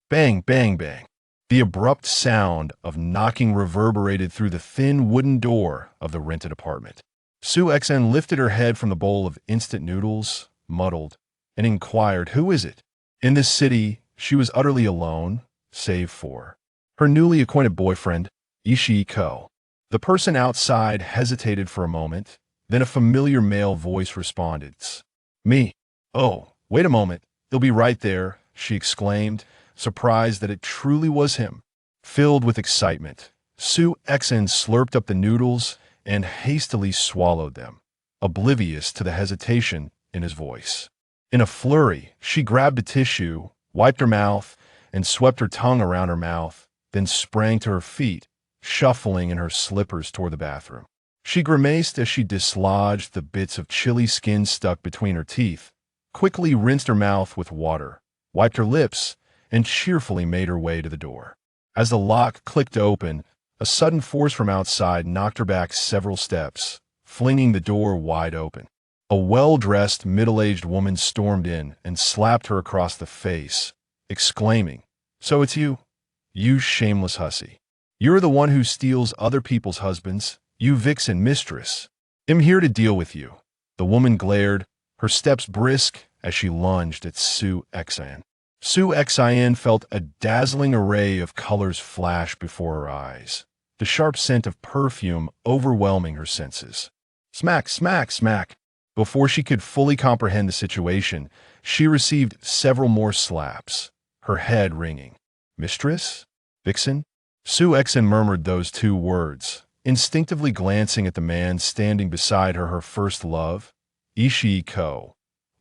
Bang, bang, bang. The abrupt sound of knocking reverberated through the thin wooden door of the rented apartment. Su Xen lifted her head from the bowl of instant noodles, muddled, and inquired, "Who is it?" In this city, she was utterly alone, save for her newly acquainted boyfriend, Shi Ko. The person outside hesitated for a moment, then a familiar male voice responded. "Me." "Oh, wait a moment. He'll be right there," she exclaimed, surprised that it truly was him. Filled with excitement, Su Xen slurped up the noodles and hastily swallowed them, oblivious to the hesitation in his voice. In a flurry, she grabbed a tissue, wiped her mouth, and swept her tongue around her mouth, then sprang to her feet, shuffling in her slippers toward the bathroom. She grimaced as she dislodged the bits of chilly skin stuck between her teeth, quickly rinsed her mouth with water, wiped her lips, and cheerfully made her way to the door. As the lock clicked open, a sudden force from outside knocked her back several steps, flinging the door wide open. A well-dressed, middle-aged woman stormed in and slapped her across the face, exclaiming, "So it's you? You shameless hussy. You're the one who steals other people's husbands, you vixen mistress. I'm here to deal with you." The woman glared, her steps brisk as she lunged at Su Xen. Su Xen felt a dazzling array of colors flash before her eyes, the sharp scent of perfume overwhelming her senses. Smack, smack, smack. Before she could fully comprehend the situation, she received several more slaps, her head ringing. "Mistress? Vixen?" Su Xen murmured those two words, instinctively glancing at the man standing beside her first love, Shi Ko.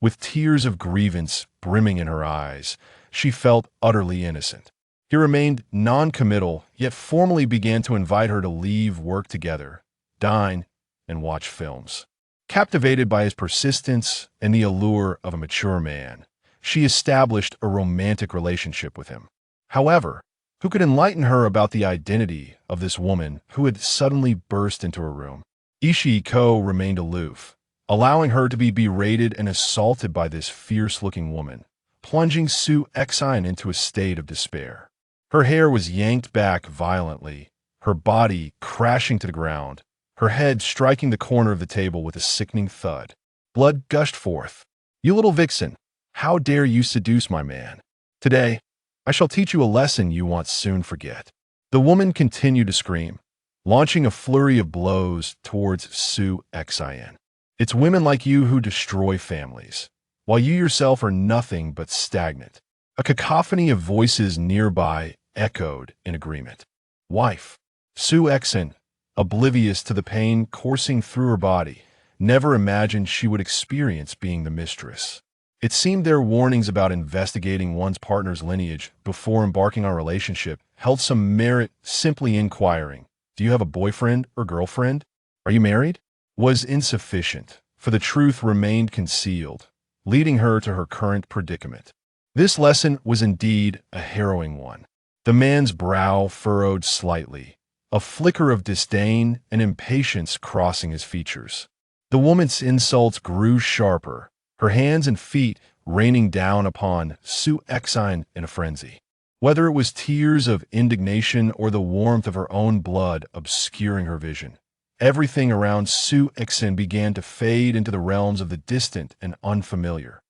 With tears of grievance brimming in her eyes, she felt utterly innocent. He remained non-committal, yet formally began to invite her to leave work together, dine, and watch films. Captivated by his persistence and the allure of a mature man, she established a romantic relationship with him. However, who could enlighten her about the identity of this woman who had suddenly burst into her room? Shi Ko remained aloof, allowing her to be berated and assaulted by this fierce-looking woman, plunging Su Xen into a state of despair. Her hair was yanked back violently, her body crashing to the ground, her head striking the corner of the table with a sickening thud. Blood gushed forth. "You little vixen, how dare you seduce my man? Today, I shall teach you a lesson you won't soon forget." The woman continued to scream, launching a flurry of blows towards Su Xen. "It's women like you who destroy families, while you yourself are nothing but stagnant." A cacophony of voices nearby echoed in agreement. "Wife." Su Xen, oblivious to the pain coursing through her body, never imagined she would experience being the mistress. It seemed their warnings about investigating one's partner's lineage before embarking on a relationship held some merit. Simply inquiring, "Do you have a boyfriend or girlfriend? Are you married?" was insufficient, for the truth remained concealed, leading her to her current predicament. This lesson was indeed a harrowing one. The man's brow furrowed slightly, a flicker of disdain and impatience crossing his features. The woman's insults grew sharper, her hands and feet raining down upon Su Xen in a frenzy. Whether it was tears of indignation or the warmth of her own blood obscuring her vision, everything around Su Xen began to fade into the realms of the distant and unfamiliar.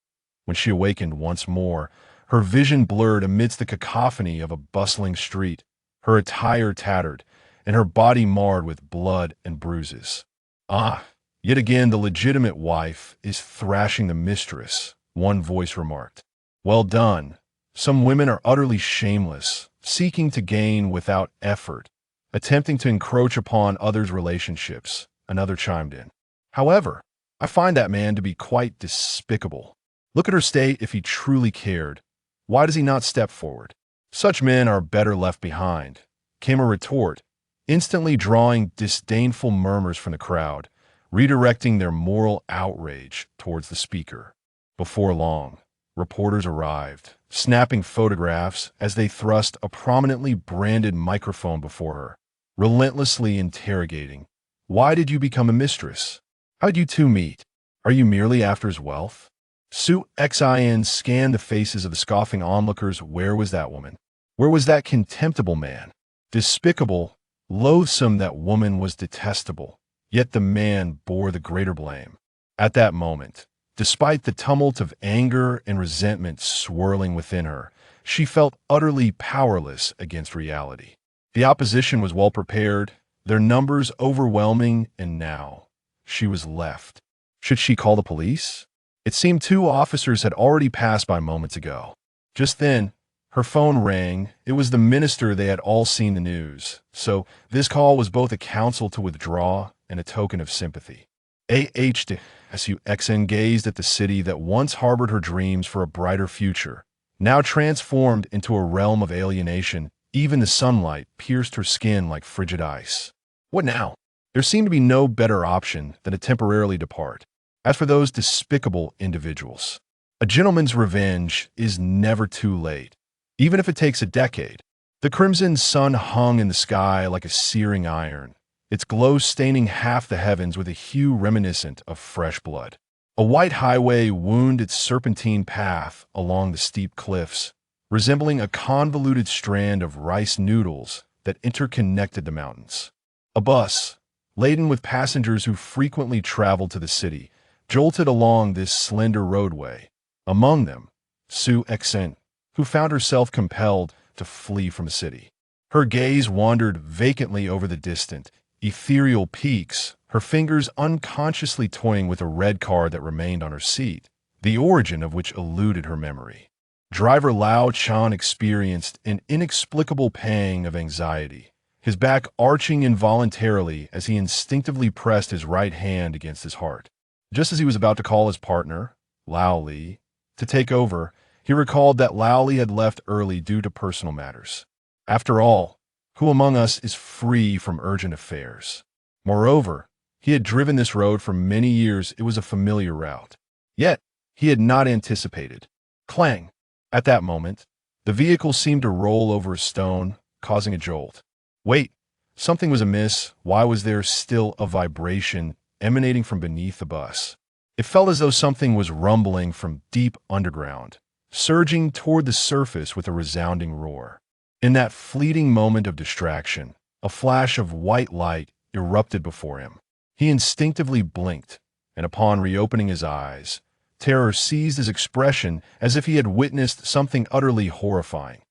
When she awakened once more, her vision blurred amidst the cacophony of a bustling street, her attire tattered, and her body marred with blood and bruises. "Ah, yet again the legitimate wife is thrashing the mistress," one voice remarked. "Well done. Some women are utterly shameless, seeking to gain without effort, attempting to encroach upon others' relationships," another chimed in. "However, I find that man to be quite despicable. Look at her state. If he truly cared, why does he not step forward? Such men are better left behind," came a retort, instantly drawing disdainful murmurs from the crowd, redirecting their moral outrage towards the speaker. Before long, reporters arrived, snapping photographs as they thrust a prominently branded microphone before her, relentlessly interrogating. "Why did you become a mistress? How did you two meet? Are you merely after his wealth?" Su Xen scanned the faces of the scoffing onlookers. Where was that woman? Where was that contemptible man? Despicable, loathsome, that woman was detestable, yet the man bore the greater blame. At that moment, despite the tumult of anger and resentment swirling within her, she felt utterly powerless against reality. The opposition was well prepared, their numbers overwhelming, and now she was left. Should she call the police? It seemed 2 officers had already passed by moments ago. Just then, her phone rang. It was the minister. They had all seen the news. So this call was both a counsel to withdraw and a token of sympathy. SUXN gazed at the city that once harbored her dreams for a brighter future, now transformed into a realm of alienation. Even the sunlight pierced her skin like frigid ice. What now? There seemed to be no better option than to temporarily depart. As for those despicable individuals, a gentleman's revenge is never too late, even if it takes a decade. The crimson sun hung in the sky like a searing iron, its glow staining half the heavens with a hue reminiscent of fresh blood. A white highway wound its serpentine path along the steep cliffs, resembling a convoluted strand of rice noodles that interconnected the mountains. A bus, laden with passengers who frequently traveled to the city, jolted along this slender roadway. Among them, SUXN, who found herself compelled to flee from the city. Her gaze wandered vacantly over the distant, ethereal peaks, her fingers unconsciously toying with a red card that remained on her seat, the origin of which eluded her memory. Driver Lao Chan experienced an inexplicable pang of anxiety, his back arching involuntarily as he instinctively pressed his right hand against his heart. Just as he was about to call his partner, Lao Li, to take over, he recalled that Lao Li had left early due to personal matters. After all, who among us is free from urgent affairs? Moreover, he had driven this road for many years. It was a familiar route. Yet, he had not anticipated. Clang! At that moment, the vehicle seemed to roll over a stone, causing a jolt. Wait, something was amiss. Why was there still a vibration emanating from beneath the bus? It felt as though something was rumbling from deep underground, surging toward the surface with a resounding roar. In that fleeting moment of distraction, a flash of white light erupted before him. He instinctively blinked, and upon reopening his eyes, terror seized his expression as if he had witnessed something utterly horrifying.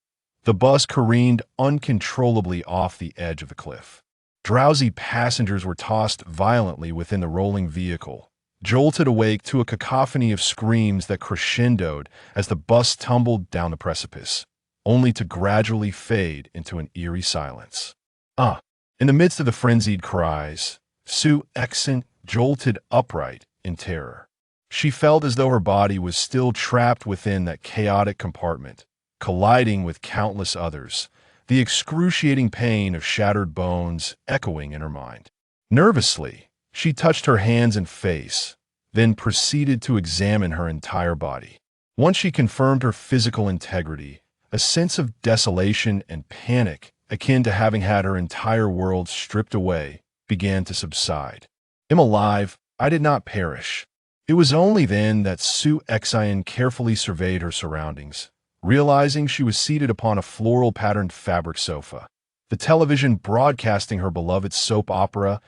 The bus careened uncontrollably off the edge of the cliff. Drowsy passengers were tossed violently within the rolling vehicle, jolted awake to a cacophony of screams that crescendoed as the bus tumbled down the precipice, only to gradually fade into an eerie silence. In the midst of the frenzied cries, SUXN jolted upright in terror. She felt as though her body was still trapped within that chaotic compartment, colliding with countless others, the excruciating pain of shattered bones echoing in her mind. Nervously, she touched her hands and face, then proceeded to examine her entire body. Once she confirmed her physical integrity, a sense of desolation and panic, akin to having had her entire world stripped away, began to subside. "I'm alive. I did not perish." It was only then that SUXN carefully surveyed her surroundings, realizing she was seated upon a floral-patterned fabric sofa, the television broadcasting her beloved soap opera,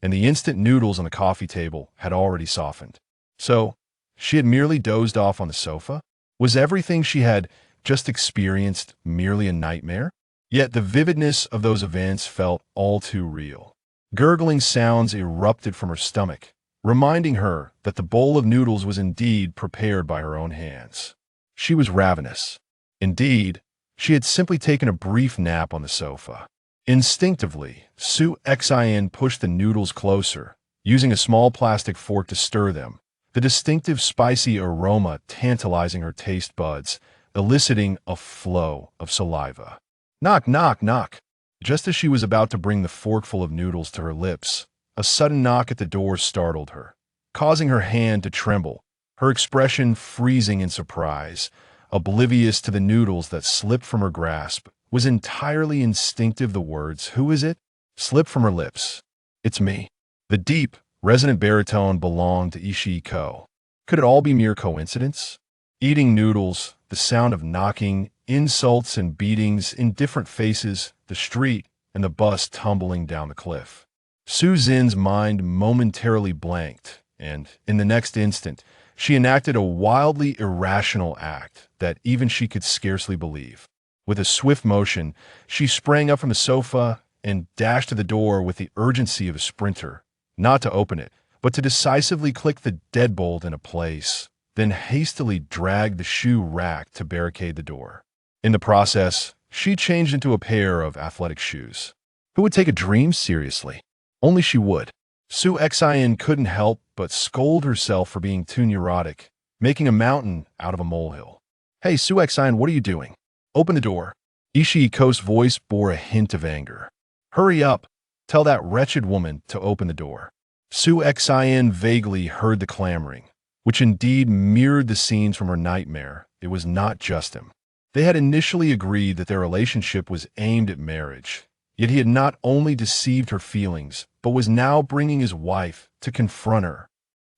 and the instant noodles on the coffee table had already softened. So, she had merely dozed off on the sofa? Was everything she had just experienced merely a nightmare? Yet the vividness of those events felt all too real. Gurgling sounds erupted from her stomach, reminding her that the bowl of noodles was indeed prepared by her own hands. She was ravenous. Indeed, she had simply taken a brief nap on the sofa. Instinctively, SUXN pushed the noodles closer, using a small plastic fork to stir them, the distinctive spicy aroma tantalizing her taste buds, eliciting a flow of saliva. Knock, knock, knock. Just as she was about to bring the forkful of noodles to her lips, a sudden knock at the door startled her, causing her hand to tremble, her expression freezing in surprise. Oblivious to the noodles that slipped from her grasp, was entirely instinctive. The words, "Who is it?" slipped from her lips. "It's me." The deep, resonant baritone belonged to Ishii-ko. Could it all be mere coincidence? Eating noodles, the sound of knocking insults and beatings in different faces, the street, and the bus tumbling down the cliff. Su Xin's mind momentarily blanked, and, in the next instant, she enacted a wildly irrational act that even she could scarcely believe. With a swift motion, she sprang up from the sofa and dashed to the door with the urgency of a sprinter, not to open it, but to decisively click the deadbolt into place, then hastily dragged the shoe rack to barricade the door. In the process, she changed into a pair of athletic shoes. Who would take a dream seriously? Only she would. Su Xian couldn't help but scold herself for being too neurotic, making a mountain out of a molehill. "Hey, Su Xian, what are you doing? Open the door." Ishii Ko's voice bore a hint of anger. "Hurry up. Tell that wretched woman to open the door." Su Xian vaguely heard the clamoring, which indeed mirrored the scenes from her nightmare. It was not just him. They had initially agreed that their relationship was aimed at marriage, yet he had not only deceived her feelings, but was now bringing his wife to confront her.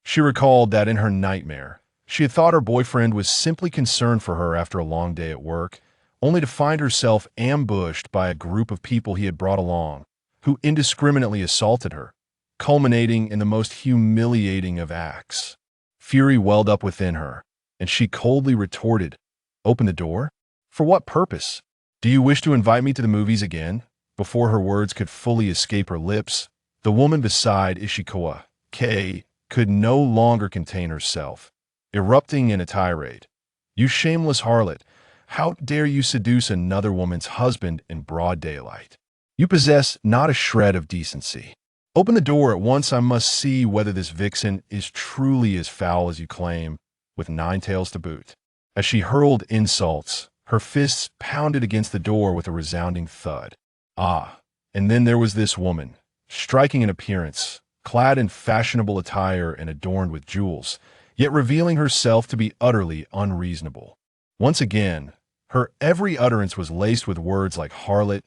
She recalled that in her nightmare, she had thought her boyfriend was simply concerned for her after a long day at work, only to find herself ambushed by a group of people he had brought along, who indiscriminately assaulted her, culminating in the most humiliating of acts. Fury welled up within her, and she coldly retorted, "Open the door? For what purpose? Do you wish to invite me to the movies again?" Before her words could fully escape her lips, the woman beside Ishikawa, Kei, could no longer contain herself, erupting in a tirade. "You shameless harlot! How dare you seduce another woman's husband in broad daylight? You possess not a shred of decency. Open the door at once. I must see whether this vixen is truly as foul as you claim, with 9 tails to boot." As she hurled insults, her fists pounded against the door with a resounding thud. And then there was this woman, striking in appearance, clad in fashionable attire and adorned with jewels, yet revealing herself to be utterly unreasonable. Once again, her every utterance was laced with words like harlot,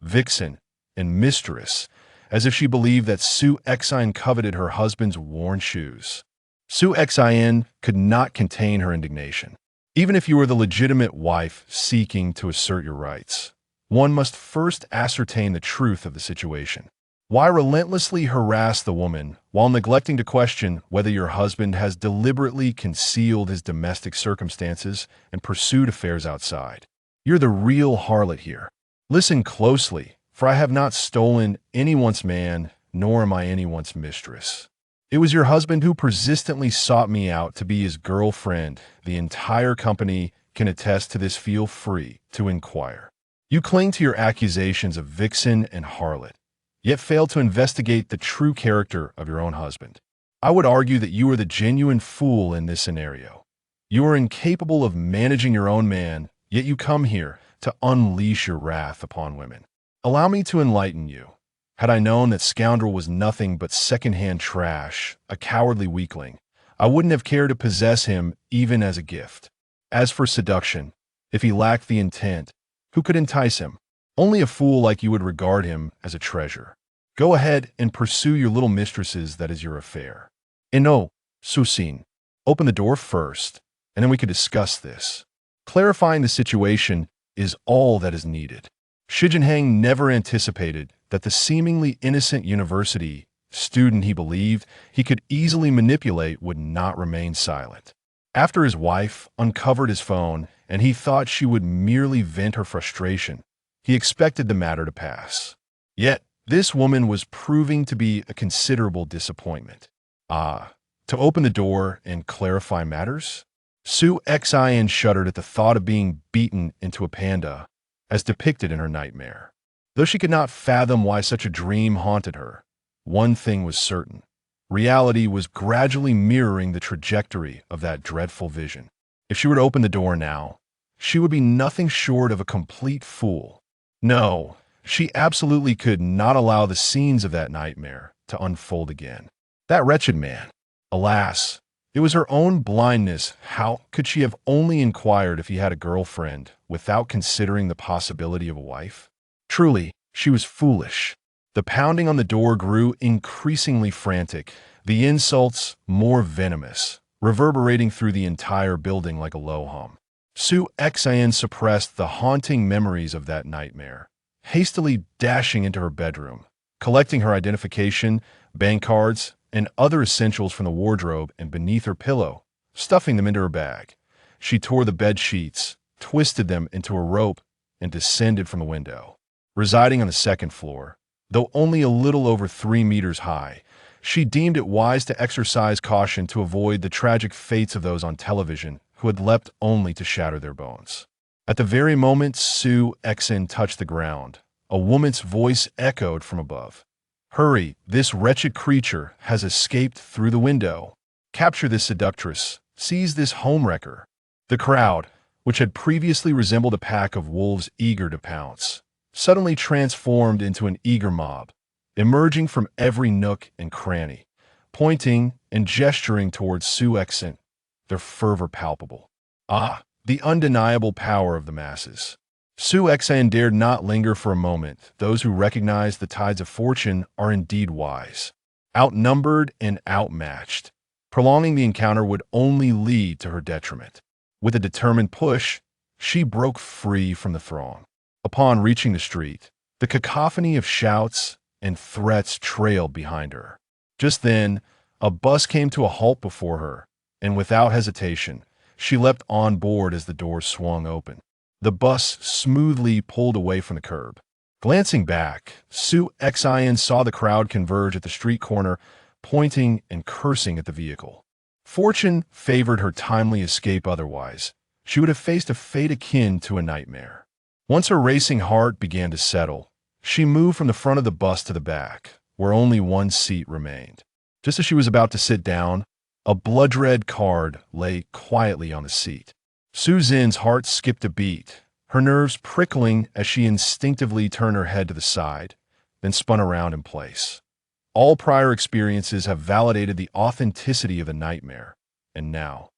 vixen, and mistress, as if she believed that Su Xian coveted her husband's worn shoes. Su Xian could not contain her indignation. Even if you were the legitimate wife seeking to assert your rights, one must first ascertain the truth of the situation. Why relentlessly harass the woman while neglecting to question whether your husband has deliberately concealed his domestic circumstances and pursued affairs outside? You're the real harlot here. Listen closely, for I have not stolen anyone's man, nor am I anyone's mistress. It was your husband who persistently sought me out to be his girlfriend. The entire company can attest to this. Feel free to inquire. You cling to your accusations of vixen and harlot, yet fail to investigate the true character of your own husband. I would argue that you are the genuine fool in this scenario. You are incapable of managing your own man, yet you come here to unleash your wrath upon women. Allow me to enlighten you. Had I known that scoundrel was nothing but second-hand trash, a cowardly weakling, I wouldn't have cared to possess him even as a gift. As for seduction, if he lacked the intent, who could entice him? Only a fool like you would regard him as a treasure. Go ahead and pursue your little mistresses. That is your affair. And no, Su Xin, open the door first, and then we could discuss this. Clarifying the situation is all that is needed. Shi Yan never anticipated that the seemingly innocent university student he believed he could easily manipulate would not remain silent. After his wife uncovered his phone and he thought she would merely vent her frustration, he expected the matter to pass. Yet, this woman was proving to be a considerable disappointment. To open the door and clarify matters? Su Xian shuddered at the thought of being beaten into a panda, as depicted in her nightmare. Though she could not fathom why such a dream haunted her, one thing was certain. Reality was gradually mirroring the trajectory of that dreadful vision. If she were to open the door now, she would be nothing short of a complete fool. No, she absolutely could not allow the scenes of that nightmare to unfold again. That wretched man. Alas, it was her own blindness. How could she have only inquired if he had a girlfriend without considering the possibility of a wife? Truly, she was foolish. The pounding on the door grew increasingly frantic, the insults more venomous, reverberating through the entire building like a low hum. Su Yan suppressed the haunting memories of that nightmare, hastily dashing into her bedroom, collecting her identification, bank cards, and other essentials from the wardrobe and beneath her pillow, stuffing them into her bag. She tore the bed sheets, twisted them into a rope, and descended from the window. Residing on the second floor, though only a little over 3 meters high, she deemed it wise to exercise caution to avoid the tragic fates of those on television who had leapt only to shatter their bones. At the very moment Su Yan touched the ground, a woman's voice echoed from above. "Hurry, this wretched creature has escaped through the window. Capture this seductress. Seize this homewrecker." The crowd, which had previously resembled a pack of wolves eager to pounce, suddenly transformed into an eager mob, emerging from every nook and cranny, pointing and gesturing towards Su Yan, their fervor palpable. Ah, the undeniable power of the masses. Su Yan dared not linger for a moment. Those who recognize the tides of fortune are indeed wise. Outnumbered and outmatched, prolonging the encounter would only lead to her detriment. With a determined push, she broke free from the throng. Upon reaching the street, the cacophony of shouts and threats trailed behind her. Just then, a bus came to a halt before her, and without hesitation, she leapt on board as the doors swung open. The bus smoothly pulled away from the curb. Glancing back, Su Yan saw the crowd converge at the street corner, pointing and cursing at the vehicle. Fortune favored her timely escape otherwise. She would have faced a fate akin to a nightmare. Once her racing heart began to settle, she moved from the front of the bus to the back, where only one seat remained. Just as she was about to sit down, a blood-red card lay quietly on the seat. Su Yan's heart skipped a beat, her nerves prickling as she instinctively turned her head to the side, then spun around in place. All prior experiences have validated the authenticity of the nightmare, and now,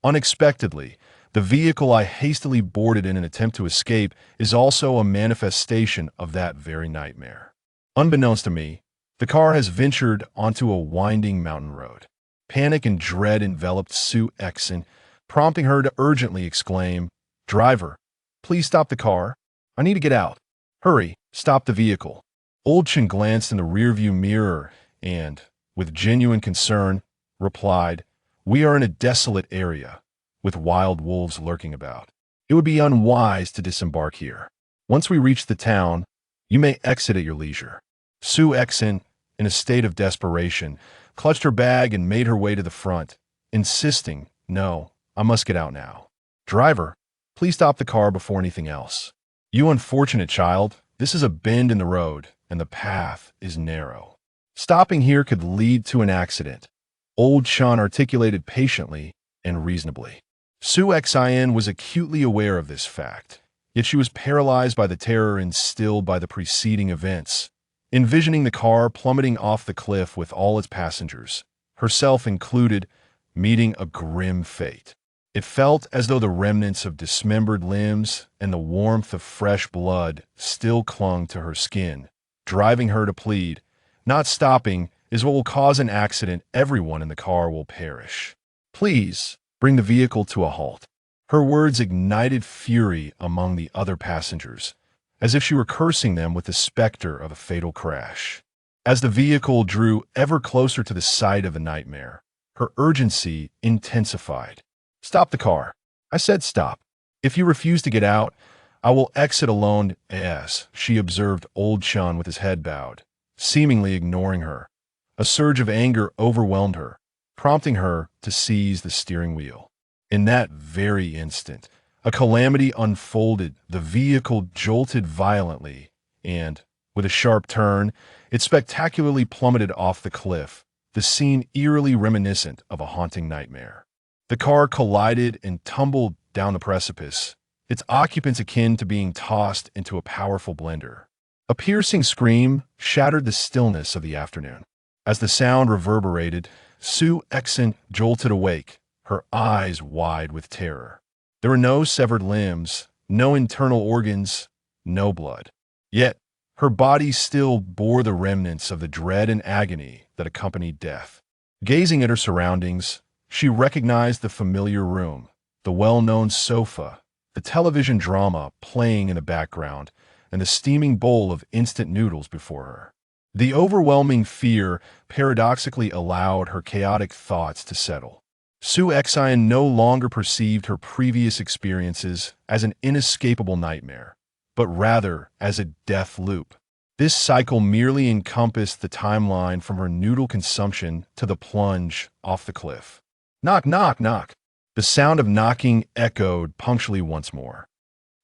unexpectedly, the vehicle I hastily boarded in an attempt to escape is also a manifestation of that very nightmare. Unbeknownst to me, the car has ventured onto a winding mountain road. Panic and dread enveloped Su Yan, prompting her to urgently exclaim, "Driver, please stop the car. I need to get out. Hurry, stop the vehicle." Old Chen glanced in the rearview mirror and, with genuine concern, replied, "We are in a desolate area, with wild wolves lurking about. It would be unwise to disembark here. Once we reach the town, you may exit at your leisure." Su Yan, in a state of desperation, clutched her bag and made her way to the front, insisting, "No, I must get out now. Driver, please stop the car before anything else. You unfortunate child, this is a bend in the road, and the path is narrow. Stopping here could lead to an accident." Old Chan articulated patiently and reasonably. Su Yan was acutely aware of this fact, yet she was paralyzed by the terror instilled by the preceding events, envisioning the car plummeting off the cliff with all its passengers, herself included, meeting a grim fate. It felt as though the remnants of dismembered limbs and the warmth of fresh blood still clung to her skin, driving her to plead, "Not stopping is what will cause an accident. Everyone in the car will perish. Please bring the vehicle to a halt." Her words ignited fury among the other passengers, as if she were cursing them with the specter of a fatal crash. As the vehicle drew ever closer to the site of the nightmare, her urgency intensified. "Stop the car. I said stop. If you refuse to get out, I will exit alone." As she observed Old Chun with his head bowed, seemingly ignoring her. A surge of anger overwhelmed her, prompting her to seize the steering wheel. In that very instant, a calamity unfolded. The vehicle jolted violently, and, with a sharp turn, it spectacularly plummeted off the cliff, the scene eerily reminiscent of a haunting nightmare. The car collided and tumbled down the precipice, its occupants akin to being tossed into a powerful blender. A piercing scream shattered the stillness of the afternoon. As the sound reverberated, Su Yan jolted awake, her eyes wide with terror. There were no severed limbs, no internal organs, no blood. Yet, her body still bore the remnants of the dread and agony that accompanied death. Gazing at her surroundings, she recognized the familiar room, the well-known sofa, the television drama playing in the background, and the steaming bowl of instant noodles before her. The overwhelming fear paradoxically allowed her chaotic thoughts to settle. Su Exine no longer perceived her previous experiences as an inescapable nightmare, but rather as a death loop. This cycle merely encompassed the timeline from her noodle consumption to the plunge off the cliff. Knock, knock, knock. The sound of knocking echoed punctually once more.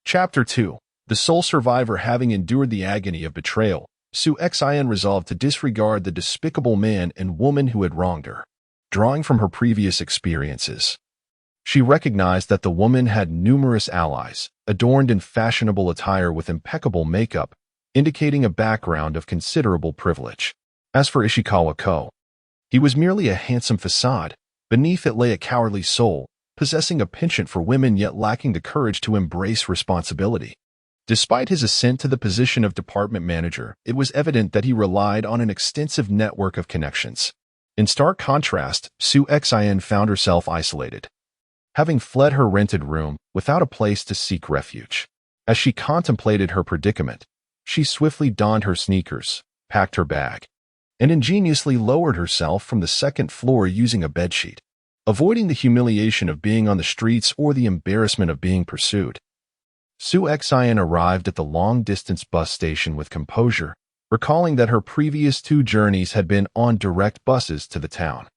Chapter 2. The sole survivor having endured the agony of betrayal, Su Exine resolved to disregard the despicable man and woman who had wronged her. Drawing from her previous experiences, she recognized that the woman had numerous allies, adorned in fashionable attire with impeccable makeup, indicating a background of considerable privilege. As for Ishikawa Ko, he was merely a handsome facade. Beneath it lay a cowardly soul, possessing a penchant for women yet lacking the courage to embrace responsibility. Despite his ascent to the position of department manager, it was evident that he relied on an extensive network of connections. In stark contrast, Su Exine found herself isolated, having fled her rented room without a place to seek refuge. As she contemplated her predicament, she swiftly donned her sneakers, packed her bag, and ingeniously lowered herself from the second floor using a bedsheet. Avoiding the humiliation of being on the streets or the embarrassment of being pursued, Su Exine arrived at the long-distance bus station with composure, recalling that her previous 2 journeys had been on direct buses to the town.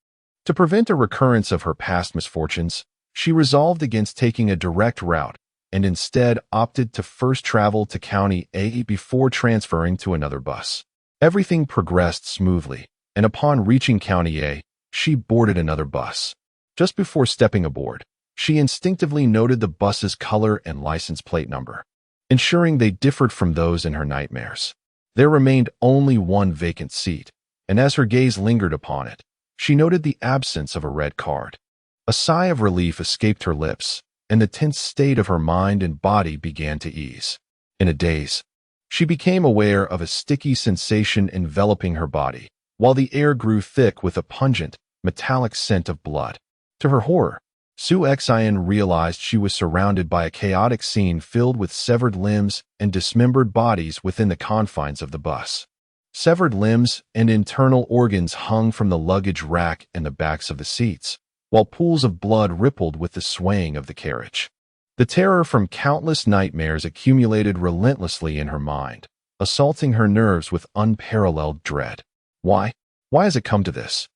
To prevent a recurrence of her past misfortunes, she resolved against taking a direct route and instead opted to first travel to County A before transferring to another bus. Everything progressed smoothly, and upon reaching County A, she boarded another bus. Just before stepping aboard, she instinctively noted the bus's color and license plate number, ensuring they differed from those in her nightmares. There remained only one vacant seat, and as her gaze lingered upon it, she noted the absence of a red card. A sigh of relief escaped her lips, and the tense state of her mind and body began to ease. In a daze, she became aware of a sticky sensation enveloping her body, while the air grew thick with a pungent, metallic scent of blood. To her horror, Su Exine realized she was surrounded by a chaotic scene filled with severed limbs and dismembered bodies within the confines of the bus. Severed limbs and internal organs hung from the luggage rack and the backs of the seats, while pools of blood rippled with the swaying of the carriage. The terror from countless nightmares accumulated relentlessly in her mind, assaulting her nerves with unparalleled dread. Why? Why has it come to this?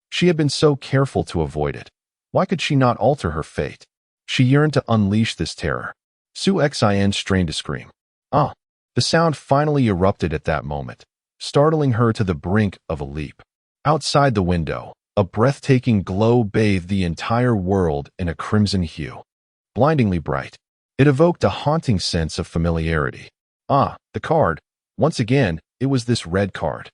She had been so careful to avoid it. Why could she not alter her fate? She yearned to unleash this terror. Su Exine strained to scream. Ah! The sound finally erupted at that moment, startling her to the brink of a leap. Outside the window, a breathtaking glow bathed the entire world in a crimson hue. Blindingly bright, it evoked a haunting sense of familiarity. Ah, the card. Once again, it was this red card.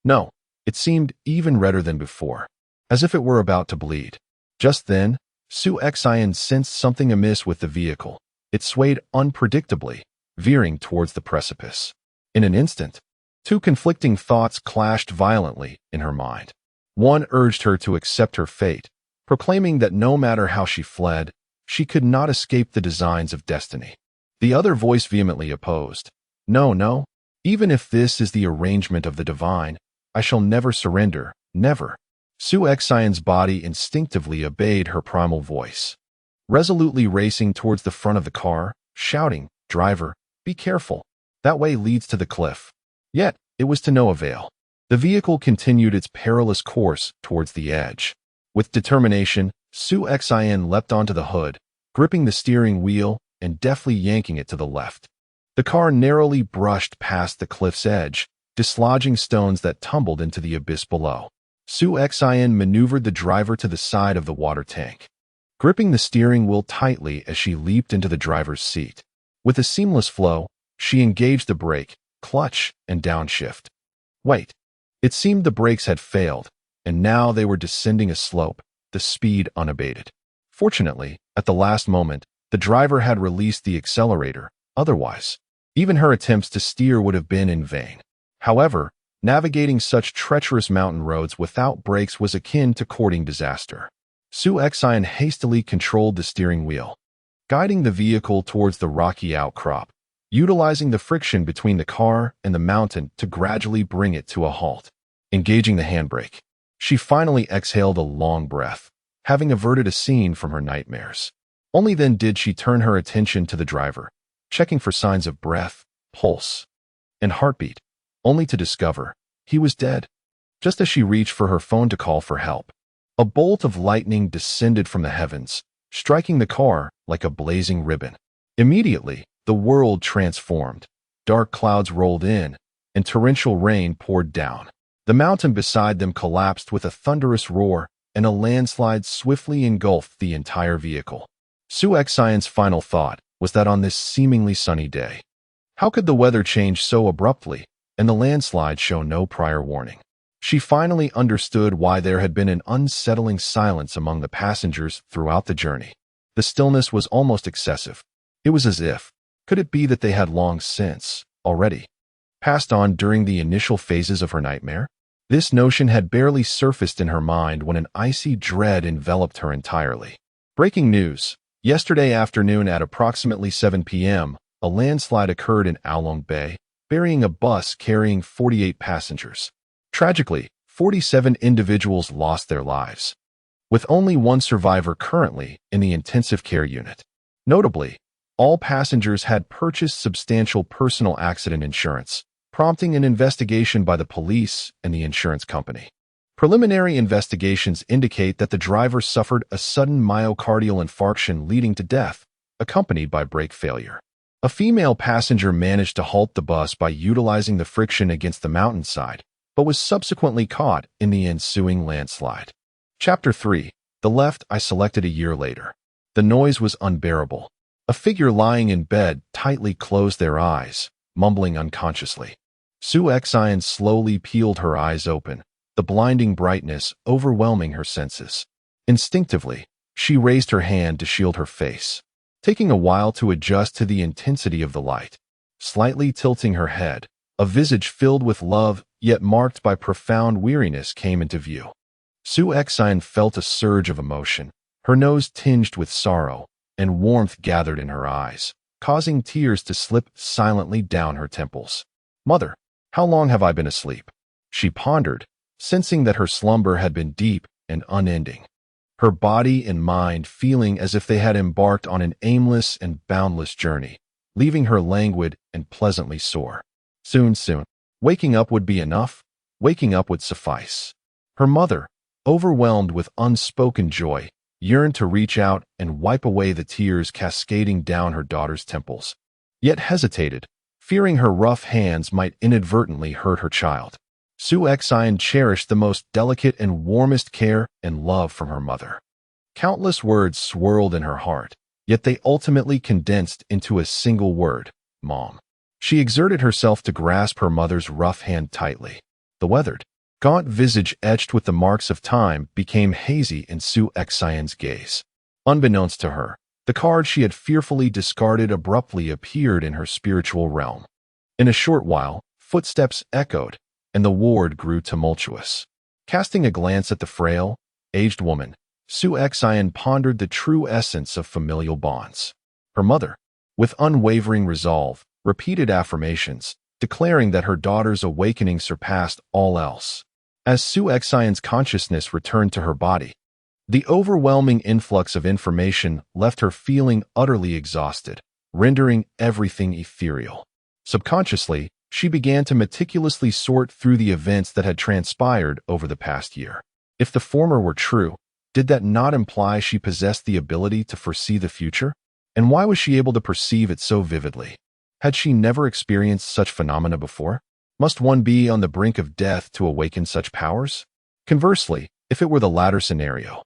No, it seemed even redder than before, as if it were about to bleed. Just then, Su Exine sensed something amiss with the vehicle. It swayed unpredictably, veering towards the precipice. In an instant, 2 conflicting thoughts clashed violently in her mind. One urged her to accept her fate, proclaiming that no matter how she fled, she could not escape the designs of destiny. The other voice vehemently opposed. No, no. Even if this is the arrangement of the divine, I shall never surrender, never. Su Exine's body instinctively obeyed her primal voice, resolutely racing towards the front of the car, shouting, "Driver, be careful. That way leads to the cliff." Yet, it was to no avail. The vehicle continued its perilous course towards the edge. With determination, Su Exine leapt onto the hood, gripping the steering wheel and deftly yanking it to the left. The car narrowly brushed past the cliff's edge, dislodging stones that tumbled into the abyss below. Su Exine maneuvered the driver to the side of the water tank, gripping the steering wheel tightly as she leaped into the driver's seat. With a seamless flow, she engaged the brake, clutch, and downshift. Wait. It seemed the brakes had failed, and now they were descending a slope, the speed unabated. Fortunately, at the last moment, the driver had released the accelerator. Otherwise, even her attempts to steer would have been in vain. However, navigating such treacherous mountain roads without brakes was akin to courting disaster. Su Exine hastily controlled the steering wheel, guiding the vehicle towards the rocky outcrop, utilizing the friction between the car and the mountain to gradually bring it to a halt. Engaging the handbrake, she finally exhaled a long breath, having averted a scene from her nightmares. Only then did she turn her attention to the driver, checking for signs of breath, pulse, and heartbeat, only to discover he was dead. Just as she reached for her phone to call for help, a bolt of lightning descended from the heavens, striking the car like a blazing ribbon. Immediately, the world transformed. Dark clouds rolled in, and torrential rain poured down. The mountain beside them collapsed with a thunderous roar, and a landslide swiftly engulfed the entire vehicle. Shi Yan's final thought was that on this seemingly sunny day, how could the weather change so abruptly and the landslide show no prior warning? She finally understood why there had been an unsettling silence among the passengers throughout the journey. The stillness was almost excessive. It was as if, could it be that they had long since, already, passed on during the initial phases of her nightmare? This notion had barely surfaced in her mind when an icy dread enveloped her entirely. Breaking news. Yesterday afternoon at approximately 7 p.m., a landslide occurred in Along Bay, burying a bus carrying 48 passengers. Tragically, 47 individuals lost their lives, with only one survivor currently in the intensive care unit. Notably, all passengers had purchased substantial personal accident insurance, prompting an investigation by the police and the insurance company. Preliminary investigations indicate that the driver suffered a sudden myocardial infarction leading to death, accompanied by brake failure. A female passenger managed to halt the bus by utilizing the friction against the mountainside, but was subsequently caught in the ensuing landslide. Chapter 3. The left I selected a year later. The noise was unbearable. A figure lying in bed tightly closed their eyes, mumbling unconsciously. Shi Yan slowly peeled her eyes open, the blinding brightness overwhelming her senses. Instinctively, she raised her hand to shield her face, taking a while to adjust to the intensity of the light. Slightly tilting her head, a visage filled with love yet marked by profound weariness came into view. Shi Yan felt a surge of emotion, her nose tinged with sorrow, and warmth gathered in her eyes, causing tears to slip silently down her temples. "Mother, how long have I been asleep?" she pondered, sensing that her slumber had been deep and unending. Her body and mind feeling as if they had embarked on an aimless and boundless journey, leaving her languid and pleasantly sore. Soon, waking up would be enough. Waking up would suffice. Her mother, overwhelmed with unspoken joy, yearned to reach out and wipe away the tears cascading down her daughter's temples, yet hesitated, fearing her rough hands might inadvertently hurt her child. Shi Yan cherished the most delicate and warmest care and love from her mother. Countless words swirled in her heart, yet they ultimately condensed into a single word: Mom. She exerted herself to grasp her mother's rough hand tightly. The weathered, gaunt visage etched with the marks of time became hazy in Shi Yan's gaze. Unbeknownst to her, the card she had fearfully discarded abruptly appeared in her spiritual realm. In a short while, footsteps echoed, and the ward grew tumultuous. Casting a glance at the frail, aged woman, Shi Yan pondered the true essence of familial bonds. Her mother, with unwavering resolve, repeated affirmations, declaring that her daughter's awakening surpassed all else. As Shi Yan's consciousness returned to her body, the overwhelming influx of information left her feeling utterly exhausted, rendering everything ethereal. Subconsciously, she began to meticulously sort through the events that had transpired over the past year. If the former were true, did that not imply she possessed the ability to foresee the future? And why was she able to perceive it so vividly? Had she never experienced such phenomena before? Must one be on the brink of death to awaken such powers? Conversely, if it were the latter scenario,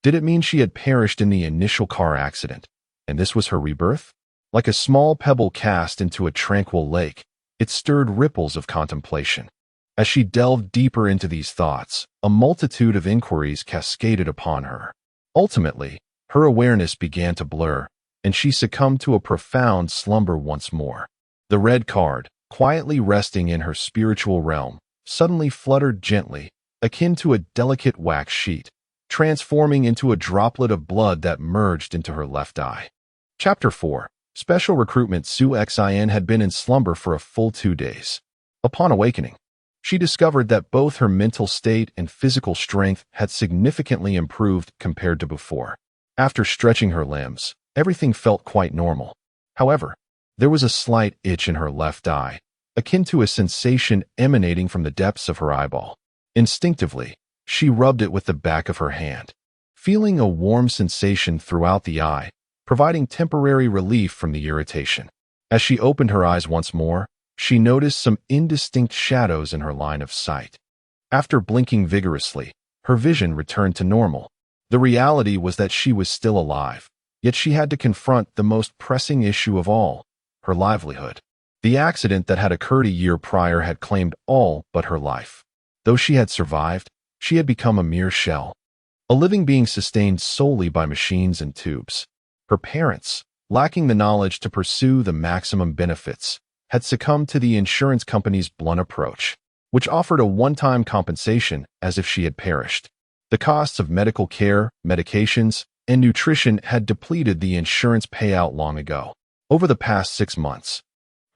did it mean she had perished in the initial car accident, and this was her rebirth? Like a small pebble cast into a tranquil lake, it stirred ripples of contemplation. As she delved deeper into these thoughts, a multitude of inquiries cascaded upon her. Ultimately, her awareness began to blur, and she succumbed to a profound slumber once more. The red card, quietly resting in her spiritual realm, suddenly fluttered gently, akin to a delicate wax sheet, transforming into a droplet of blood that merged into her left eye. Chapter 4. Special Recruitment. Shi Yan had been in slumber for a full 2 days. Upon awakening, she discovered that both her mental state and physical strength had significantly improved compared to before. After stretching her limbs, everything felt quite normal. However, there was a slight itch in her left eye, akin to a sensation emanating from the depths of her eyeball. Instinctively, she rubbed it with the back of her hand, feeling a warm sensation throughout the eye, providing temporary relief from the irritation. As she opened her eyes once more, she noticed some indistinct shadows in her line of sight. After blinking vigorously, her vision returned to normal. The reality was that she was still alive, yet she had to confront the most pressing issue of all, her livelihood. The accident that had occurred a year prior had claimed all but her life. Though she had survived, she had become a mere shell, a living being sustained solely by machines and tubes. Her parents, lacking the knowledge to pursue the maximum benefits, had succumbed to the insurance company's blunt approach, which offered a one-time compensation as if she had perished. The costs of medical care, medications, and nutrition had depleted the insurance payout long ago. Over the past 6 months,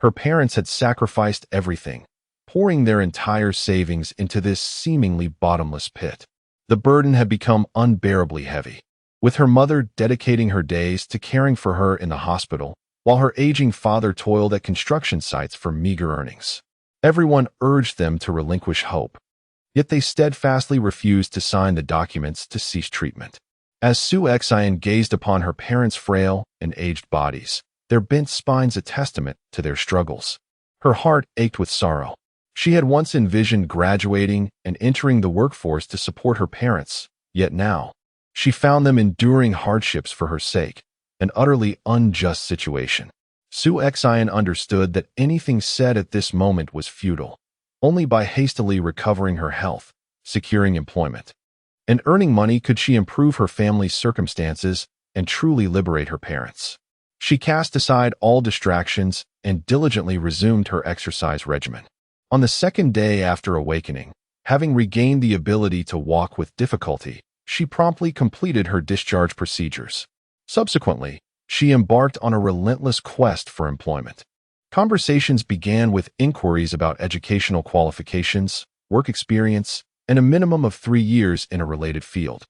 her parents had sacrificed everything, pouring their entire savings into this seemingly bottomless pit. The burden had become unbearably heavy, with her mother dedicating her days to caring for her in the hospital, while her aging father toiled at construction sites for meager earnings. Everyone urged them to relinquish hope, yet they steadfastly refused to sign the documents to cease treatment. As Shi Yan gazed upon her parents' frail and aged bodies, their bent spines a testament to their struggles, her heart ached with sorrow. She had once envisioned graduating and entering the workforce to support her parents, yet now, she found them enduring hardships for her sake, an utterly unjust situation. Shi Yan understood that anything said at this moment was futile. Only by hastily recovering her health, securing employment, and earning money could she improve her family's circumstances and truly liberate her parents. She cast aside all distractions and diligently resumed her exercise regimen. On the second day after awakening, having regained the ability to walk with difficulty, she promptly completed her discharge procedures. Subsequently, she embarked on a relentless quest for employment. Conversations began with inquiries about educational qualifications, work experience, and a minimum of 3 years in a related field.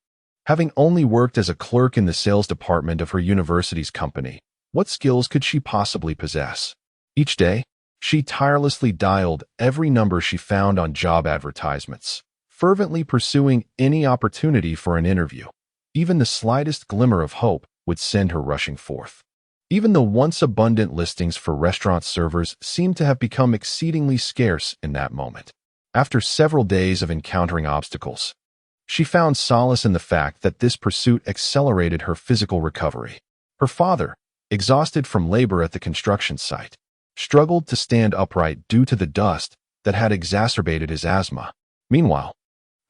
Having only worked as a clerk in the sales department of her university's company, what skills could she possibly possess? Each day, she tirelessly dialed every number she found on job advertisements, fervently pursuing any opportunity for an interview. Even the slightest glimmer of hope would send her rushing forth. Even the once abundant listings for restaurant servers seemed to have become exceedingly scarce in that moment. After several days of encountering obstacles, she found solace in the fact that this pursuit accelerated her physical recovery. Her father, exhausted from labor at the construction site, struggled to stand upright due to the dust that had exacerbated his asthma. Meanwhile,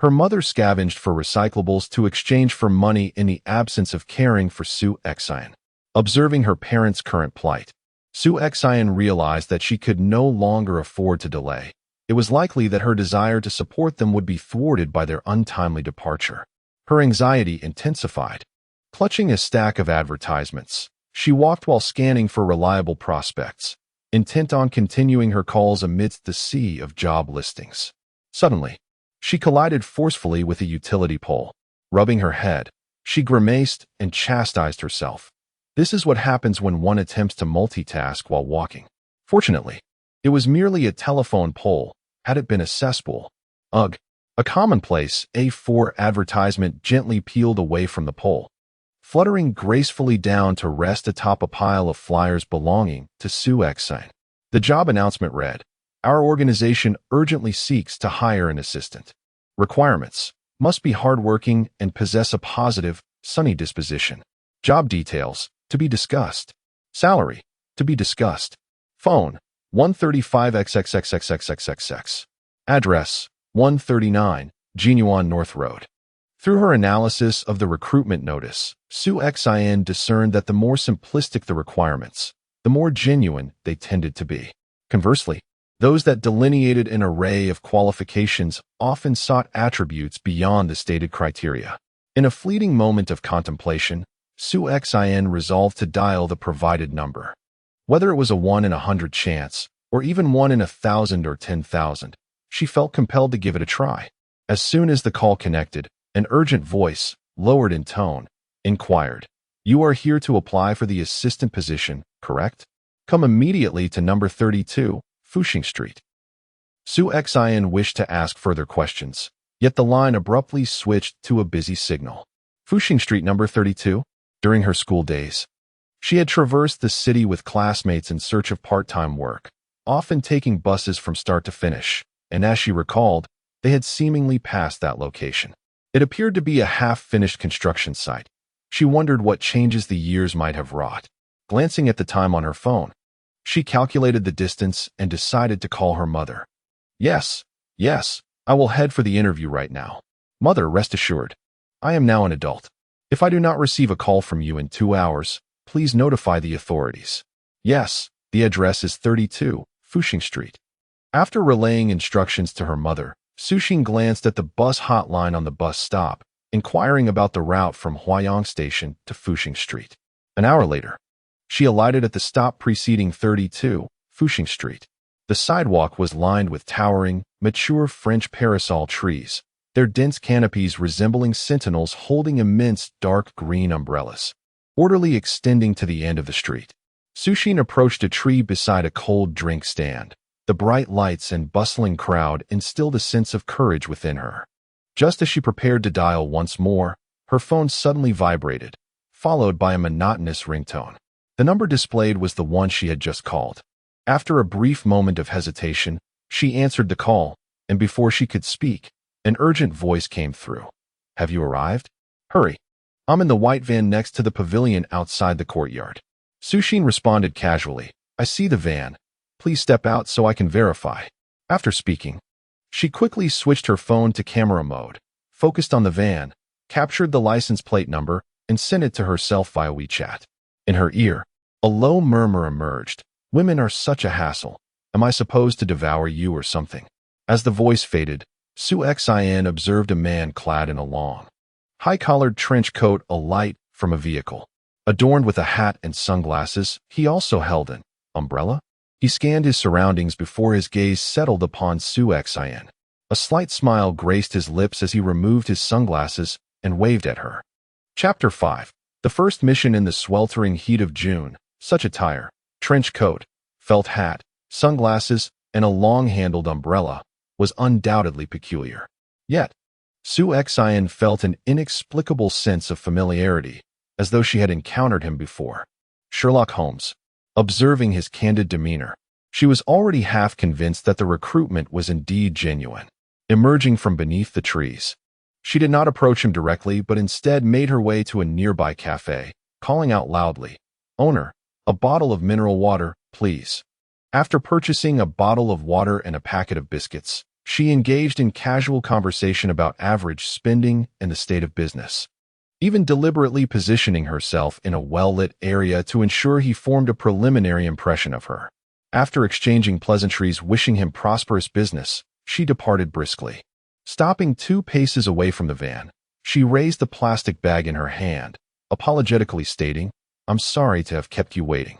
her mother scavenged for recyclables to exchange for money in the absence of caring for Shi Yan. Observing her parents' current plight, Shi Yan realized that she could no longer afford to delay. It was likely that her desire to support them would be thwarted by their untimely departure. Her anxiety intensified. Clutching a stack of advertisements, she walked while scanning for reliable prospects, intent on continuing her calls amidst the sea of job listings. Suddenly, she collided forcefully with a utility pole. Rubbing her head, she grimaced and chastised herself. This is what happens when one attempts to multitask while walking. Fortunately, it was merely a telephone pole. Had it been a cesspool? Ugh! A commonplace A4 advertisement gently peeled away from the pole, fluttering gracefully down to rest atop a pile of flyers belonging to Shi Yan. The job announcement read, "Our organization urgently seeks to hire an assistant. Requirements: must be hardworking and possess a positive, sunny disposition. Job details: to be discussed. Salary: to be discussed. Phone: 135XXXXXXXX. Address: 139 Jinyuan North Road." Through her analysis of the recruitment notice, Shi Yan discerned that the more simplistic the requirements, the more genuine they tended to be. Conversely, those that delineated an array of qualifications often sought attributes beyond the stated criteria. In a fleeting moment of contemplation, Su-Xin resolved to dial the provided number. Whether it was a 1 in 100 chance, or even 1 in 1,000 or 10,000, she felt compelled to give it a try. As soon as the call connected, an urgent voice, lowered in tone, inquired, "You are here to apply for the assistant position, correct? Come immediately to number 32, Fuxing Street." Su-Xin wished to ask further questions, yet the line abruptly switched to a busy signal. Fuxing Street number 32? During her school days, she had traversed the city with classmates in search of part-time work, often taking buses from start to finish, and as she recalled, they had seemingly passed that location. It appeared to be a half-finished construction site. She wondered what changes the years might have wrought. Glancing at the time on her phone, she calculated the distance and decided to call her mother. Yes, I will head for the interview right now. Mother, rest assured, I am now an adult. If I do not receive a call from you in 2 hours, please notify the authorities. Yes, the address is 32, Fuxing Street. After relaying instructions to her mother, Su-Xin glanced at the bus hotline on the bus stop, inquiring about the route from Huayang Station to Fuxing Street. An hour later, she alighted at the stop preceding 32, Fuxing Street. The sidewalk was lined with towering, mature French parasol trees, their dense canopies resembling sentinels holding immense dark green umbrellas, orderly extending to the end of the street. Su-Xin approached a tree beside a cold drink stand. The bright lights and bustling crowd instilled a sense of courage within her. Just as she prepared to dial once more, her phone suddenly vibrated, followed by a monotonous ringtone. The number displayed was the one she had just called. After a brief moment of hesitation, she answered the call, and before she could speak, an urgent voice came through. "Have you arrived? Hurry. I'm in the white van next to the pavilion outside the courtyard." Su-Xin responded casually, "I see the van. Please step out so I can verify." After speaking, she quickly switched her phone to camera mode, focused on the van, captured the license plate number, and sent it to herself via WeChat. In her ear, a low murmur emerged. "Women are such a hassle. Am I supposed to devour you or something?" As the voice faded, Su-Xin observed a man clad in a long, high-collared trench coat alight from a vehicle. Adorned with a hat and sunglasses, he also held an umbrella. He scanned his surroundings before his gaze settled upon Su-Xin. A slight smile graced his lips as he removed his sunglasses and waved at her. Chapter 5. The first mission in the sweltering heat of June. Such attire, trench coat, felt hat, sunglasses, and a long-handled umbrella, was undoubtedly peculiar. Yet, Su-Xin felt an inexplicable sense of familiarity, as though she had encountered him before. Sherlock Holmes. Observing his candid demeanor, she was already half convinced that the recruitment was indeed genuine. Emerging from beneath the trees, she did not approach him directly but instead made her way to a nearby cafe, calling out loudly, "Owner, a bottle of mineral water, please." After purchasing a bottle of water and a packet of biscuits, she engaged in casual conversation about average spending and the state of business, even deliberately positioning herself in a well-lit area to ensure he formed a preliminary impression of her. After exchanging pleasantries wishing him prosperous business, she departed briskly. Stopping 2 paces away from the van, she raised the plastic bag in her hand, apologetically stating, "I'm sorry to have kept you waiting."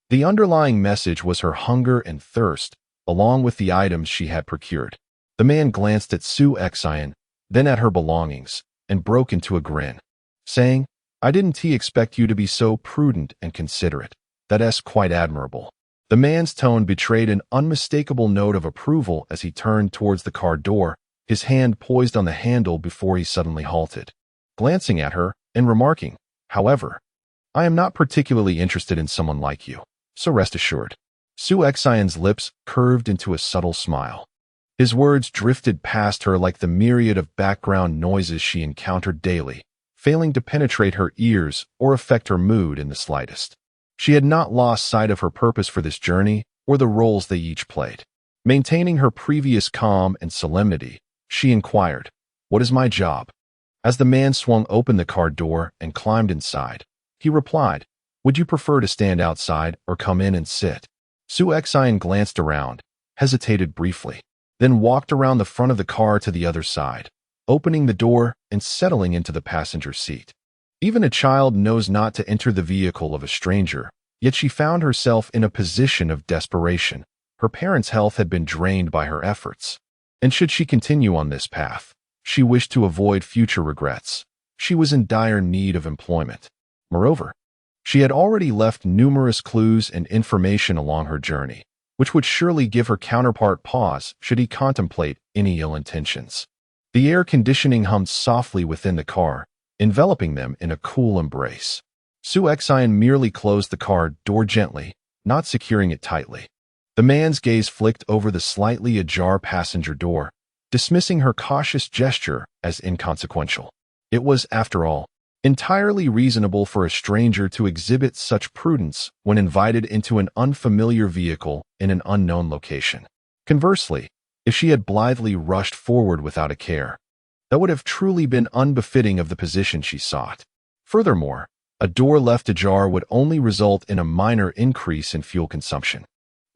The underlying message was her hunger and thirst, along with the items she had procured. The man glanced at Su-Xin, then at her belongings, and broke into a grin, saying, "I didn't expect you to be so prudent and considerate. That's quite admirable." The man's tone betrayed an unmistakable note of approval as he turned towards the car door, his hand poised on the handle before he suddenly halted. Glancing at her and remarking, "However, I am not particularly interested in someone like you, so rest assured." Su-Xion's lips curved into a subtle smile. His words drifted past her like the myriad of background noises she encountered daily, failing to penetrate her ears or affect her mood in the slightest. She had not lost sight of her purpose for this journey or the roles they each played. Maintaining her previous calm and solemnity, she inquired, "What is my job?" As the man swung open the car door and climbed inside, he replied, "Would you prefer to stand outside or come in and sit?" Su-Xin glanced around, hesitated briefly, then walked around the front of the car to the other side, opening the door and settling into the passenger seat. Even a child knows not to enter the vehicle of a stranger, yet she found herself in a position of desperation. Her parents' health had been drained by her efforts, and should she continue on this path, she wished to avoid future regrets. She was in dire need of employment. Moreover, she had already left numerous clues and information along her journey, which would surely give her counterpart pause should he contemplate any ill intentions. The air conditioning hummed softly within the car, enveloping them in a cool embrace. Su-Xian merely closed the car door gently, not securing it tightly. The man's gaze flicked over the slightly ajar passenger door, dismissing her cautious gesture as inconsequential. It was, after all, entirely reasonable for a stranger to exhibit such prudence when invited into an unfamiliar vehicle in an unknown location. Conversely, if she had blithely rushed forward without a care, that would have truly been unbefitting of the position she sought. Furthermore, a door left ajar would only result in a minor increase in fuel consumption.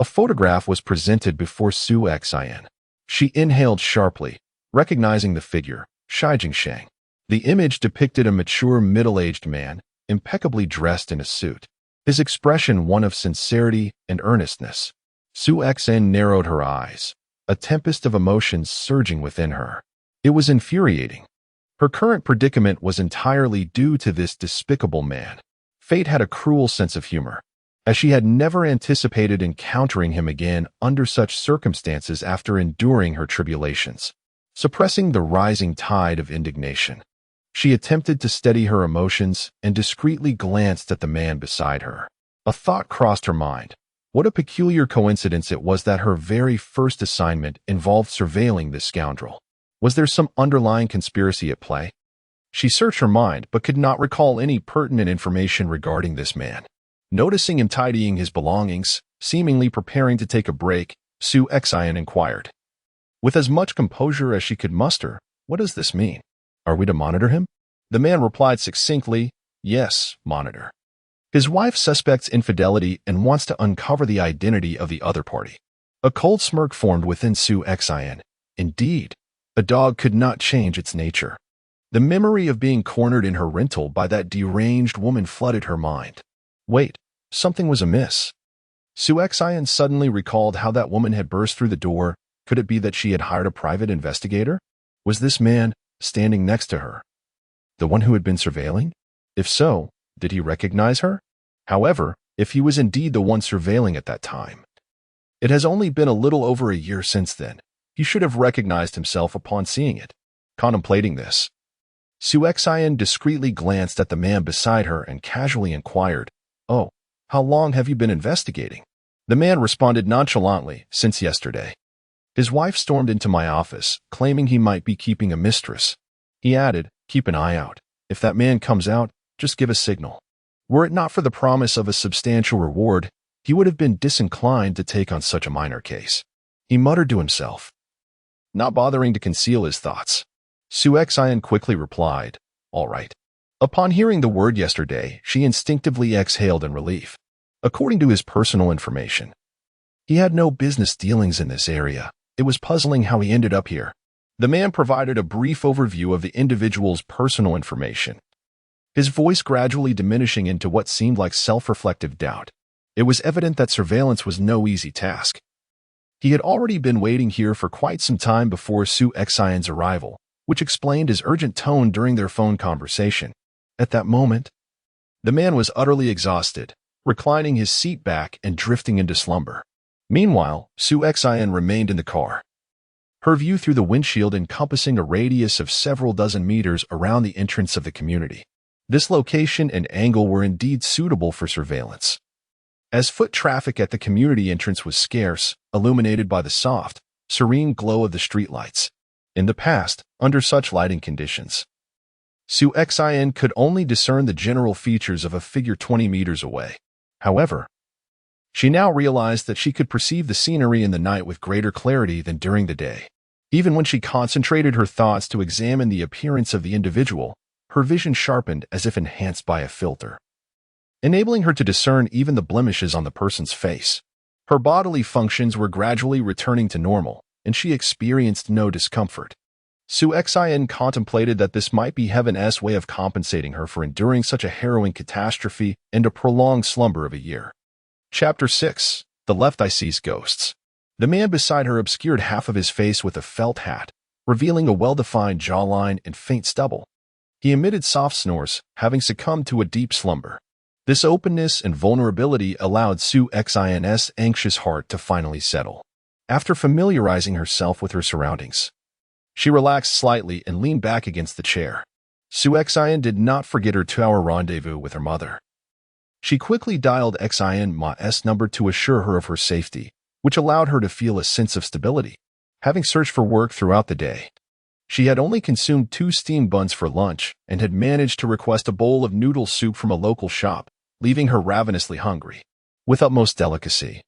A photograph was presented before Su-Xian. She inhaled sharply, recognizing the figure, Shi Yan. The image depicted a mature middle-aged man, impeccably dressed in a suit, his expression one of sincerity and earnestness. Su-Xian narrowed her eyes, a tempest of emotions surging within her. It was infuriating. Her current predicament was entirely due to this despicable man. Fate had a cruel sense of humor, as she had never anticipated encountering him again under such circumstances after enduring her tribulations. Suppressing the rising tide of indignation, she attempted to steady her emotions and discreetly glanced at the man beside her. A thought crossed her mind. What a peculiar coincidence it was that her very first assignment involved surveilling this scoundrel. Was there some underlying conspiracy at play? She searched her mind but could not recall any pertinent information regarding this man. Noticing him tidying his belongings, seemingly preparing to take a break, Su-Xian inquired. With as much composure as she could muster, "What does this mean? Are we to monitor him?" The man replied succinctly, "Yes, monitor. His wife suspects infidelity and wants to uncover the identity of the other party." A cold smirk formed within Su-Xian. Indeed, a dog could not change its nature. The memory of being cornered in her rental by that deranged woman flooded her mind. Wait, something was amiss. Su-Xian suddenly recalled how that woman had burst through the door. Could it be that she had hired a private investigator? Was this man, standing next to her, the one who had been surveilling? If so, did he recognize her? However, if he was indeed the one surveilling at that time, it has only been a little over a year since then. He should have recognized himself upon seeing it. Contemplating this, Su-Xian discreetly glanced at the man beside her and casually inquired, "Oh, how long have you been investigating?" The man responded nonchalantly, "Since yesterday." His wife stormed into my office, claiming he might be keeping a mistress. He added, "Keep an eye out. If that man comes out, just give a signal." Were it not for the promise of a substantial reward, he would have been disinclined to take on such a minor case. He muttered to himself, not bothering to conceal his thoughts. Su-Xian quickly replied, "All right." Upon hearing the word yesterday, she instinctively exhaled in relief. According to his personal information, he had no business dealings in this area. It was puzzling how he ended up here. The man provided a brief overview of the individual's personal information, his voice gradually diminishing into what seemed like self-reflective doubt. It was evident that surveillance was no easy task. He had already been waiting here for quite some time before Su-Xian's arrival, which explained his urgent tone during their phone conversation. At that moment, the man was utterly exhausted, reclining his seat back and drifting into slumber. Meanwhile, Su-Xian remained in the car, her view through the windshield encompassing a radius of several dozen meters around the entrance of the community. This location and angle were indeed suitable for surveillance, as foot traffic at the community entrance was scarce, illuminated by the soft, serene glow of the streetlights. In the past, under such lighting conditions, Su-Xian could only discern the general features of a figure 20 meters away. However, she now realized that she could perceive the scenery in the night with greater clarity than during the day. Even when she concentrated her thoughts to examine the appearance of the individual, her vision sharpened as if enhanced by a filter, enabling her to discern even the blemishes on the person's face. Her bodily functions were gradually returning to normal, and she experienced no discomfort. Su-Xian contemplated that this might be Heaven's way of compensating her for enduring such a harrowing catastrophe and a prolonged slumber of a year. Chapter 6. The Left Eye Sees Ghosts. The man beside her obscured half of his face with a felt hat, revealing a well-defined jawline and faint stubble. He emitted soft snores, having succumbed to a deep slumber. This openness and vulnerability allowed Su-Xian's anxious heart to finally settle. After familiarizing herself with her surroundings, she relaxed slightly and leaned back against the chair. Su-Xian did not forget her 2-hour rendezvous with her mother. She quickly dialed Xian Ma's number to assure her of her safety, which allowed her to feel a sense of stability. Having searched for work throughout the day, she had only consumed 2 steamed buns for lunch and had managed to request a bowl of noodle soup from a local shop, leaving her ravenously hungry. With utmost delicacy,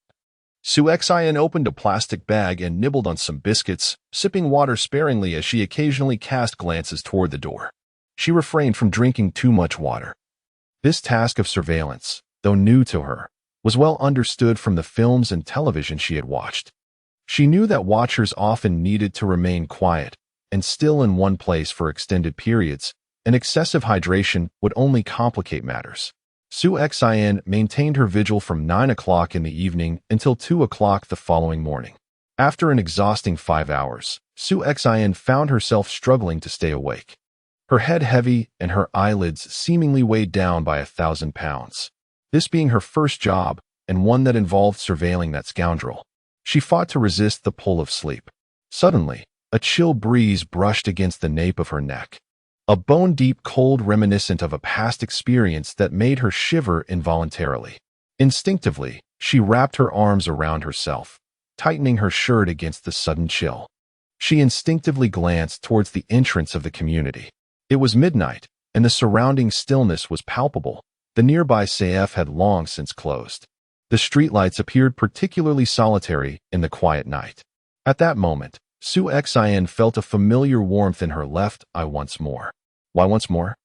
Su-Xian opened a plastic bag and nibbled on some biscuits, sipping water sparingly as she occasionally cast glances toward the door. She refrained from drinking too much water. This task of surveillance, though new to her, was well understood from the films and television she had watched. She knew that watchers often needed to remain quiet and still in one place for extended periods, and excessive hydration would only complicate matters. Su-Xian maintained her vigil from 9 o'clock in the evening until 2 o'clock the following morning. After an exhausting 5 hours, Su-Xian found herself struggling to stay awake. Her head heavy and her eyelids seemingly weighed down by 1,000 pounds. This being her first job, and one that involved surveilling that scoundrel, she fought to resist the pull of sleep. Suddenly, a chill breeze brushed against the nape of her neck. A bone-deep cold reminiscent of a past experience that made her shiver involuntarily. Instinctively, she wrapped her arms around herself, tightening her shirt against the sudden chill. She instinctively glanced towards the entrance of the community. It was midnight, and the surrounding stillness was palpable. The nearby CF had long since closed. The streetlights appeared particularly solitary in the quiet night. At that moment, Su-Xian felt a familiar warmth in her left eye once more. Why once more?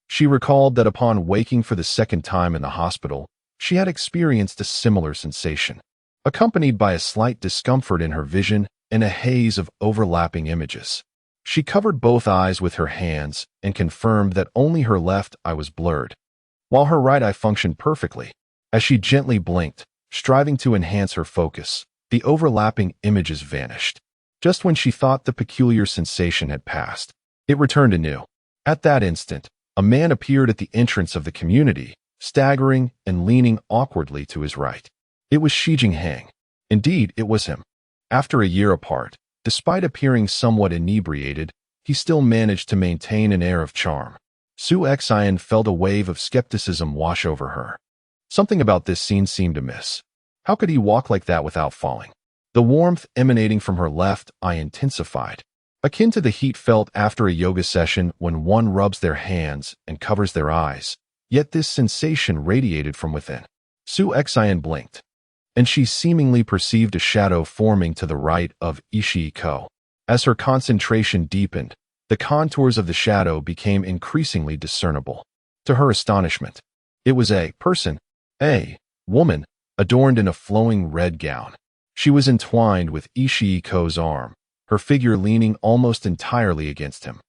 She recalled that upon waking for the second time in the hospital, she had experienced a similar sensation, accompanied by a slight discomfort in her vision and a haze of overlapping images. She covered both eyes with her hands and confirmed that only her left eye was blurred, while her right eye functioned perfectly. As she gently blinked, striving to enhance her focus, the overlapping images vanished. Just when she thought the peculiar sensation had passed, it returned anew. At that instant, a man appeared at the entrance of the community, staggering and leaning awkwardly to his right. It was Shi Yan. Indeed, it was him. After a year apart, despite appearing somewhat inebriated, he still managed to maintain an air of charm. Su-Xian felt a wave of skepticism wash over her. Something about this scene seemed amiss. How could he walk like that without falling? The warmth emanating from her left eye intensified, akin to the heat felt after a yoga session when one rubs their hands and covers their eyes. Yet this sensation radiated from within. Su-Xian blinked, and she seemingly perceived a shadow forming to the right of Ishii-ko. As her concentration deepened, the contours of the shadow became increasingly discernible. To her astonishment, it was a woman, adorned in a flowing red gown. She was entwined with Ishii-ko's arm, her figure leaning almost entirely against him.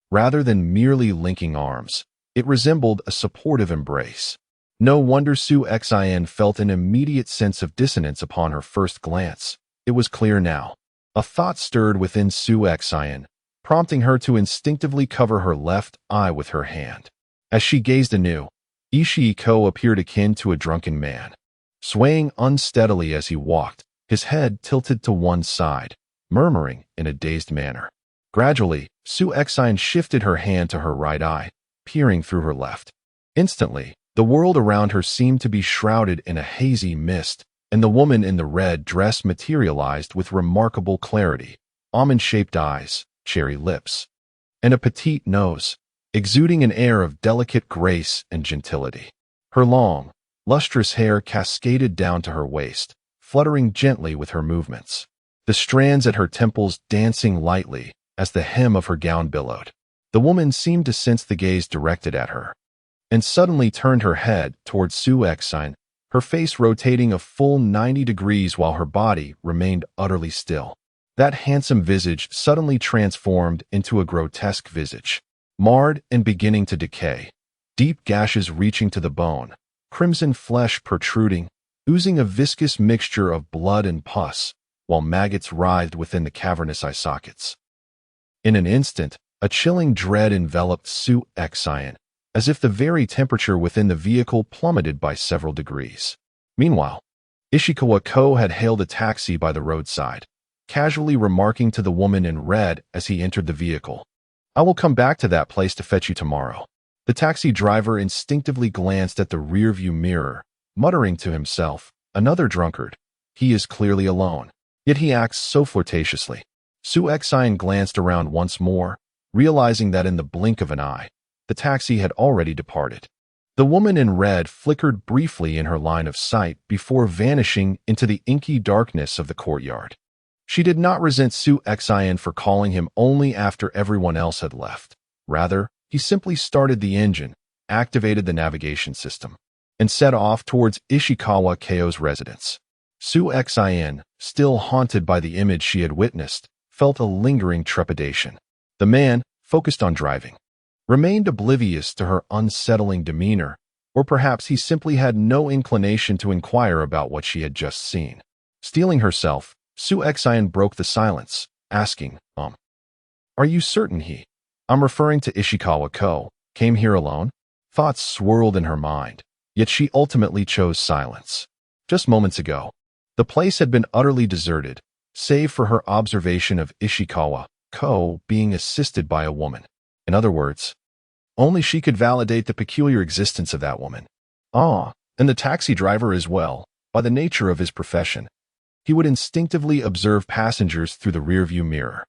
Rather than merely linking arms, it resembled a supportive embrace. No wonder Su-Xian felt an immediate sense of dissonance upon her first glance. It was clear now. A thought stirred within Su-Xian, prompting her to instinctively cover her left eye with her hand. As she gazed anew, Ishii-ko appeared akin to a drunken man, swaying unsteadily as he walked, his head tilted to one side, murmuring in a dazed manner. Gradually, Su-Xian shifted her hand to her right eye, peering through her left. Instantly, the world around her seemed to be shrouded in a hazy mist, and the woman in the red dress materialized with remarkable clarity, almond-shaped eyes, cherry lips, and a petite nose, exuding an air of delicate grace and gentility. Her long, lustrous hair cascaded down to her waist, fluttering gently with her movements, the strands at her temples dancing lightly as the hem of her gown billowed. The woman seemed to sense the gaze directed at her, and suddenly turned her head towards Su-Xian, her face rotating a full 90 degrees while her body remained utterly still. That handsome visage suddenly transformed into a grotesque visage, marred and beginning to decay, deep gashes reaching to the bone, crimson flesh protruding, oozing a viscous mixture of blood and pus, while maggots writhed within the cavernous eye sockets. In an instant, a chilling dread enveloped Su Yan, as if the very temperature within the vehicle plummeted by several degrees. Meanwhile, Ishikawa-ko had hailed a taxi by the roadside, casually remarking to the woman in red as he entered the vehicle, "I will come back to that place to fetch you tomorrow." The taxi driver instinctively glanced at the rearview mirror, muttering to himself, "Another drunkard. He is clearly alone. Yet he acts so flirtatiously." Su Yan glanced around once more, realizing that in the blink of an eye, the taxi had already departed. The woman in red flickered briefly in her line of sight before vanishing into the inky darkness of the courtyard. She did not resent Su Yan for calling him only after everyone else had left. Rather, he simply started the engine, activated the navigation system, and set off towards Ishikawa-ko's residence. Su Yan, still haunted by the image she had witnessed, felt a lingering trepidation. The man, focused on driving, remained oblivious to her unsettling demeanor, or perhaps he simply had no inclination to inquire about what she had just seen. Steeling herself, Su Yan broke the silence, asking, "Are you certain he, I'm referring to Ishikawa-ko, came here alone?" Thoughts swirled in her mind, yet she ultimately chose silence. Just moments ago, the place had been utterly deserted, save for her observation of Ishikawa-ko being assisted by a woman. In other words, only she could validate the peculiar existence of that woman. And the taxi driver as well, by the nature of his profession. He would instinctively observe passengers through the rearview mirror.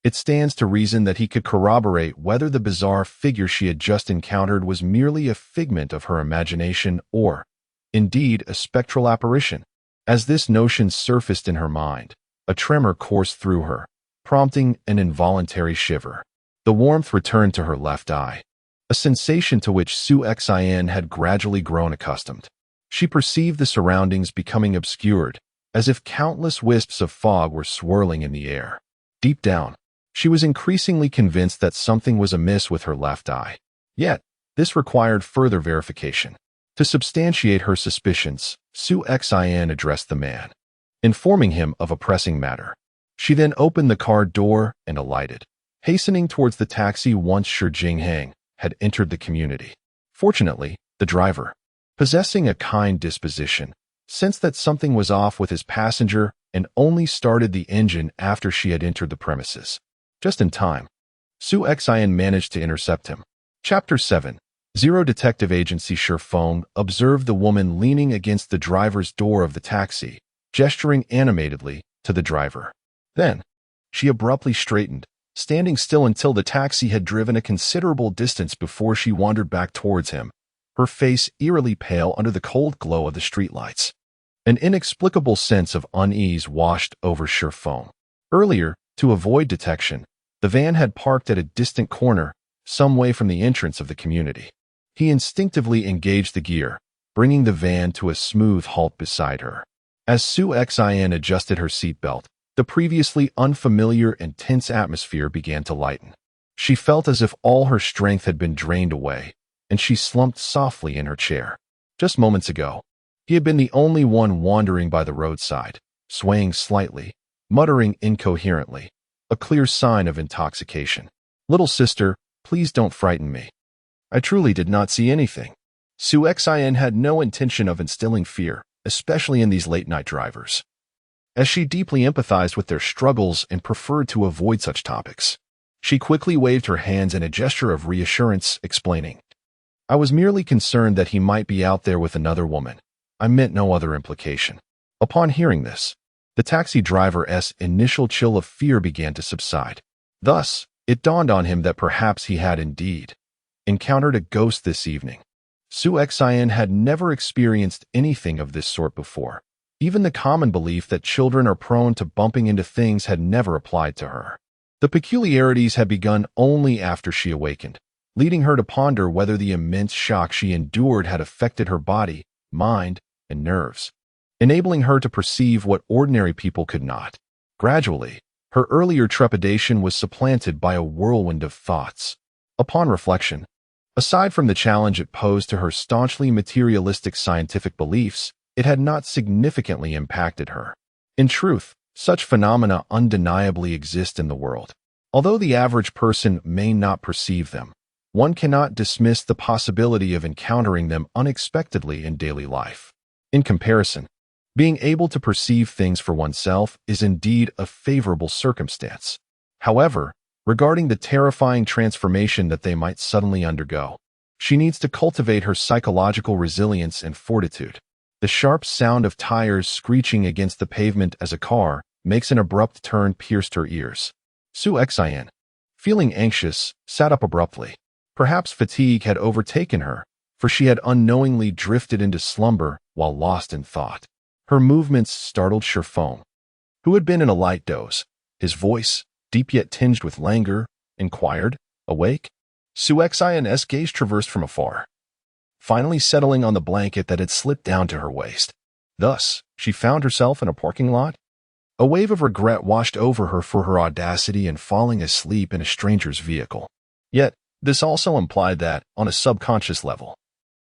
It stands to reason that he could corroborate whether the bizarre figure she had just encountered was merely a figment of her imagination or, indeed, a spectral apparition. As this notion surfaced in her mind, a tremor coursed through her, prompting an involuntary shiver. The warmth returned to her left eye, a sensation to which Su Yan had gradually grown accustomed. She perceived the surroundings becoming obscured, as if countless wisps of fog were swirling in the air. Deep down, she was increasingly convinced that something was amiss with her left eye. Yet, this required further verification. To substantiate her suspicions, Su Yan addressed the man, informing him of a pressing matter. She then opened the car door and alighted, hastening towards the taxi once Shi Yan had entered the community. Fortunately, the driver, possessing a kind disposition, sensed that something was off with his passenger and only started the engine after she had entered the premises. Just in time, Su Yan managed to intercept him. Chapter 7. Zero Detective Agency Shi Yan observed the woman leaning against the driver's door of the taxi, gesturing animatedly to the driver. Then, she abruptly straightened, standing still until the taxi had driven a considerable distance before she wandered back towards him, her face eerily pale under the cold glow of the streetlights. An inexplicable sense of unease washed over Shi Yan. Earlier, to avoid detection, the van had parked at a distant corner, some way from the entrance of the community. He instinctively engaged the gear, bringing the van to a smooth halt beside her. As Su Yan adjusted her seatbelt, the previously unfamiliar and tense atmosphere began to lighten. She felt as if all her strength had been drained away, and she slumped softly in her chair. Just moments ago, he had been the only one wandering by the roadside, swaying slightly, muttering incoherently, a clear sign of intoxication. "Little sister, please don't frighten me. I truly did not see anything." Su Yan had no intention of instilling fear, especially in these late-night drivers, as she deeply empathized with their struggles and preferred to avoid such topics. She quickly waved her hands in a gesture of reassurance, explaining, "I was merely concerned that he might be out there with another woman. I meant no other implication." Upon hearing this, the taxi driver's initial chill of fear began to subside. Thus, it dawned on him that perhaps he had indeed encountered a ghost this evening. Su Yan had never experienced anything of this sort before. Even the common belief that children are prone to bumping into things had never applied to her. The peculiarities had begun only after she awakened, leading her to ponder whether the immense shock she endured had affected her body, mind, and nerves, enabling her to perceive what ordinary people could not. Gradually, Her earlier trepidation was supplanted by a whirlwind of thoughts. Upon reflection, aside from the challenge it posed to her staunchly materialistic scientific beliefs, it had not significantly impacted her. In truth, such phenomena undeniably exist in the world. Although the average person may not perceive them, one cannot dismiss the possibility of encountering them unexpectedly in daily life. In comparison, being able to perceive things for oneself is indeed a favorable circumstance. However, regarding the terrifying transformation that they might suddenly undergo, she needs to cultivate her psychological resilience and fortitude. The sharp sound of tires screeching against the pavement as a car makes an abrupt turn pierced her ears. Shi Yan, feeling anxious, sat up abruptly. Perhaps fatigue had overtaken her, for she had unknowingly drifted into slumber while lost in thought. Her movements startled Shi Yan, who had been in a light doze. His voice, deep yet tinged with languor, inquired, "Awake?" Shi Yan's gaze traversed from afar, finally settling on the blanket that had slipped down to her waist. Thus, she found herself in a parking lot. A wave of regret washed over her for her audacity in falling asleep in a stranger's vehicle. Yet, this also implied that, on a subconscious level,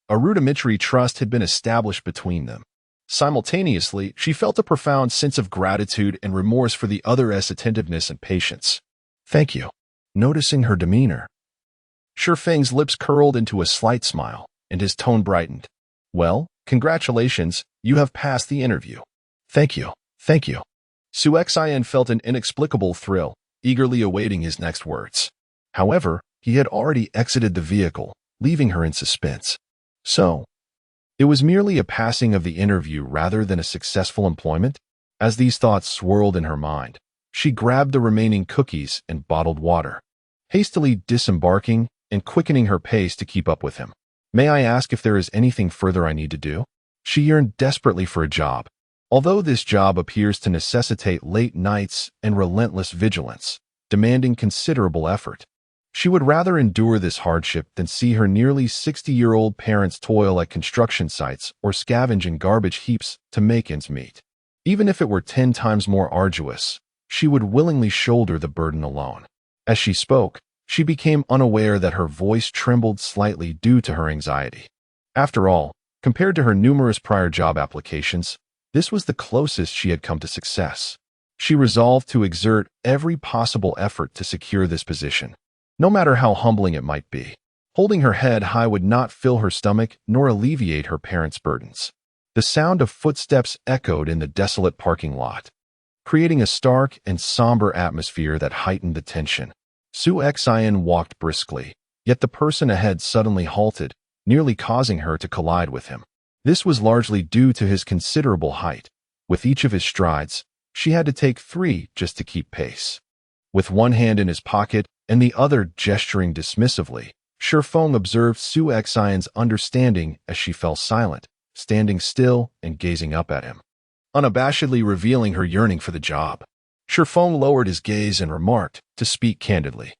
a rudimentary trust had been established between them. Simultaneously, she felt a profound sense of gratitude and remorse for the other's attentiveness and patience. "Thank you." Noticing her demeanor, Shi Yan's lips curled into a slight smile, and his tone brightened. "Well, congratulations, you have passed the interview." "Thank you, thank you." Shi Yan felt an inexplicable thrill, eagerly awaiting his next words. However, he had already exited the vehicle, leaving her in suspense. So, it was merely a passing of the interview rather than a successful employment? As these thoughts swirled in her mind, she grabbed the remaining cookies and bottled water, hastily disembarking and quickening her pace to keep up with him. "May I ask if there is anything further I need to do?" She yearned desperately for a job. Although this job appears to necessitate late nights and relentless vigilance, demanding considerable effort, she would rather endure this hardship than see her nearly 60-year-old parents toil at construction sites or scavenge in garbage heaps to make ends meet. Even if it were 10 times more arduous, she would willingly shoulder the burden alone. As she spoke, she became unaware that her voice trembled slightly due to her anxiety. After all, compared to her numerous prior job applications, this was the closest she had come to success. She resolved to exert every possible effort to secure this position, no matter how humbling it might be. Holding her head high would not fill her stomach nor alleviate her parents' burdens. The sound of footsteps echoed in the desolate parking lot, creating a stark and somber atmosphere that heightened the tension. Shi Yan walked briskly, yet the person ahead suddenly halted, nearly causing her to collide with him. This was largely due to his considerable height. With each of his strides, she had to take 3 just to keep pace. With one hand in his pocket and the other gesturing dismissively, Shi Yan observed Shi Yan's understanding as she fell silent, standing still and gazing up at him, unabashedly revealing her yearning for the job. Shi Yan lowered his gaze and remarked, to speak candidly,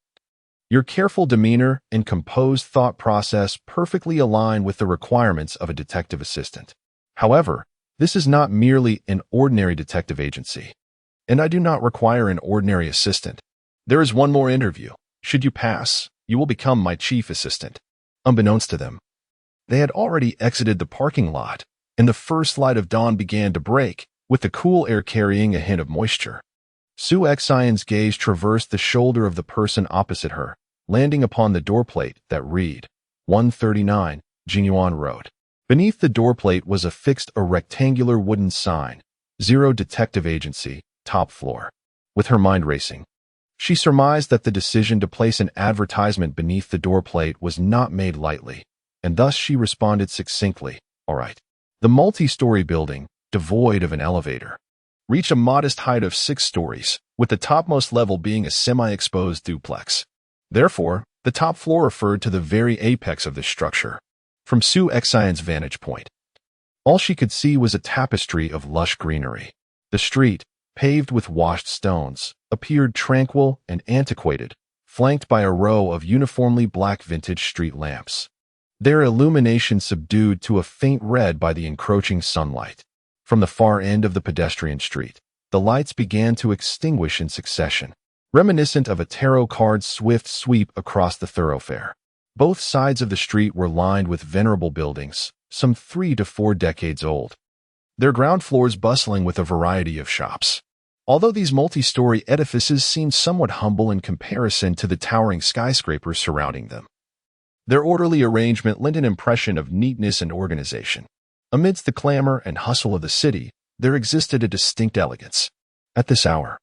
"Your careful demeanor and composed thought process perfectly align with the requirements of a detective assistant. However, this is not merely an ordinary detective agency, and I do not require an ordinary assistant. There is one more interview. Should you pass, you will become my chief assistant." Unbeknownst to them, they had already exited the parking lot, and the first light of dawn began to break, with the cool air carrying a hint of moisture. Shi Yan's gaze traversed the shoulder of the person opposite her, landing upon the doorplate that read, 139, Jinyuan Road. Beneath the doorplate was affixed a rectangular wooden sign, 0 Detective Agency, top floor. With her mind racing, she surmised that the decision to place an advertisement beneath the doorplate was not made lightly, and thus she responded succinctly, "All right." The multi-story building, devoid of an elevator, reached a modest height of 6 stories, with the topmost level being a semi-exposed duplex. Therefore, the top floor referred to the very apex of the structure. From Shi Yan's vantage point, all she could see was a tapestry of lush greenery. The street, paved with washed stones, appeared tranquil and antiquated, flanked by a row of uniformly black vintage street lamps, their illumination subdued to a faint red by the encroaching sunlight. From the far end of the pedestrian street, the lights began to extinguish in succession, reminiscent of a tarot card's swift sweep across the thoroughfare. Both sides of the street were lined with venerable buildings, some 3 to 4 decades old, their ground floors bustling with a variety of shops. Although these multi-story edifices seemed somewhat humble in comparison to the towering skyscrapers surrounding them, their orderly arrangement lent an impression of neatness and organization. Amidst the clamor and hustle of the city, there existed a distinct elegance. At this hour,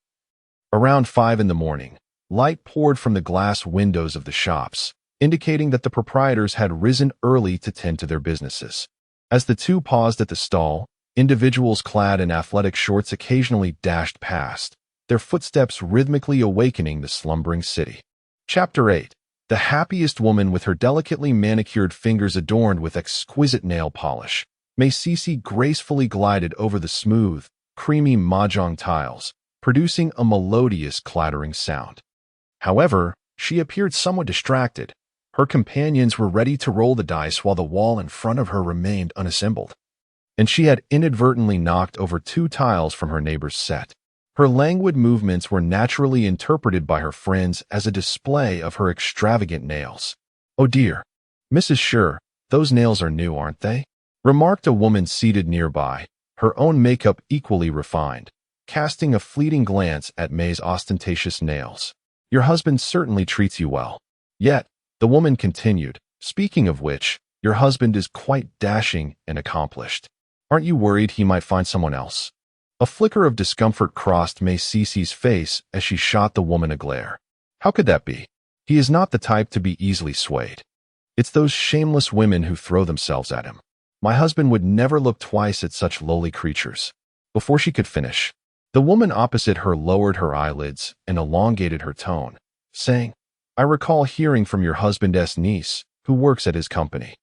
around 5 in the morning, light poured from the glass windows of the shops, indicating that the proprietors had risen early to tend to their businesses. As the two paused at the stall, individuals clad in athletic shorts occasionally dashed past, their footsteps rhythmically awakening the slumbering city. Chapter 8. The happiest woman, with her delicately manicured fingers adorned with exquisite nail polish, Cece gracefully glided over the smooth, creamy mahjong tiles, producing a melodious clattering sound. However, she appeared somewhat distracted. Her companions were ready to roll the dice while the wall in front of her remained unassembled, and she had inadvertently knocked over 2 tiles from her neighbor's set. Her languid movements were naturally interpreted by her friends as a display of her extravagant nails. "Oh dear, Mrs. Sure, those nails are new, aren't they?" remarked a woman seated nearby, her own makeup equally refined, casting a fleeting glance at May's ostentatious nails. "Your husband certainly treats you well." Yet, the woman continued, "Speaking of which, your husband is quite dashing and accomplished. Aren't you worried he might find someone else?" A flicker of discomfort crossed Cece's face as she shot the woman a glare. "How could that be? He is not the type to be easily swayed. It's those shameless women who throw themselves at him. My husband would never look twice at such lowly creatures." Before she could finish, the woman opposite her lowered her eyelids and elongated her tone, saying, "I recall hearing from your husband's niece, who works at his company,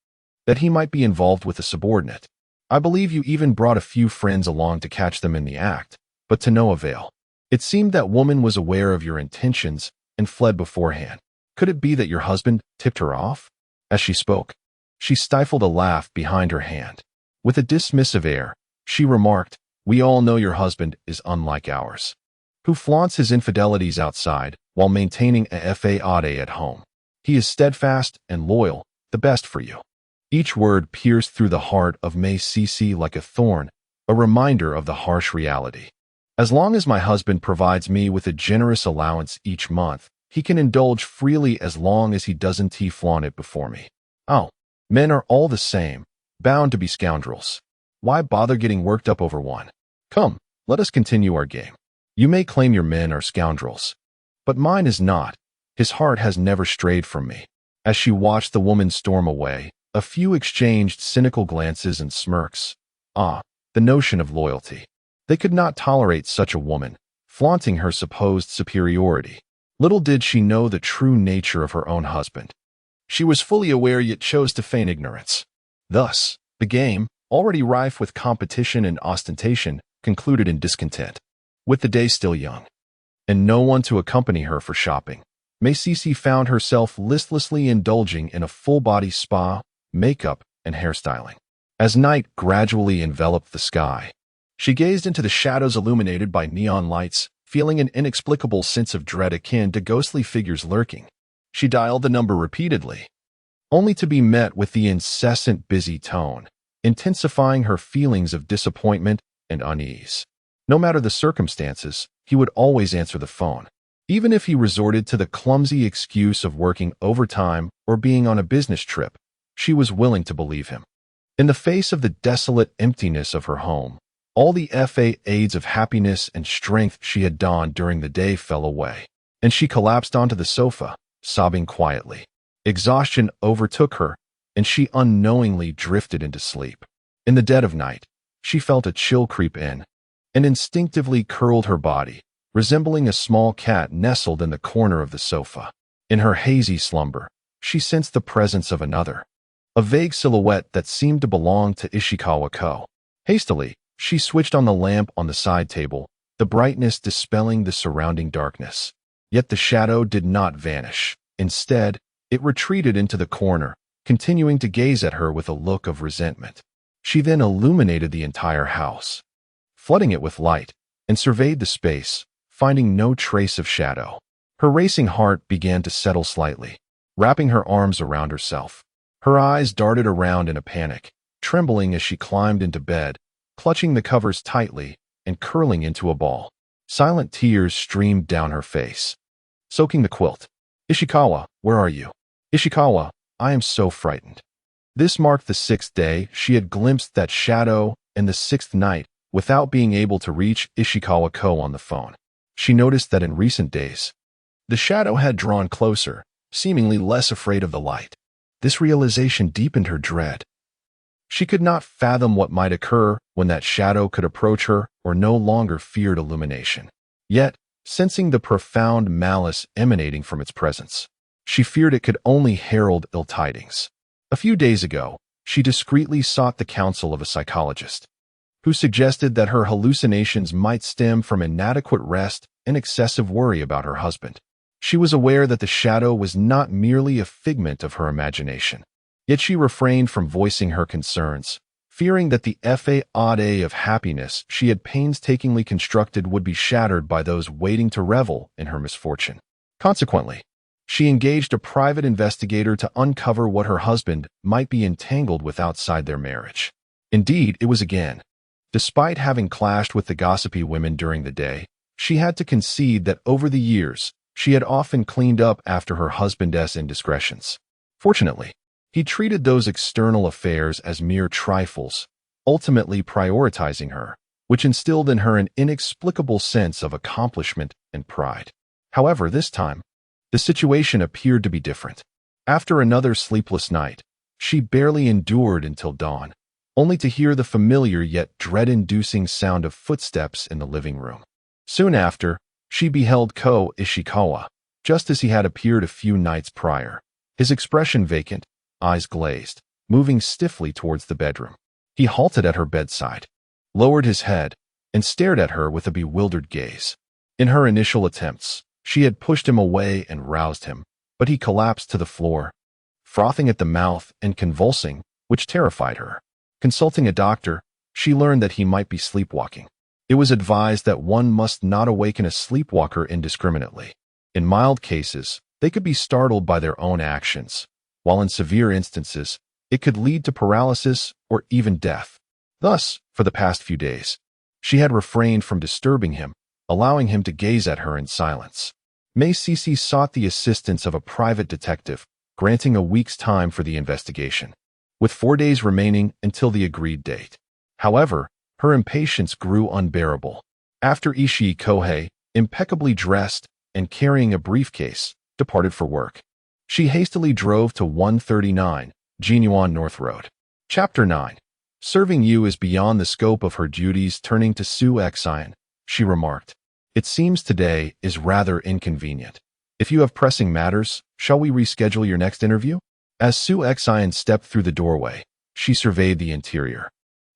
that he might be involved with a subordinate. I believe you even brought a few friends along to catch them in the act, but to no avail. It seemed that woman was aware of your intentions and fled beforehand. Could it be that your husband tipped her off?" As she spoke, she stifled a laugh behind her hand. With a dismissive air, she remarked, "We all know your husband is unlike ours, who flaunts his infidelities outside while maintaining a faade at home. He is steadfast and loyal, the best for you." Each word pierced through the heart of Cece like a thorn, a reminder of the harsh reality. "As long as my husband provides me with a generous allowance each month, he can indulge freely as long as he doesn't flaunt it before me. Oh, men are all the same, bound to be scoundrels. Why bother getting worked up over one? Come, let us continue our game. You may claim your men are scoundrels, but mine is not. His heart has never strayed from me." As she watched the woman storm away, a few exchanged cynical glances and smirks. Ah, the notion of loyalty. They could not tolerate such a woman, flaunting her supposed superiority. Little did she know the true nature of her own husband. She was fully aware, yet chose to feign ignorance. Thus, the game, already rife with competition and ostentation, concluded in discontent. With the day still young, and no one to accompany her for shopping, Cece found herself listlessly indulging in a full-body spa, makeup, and hairstyling. As night gradually enveloped the sky, she gazed into the shadows illuminated by neon lights, feeling an inexplicable sense of dread akin to ghostly figures lurking. She dialed the number repeatedly, only to be met with the incessant busy tone, intensifying her feelings of disappointment and unease. No matter the circumstances, he would always answer the phone, even if he resorted to the clumsy excuse of working overtime or being on a business trip. She was willing to believe him. In the face of the desolate emptiness of her home, all the aids of happiness and strength she had donned during the day fell away, and she collapsed onto the sofa, sobbing quietly. Exhaustion overtook her, and she unknowingly drifted into sleep. In the dead of night, she felt a chill creep in, and instinctively curled her body, resembling a small cat nestled in the corner of the sofa. In her hazy slumber, she sensed the presence of another, a vague silhouette that seemed to belong to Ishikawa-ko. Hastily, she switched on the lamp on the side table, the brightness dispelling the surrounding darkness. Yet the shadow did not vanish. Instead, it retreated into the corner, continuing to gaze at her with a look of resentment. She then illuminated the entire house, flooding it with light, and surveyed the space, finding no trace of shadow. Her racing heart began to settle slightly, wrapping her arms around herself. Her eyes darted around in a panic, trembling as she climbed into bed, clutching the covers tightly and curling into a ball. Silent tears streamed down her face, soaking the quilt. "Ishikawa, where are you? Ishikawa, I am so frightened." This marked the 6th day she had glimpsed that shadow, and the 6th night without being able to reach Ishikawa-ko on the phone. She noticed that in recent days, the shadow had drawn closer, seemingly less afraid of the light. This realization deepened her dread. She could not fathom what might occur when that shadow could approach her or no longer feared illumination. Yet, sensing the profound malice emanating from its presence, she feared it could only herald ill tidings. A few days ago, she discreetly sought the counsel of a psychologist, who suggested that her hallucinations might stem from inadequate rest and excessive worry about her husband. She was aware that the shadow was not merely a figment of her imagination, yet she refrained from voicing her concerns, fearing that the facade of happiness she had painstakingly constructed would be shattered by those waiting to revel in her misfortune. Consequently, she engaged a private investigator to uncover what her husband might be entangled with outside their marriage. Indeed, it was again. Despite having clashed with the gossipy women during the day, she had to concede that over the years, she had often cleaned up after her husband's indiscretions. Fortunately, he treated those external affairs as mere trifles, ultimately prioritizing her, which instilled in her an inexplicable sense of accomplishment and pride. However, this time, the situation appeared to be different. After another sleepless night, she barely endured until dawn, only to hear the familiar yet dread-inducing sound of footsteps in the living room. Soon after, she beheld Ko Ishikawa, just as he had appeared a few nights prior, his expression vacant, eyes glazed, moving stiffly towards the bedroom. He halted at her bedside, lowered his head, and stared at her with a bewildered gaze. In her initial attempts, she had pushed him away and roused him, but he collapsed to the floor, frothing at the mouth and convulsing, which terrified her. Consulting a doctor, she learned that he might be sleepwalking. It was advised that one must not awaken a sleepwalker indiscriminately. In mild cases, they could be startled by their own actions, while in severe instances, it could lead to paralysis or even death. Thus, for the past few days, she had refrained from disturbing him, allowing him to gaze at her in silence. May Cece sought the assistance of a private detective, granting a week's time for the investigation, with 4 days remaining until the agreed date. However, her impatience grew unbearable. After Ishii Kohei, impeccably dressed and carrying a briefcase, departed for work, she hastily drove to 139 Jinyuan North Road. Chapter 9. Serving you is beyond the scope of her duties. Turning to Su Yan, she remarked, "It seems today is rather inconvenient. If you have pressing matters, shall we reschedule your next interview?" As Su Yan stepped through the doorway, she surveyed the interior,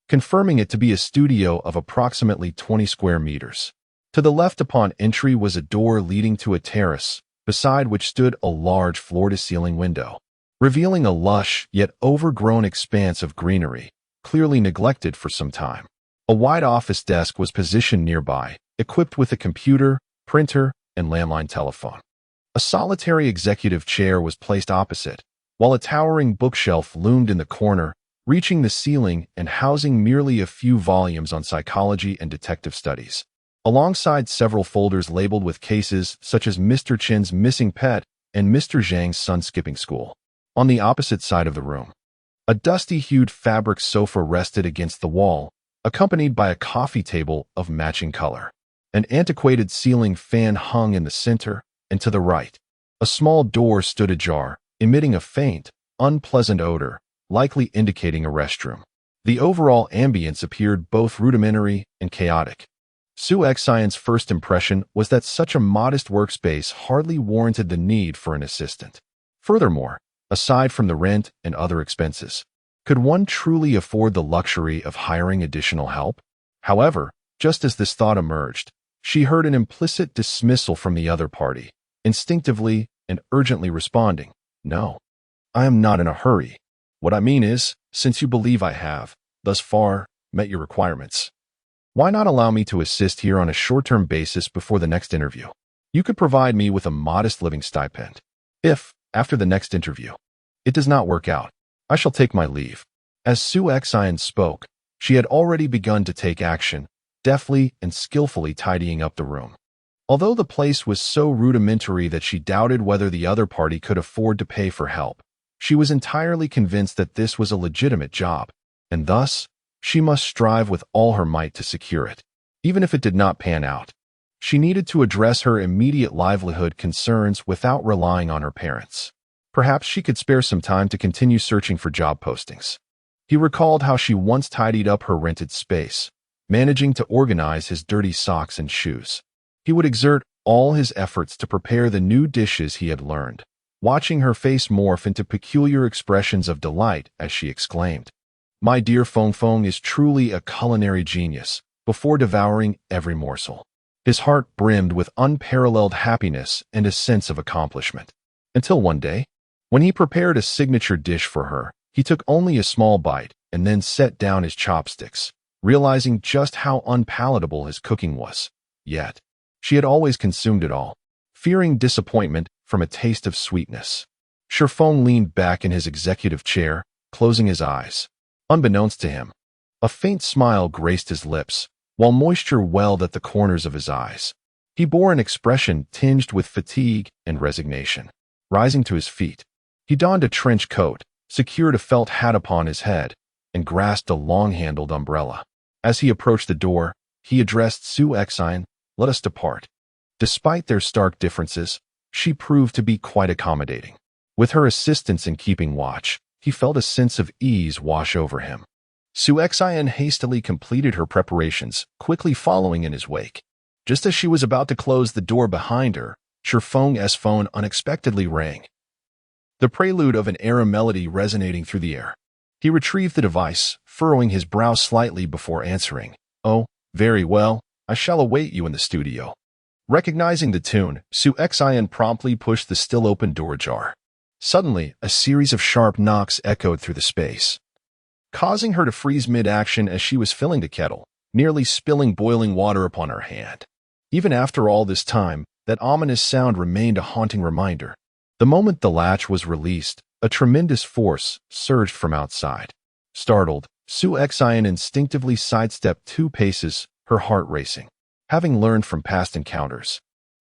confirming it to be a studio of approximately 20 square meters. To the left upon entry was a door leading to a terrace, beside which stood a large floor-to-ceiling window, revealing a lush yet overgrown expanse of greenery, clearly neglected for some time. A wide office desk was positioned nearby, equipped with a computer, printer, and landline telephone. A solitary executive chair was placed opposite, while a towering bookshelf loomed in the corner, reaching the ceiling and housing merely a few volumes on psychology and detective studies, alongside several folders labeled with cases such as Mr. Chin's missing pet and Mr. Zhang's son skipping school. On the opposite side of the room, a dusty-hued fabric sofa rested against the wall, accompanied by a coffee table of matching color. An antiquated ceiling fan hung in the center, and to the right, a small door stood ajar, emitting a faint, unpleasant odor, likely indicating a restroom. The overall ambience appeared both rudimentary and chaotic. Su Yan's first impression was that such a modest workspace hardly warranted the need for an assistant. Furthermore, aside from the rent and other expenses, could one truly afford the luxury of hiring additional help? However, just as this thought emerged, she heard an implicit dismissal from the other party, instinctively and urgently responding, "No, I am not in a hurry. What I mean is, since you believe I have, thus far, met your requirements, Why not allow me to assist here on a short-term basis before the next interview? You could provide me with a modest living stipend. If, after the next interview, it does not work out, I shall take my leave." As Su Xian spoke, she had already begun to take action, deftly and skillfully tidying up the room. Although the place was so rudimentary that she doubted whether the other party could afford to pay for help, she was entirely convinced that this was a legitimate job, and thus, she must strive with all her might to secure it. Even if it did not pan out, she needed to address her immediate livelihood concerns without relying on her parents. Perhaps she could spare some time to continue searching for job postings. He recalled how she once tidied up her rented space, managing to organize his dirty socks and shoes. He would exert all his efforts to prepare the new dishes he had learned, watching her face morph into peculiar expressions of delight as she exclaimed, "My dear Feng Feng is truly a culinary genius," before devouring every morsel. His heart brimmed with unparalleled happiness and a sense of accomplishment. Until one day, when he prepared a signature dish for her, he took only a small bite and then set down his chopsticks, realizing just how unpalatable his cooking was. Yet, she had always consumed it all, fearing disappointment from a taste of sweetness. Shi Feng leaned back in his executive chair, closing his eyes. Unbeknownst to him, a faint smile graced his lips, while moisture welled at the corners of his eyes. He bore an expression tinged with fatigue and resignation. Rising to his feet, he donned a trench coat, secured a felt hat upon his head, and grasped a long-handled umbrella. As he approached the door, he addressed Su Xian, "Let us depart." Despite their stark differences, she proved to be quite accommodating. With her assistance in keeping watch, he felt a sense of ease wash over him. Su Xian hastily completed her preparations, quickly following in his wake. Just as she was about to close the door behind her, Shi Feng's phone unexpectedly rang, the prelude of an era melody resonating through the air. He retrieved the device, furrowing his brow slightly before answering. "Oh, very well, I shall await you in the studio." Recognizing the tune, Su Xian promptly pushed the still-open door ajar. Suddenly, a series of sharp knocks echoed through the space, causing her to freeze mid-action as she was filling the kettle, nearly spilling boiling water upon her hand. Even after all this time, that ominous sound remained a haunting reminder. The moment the latch was released, a tremendous force surged from outside. Startled, Su Xian instinctively sidestepped 2 paces, her heart racing. Having learned from past encounters,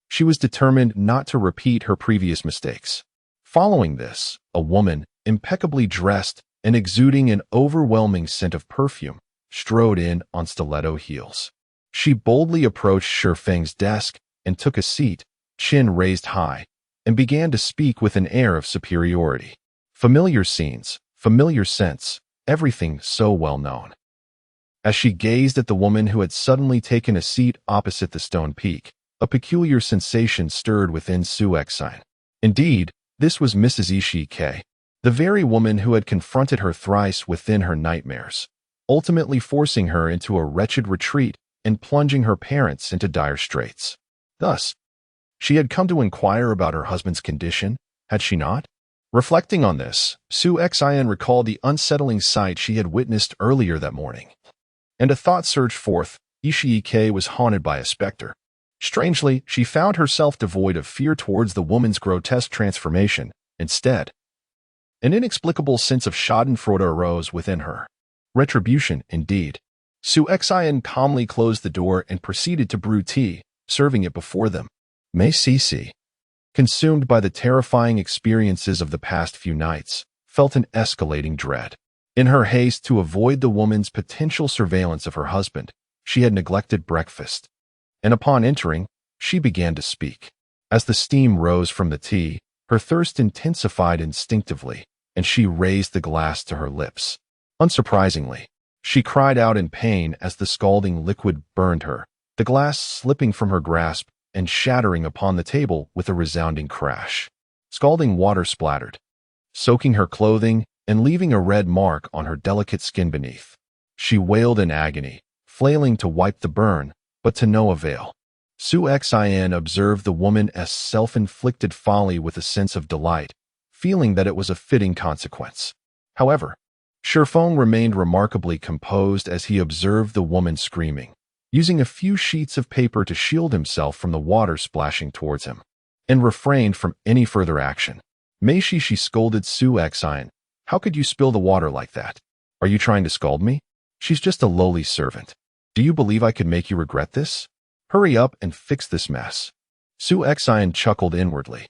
she was determined not to repeat her previous mistakes. Following this, a woman, impeccably dressed and exuding an overwhelming scent of perfume, strode in on stiletto heels. She boldly approached Shi Feng's desk and took a seat, chin raised high, and began to speak with an air of superiority. Familiar scenes, familiar scents, everything so well known. As she gazed at the woman who had suddenly taken a seat opposite the stone peak, a peculiar sensation stirred within Su Xian. Indeed, this was Mrs. Ishii, the very woman who had confronted her thrice within her nightmares, ultimately forcing her into a wretched retreat and plunging her parents into dire straits. Thus, she had come to inquire about her husband's condition, had she not? Reflecting on this, Su Xian recalled the unsettling sight she had witnessed earlier that morning, and a thought surged forth. Ishii was haunted by a specter. Strangely, she found herself devoid of fear towards the woman's grotesque transformation. Instead, an inexplicable sense of schadenfreude arose within her. Retribution, indeed. Su Xian calmly closed the door and proceeded to brew tea, serving it before them. Mei Sisi, consumed by the terrifying experiences of the past few nights, felt an escalating dread. In her haste to avoid the woman's potential surveillance of her husband, she had neglected breakfast, and upon entering, she began to speak. As the steam rose from the tea, her thirst intensified instinctively, and she raised the glass to her lips. Unsurprisingly, she cried out in pain as the scalding liquid burned her, the glass slipping from her grasp and shattering upon the table with a resounding crash. Scalding water splattered, soaking her clothing and leaving a red mark on her delicate skin beneath. She wailed in agony, flailing to wipe the burn, but to no avail. Su Xian observed the woman's self-inflicted folly with a sense of delight, feeling that it was a fitting consequence. However, Shi Feng remained remarkably composed as he observed the woman screaming, using a few sheets of paper to shield himself from the water splashing towards him, and refrained from any further action. Meishi, she scolded Su Xian. How could you spill the water like that? Are you trying to scald me? She's just a lowly servant. Do you believe I could make you regret this? Hurry up and fix this mess. Su Xian chuckled inwardly,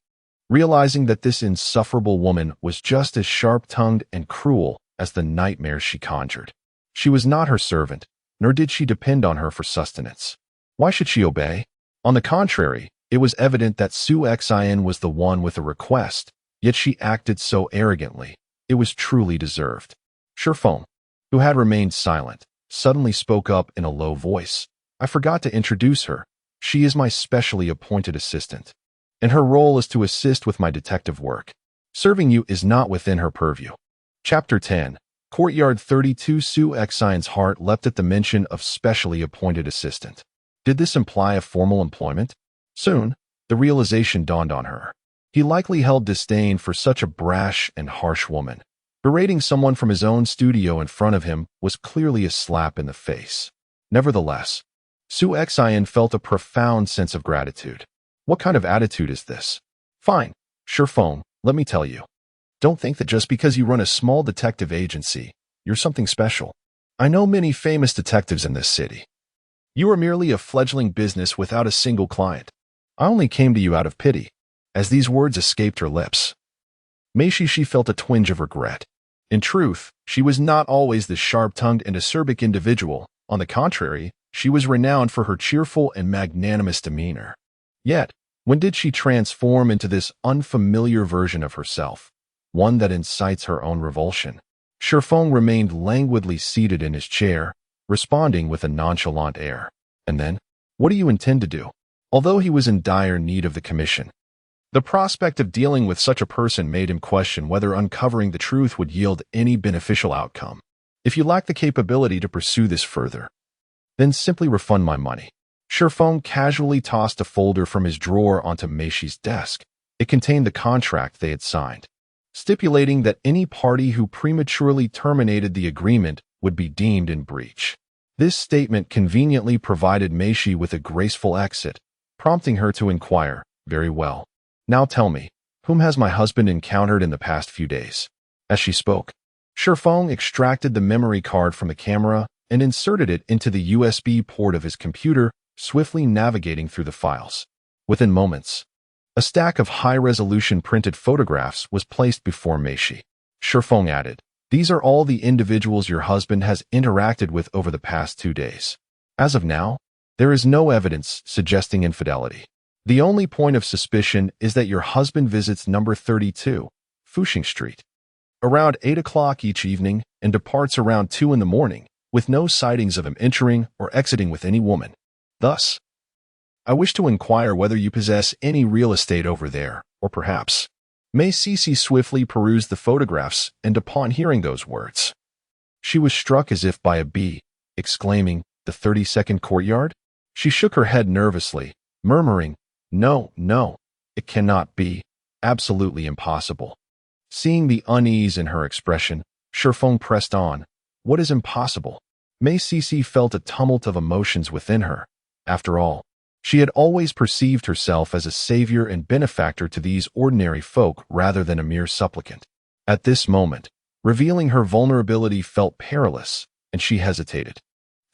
realizing that this insufferable woman was just as sharp-tongued and cruel as the nightmares she conjured. She was not her servant, nor did she depend on her for sustenance. Why should she obey? On the contrary, it was evident that Su Xian was the one with a request, yet she acted so arrogantly. It was truly deserved. Shifeng, who had remained silent, suddenly spoke up in a low voice. I forgot to introduce her. She is my specially appointed assistant, and her role is to assist with my detective work. Serving you is not within her purview. Chapter 10. Courtyard 32. Su Xian's heart leapt at the mention of specially appointed assistant. Did this imply a formal employment? Soon, the realization dawned on her. He likely held disdain for such a brash and harsh woman. Berating someone from his own studio in front of him was clearly a slap in the face. Nevertheless, Su Xian felt a profound sense of gratitude. What kind of attitude is this? Fine, Shifeng, let me tell you. Don't think that just because you run a small detective agency, you're something special. I know many famous detectives in this city. You are merely a fledgling business without a single client. I only came to you out of pity. As these words escaped her lips, Meishi, she felt a twinge of regret. In truth, she was not always the sharp-tongued and acerbic individual. On the contrary, she was renowned for her cheerful and magnanimous demeanor. Yet, when did she transform into this unfamiliar version of herself, one that incites her own revulsion? Shifeng remained languidly seated in his chair, responding with a nonchalant air. And then, what do you intend to do? Although he was in dire need of the commission, the prospect of dealing with such a person made him question whether uncovering the truth would yield any beneficial outcome. If you lack the capability to pursue this further, then simply refund my money. Shifeng casually tossed a folder from his drawer onto Meishi's desk. It contained the contract they had signed, stipulating that any party who prematurely terminated the agreement would be deemed in breach. This statement conveniently provided Meishi with a graceful exit, prompting her to inquire, very well. Now tell me, whom has my husband encountered in the past few days? As she spoke, Shifeng extracted the memory card from the camera and inserted it into the USB port of his computer, swiftly navigating through the files. Within moments, a stack of high-resolution printed photographs was placed before Meishi. Shifeng added, "These are all the individuals your husband has interacted with over the past 2 days. As of now, there is no evidence suggesting infidelity. The only point of suspicion is that your husband visits number 32, Fuxing Street, around 8 o'clock each evening and departs around 2 in the morning, with no sightings of him entering or exiting with any woman. Thus, I wish to inquire whether you possess any real estate over there, or perhaps." Meishi swiftly perused the photographs, and upon hearing those words, she was struck as if by a bee, exclaiming, "The 32nd courtyard?" She shook her head nervously, murmuring, No, it cannot be. Absolutely impossible." Seeing the unease in her expression, Shifeng pressed on. What is impossible? Meishi felt a tumult of emotions within her. After all, she had always perceived herself as a savior and benefactor to these ordinary folk rather than a mere supplicant. At this moment, revealing her vulnerability felt perilous, and she hesitated,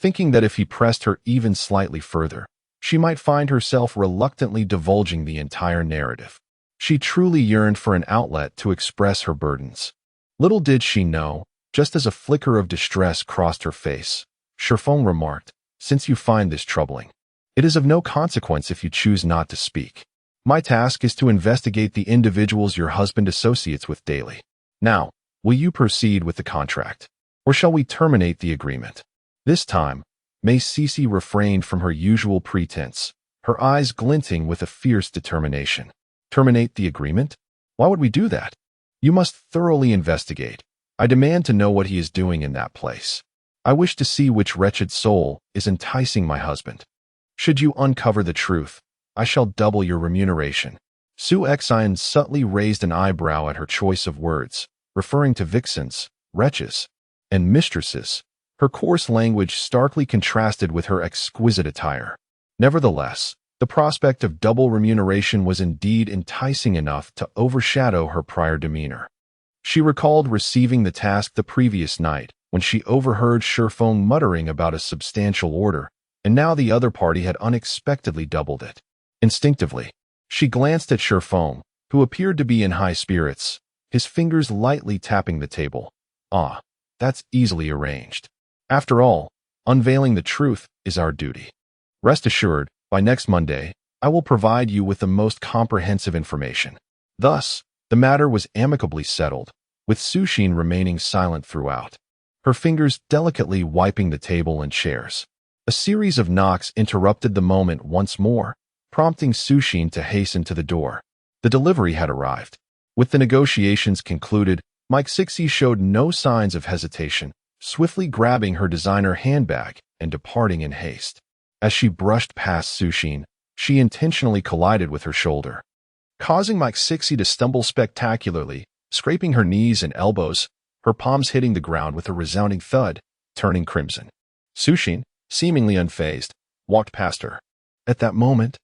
thinking that if he pressed her even slightly further, she might find herself reluctantly divulging the entire narrative. She truly yearned for an outlet to express her burdens. Little did she know, just as a flicker of distress crossed her face, Shifeng remarked, "Since you find this troubling, it is of no consequence if you choose not to speak. My task is to investigate the individuals your husband associates with daily. Now, will you proceed with the contract, or shall we terminate the agreement?" This time, Meishi refrained from her usual pretense, her eyes glinting with a fierce determination. "Terminate the agreement? Why would we do that? You must thoroughly investigate. I demand to know what he is doing in that place. I wish to see which wretched soul is enticing my husband. Should you uncover the truth, I shall double your remuneration." Su Xian subtly raised an eyebrow at her choice of words, referring to vixens, wretches, and mistresses. Her coarse language starkly contrasted with her exquisite attire. Nevertheless, the prospect of double remuneration was indeed enticing enough to overshadow her prior demeanor. She recalled receiving the task the previous night when she overheard Shifeng muttering about a substantial order, and now the other party had unexpectedly doubled it. Instinctively, she glanced at Shifeng, who appeared to be in high spirits, his fingers lightly tapping the table. Ah, that's easily arranged. After all, unveiling the truth is our duty. Rest assured, by next Monday, I will provide you with the most comprehensive information. Thus, the matter was amicably settled, with Shi Yan remaining silent throughout, her fingers delicately wiping the table and chairs. A series of knocks interrupted the moment once more, prompting Shi Yan to hasten to the door. The delivery had arrived. With the negotiations concluded, Mike Sixie showed no signs of hesitation, swiftly grabbing her designer handbag and departing in haste. As she brushed past Shi Yan, she intentionally collided with her shoulder, causing Mike Sixie to stumble spectacularly, scraping her knees and elbows, her palms hitting the ground with a resounding thud, turning crimson. Shi Yan, seemingly unfazed, walked past her. At that moment,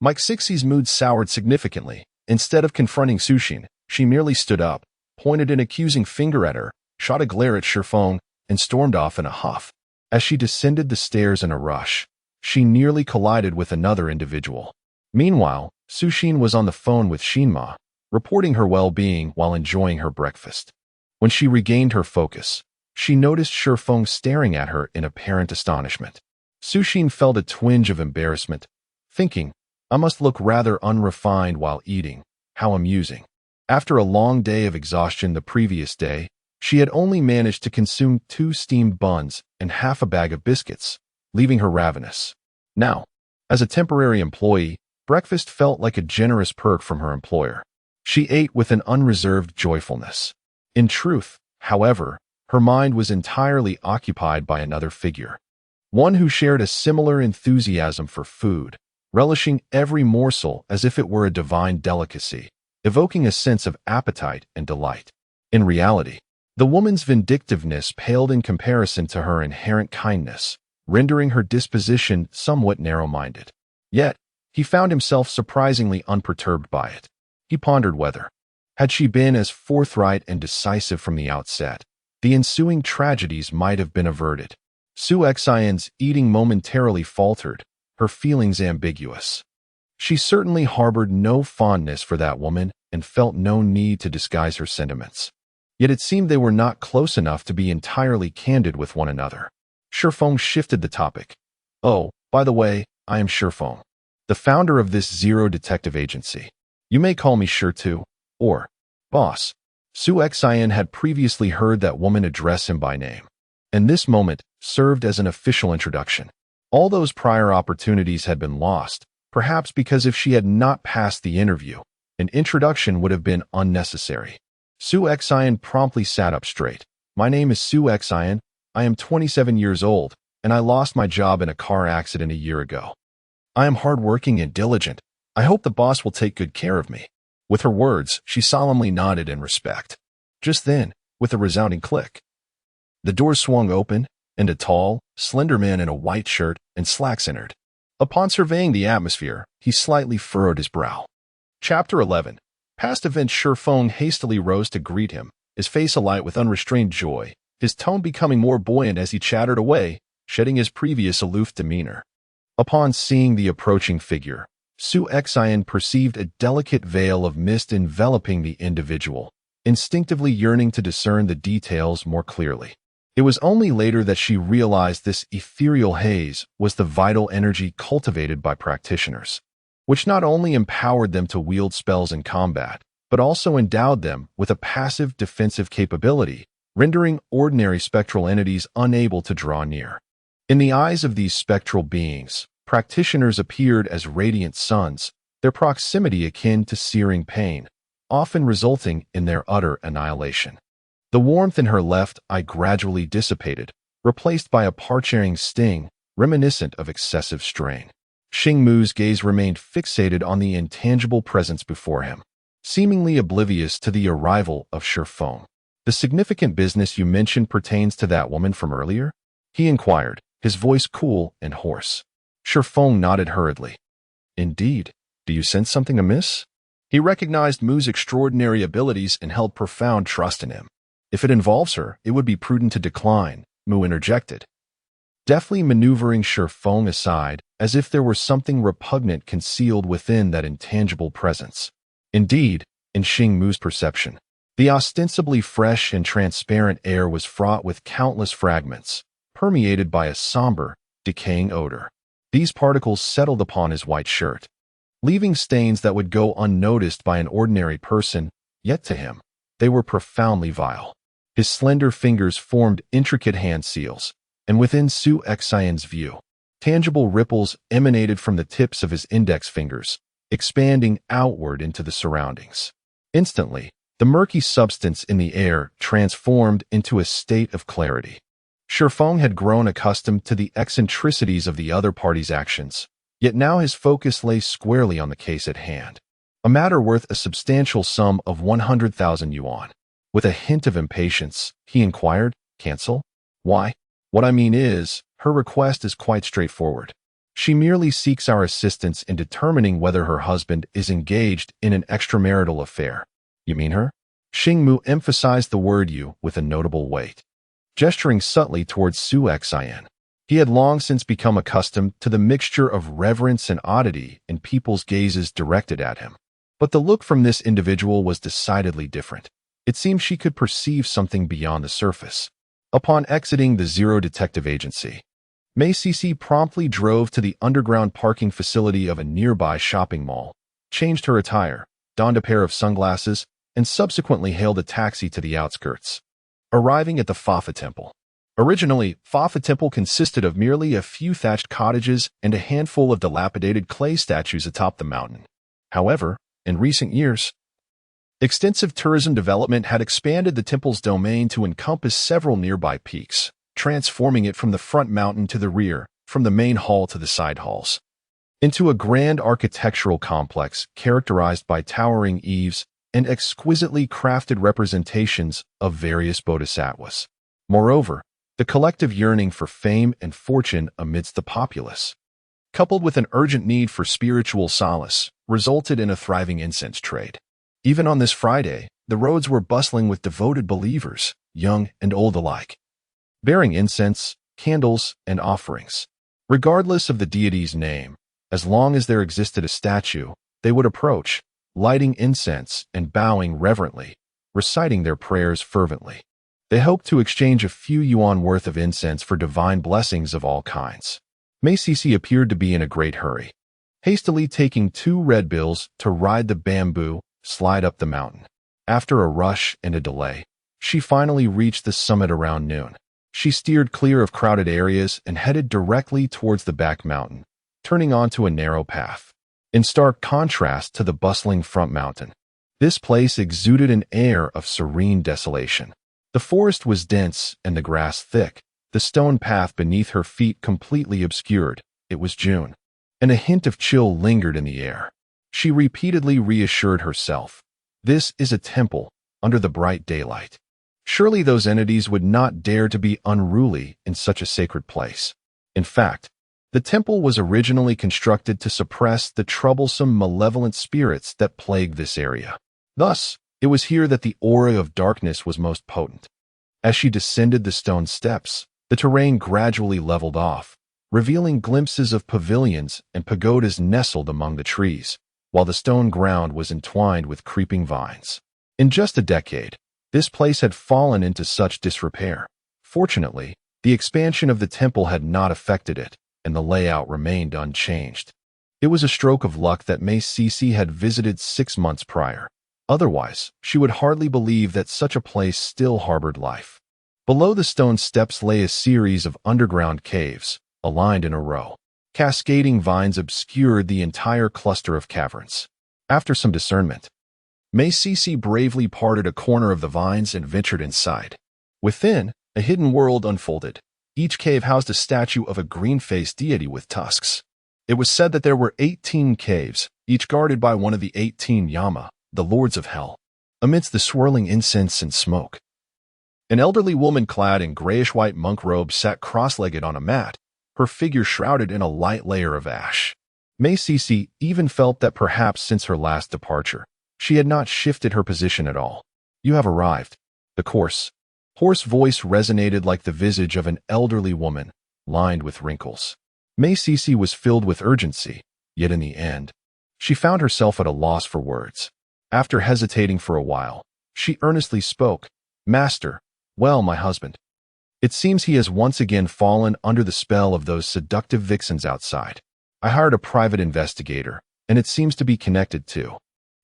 Mike Sixie's mood soured significantly. Instead of confronting Shi Yan, she merely stood up, pointed an accusing finger at her, shot a glare at Shifeng, and stormed off in a huff. As she descended the stairs in a rush, she nearly collided with another individual. Meanwhile, Shi Yan was on the phone with Shinma, reporting her well-being while enjoying her breakfast. When she regained her focus, she noticed Shifeng staring at her in apparent astonishment. Shi Yan felt a twinge of embarrassment, thinking, I must look rather unrefined while eating. How amusing. After a long day of exhaustion the previous day, she had only managed to consume 2 steamed buns and half a bag of biscuits, leaving her ravenous. Now, as a temporary employee, breakfast felt like a generous perk from her employer. She ate with an unreserved joyfulness. In truth, however, her mind was entirely occupied by another figure. One who shared a similar enthusiasm for food, relishing every morsel as if it were a divine delicacy, evoking a sense of appetite and delight. In reality, the woman's vindictiveness paled in comparison to her inherent kindness, rendering her disposition somewhat narrow-minded. Yet, he found himself surprisingly unperturbed by it. He pondered whether, had she been as forthright and decisive from the outset, the ensuing tragedies might have been averted. Shi Yan's eating momentarily faltered, her feelings ambiguous. She certainly harbored no fondness for that woman and felt no need to disguise her sentiments. Yet it seemed they were not close enough to be entirely candid with one another. Shifeng shifted the topic. Oh, by the way, I am Shifeng, the founder of this Zero detective agency. You may call me Shir too, or boss. Shi Yan had previously heard that woman address him by name, and this moment served as an official introduction. All those prior opportunities had been lost, perhaps because if she had not passed the interview, an introduction would have been unnecessary. Shi Yan promptly sat up straight. My name is Shi Yan. I am 27 years old, and I lost my job in a car accident a year ago. I am hardworking and diligent. I hope the boss will take good care of me. With her words, she solemnly nodded in respect. Just then, with a resounding click, the door swung open, and a tall, slender man in a white shirt and slacks entered. Upon surveying the atmosphere, he slightly furrowed his brow. Chapter 11. Past events. Shifeng hastily rose to greet him, his face alight with unrestrained joy, his tone becoming more buoyant as he chattered away, shedding his previous aloof demeanor. Upon seeing the approaching figure, Shi Yan perceived a delicate veil of mist enveloping the individual, instinctively yearning to discern the details more clearly. It was only later that she realized this ethereal haze was the vital energy cultivated by practitioners, which not only empowered them to wield spells in combat, but also endowed them with a passive defensive capability, rendering ordinary spectral entities unable to draw near. In the eyes of these spectral beings, practitioners appeared as radiant suns, their proximity akin to searing pain, often resulting in their utter annihilation. The warmth in her left eye gradually dissipated, replaced by a parching sting reminiscent of excessive strain. Xingmu's gaze remained fixated on the intangible presence before him, seemingly oblivious to the arrival of Shifeng. The significant business you mentioned pertains to that woman from earlier? He inquired, his voice cool and hoarse. Shi Feng nodded hurriedly. Indeed. Do you sense something amiss? He recognized Mu's extraordinary abilities and held profound trust in him. If it involves her, it would be prudent to decline, Mu interjected, deftly maneuvering Shi Feng aside as if there were something repugnant concealed within that intangible presence. Indeed, in Xing Mu's perception, the ostensibly fresh and transparent air was fraught with countless fragments, permeated by a somber, decaying odor. These particles settled upon his white shirt, leaving stains that would go unnoticed by an ordinary person, yet to him, they were profoundly vile. His slender fingers formed intricate hand seals, and within Su Xian's view, tangible ripples emanated from the tips of his index fingers, expanding outward into the surroundings. Instantly, the murky substance in the air transformed into a state of clarity. Shi Feng had grown accustomed to the eccentricities of the other party's actions, yet now his focus lay squarely on the case at hand, a matter worth a substantial sum of 100,000 yuan. With a hint of impatience, he inquired, "Cancel? Why?" "What I mean is, her request is quite straightforward. She merely seeks our assistance in determining whether her husband is engaged in an extramarital affair." "You mean her?" Xing Mu emphasized the word "you" with a notable weight, gesturing subtly towards Su Xian. He had long since become accustomed to the mixture of reverence and oddity in people's gazes directed at him. But the look from this individual was decidedly different. It seemed she could perceive something beyond the surface. Upon exiting the Zero Detective Agency, Mei Cici promptly drove to the underground parking facility of a nearby shopping mall, changed her attire, donned a pair of sunglasses, and subsequently hailed a taxi to the outskirts. Arriving at the Fafa Temple. Originally, Fafa Temple consisted of merely a few thatched cottages and a handful of dilapidated clay statues atop the mountain. However, in recent years, extensive tourism development had expanded the temple's domain to encompass several nearby peaks, transforming it from the front mountain to the rear, from the main hall to the side halls, into a grand architectural complex characterized by towering eaves and exquisitely crafted representations of various bodhisattvas. Moreover, the collective yearning for fame and fortune amidst the populace, coupled with an urgent need for spiritual solace, resulted in a thriving incense trade. Even on this Friday, the roads were bustling with devoted believers, young and old alike, bearing incense, candles, and offerings. Regardless of the deity's name, as long as there existed a statue, they would approach, lighting incense and bowing reverently, reciting their prayers fervently. They hoped to exchange a few yuan worth of incense for divine blessings of all kinds. Mei Cici appeared to be in a great hurry, hastily taking 2 red bills to ride the bamboo slide up the mountain. After a rush and a delay, she finally reached the summit around noon. She steered clear of crowded areas and headed directly towards the back mountain, turning onto a narrow path. In stark contrast to the bustling front mountain, this place exuded an air of serene desolation. The forest was dense and the grass thick, the stone path beneath her feet completely obscured. It was June, and a hint of chill lingered in the air. She repeatedly reassured herself, "This is a temple, under the bright daylight. Surely those entities would not dare to be unruly in such a sacred place." In fact, the temple was originally constructed to suppress the troublesome malevolent spirits that plagued this area. Thus, it was here that the aura of darkness was most potent. As she descended the stone steps, the terrain gradually leveled off, revealing glimpses of pavilions and pagodas nestled among the trees, while the stone ground was entwined with creeping vines. In just a decade, this place had fallen into such disrepair. Fortunately, the expansion of the temple had not affected it, and the layout remained unchanged. It was a stroke of luck that Mei Cici had visited 6 months prior. Otherwise, she would hardly believe that such a place still harbored life. Below the stone steps lay a series of underground caves, aligned in a row. Cascading vines obscured the entire cluster of caverns. After some discernment, Mei Cici bravely parted a corner of the vines and ventured inside. Within, a hidden world unfolded. Each cave housed a statue of a green-faced deity with tusks. It was said that there were 18 caves, each guarded by one of the 18 Yama, the lords of hell. Amidst the swirling incense and smoke, An elderly woman clad in grayish-white monk robes sat cross-legged on a mat, her figure shrouded in a light layer of ash. May Cece even felt that perhaps since her last departure, she had not shifted her position at all. "You have arrived." The hoarse voice resonated like the visage of an elderly woman, lined with wrinkles. May Cece was filled with urgency, yet in the end, she found herself at a loss for words. After hesitating for a while, she earnestly spoke, "Master, well, my husband. It seems he has once again fallen under the spell of those seductive vixens outside. I hired a private investigator, and it seems to be connected to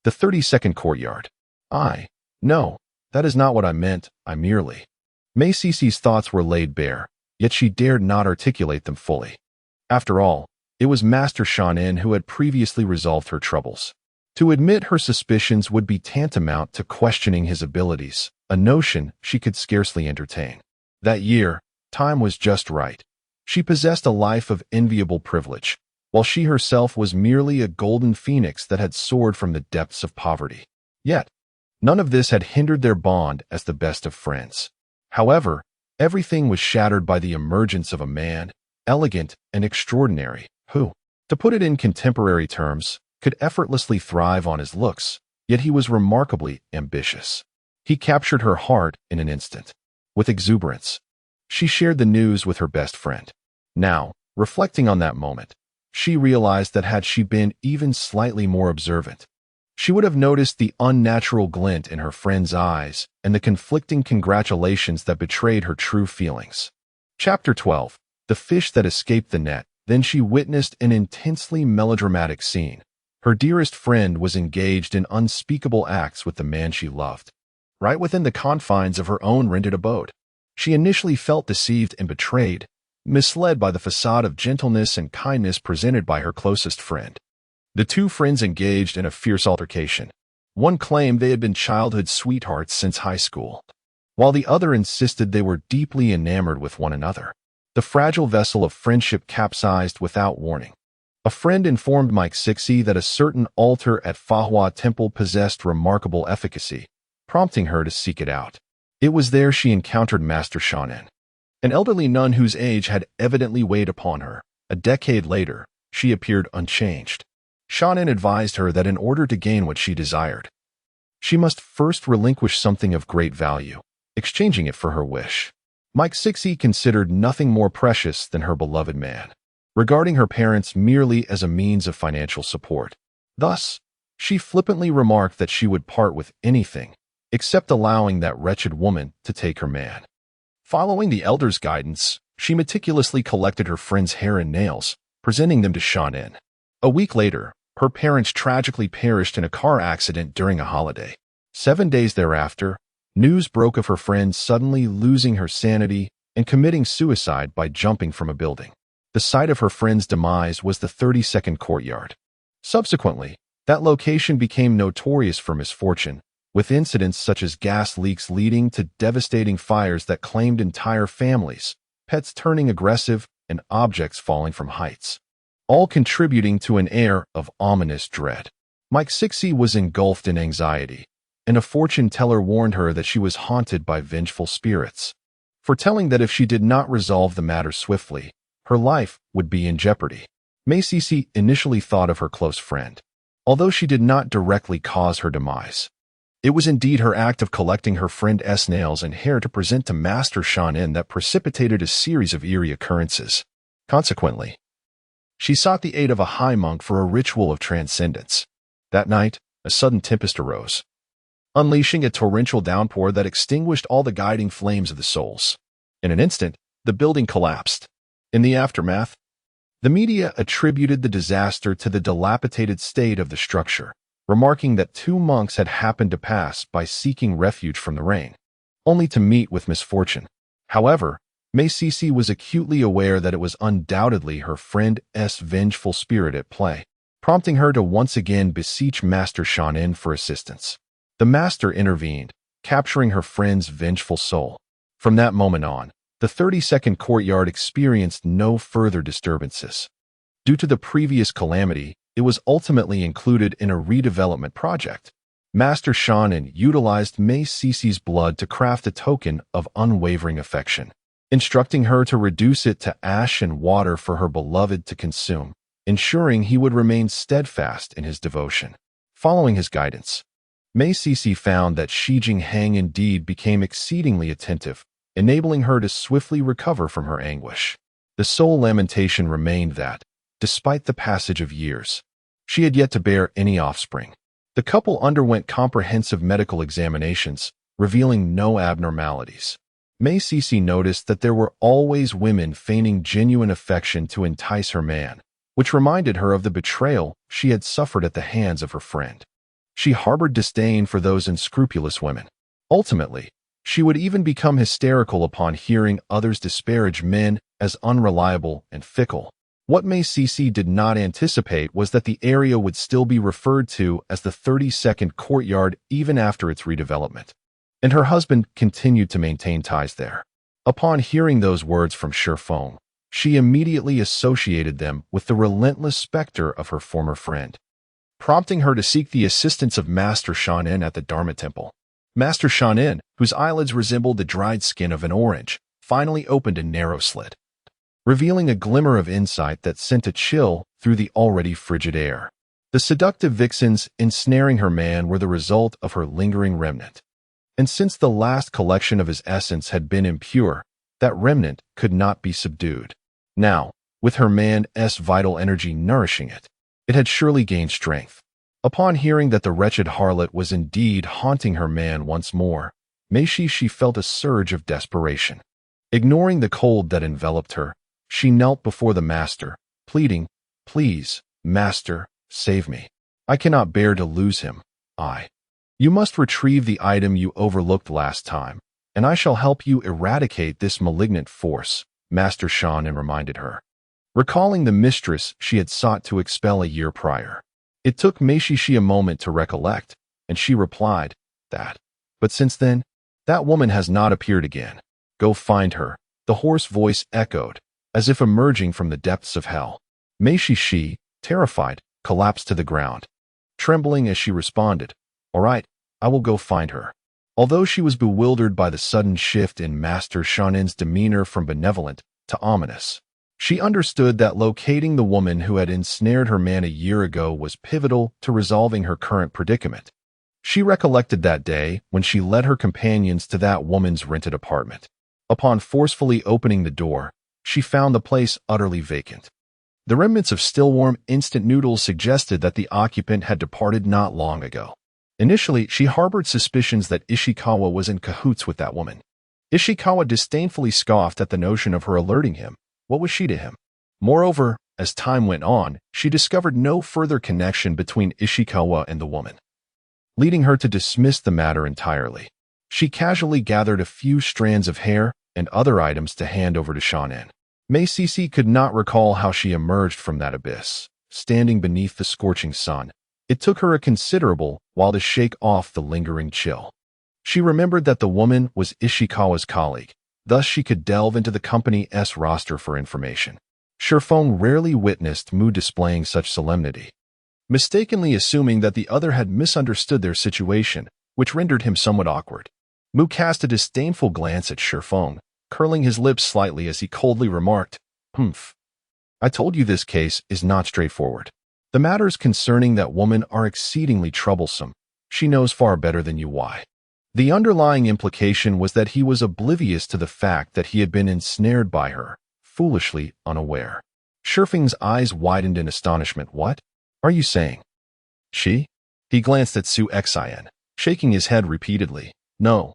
the 32nd courtyard." No, that is not what I meant, I merely. May Cece's thoughts were laid bare, yet she dared not articulate them fully. After all, it was Master Shi Yan who had previously resolved her troubles. To admit her suspicions would be tantamount to questioning his abilities, a notion she could scarcely entertain. That year, time was just right. She possessed a life of enviable privilege, while she herself was merely a golden phoenix that had soared from the depths of poverty. Yet, none of this had hindered their bond as the best of friends. However, everything was shattered by the emergence of a man, elegant and extraordinary, who, to put it in contemporary terms, could effortlessly thrive on his looks, yet he was remarkably ambitious. He captured her heart in an instant. With exuberance, she shared the news with her best friend. Now, reflecting on that moment, she realized that had she been even slightly more observant, she would have noticed the unnatural glint in her friend's eyes and the conflicting congratulations that betrayed her true feelings. Chapter 12. The Fish That Escaped the Net. Then she witnessed an intensely melodramatic scene. Her dearest friend was engaged in unspeakable acts with the man she loved, right within the confines of her own rented abode. She initially felt deceived and betrayed, misled by the facade of gentleness and kindness presented by her closest friend. The two friends engaged in a fierce altercation. One claimed they had been childhood sweethearts since high school, while the other insisted they were deeply enamored with one another. The fragile vessel of friendship capsized without warning. A friend informed Mike Cece that a certain altar at Fahua Temple possessed remarkable efficacy, prompting her to seek it out. It was there she encountered Master Shi Yan, an elderly nun whose age had evidently weighed upon her. A decade later, she appeared unchanged. Shi Yan advised her that in order to gain what she desired, she must first relinquish something of great value, exchanging it for her wish. Mike Cece considered nothing more precious than her beloved man, regarding her parents merely as a means of financial support. Thus, she flippantly remarked that she would part with anything, except allowing that wretched woman to take her man. Following the elder's guidance, she meticulously collected her friend's hair and nails, presenting them to Shi Yan. A week later, her parents tragically perished in a car accident during a holiday. 7 days thereafter, news broke of her friend suddenly losing her sanity and committing suicide by jumping from a building. The site of her friend's demise was the 32nd courtyard. Subsequently, that location became notorious for misfortune, with incidents such as gas leaks leading to devastating fires that claimed entire families, pets turning aggressive, and objects falling from heights, all contributing to an air of ominous dread. Mike Cece was engulfed in anxiety, and a fortune teller warned her that she was haunted by vengeful spirits, foretelling that if she did not resolve the matter swiftly, her life would be in jeopardy. May Cece initially thought of her close friend, although she did not directly cause her demise. It was indeed her act of collecting her friend's nails and hair to present to Master Shi Yan that precipitated a series of eerie occurrences. Consequently, she sought the aid of a high monk for a ritual of transcendence. That night, a sudden tempest arose, unleashing a torrential downpour that extinguished all the guiding flames of the souls. In an instant, the building collapsed. In the aftermath, the media attributed the disaster to the dilapidated state of the structure, remarking that 2 monks had happened to pass by seeking refuge from the rain, only to meet with misfortune. However, May Cece was acutely aware that it was undoubtedly her friend's vengeful spirit at play, prompting her to once again beseech Master Shi Yan for assistance. The master intervened, capturing her friend's vengeful soul. From that moment on, the 32nd courtyard experienced no further disturbances. Due to the previous calamity, it was ultimately included in a redevelopment project. Master Shi utilized Mei Cici's blood to craft a token of unwavering affection, instructing her to reduce it to ash and water for her beloved to consume, ensuring he would remain steadfast in his devotion. Following his guidance, Mei Cici found that Shi Jinghang indeed became exceedingly attentive, enabling her to swiftly recover from her anguish. The sole lamentation remained that, despite the passage of years, she had yet to bear any offspring. The couple underwent comprehensive medical examinations, revealing no abnormalities. Mei Cici noticed that there were always women feigning genuine affection to entice her man, which reminded her of the betrayal she had suffered at the hands of her friend. She harbored disdain for those unscrupulous women. Ultimately, she would even become hysterical upon hearing others disparage men as unreliable and fickle. What Mei Cici did not anticipate was that the area would still be referred to as the 32nd Courtyard even after its redevelopment, and her husband continued to maintain ties there. Upon hearing those words from Shi Yan, she immediately associated them with the relentless specter of her former friend, prompting her to seek the assistance of Master Shi Yan at the Dharma Temple. Master Shi Yan, whose eyelids resembled the dried skin of an orange, finally opened a narrow slit, revealing a glimmer of insight that sent a chill through the already frigid air. The seductive vixens ensnaring her man were the result of her lingering remnant. And since the last collection of his essence had been impure, that remnant could not be subdued. Now, with her man's vital energy nourishing it, it had surely gained strength. Upon hearing that the wretched harlot was indeed haunting her man once more, Mei Cici felt a surge of desperation. Ignoring the cold that enveloped her, she knelt before the master, pleading, "Please, master, save me. I cannot bear to lose him. You must retrieve the item you overlooked last time, and I shall help you eradicate this malignant force," Master Shi Yan reminded her, recalling the mistress she had sought to expel a year prior. It took Mei Cici a moment to recollect, and she replied, "But since then, that woman has not appeared again. Go find her," the hoarse voice echoed, as if emerging from the depths of hell. Mei Cici, terrified, collapsed to the ground, trembling as she responded, "All right, I will go find her." Although she was bewildered by the sudden shift in Master Shi Yan's demeanor from benevolent to ominous, she understood that locating the woman who had ensnared her man a year ago was pivotal to resolving her current predicament. She recollected that day when she led her companions to that woman's rented apartment. Upon forcefully opening the door, she found the place utterly vacant. The remnants of still-warm instant noodles suggested that the occupant had departed not long ago. Initially, she harbored suspicions that Ishikawa was in cahoots with that woman. Ishikawa disdainfully scoffed at the notion of her alerting him. What was she to him? Moreover, as time went on, she discovered no further connection between Ishikawa and the woman, leading her to dismiss the matter entirely. She casually gathered a few strands of hair and other items to hand over to Shi Yan. Mei Cici could not recall how she emerged from that abyss, standing beneath the scorching sun. It took her a considerable while to shake off the lingering chill. She remembered that the woman was Ishikawa's colleague, thus she could delve into the company's roster for information. Shi Yan rarely witnessed Mu displaying such solemnity, mistakenly assuming that the other had misunderstood their situation, which rendered him somewhat awkward. Mu cast a disdainful glance at Shi Yan, curling his lips slightly as he coldly remarked, "Humph. I told you this case is not straightforward. The matters concerning that woman are exceedingly troublesome. She knows far better than you why." The underlying implication was that he was oblivious to the fact that he had been ensnared by her, foolishly unaware. Shi Yan's eyes widened in astonishment. "What are you saying? She?" He glanced at Su Xian, shaking his head repeatedly. No,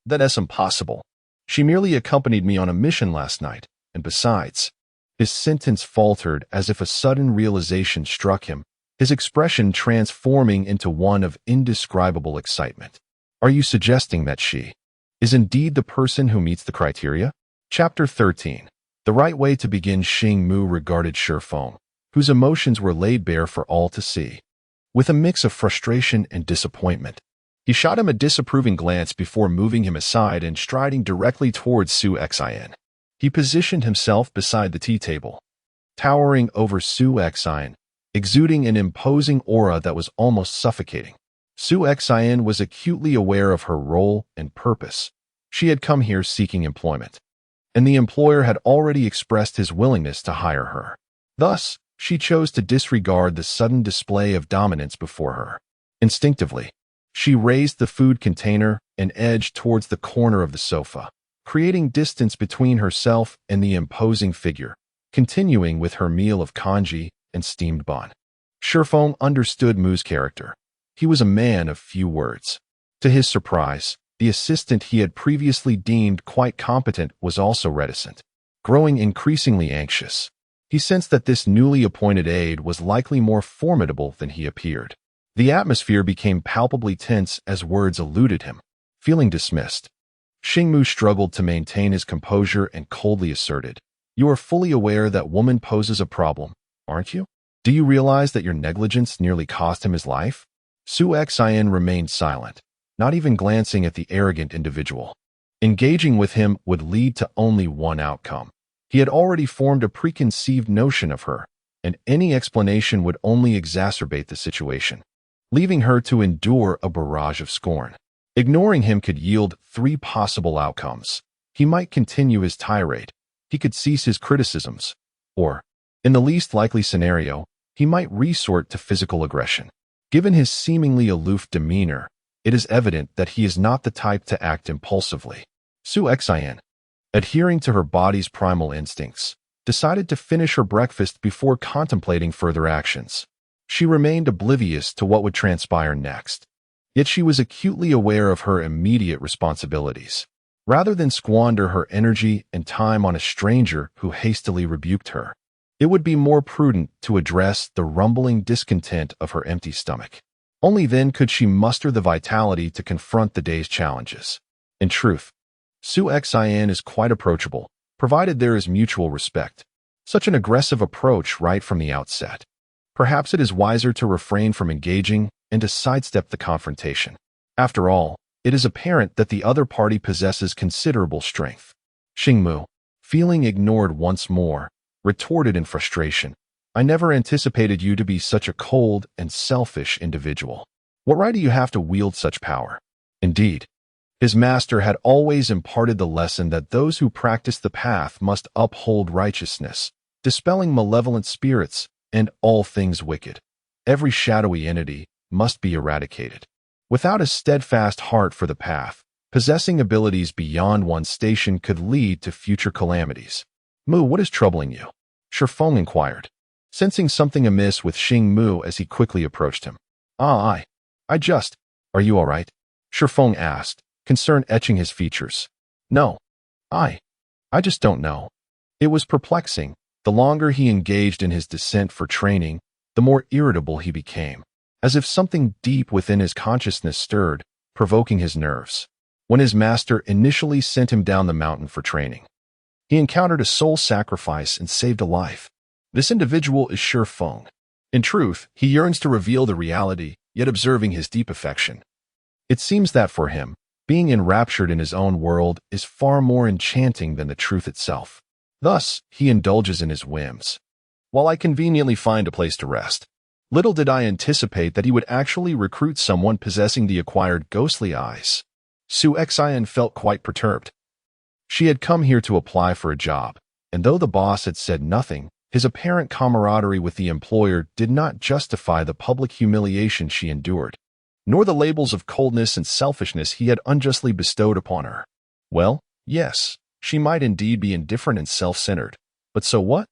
that's impossible. She merely accompanied me on a mission last night, and besides..." His sentence faltered as if a sudden realization struck him, his expression transforming into one of indescribable excitement. "Are you suggesting that she is indeed the person who meets the criteria?" Chapter 13. The right way to begin. Xing Mu regarded Shi Yan, whose emotions were laid bare for all to see, with a mix of frustration and disappointment. He shot him a disapproving glance before moving him aside and striding directly towards Su Xian. He positioned himself beside the tea table, towering over Su Xian, exuding an imposing aura that was almost suffocating. Su Xian was acutely aware of her role and purpose. She had come here seeking employment, and the employer had already expressed his willingness to hire her. Thus, she chose to disregard the sudden display of dominance before her. Instinctively, she raised the food container and edged towards the corner of the sofa, creating distance between herself and the imposing figure, continuing with her meal of congee and steamed bun. Shifeng understood Mu's character. He was a man of few words. To his surprise, the assistant he had previously deemed quite competent was also reticent, growing increasingly anxious. He sensed that this newly appointed aide was likely more formidable than he appeared. The atmosphere became palpably tense as words eluded him. Feeling dismissed, Xingmu struggled to maintain his composure and coldly asserted, "You are fully aware that woman poses a problem, aren't you? Do you realize that your negligence nearly cost him his life?" Su Xian remained silent, not even glancing at the arrogant individual. Engaging with him would lead to only one outcome. He had already formed a preconceived notion of her, and any explanation would only exacerbate the situation, leaving her to endure a barrage of scorn. Ignoring him could yield three possible outcomes. He might continue his tirade, he could cease his criticisms, or, in the least likely scenario, he might resort to physical aggression. Given his seemingly aloof demeanor, it is evident that he is not the type to act impulsively. Su Xian, adhering to her body's primal instincts, decided to finish her breakfast before contemplating further actions. She remained oblivious to what would transpire next. Yet she was acutely aware of her immediate responsibilities. Rather than squander her energy and time on a stranger who hastily rebuked her, it would be more prudent to address the rumbling discontent of her empty stomach. Only then could she muster the vitality to confront the day's challenges. In truth, Su Xian is quite approachable, provided there is mutual respect. Such an aggressive approach right from the outset. Perhaps it is wiser to refrain from engaging and to sidestep the confrontation. After all, it is apparent that the other party possesses considerable strength. Xingmu, feeling ignored once more, retorted in frustration, "I never anticipated you to be such a cold and selfish individual. What right do you have to wield such power?" Indeed, his master had always imparted the lesson that those who practice the path must uphold righteousness, dispelling malevolent spirits and all things wicked. Every shadowy entity must be eradicated. Without a steadfast heart for the path, possessing abilities beyond one's station could lead to future calamities. "Mu, what is troubling you?" Shifeng inquired, sensing something amiss with Xingmu as he quickly approached him. I just, are you all right?" Shifeng asked, concern etching his features. "No, I just don't know." It was perplexing. The longer he engaged in his descent for training, the more irritable he became, as if something deep within his consciousness stirred, provoking his nerves. When his master initially sent him down the mountain for training, he encountered a soul sacrifice and saved a life. This individual is Shifeng. In truth, he yearns to reveal the reality, yet observing his deep affection. It seems that for him, being enraptured in his own world is far more enchanting than the truth itself. Thus, he indulges in his whims, while I conveniently find a place to rest. Little did I anticipate that he would actually recruit someone possessing the acquired ghostly eyes. Su Xian felt quite perturbed. She had come here to apply for a job, and though the boss had said nothing, his apparent camaraderie with the employer did not justify the public humiliation she endured, nor the labels of coldness and selfishness he had unjustly bestowed upon her. Well, yes, she might indeed be indifferent and self-centered, but so what?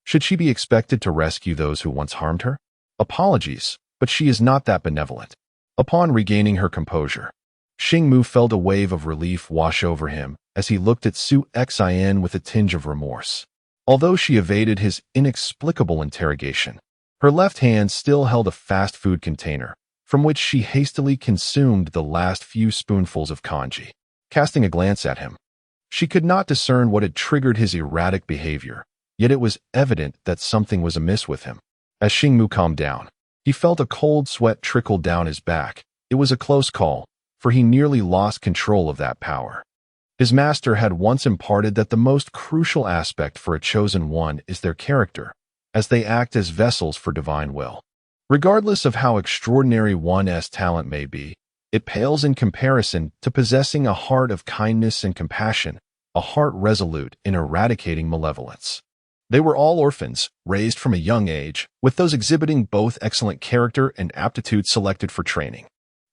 Should she be expected to rescue those who once harmed her? Apologies, but she is not that benevolent. Upon regaining her composure, Xingmu felt a wave of relief wash over him as he looked at Su Xian with a tinge of remorse. Although she evaded his inexplicable interrogation, her left hand still held a fast food container, from which she hastily consumed the last few spoonfuls of congee. Casting a glance at him, she could not discern what had triggered his erratic behavior, yet it was evident that something was amiss with him. As Xingmu calmed down, he felt a cold sweat trickle down his back. It was a close call, for he nearly lost control of that power. His master had once imparted that the most crucial aspect for a chosen one is their character, as they act as vessels for divine will. Regardless of how extraordinary one's talent may be, it pales in comparison to possessing a heart of kindness and compassion, a heart resolute in eradicating malevolence. They were all orphans, raised from a young age, with those exhibiting both excellent character and aptitude selected for training.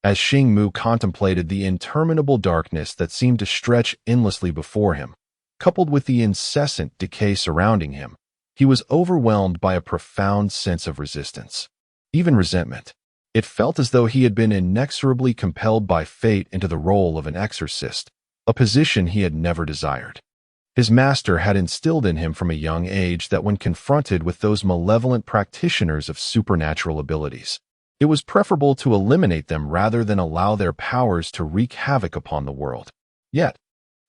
As Xingmu contemplated the interminable darkness that seemed to stretch endlessly before him, coupled with the incessant decay surrounding him, he was overwhelmed by a profound sense of resistance, even resentment. It felt as though he had been inexorably compelled by fate into the role of an exorcist, a position he had never desired. His master had instilled in him from a young age that when confronted with those malevolent practitioners of supernatural abilities, it was preferable to eliminate them rather than allow their powers to wreak havoc upon the world. Yet,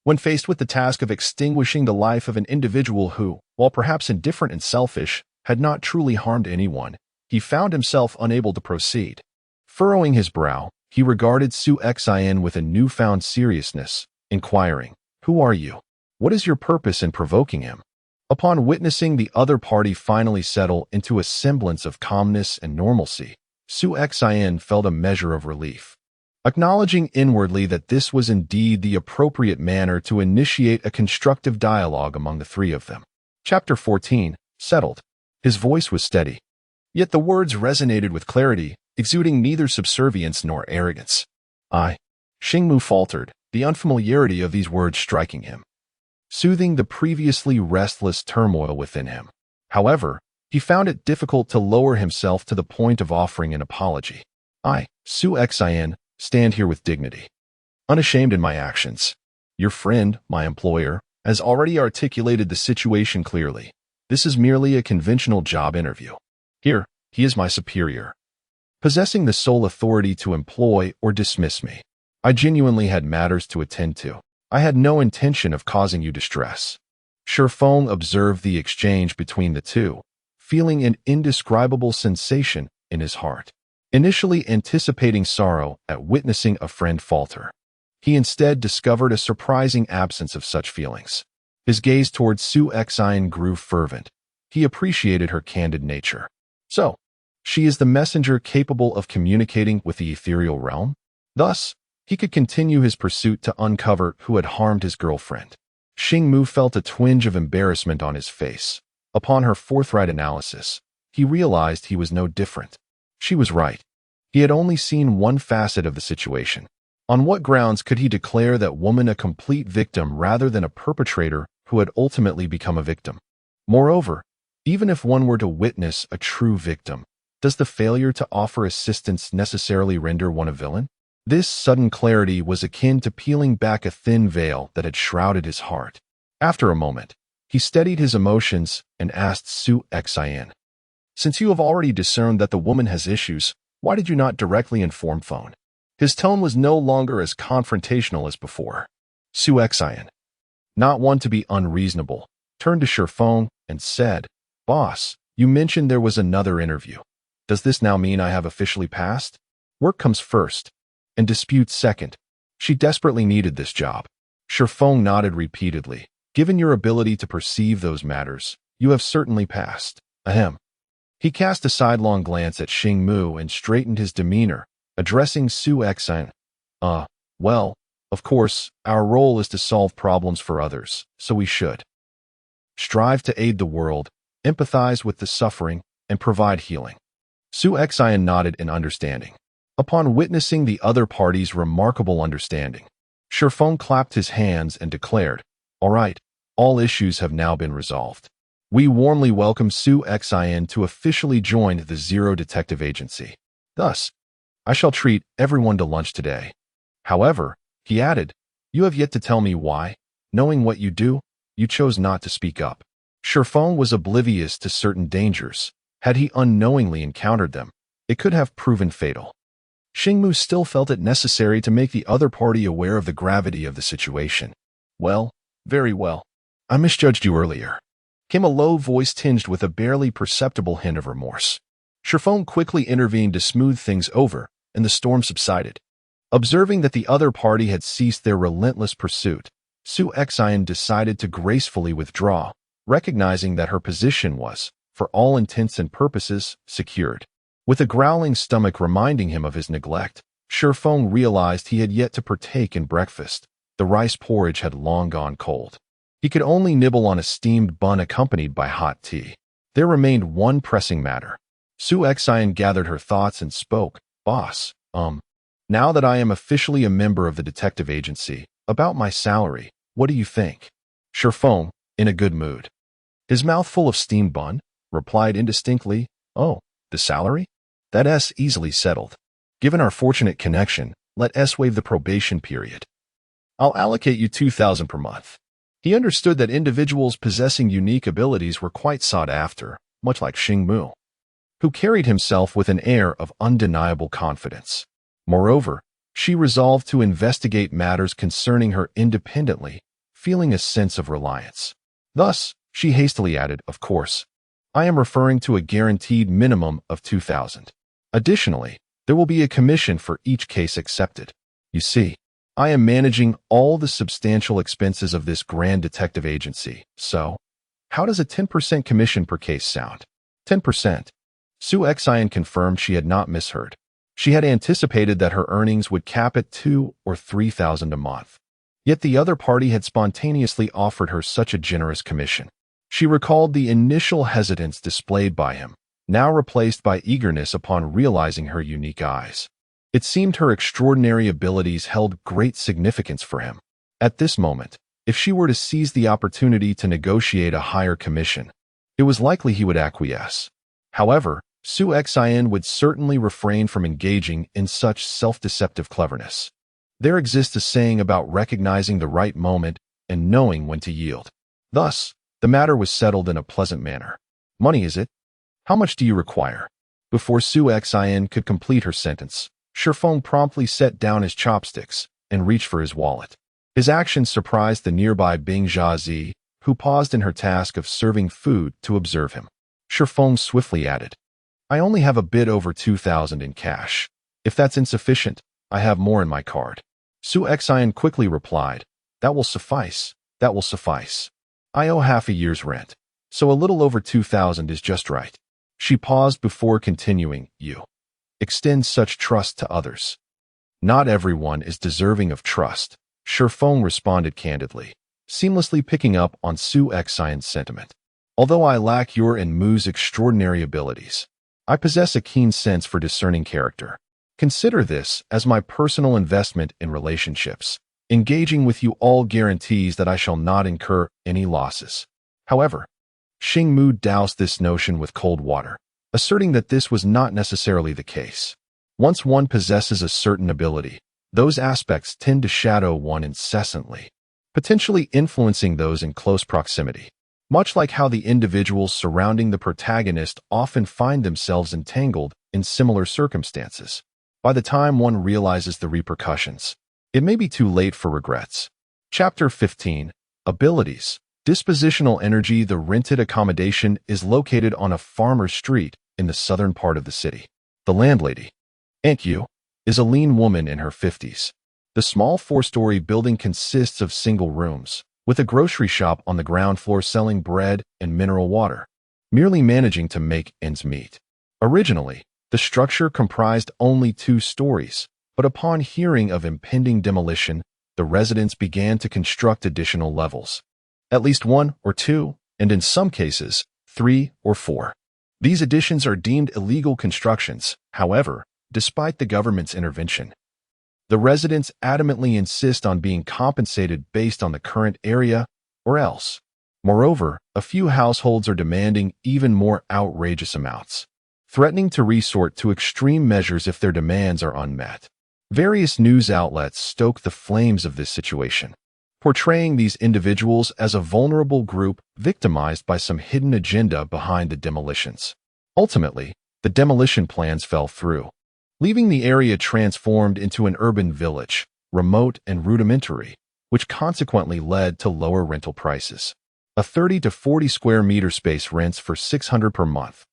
when faced with the task of extinguishing the life of an individual who, while perhaps indifferent and selfish, had not truly harmed anyone, he found himself unable to proceed. Furrowing his brow, he regarded Shi Yan with a newfound seriousness, inquiring, "Who are you? What is your purpose in provoking him?" Upon witnessing the other party finally settle into a semblance of calmness and normalcy, Shi Yan felt a measure of relief. Acknowledging inwardly that this was indeed the appropriate manner to initiate a constructive dialogue among the three of them. Chapter 14, Settled. His voice was steady, yet the words resonated with clarity, exuding neither subservience nor arrogance. Xingmu faltered, the unfamiliarity of these words striking him, soothing the previously restless turmoil within him. However, he found it difficult to lower himself to the point of offering an apology. Shi Yan, stand here with dignity, unashamed in my actions. Your friend, my employer, has already articulated the situation clearly. This is merely a conventional job interview. Here, he is my superior, possessing the sole authority to employ or dismiss me. I genuinely had matters to attend to. I had no intention of causing you distress. Shi Feng observed the exchange between the two, feeling an indescribable sensation in his heart. Initially anticipating sorrow at witnessing a friend falter, he instead discovered a surprising absence of such feelings. His gaze towards Shi Yan grew fervent. He appreciated her candid nature. So, she is the messenger capable of communicating with the ethereal realm? Thus, he could continue his pursuit to uncover who had harmed his girlfriend. Xingmu felt a twinge of embarrassment on his face. Upon her forthright analysis, he realized he was no different. She was right. He had only seen one facet of the situation. On what grounds could he declare that woman a complete victim rather than a perpetrator who had ultimately become a victim? Moreover, even if one were to witness a true victim, does the failure to offer assistance necessarily render one a villain? This sudden clarity was akin to peeling back a thin veil that had shrouded his heart. After a moment, he steadied his emotions and asked Shi Yan, "Since you have already discerned that the woman has issues, why did you not directly inform Phone?" His tone was no longer as confrontational as before. Shi Yan, not one to be unreasonable, turned to Shi Feng and said, "Boss, you mentioned there was another interview. Does this now mean I have officially passed? Work comes first, and dispute second." She desperately needed this job. Shi Feng nodded repeatedly. "Given your ability to perceive those matters, you have certainly passed." Ahem. He cast a sidelong glance at Xingmu and straightened his demeanor, addressing Shi Yan. Well, of course, our role is to solve problems for others, so we should strive to aid the world, empathize with the suffering, and provide healing. Shi Yan nodded in understanding. Upon witnessing the other party's remarkable understanding, Shi Feng clapped his hands and declared, "All right, all issues have now been resolved. We warmly welcome Shi Yan to officially join the Zero Detective Agency. Thus, I shall treat everyone to lunch today. However," he added, "you have yet to tell me why, knowing what you do, you chose not to speak up." Shi Feng was oblivious to certain dangers. Had he unknowingly encountered them, it could have proven fatal. Xingmu still felt it necessary to make the other party aware of the gravity of the situation. "Well, very well. I misjudged you earlier," came a low voice tinged with a barely perceptible hint of remorse. Shi Feng quickly intervened to smooth things over, and the storm subsided. Observing that the other party had ceased their relentless pursuit, Shi Yan decided to gracefully withdraw, recognizing that her position was, for all intents and purposes, secured. With a growling stomach reminding him of his neglect, Shifeng realized he had yet to partake in breakfast. The rice porridge had long gone cold. He could only nibble on a steamed bun accompanied by hot tea. There remained one pressing matter. Yan gathered her thoughts and spoke. Boss, now that I am officially a member of the detective agency, about my salary, what do you think? Shifeng, in a good mood. His mouth full of steamed bun, replied indistinctly, Oh, the salary? That's easily settled. Given our fortunate connection, let us waive the probation period. I'll allocate you 2,000 per month. He understood that individuals possessing unique abilities were quite sought after, much like Xing Mu, who carried himself with an air of undeniable confidence. Moreover, she resolved to investigate matters concerning her independently, feeling a sense of reliance. Thus, she hastily added, Of course, I am referring to a guaranteed minimum of 2,000. Additionally, there will be a commission for each case accepted. You see, I am managing all the substantial expenses of this grand detective agency, so how does a 10% commission per case sound? 10%. Yan confirmed she had not misheard. She had anticipated that her earnings would cap at 2,000 or 3,000 a month. Yet the other party had spontaneously offered her such a generous commission. She recalled the initial hesitance displayed by him, now replaced by eagerness upon realizing her unique eyes. It seemed her extraordinary abilities held great significance for him. At this moment, if she were to seize the opportunity to negotiate a higher commission, it was likely he would acquiesce. However, Yan would certainly refrain from engaging in such self-deceptive cleverness. There exists a saying about recognizing the right moment and knowing when to yield. Thus, the matter was settled in a pleasant manner. Money, is it? How much do you require? Before Yan could complete her sentence, Shifeng promptly set down his chopsticks and reached for his wallet. His actions surprised the nearby Bing Jiazi, who paused in her task of serving food to observe him. Shifeng swiftly added, I only have a bit over 2,000 in cash. If that's insufficient, I have more in my card. Yan quickly replied, That will suffice. That will suffice. I owe half a year's rent, so a little over 2,000 is just right. She paused before continuing, You extend such trust to others. Not everyone is deserving of trust, Shifeng responded candidly, seamlessly picking up on Yan's sentiment. Although I lack your and Mu's extraordinary abilities, I possess a keen sense for discerning character. Consider this as my personal investment in relationships. Engaging with you all guarantees that I shall not incur any losses. However, Xing Mu doused this notion with cold water, asserting that this was not necessarily the case. Once one possesses a certain ability, those aspects tend to shadow one incessantly, potentially influencing those in close proximity. Much like how the individuals surrounding the protagonist often find themselves entangled in similar circumstances. By the time one realizes the repercussions, it may be too late for regrets. Chapter 15. Abilities. Dispositional energy. The rented accommodation is located on a farmer's street in the southern part of the city. The landlady, Aunt Yu, is a lean woman in her 50s. The small 4-story building consists of single rooms, with a grocery shop on the ground floor selling bread and mineral water, merely managing to make ends meet. Originally, the structure comprised only 2 stories, but upon hearing of impending demolition, the residents began to construct additional levels. At least 1 or 2, and in some cases, 3 or 4. These additions are deemed illegal constructions, however, despite the government's intervention. The residents adamantly insist on being compensated based on the current area, or else. Moreover, a few households are demanding even more outrageous amounts, threatening to resort to extreme measures if their demands are unmet. Various news outlets stoke the flames of this situation, portraying these individuals as a vulnerable group victimized by some hidden agenda behind the demolitions. Ultimately, the demolition plans fell through, leaving the area transformed into an urban village, remote and rudimentary, which consequently led to lower rental prices. A 30 to 40 square meter space rents for $600 per month,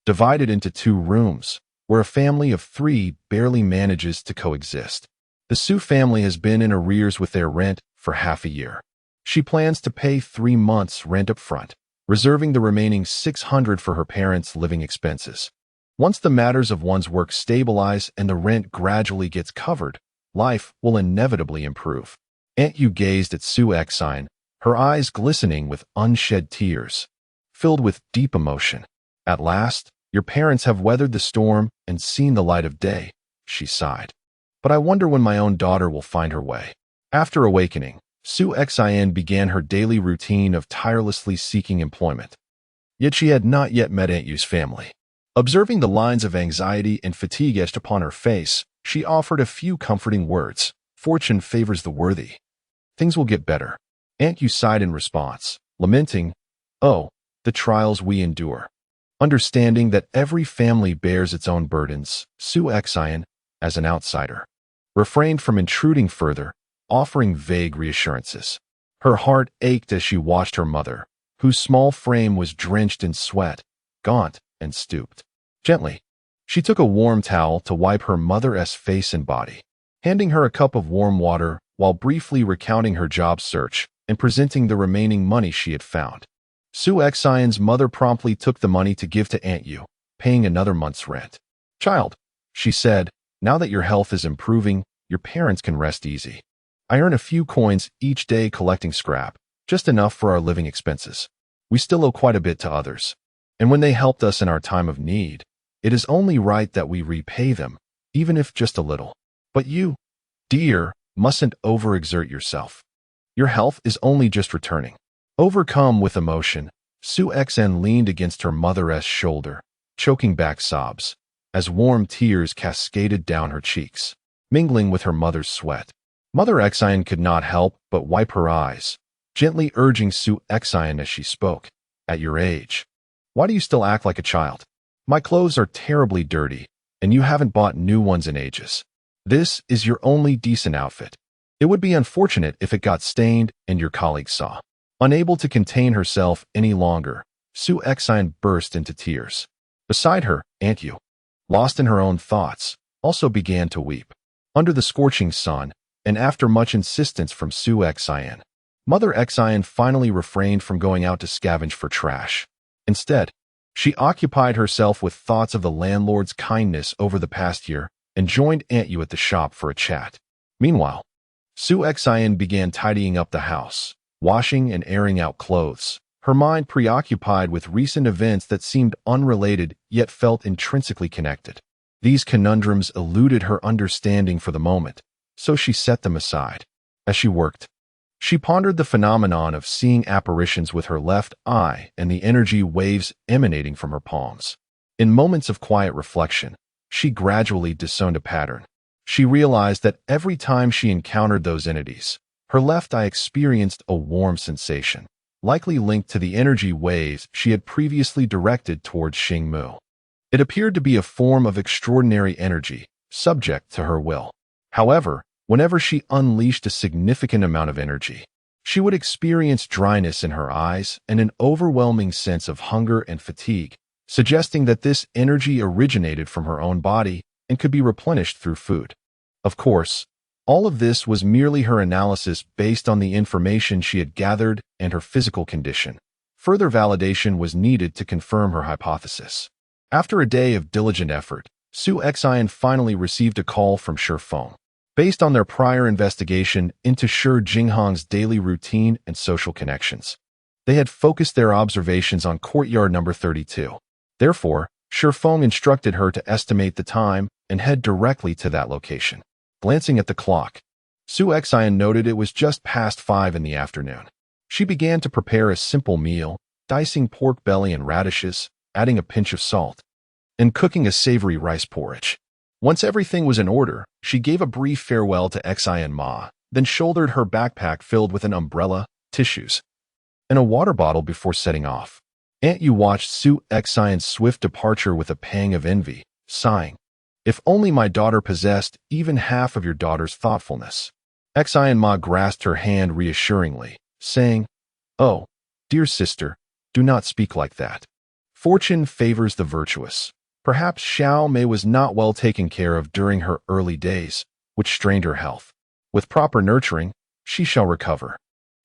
divided into 2 rooms, where a family of 3 barely manages to coexist. The Su family has been in arrears with their rent for half a year. She plans to pay 3 months' rent up front, reserving the remaining $600 for her parents' living expenses. Once the matters of one's work stabilize and the rent gradually gets covered, life will inevitably improve. Aunt Yu gazed at Su Exine, her eyes glistening with unshed tears, filled with deep emotion. At last, your parents have weathered the storm and seen the light of day, she sighed. But I wonder when my own daughter will find her way. After awakening, Su Exine began her daily routine of tirelessly seeking employment. Yet she had not yet met Aunt Yu's family. Observing the lines of anxiety and fatigue etched upon her face, she offered a few comforting words. Fortune favors the worthy. Things will get better. Aunt Yu sighed in response, lamenting, "Oh, the trials we endure." Understanding that every family bears its own burdens, Su Exine, as an outsider, refrained from intruding further, offering vague reassurances. Her heart ached as she watched her mother, whose small frame was drenched in sweat, gaunt and stooped. Gently, she took a warm towel to wipe her mother's face and body, handing her a cup of warm water while briefly recounting her job search and presenting the remaining money she had found. Su Exine's mother promptly took the money to give to Aunt Yu, paying another month's rent. "Child," she said, "now that your health is improving, your parents can rest easy. I earn a few coins each day collecting scrap, just enough for our living expenses. We still owe quite a bit to others, and when they helped us in our time of need, it is only right that we repay them, even if just a little. But you, dear, mustn't overexert yourself. Your health is only just returning." Overcome with emotion, Su Exine leaned against her mother's shoulder, choking back sobs, as warm tears cascaded down her cheeks, mingling with her mother's sweat. Mother Exine could not help but wipe her eyes, gently urging Su Exine as she spoke, "At your age, why do you still act like a child? My clothes are terribly dirty, and you haven't bought new ones in ages. This is your only decent outfit. It would be unfortunate if it got stained and your colleagues saw." Unable to contain herself any longer, Su Exine burst into tears. Beside her, Aunt Yu, lost in her own thoughts, also began to weep. Under the scorching sun, and after much insistence from Su Exine, Mother Exine finally refrained from going out to scavenge for trash. Instead, she occupied herself with thoughts of the landlord's kindness over the past year and joined Aunt Yu at the shop for a chat. Meanwhile, Su Exine began tidying up the house, washing and airing out clothes, her mind preoccupied with recent events that seemed unrelated yet felt intrinsically connected. These conundrums eluded her understanding for the moment, so she set them aside. As she worked, she pondered the phenomenon of seeing apparitions with her left eye and the energy waves emanating from her palms. In moments of quiet reflection, she gradually discerned a pattern. She realized that every time she encountered those entities, her left eye experienced a warm sensation, likely linked to the energy waves she had previously directed towards Xingmu. It appeared to be a form of extraordinary energy, subject to her will. However, whenever she unleashed a significant amount of energy, she would experience dryness in her eyes and an overwhelming sense of hunger and fatigue, suggesting that this energy originated from her own body and could be replenished through food. Of course, all of this was merely her analysis based on the information she had gathered and her physical condition. Further validation was needed to confirm her hypothesis. After a day of diligent effort, Su Exine finally received a call from Shi Feng. Based on their prior investigation into Shi Jinghong's daily routine and social connections, they had focused their observations on courtyard number 32. Therefore, Shi Feng instructed her to estimate the time and head directly to that location. Glancing at the clock, Su Exine noted it was just past 5 in the afternoon. She began to prepare a simple meal, dicing pork belly and radishes, adding a pinch of salt, and cooking a savory rice porridge. Once everything was in order, she gave a brief farewell to Exine Ma, then shouldered her backpack filled with an umbrella, tissues, and a water bottle before setting off. Aunt Yu watched Su Exine's swift departure with a pang of envy, sighing, "If only my daughter possessed even half of your daughter's thoughtfulness." Exine Ma grasped her hand reassuringly, saying, "Oh, dear sister, do not speak like that. Fortune favors the virtuous. Perhaps Xiao Mei was not well taken care of during her early days, which strained her health. With proper nurturing, she shall recover."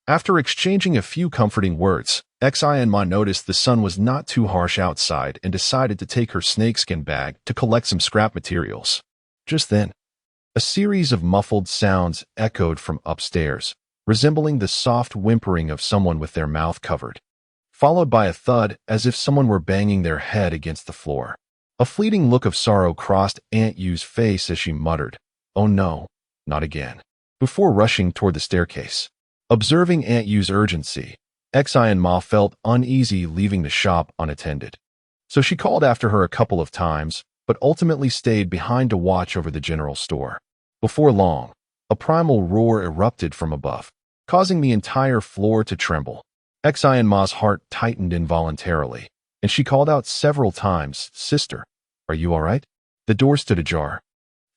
After exchanging a few comforting words, Xi-and-Ma noticed the sun was not too harsh outside and decided to take her snakeskin bag to collect some scrap materials. Just then, a series of muffled sounds echoed from upstairs, resembling the soft whimpering of someone with their mouth covered, followed by a thud as if someone were banging their head against the floor. A fleeting look of sorrow crossed Aunt Yu's face as she muttered, "Oh no, not again," before rushing toward the staircase. Observing Aunt Yu's urgency, Xi-and-Ma felt uneasy leaving the shop unattended. So she called after her a couple of times, but ultimately stayed behind to watch over the general store. Before long, a primal roar erupted from above, causing the entire floor to tremble. Xi-and-Ma's heart tightened involuntarily, and she called out several times, "Sister, are you all right?" The door stood ajar,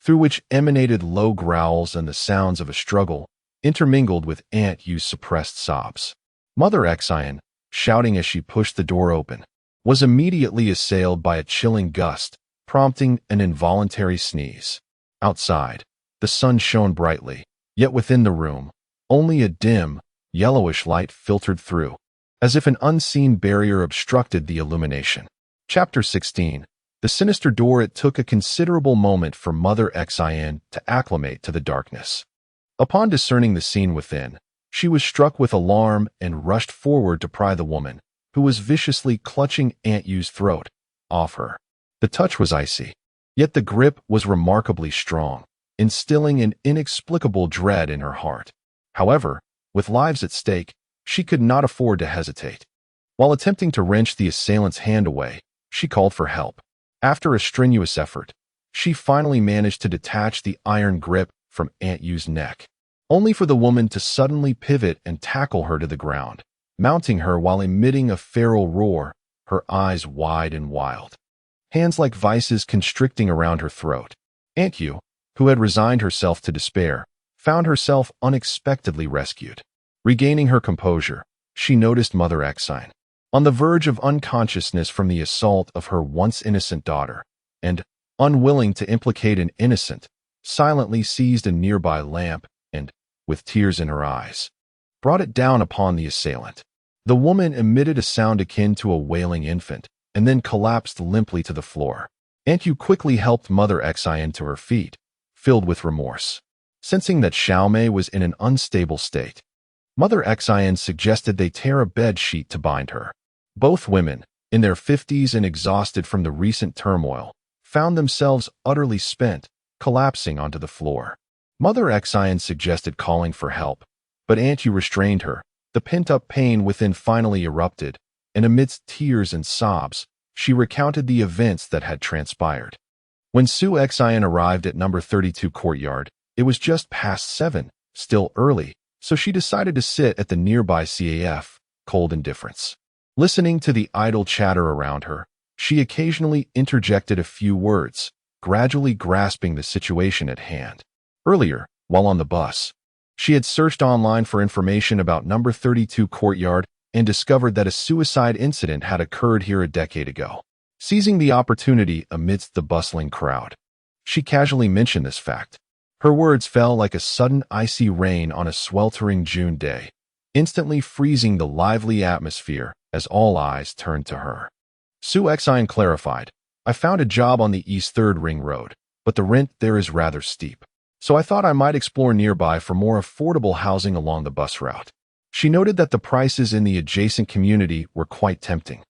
through which emanated low growls and the sounds of a struggle, intermingled with Aunt Yu's suppressed sobs. Mother Xi-yan, shouting as she pushed the door open, was immediately assailed by a chilling gust, prompting an involuntary sneeze. Outside, the sun shone brightly, yet within the room, only a dim, yellowish light filtered through, as if an unseen barrier obstructed the illumination. Chapter 16. The sinister door. It took a considerable moment for Mother Xi-yan to acclimate to the darkness. Upon discerning the scene within, she was struck with alarm and rushed forward to pry the woman, who was viciously clutching Aunt Yu's throat, off her. The touch was icy, yet the grip was remarkably strong, instilling an inexplicable dread in her heart. However, with lives at stake, she could not afford to hesitate. While attempting to wrench the assailant's hand away, she called for help. After a strenuous effort, she finally managed to detach the iron grip from Aunt Yu's neck, only for the woman to suddenly pivot and tackle her to the ground, mounting her while emitting a feral roar, her eyes wide and wild, hands like vices constricting around her throat. Aunt Yu, who had resigned herself to despair, found herself unexpectedly rescued. Regaining her composure, she noticed Mother Xi-yan, on the verge of unconsciousness from the assault of her once innocent daughter, and, unwilling to implicate an innocent, silently seized a nearby lamp and, with tears in her eyes, brought it down upon the assailant. The woman emitted a sound akin to a wailing infant, and then collapsed limply to the floor. Aunt Yu quickly helped Mother Xi-yan to her feet, filled with remorse. Sensing that Xiaomei was in an unstable state, Mother Xi-yan suggested they tear a bed sheet to bind her. Both women, in their 50s and exhausted from the recent turmoil, found themselves utterly spent, collapsing onto the floor. Mother Xi-yan suggested calling for help, but Aunt Yu restrained her. The pent-up pain within finally erupted, and amidst tears and sobs, she recounted the events that had transpired. When Su Xi-yan arrived at number 32 courtyard, it was just past 7, still early, so she decided to sit at the nearby CAF, cold indifference. Listening to the idle chatter around her, she occasionally interjected a few words, gradually grasping the situation at hand. Earlier, while on the bus, she had searched online for information about number 32 courtyard and discovered that a suicide incident had occurred here a decade ago. Seizing the opportunity amidst the bustling crowd, she casually mentioned this fact. Her words fell like a sudden icy rain on a sweltering June day, instantly freezing the lively atmosphere as all eyes turned to her. Su Xi-yan clarified, "I found a job on the East 3rd Ring Road, but the rent there is rather steep. So I thought I might explore nearby for more affordable housing along the bus route." She noted that the prices in the adjacent community were quite tempting.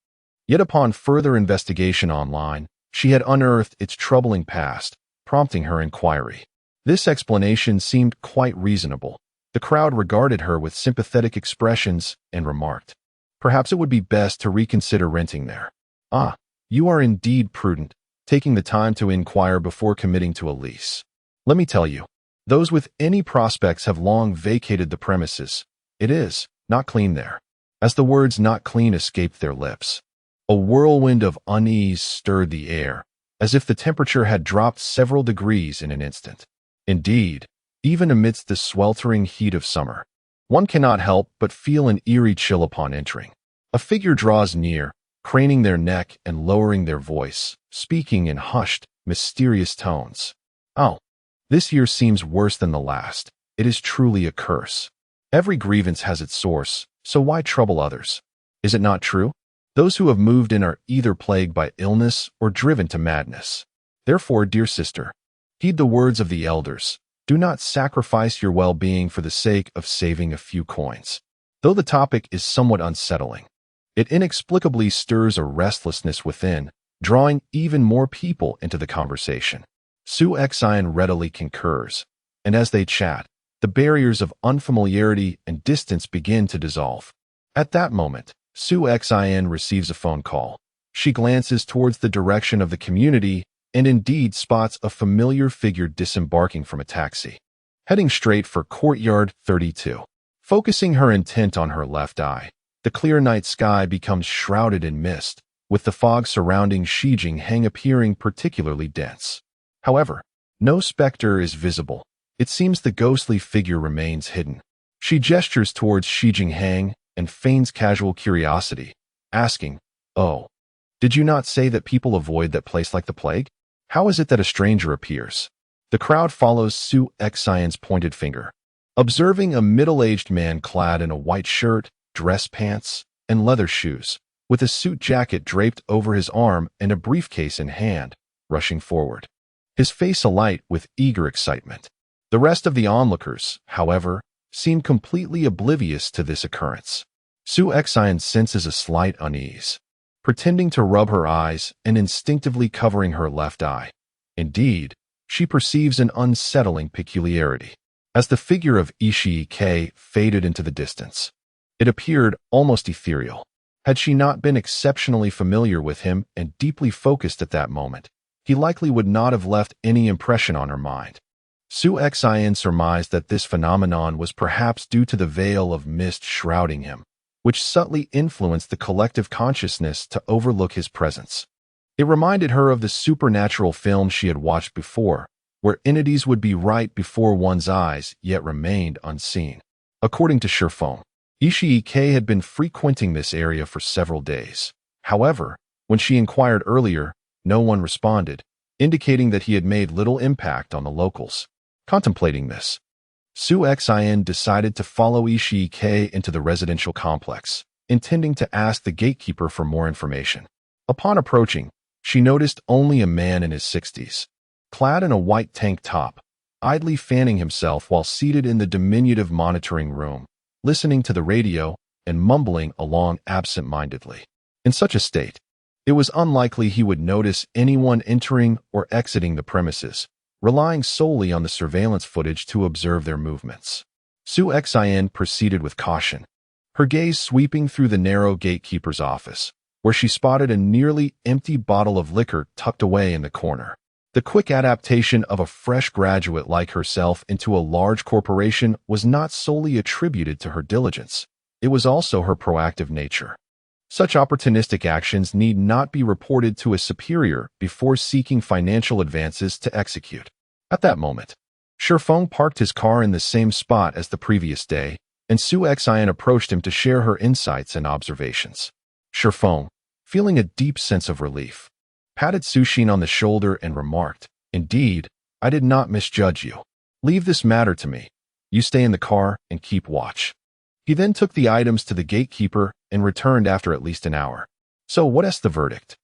Yet upon further investigation online, she had unearthed its troubling past, prompting her inquiry. This explanation seemed quite reasonable. The crowd regarded her with sympathetic expressions and remarked, "Perhaps it would be best to reconsider renting there." "Ah, you are indeed prudent, taking the time to inquire before committing to a lease. Let me tell you, those with any prospects have long vacated the premises. It is not clean there." As the words "not clean" escaped their lips, a whirlwind of unease stirred the air, as if the temperature had dropped several degrees in an instant. Indeed, even amidst the sweltering heat of summer, one cannot help but feel an eerie chill upon entering. A figure draws near, craning their neck and lowering their voice, speaking in hushed, mysterious tones. "Oh, this year seems worse than the last. It is truly a curse." Every grievance has its source, so why trouble others? Is it not true? Those who have moved in are either plagued by illness or driven to madness. Therefore, dear sister, heed the words of the elders. Do not sacrifice your well-being for the sake of saving a few coins. Though the topic is somewhat unsettling, it inexplicably stirs a restlessness within, drawing even more people into the conversation. Yan readily concurs, and as they chat, the barriers of unfamiliarity and distance begin to dissolve. At that moment, Yan receives a phone call. She glances towards the direction of the community and indeed spots a familiar figure disembarking from a taxi, heading straight for Courtyard 32. Focusing her intent on her left eye, the clear night sky becomes shrouded in mist, with the fog surrounding Shi Yan appearing particularly dense. However, no specter is visible. It seems the ghostly figure remains hidden. She gestures towards Shi Yan and feigns casual curiosity, asking, "Oh, did you not say that people avoid that place like the plague? How is it that a stranger appears?" The crowd follows Yan's pointed finger, observing a middle-aged man clad in a white shirt, dress pants, and leather shoes, with a suit jacket draped over his arm and a briefcase in hand, rushing forward, his face alight with eager excitement. The rest of the onlookers, however, seem completely oblivious to this occurrence. Yan senses a slight unease, pretending to rub her eyes and instinctively covering her left eye. Indeed, she perceives an unsettling peculiarity. As the figure of Shi Yan faded into the distance, it appeared almost ethereal. Had she not been exceptionally familiar with him and deeply focused at that moment, he likely would not have left any impression on her mind. Yan surmised that this phenomenon was perhaps due to the veil of mist shrouding him, which subtly influenced the collective consciousness to overlook his presence. It reminded her of the supernatural films she had watched before, where entities would be right before one's eyes yet remained unseen. According to Shi Yan had been frequenting this area for several days. However, when she inquired earlier, no one responded, indicating that he had made little impact on the locals. Contemplating this, Yan decided to follow Shi Yan into the residential complex, intending to ask the gatekeeper for more information. Upon approaching, she noticed only a man in his 60s, clad in a white tank top, idly fanning himself while seated in the diminutive monitoring room, listening to the radio and mumbling along absent-mindedly. In such a state, it was unlikely he would notice anyone entering or exiting the premises, relying solely on the surveillance footage to observe their movements. Yan proceeded with caution, her gaze sweeping through the narrow gatekeeper's office, where she spotted a nearly empty bottle of liquor tucked away in the corner. The quick adaptation of a fresh graduate like herself into a large corporation was not solely attributed to her diligence. It was also her proactive nature. Such opportunistic actions need not be reported to a superior before seeking financial advances to execute. At that moment, Shi Yan parked his car in the same spot as the previous day, and Yan approached him to share her insights and observations. Shi Yan, feeling a deep sense of relief, patted Yan on the shoulder and remarked, "Indeed, I did not misjudge you. Leave this matter to me. You stay in the car and keep watch." He then took the items to the gatekeeper and returned after at least an hour. "So what is the verdict?"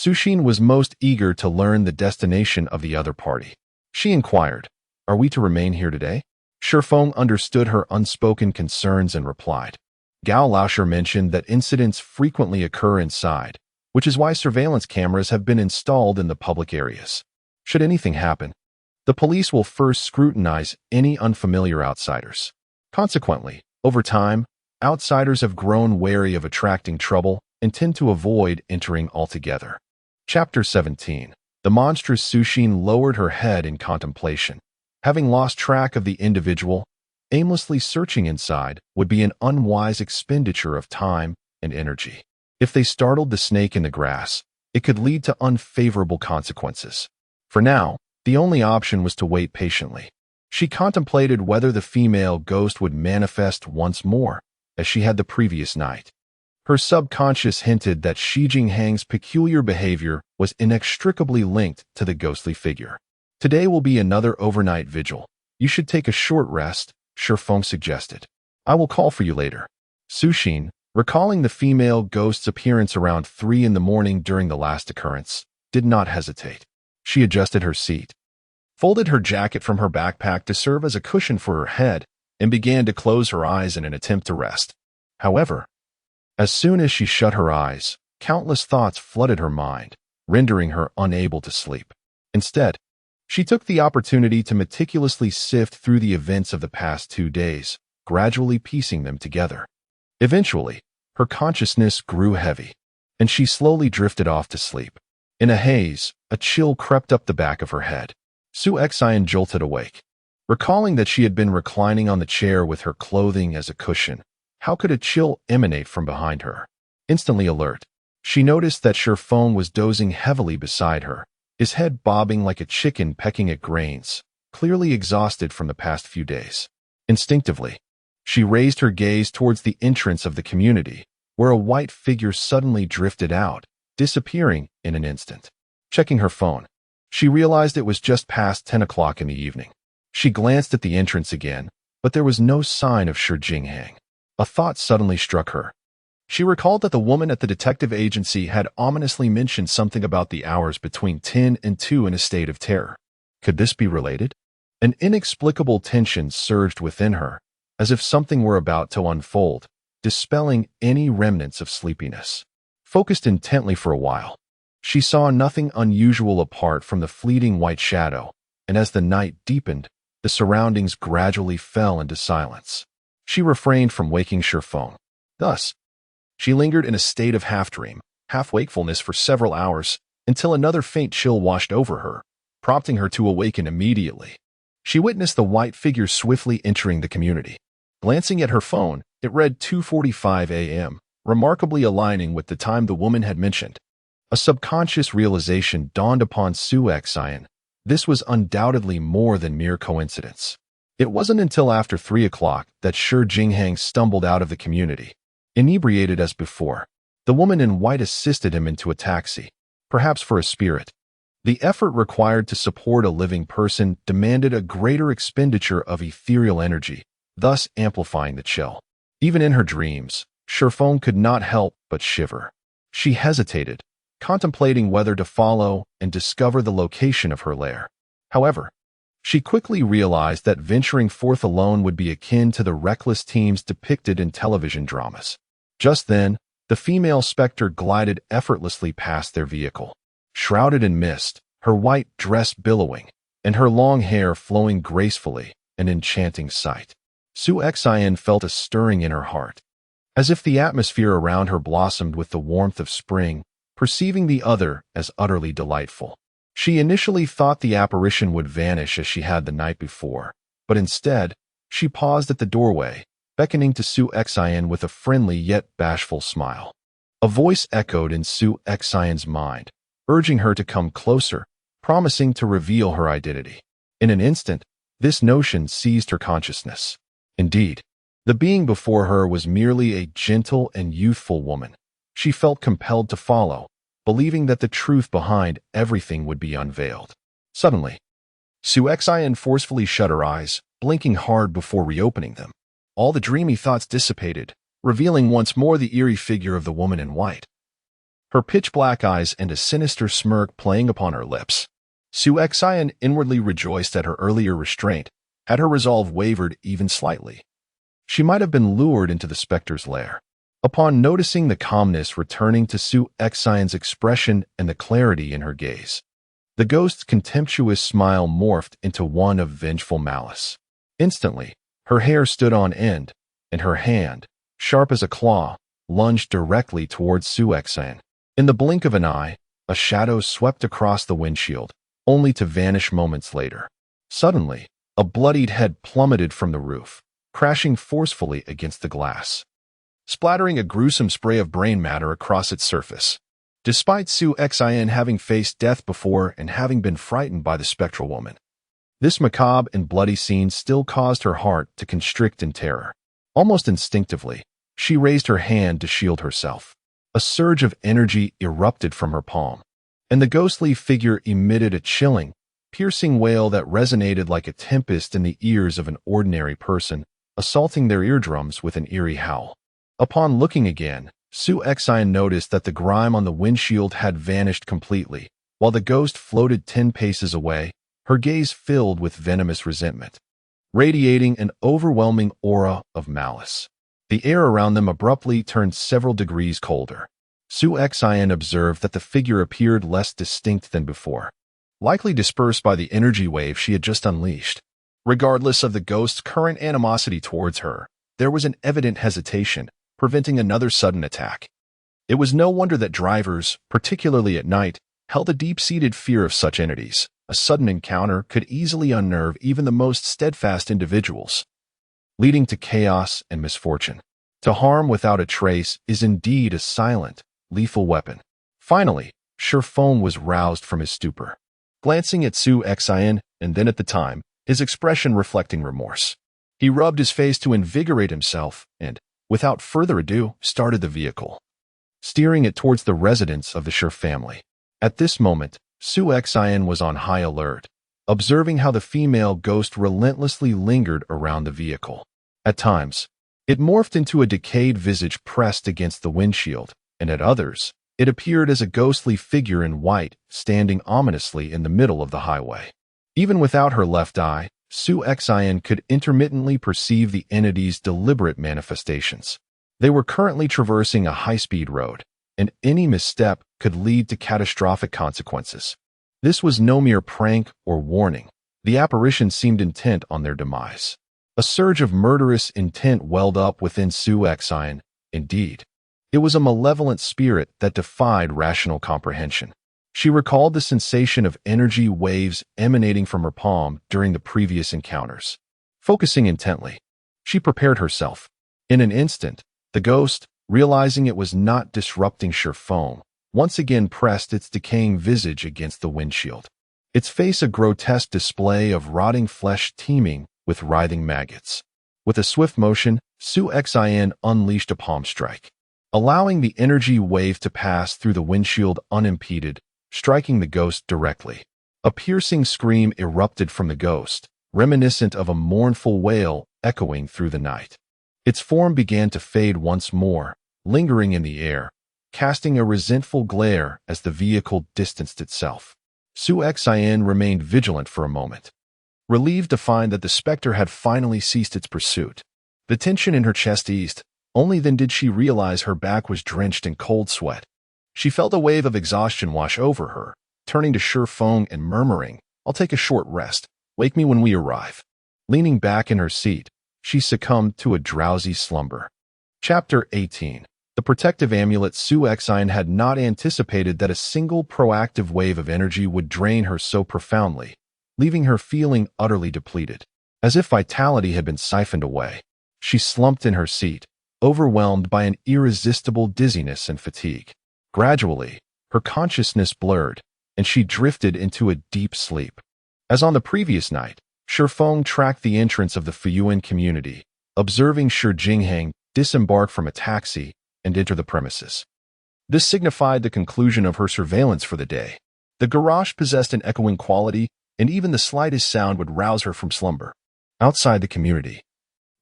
Yan was most eager to learn the destination of the other party. She inquired, "Are we to remain here today?" Shi Yan understood her unspoken concerns and replied, "Gao Laosher mentioned that incidents frequently occur inside, which is why surveillance cameras have been installed in the public areas. Should anything happen, the police will first scrutinize any unfamiliar outsiders. Consequently, over time, outsiders have grown wary of attracting trouble and tend to avoid entering altogether." Chapter 17. The monstrous Yan lowered her head in contemplation. Having lost track of the individual, aimlessly searching inside would be an unwise expenditure of time and energy. If they startled the snake in the grass, it could lead to unfavorable consequences. For now, the only option was to wait patiently. She contemplated whether the female ghost would manifest once more, as she had the previous night. Her subconscious hinted that Shi Yan's peculiar behavior was inextricably linked to the ghostly figure. "Today will be another overnight vigil. You should take a short rest," Shi Yan suggested. I will call for you later. Shi, recalling the female ghost's appearance around 3 in the morning during the last occurrence, did not hesitate. She adjusted her seat, folded her jacket from her backpack to serve as a cushion for her head, and began to close her eyes in an attempt to rest. However, as soon as she shut her eyes, countless thoughts flooded her mind, rendering her unable to sleep. Instead, she took the opportunity to meticulously sift through the events of the past 2 days, gradually piecing them together. Eventually, her consciousness grew heavy, and she slowly drifted off to sleep. In a haze, a chill crept up the back of her head. Yan jolted awake, recalling that she had been reclining on the chair with her clothing as a cushion. How could a chill emanate from behind her? Instantly alert, she noticed that Shi Yan was dozing heavily beside her, his head bobbing like a chicken pecking at grains, clearly exhausted from the past few days. Instinctively, she raised her gaze towards the entrance of the community, where a white figure suddenly drifted out, disappearing in an instant. Checking her phone, she realized it was just past 10 o'clock in the evening. She glanced at the entrance again, but there was no sign of Shi Yan. A thought suddenly struck her. She recalled that the woman at the detective agency had ominously mentioned something about the hours between 10 and 2 in a state of terror. Could this be related? An inexplicable tension surged within her, as if something were about to unfold, dispelling any remnants of sleepiness. Focused intently for a while, she saw nothing unusual apart from the fleeting white shadow, and as the night deepened, the surroundings gradually fell into silence. She refrained from waking Shi Yan. Thus, she lingered in a state of half-dream, half-wakefulness for several hours, until another faint chill washed over her, prompting her to awaken immediately. She witnessed the white figure swiftly entering the community. Glancing at her phone, it read 2:45 a.m., remarkably aligning with the time the woman had mentioned. A subconscious realization dawned upon Yan. This was undoubtedly more than mere coincidence. It wasn't until after 3 o'clock that Shi Yan stumbled out of the community. Inebriated as before, the woman in white assisted him into a taxi, perhaps for a spirit. The effort required to support a living person demanded a greater expenditure of ethereal energy, thus amplifying the chill. Even in her dreams, Shi Yan could not help but shiver. She hesitated, contemplating whether to follow and discover the location of her lair. However, she quickly realized that venturing forth alone would be akin to the reckless teams depicted in television dramas. Just then, the female specter glided effortlessly past their vehicle, shrouded in mist, her white dress billowing, and her long hair flowing gracefully, an enchanting sight. Yan felt a stirring in her heart, as if the atmosphere around her blossomed with the warmth of spring, perceiving the other as utterly delightful. She initially thought the apparition would vanish as she had the night before, but instead, she paused at the doorway, beckoning to Yan with a friendly yet bashful smile. A voice echoed in Yan's mind, urging her to come closer, promising to reveal her identity. In an instant, this notion seized her consciousness. Indeed, the being before her was merely a gentle and youthful woman. She felt compelled to follow, believing that the truth behind everything would be unveiled. Suddenly, Yan forcefully shut her eyes, blinking hard before reopening them. All the dreamy thoughts dissipated, revealing once more the eerie figure of the woman in white. Her pitch-black eyes and a sinister smirk playing upon her lips. Yan inwardly rejoiced at her earlier restraint, had her resolve wavered even slightly. She might have been lured into the specter's lair. Upon noticing the calmness returning to Yan's expression and the clarity in her gaze, the ghost's contemptuous smile morphed into one of vengeful malice. Instantly, her hair stood on end, and her hand, sharp as a claw, lunged directly towards Yan. In the blink of an eye, a shadow swept across the windshield, only to vanish moments later. Suddenly, a bloodied head plummeted from the roof, crashing forcefully against the glass, splattering a gruesome spray of brain matter across its surface. Despite Yan having faced death before and having been frightened by the spectral woman, this macabre and bloody scene still caused her heart to constrict in terror. Almost instinctively, she raised her hand to shield herself. A surge of energy erupted from her palm, and the ghostly figure emitted a chilling, piercing wail that resonated like a tempest in the ears of an ordinary person, assaulting their eardrums with an eerie howl. Upon looking again, Su Xian noticed that the grime on the windshield had vanished completely, while the ghost floated 10 paces away, her gaze filled with venomous resentment, radiating an overwhelming aura of malice. The air around them abruptly turned several degrees colder. Su Xian observed that the figure appeared less distinct than before, likely dispersed by the energy wave she had just unleashed. Regardless of the ghost's current animosity towards her, there was an evident hesitation, preventing another sudden attack. It was no wonder that drivers, particularly at night, held a deep-seated fear of such entities. A sudden encounter could easily unnerve even the most steadfast individuals, leading to chaos and misfortune. To harm without a trace is indeed a silent, lethal weapon. Finally, Shi Yan was roused from his stupor. Glancing at Su Xian and then at the time, his expression reflecting remorse. He rubbed his face to invigorate himself and, without further ado, started the vehicle, steering it towards the residence of the Shi family. At this moment, Su Xian was on high alert, observing how the female ghost relentlessly lingered around the vehicle. At times, it morphed into a decayed visage pressed against the windshield, and at others, it appeared as a ghostly figure in white, standing ominously in the middle of the highway. Even without her left eye, Su Xian could intermittently perceive the entity's deliberate manifestations. They were currently traversing a high-speed road, and any misstep could lead to catastrophic consequences. This was no mere prank or warning. The apparition seemed intent on their demise. A surge of murderous intent welled up within Su Xian. Indeed, it was a malevolent spirit that defied rational comprehension. She recalled the sensation of energy waves emanating from her palm during the previous encounters. Focusing intently, she prepared herself. In an instant, the ghost, realizing it was not disrupting Shi Yan, once again pressed its decaying visage against the windshield, its face a grotesque display of rotting flesh teeming with writhing maggots. With a swift motion, Su Xian unleashed a palm strike, allowing the energy wave to pass through the windshield unimpeded, striking the ghost directly. A piercing scream erupted from the ghost, reminiscent of a mournful wail echoing through the night. Its form began to fade once more, lingering in the air, casting a resentful glare as the vehicle distanced itself. Su Xian remained vigilant for a moment, relieved to find that the specter had finally ceased its pursuit. The tension in her chest eased. Only then did she realize her back was drenched in cold sweat. She felt a wave of exhaustion wash over her, turning to Shi Yan and murmuring, "I'll take a short rest. Wake me when we arrive." Leaning back in her seat, she succumbed to a drowsy slumber. Chapter 18. The protective amulet. Su Xian had not anticipated that a single proactive wave of energy would drain her so profoundly, leaving her feeling utterly depleted. As if vitality had been siphoned away, she slumped in her seat, overwhelmed by an irresistible dizziness and fatigue. Gradually, her consciousness blurred, and she drifted into a deep sleep. As on the previous night, Shi Yan tracked the entrance of the Fuyuan community, observing Shi Jingheng disembark from a taxi and enter the premises. This signified the conclusion of her surveillance for the day. The garage possessed an echoing quality, and even the slightest sound would rouse her from slumber. Outside the community,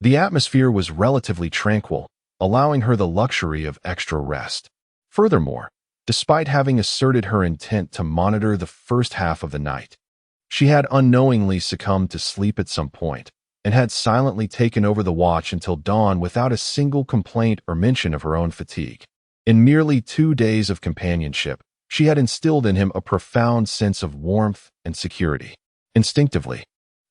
the atmosphere was relatively tranquil, allowing her the luxury of extra rest. Furthermore, despite having asserted her intent to monitor the first half of the night, she had unknowingly succumbed to sleep at some point and had silently taken over the watch until dawn without a single complaint or mention of her own fatigue. In merely 2 days of companionship, she had instilled in him a profound sense of warmth and security. Instinctively,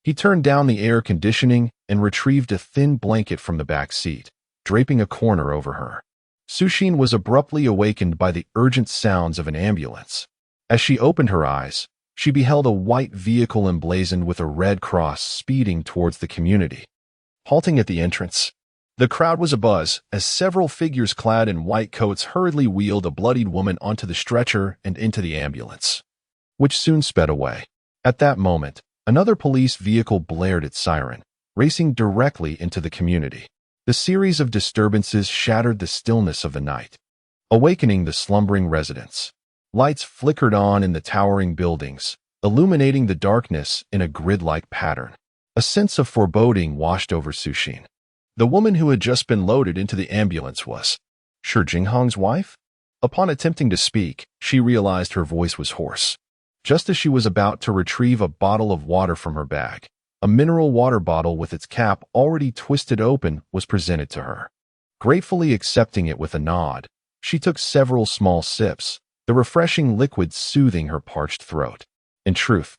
he turned down the air conditioning and retrieved a thin blanket from the back seat, draping a corner over her. Su Xin was abruptly awakened by the urgent sounds of an ambulance. As she opened her eyes, she beheld a white vehicle emblazoned with a red cross speeding towards the community. Halting at the entrance, the crowd was abuzz as several figures clad in white coats hurriedly wheeled a bloodied woman onto the stretcher and into the ambulance, which soon sped away. At that moment, another police vehicle blared its siren, racing directly into the community. The series of disturbances shattered the stillness of the night, awakening the slumbering residents. Lights flickered on in the towering buildings, illuminating the darkness in a grid-like pattern. A sense of foreboding washed over Su Xin. The woman who had just been loaded into the ambulance was Shi Jinghong's wife? Upon attempting to speak, she realized her voice was hoarse. Just as she was about to retrieve a bottle of water from her bag, a mineral water bottle with its cap already twisted open was presented to her. Gratefully accepting it with a nod, she took several small sips, the refreshing liquid soothing her parched throat. In truth,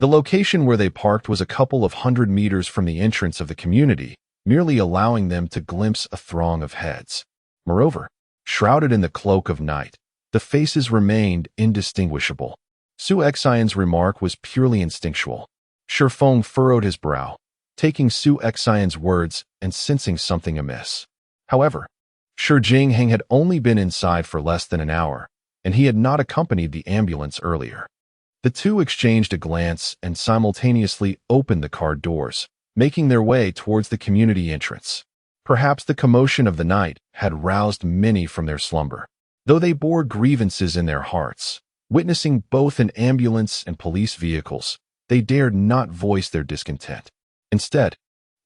the location where they parked was a couple of 100 meters from the entrance of the community, merely allowing them to glimpse a throng of heads. Moreover, shrouded in the cloak of night, the faces remained indistinguishable. Su Xian's remark was purely instinctual. Shi Feng furrowed his brow, taking Su Xian's words and sensing something amiss. However, Shi Jinghong had only been inside for less than an hour, and he had not accompanied the ambulance earlier. The two exchanged a glance and simultaneously opened the car doors, making their way towards the community entrance. Perhaps the commotion of the night had roused many from their slumber, though they bore grievances in their hearts. Witnessing both an ambulance and police vehicles, they dared not voice their discontent. Instead,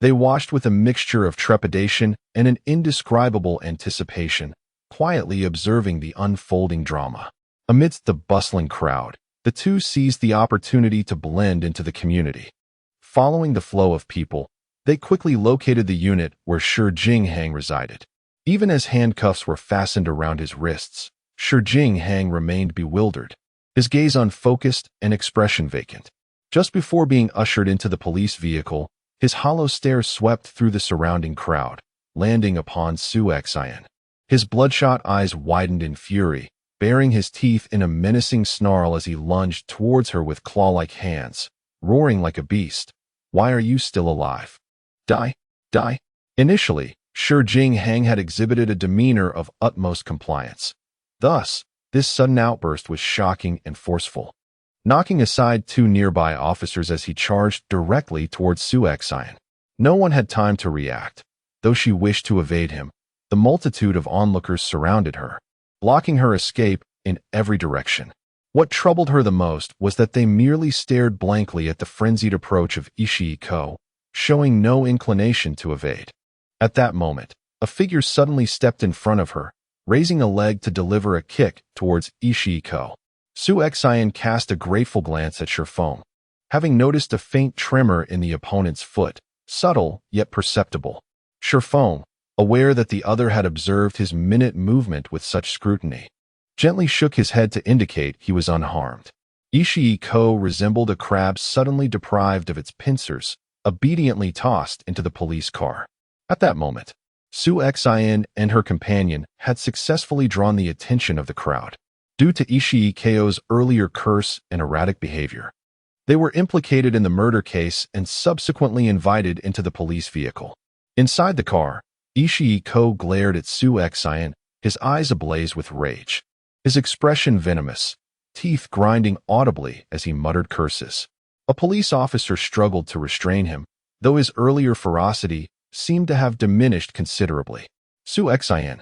they watched with a mixture of trepidation and an indescribable anticipation, quietly observing the unfolding drama. Amidst the bustling crowd, the two seized the opportunity to blend into the community. Following the flow of people, they quickly located the unit where Shi Jinghong resided. Even as handcuffs were fastened around his wrists, Shi Jinghong remained bewildered, his gaze unfocused and expression vacant. Just before being ushered into the police vehicle, his hollow stare swept through the surrounding crowd, landing upon Su Xian. His bloodshot eyes widened in fury, baring his teeth in a menacing snarl as he lunged towards her with claw-like hands, roaring like a beast. "Why are you still alive? Die! Die!" Initially, Shi Jinghong had exhibited a demeanor of utmost compliance. Thus, this sudden outburst was shocking and forceful. Knocking aside two nearby officers as he charged directly towards Su Xian. No one had time to react. Though she wished to evade him, the multitude of onlookers surrounded her, blocking her escape in every direction. What troubled her the most was that they merely stared blankly at the frenzied approach of Shi Yan, showing no inclination to evade. At that moment, a figure suddenly stepped in front of her, raising a leg to deliver a kick towards Shi Yan. Su Xian cast a grateful glance at Shi Feng, having noticed a faint tremor in the opponent's foot, subtle yet perceptible. Shi Feng, aware that the other had observed his minute movement with such scrutiny, gently shook his head to indicate he was unharmed. Shi Yan resembled a crab suddenly deprived of its pincers, obediently tossed into the police car. At that moment, Su Xian and her companion had successfully drawn the attention of the crowd. Due to Shi Yan's earlier curse and erratic behavior, they were implicated in the murder case and subsequently invited into the police vehicle. Inside the car, Shi Yan glared at Su Xian, his eyes ablaze with rage, his expression venomous, teeth grinding audibly as he muttered curses. A police officer struggled to restrain him, though his earlier ferocity seemed to have diminished considerably. Su Xian,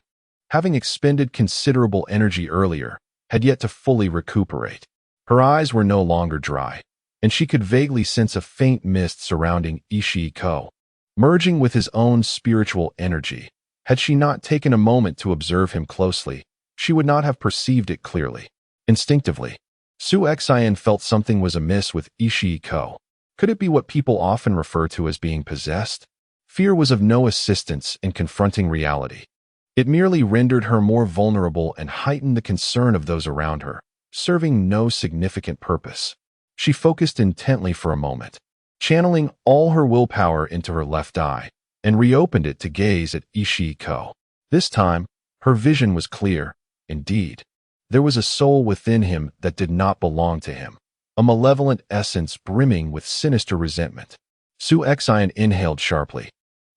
having expended considerable energy earlier, had yet to fully recuperate. Her eyes were no longer dry, and she could vaguely sense a faint mist surrounding Shi Yan, merging with his own spiritual energy. Had she not taken a moment to observe him closely, she would not have perceived it clearly. Instinctively, Su Xian felt something was amiss with Shi Yan. Could it be what people often refer to as being possessed? Fear was of no assistance in confronting reality. It merely rendered her more vulnerable and heightened the concern of those around her, serving no significant purpose. She focused intently for a moment, channeling all her willpower into her left eye, and reopened it to gaze at Shi Yan. This time, her vision was clear. Indeed, there was a soul within him that did not belong to him, a malevolent essence brimming with sinister resentment. Su Xian inhaled sharply,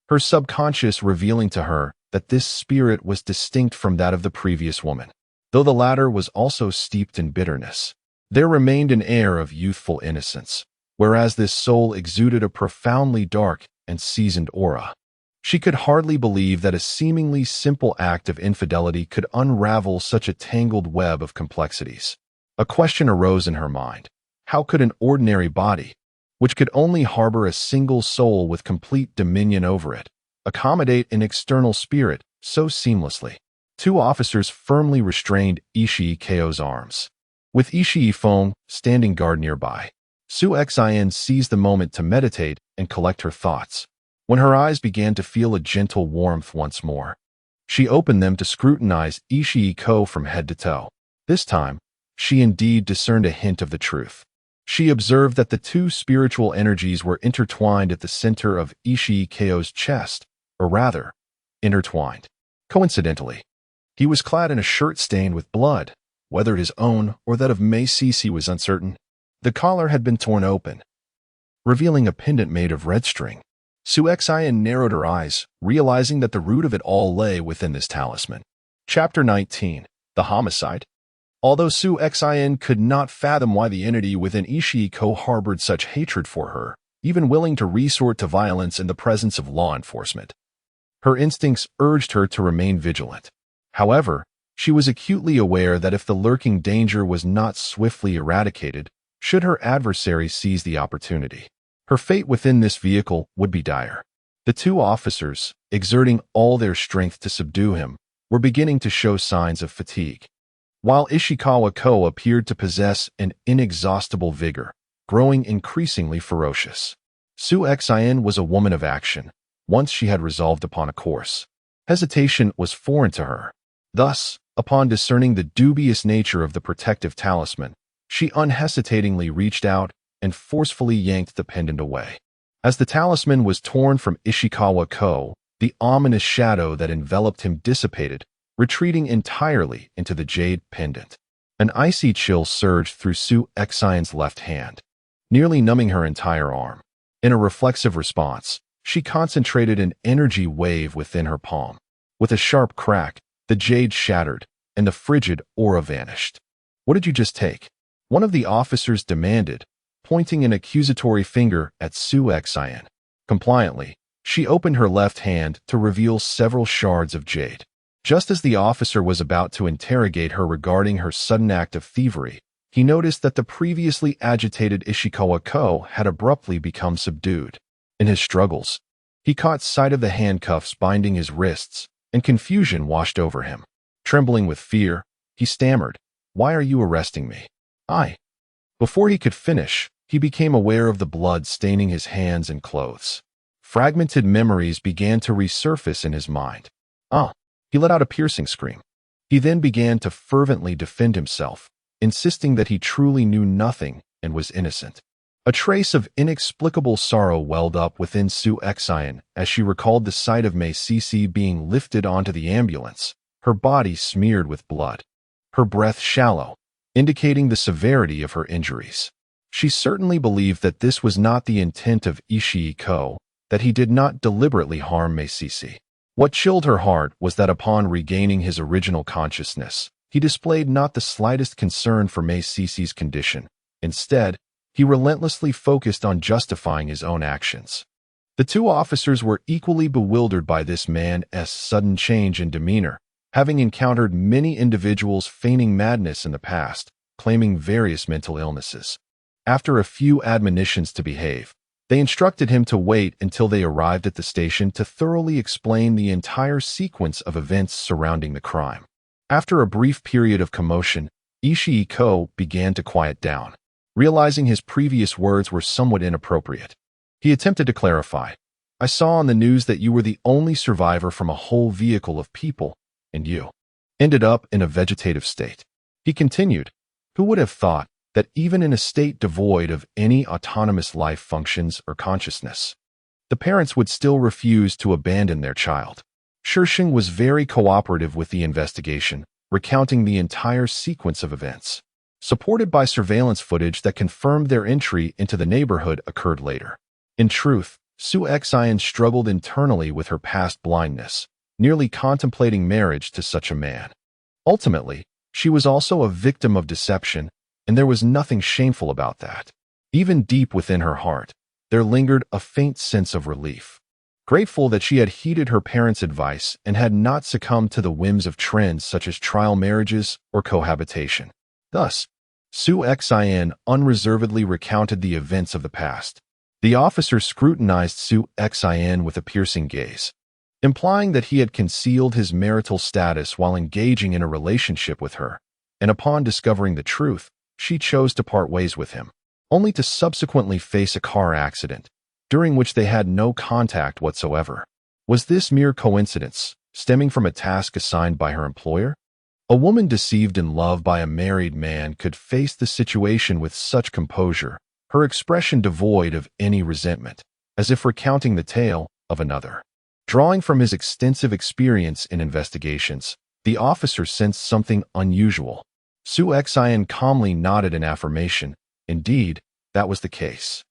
her subconscious revealing to her that this spirit was distinct from that of the previous woman, though the latter was also steeped in bitterness. There remained an air of youthful innocence, whereas this soul exuded a profoundly dark and seasoned aura. She could hardly believe that a seemingly simple act of infidelity could unravel such a tangled web of complexities. A question arose in her mind. How could an ordinary body, which could only harbor a single soul with complete dominion over it, accommodate an external spirit so seamlessly. Two officers firmly restrained Ishii Ko's arms. With Ishii Fong standing guard nearby, Su Xin seized the moment to meditate and collect her thoughts. When her eyes began to feel a gentle warmth once more, she opened them to scrutinize Ishii Ko from head to toe. This time, she indeed discerned a hint of the truth. She observed that the two spiritual energies were intertwined at the center of Ishii Ko's chest, or rather, intertwined. Coincidentally, he was clad in a shirt stained with blood. Whether his own or that of Mei Sisi was uncertain. The collar had been torn open, revealing a pendant made of red string. Su Xin narrowed her eyes, realizing that the root of it all lay within this talisman. Chapter 19. The Homicide. Although Su Xin could not fathom why the entity within Ishii Ko harbored such hatred for her, even willing to resort to violence in the presence of law enforcement, her instincts urged her to remain vigilant. However, she was acutely aware that if the lurking danger was not swiftly eradicated, should her adversary seize the opportunity, her fate within this vehicle would be dire. The two officers, exerting all their strength to subdue him, were beginning to show signs of fatigue. While Ishikawa Ko appeared to possess an inexhaustible vigor, growing increasingly ferocious. Su Xin was a woman of action. Once she had resolved upon a course, hesitation was foreign to her. Thus, upon discerning the dubious nature of the protective talisman, she unhesitatingly reached out and forcefully yanked the pendant away. As the talisman was torn from Ishikawa Ko, the ominous shadow that enveloped him dissipated, retreating entirely into the jade pendant. An icy chill surged through Su Xion's left hand, nearly numbing her entire arm. In a reflexive response, she concentrated an energy wave within her palm. With a sharp crack, the jade shattered, and the frigid aura vanished. "What did you just take?" one of the officers demanded, pointing an accusatory finger at Su Xian. Compliantly, she opened her left hand to reveal several shards of jade. Just as the officer was about to interrogate her regarding her sudden act of thievery, he noticed that the previously agitated Ishikawa Ko had abruptly become subdued. In his struggles, he caught sight of the handcuffs binding his wrists, and confusion washed over him. Trembling with fear, he stammered, "Why are you arresting me?" "I." Before he could finish, he became aware of the blood staining his hands and clothes. Fragmented memories began to resurface in his mind. He let out a piercing scream. He then began to fervently defend himself, insisting that he truly knew nothing and was innocent. A trace of inexplicable sorrow welled up within Su Xian as she recalled the sight of Mei Sisi being lifted onto the ambulance, her body smeared with blood, her breath shallow, indicating the severity of her injuries. She certainly believed that this was not the intent of Ishii Ko, that he did not deliberately harm Mei Sisi. What chilled her heart was that upon regaining his original consciousness, he displayed not the slightest concern for Mei Sisi's condition. Instead, he relentlessly focused on justifying his own actions. The two officers were equally bewildered by this man's sudden change in demeanor, having encountered many individuals feigning madness in the past, claiming various mental illnesses. After a few admonitions to behave, they instructed him to wait until they arrived at the station to thoroughly explain the entire sequence of events surrounding the crime. After a brief period of commotion, Ishii Ko began to quiet down. Realizing his previous words were somewhat inappropriate, he attempted to clarify. "I saw on the news that you were the only survivor from a whole vehicle of people, and you ended up in a vegetative state." He continued, "Who would have thought that even in a state devoid of any autonomous life functions or consciousness, the parents would still refuse to abandon their child?" Shisheng was very cooperative with the investigation, recounting the entire sequence of events, supported by surveillance footage that confirmed their entry into the neighborhood occurred later. In truth, Su Xian struggled internally with her past blindness, nearly contemplating marriage to such a man. Ultimately, she was also a victim of deception, and there was nothing shameful about that. Even deep within her heart, there lingered a faint sense of relief. Grateful that she had heeded her parents' advice and had not succumbed to the whims of trends such as trial marriages or cohabitation. Thus, Su Xian unreservedly recounted the events of the past. The officer scrutinized Su Xian with a piercing gaze. implying that he had concealed his marital status while engaging in a relationship with her, and upon discovering the truth, she chose to part ways with him, only to subsequently face a car accident, during which they had no contact whatsoever. Was this mere coincidence, stemming from a task assigned by her employer? A woman deceived in love by a married man could face the situation with such composure, her expression devoid of any resentment, as if recounting the tale of another. Drawing from his extensive experience in investigations, the officer sensed something unusual. Yan calmly nodded in affirmation. Indeed, that was the case.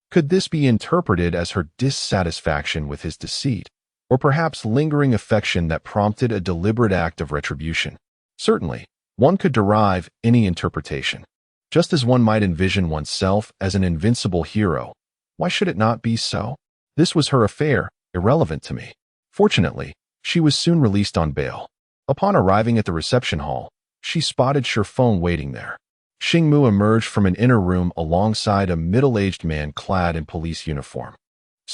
Could this be interpreted as her dissatisfaction with his deceit, or perhaps lingering affection that prompted a deliberate act of retribution? Certainly, one could derive any interpretation. Just as one might envision oneself as an invincible hero, why should it not be so? This was her affair, irrelevant to me. Fortunately, she was soon released on bail. Upon arriving at the reception hall, she spotted Shi waiting there. Xingmu emerged from an inner room alongside a middle-aged man clad in police uniform.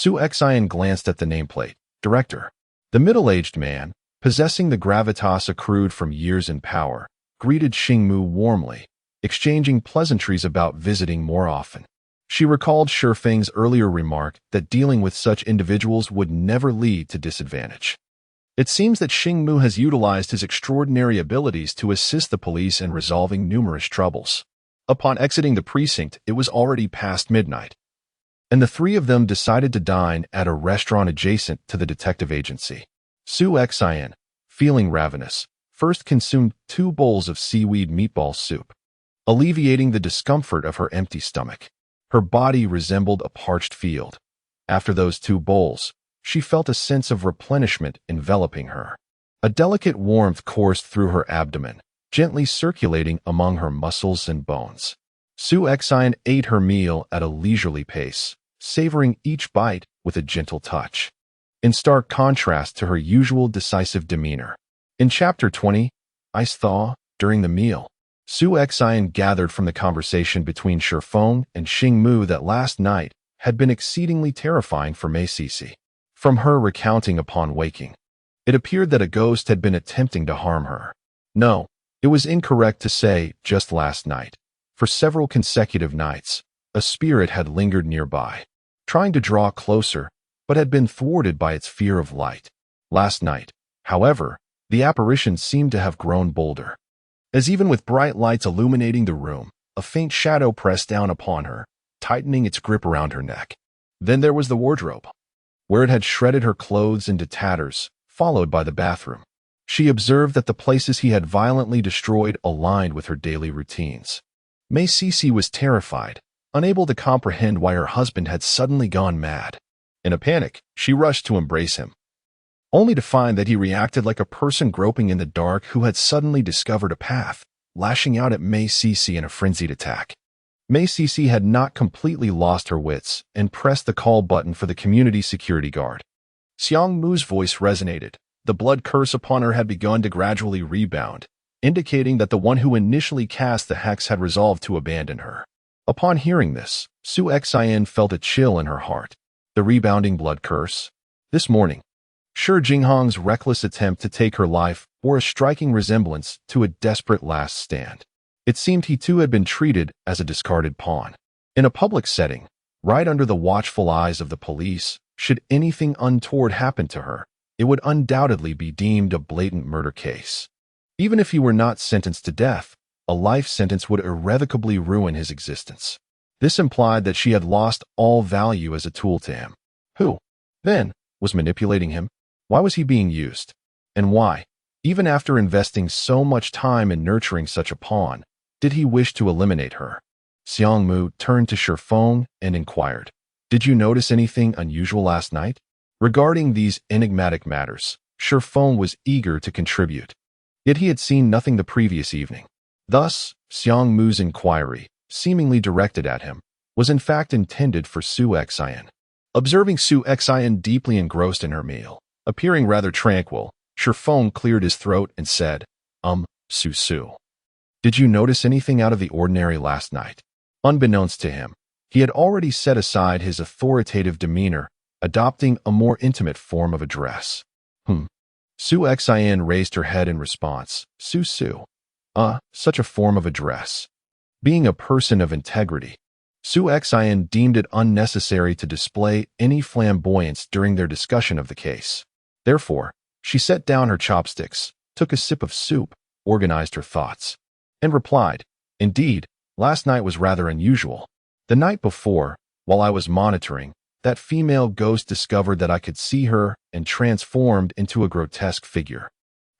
Yan glanced at the nameplate. Director. The middle-aged man, possessing the gravitas accrued from years in power, greeted Xingmu warmly, exchanging pleasantries about visiting more often. She recalled Shifeng's earlier remark that dealing with such individuals would never lead to disadvantage. It seems that Xingmu has utilized his extraordinary abilities to assist the police in resolving numerous troubles. Upon exiting the precinct, it was already past midnight, and the three of them decided to dine at a restaurant adjacent to the detective agency. Yan, feeling ravenous, first consumed 2 bowls of seaweed meatball soup, alleviating the discomfort of her empty stomach. Her body resembled a parched field. After those 2 bowls, she felt a sense of replenishment enveloping her. A delicate warmth coursed through her abdomen, gently circulating among her muscles and bones. Yan ate her meal at a leisurely pace, savoring each bite with a gentle touch, in stark contrast to her usual decisive demeanor. In Chapter 20, Ice Thaw, during the meal, Yan gathered from the conversation between Shifeng and Xingmu that last night had been exceedingly terrifying for Mei Sisi. From her recounting upon waking, it appeared that a ghost had been attempting to harm her. No, it was incorrect to say just last night. For several consecutive nights, a spirit had lingered nearby, trying to draw closer, but had been thwarted by its fear of light. Last night, however, the apparition seemed to have grown bolder, as even with bright lights illuminating the room, a faint shadow pressed down upon her, tightening its grip around her neck. Then there was the wardrobe, where it had shredded her clothes into tatters, followed by the bathroom. She observed that the places he had violently destroyed aligned with her daily routines. Mei Sisi was terrified, unable to comprehend why her husband had suddenly gone mad. In a panic, she rushed to embrace him, only to find that he reacted like a person groping in the dark who had suddenly discovered a path, lashing out at Mei Sisi in a frenzied attack. Mei Sisi had not completely lost her wits and pressed the call button for the community security guard. Xiangmu's voice resonated. The blood curse upon her had begun to gradually rebound, indicating that the one who initially cast the hex had resolved to abandon her. Upon hearing this, Yan felt a chill in her heart. The rebounding blood curse. This morning, Shi Jinghong's reckless attempt to take her life bore a striking resemblance to a desperate last stand. It seemed he too had been treated as a discarded pawn. In a public setting, right under the watchful eyes of the police, should anything untoward happen to her, it would undoubtedly be deemed a blatant murder case. Even if he were not sentenced to death, a life sentence would irrevocably ruin his existence. This implied that she had lost all value as a tool to him. Who, then, was manipulating him? Why was he being used? And why, even after investing so much time in nurturing such a pawn, did he wish to eliminate her? Xiangmu turned to Shifeng and inquired, "Did you notice anything unusual last night?" Regarding these enigmatic matters, Shifeng was eager to contribute. Yet he had seen nothing the previous evening. Thus, Xiangmu's inquiry, seemingly directed at him, was in fact intended for Yan. Observing Yan deeply engrossed in her meal, appearing rather tranquil, Shifeng cleared his throat and said, Su. Did you notice anything out of the ordinary last night?" Unbeknownst to him, he had already set aside his authoritative demeanor, adopting a more intimate form of address. Su Xian raised her head in response. Su. Such a form of address. Being a person of integrity. Su Xian deemed it unnecessary to display any flamboyance during their discussion of the case. Therefore, she set down her chopsticks, took a sip of soup, organized her thoughts, and replied, Indeed, last night was rather unusual. The night before, while I was monitoring, that female ghost discovered that I could see her and transformed into a grotesque figure,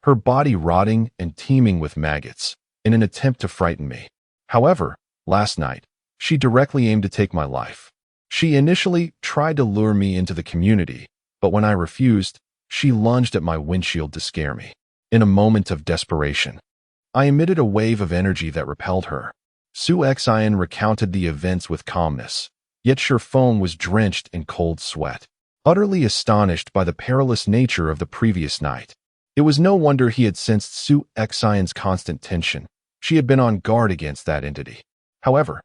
her body rotting and teeming with maggots, in an attempt to frighten me. However, last night, she directly aimed to take my life. She initially tried to lure me into the community, but when I refused, she lunged at my windshield to scare me. In a moment of desperation, I emitted a wave of energy that repelled her. Su Xian recounted the events with calmness, yet Shifeng was drenched in cold sweat, utterly astonished by the perilous nature of the previous night. It was no wonder he had sensed Su Xian's constant tension. She had been on guard against that entity. However,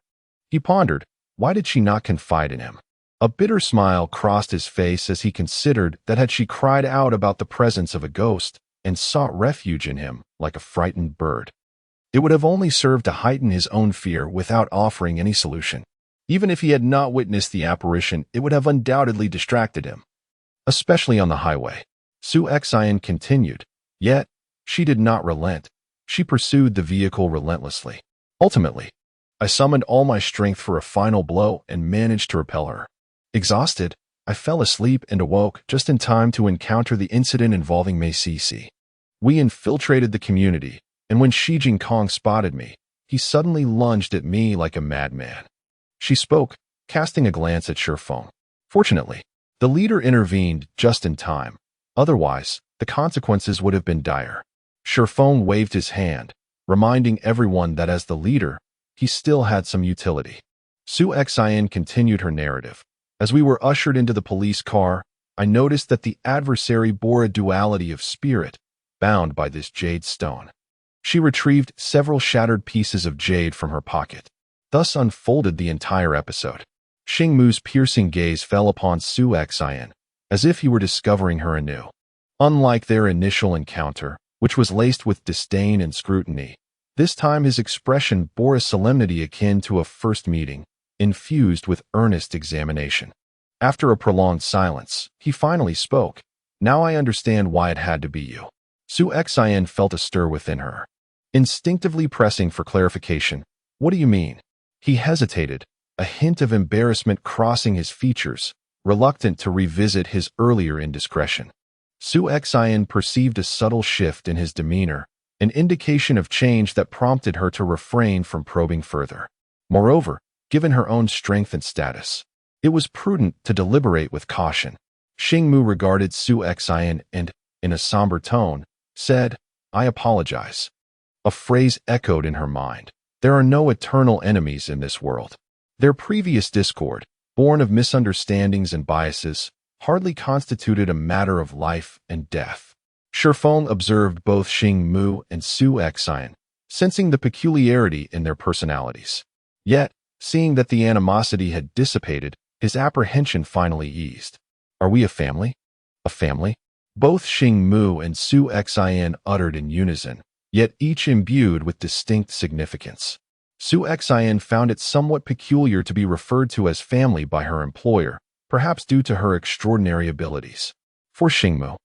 he pondered, why did she not confide in him? A bitter smile crossed his face as he considered that had she cried out about the presence of a ghost and sought refuge in him like a frightened bird, it would have only served to heighten his own fear without offering any solution. Even if he had not witnessed the apparition, it would have undoubtedly distracted him, especially on the highway. Su Xian continued, yet she did not relent. She pursued the vehicle relentlessly. Ultimately, I summoned all my strength for a final blow and managed to repel her. Exhausted, I fell asleep and awoke just in time to encounter the incident involving Mei Cici. We infiltrated the community, and when Shi Kong spotted me, he suddenly lunged at me like a madman. She spoke, casting a glance at Shifeng. Fortunately, the leader intervened just in time. Otherwise, the consequences would have been dire. Shifeng waved his hand, reminding everyone that as the leader, he still had some utility. Su Xian continued her narrative. As we were ushered into the police car, I noticed that the adversary bore a duality of spirit, bound by this jade stone. She retrieved several shattered pieces of jade from her pocket. Thus unfolded the entire episode. Xingmu's piercing gaze fell upon Su Xian, as if he were discovering her anew. Unlike their initial encounter, which was laced with disdain and scrutiny, this time his expression bore a solemnity akin to a first meeting, infused with earnest examination. After a prolonged silence, he finally spoke. Now I understand why it had to be you. Su Xian felt a stir within her, instinctively pressing for clarification. What do you mean? He hesitated, a hint of embarrassment crossing his features, reluctant to revisit his earlier indiscretion. Su Xian perceived a subtle shift in his demeanor, an indication of change that prompted her to refrain from probing further. Moreover, given her own strength and status, it was prudent to deliberate with caution. Xingmu regarded Su Xian and, in a somber tone, said, I apologize. A phrase echoed in her mind. There are no eternal enemies in this world. Their previous discord, born of misunderstandings and biases, hardly constituted a matter of life and death. Shifeng observed both Xingmu and Su Xian, sensing the peculiarity in their personalities. Yet, seeing that the animosity had dissipated, his apprehension finally eased. Are we a family? A family? Both Xingmu and Su Xian uttered in unison, yet each imbued with distinct significance. Su Xian found it somewhat peculiar to be referred to as family by her employer, perhaps due to her extraordinary abilities. For Xingmu,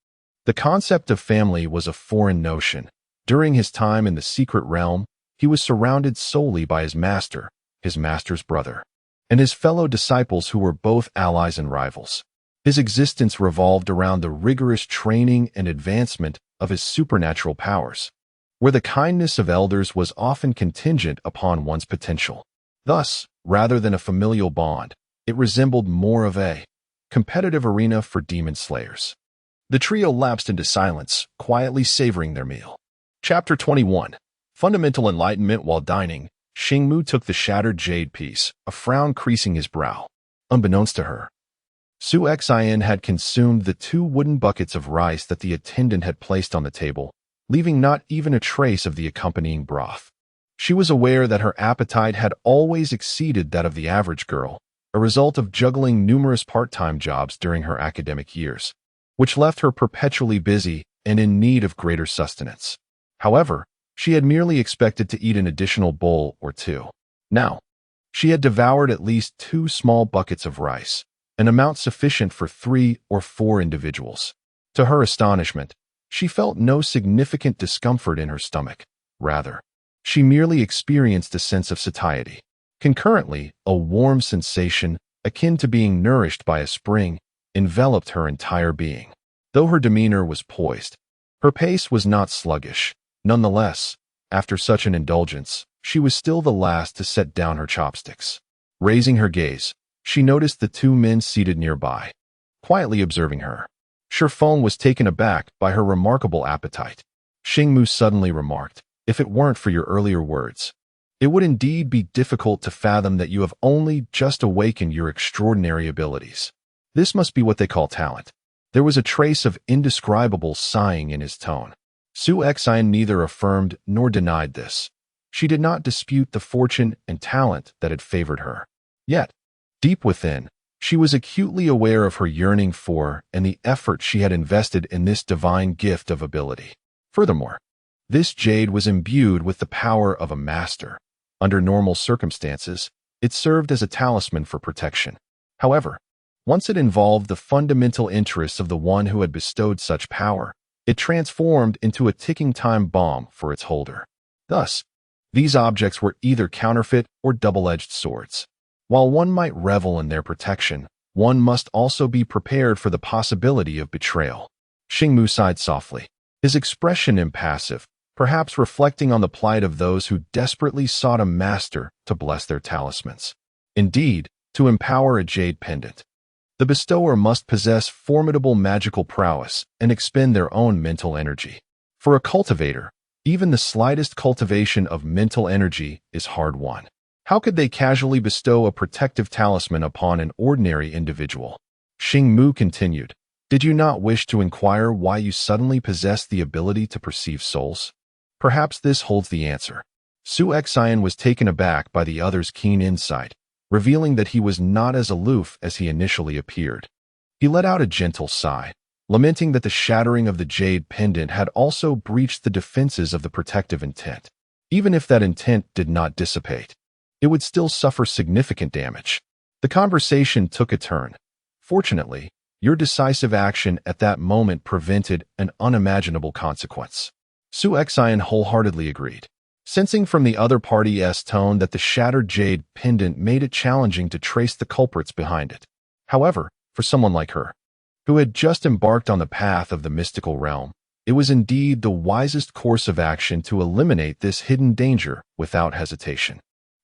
the concept of family was a foreign notion. During his time in the secret realm, he was surrounded solely by his master, his master's brother, and his fellow disciples who were both allies and rivals. His existence revolved around the rigorous training and advancement of his supernatural powers, where the kindness of elders was often contingent upon one's potential. Thus, rather than a familial bond, it resembled more of a competitive arena for demon slayers. The trio lapsed into silence, quietly savoring their meal. Chapter 21. Fundamental Enlightenment. While dining, Xingmu took the shattered jade piece, a frown creasing his brow. Unbeknownst to her, Su Xian had consumed the 2 wooden buckets of rice that the attendant had placed on the table, leaving not even a trace of the accompanying broth. She was aware that her appetite had always exceeded that of the average girl, a result of juggling numerous part-time jobs during her academic years. which left her perpetually busy and in need of greater sustenance. However, she had merely expected to eat an additional bowl or two. Now, she had devoured at least 2 small buckets of rice, an amount sufficient for 3 or 4 individuals. To her astonishment, she felt no significant discomfort in her stomach. Rather, she merely experienced a sense of satiety. Concurrently, a warm sensation, akin to being nourished by a spring, enveloped her entire being. Though her demeanor was poised, her pace was not sluggish. Nonetheless, after such an indulgence, she was still the last to set down her chopsticks. Raising her gaze, she noticed the 2 men seated nearby, quietly observing her. Shi Yan was taken aback by her remarkable appetite. Xingmu suddenly remarked, "If it weren't for your earlier words, it would indeed be difficult to fathom that you have only just awakened your extraordinary abilities. This must be what they call talent." There was a trace of indescribable sighing in his tone. Yan neither affirmed nor denied this. She did not dispute the fortune and talent that had favored her. Yet, deep within, she was acutely aware of her yearning for and the effort she had invested in this divine gift of ability. Furthermore, this jade was imbued with the power of a master. Under normal circumstances, it served as a talisman for protection. However, once it involved the fundamental interests of the one who had bestowed such power, it transformed into a ticking time bomb for its holder. Thus, these objects were either counterfeit or double-edged swords. While one might revel in their protection, one must also be prepared for the possibility of betrayal. Xingmu sighed softly, his expression impassive, perhaps reflecting on the plight of those who desperately sought a master to bless their talismans. Indeed, to empower a jade pendant, the bestower must possess formidable magical prowess and expend their own mental energy. For a cultivator, even the slightest cultivation of mental energy is hard-won. How could they casually bestow a protective talisman upon an ordinary individual? Xingmu continued, "Did you not wish to inquire why you suddenly possessed the ability to perceive souls? Perhaps this holds the answer." Yan was taken aback by the other's keen insight, revealing that he was not as aloof as he initially appeared. He let out a gentle sigh, lamenting that the shattering of the jade pendant had also breached the defenses of the protective intent. Even if that intent did not dissipate, it would still suffer significant damage. The conversation took a turn. "Fortunately, your decisive action at that moment prevented an unimaginable consequence." Yan wholeheartedly agreed, sensing from the other party's tone that the shattered jade pendant made it challenging to trace the culprits behind it. However, for someone like her, who had just embarked on the path of the mystical realm, it was indeed the wisest course of action to eliminate this hidden danger without hesitation.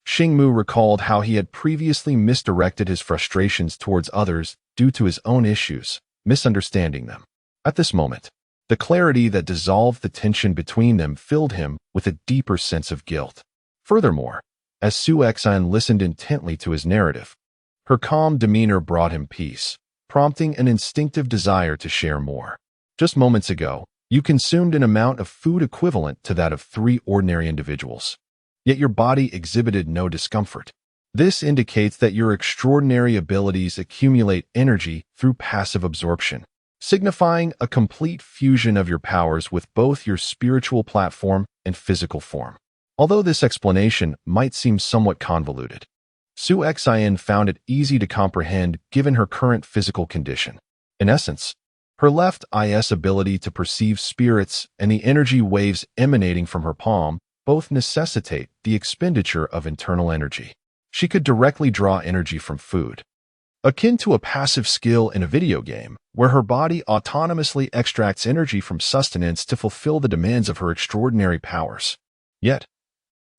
Xingmu recalled how he had previously misdirected his frustrations towards others due to his own issues, misunderstanding them. At this moment, the clarity that dissolved the tension between them filled him with a deeper sense of guilt. Furthermore, as Yan listened intently to his narrative, her calm demeanor brought him peace, prompting an instinctive desire to share more. "Just moments ago, you consumed an amount of food equivalent to that of 3 ordinary individuals. Yet your body exhibited no discomfort. This indicates that your extraordinary abilities accumulate energy through passive absorption, signifying a complete fusion of your powers with both your spiritual platform and physical form." Although this explanation might seem somewhat convoluted, Yan found it easy to comprehend given her current physical condition. In essence, her left eye's ability to perceive spirits and the energy waves emanating from her palm both necessitate the expenditure of internal energy. She could directly draw energy from food, akin to a passive skill in a video game, where her body autonomously extracts energy from sustenance to fulfill the demands of her extraordinary powers. Yet,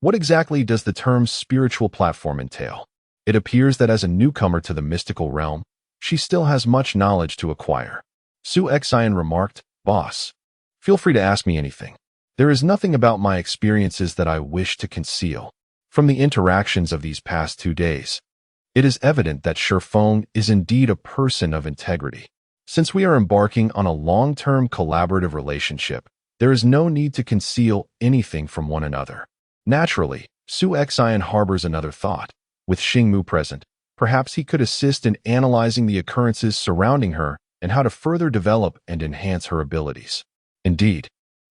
what exactly does the term spiritual platform entail? It appears that as a newcomer to the mystical realm, she still has much knowledge to acquire. Yan remarked, "Boss, feel free to ask me anything. There is nothing about my experiences that I wish to conceal." From the interactions of these past 2 days, it is evident that Shi Yan is indeed a person of integrity. Since we are embarking on a long-term collaborative relationship, there is no need to conceal anything from one another. Naturally, Yan harbors another thought. With Xingmu present, perhaps he could assist in analyzing the occurrences surrounding her and how to further develop and enhance her abilities. Indeed,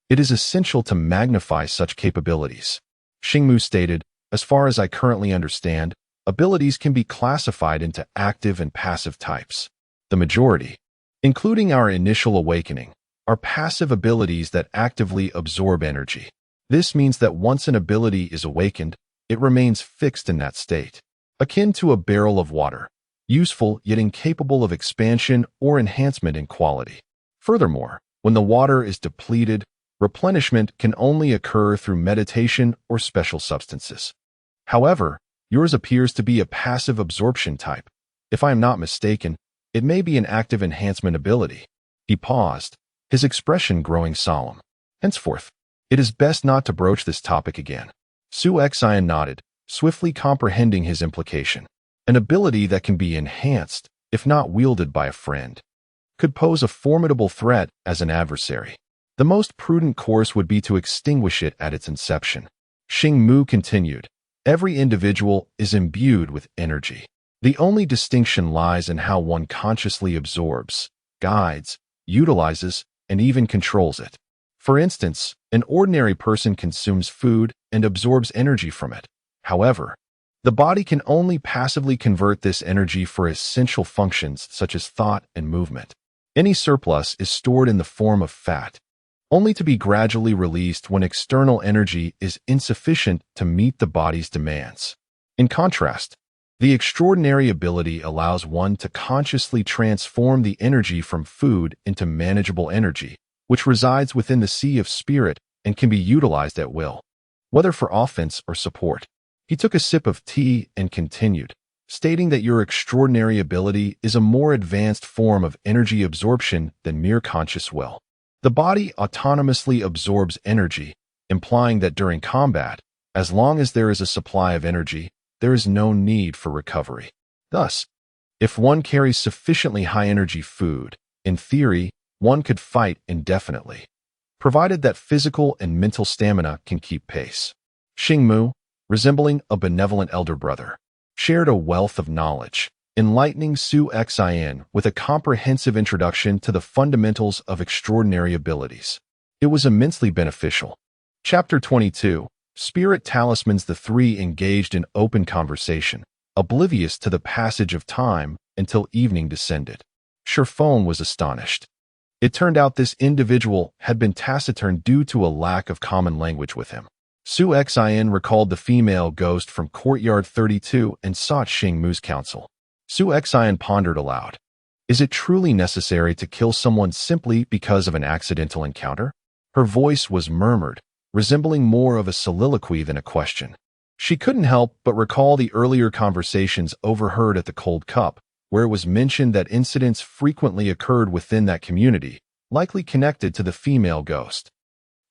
it is essential to magnify such capabilities. Xingmu stated, "As far as I currently understand, abilities can be classified into active and passive types. The majority, including our initial awakening, are passive abilities that actively absorb energy. This means that once an ability is awakened, it remains fixed in that state, akin to a barrel of water, useful yet incapable of expansion or enhancement in quality. Furthermore, when the water is depleted, replenishment can only occur through meditation or special substances. However, yours appears to be a passive absorption type. If I am not mistaken, it may be an active enhancement ability." He paused, his expression growing solemn. Henceforth, it is best not to broach this topic again. Shi Yan nodded, swiftly comprehending his implication. An ability that can be enhanced, if not wielded by a friend, could pose a formidable threat as an adversary. The most prudent course would be to extinguish it at its inception. Xingmu continued, "Every individual is imbued with energy. The only distinction lies in how one consciously absorbs, guides, utilizes, and even controls it. For instance, an ordinary person consumes food and absorbs energy from it. However, the body can only passively convert this energy for essential functions such as thought and movement. Any surplus is stored in the form of fat, only to be gradually released when external energy is insufficient to meet the body's demands. In contrast, the extraordinary ability allows one to consciously transform the energy from food into manageable energy, which resides within the sea of spirit and can be utilized at will, whether for offense or support." He took a sip of tea and continued, stating that your extraordinary ability is a more advanced form of energy absorption than mere conscious will. The body autonomously absorbs energy, implying that during combat, as long as there is a supply of energy, there is no need for recovery. Thus, if one carries sufficiently high-energy food, in theory, one could fight indefinitely, provided that physical and mental stamina can keep pace. Xingmu, resembling a benevolent elder brother, shared a wealth of knowledge, enlightening Shi Yan with a comprehensive introduction to the fundamentals of extraordinary abilities. It was immensely beneficial. Chapter 22, Spirit Talismans. The three engaged in open conversation, oblivious to the passage of time until evening descended. Shi Yan was astonished. It turned out this individual had been taciturn due to a lack of common language with him. Shi Yan recalled the female ghost from Courtyard 32 and sought Xingmu's counsel. Shi Yan pondered aloud. Is it truly necessary to kill someone simply because of an accidental encounter? Her voice was murmured, resembling more of a soliloquy than a question. She couldn't help but recall the earlier conversations overheard at the Cold Cup, where it was mentioned that incidents frequently occurred within that community, likely connected to the female ghost.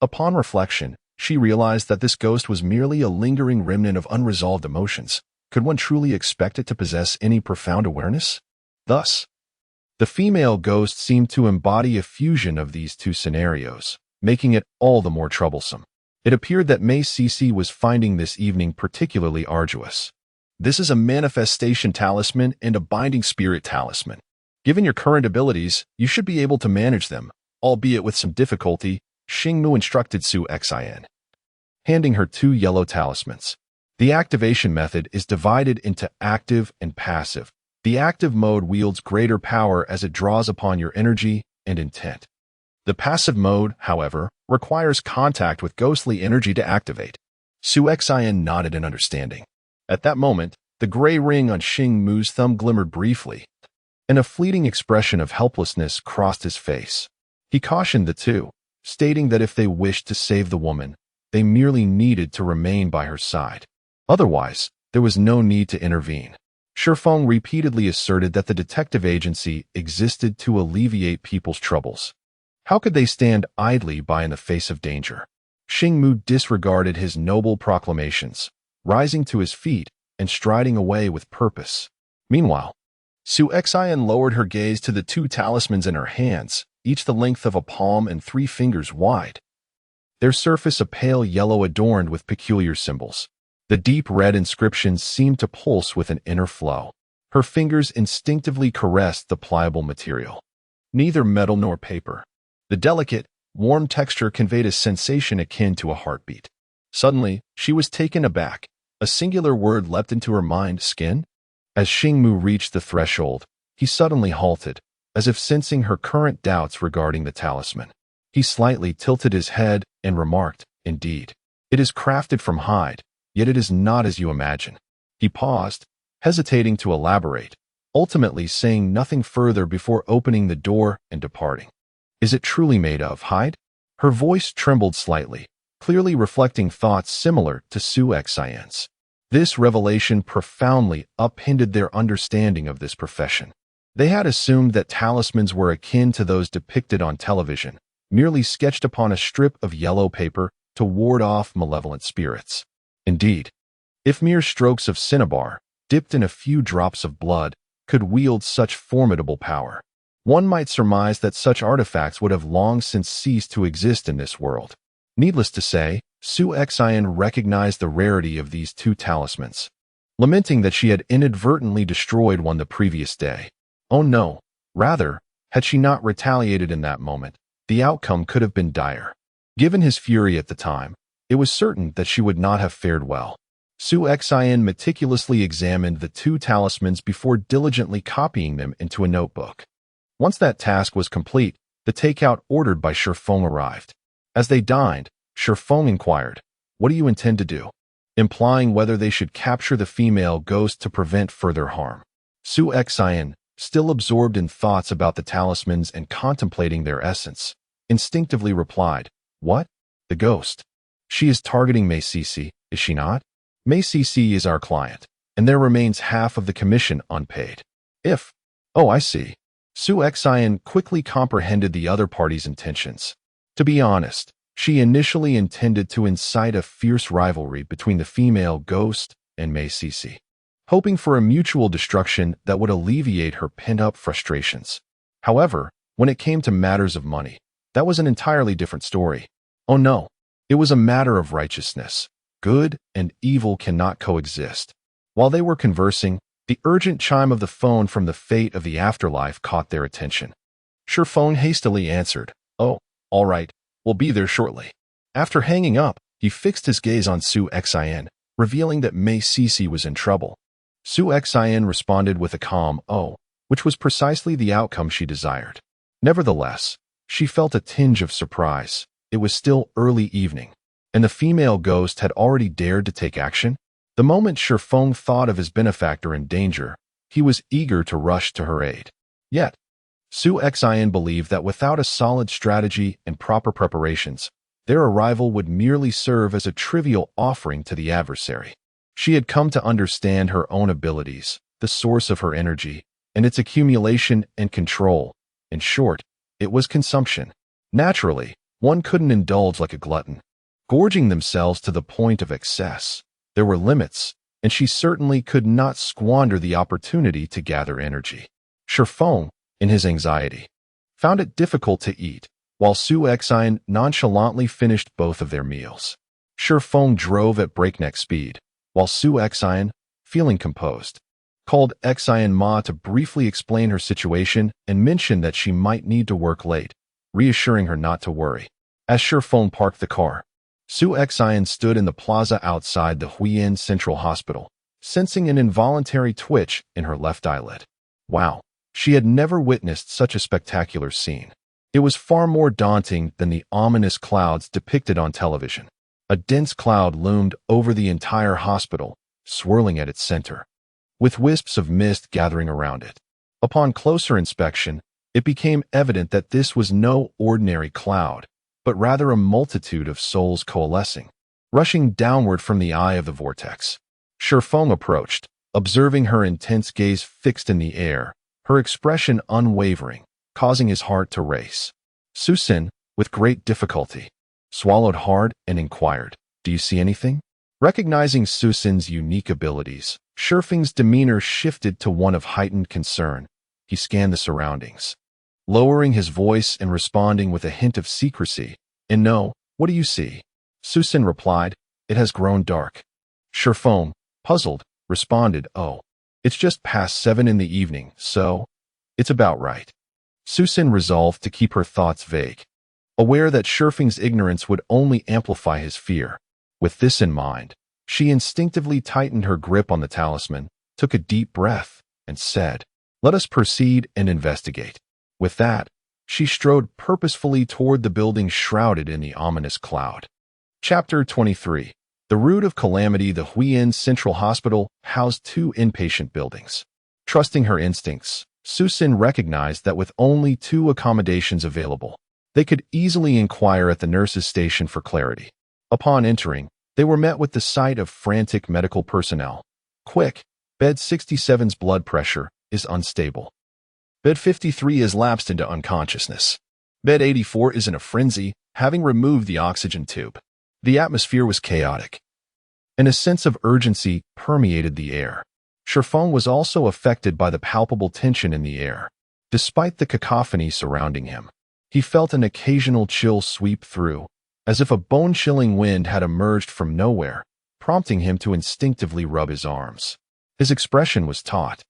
Upon reflection, she realized that this ghost was merely a lingering remnant of unresolved emotions. Could one truly expect it to possess any profound awareness? Thus, the female ghost seemed to embody a fusion of these two scenarios, making it all the more troublesome. It appeared that Mei Cici was finding this evening particularly arduous. This is a manifestation talisman and a binding spirit talisman. Given your current abilities, you should be able to manage them, albeit with some difficulty, Xingmu instructed Shi Yan, handing her two yellow talismans. The activation method is divided into active and passive. The active mode wields greater power as it draws upon your energy and intent. The passive mode, however, requires contact with ghostly energy to activate. Shi Yan nodded in understanding. At that moment, the gray ring on Xingmu's thumb glimmered briefly, and a fleeting expression of helplessness crossed his face. He cautioned the two, stating that if they wished to save the woman, they merely needed to remain by her side. Otherwise, there was no need to intervene. Shi Yan repeatedly asserted that the detective agency existed to alleviate people's troubles. How could they stand idly by in the face of danger? Xingmu disregarded his noble proclamations, rising to his feet and striding away with purpose. Meanwhile, Shi Yan lowered her gaze to the two talismans in her hands, each the length of a palm and 3 fingers wide. Their surface a pale yellow adorned with peculiar symbols. The deep red inscriptions seemed to pulse with an inner flow. Her fingers instinctively caressed the pliable material. neither metal nor paper. The delicate, warm texture conveyed a sensation akin to a heartbeat. Suddenly, she was taken aback. A singular word leapt into her mind: skin? As Xingmu reached the threshold, he suddenly halted, as if sensing her current doubts regarding the talisman. He slightly tilted his head and remarked, "Indeed, it is crafted from hide, yet it is not as you imagine." He paused, hesitating to elaborate, ultimately saying nothing further before opening the door and departing. "Is it truly made of hide?" Her voice trembled slightly, clearly reflecting thoughts similar to Su Xian's. This revelation profoundly upended their understanding of this profession. They had assumed that talismans were akin to those depicted on television, merely sketched upon a strip of yellow paper to ward off malevolent spirits. Indeed, if mere strokes of cinnabar, dipped in a few drops of blood, could wield such formidable power, one might surmise that such artifacts would have long since ceased to exist in this world. Needless to say, Su Xian recognized the rarity of these two talismans, lamenting that she had inadvertently destroyed one the previous day. Oh no, rather, had she not retaliated in that moment, the outcome could have been dire. Given his fury at the time, it was certain that she would not have fared well. Su Xian meticulously examined the two talismans before diligently copying them into a notebook. Once that task was complete, the takeout ordered by Shi Feng arrived. As they dined, Shi Feng inquired, "What do you intend to do?" implying whether they should capture the female ghost to prevent further harm. Su Xian, still absorbed in thoughts about the talismans and contemplating their essence, instinctively replied, "What? The ghost? She is targeting Mei Cici, is she not? Mei Cici is our client, and there remains half of the commission unpaid. If... Oh, I see." Su Xian quickly comprehended the other party's intentions. To be honest, she initially intended to incite a fierce rivalry between the female ghost and Mei Cici, hoping for a mutual destruction that would alleviate her pent-up frustrations. However, when it came to matters of money, that was an entirely different story. Oh no, it was a matter of righteousness. Good and evil cannot coexist. While they were conversing, the urgent chime of the phone from the fate of the afterlife caught their attention. Shi Feng hastily answered, "Oh, all right, we'll be there shortly." After hanging up, he fixed his gaze on Su Xian, revealing that Mei Cici was in trouble. Su Xian responded with a calm "oh," which was precisely the outcome she desired. Nevertheless, she felt a tinge of surprise. It was still early evening, and the female ghost had already dared to take action. The moment Shi Feng thought of his benefactor in danger, he was eager to rush to her aid. Yet, Su Xian believed that without a solid strategy and proper preparations, their arrival would merely serve as a trivial offering to the adversary. She had come to understand her own abilities, the source of her energy, and its accumulation and control. In short, it was consumption. Naturally, one couldn't indulge like a glutton, gorging themselves to the point of excess. There were limits, and she certainly could not squander the opportunity to gather energy. Shi Feng, in his anxiety, found it difficult to eat, while Su Xian nonchalantly finished both of their meals. Shi Feng drove at breakneck speed, while Su Xian, feeling composed, called Xian Ma to briefly explain her situation and mention that she might need to work late, reassuring her not to worry. As Shi Feng parked the car, Su Xian stood in the plaza outside the Huiyin Central Hospital, sensing an involuntary twitch in her left eyelid. Wow, she had never witnessed such a spectacular scene. It was far more daunting than the ominous clouds depicted on television. A dense cloud loomed over the entire hospital, swirling at its center, with wisps of mist gathering around it. Upon closer inspection, it became evident that this was no ordinary cloud, but rather a multitude of souls coalescing, rushing downward from the eye of the vortex. Shi Feng approached, observing her intense gaze fixed in the air, her expression unwavering, causing his heart to race. Susin, with great difficulty, swallowed hard and inquired, "Do you see anything?" Recognizing Susin's unique abilities, Shi Feng's demeanor shifted to one of heightened concern. He scanned the surroundings, lowering his voice and responding with a hint of secrecy. "And no, what do you see?" Susin replied, "It has grown dark." Shi Feng, puzzled, responded, "Oh, it's just past 7 in the evening, so it's about right." Susan resolved to keep her thoughts vague, aware that Shifeng's ignorance would only amplify his fear. With this in mind, she instinctively tightened her grip on the talisman, took a deep breath, and said, "Let us proceed and investigate." With that, she strode purposefully toward the building shrouded in the ominous cloud. Chapter 23. The root of calamity. The Huiyin Central Hospital housed 2 inpatient buildings. Trusting her instincts, Susan recognized that with only 2 accommodations available, they could easily inquire at the nurses' station for clarity. Upon entering, they were met with the sight of frantic medical personnel. "Quick! Bed 67's blood pressure is unstable. Bed 53 has lapsed into unconsciousness. Bed 84 is in a frenzy, having removed the oxygen tube." The atmosphere was chaotic, and a sense of urgency permeated the air. Shifeng was also affected by the palpable tension in the air. Despite the cacophony surrounding him, he felt an occasional chill sweep through, as if a bone-chilling wind had emerged from nowhere, prompting him to instinctively rub his arms. His expression was taut,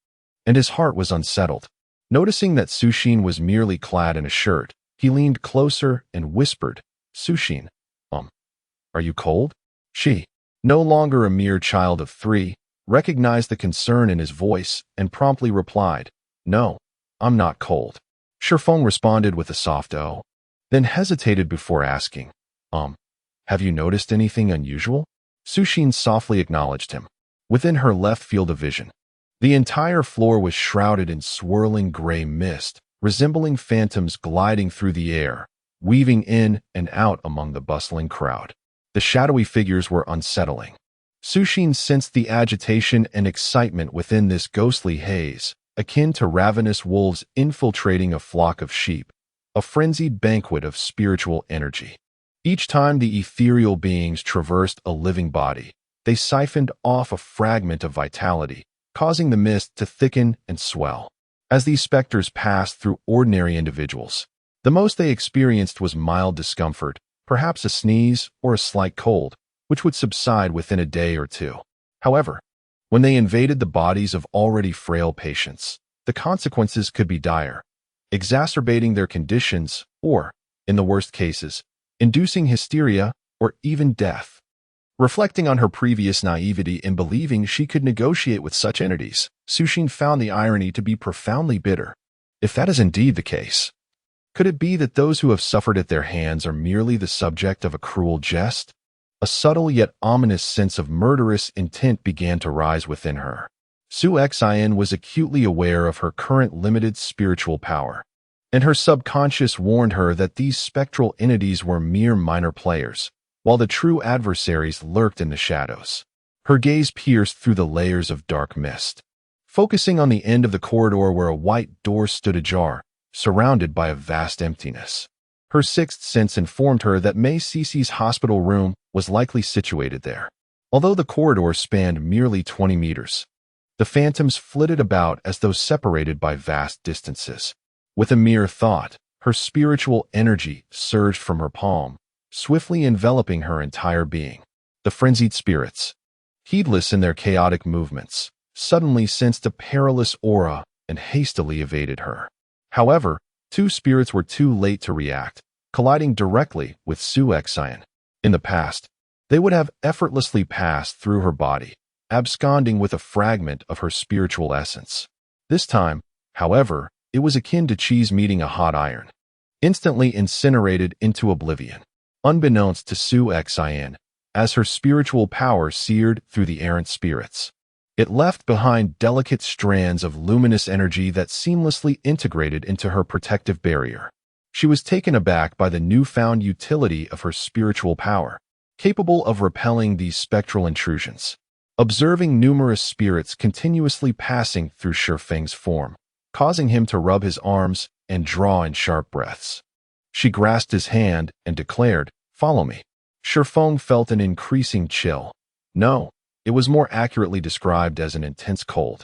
and his heart was unsettled. Noticing that Sushin was merely clad in a shirt, he leaned closer and whispered, "Sushin, are you cold?" She, no longer a mere child of 3, recognized the concern in his voice and promptly replied, "No, I'm not cold." Shifeng responded with a soft "oh," then hesitated before asking, "Have you noticed anything unusual?" Sushin softly acknowledged him. Within her left field of vision, the entire floor was shrouded in swirling gray mist, resembling phantoms gliding through the air, weaving in and out among the bustling crowd. The shadowy figures were unsettling. Sushin sensed the agitation and excitement within this ghostly haze, akin to ravenous wolves infiltrating a flock of sheep, a frenzied banquet of spiritual energy. Each time the ethereal beings traversed a living body, they siphoned off a fragment of vitality, causing the mist to thicken and swell. As these specters passed through ordinary individuals, the most they experienced was mild discomfort, perhaps a sneeze or a slight cold, which would subside within a day or 2. However, when they invaded the bodies of already frail patients, the consequences could be dire, exacerbating their conditions or, in the worst cases, inducing hysteria or even death. Reflecting on her previous naivety in believing she could negotiate with such entities, Sushin found the irony to be profoundly bitter. If that is indeed the case, could it be that those who have suffered at their hands are merely the subject of a cruel jest? A subtle yet ominous sense of murderous intent began to rise within her. Shi Yan was acutely aware of her current limited spiritual power, and her subconscious warned her that these spectral entities were mere minor players, while the true adversaries lurked in the shadows. Her gaze pierced through the layers of dark mist, focusing on the end of the corridor where a white door stood ajar, surrounded by a vast emptiness. Her sixth sense informed her that Mei Cici's hospital room was likely situated there. Although the corridor spanned merely 20 meters, the phantoms flitted about as though separated by vast distances. With a mere thought, her spiritual energy surged from her palm, swiftly enveloping her entire being. The frenzied spirits, heedless in their chaotic movements, suddenly sensed a perilous aura and hastily evaded her. However, 2 spirits were too late to react, colliding directly with Shi Yan. In the past, they would have effortlessly passed through her body, absconding with a fragment of her spiritual essence. This time, however, it was akin to cheese meeting a hot iron, instantly incinerated into oblivion. Unbeknownst to Shi Yan, as her spiritual power seared through the errant spirits, it left behind delicate strands of luminous energy that seamlessly integrated into her protective barrier. She was taken aback by the newfound utility of her spiritual power, capable of repelling these spectral intrusions. Observing numerous spirits continuously passing through Shifeng's form, causing him to rub his arms and draw in sharp breaths. She grasped his hand and declared, "Follow me." Shifeng felt an increasing chill. No, it was more accurately described as an intense cold,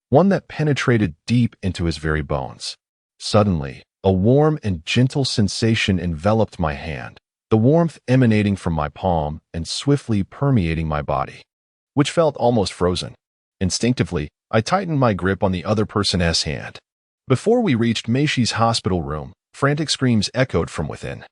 one that penetrated deep into his very bones. Suddenly, a warm and gentle sensation enveloped my hand, the warmth emanating from my palm and swiftly permeating my body, which felt almost frozen. Instinctively, I tightened my grip on the other person's hand. Before we reached Mei Shi's hospital room, frantic screams echoed from within.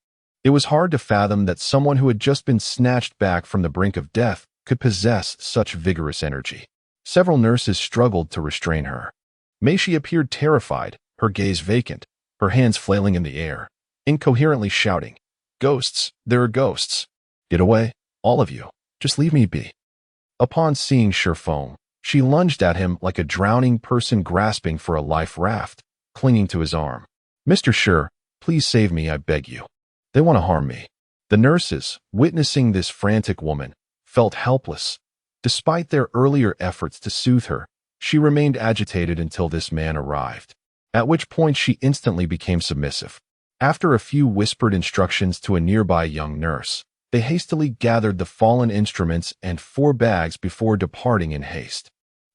It was hard to fathom that someone who had just been snatched back from the brink of death could possess such vigorous energy. Several nurses struggled to restrain her. Mei Shi appeared terrified, her gaze vacant, her hands flailing in the air, incoherently shouting, "Ghosts! There are ghosts! Get away, all of you! Just leave me be!" Upon seeing Shi Feng, she lunged at him like a drowning person grasping for a life raft, clinging to his arm. "Mr. Shi, please save me, I beg you. They want to harm me." The nurses, witnessing this frantic woman, felt helpless. Despite their earlier efforts to soothe her, she remained agitated until this man arrived, at which point she instantly became submissive. After a few whispered instructions to a nearby young nurse, they hastily gathered the fallen instruments and 4 bags before departing in haste.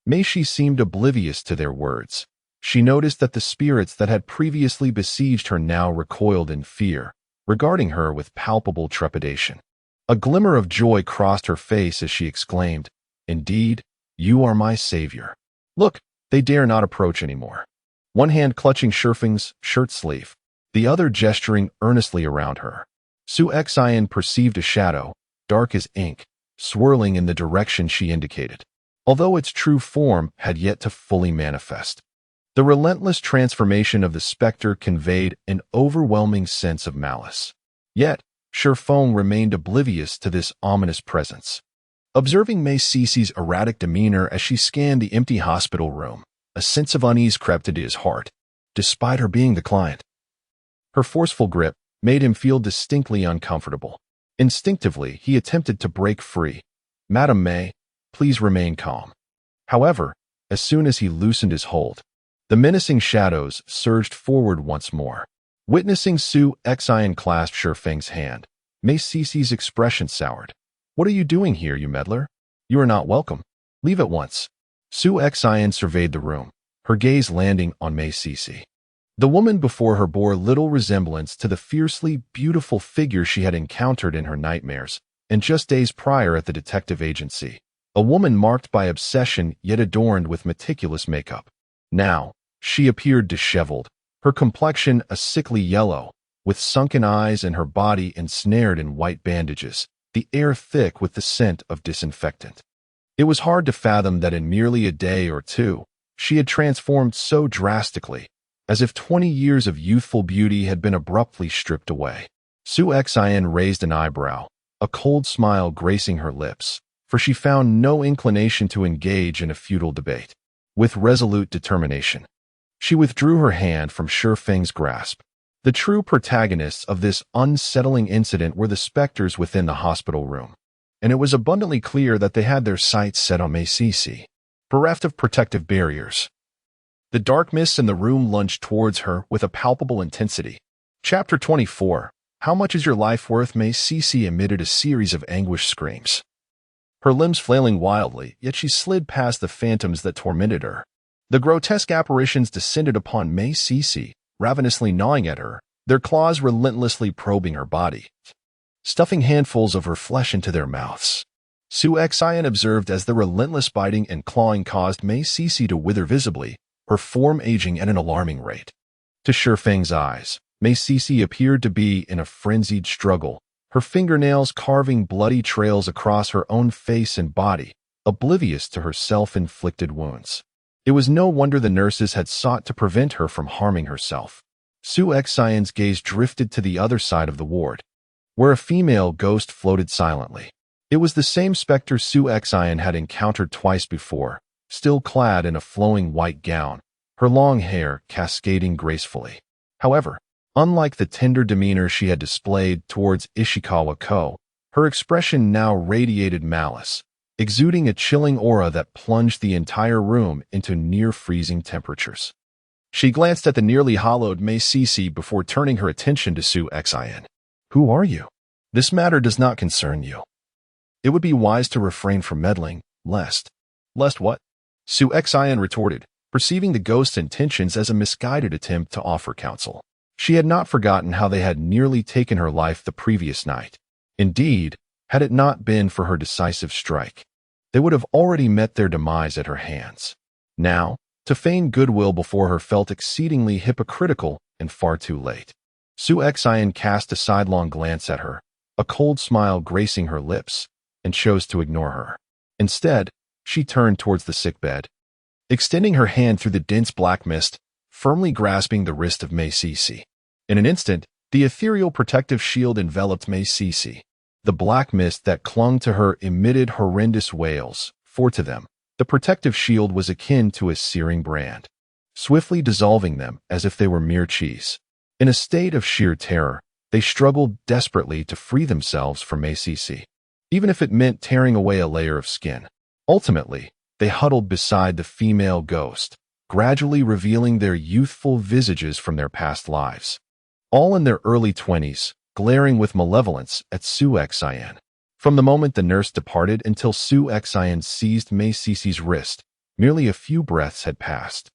Mei Shi seemed oblivious to their words. She noticed that the spirits that had previously besieged her now recoiled in fear, regarding her with palpable trepidation. A glimmer of joy crossed her face as she exclaimed, "Indeed, you are my savior. Look, they dare not approach anymore." One hand clutching Shi Feng's shirt sleeve, the other gesturing earnestly around her. Su Yan perceived a shadow, dark as ink, swirling in the direction she indicated, although its true form had yet to fully manifest. The relentless transformation of the specter conveyed an overwhelming sense of malice. Yet, Shi Feng remained oblivious to this ominous presence. Observing Mei Ci's erratic demeanor as she scanned the empty hospital room, a sense of unease crept into his heart, despite her being the client. Her forceful grip made him feel distinctly uncomfortable. Instinctively, he attempted to break free. "Madam Mei, please remain calm." However, as soon as he loosened his hold, the menacing shadows surged forward once more. Witnessing Su Yan clasp Shi Feng's hand, Mei Ci's expression soured. "What are you doing here, you meddler? You are not welcome. Leave at once." Su Yan surveyed the room, her gaze landing on Mei Cici. The woman before her bore little resemblance to the fiercely beautiful figure she had encountered in her nightmares, and just days prior at the detective agency. A woman marked by obsession yet adorned with meticulous makeup. Now, she appeared disheveled, her complexion a sickly yellow, with sunken eyes and her body ensnared in white bandages, the air thick with the scent of disinfectant. It was hard to fathom that in merely a day or two, she had transformed so drastically, as if 20 years of youthful beauty had been abruptly stripped away. Su Yan raised an eyebrow, a cold smile gracing her lips, for she found no inclination to engage in a futile debate. With resolute determination, she withdrew her hand from Shi Feng's grasp. The true protagonists of this unsettling incident were the specters within the hospital room, and it was abundantly clear that they had their sights set on Mei Cici. Bereft of protective barriers, the dark mists in the room lunged towards her with a palpable intensity. Chapter 24. How much is your life worth? Mei Cici emitted a series of anguished screams, her limbs flailing wildly, yet she slid past the phantoms that tormented her. The grotesque apparitions descended upon Mei Cici, ravenously gnawing at her, their claws relentlessly probing her body, stuffing handfuls of her flesh into their mouths. Su Yan observed as the relentless biting and clawing caused Mei Cici to wither visibly, her form aging at an alarming rate. To Shi Feng's eyes, Mei Cici appeared to be in a frenzied struggle, her fingernails carving bloody trails across her own face and body, oblivious to her self-inflicted wounds. It was no wonder the nurses had sought to prevent her from harming herself. Su Yan's gaze drifted to the other side of the ward, where a female ghost floated silently. It was the same specter Su Yan had encountered twice before, still clad in a flowing white gown, her long hair cascading gracefully. However, unlike the tender demeanor she had displayed towards Ishikawa Ko, her expression now radiated malice, exuding a chilling aura that plunged the entire room into near-freezing temperatures. She glanced at the nearly hollowed Mei Cici before turning her attention to Su Yan. "Who are you? This matter does not concern you. It would be wise to refrain from meddling, lest..." "Lest what?" Su Yan retorted, perceiving the ghost's intentions as a misguided attempt to offer counsel. She had not forgotten how they had nearly taken her life the previous night. Indeed, had it not been for her decisive strike, they would have already met their demise at her hands. Now, To feign goodwill before her felt exceedingly hypocritical and far too late. Yan cast a sidelong glance at her, a cold smile gracing her lips, and chose to ignore her. Instead, she turned towards the sickbed, extending her hand through the dense black mist, firmly grasping the wrist of Mei Sisi. In an instant, the ethereal protective shield enveloped Mei Sisi. The black mist that clung to her emitted horrendous wails, for to them, the protective shield was akin to a searing brand, swiftly dissolving them as if they were mere cheese. In a state of sheer terror, they struggled desperately to free themselves from Mei Sisi, even if it meant tearing away a layer of skin. Ultimately, they huddled beside the female ghost, gradually revealing their youthful visages from their past lives. All in their early 20s, glaring with malevolence at Yan. From the moment the nurse departed until Yan seized Mei Sisi's wrist, merely a few breaths had passed.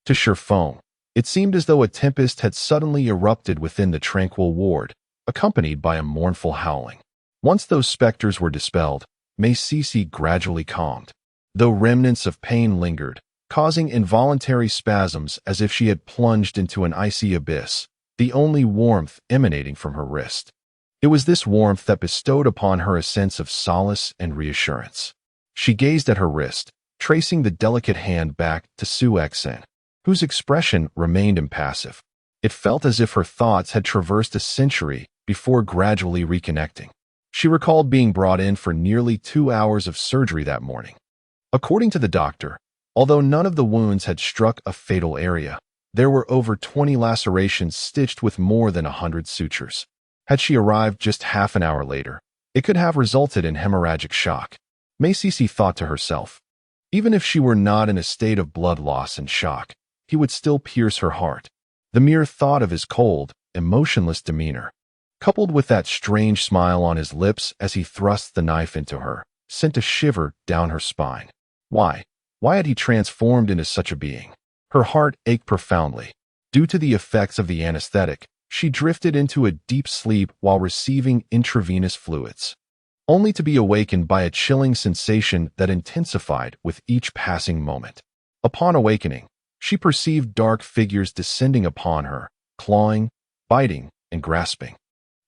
To sheer foam, it seemed as though a tempest had suddenly erupted within the tranquil ward, accompanied by a mournful howling. Once those specters were dispelled, Mei Sisi gradually calmed, though remnants of pain lingered, causing involuntary spasms as if she had plunged into an icy abyss, the only warmth emanating from her wrist. It was this warmth that bestowed upon her a sense of solace and reassurance. She gazed at her wrist, tracing the delicate hand back to Yan, whose expression remained impassive. It felt as if her thoughts had traversed a century before gradually reconnecting. She recalled being brought in for nearly 2 hours of surgery that morning. According to the doctor, although none of the wounds had struck a fatal area, there were over 20 lacerations stitched with more than 100 sutures. Had she arrived just half an hour later, it could have resulted in hemorrhagic shock. Mei Sisi thought to herself. Even if she were not in a state of blood loss and shock, he would still pierce her heart. The mere thought of his cold, emotionless demeanor, coupled with that strange smile on his lips as he thrust the knife into her, sent a shiver down her spine. Why had he transformed into such a being? Her heart ached profoundly. Due to the effects of the anesthetic, she drifted into a deep sleep while receiving intravenous fluids, only to be awakened by a chilling sensation that intensified with each passing moment. Upon awakening, she perceived dark figures descending upon her, clawing, biting, and grasping.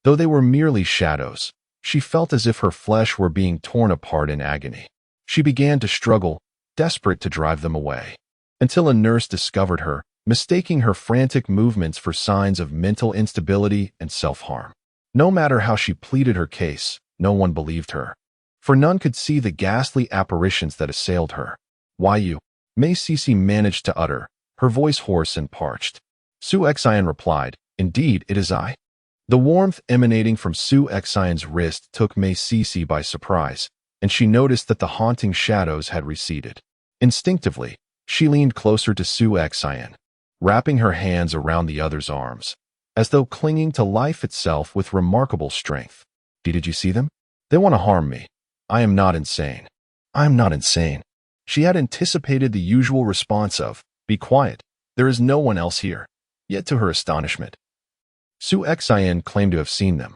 Though they were merely shadows, she felt as if her flesh were being torn apart in agony. She began to struggle, desperate to drive them away, until a nurse discovered her, mistaking her frantic movements for signs of mental instability and self-harm. No matter how she pleaded her case, no one believed her, for none could see the ghastly apparitions that assailed her. "Why you?" Mei Sisi managed to utter, her voice hoarse and parched. Yan replied, "Indeed, it is I." The warmth emanating from Yan's wrist took Mei Sisi by surprise, and she noticed that the haunting shadows had receded. Instinctively, she leaned closer to Yan, wrapping her hands around the other's arms, as though clinging to life itself with remarkable strength. "Did you see them? They want to harm me. I am not insane. I am not insane." She had anticipated the usual response of, "Be quiet. There is no one else here." Yet to her astonishment, Yan claimed to have seen them.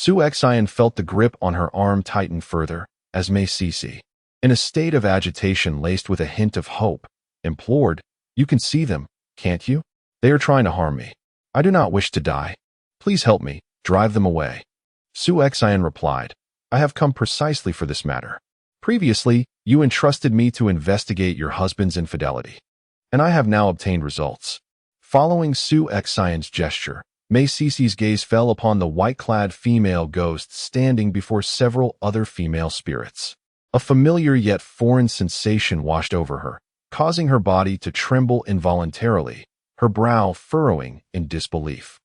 Yan felt the grip on her arm tighten further, as Mei Sisi, in a state of agitation laced with a hint of hope, implored, "You can see them, can't you? They are trying to harm me. I do not wish to die. Please help me, drive them away." Yan replied, "I have come precisely for this matter. Previously, you entrusted me to investigate your husband's infidelity, and I have now obtained results." Following Yan's gesture, Mei Sisi's gaze fell upon the white-clad female ghost standing before several other female spirits. A familiar yet foreign sensation washed over her, causing her body to tremble involuntarily, her brow furrowing in disbelief.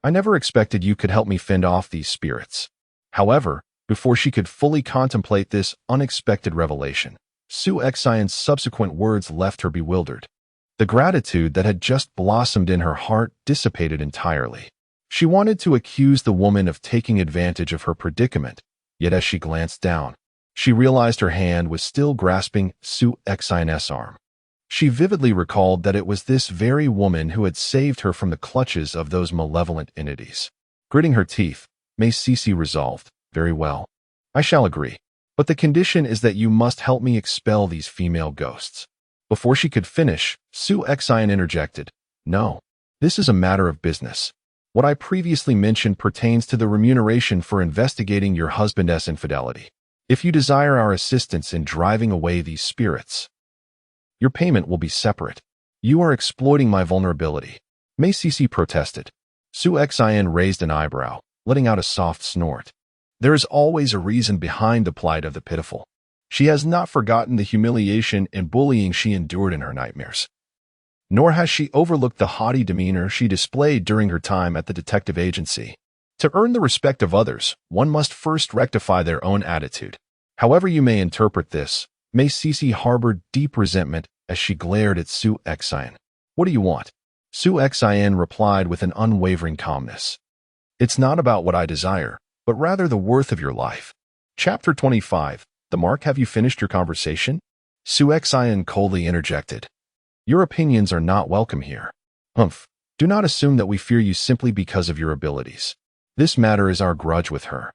I never expected you could help me fend off these spirits." However, before she could fully contemplate this unexpected revelation, Yan's subsequent words left her bewildered. The gratitude that had just blossomed in her heart dissipated entirely. She wanted to accuse the woman of taking advantage of her predicament, yet as she glanced down, she realized her hand was still grasping Yan's arm. She vividly recalled that it was this very woman who had saved her from the clutches of those malevolent entities. Gritting her teeth, Mei Sisi resolved, "Very well. I shall agree. But the condition is that you must help me expel these female ghosts." Before she could finish, Su Xian interjected. No, this is a matter of business. What I previously mentioned pertains to the remuneration for investigating your husband's infidelity. If you desire our assistance in driving away these spirits, your payment will be separate. You are exploiting my vulnerability. Mei Sisi protested. Su Xian raised an eyebrow, letting out a soft snort. There is always a reason behind the plight of the pitiful. She has not forgotten the humiliation and bullying she endured in her nightmares. Nor has she overlooked the haughty demeanor she displayed during her time at the detective agency. To earn the respect of others, one must first rectify their own attitude. However you may interpret this, Mei Sisi harbored deep resentment as she glared at Su Xian. What do you want? Su Xian replied with an unwavering calmness. It's not about what I desire, but rather the worth of your life. Chapter 25. The Mark, have you finished your conversation? Su Xian coldly interjected. Your opinions are not welcome here. Humph. Do not assume that we fear you simply because of your abilities. This matter is our grudge with her.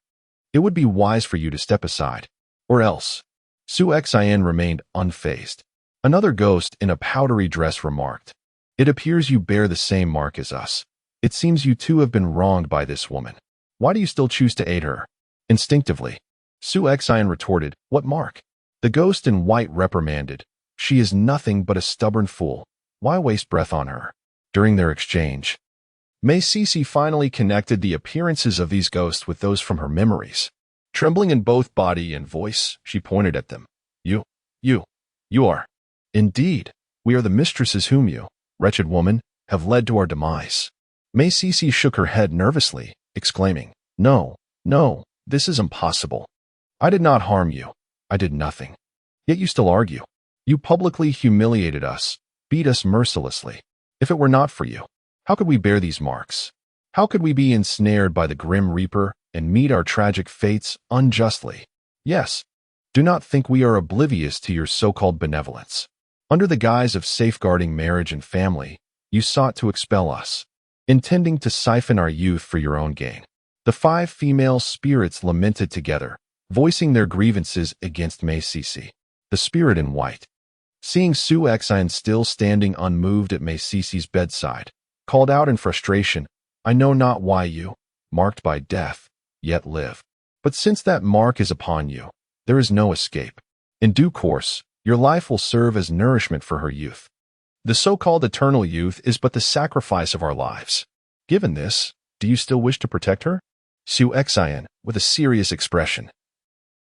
It would be wise for you to step aside. Or else. Su Xian remained unfazed. Another ghost in a powdery dress remarked. It appears you bear the same mark as us. It seems you too have been wronged by this woman. Why do you still choose to aid her? Instinctively, Su Xian retorted, What mark? The ghost in white reprimanded. She is nothing but a stubborn fool. Why waste breath on her? During their exchange, Mei Sisi finally connected the appearances of these ghosts with those from her memories. Trembling in both body and voice, she pointed at them. You are. Indeed, we are the mistresses whom you, wretched woman, have led to our demise. Mei Sisi shook her head nervously, exclaiming, No, this is impossible. I did not harm you. I did nothing. Yet you still argue. You publicly humiliated us, beat us mercilessly. If it were not for you, how could we bear these marks? How could we be ensnared by the grim reaper and meet our tragic fates unjustly? Yes, do not think we are oblivious to your so-called benevolence. Under the guise of safeguarding marriage and family, you sought to expel us, intending to siphon our youth for your own gain. The 5 female spirits lamented together, voicing their grievances against Mei Sisi. The spirit in white, seeing Su Xian still standing unmoved at Mei Sisi's bedside, called out in frustration, I know not why you, marked by death, yet live. But since that mark is upon you, there is no escape. In due course, your life will serve as nourishment for her youth. The so-called eternal youth is but the sacrifice of our lives. Given this, do you still wish to protect her? Su Xian, with a serious expression,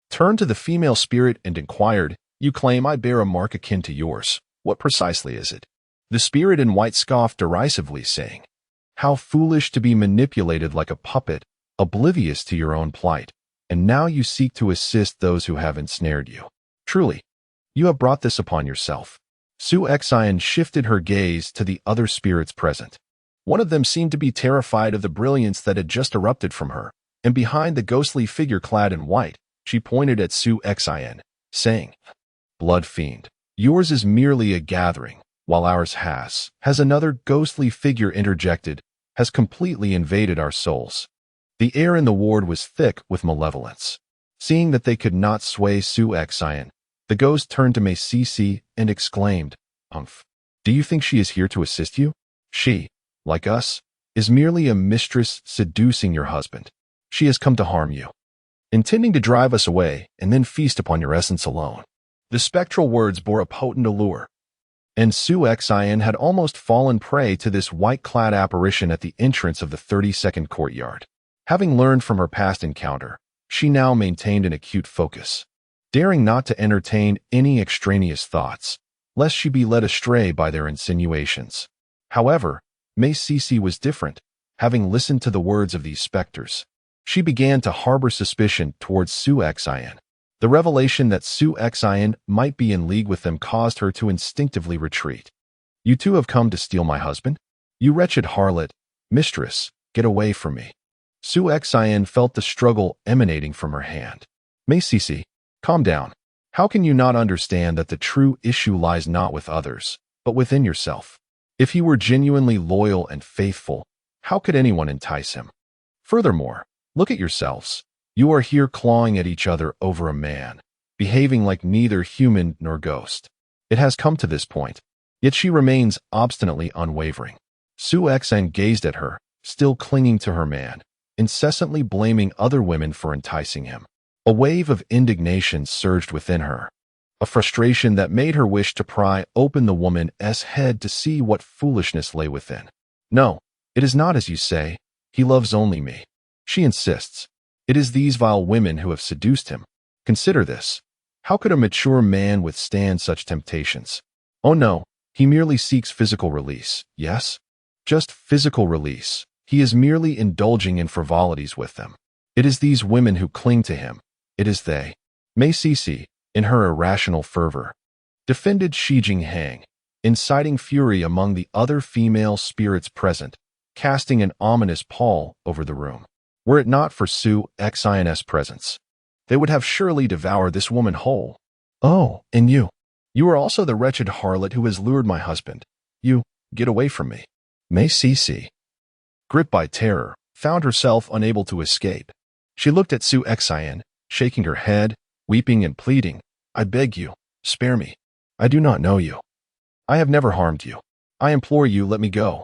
turned to the female spirit and inquired, You claim I bear a mark akin to yours. What precisely is it? The spirit in white scoffed derisively, saying, How foolish to be manipulated like a puppet, oblivious to your own plight, and now you seek to assist those who have ensnared you. Truly, you have brought this upon yourself. Su Xian shifted her gaze to the other spirits present. One of them seemed to be terrified of the brilliance that had just erupted from her, and behind the ghostly figure clad in white, she pointed at Su Xian, saying, Blood fiend, yours is merely a gathering, while ours has another ghostly figure interjected, has completely invaded our souls. The air in the ward was thick with malevolence. Seeing that they could not sway Su Xian, the ghost turned to Mei Sisi and exclaimed, Umph, do you think she is here to assist you? She, like us, is merely a mistress seducing your husband. She has come to harm you, intending to drive us away and then feast upon your essence alone. The spectral words bore a potent allure, and Su Xian had almost fallen prey to this white-clad apparition at the entrance of the 32nd courtyard. Having learned from her past encounter, she now maintained an acute focus, daring not to entertain any extraneous thoughts, lest she be led astray by their insinuations. However, Mei Sisi was different. Having listened to the words of these specters, she began to harbor suspicion towards Su Xian. The revelation that Su Xian might be in league with them caused her to instinctively retreat. You two have come to steal my husband? You wretched harlot, mistress, get away from me. Su Xian felt the struggle emanating from her hand. Mei Sisi, calm down. How can you not understand that the true issue lies not with others, but within yourself? If he were genuinely loyal and faithful, how could anyone entice him? Furthermore, look at yourselves. You are here clawing at each other over a man, behaving like neither human nor ghost. It has come to this point. Yet she remains obstinately unwavering. Su Xan gazed at her, still clinging to her man, incessantly blaming other women for enticing him. A wave of indignation surged within her, a frustration that made her wish to pry open the woman's head to see what foolishness lay within. No, it is not as you say. He loves only me. She insists. It is these vile women who have seduced him. Consider this. How could a mature man withstand such temptations? Oh no, he merely seeks physical release, yes? Just physical release. He is merely indulging in frivolities with them. It is these women who cling to him. It is they. Mei Sisi, in her irrational fervor, defended Shi Jinghang, inciting fury among the other female spirits present, casting an ominous pall over the room. Were it not for Su Xin's presence, they would have surely devoured this woman whole. Oh, and you. You are also the wretched harlot who has lured my husband. You, get away from me. Mei Sisi, gripped by terror, found herself unable to escape. She looked at Su Xin, shaking her head, weeping and pleading. I beg you, spare me. I do not know you. I have never harmed you. I implore you, let me go.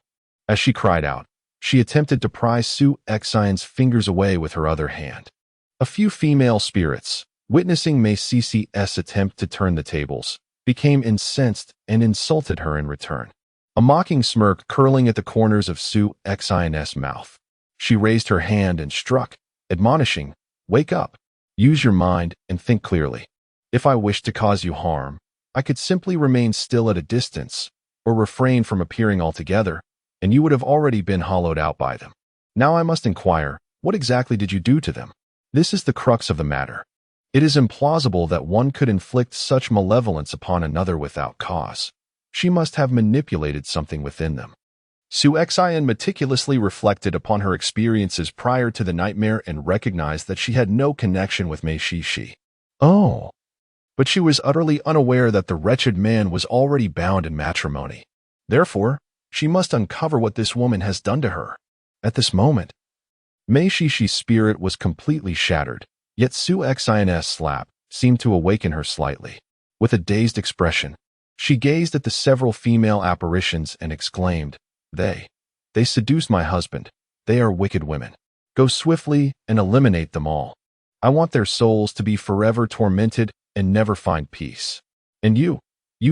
As she cried out, she attempted to pry Su Xin's fingers away with her other hand. A few female spirits, witnessing Mei Sisi's attempt to turn the tables, became incensed and insulted her in return. A mocking smirk curling at the corners of Su Xin's mouth. She raised her hand and struck, admonishing, wake up. Use your mind and think clearly. If I wished to cause you harm, I could simply remain still at a distance, or refrain from appearing altogether, and you would have already been hollowed out by them. Now I must inquire, what exactly did you do to them? This is the crux of the matter. It is implausible that one could inflict such malevolence upon another without cause. She must have manipulated something within them. Su Xin meticulously reflected upon her experiences prior to the nightmare and recognized that she had no connection with Mei Sisi. Oh. But she was utterly unaware that the wretched man was already bound in matrimony. Therefore, she must uncover what this woman has done to her. At this moment, Mei Sisi's spirit was completely shattered, yet Su Xin's slap seemed to awaken her slightly. With a dazed expression, she gazed at the several female apparitions and exclaimed, They seduced my husband. They are wicked women. Go swiftly and eliminate them all. I want their souls to be forever tormented and never find peace. And you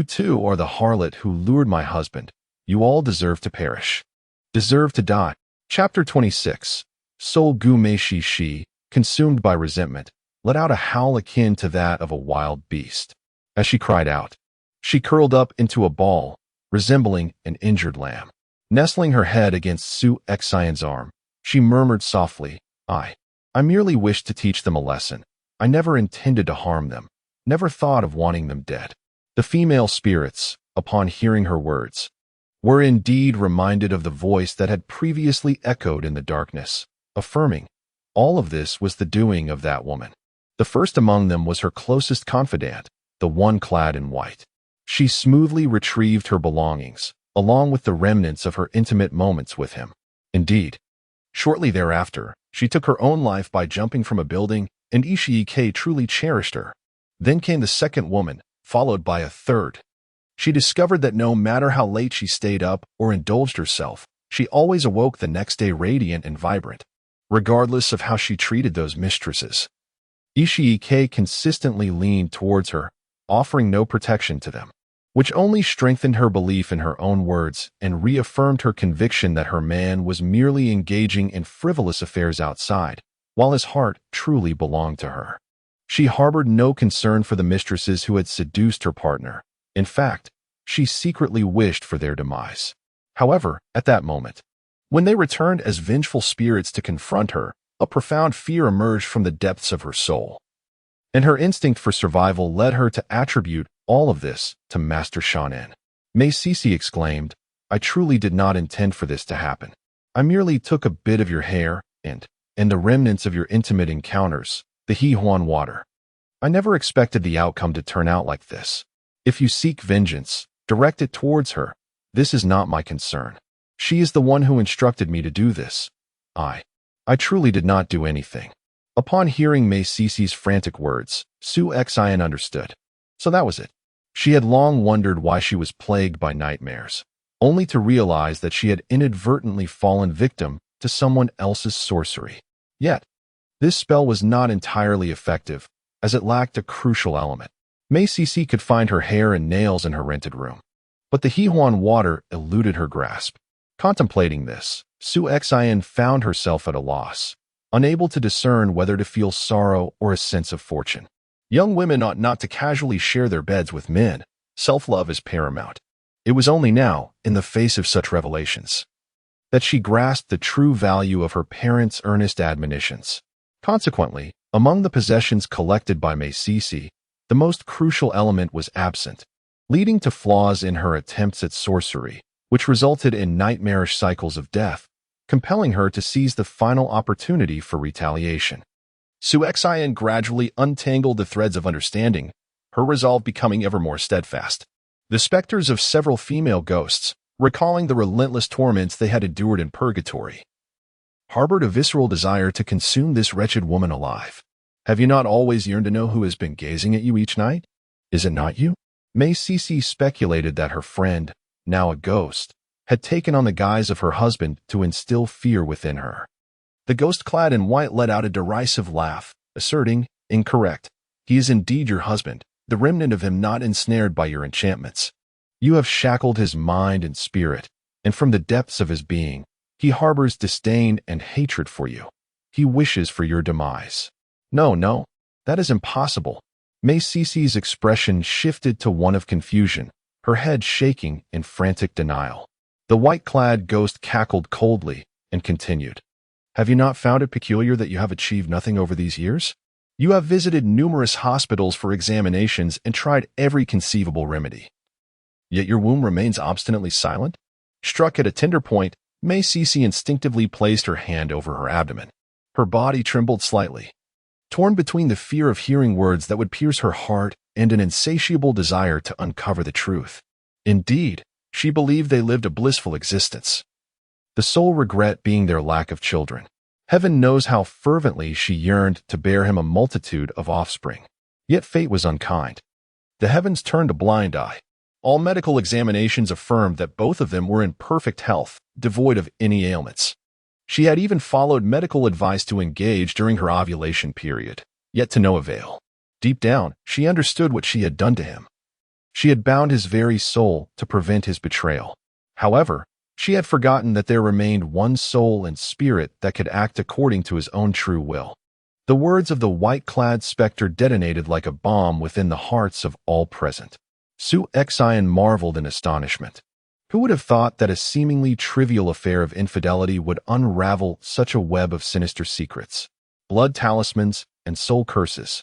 too are the harlot who lured my husband. You all deserve to perish. Deserve to die. Chapter 26. Soul Gu Mei Sisi, consumed by resentment, let out a howl akin to that of a wild beast. As she cried out, she curled up into a ball, resembling an injured lamb. Nestling her head against Su Xin's arm, she murmured softly, I merely wished to teach them a lesson. I never intended to harm them, never thought of wanting them dead. The female spirits, upon hearing her words, were indeed reminded of the voice that had previously echoed in the darkness, affirming, all of this was the doing of that woman. The first among them was her closest confidant, the one clad in white. She smoothly retrieved her belongings, along with the remnants of her intimate moments with him. Indeed, shortly thereafter, she took her own life by jumping from a building, and Ishii truly cherished her. Then came the second woman, followed by a third. She discovered that no matter how late she stayed up or indulged herself, she always awoke the next day radiant and vibrant, regardless of how she treated those mistresses. Ishii consistently leaned towards her, offering no protection to them, which only strengthened her belief in her own words and reaffirmed her conviction that her man was merely engaging in frivolous affairs outside, while his heart truly belonged to her. She harbored no concern for the mistresses who had seduced her partner. In fact, she secretly wished for their demise. However, at that moment, when they returned as vengeful spirits to confront her, a profound fear emerged from the depths of her soul. And her instinct for survival led her to attribute all of this to Master Shi Yan. Mei Sisi exclaimed, I truly did not intend for this to happen. I merely took a bit of your hair and the remnants of your intimate encounters, the He Huan water. I never expected the outcome to turn out like this. If you seek vengeance, direct it towards her. This is not my concern. She is the one who instructed me to do this. I truly did not do anything. Upon hearing Mei Sisi's frantic words, Su Xin understood. So that was it. She had long wondered why she was plagued by nightmares, only to realize that she had inadvertently fallen victim to someone else's sorcery. Yet, this spell was not entirely effective, as it lacked a crucial element. Mei Cece could find her hair and nails in her rented room, but the Hehuan water eluded her grasp. Contemplating this, Su Xian found herself at a loss, unable to discern whether to feel sorrow or a sense of fortune. Young women ought not to casually share their beds with men. Self-love is paramount. It was only now, in the face of such revelations, that she grasped the true value of her parents' earnest admonitions. Consequently, among the possessions collected by Mei Cece, the most crucial element was absent, leading to flaws in her attempts at sorcery, which resulted in nightmarish cycles of death, compelling her to seize the final opportunity for retaliation. Su Xian gradually untangled the threads of understanding, her resolve becoming ever more steadfast. The specters of several female ghosts, recalling the relentless torments they had endured in purgatory, harbored a visceral desire to consume this wretched woman alive. Have you not always yearned to know who has been gazing at you each night? Is it not you? Mei Cece speculated that her friend, now a ghost, had taken on the guise of her husband to instill fear within her. The ghost clad in white let out a derisive laugh, asserting, "Incorrect. He is indeed your husband, the remnant of him not ensnared by your enchantments. You have shackled his mind and spirit, and from the depths of his being, he harbors disdain and hatred for you. He wishes for your demise." No, that is impossible. Mei Cece's expression shifted to one of confusion, her head shaking in frantic denial. The white-clad ghost cackled coldly and continued, "Have you not found it peculiar that you have achieved nothing over these years? You have visited numerous hospitals for examinations and tried every conceivable remedy. Yet your womb remains obstinately silent?" Struck at a tender point, Mei Cece instinctively placed her hand over her abdomen. Her body trembled slightly, torn between the fear of hearing words that would pierce her heart and an insatiable desire to uncover the truth. Indeed, she believed they lived a blissful existence, the sole regret being their lack of children. Heaven knows how fervently she yearned to bear him a multitude of offspring. Yet fate was unkind. The heavens turned a blind eye. All medical examinations affirmed that both of them were in perfect health, devoid of any ailments. She had even followed medical advice to engage during her ovulation period, yet to no avail. Deep down, she understood what she had done to him. She had bound his very soul to prevent his betrayal. However, she had forgotten that there remained one soul and spirit that could act according to his own true will. The words of the white-clad specter detonated like a bomb within the hearts of all present. Su Xian marveled in astonishment. Who would have thought that a seemingly trivial affair of infidelity would unravel such a web of sinister secrets, blood talismans, and soul curses?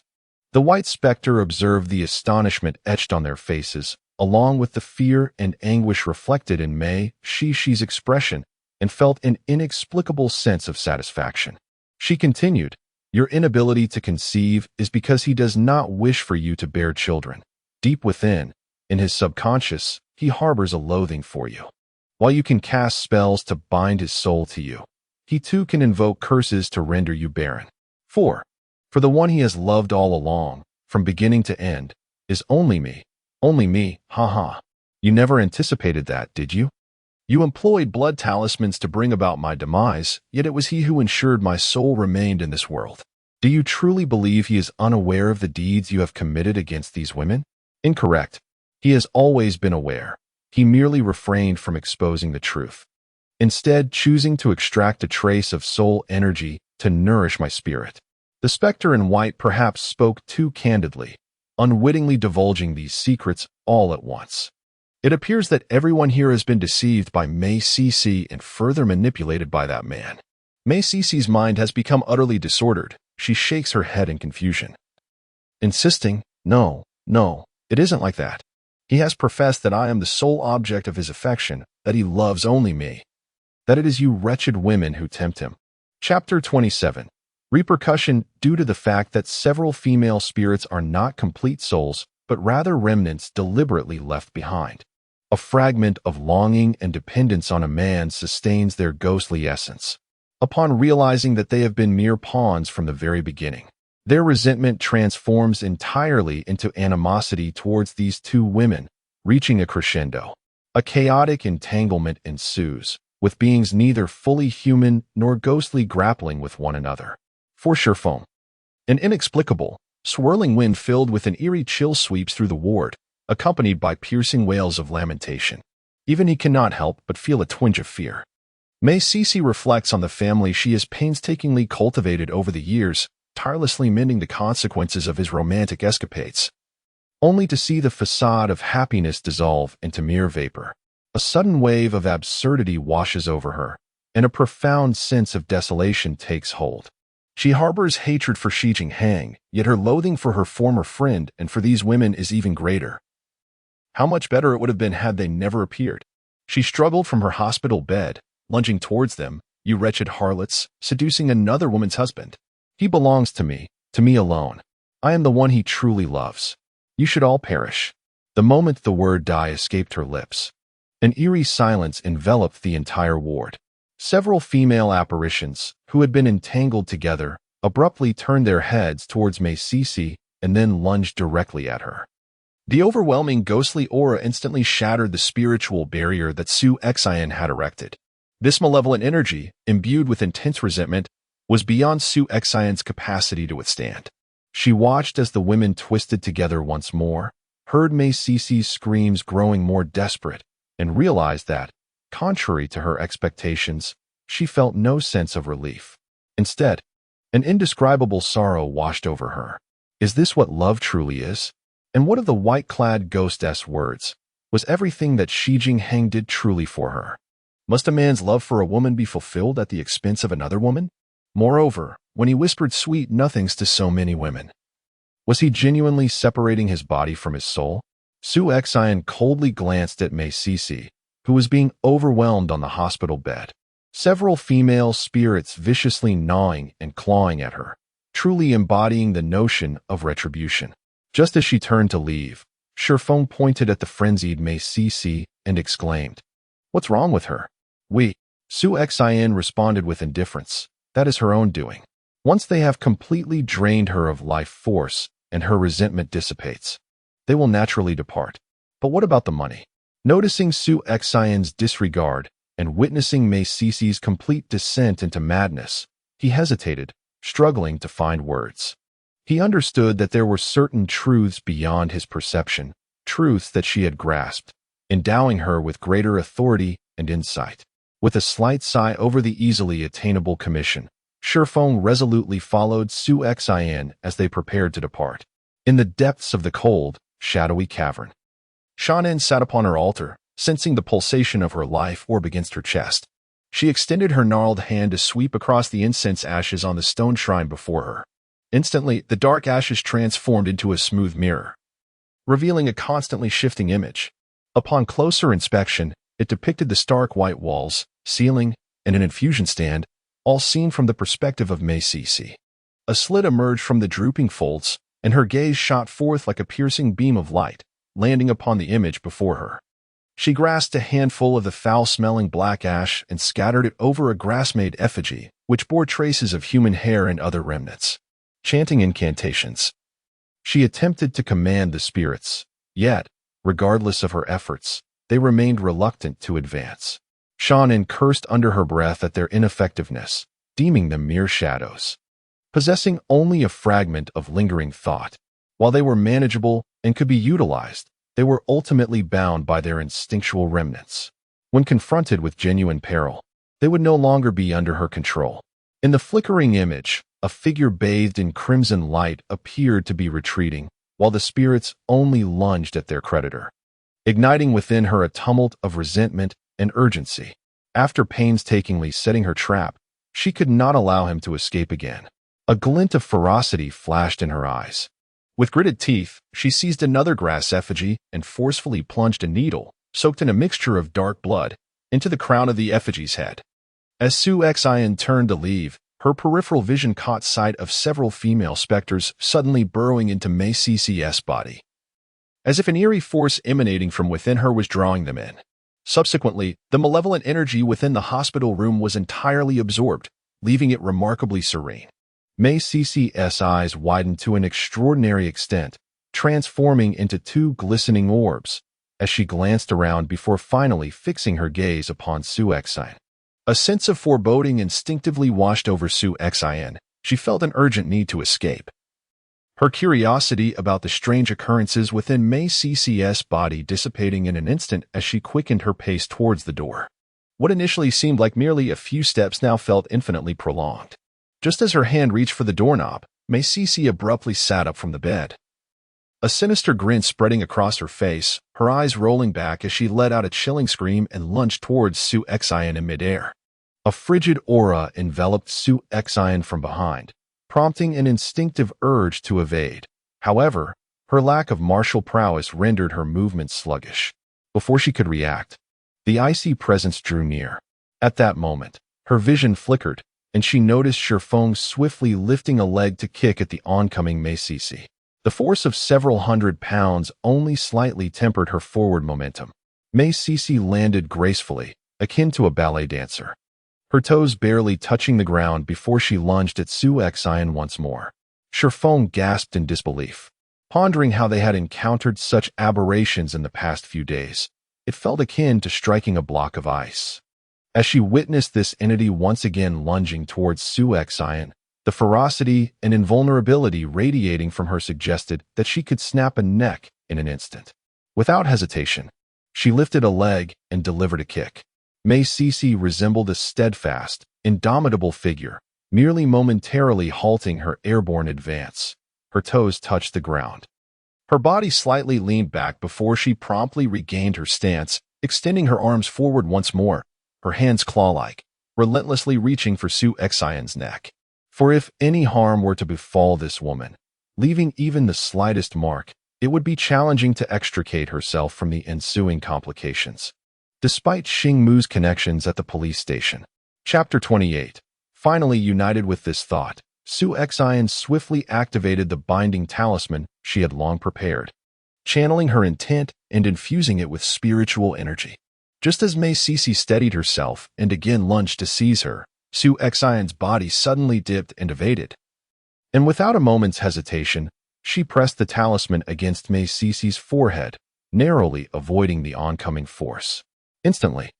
The white specter observed the astonishment etched on their faces, along with the fear and anguish reflected in Mei Cece's expression, and felt an inexplicable sense of satisfaction. She continued, "Your inability to conceive is because he does not wish for you to bear children. Deep within, in his subconscious, he harbors a loathing for you. While you can cast spells to bind his soul to you, he too can invoke curses to render you barren. For the one he has loved all along, from beginning to end, is only me, ha. You never anticipated that, did you? You employed blood talismans to bring about my demise, yet it was he who ensured my soul remained in this world. Do you truly believe he is unaware of the deeds you have committed against these women? Incorrect. He has always been aware. He merely refrained from exposing the truth, instead choosing to extract a trace of soul energy to nourish my spirit." The specter in white perhaps spoke too candidly, unwittingly divulging these secrets all at once. It appears that everyone here has been deceived by Mei Cece and further manipulated by that man. Mei Cece's mind has become utterly disordered. She shakes her head in confusion, insisting, No, it isn't like that. He has professed that I am the sole object of his affection, that he loves only me, that it is you wretched women who tempt him." Chapter 27. Repercussion due to the fact that several female spirits are not complete souls, but rather remnants deliberately left behind. A fragment of longing and dependence on a man sustains their ghostly essence, upon realizing that they have been mere pawns from the very beginning. Their resentment transforms entirely into animosity towards these two women, reaching a crescendo. A chaotic entanglement ensues, with beings neither fully human nor ghostly grappling with one another. For Shifeng, an inexplicable, swirling wind filled with an eerie chill sweeps through the ward, accompanied by piercing wails of lamentation. Even he cannot help but feel a twinge of fear. Mei Sisi reflects on the family she has painstakingly cultivated over the years, tirelessly mending the consequences of his romantic escapades, only to see the facade of happiness dissolve into mere vapor. A sudden wave of absurdity washes over her, and a profound sense of desolation takes hold. She harbors hatred for Shi Yan, yet her loathing for her former friend and for these women is even greater. How much better it would have been had they never appeared. She struggled from her hospital bed, lunging towards them. You wretched harlots, seducing another woman's husband. He belongs to me alone. I am the one he truly loves. You should all perish. The moment the word die escaped her lips, an eerie silence enveloped the entire ward. Several female apparitions, who had been entangled together, abruptly turned their heads towards Mei Sisi and then lunged directly at her. The overwhelming ghostly aura instantly shattered the spiritual barrier that Su Xian had erected. This malevolent energy, imbued with intense resentment, was beyond Su Xian's capacity to withstand. She watched as the women twisted together once more, heard Mei Sisi's screams growing more desperate, and realized that, contrary to her expectations, she felt no sense of relief. Instead, an indescribable sorrow washed over her. Is this what love truly is? And what of the white-clad ghostess words? Was everything that Shi Yan did truly for her? Must a man's love for a woman be fulfilled at the expense of another woman? Moreover, when he whispered sweet nothings to so many women, was he genuinely separating his body from his soul? Su Xian coldly glanced at Mei Sisi, who was being overwhelmed on the hospital bed. Several female spirits viciously gnawing and clawing at her, truly embodying the notion of retribution. Just as she turned to leave, Shifeng pointed at the frenzied Mei Sisi and exclaimed, "What's wrong with her?" Su Xian responded with indifference. That is her own doing. Once they have completely drained her of life force and her resentment dissipates, they will naturally depart. But what about the money? Noticing Su Xian's disregard and witnessing Mei Sisi's complete descent into madness, he hesitated, struggling to find words. He understood that there were certain truths beyond his perception, truths that she had grasped, endowing her with greater authority and insight. With a slight sigh over the easily attainable commission, Shifeng resolutely followed Su Xian as they prepared to depart. In the depths of the cold, shadowy cavern, Shi Yan sat upon her altar, sensing the pulsation of her life orb against her chest. She extended her gnarled hand to sweep across the incense ashes on the stone shrine before her. Instantly, the dark ashes transformed into a smooth mirror, revealing a constantly shifting image. Upon closer inspection, it depicted the stark white walls, ceiling, and an infusion stand, all seen from the perspective of Mei Sisi. A slit emerged from the drooping folds, and her gaze shot forth like a piercing beam of light, landing upon the image before her. She grasped a handful of the foul-smelling black ash and scattered it over a grass-made effigy, which bore traces of human hair and other remnants. Chanting incantations, she attempted to command the spirits, yet, regardless of her efforts, they remained reluctant to advance. Shi Yan cursed under her breath at their ineffectiveness, deeming them mere shadows, possessing only a fragment of lingering thought. While they were manageable and could be utilized, they were ultimately bound by their instinctual remnants. When confronted with genuine peril, they would no longer be under her control. In the flickering image, a figure bathed in crimson light appeared to be retreating, while the spirits only lunged at their creditor, igniting within her a tumult of resentment and urgency. After painstakingly setting her trap, she could not allow him to escape again. A glint of ferocity flashed in her eyes. With gritted teeth, she seized another grass effigy and forcefully plunged a needle, soaked in a mixture of dark blood, into the crown of the effigy's head. As Su Xian turned to leave, her peripheral vision caught sight of several female specters suddenly burrowing into Mei Sisi's body, as if an eerie force emanating from within her was drawing them in. Subsequently, the malevolent energy within the hospital room was entirely absorbed, leaving it remarkably serene. Mei Cc's eyes widened to an extraordinary extent, transforming into two glistening orbs, as she glanced around before finally fixing her gaze upon Su Xian. A sense of foreboding instinctively washed over Su Xian. She felt an urgent need to escape. Her curiosity about the strange occurrences within Mei Cc's body dissipating in an instant as she quickened her pace towards the door. What initially seemed like merely a few steps now felt infinitely prolonged. Just as her hand reached for the doorknob, Mei Cc abruptly sat up from the bed. A sinister grin spreading across her face, her eyes rolling back as she let out a chilling scream and lunged towards Su Xian in midair. A frigid aura enveloped Su Xian from behind, prompting an instinctive urge to evade. However, her lack of martial prowess rendered her movements sluggish. Before she could react, the icy presence drew near. At that moment, her vision flickered, and she noticed Shi Yan swiftly lifting a leg to kick at the oncoming Mei Cc. The force of several hundred pounds only slightly tempered her forward momentum. Mei Cc landed gracefully, akin to a ballet dancer, her toes barely touching the ground before she lunged at Su Xian once more. Shi Yan gasped in disbelief, pondering how they had encountered such aberrations in the past few days. It felt akin to striking a block of ice. As she witnessed this entity once again lunging towards Su Xian, the ferocity and invulnerability radiating from her suggested that she could snap a neck in an instant. Without hesitation, she lifted a leg and delivered a kick. Mei Cc resembled a steadfast, indomitable figure, merely momentarily halting her airborne advance. Her toes touched the ground. Her body slightly leaned back before she promptly regained her stance, extending her arms forward once more, her hands claw-like, relentlessly reaching for Su Xian's neck. For if any harm were to befall this woman, leaving even the slightest mark, it would be challenging to extricate herself from the ensuing complications. Despite Xing Mu's connections at the police station. Chapter 28. Finally united with this thought, Su Xian swiftly activated the binding talisman she had long prepared, channeling her intent and infusing it with spiritual energy. Just as Mei Cc steadied herself and again lunged to seize her, Su Xian's body suddenly dipped and evaded. And without a moment's hesitation, she pressed the talisman against Mei Cc's forehead, narrowly avoiding the oncoming force. Instantly,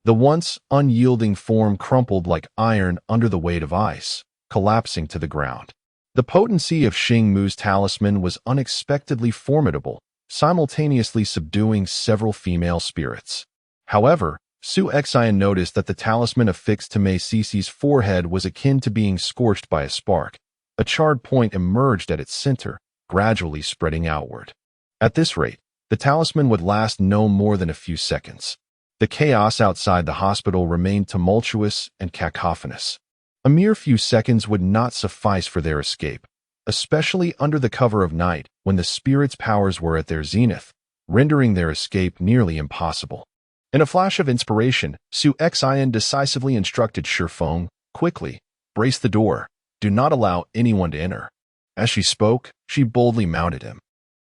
the once unyielding form crumpled like iron under the weight of ice, collapsing to the ground. The potency of Xing Mu's talisman was unexpectedly formidable, simultaneously subduing several female spirits. However, Su Xian noticed that the talisman affixed to Mei Cc's forehead was akin to being scorched by a spark. A charred point emerged at its center, gradually spreading outward. At this rate, the talisman would last no more than a few seconds. The chaos outside the hospital remained tumultuous and cacophonous. A mere few seconds would not suffice for their escape, especially under the cover of night when the spirit's powers were at their zenith, rendering their escape nearly impossible. In a flash of inspiration, Su Xian decisively instructed Shi Yan, "Quickly, brace the door. Do not allow anyone to enter." As she spoke, she boldly mounted him.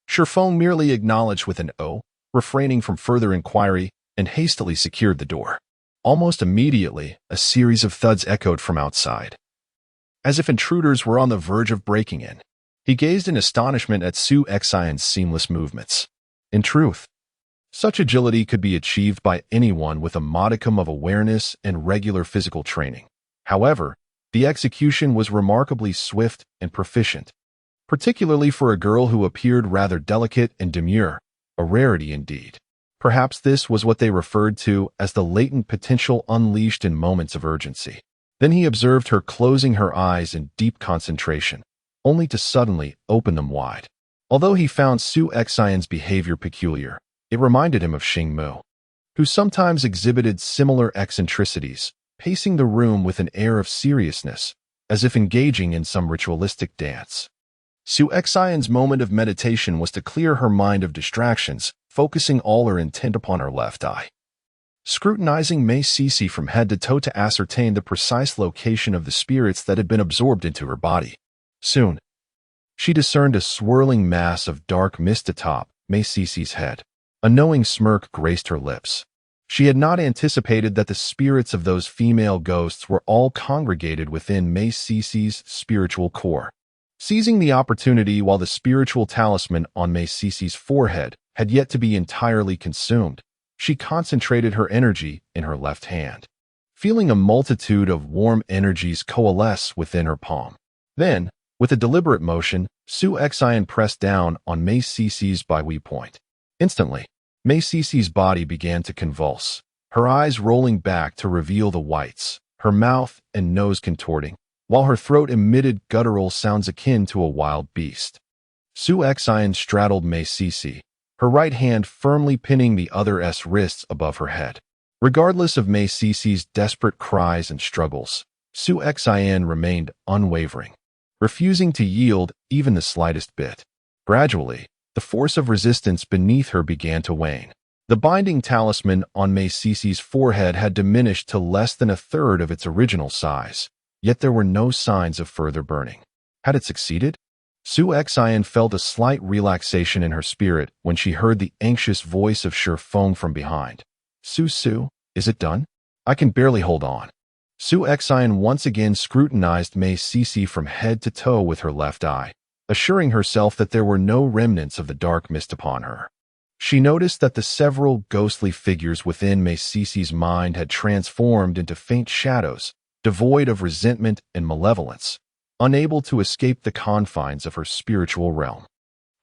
Shi Yan merely acknowledged with an "oh," refraining from further inquiry, and hastily secured the door. Almost immediately, a series of thuds echoed from outside, as if intruders were on the verge of breaking in. He gazed in astonishment at Su Xian's seamless movements. In truth, such agility could be achieved by anyone with a modicum of awareness and regular physical training. However, the execution was remarkably swift and proficient, particularly for a girl who appeared rather delicate and demure, a rarity indeed. Perhaps this was what they referred to as the latent potential unleashed in moments of urgency. Then he observed her closing her eyes in deep concentration, only to suddenly open them wide. Although he found Su Xian's behavior peculiar, it reminded him of Xing Mu, who sometimes exhibited similar eccentricities, pacing the room with an air of seriousness, as if engaging in some ritualistic dance. Su Xian's moment of meditation was to clear her mind of distractions, focusing all her intent upon her left eye. Scrutinizing Mei Cc from head to toe to ascertain the precise location of the spirits that had been absorbed into her body. Soon, she discerned a swirling mass of dark mist atop Mei Cc's head. A knowing smirk graced her lips. She had not anticipated that the spirits of those female ghosts were all congregated within Mei Cici's spiritual core. Seizing the opportunity while the spiritual talisman on Mei Cici's forehead had yet to be entirely consumed, she concentrated her energy in her left hand, feeling a multitude of warm energies coalesce within her palm. Then, with a deliberate motion, Yan pressed down on Mei Cici's Baihui point. Instantly, Mei Cici's body began to convulse, her eyes rolling back to reveal the whites, her mouth and nose contorting, while her throat emitted guttural sounds akin to a wild beast. Yan straddled Mei Cici, her right hand firmly pinning the other's wrists above her head. Regardless of Mei Cici's desperate cries and struggles, Yan remained unwavering, refusing to yield even the slightest bit. Gradually, the force of resistance beneath her began to wane. The binding talisman on Mei Cici's forehead had diminished to less than a third of its original size, yet there were no signs of further burning. Had it succeeded? Yan felt a slight relaxation in her spirit when she heard the anxious voice of Shi Yan from behind. Su, is it done? I can barely hold on. Yan once again scrutinized Mei Cici from head to toe with her left eye, assuring herself that there were no remnants of the dark mist upon her. She noticed that the several ghostly figures within Mei Cici's mind had transformed into faint shadows, devoid of resentment and malevolence, unable to escape the confines of her spiritual realm.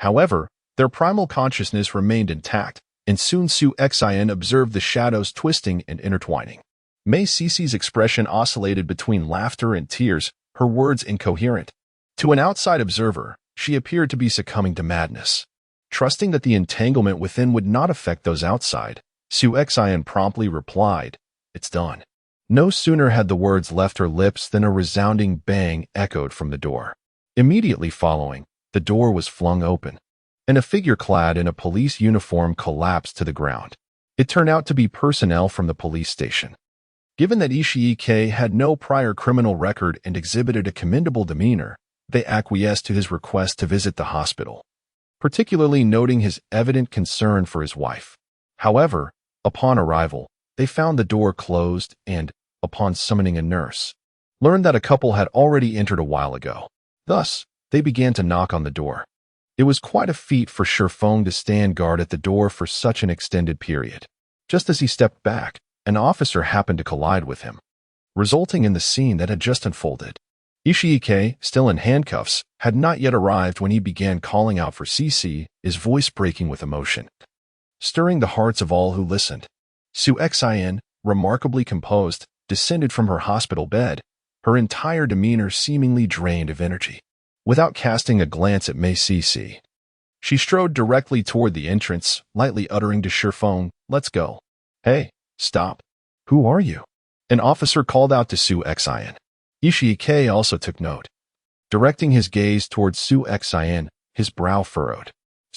However, their primal consciousness remained intact, and soon Yan observed the shadows twisting and intertwining. Mei Cici's expression oscillated between laughter and tears, her words incoherent. To an outside observer, she appeared to be succumbing to madness. Trusting that the entanglement within would not affect those outside, Yan promptly replied, "It's done." No sooner had the words left her lips than a resounding bang echoed from the door. Immediately following, the door was flung open, and a figure clad in a police uniform collapsed to the ground. It turned out to be personnel from the police station. Given that Ishii had no prior criminal record and exhibited a commendable demeanor, they acquiesced to his request to visit the hospital, particularly noting his evident concern for his wife. However, upon arrival, they found the door closed and, upon summoning a nurse, learned that a couple had already entered a while ago. Thus, they began to knock on the door. It was quite a feat for Shi Yan to stand guard at the door for such an extended period. Just as he stepped back, an officer happened to collide with him, resulting in the scene that had just unfolded. Ishii, still in handcuffs, had not yet arrived when he began calling out for Cici, his voice breaking with emotion, stirring the hearts of all who listened. Yan, remarkably composed, descended from her hospital bed, her entire demeanor seemingly drained of energy. Without casting a glance at Mei Cici, she strode directly toward the entrance, lightly uttering to Shi Yan, "Let's go." "Hey, stop. Who are you?" An officer called out to Yan. Ishii also took note. Directing his gaze towards Yan, his brow furrowed.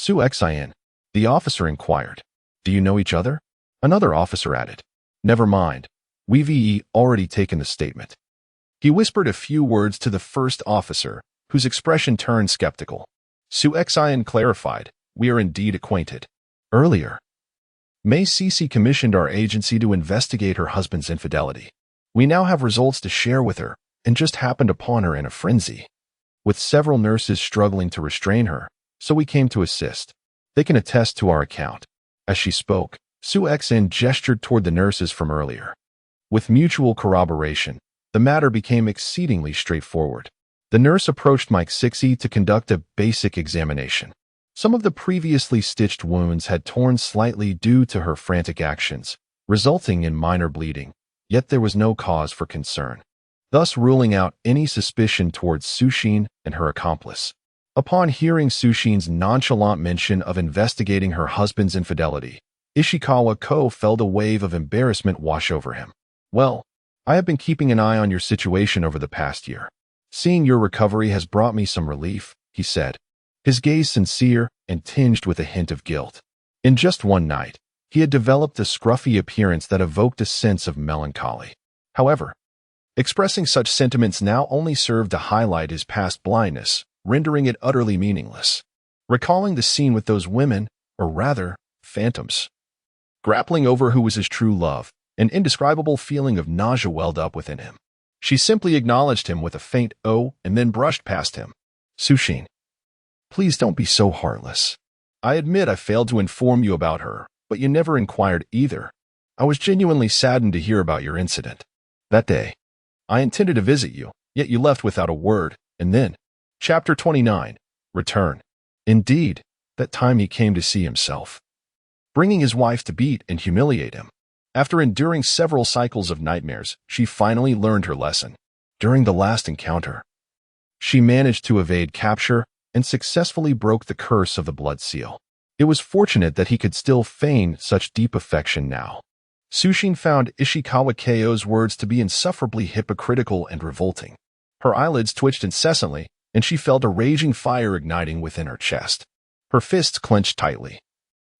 "Yan," the officer inquired. "Do you know each other?" Another officer added. "Never mind. We've already taken the statement." He whispered a few words to the first officer, whose expression turned skeptical. Yan clarified, "We are indeed acquainted. Earlier, Mei Cici commissioned our agency to investigate her husband's infidelity. We now have results to share with her, and just happened upon her in a frenzy, with several nurses struggling to restrain her, so we came to assist. They can attest to our account." As she spoke, Yan gestured toward the nurses from earlier. With mutual corroboration, the matter became exceedingly straightforward. The nurse approached Mike Cixi to conduct a basic examination. Some of the previously stitched wounds had torn slightly due to her frantic actions, resulting in minor bleeding, yet there was no cause for concern, thus ruling out any suspicion towards Sushin and her accomplice. Upon hearing Sushin's nonchalant mention of investigating her husband's infidelity, Ishikawa felt a wave of embarrassment wash over him. "Well, I have been keeping an eye on your situation over the past year. Seeing your recovery has brought me some relief," he said, his gaze sincere and tinged with a hint of guilt. In just one night, he had developed a scruffy appearance that evoked a sense of melancholy. However, expressing such sentiments now only served to highlight his past blindness, rendering it utterly meaningless. Recalling the scene with those women, or rather, phantoms, Grappling over who was his true love, an indescribable feeling of nausea welled up within him. She simply acknowledged him with a faint "oh" and then brushed past him. "Sushin, please don't be so heartless. I admit I failed to inform you about her, but you never inquired either. I was genuinely saddened to hear about your incident. That day, I intended to visit you, yet you left without a word, and then..." Chapter 29. Return. Indeed, that time he came to see himself, bringing his wife to beat and humiliate him. After enduring several cycles of nightmares, she finally learned her lesson. During the last encounter, she managed to evade capture and successfully broke the curse of the blood seal. It was fortunate that he could still feign such deep affection now. Sushin found Ishikawa Ko's words to be insufferably hypocritical and revolting. Her eyelids twitched incessantly, and she felt a raging fire igniting within her chest. Her fists clenched tightly,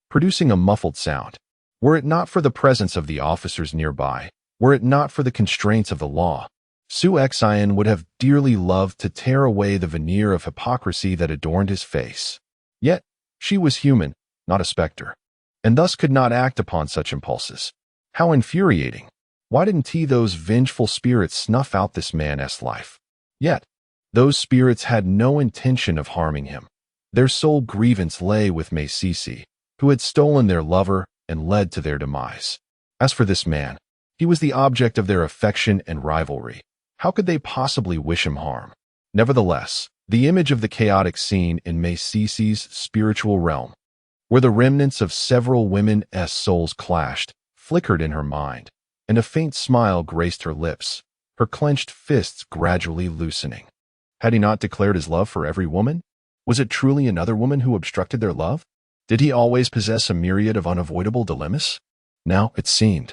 producing a muffled sound. Were it not for the presence of the officers nearby, were it not for the constraints of the law, Shi Yan would have dearly loved to tear away the veneer of hypocrisy that adorned his face. Yet, she was human, not a specter, and thus could not act upon such impulses. How infuriating! Why didn't those vengeful spirits snuff out this man's life? Yet, those spirits had no intention of harming him. Their sole grievance lay with Mei Sisi, who had stolen their lover and led to their demise. As for this man, he was the object of their affection and rivalry. How could they possibly wish him harm? Nevertheless, the image of the chaotic scene in Mei Sisi's spiritual realm, where the remnants of several women's souls clashed, flickered in her mind, and a faint smile graced her lips, her clenched fists gradually loosening. Had he not declared his love for every woman? Was it truly another woman who obstructed their love? Did he always possess a myriad of unavoidable dilemmas? Now, it seemed,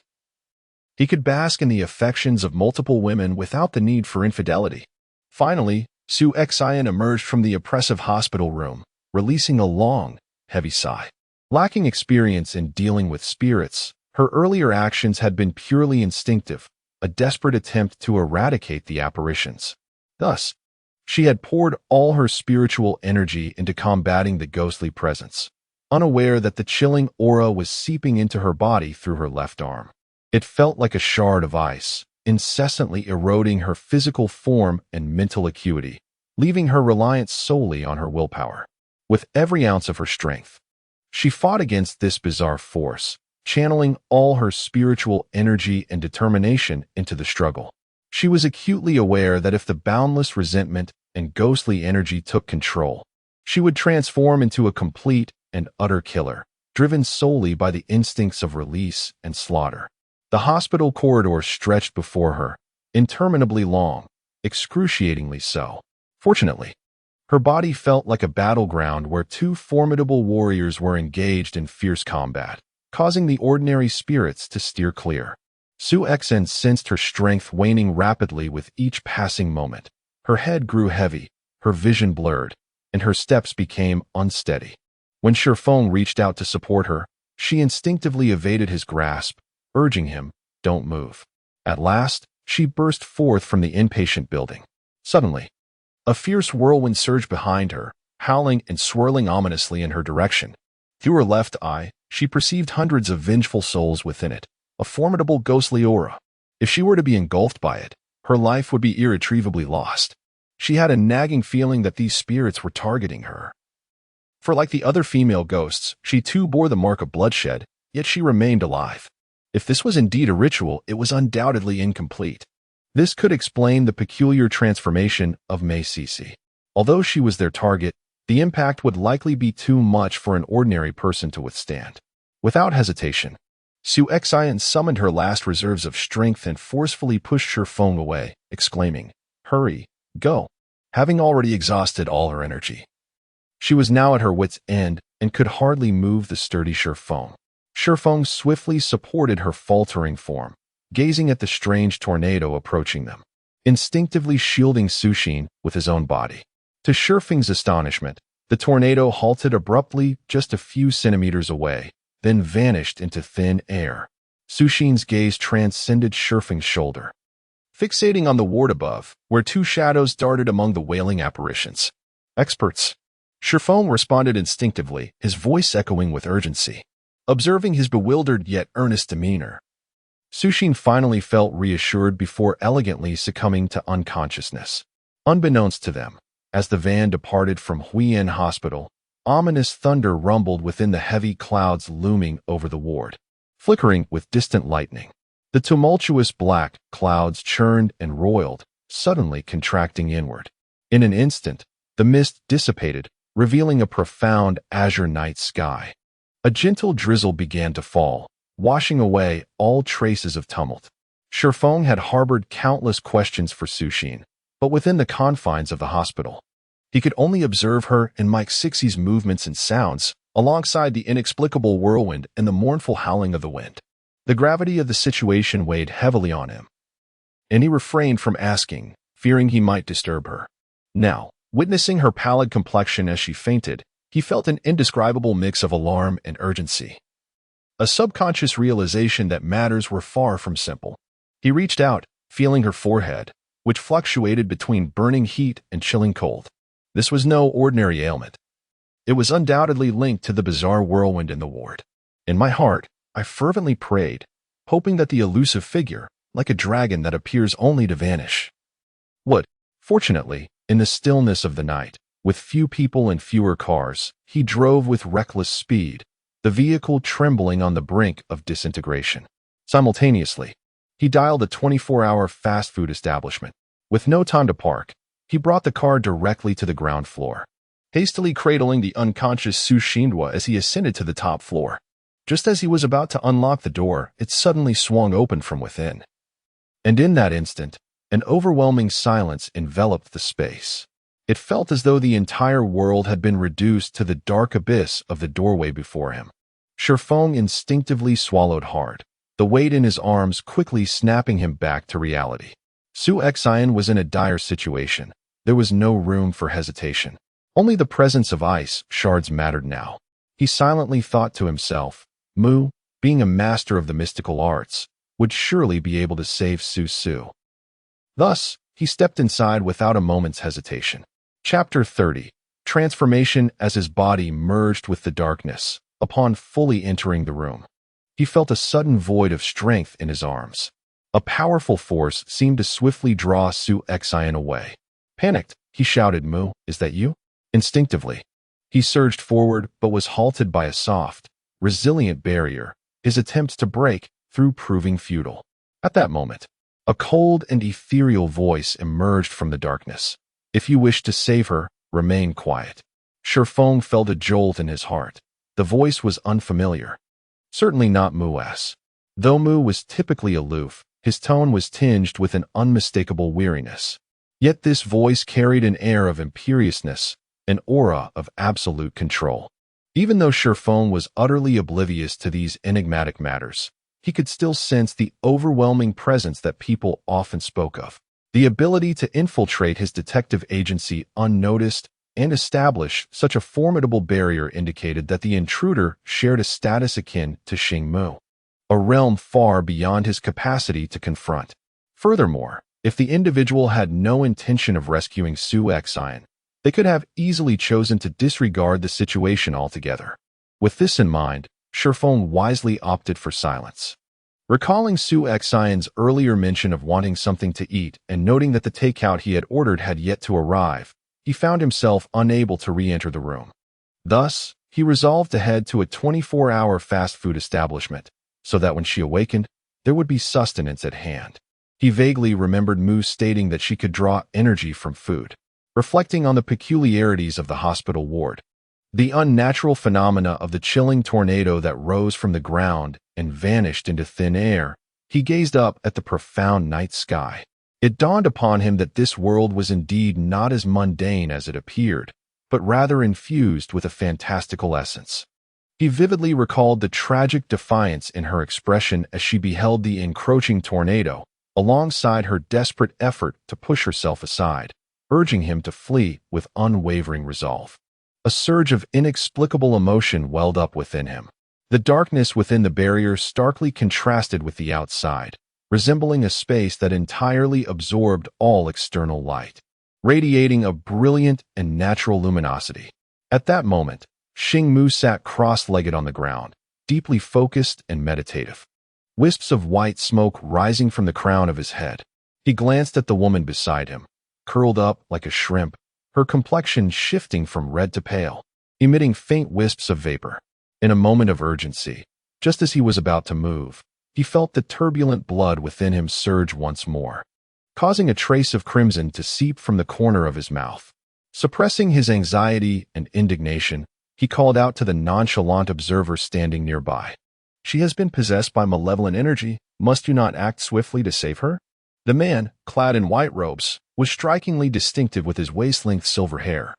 he could bask in the affections of multiple women without the need for infidelity. Finally, Shi Yan emerged from the oppressive hospital room, releasing a long, heavy sigh. Lacking experience in dealing with spirits, her earlier actions had been purely instinctive, a desperate attempt to eradicate the apparitions. Thus, she had poured all her spiritual energy into combating the ghostly presence, unaware that the chilling aura was seeping into her body through her left arm. It felt like a shard of ice, incessantly eroding her physical form and mental acuity, leaving her reliant solely on her willpower. With every ounce of her strength, she fought against this bizarre force, channeling all her spiritual energy and determination into the struggle. She was acutely aware that if the boundless resentment and ghostly energy took control, she would transform into a complete and utter killer, driven solely by the instincts of release and slaughter. The hospital corridor stretched before her, interminably long, excruciatingly so. Fortunately, her body felt like a battleground where two formidable warriors were engaged in fierce combat, causing the ordinary spirits to steer clear. Shi Yan sensed her strength waning rapidly with each passing moment. Her head grew heavy, her vision blurred, and her steps became unsteady. When Shifeng reached out to support her, she instinctively evaded his grasp, urging him, "Don't move." At last, she burst forth from the inpatient building. Suddenly, a fierce whirlwind surged behind her, howling and swirling ominously in her direction. Through her left eye, she perceived hundreds of vengeful souls within it, a formidable ghostly aura. If she were to be engulfed by it, her life would be irretrievably lost. She had a nagging feeling that these spirits were targeting her. For like the other female ghosts, she too bore the mark of bloodshed, yet she remained alive. If this was indeed a ritual, it was undoubtedly incomplete. This could explain the peculiar transformation of Mei Sisi. Although she was their target, the impact would likely be too much for an ordinary person to withstand. Without hesitation, Shi Yan summoned her last reserves of strength and forcefully pushed Shifeng away, exclaiming, "Hurry, go," having already exhausted all her energy. She was now at her wit's end and could hardly move the sturdy Shifeng. Shifeng swiftly supported her faltering form, gazing at the strange tornado approaching them, instinctively shielding Sushin with his own body. To Shifeng's astonishment, the tornado halted abruptly just a few centimeters away, then vanished into thin air. Sushin's gaze transcended Shifeng's shoulder, fixating on the ward above, where two shadows darted among the wailing apparitions. "Experts." Shifeng responded instinctively, his voice echoing with urgency. observing his bewildered yet earnest demeanor. Su Xin finally felt reassured before elegantly succumbing to unconsciousness. Unbeknownst to them, as the van departed from Huiyan Hospital, ominous thunder rumbled within the heavy clouds looming over the ward, flickering with distant lightning. The tumultuous black clouds churned and roiled, suddenly contracting inward. In an instant, the mist dissipated, revealing a profound azure night sky. A gentle drizzle began to fall, washing away all traces of tumult. Shifeng had harbored countless questions for Su Xin, but within the confines of the hospital. He could only observe her and Mike Sixie's movements and sounds, alongside the inexplicable whirlwind and the mournful howling of the wind. The gravity of the situation weighed heavily on him, and he refrained from asking, fearing he might disturb her. Now, witnessing her pallid complexion as she fainted, he felt an indescribable mix of alarm and urgency. A subconscious realization that matters were far from simple. He reached out, feeling her forehead, which fluctuated between burning heat and chilling cold. This was no ordinary ailment. It was undoubtedly linked to the bizarre whirlwind in the ward. In my heart, I fervently prayed, hoping that the elusive figure, like a dragon that appears only to vanish, would. Fortunately, in the stillness of the night, with few people and fewer cars, he drove with reckless speed, the vehicle trembling on the brink of disintegration. Simultaneously, he dialed a 24-hour fast food establishment. With no time to park, he brought the car directly to the ground floor, hastily cradling the unconscious Su Xin as he ascended to the top floor. Just as he was about to unlock the door, it suddenly swung open from within. And in that instant, an overwhelming silence enveloped the space. It felt as though the entire world had been reduced to the dark abyss of the doorway before him. Shifeng instinctively swallowed hard, the weight in his arms quickly snapping him back to reality. Su Yan was in a dire situation. There was no room for hesitation. Only the presence of ice shards mattered now. He silently thought to himself, Mu, being a master of the mystical arts, would surely be able to save Su. Thus, he stepped inside without a moment's hesitation. Chapter 30. Transformation. As his body merged with the darkness, upon fully entering the room, he felt a sudden void of strength in his arms. A powerful force seemed to swiftly draw Su Yan away. Panicked, he shouted, Mu, is that you? Instinctively, he surged forward but was halted by a soft, resilient barrier, his attempts to break through proving futile. At that moment, a cold and ethereal voice emerged from the darkness. If you wish to save her, remain quiet. Shifeng felt a jolt in his heart. The voice was unfamiliar. Certainly not Mu's. Though Mu was typically aloof, his tone was tinged with an unmistakable weariness. Yet this voice carried an air of imperiousness, an aura of absolute control. Even though Shifeng was utterly oblivious to these enigmatic matters, he could still sense the overwhelming presence that people often spoke of. The ability to infiltrate his detective agency unnoticed and establish such a formidable barrier indicated that the intruder shared a status akin to Xing Mu, a realm far beyond his capacity to confront. Furthermore, if the individual had no intention of rescuing Su Yan, they could have easily chosen to disregard the situation altogether. With this in mind, Shifeng wisely opted for silence. Recalling Su Yan's earlier mention of wanting something to eat and noting that the takeout he had ordered had yet to arrive, he found himself unable to re-enter the room. Thus, he resolved to head to a 24-hour fast food establishment, so that when she awakened, there would be sustenance at hand. He vaguely remembered Mu stating that she could draw energy from food. Reflecting on the peculiarities of the hospital ward, the unnatural phenomena of the chilling tornado that rose from the ground and vanished into thin air, he gazed up at the profound night sky. It dawned upon him that this world was indeed not as mundane as it appeared, but rather infused with a fantastical essence. He vividly recalled the tragic defiance in her expression as she beheld the encroaching tornado, alongside her desperate effort to push herself aside, urging him to flee with unwavering resolve. A surge of inexplicable emotion welled up within him. The darkness within the barrier starkly contrasted with the outside, resembling a space that entirely absorbed all external light, radiating a brilliant and natural luminosity. At that moment, Xing Mu sat cross-legged on the ground, deeply focused and meditative. Wisps of white smoke rising from the crown of his head. He glanced at the woman beside him, curled up like a shrimp, her complexion shifting from red to pale, emitting faint wisps of vapor. In a moment of urgency, just as he was about to move, he felt the turbulent blood within him surge once more, causing a trace of crimson to seep from the corner of his mouth. Suppressing his anxiety and indignation, he called out to the nonchalant observer standing nearby. "She has been possessed by malevolent energy. Must you not act swiftly to save her?" The man, clad in white robes, was strikingly distinctive with his waist-length silver hair,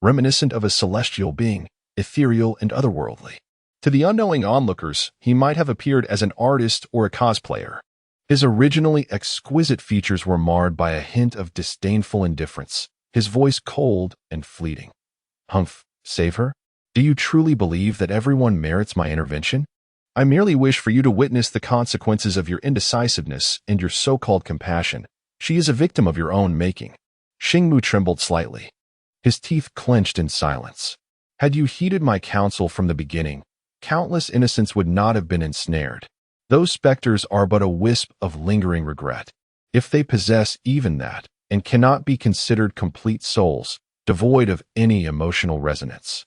reminiscent of a celestial being, ethereal and otherworldly. To the unknowing onlookers, he might have appeared as an artist or a cosplayer. His originally exquisite features were marred by a hint of disdainful indifference, his voice cold and fleeting. "Humph, save her? Do you truly believe that everyone merits my intervention? I merely wish for you to witness the consequences of your indecisiveness and your so-called compassion. She is a victim of your own making." Xingmu trembled slightly. His teeth clenched in silence. "Had you heeded my counsel from the beginning, countless innocents would not have been ensnared. Those specters are but a wisp of lingering regret. If they possess even that, and cannot be considered complete souls, devoid of any emotional resonance,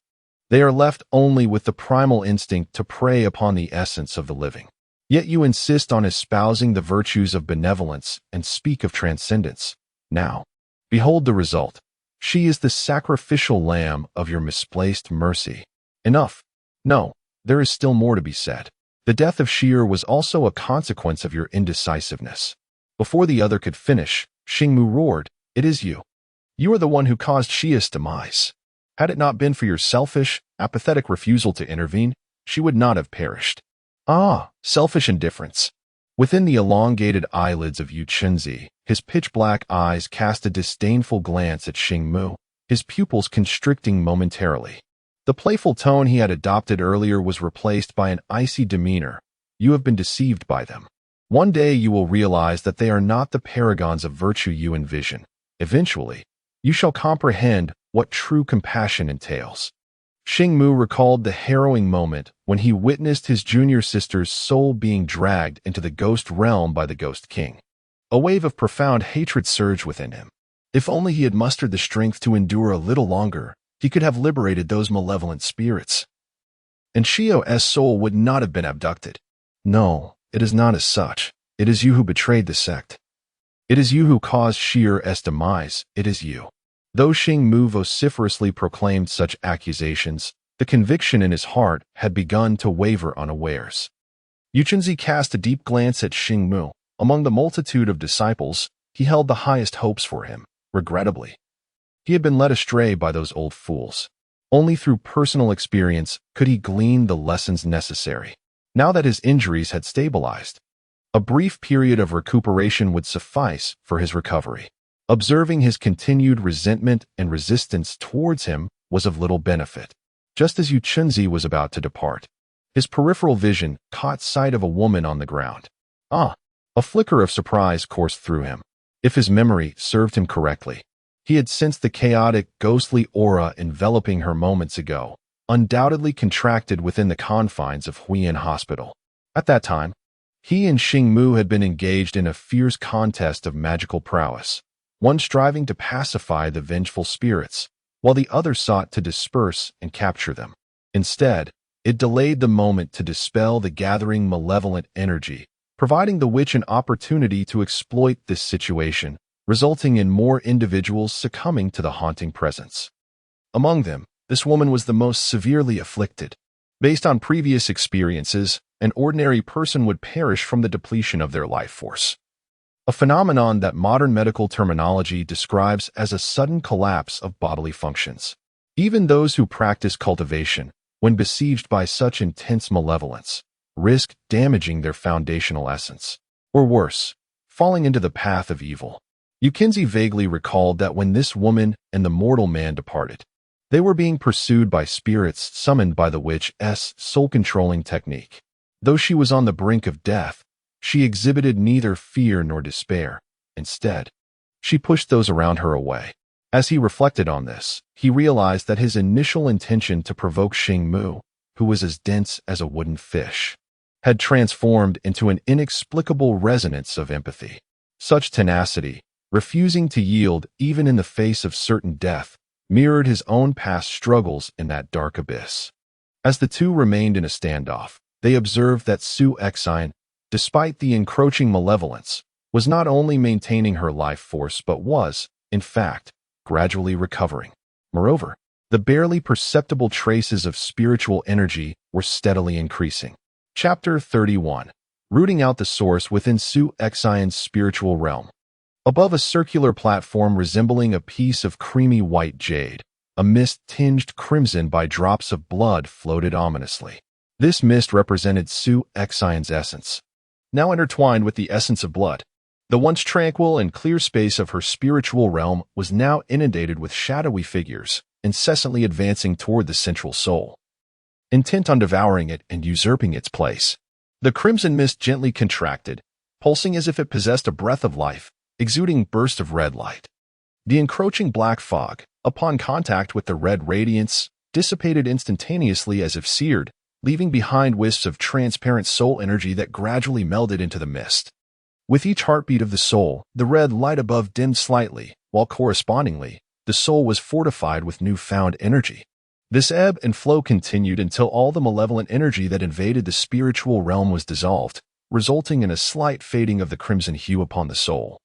they are left only with the primal instinct to prey upon the essence of the living. Yet you insist on espousing the virtues of benevolence and speak of transcendence. Now, behold the result. She is the sacrificial lamb of your misplaced mercy." Enough. No, there is still more to be said. The death of Shi was also a consequence of your indecisiveness. Before the other could finish, Xingmu roared, "It is you. You are the one who caused Shi's demise. Had it not been for your selfish, apathetic refusal to intervene, she would not have perished." "Ah, selfish indifference." Within the elongated eyelids of Yu Chenzi, his pitch-black eyes cast a disdainful glance at Xingmu, his pupils constricting momentarily. The playful tone he had adopted earlier was replaced by an icy demeanor. "You have been deceived by them. One day you will realize that they are not the paragons of virtue you envision. Eventually, you shall comprehend what true compassion entails." Xingmu recalled the harrowing moment when he witnessed his junior sister's soul being dragged into the ghost realm by the Ghost King. A wave of profound hatred surged within him. If only he had mustered the strength to endure a little longer, he could have liberated those malevolent spirits. And Shi's soul would not have been abducted. "No, it is not as such. It is you who betrayed the sect. It is you who caused Shi's demise. It is you." Though Xingmu vociferously proclaimed such accusations, the conviction in his heart had begun to waver unawares. Yu Chenzi cast a deep glance at Xingmu. Among the multitude of disciples, he held the highest hopes for him, regrettably. He had been led astray by those old fools. Only through personal experience could he glean the lessons necessary. Now that his injuries had stabilized, a brief period of recuperation would suffice for his recovery. Observing his continued resentment and resistance towards him was of little benefit. Just as Yu Chenzi was about to depart, his peripheral vision caught sight of a woman on the ground. Ah! A flicker of surprise coursed through him. If his memory served him correctly, he had sensed the chaotic, ghostly aura enveloping her moments ago, undoubtedly contracted within the confines of Huiyan Hospital. At that time, he and Xingmu had been engaged in a fierce contest of magical prowess, one striving to pacify the vengeful spirits, while the other sought to disperse and capture them. Instead, it delayed the moment to dispel the gathering malevolent energy, providing the witch an opportunity to exploit this situation, resulting in more individuals succumbing to the haunting presence. Among them, this woman was the most severely afflicted. Based on previous experiences, an ordinary person would perish from the depletion of their life force, a phenomenon that modern medical terminology describes as a sudden collapse of bodily functions. Even those who practice cultivation, when besieged by such intense malevolence, risk damaging their foundational essence, or worse, falling into the path of evil. Yu Chenzi vaguely recalled that when this woman and the mortal man departed, they were being pursued by spirits summoned by the witch's soul-controlling technique. Though she was on the brink of death, she exhibited neither fear nor despair. Instead, she pushed those around her away. As he reflected on this, he realized that his initial intention to provoke Xingmu, who was as dense as a wooden fish, had transformed into an inexplicable resonance of empathy. Such tenacity, refusing to yield even in the face of certain death, mirrored his own past struggles in that dark abyss. As the two remained in a standoff, they observed that Su-Exine, despite the encroaching malevolence, was not only maintaining her life force but was, in fact, gradually recovering. Moreover, the barely perceptible traces of spiritual energy were steadily increasing. Chapter 31. Rooting out the source within Su-Exine's spiritual realm. Above a circular platform resembling a piece of creamy white jade, a mist tinged crimson by drops of blood floated ominously. This mist represented Su-Exine's essence, now intertwined with the essence of blood. The once tranquil and clear space of her spiritual realm was now inundated with shadowy figures, incessantly advancing toward the central soul, intent on devouring it and usurping its place. The crimson mist gently contracted, pulsing as if it possessed a breath of life, exuding bursts of red light. The encroaching black fog, upon contact with the red radiance, dissipated instantaneously as if seared, leaving behind wisps of transparent soul energy that gradually melded into the mist. With each heartbeat of the soul, the red light above dimmed slightly, while correspondingly, the soul was fortified with newfound energy. This ebb and flow continued until all the malevolent energy that invaded the spiritual realm was dissolved, resulting in a slight fading of the crimson hue upon the soul,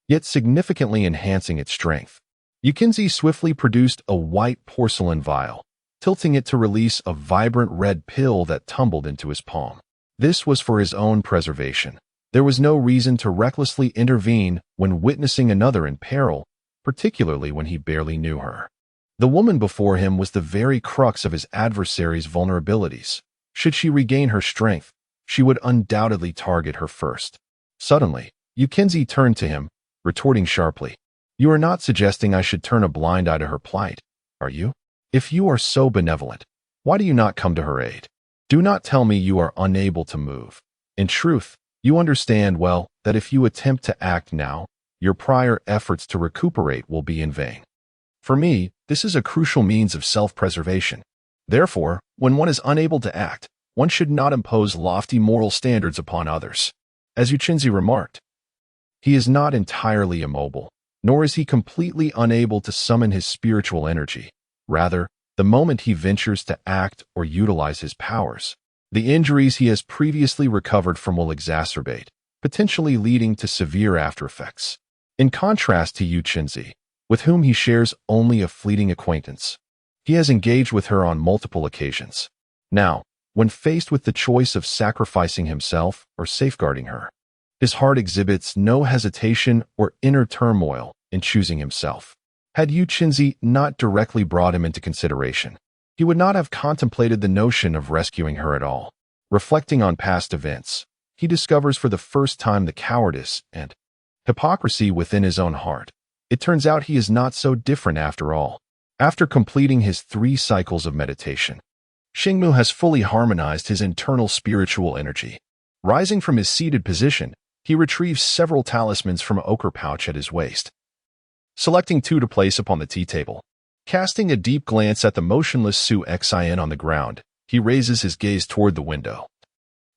yet significantly enhancing its strength. UNSEEN swiftly produced a white porcelain vial, tilting it to release a vibrant red pill that tumbled into his palm. This was for his own preservation. There was no reason to recklessly intervene when witnessing another in peril, particularly when he barely knew her. The woman before him was the very crux of his adversary's vulnerabilities. Should she regain her strength, she would undoubtedly target her first. Suddenly, UNSEEN turned to him, retorting sharply, "You are not suggesting I should turn a blind eye to her plight, are you? If you are so benevolent, why do you not come to her aid? Do not tell me you are unable to move. In truth, you understand well that if you attempt to act now, your prior efforts to recuperate will be in vain. For me, this is a crucial means of self-preservation. Therefore, when one is unable to act, one should not impose lofty moral standards upon others." As UNSEEN remarked, he is not entirely immobile, nor is he completely unable to summon his spiritual energy. Rather, the moment he ventures to act or utilize his powers, the injuries he has previously recovered from will exacerbate, potentially leading to severe aftereffects. In contrast to UNSEEN, with whom he shares only a fleeting acquaintance, he has engaged with her on multiple occasions. Now, when faced with the choice of sacrificing himself or safeguarding her, his heart exhibits no hesitation or inner turmoil in choosing himself. Had UNSEEN not directly brought him into consideration, he would not have contemplated the notion of rescuing her at all. Reflecting on past events, he discovers for the first time the cowardice and hypocrisy within his own heart. It turns out he is not so different after all. After completing his 3 cycles of meditation, Xingmu has fully harmonized his internal spiritual energy. Rising from his seated position, he retrieves several talismans from an ochre pouch at his waist, selecting 2 to place upon the tea table. Casting a deep glance at the motionless Su-Exine on the ground, he raises his gaze toward the window,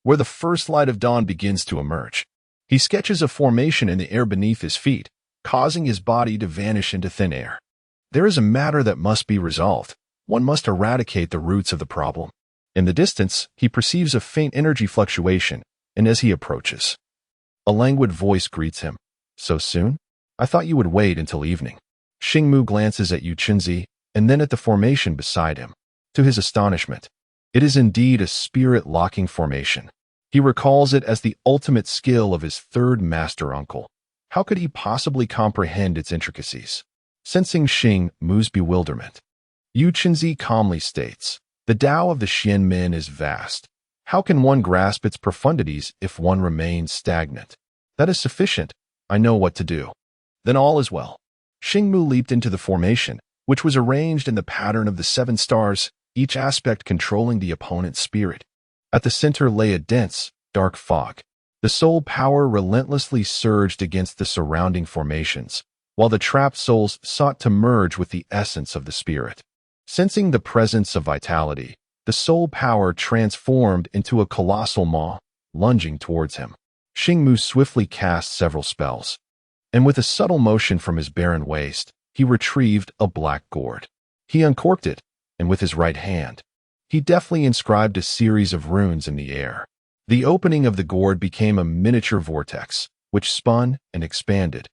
where the first light of dawn begins to emerge. He sketches a formation in the air beneath his feet, causing his body to vanish into thin air. There is a matter that must be resolved. One must eradicate the roots of the problem. In the distance, he perceives a faint energy fluctuation, and as he approaches, a languid voice greets him. "So soon? I thought you would wait until evening." Xingmu glances at UNSEEN and then at the formation beside him. To his astonishment, it is indeed a spirit-locking formation. He recalls it as the ultimate skill of his 3rd master uncle. How could he possibly comprehend its intricacies? Sensing Xingmu's bewilderment, UNSEEN calmly states, "The Tao of the Xianmen is vast. How can one grasp its profundities if one remains stagnant? That is sufficient. I know what to do." Then all is well. Xingmu leaped into the formation, which was arranged in the pattern of the 7 stars, each aspect controlling the opponent's spirit. At the center lay a dense, dark fog. The soul power relentlessly surged against the surrounding formations, while the trapped souls sought to merge with the essence of the spirit. Sensing the presence of vitality, The soul power transformed into a colossal maw, lunging towards him. Xingmu swiftly cast several spells, and with a subtle motion from his barren waist, he retrieved a black gourd. He uncorked it, and with his right hand, he deftly inscribed a series of runes in the air. The opening of the gourd became a miniature vortex, which spun and expanded,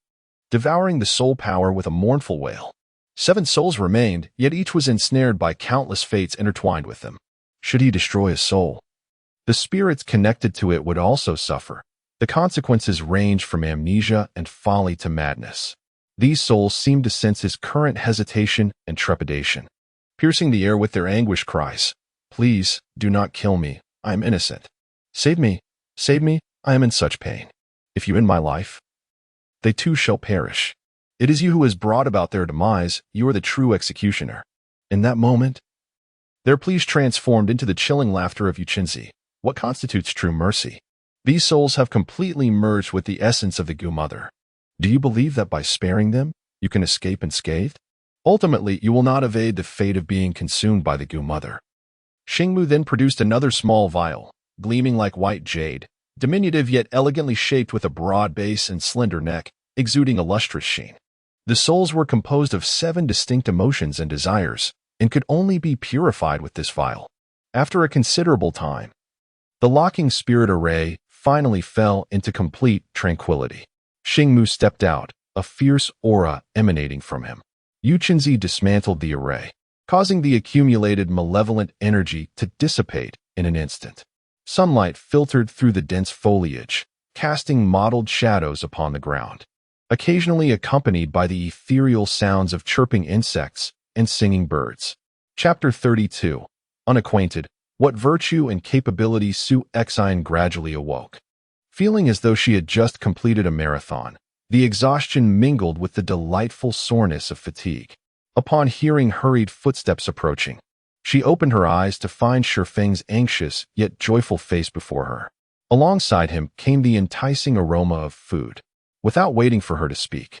devouring the soul power with a mournful wail. 7 souls remained, yet each was ensnared by countless fates intertwined with them. Should he destroy a soul, the spirits connected to it would also suffer. The consequences ranged from amnesia and folly to madness. These souls seemed to sense his current hesitation and trepidation, piercing the air with their anguished cries. Please, do not kill me. I am innocent. Save me, I am in such pain. If you end my life, they too shall perish. It is you who has brought about their demise. You are the true executioner. In that moment, their pleas transformed into the chilling laughter of Unseen. What constitutes true mercy? These souls have completely merged with the essence of the Gu Mother. Do you believe that by sparing them, you can escape unscathed? Ultimately, you will not evade the fate of being consumed by the Gu Mother. Xingmu then produced another small vial, gleaming like white jade, diminutive yet elegantly shaped with a broad base and slender neck, exuding a lustrous sheen. The souls were composed of 7 distinct emotions and desires, and could only be purified with this vial. After a considerable time, the locking spirit array finally fell into complete tranquility. Xingmu stepped out, a fierce aura emanating from him. Unseen dismantled the array, causing the accumulated malevolent energy to dissipate in an instant. Sunlight filtered through the dense foliage, casting mottled shadows upon the ground, occasionally accompanied by the ethereal sounds of chirping insects and singing birds. Chapter 32. Unacquainted. What virtue and capability Su Yan gradually awoke. Feeling as though she had just completed a marathon, the exhaustion mingled with the delightful soreness of fatigue. Upon hearing hurried footsteps approaching, she opened her eyes to find Shifeng's anxious yet joyful face before her. Alongside him came the enticing aroma of food. Without waiting for her to speak,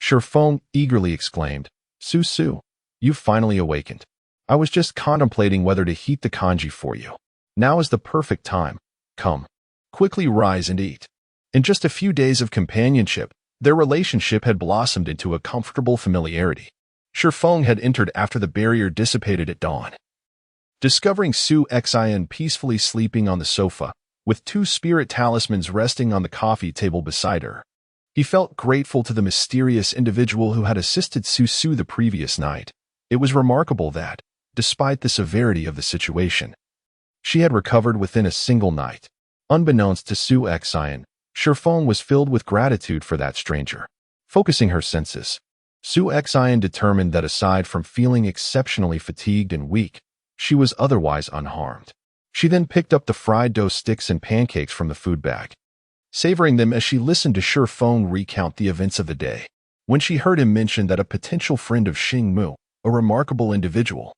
Shifeng eagerly exclaimed, Su, you've finally awakened. I was just contemplating whether to heat the kanji for you. Now is the perfect time. Come, quickly rise and eat. In just a few days of companionship, their relationship had blossomed into a comfortable familiarity. Shifeng had entered after the barrier dissipated at dawn. Discovering Su Yan peacefully sleeping on the sofa, with 2 spirit talismans resting on the coffee table beside her, he felt grateful to the mysterious individual who had assisted Su the previous night. It was remarkable that, despite the severity of the situation, she had recovered within a single night. Unbeknownst to Su Yan, Shifeng was filled with gratitude for that stranger. Focusing her senses, Su Yan determined that aside from feeling exceptionally fatigued and weak, she was otherwise unharmed. She then picked up the fried dough sticks and pancakes from the food bag, savoring them as she listened to Shifeng recount the events of the day. When she heard him mention that a potential friend of Xingmu, a remarkable individual,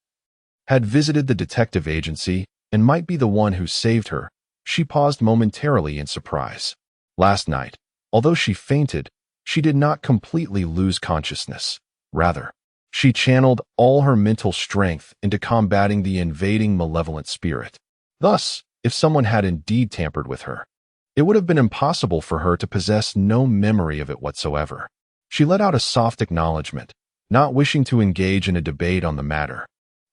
had visited the detective agency and might be the one who saved her, she paused momentarily in surprise. Last night, although she fainted, she did not completely lose consciousness. Rather, she channeled all her mental strength into combating the invading malevolent spirit. Thus, if someone had indeed tampered with her, it would have been impossible for her to possess no memory of it whatsoever. She let out a soft acknowledgement, not wishing to engage in a debate on the matter.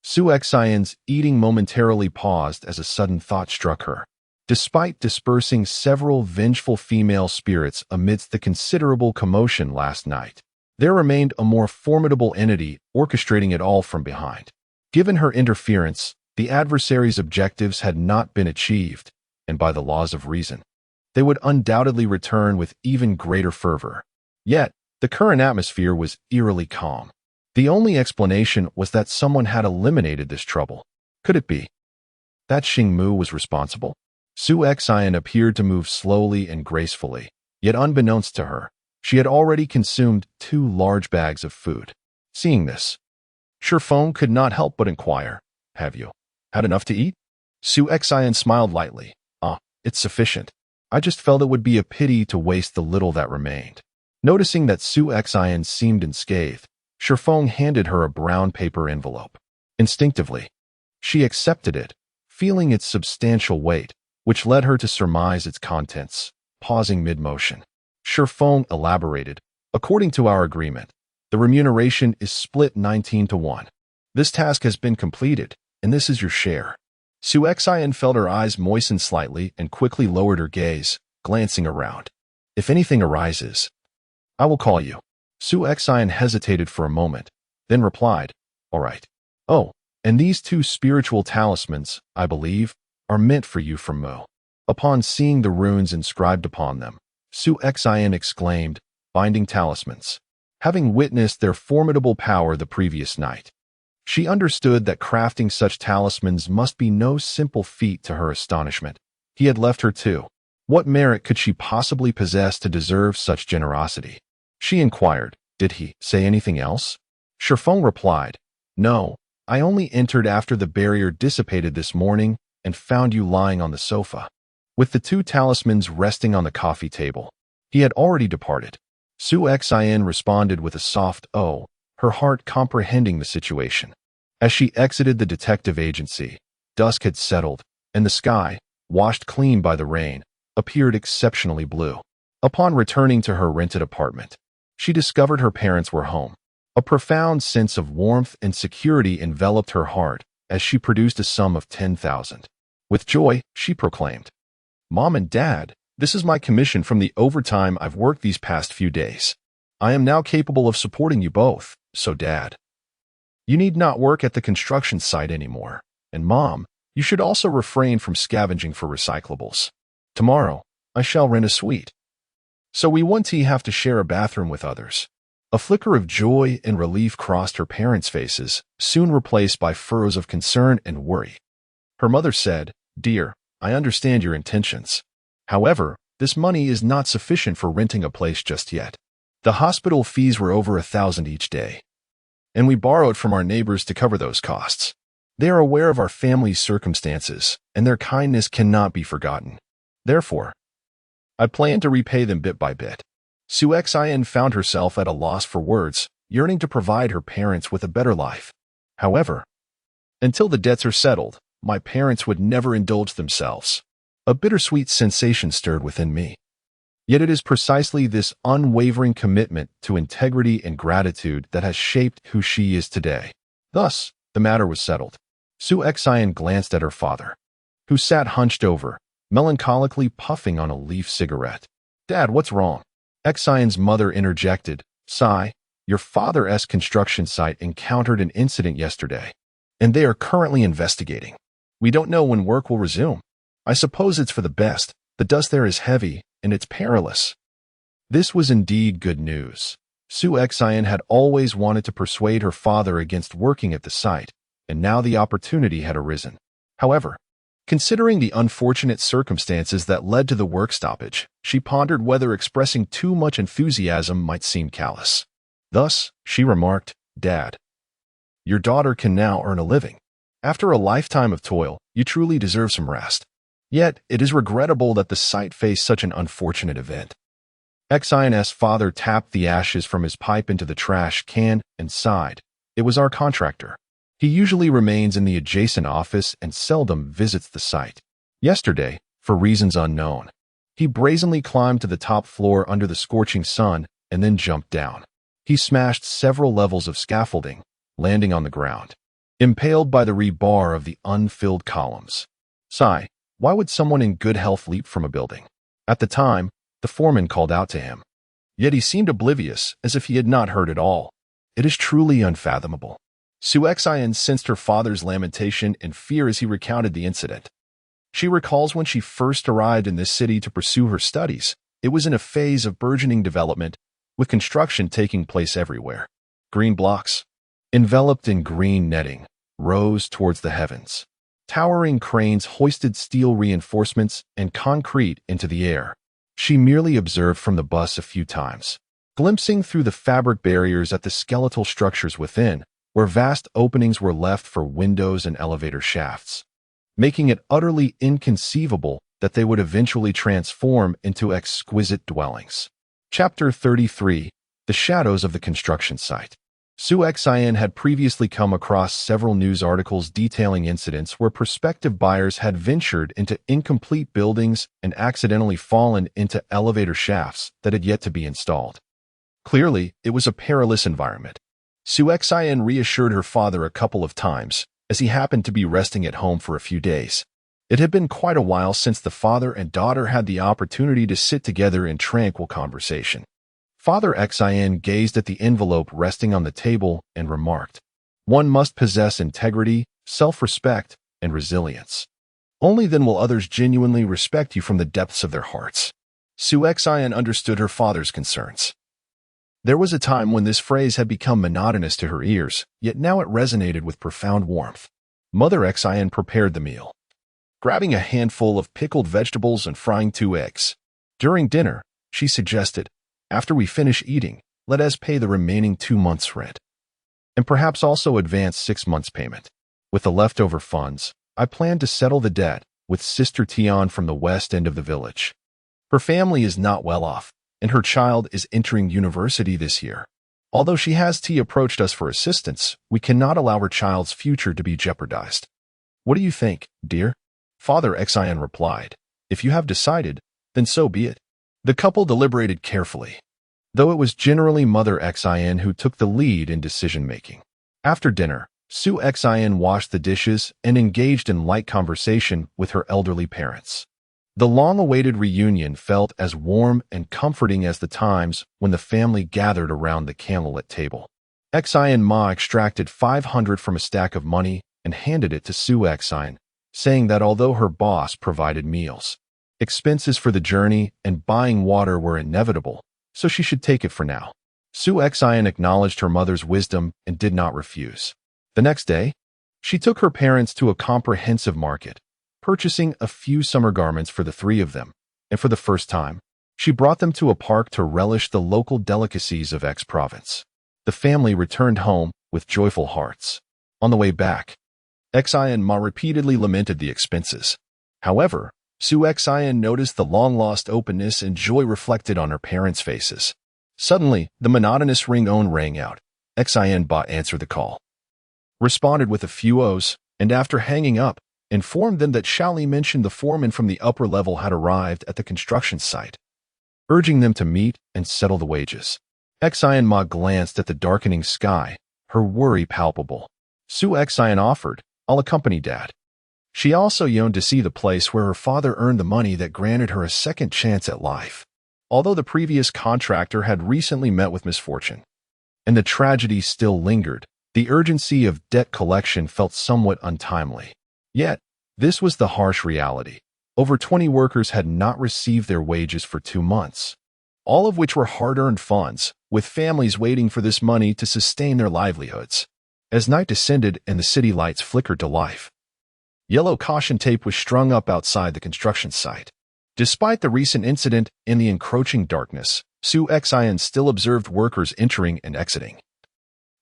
Su Yan's eating momentarily paused as a sudden thought struck her. Despite dispersing several vengeful female spirits amidst the considerable commotion last night, there remained a more formidable entity orchestrating it all from behind. Given her interference, the adversary's objectives had not been achieved, and by the laws of reason, they would undoubtedly return with even greater fervor. Yet, the current atmosphere was eerily calm. The only explanation was that someone had eliminated this trouble. Could it be that Xingmu was responsible? Su Yan appeared to move slowly and gracefully, yet unbeknownst to her, she had already consumed 2 large bags of food. Seeing this, Shifeng could not help but inquire, have you had enough to eat? Su Yan smiled lightly. It's sufficient. I just felt it would be a pity to waste the little that remained. Noticing that Su Yan seemed unscathed, Shifeng handed her a brown paper envelope. Instinctively, She accepted it, feeling its substantial weight, which led her to surmise its contents, pausing mid-motion. Shi Feng elaborated, according to our agreement, the remuneration is split 19-1. This task has been completed, and this is your share. Yan felt her eyes moisten slightly and quickly lowered her gaze, glancing around. If anything arises, I will call you. Yan hesitated for a moment, then replied, all right. Oh, and these two spiritual talismans, I believe, are meant for you from Mo. Upon seeing the runes inscribed upon them, Yan exclaimed, binding talismans. Having witnessed their formidable power the previous night, she understood that crafting such talismans must be no simple feat. To her astonishment, he had left her too. What merit could she possibly possess to deserve such generosity? She inquired, did he say anything else? Shi Feng replied, no, I only entered after the barrier dissipated this morning and found you lying on the sofa, with the two talismans resting on the coffee table. He had already departed. Yan responded with a soft "oh," her heart comprehending the situation. As she exited the detective agency, dusk had settled, and the sky, washed clean by the rain, appeared exceptionally blue. Upon returning to her rented apartment, she discovered her parents were home. A profound sense of warmth and security enveloped her heart as she produced a sum of 10,000. With joy, she proclaimed, Mom and Dad, this is my commission from the overtime I've worked these past few days. I am now capable of supporting you both, so Dad, you need not work at the construction site anymore. And Mom, you should also refrain from scavenging for recyclables. Tomorrow, I shall rent a suite, so we won't have to share a bathroom with others. A flicker of joy and relief crossed her parents' faces, soon replaced by furrows of concern and worry. Her mother said, Dear, I understand your intentions. However, this money is not sufficient for renting a place just yet. The hospital fees were over 1,000 each day, and we borrowed from our neighbors to cover those costs. They are aware of our family's circumstances, and their kindness cannot be forgotten. Therefore, I plan to repay them bit by bit. Yan found herself at a loss for words, yearning to provide her parents with a better life. However, until the debts are settled, my parents would never indulge themselves. A bittersweet sensation stirred within me. Yet it is precisely this unwavering commitment to integrity and gratitude that has shaped who she is today. Thus, the matter was settled. Yan glanced at her father, who sat hunched over, melancholically puffing on a leaf cigarette. Dad, what's wrong? Yan's mother interjected, Sigh, your father's construction site encountered an incident yesterday, and they are currently investigating. We don't know when work will resume. I suppose it's for the best. The dust there is heavy, and it's perilous. This was indeed good news. Yan had always wanted to persuade her father against working at the site, and now the opportunity had arisen. However, considering the unfortunate circumstances that led to the work stoppage, she pondered whether expressing too much enthusiasm might seem callous. Thus, she remarked, Dad, your daughter can now earn a living. After a lifetime of toil, you truly deserve some rest. Yet, it is regrettable that the site faced such an unfortunate event. Yan's father tapped the ashes from his pipe into the trash can and sighed. It was our contractor. He usually remains in the adjacent office and seldom visits the site. Yesterday, for reasons unknown, he brazenly climbed to the top floor under the scorching sun and then jumped down. He smashed several levels of scaffolding, landing on the ground, impaled by the rebar of the unfilled columns. Sigh, why would someone in good health leap from a building? At the time, the foreman called out to him. Yet he seemed oblivious, as if he had not heard at all. It is truly unfathomable. Yan sensed her father's lamentation and fear as he recounted the incident. She recalls when she first arrived in this city to pursue her studies. It was in a phase of burgeoning development, with construction taking place everywhere. Green blocks, enveloped in green netting, rose towards the heavens. Towering cranes hoisted steel reinforcements and concrete into the air. She merely observed from the bus a few times, glimpsing through the fabric barriers at the skeletal structures within, where vast openings were left for windows and elevator shafts, making it utterly inconceivable that they would eventually transform into exquisite dwellings. Chapter 33: The Shadows of the Construction Site. Su Xian had previously come across several news articles detailing incidents where prospective buyers had ventured into incomplete buildings and accidentally fallen into elevator shafts that had yet to be installed. Clearly, it was a perilous environment. Su Xian reassured her father a couple of times, as he happened to be resting at home for a few days. It had been quite a while since the father and daughter had the opportunity to sit together in tranquil conversation. Father Xian gazed at the envelope resting on the table and remarked, "One must possess integrity, self-respect, and resilience. Only then will others genuinely respect you from the depths of their hearts." Su Xian understood her father's concerns. There was a time when this phrase had become monotonous to her ears, yet now it resonated with profound warmth. Mother Xian prepared the meal, grabbing a handful of pickled vegetables and frying 2 eggs. During dinner, she suggested, "After we finish eating, let us pay the remaining 2 months' rent, and perhaps also advance 6 months' payment. With the leftover funds, I plan to settle the debt with Sister Tian from the west end of the village. Her family is not well off, and her child is entering university this year. Although she has approached us for assistance, we cannot allow her child's future to be jeopardized. What do you think, dear?" Father Xian replied, "If you have decided, then so be it." The couple deliberated carefully, though it was generally Mother Xian who took the lead in decision-making. After dinner, Su Xian washed the dishes and engaged in light conversation with her elderly parents. The long-awaited reunion felt as warm and comforting as the times when the family gathered around the candlelit table. Xian Ma extracted 500 from a stack of money and handed it to Su Xian, saying that although her boss provided meals, expenses for the journey and buying water were inevitable, so she should take it for now. Su Xian acknowledged her mother's wisdom and did not refuse. The next day, she took her parents to a comprehensive market, purchasing a few summer garments for the 3 of them, and for the first time, she brought them to a park to relish the local delicacies of X province. The family returned home with joyful hearts. On the way back, Xian Ma repeatedly lamented the expenses. However, Su Xian noticed the long-lost openness and joy reflected on her parents' faces. Suddenly, the monotonous ring-tone rang out. Xian Ma answered the call, responded with a few O's, and after hanging up, informed them that Shaoli mentioned the foreman from the upper level had arrived at the construction site, urging them to meet and settle the wages. Xian Ma glanced at the darkening sky, her worry palpable. Su Xian offered, "I'll accompany Dad." She also yearned to see the place where her father earned the money that granted her a second chance at life. Although the previous contractor had recently met with misfortune, and the tragedy still lingered, the urgency of debt collection felt somewhat untimely. Yet, this was the harsh reality. Over 20 workers had not received their wages for 2 months, all of which were hard-earned funds, with families waiting for this money to sustain their livelihoods. As night descended and the city lights flickered to life, yellow caution tape was strung up outside the construction site. Despite the recent incident and the encroaching darkness, Su Xian still observed workers entering and exiting,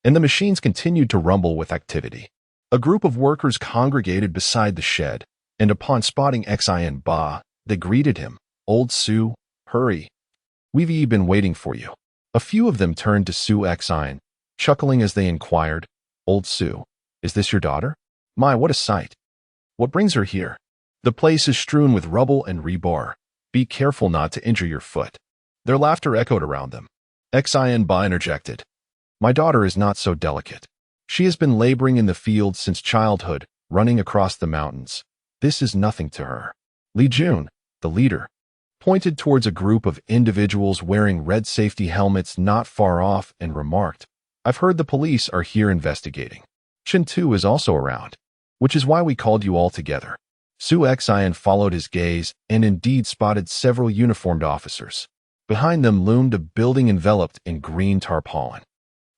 and the machines continued to rumble with activity. A group of workers congregated beside the shed, and upon spotting Xian Ma, they greeted him. "Old Su, hurry. We've been waiting for you." A few of them turned to Su Xian, chuckling as they inquired, "Old Su, is this your daughter? My, what a sight. What brings her here? The place is strewn with rubble and rebar. Be careful not to injure your foot." Their laughter echoed around them. Xian Ma interjected, "My daughter is not so delicate. She has been laboring in the fields since childhood, running across the mountains. This is nothing to her." Li Jun, the leader, pointed towards a group of individuals wearing red safety helmets not far off and remarked, "I've heard the police are here investigating. Chen Tu is also around, which is why we called you all together." Su Xian followed his gaze and indeed spotted several uniformed officers. Behind them loomed a building enveloped in green tarpaulin.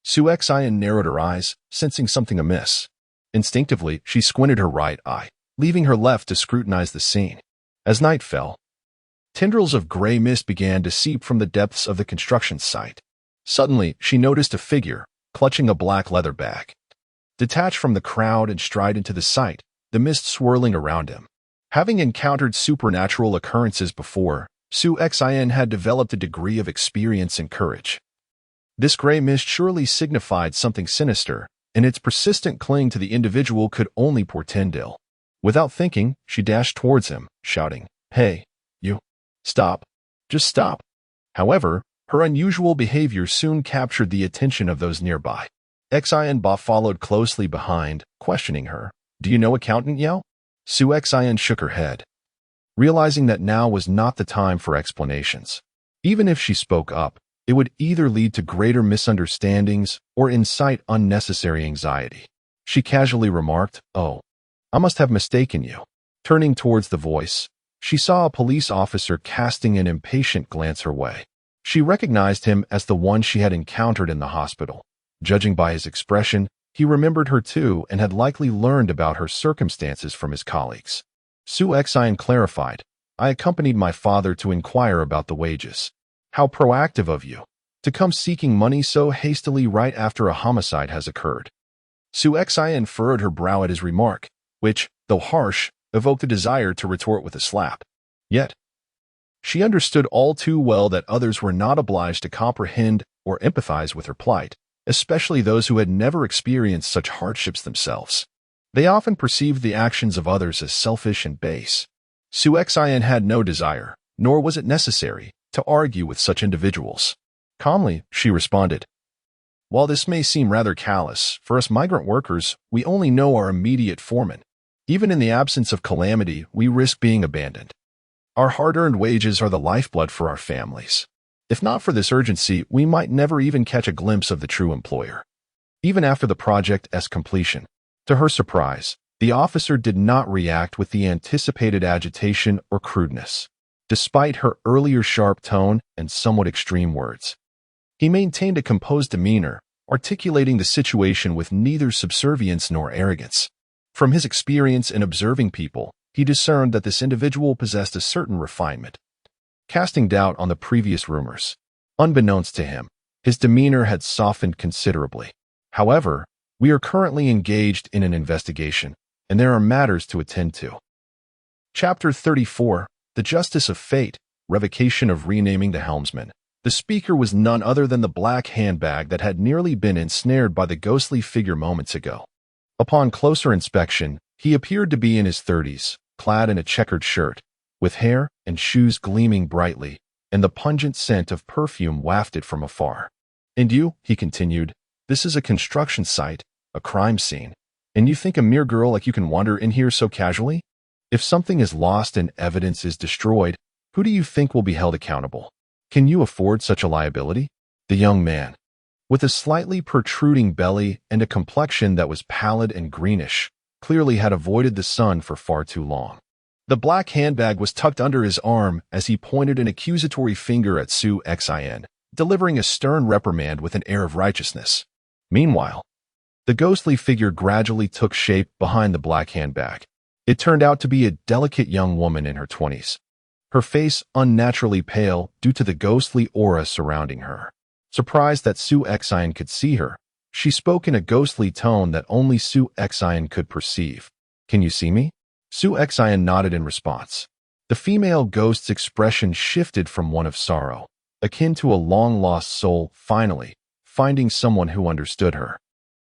Su Xian narrowed her eyes, sensing something amiss. Instinctively, she squinted her right eye, leaving her left to scrutinize the scene. As night fell, tendrils of gray mist began to seep from the depths of the construction site. Suddenly, she noticed a figure, clutching a black leather bag, detach from the crowd and stride into the site, the mist swirling around him. Having encountered supernatural occurrences before, Su Xian had developed a degree of experience and courage. This gray mist surely signified something sinister, and its persistent cling to the individual could only portend ill. Without thinking, she dashed towards him, shouting, "Hey, you! Stop! Just stop!" However, her unusual behavior soon captured the attention of those nearby. Xian Ba followed closely behind, questioning her. "Do you know Accountant Yao?" Xian shook her head, realizing that now was not the time for explanations. Even if she spoke up, it would either lead to greater misunderstandings or incite unnecessary anxiety. She casually remarked, "Oh, I must have mistaken you." Turning towards the voice, she saw a police officer casting an impatient glance her way. She recognized him as the one she had encountered in the hospital. Judging by his expression, he remembered her too and had likely learned about her circumstances from his colleagues. Xian clarified, "I accompanied my father to inquire about the wages." "How proactive of you, to come seeking money so hastily right after a homicide has occurred." Xian furrowed her brow at his remark, which, though harsh, evoked a desire to retort with a slap. Yet, she understood all too well that others were not obliged to comprehend or empathize with her plight, especially those who had never experienced such hardships themselves. They often perceived the actions of others as selfish and base. Xian had no desire, nor was it necessary, to argue with such individuals. Calmly, she responded, "While this may seem rather callous, for us migrant workers, we only know our immediate foreman. Even in the absence of calamity, we risk being abandoned. Our hard-earned wages are the lifeblood for our families. If not for this urgency, we might never even catch a glimpse of the true employer." Even after the project's completion, to her surprise, the officer did not react with the anticipated agitation or crudeness. Despite her earlier sharp tone and somewhat extreme words, he maintained a composed demeanor, articulating the situation with neither subservience nor arrogance. From his experience in observing people, he discerned that this individual possessed a certain refinement. Casting doubt on the previous rumors, unbeknownst to him, his demeanor had softened considerably. "However, we are currently engaged in an investigation, and there are matters to attend to." Chapter 34, The Justice of Fate, Revocation of Renaming the Helmsman. The speaker was none other than the black handbag that had nearly been ensnared by the ghostly figure moments ago. Upon closer inspection, he appeared to be in his 30s, clad in a checkered shirt, with hair and shoes gleaming brightly, and the pungent scent of perfume wafted from afar. "And you," he continued, "this is a construction site, a crime scene, and you think a mere girl like you can wander in here so casually? If something is lost and evidence is destroyed, who do you think will be held accountable? Can you afford such a liability?" The young man, with a slightly protruding belly and a complexion that was pallid and greenish, clearly had avoided the sun for far too long. The black handbag was tucked under his arm as he pointed an accusatory finger at Xian, delivering a stern reprimand with an air of righteousness. Meanwhile, the ghostly figure gradually took shape behind the black handbag. It turned out to be a delicate young woman in her 20s, her face unnaturally pale due to the ghostly aura surrounding her. Surprised that Xian could see her, she spoke in a ghostly tone that only Xian could perceive. "Can you see me?" Xian nodded in response. The female ghost's expression shifted from one of sorrow, akin to a long-lost soul finally finding someone who understood her,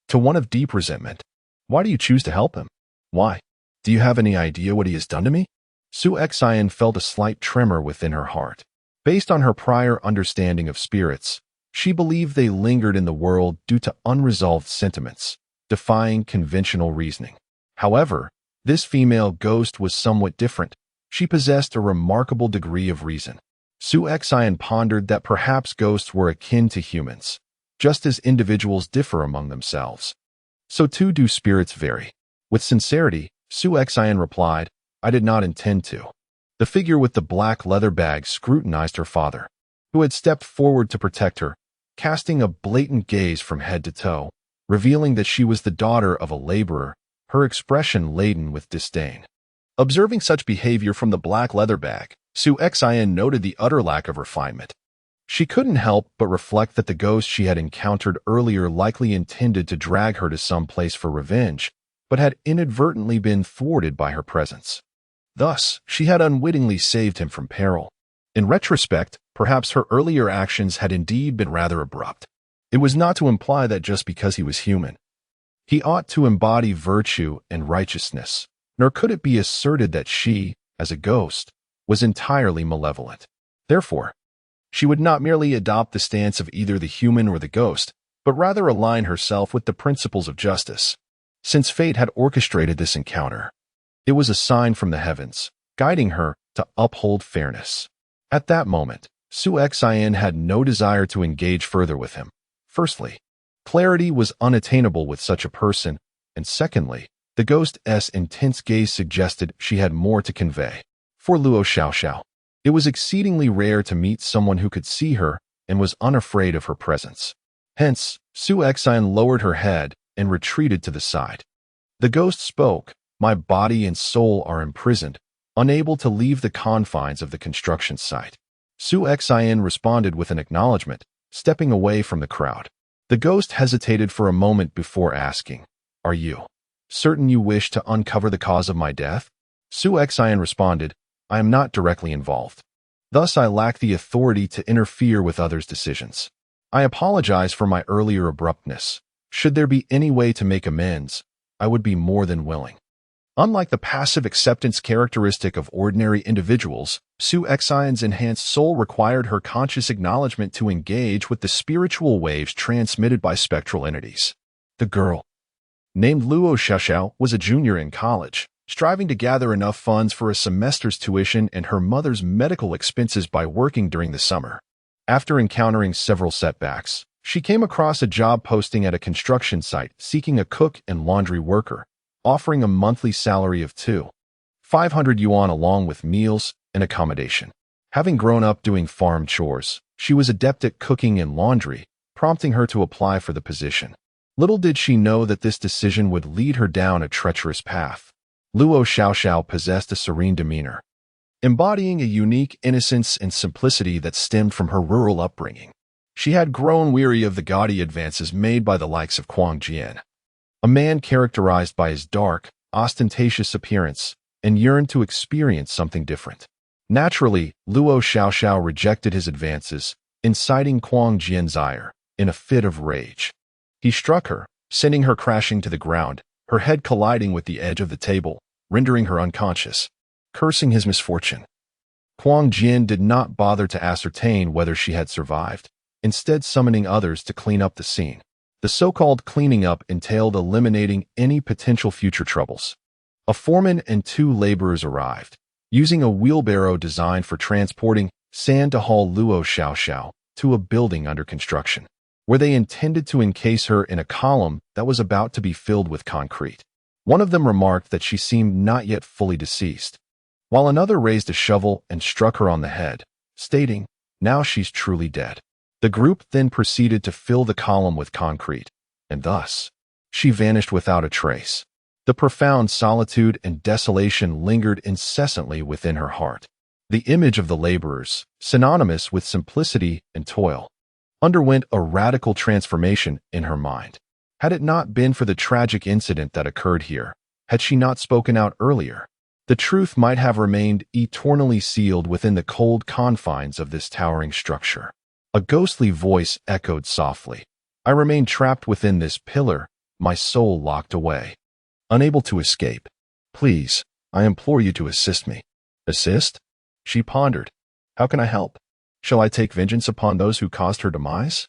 to one of deep resentment. "Why do you choose to help him? Why? Do you have any idea what he has done to me?" Xian felt a slight tremor within her heart. Based on her prior understanding of spirits, she believed they lingered in the world due to unresolved sentiments, defying conventional reasoning. However, this female ghost was somewhat different. She possessed a remarkable degree of reason. Xian pondered that perhaps ghosts were akin to humans, just as individuals differ among themselves. So too do spirits vary. With sincerity, Xian replied, "I did not intend to." The figure with the black leather bag scrutinized her father, who had stepped forward to protect her, casting a blatant gaze from head to toe, revealing that she was the daughter of a laborer, her expression laden with disdain. Observing such behavior from the black leather bag, Xian noted the utter lack of refinement. She couldn't help but reflect that the ghost she had encountered earlier likely intended to drag her to some place for revenge, but had inadvertently been thwarted by her presence. Thus, she had unwittingly saved him from peril. In retrospect, perhaps her earlier actions had indeed been rather abrupt. It was not to imply that just because he was human, he ought to embody virtue and righteousness, nor could it be asserted that she, as a ghost, was entirely malevolent. Therefore, she would not merely adopt the stance of either the human or the ghost, but rather align herself with the principles of justice. Since fate had orchestrated this encounter, it was a sign from the heavens, guiding her to uphold fairness. At that moment, Shi Yan had no desire to engage further with him. Firstly, clarity was unattainable with such a person, and secondly, the ghost's intense gaze suggested she had more to convey. For Luo Xiaoxiao, it was exceedingly rare to meet someone who could see her and was unafraid of her presence. Hence, Shi Yan lowered her head and retreated to the side. The ghost spoke, "My body and soul are imprisoned, unable to leave the confines of the construction site." Shi Yan responded with an acknowledgement, stepping away from the crowd. The ghost hesitated for a moment before asking, "Are you certain you wish to uncover the cause of my death?" Shi Yan responded, "I am not directly involved. Thus I lack the authority to interfere with others' decisions. I apologize for my earlier abruptness. Should there be any way to make amends, I would be more than willing." Unlike the passive acceptance characteristic of ordinary individuals, Shi Yan's enhanced soul required her conscious acknowledgement to engage with the spiritual waves transmitted by spectral entities. The girl, named Luo Xiaoxiao, was a junior in college, striving to gather enough funds for a semester's tuition and her mother's medical expenses by working during the summer. After encountering several setbacks, she came across a job posting at a construction site seeking a cook and laundry worker, offering a monthly salary of 2,500 yuan along with meals and accommodation. Having grown up doing farm chores, she was adept at cooking and laundry, prompting her to apply for the position. Little did she know that this decision would lead her down a treacherous path. Luo Xiaoxiao possessed a serene demeanor, embodying a unique innocence and simplicity that stemmed from her rural upbringing. She had grown weary of the gaudy advances made by the likes of Kuang Jian, a man characterized by his dark, ostentatious appearance, and yearned to experience something different. Naturally, Luo Xiaoxiao rejected his advances, inciting Kuang Jian's ire in a fit of rage. He struck her, sending her crashing to the ground, her head colliding with the edge of the table, rendering her unconscious. Cursing his misfortune, Kuang Jian did not bother to ascertain whether she had survived, instead summoning others to clean up the scene. The so-called cleaning up entailed eliminating any potential future troubles. A foreman and 2 laborers arrived, using a wheelbarrow designed for transporting sand to haul Luo Xiaoxiao to a building under construction, where they intended to encase her in a column that was about to be filled with concrete. One of them remarked that she seemed not yet fully deceased, while another raised a shovel and struck her on the head, stating, "Now she's truly dead." The group then proceeded to fill the column with concrete, and thus, she vanished without a trace. The profound solitude and desolation lingered incessantly within her heart. The image of the laborers, synonymous with simplicity and toil, underwent a radical transformation in her mind. Had it not been for the tragic incident that occurred here, had she not spoken out earlier, the truth might have remained eternally sealed within the cold confines of this towering structure. A ghostly voice echoed softly. "I remain trapped within this pillar, my soul locked away, unable to escape. Please, I implore you to assist me." "Assist?" She pondered. "How can I help? Shall I take vengeance upon those who caused her demise?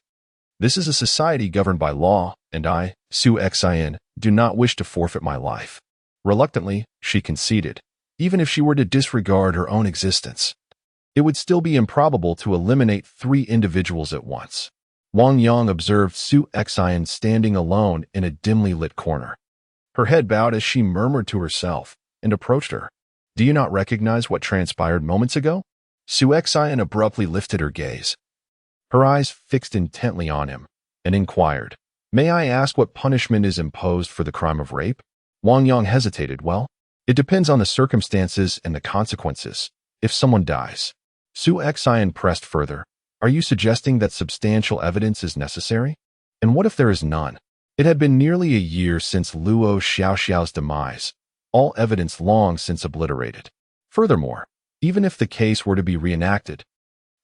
This is a society governed by law, and I, Shi Yan, do not wish to forfeit my life." Reluctantly, she conceded. Even if she were to disregard her own existence, it would still be improbable to eliminate 3 individuals at once. Wang Yang observed Shi Yan standing alone in a dimly lit corner. Her head bowed as she murmured to herself and approached her. "Do you not recognize what transpired moments ago?" Shi Yan abruptly lifted her gaze, her eyes fixed intently on him, and inquired, "May I ask what punishment is imposed for the crime of rape?" Wang Yang hesitated. "Well, it depends on the circumstances and the consequences. If someone dies." Shi Yan pressed further, "Are you suggesting that substantial evidence is necessary? And what if there is none?" It had been nearly a year since Luo Xiaoxiao's demise, all evidence long since obliterated. Furthermore, even if the case were to be reenacted,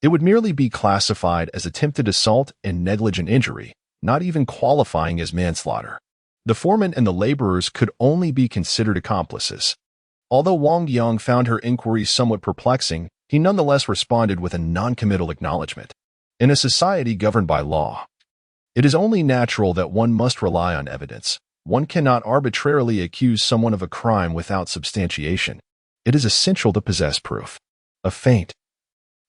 it would merely be classified as attempted assault and negligent injury, not even qualifying as manslaughter. The foreman and the laborers could only be considered accomplices. Although Wang Yang found her inquiry somewhat perplexing, he nonetheless responded with a non-committal acknowledgement. In a society governed by law, it is only natural that one must rely on evidence. One cannot arbitrarily accuse someone of a crime without substantiation. It is essential to possess proof. A faint,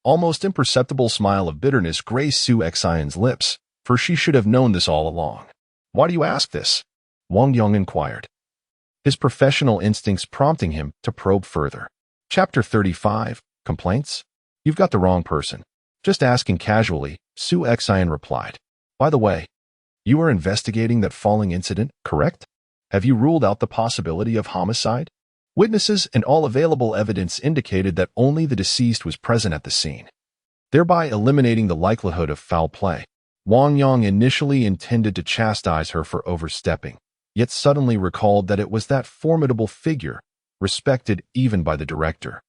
almost imperceptible smile of bitterness graced Su Xian's lips, for she should have known this all along. "Why do you ask this?" Wang Yang inquired, his professional instincts prompting him to probe further. Chapter 35, Complaints? "You've got the wrong person. Just asking casually," Su Xian replied. "By the way, you are investigating that falling incident, correct? Have you ruled out the possibility of homicide? Witnesses and all available evidence indicated that only the deceased was present at the scene, thereby eliminating the likelihood of foul play." Wang Yang initially intended to chastise her for overstepping, yet suddenly recalled that it was that formidable figure, respected even by the director,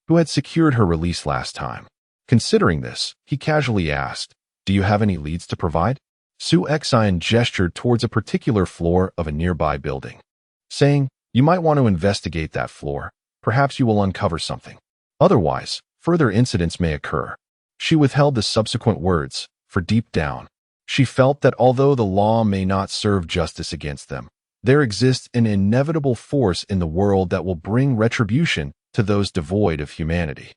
who had secured her release last time. Considering this, he casually asked, "Do you have any leads to provide?" Su Xian gestured towards a particular floor of a nearby building, saying, "You might want to investigate that floor. Perhaps you will uncover something. Otherwise, further incidents may occur." She withheld the subsequent words, for deep down, she felt that although the law may not serve justice against them, there exists an inevitable force in the world that will bring retribution to those devoid of humanity.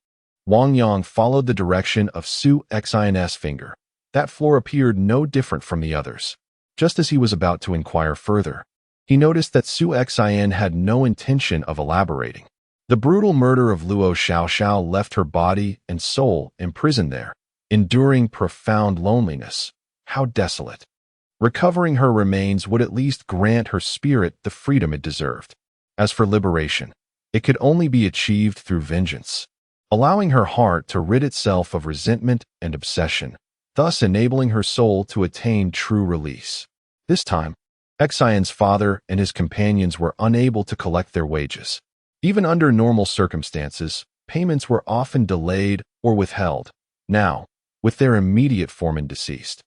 Wang Yang followed the direction of Su Xian's finger. That floor appeared no different from the others. Just as he was about to inquire further, he noticed that Su Xian had no intention of elaborating. The brutal murder of Luo Xiaoxiao left her body and soul imprisoned there, enduring profound loneliness. How desolate. Recovering her remains would at least grant her spirit the freedom it deserved. As for liberation, it could only be achieved through vengeance, allowing her heart to rid itself of resentment and obsession, thus enabling her soul to attain true release. This time, Xian's father and his companions were unable to collect their wages. Even under normal circumstances, payments were often delayed or withheld. Now, with their immediate foreman deceased,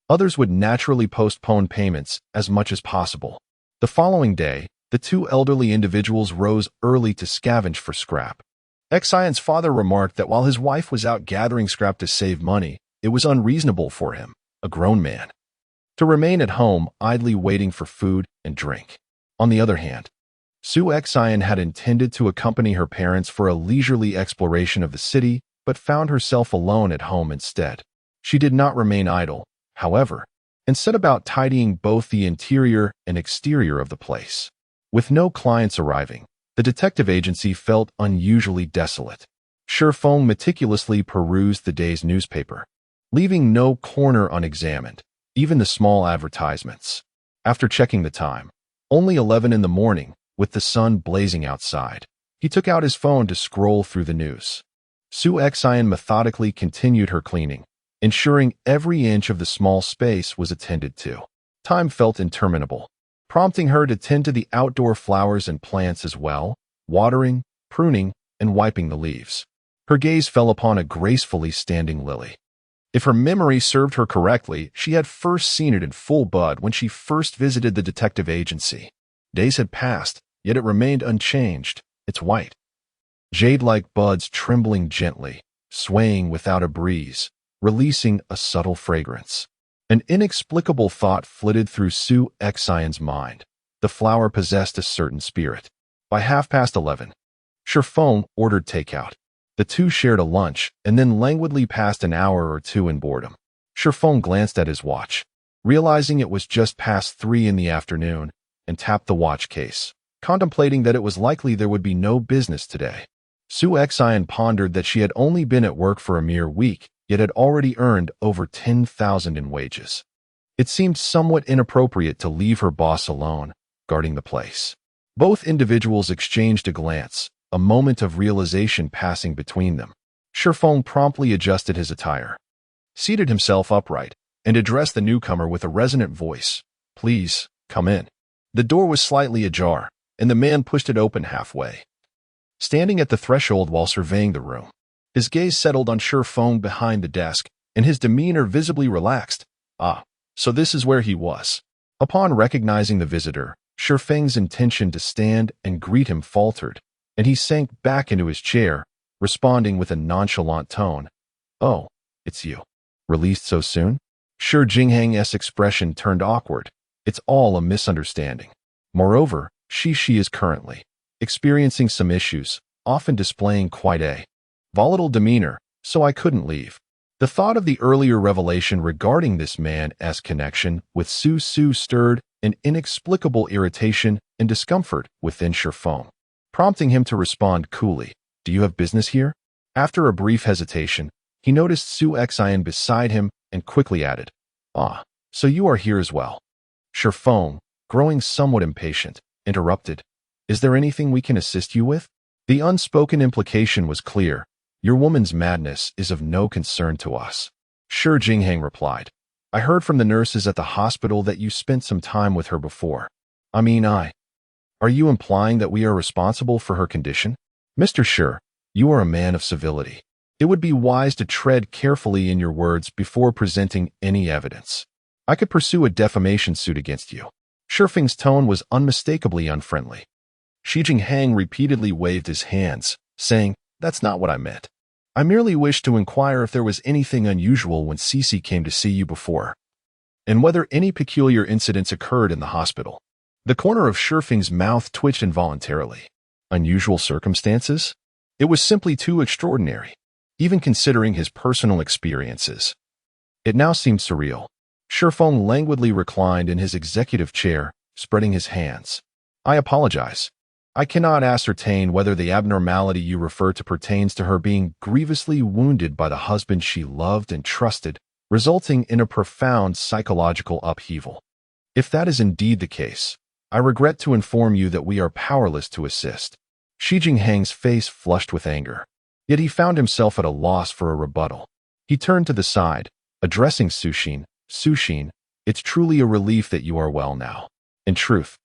others would naturally postpone payments as much as possible. The following day, the two elderly individuals rose early to scavenge for scrap. Xian's father remarked that while his wife was out gathering scrap to save money, it was unreasonable for him, a grown man, to remain at home idly waiting for food and drink. On the other hand, Su Xian had intended to accompany her parents for a leisurely exploration of the city, but found herself alone at home instead. She did not remain idle, however, and set about tidying both the interior and exterior of the place. With no clients arriving, the detective agency felt unusually desolate. Shifeng meticulously perused the day's newspaper, leaving no corner unexamined, even the small advertisements. After checking the time, only 11 in the morning, with the sun blazing outside, he took out his phone to scroll through the news. Su Xian methodically continued her cleaning, ensuring every inch of the small space was attended to. Time felt interminable, prompting her to tend to the outdoor flowers and plants as well, watering, pruning, and wiping the leaves. Her gaze fell upon a gracefully standing lily. If her memory served her correctly, she had first seen it in full bud when she first visited the detective agency. Days had passed, yet it remained unchanged, its white, jade-like buds trembling gently, swaying without a breeze, releasing a subtle fragrance. An inexplicable thought flitted through Su Xian's mind. The flower possessed a certain spirit. By 11:30, Shifeng ordered takeout. The two shared a lunch and then languidly passed an hour or two in boredom. Shifeng glanced at his watch, realizing it was just past 3 in the afternoon, and tapped the watch case, contemplating that it was likely there would be no business today. Su Xian pondered that she had only been at work for a mere week, yet had already earned over 10,000 in wages. It seemed somewhat inappropriate to leave her boss alone, guarding the place. Both individuals exchanged a glance, a moment of realization passing between them. Shifeng promptly adjusted his attire, seated himself upright, and addressed the newcomer with a resonant voice. "Please, come in." The door was slightly ajar, and the man pushed it open halfway. Standing at the threshold while surveying the room, his gaze settled on Shifeng behind the desk, and his demeanor visibly relaxed. "Ah, So this is where he was. Upon recognizing the visitor, Shi Feng's intention to stand and greet him faltered, and he sank back into his chair, responding with a nonchalant tone. "Oh, it's you. Released so soon?" Shi Jinghang's expression turned awkward. "It's all a misunderstanding. Moreover, Shi is currently experiencing some issues, often displaying quite a volatile demeanor, so I couldn't leave." The thought of the earlier revelation regarding this man's connection with Su stirred an inexplicable irritation and discomfort within Shi Feng, prompting him to respond coolly. "Do you have business here?" After a brief hesitation, he noticed Su Xian beside him and quickly added, "Ah, so you are here as well." Shi Feng, growing somewhat impatient, interrupted, "Is there anything we can assist you with?" The unspoken implication was clear. "Your woman's madness is of no concern to us." Shi Jinghang replied, "I heard from the nurses at the hospital that you spent some time with her before. Are you implying that we are responsible for her condition?" "Mr. Shi, you are a man of civility. It would be wise to tread carefully in your words before presenting any evidence. I could pursue a defamation suit against you." Shi Feng's tone was unmistakably unfriendly. Shi Jinghang repeatedly waved his hands, saying, "That's not what I meant. I merely wished to inquire if there was anything unusual when Cici came to see you before, and whether any peculiar incidents occurred in the hospital." The corner of Shi Feng's mouth twitched involuntarily. Unusual circumstances? It was simply too extraordinary, even considering his personal experiences. It now seemed surreal. Shi Feng languidly reclined in his executive chair, spreading his hands. "I apologize. I cannot ascertain whether the abnormality you refer to pertains to her being grievously wounded by the husband she loved and trusted, resulting in a profound psychological upheaval. If that is indeed the case, I regret to inform you that we are powerless to assist." Shi Jinghang's face flushed with anger, yet he found himself at a loss for a rebuttal. He turned to the side, addressing Su Xin. "Su Xin, it's truly a relief that you are well now. In truth,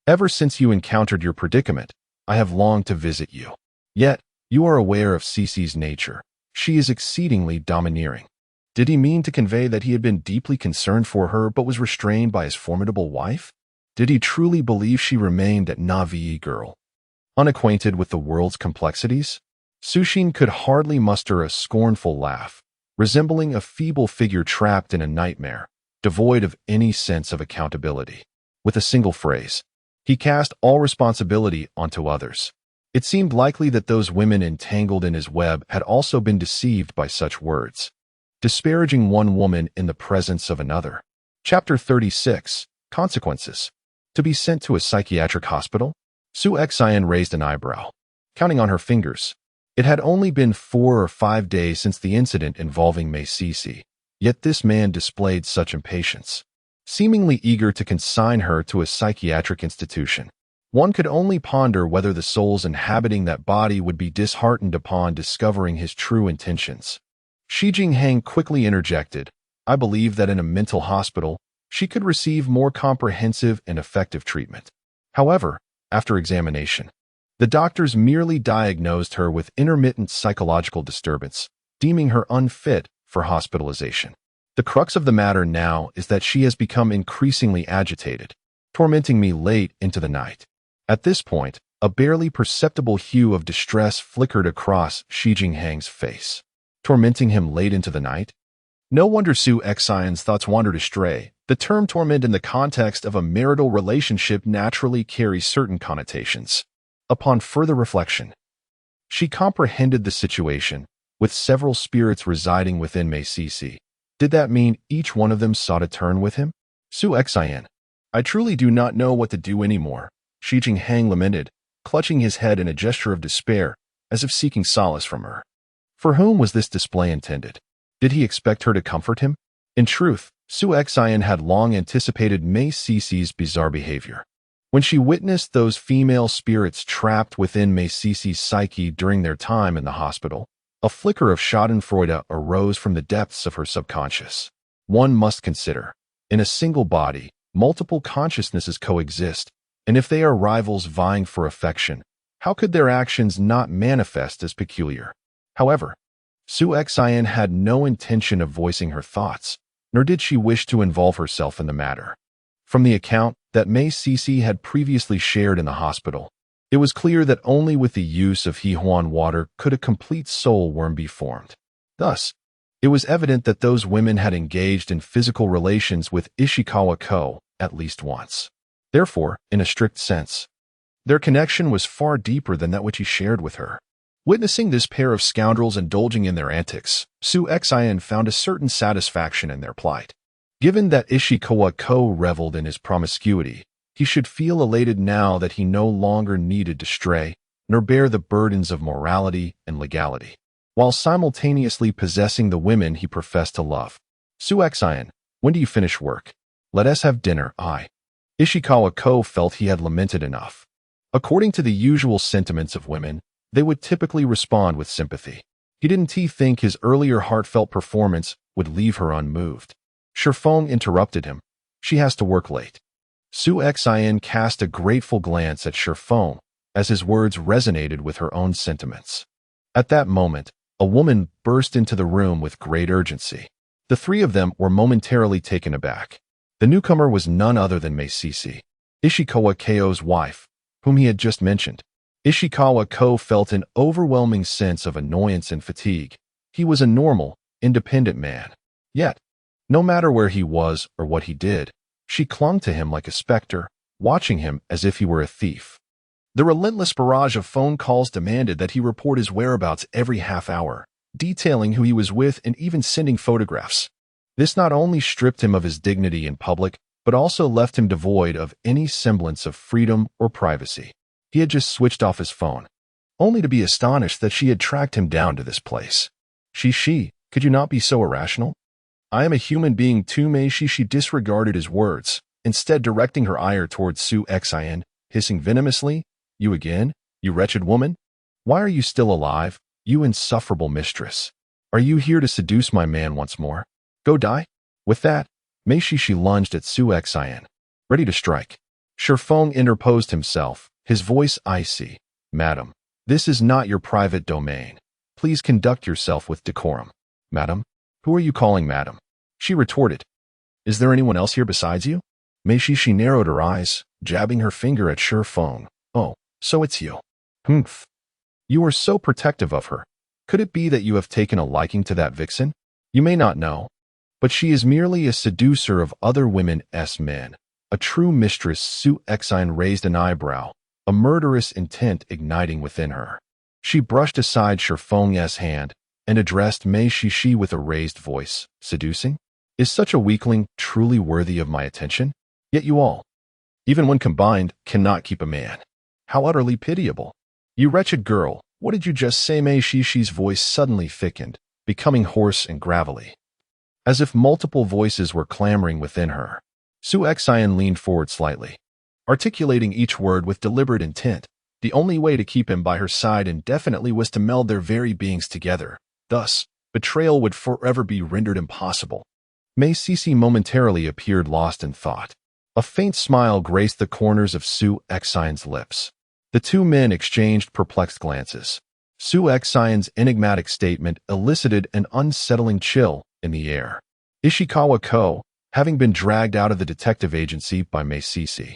ever since you encountered your predicament, I have longed to visit you. Yet, you are aware of Cici's nature. She is exceedingly domineering." Did he mean to convey that he had been deeply concerned for her but was restrained by his formidable wife? Did he truly believe she remained at Navi girl, unacquainted with the world's complexities? Su Xin could hardly muster a scornful laugh, resembling a feeble figure trapped in a nightmare, devoid of any sense of accountability. With a single phrase, he cast all responsibility onto others. It seemed likely that those women entangled in his web had also been deceived by such words, disparaging one woman in the presence of another. Chapter 36, Consequences. To be sent to a psychiatric hospital? Su Xian raised an eyebrow, counting on her fingers. It had only been 4 or 5 days since the incident involving Mei Cici, yet this man displayed such impatience, seemingly eager to consign her to a psychiatric institution. One could only ponder whether the souls inhabiting that body would be disheartened upon discovering his true intentions. Shi Jinghang quickly interjected, "I believe that in a mental hospital, she could receive more comprehensive and effective treatment." However, after examination, the doctors merely diagnosed her with intermittent psychological disturbance, deeming her unfit for hospitalization. The crux of the matter now is that she has become increasingly agitated, tormenting me late into the night. At this point, a barely perceptible hue of distress flickered across Shi Jinghang's face. Tormenting him late into the night? No wonder Su Xian's thoughts wandered astray. The term torment in the context of a marital relationship naturally carries certain connotations. Upon further reflection, she comprehended the situation, with several spirits residing within Mei Cici. Did that mean each one of them sought a turn with him? Su Xian, "I truly do not know what to do anymore," Shi Jinghang lamented, clutching his head in a gesture of despair, as if seeking solace from her. For whom was this display intended? Did he expect her to comfort him? In truth, Su Xian had long anticipated Mei Cici's bizarre behavior. When she witnessed those female spirits trapped within Mei Cici's psyche during their time in the hospital, a flicker of schadenfreude arose from the depths of her subconscious. One must consider, in a single body, multiple consciousnesses coexist, and if they are rivals vying for affection, how could their actions not manifest as peculiar? However, Su Xian had no intention of voicing her thoughts. nor did she wish to involve herself in the matter. From the account that Mei Sisi had previously shared in the hospital, it was clear that only with the use of Huan water could a complete soul worm be formed. Thus, it was evident that those women had engaged in physical relations with Ishikawa-ko at least once. Therefore, in a strict sense, their connection was far deeper than that which he shared with her. Witnessing this pair of scoundrels indulging in their antics, Shi Yan found a certain satisfaction in their plight. Given that Ishikawa-ko reveled in his promiscuity, he should feel elated now that he no longer needed to stray, nor bear the burdens of morality and legality, while simultaneously possessing the women he professed to love. Shi-yan, when do you finish work? Let us have dinner, Ishikawa-ko felt he had lamented enough. According to the usual sentiments of women, they would typically respond with sympathy. He didn't think his earlier heartfelt performance would leave her unmoved. Shifeng interrupted him. She has to work late. Shi-yan cast a grateful glance at Shifeng as his words resonated with her own sentiments. At that moment, a woman burst into the room with great urgency. The three of them were momentarily taken aback. The newcomer was none other than Mei Sisi, Ishikawa-ko's wife, whom he had just mentioned. Ishikawa-ko felt an overwhelming sense of annoyance and fatigue. He was a normal, independent man. Yet, no matter where he was or what he did, she clung to him like a specter, watching him as if he were a thief. The relentless barrage of phone calls demanded that he report his whereabouts every half hour, detailing who he was with and even sending photographs. This not only stripped him of his dignity in public, but also left him devoid of any semblance of freedom or privacy. He had just switched off his phone, only to be astonished that she had tracked him down to this place. She, could you not be so irrational? I am a human being too, Mei Sisi disregarded his words, instead directing her ire towards Shi-yan, hissing venomously, You again, you wretched woman? Why are you still alive, you insufferable mistress? Are you here to seduce my man once more? Go die? With that, Mei Sisi lunged at Shi-yan, ready to strike. Shifeng interposed himself, his voice icy. Madam, this is not your private domain. Please conduct yourself with decorum. Madam? Who are you calling madam? She retorted. Is there anyone else here besides you? Mei Sisi narrowed her eyes, jabbing her finger at Shifeng. Oh, so it's you. Humph. You are so protective of her. Could it be that you have taken a liking to that vixen? You may not know, but she is merely a seducer of other women's men. A true mistress. Shi-yan raised an eyebrow, a murderous intent igniting within her. She brushed aside Shifeng's hand and addressed Mei Sisi with a raised voice. Seducing? Is such a weakling truly worthy of my attention? Yet you all, even when combined, cannot keep a man. How utterly pitiable. You wretched girl, what did you just say? Mei Sisi's voice suddenly thickened, becoming hoarse and gravelly, as if multiple voices were clamoring within her. Shi-yan leaned forward slightly, articulating each word with deliberate intent. The only way to keep him by her side indefinitely was to meld their very beings together. Thus, betrayal would forever be rendered impossible. Mei Sisi momentarily appeared lost in thought. A faint smile graced the corners of Shi-yan's lips. The two men exchanged perplexed glances. Shi-yan's enigmatic statement elicited an unsettling chill in the air. Ishikawa-ko, having been dragged out of the detective agency by Mei Sisi,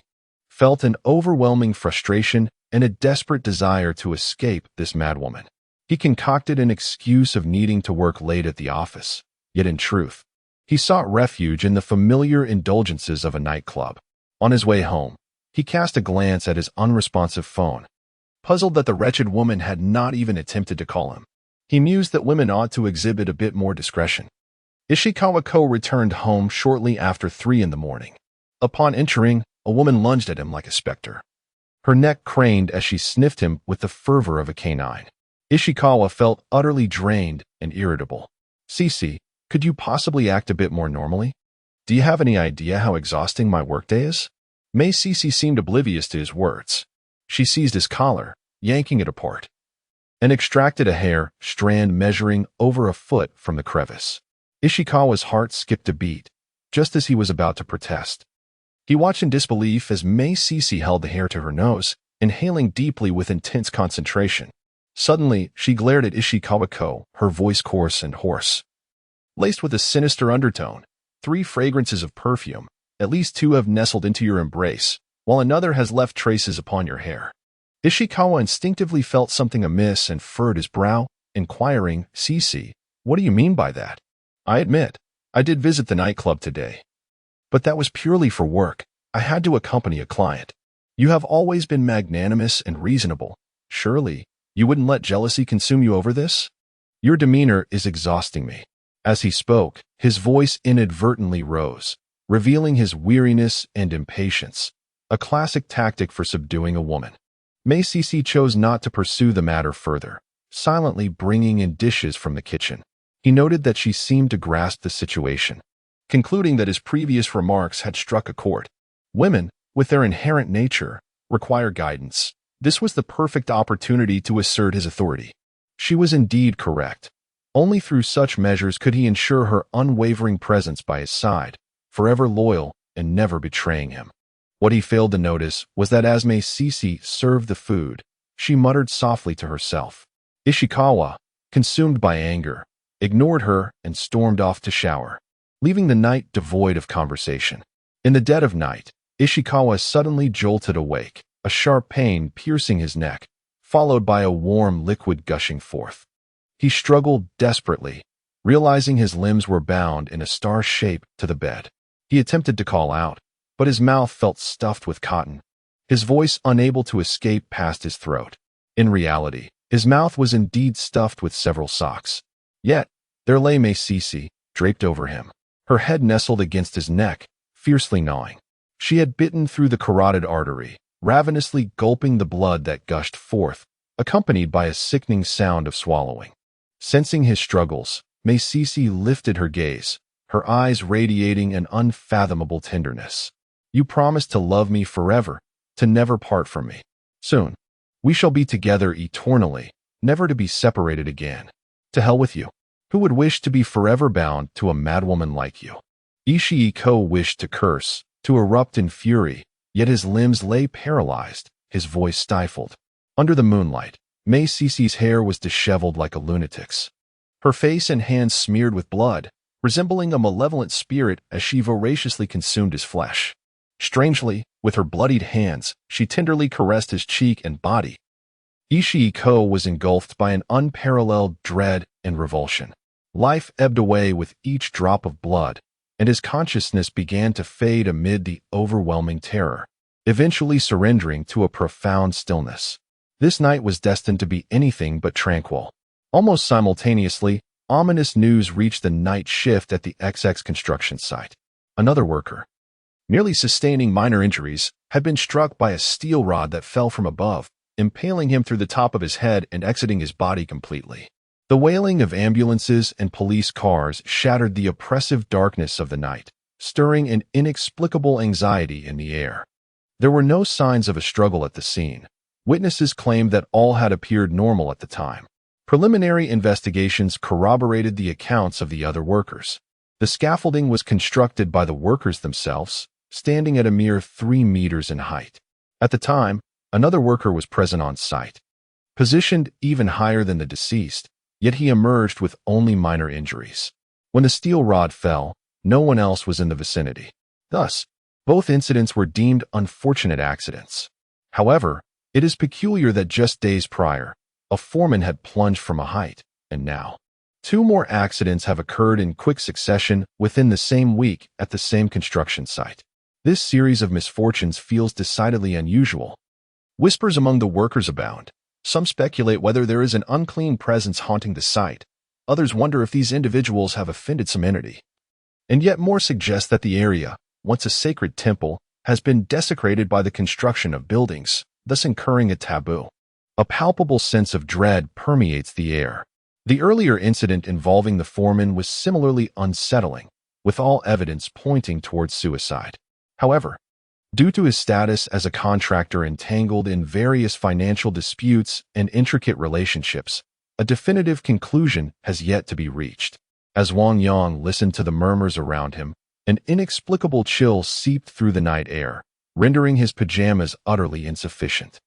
felt an overwhelming frustration and a desperate desire to escape this madwoman. He concocted an excuse of needing to work late at the office, yet in truth, he sought refuge in the familiar indulgences of a nightclub. On his way home, he cast a glance at his unresponsive phone, puzzled that the wretched woman had not even attempted to call him. He mused that women ought to exhibit a bit more discretion. Ishikawa-ko returned home shortly after 3 in the morning. Upon entering, a woman lunged at him like a specter. Her neck craned as she sniffed him with the fervor of a canine. Ishikawa felt utterly drained and irritable. Sisi, could you possibly act a bit more normally? Do you have any idea how exhausting my workday is? Mei Sisi seemed oblivious to his words. She seized his collar, yanking it apart, and extracted a hair strand measuring over a foot from the crevice. Ishikawa's heart skipped a beat, just as he was about to protest. He watched in disbelief as Mei Sisi held the hair to her nose, inhaling deeply with intense concentration. Suddenly, she glared at Ishikawa-ko, her voice coarse and hoarse, laced with a sinister undertone. 3 fragrances of perfume. At least 2 have nestled into your embrace, while another has left traces upon your hair. Ishikawa instinctively felt something amiss and furrowed his brow, inquiring, "Cece, what do you mean by that?" "I admit, I did visit the nightclub today. But that was purely for work. I had to accompany a client. You have always been magnanimous and reasonable. Surely, you wouldn't let jealousy consume you over this? Your demeanor is exhausting me." As he spoke, his voice inadvertently rose, revealing his weariness and impatience, a classic tactic for subduing a woman. Cece chose not to pursue the matter further, silently bringing in dishes from the kitchen. He noted that she seemed to grasp the situation, concluding that his previous remarks had struck a chord. Women, with their inherent nature, require guidance. This was the perfect opportunity to assert his authority. She was indeed correct. Only through such measures could he ensure her unwavering presence by his side, forever loyal and never betraying him. What he failed to notice was that as Cece served the food, she muttered softly to herself. Ishikawa, consumed by anger, ignored her and stormed off to shower, leaving the night devoid of conversation. In the dead of night, Ishikawa suddenly jolted awake, a sharp pain piercing his neck, followed by a warm liquid gushing forth. He struggled desperately, realizing his limbs were bound in a star shape to the bed. He attempted to call out, but his mouth felt stuffed with cotton, his voice unable to escape past his throat. In reality, his mouth was indeed stuffed with several socks. Yet, there lay Cece, draped over him, her head nestled against his neck, fiercely gnawing. She had bitten through the carotid artery, ravenously gulping the blood that gushed forth, accompanied by a sickening sound of swallowing. Sensing his struggles, Cece lifted her gaze, her eyes radiating an unfathomable tenderness. "You promised to love me forever, to never part from me. Soon, we shall be together eternally, never to be separated again. To hell with you. Who would wish to be forever bound to a madwoman like you?" Ishikawa wished to curse, to erupt in fury, yet his limbs lay paralyzed, his voice stifled. Under the moonlight, Cece's hair was disheveled like a lunatic's, her face and hands smeared with blood, resembling a malevolent spirit as she voraciously consumed his flesh. Strangely, with her bloodied hands, she tenderly caressed his cheek and body. Ishikawa was engulfed by an unparalleled dread and revulsion. Life ebbed away with each drop of blood, and his consciousness began to fade amid the overwhelming terror, eventually surrendering to a profound stillness. This night was destined to be anything but tranquil. Almost simultaneously, ominous news reached the night shift at the XX construction site. Another worker, merely sustaining minor injuries, had been struck by a steel rod that fell from above, impaling him through the top of his head and exiting his body completely. The wailing of ambulances and police cars shattered the oppressive darkness of the night, stirring an inexplicable anxiety in the air. There were no signs of a struggle at the scene. Witnesses claimed that all had appeared normal at the time. Preliminary investigations corroborated the accounts of the other workers. The scaffolding was constructed by the workers themselves, standing at a mere 3 meters in height. At the time, another worker was present on site, positioned even higher than the deceased, yet he emerged with only minor injuries. When the steel rod fell, no one else was in the vicinity. Thus, both incidents were deemed unfortunate accidents. However, it is peculiar that just days prior, a foreman had plunged from a height, and now 2 more accidents have occurred in quick succession within the same week at the same construction site. This series of misfortunes feels decidedly unusual. Whispers among the workers abound. Some speculate whether there is an unclean presence haunting the site. Others wonder if these individuals have offended some entity. And yet more suggest that the area, once a sacred temple, has been desecrated by the construction of buildings, thus incurring a taboo. A palpable sense of dread permeates the air. The earlier incident involving the foreman was similarly unsettling, with all evidence pointing towards suicide. However, due to his status as a contractor entangled in various financial disputes and intricate relationships, a definitive conclusion has yet to be reached. As Wang Yang listened to the murmurs around him, an inexplicable chill seeped through the night air, rendering his pajamas utterly insufficient.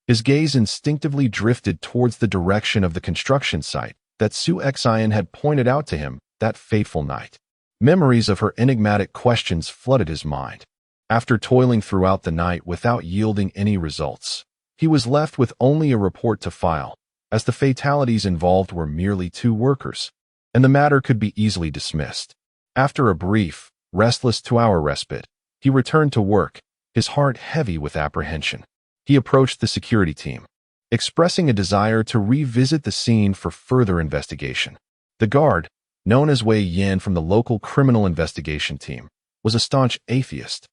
His gaze instinctively drifted towards the direction of the construction site that Shi Yan had pointed out to him that fateful night. Memories of her enigmatic questions flooded his mind. After toiling throughout the night without yielding any results, he was left with only a report to file, as the fatalities involved were merely 2 workers, and the matter could be easily dismissed. After a brief, restless 2-hour respite, he returned to work, his heart heavy with apprehension. He approached the security team, expressing a desire to revisit the scene for further investigation. The guard, known as Wei Yan from the local criminal investigation team, was a staunch atheist.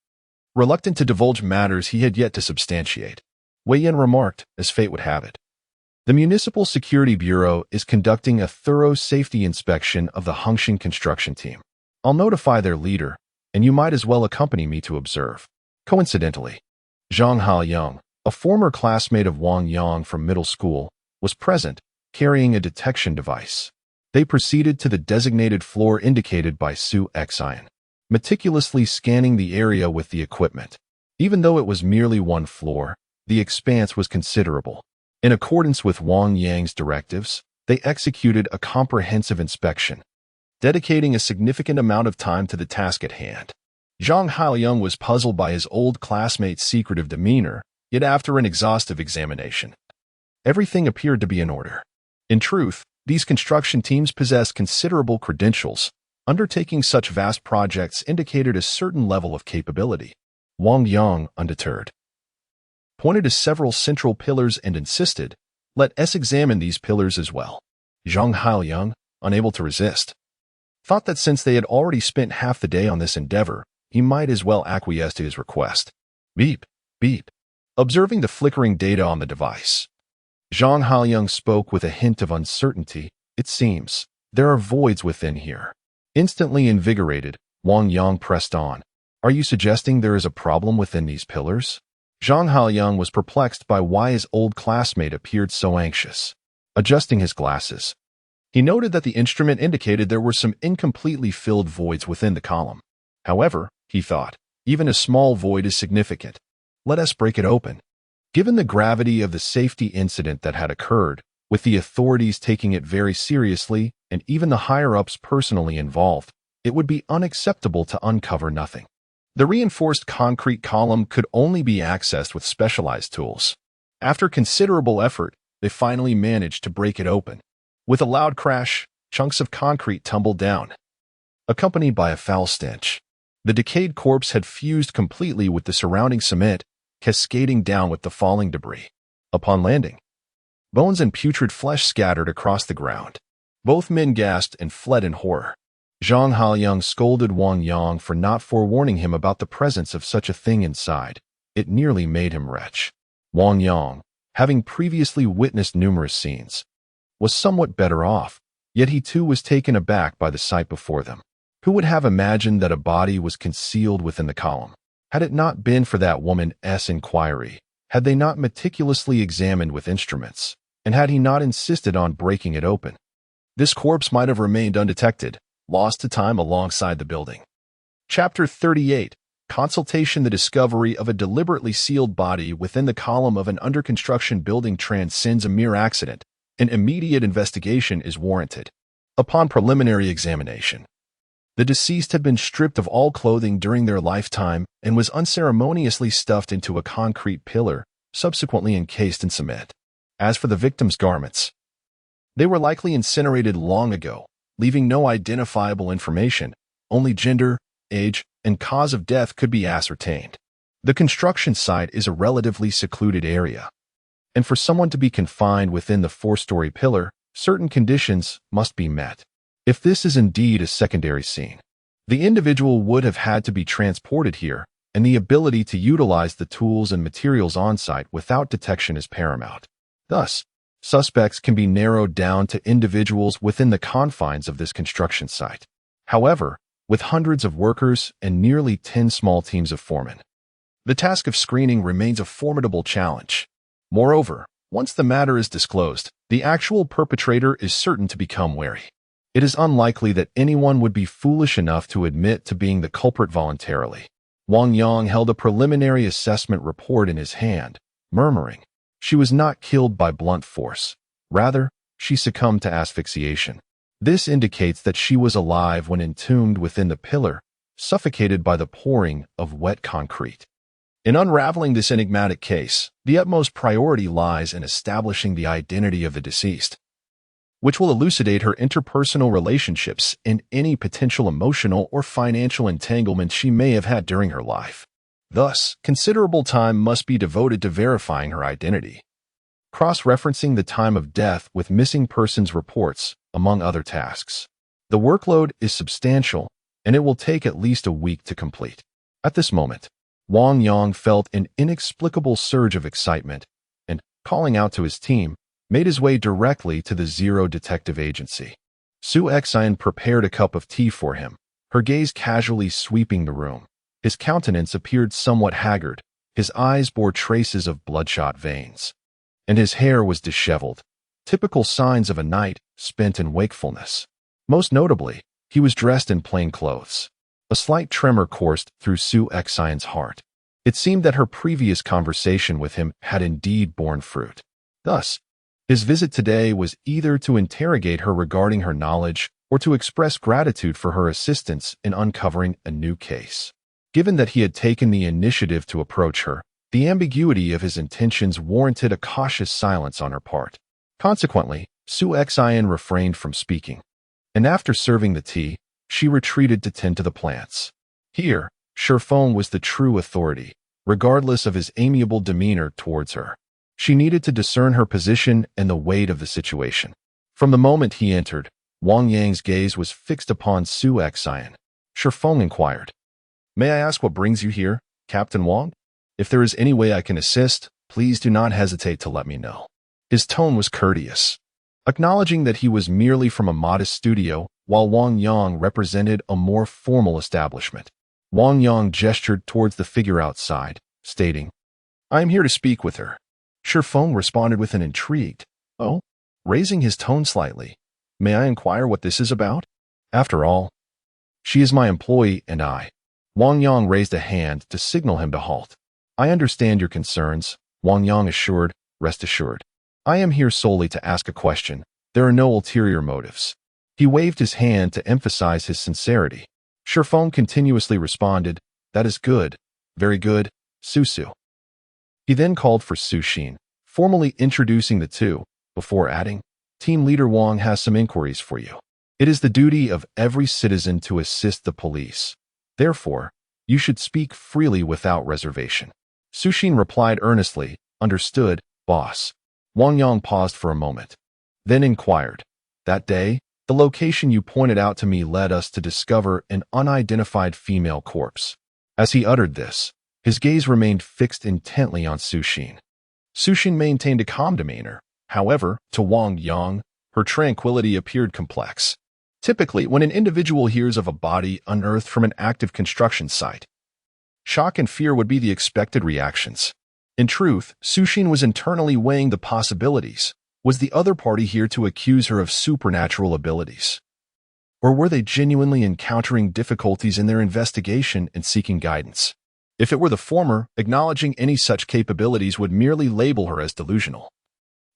Reluctant to divulge matters he had yet to substantiate, Wei Yan remarked, as fate would have it, "The Municipal Security Bureau is conducting a thorough safety inspection of the Hongxin construction team. I'll notify their leader, and you might as well accompany me to observe." Coincidentally, Zhang Haoyang, a former classmate of Wang Yang from middle school, was present, carrying a detection device. They proceeded to the designated floor indicated by Shi Yan, meticulously scanning the area with the equipment. Even though it was merely 1 floor, the expanse was considerable. In accordance with Wang Yang's directives, they executed a comprehensive inspection, dedicating a significant amount of time to the task at hand. Zhang Haoyang was puzzled by his old classmate's secretive demeanor, yet after an exhaustive examination, everything appeared to be in order. In truth, these construction teams possessed considerable credentials. Undertaking such vast projects indicated a certain level of capability. Wang Yang, undeterred, pointed to several central pillars and insisted, "Let us examine these pillars as well." Zhang Haoyang, unable to resist, thought that since they had already spent half the day on this endeavor, he might as well acquiesce to his request. Beep, beep. Observing the flickering data on the device, Zhang Haoyang spoke with a hint of uncertainty. "It seems there are voids within here." Instantly invigorated, Wang Yang pressed on. "Are you suggesting there is a problem within these pillars?" Zhang Haoyang was perplexed by why his old classmate appeared so anxious. Adjusting his glasses, he noted that the instrument indicated there were some incompletely filled voids within the column. However, he thought, even a small void is significant. Let us break it open. Given the gravity of the safety incident that had occurred, with the authorities taking it very seriously and even the higher-ups personally involved, it would be unacceptable to uncover nothing. The reinforced concrete column could only be accessed with specialized tools. After considerable effort, they finally managed to break it open. With a loud crash, chunks of concrete tumbled down, accompanied by a foul stench. The decayed corpse had fused completely with the surrounding cement, cascading down with the falling debris. Upon landing, bones and putrid flesh scattered across the ground. Both men gasped and fled in horror. Zhang Haoyang scolded Wang Yang for not forewarning him about the presence of such a thing inside. It nearly made him retch. Wang Yang, having previously witnessed numerous scenes, was somewhat better off, yet he too was taken aback by the sight before them. Who would have imagined that a body was concealed within the column? Had it not been for that woman's inquiry, had they not meticulously examined with instruments, and had he not insisted on breaking it open, this corpse might have remained undetected, lost to time alongside the building. Chapter 38. Consultation. The discovery of a deliberately sealed body within the column of an under-construction building transcends a mere accident. An immediate investigation is warranted. Upon preliminary examination, the deceased had been stripped of all clothing during their lifetime and was unceremoniously stuffed into a concrete pillar, subsequently encased in cement. As for the victim's garments, they were likely incinerated long ago, leaving no identifiable information. Only gender, age, and cause of death could be ascertained. The construction site is a relatively secluded area, and for someone to be confined within the 4-story pillar, certain conditions must be met. If this is indeed a secondary scene, the individual would have had to be transported here, and the ability to utilize the tools and materials on-site without detection is paramount. Thus, suspects can be narrowed down to individuals within the confines of this construction site. However, with hundreds of workers and nearly 10 small teams of foremen, the task of screening remains a formidable challenge. Moreover, once the matter is disclosed, the actual perpetrator is certain to become wary. It is unlikely that anyone would be foolish enough to admit to being the culprit voluntarily. Wang Yang held a preliminary assessment report in his hand, murmuring, "She was not killed by blunt force. Rather, she succumbed to asphyxiation." This indicates that she was alive when entombed within the pillar, suffocated by the pouring of wet concrete. In unraveling this enigmatic case, the utmost priority lies in establishing the identity of the deceased, which will elucidate her interpersonal relationships and any potential emotional or financial entanglement she may have had during her life. Thus, considerable time must be devoted to verifying her identity, cross-referencing the time of death with missing persons reports, among other tasks. The workload is substantial, and it will take at least a week to complete. At this moment, Wang Yang felt an inexplicable surge of excitement and, calling out to his team, made his way directly to the Zero Detective Agency. Su Xian prepared a cup of tea for him, her gaze casually sweeping the room. His countenance appeared somewhat haggard, his eyes bore traces of bloodshot veins, and his hair was disheveled, typical signs of a night spent in wakefulness. Most notably, he was dressed in plain clothes. A slight tremor coursed through Su Xian's heart. It seemed that her previous conversation with him had indeed borne fruit. Thus, his visit today was either to interrogate her regarding her knowledge or to express gratitude for her assistance in uncovering a new case. Given that he had taken the initiative to approach her, the ambiguity of his intentions warranted a cautious silence on her part. Consequently, Su Xian refrained from speaking, and after serving the tea, she retreated to tend to the plants. Here, Shifeng was the true authority, regardless of his amiable demeanor towards her. She needed to discern her position and the weight of the situation. From the moment he entered, Wang Yang's gaze was fixed upon Su Xian. Shifeng inquired, "May I ask what brings you here, Captain Wang? If there is any way I can assist, please do not hesitate to let me know." His tone was courteous, acknowledging that he was merely from a modest studio, while Wang Yang represented a more formal establishment. Wang Yang gestured towards the figure outside, stating, "I am here to speak with her." Shifeng responded with an intrigued, "Oh?" raising his tone slightly. "May I inquire what this is about? After all, she is my employee and I." Wang Yang raised a hand to signal him to halt. "I understand your concerns," Wang Yang assured, "rest assured. I am here solely to ask a question. There are no ulterior motives." He waved his hand to emphasize his sincerity. Shifeng continuously responded, "That is good. Very good, Su. He then called for Su Xin, formally introducing the two, before adding, "Team Leader Wang has some inquiries for you. It is the duty of every citizen to assist the police. Therefore, you should speak freely without reservation." Su Xin replied earnestly, "Understood, boss." Wang Yang paused for a moment, then inquired, "That day, the location you pointed out to me led us to discover an unidentified female corpse." As he uttered this, his gaze remained fixed intently on Su Xin. Su Xin maintained a calm demeanor. However, to Wang Yang, her tranquility appeared complex. Typically, when an individual hears of a body unearthed from an active construction site, shock and fear would be the expected reactions. In truth, Su Xin was internally weighing the possibilities. Was the other party here to accuse her of supernatural abilities? Or were they genuinely encountering difficulties in their investigation and seeking guidance? If it were the former, acknowledging any such capabilities would merely label her as delusional,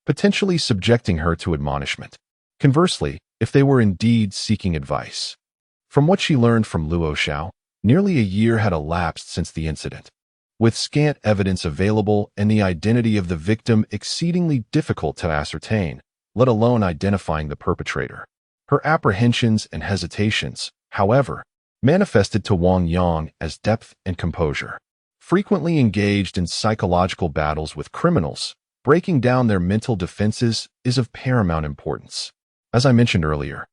potentially subjecting her to admonishment. Conversely, if they were indeed seeking advice. From what she learned from Luo Xiao, nearly a year had elapsed since the incident. With scant evidence available and the identity of the victim exceedingly difficult to ascertain, let alone identifying the perpetrator. Her apprehensions and hesitations, however, manifested to Wang Yang as depth and composure. Frequently engaged in psychological battles with criminals, breaking down their mental defenses is of paramount importance. As I mentioned earlier,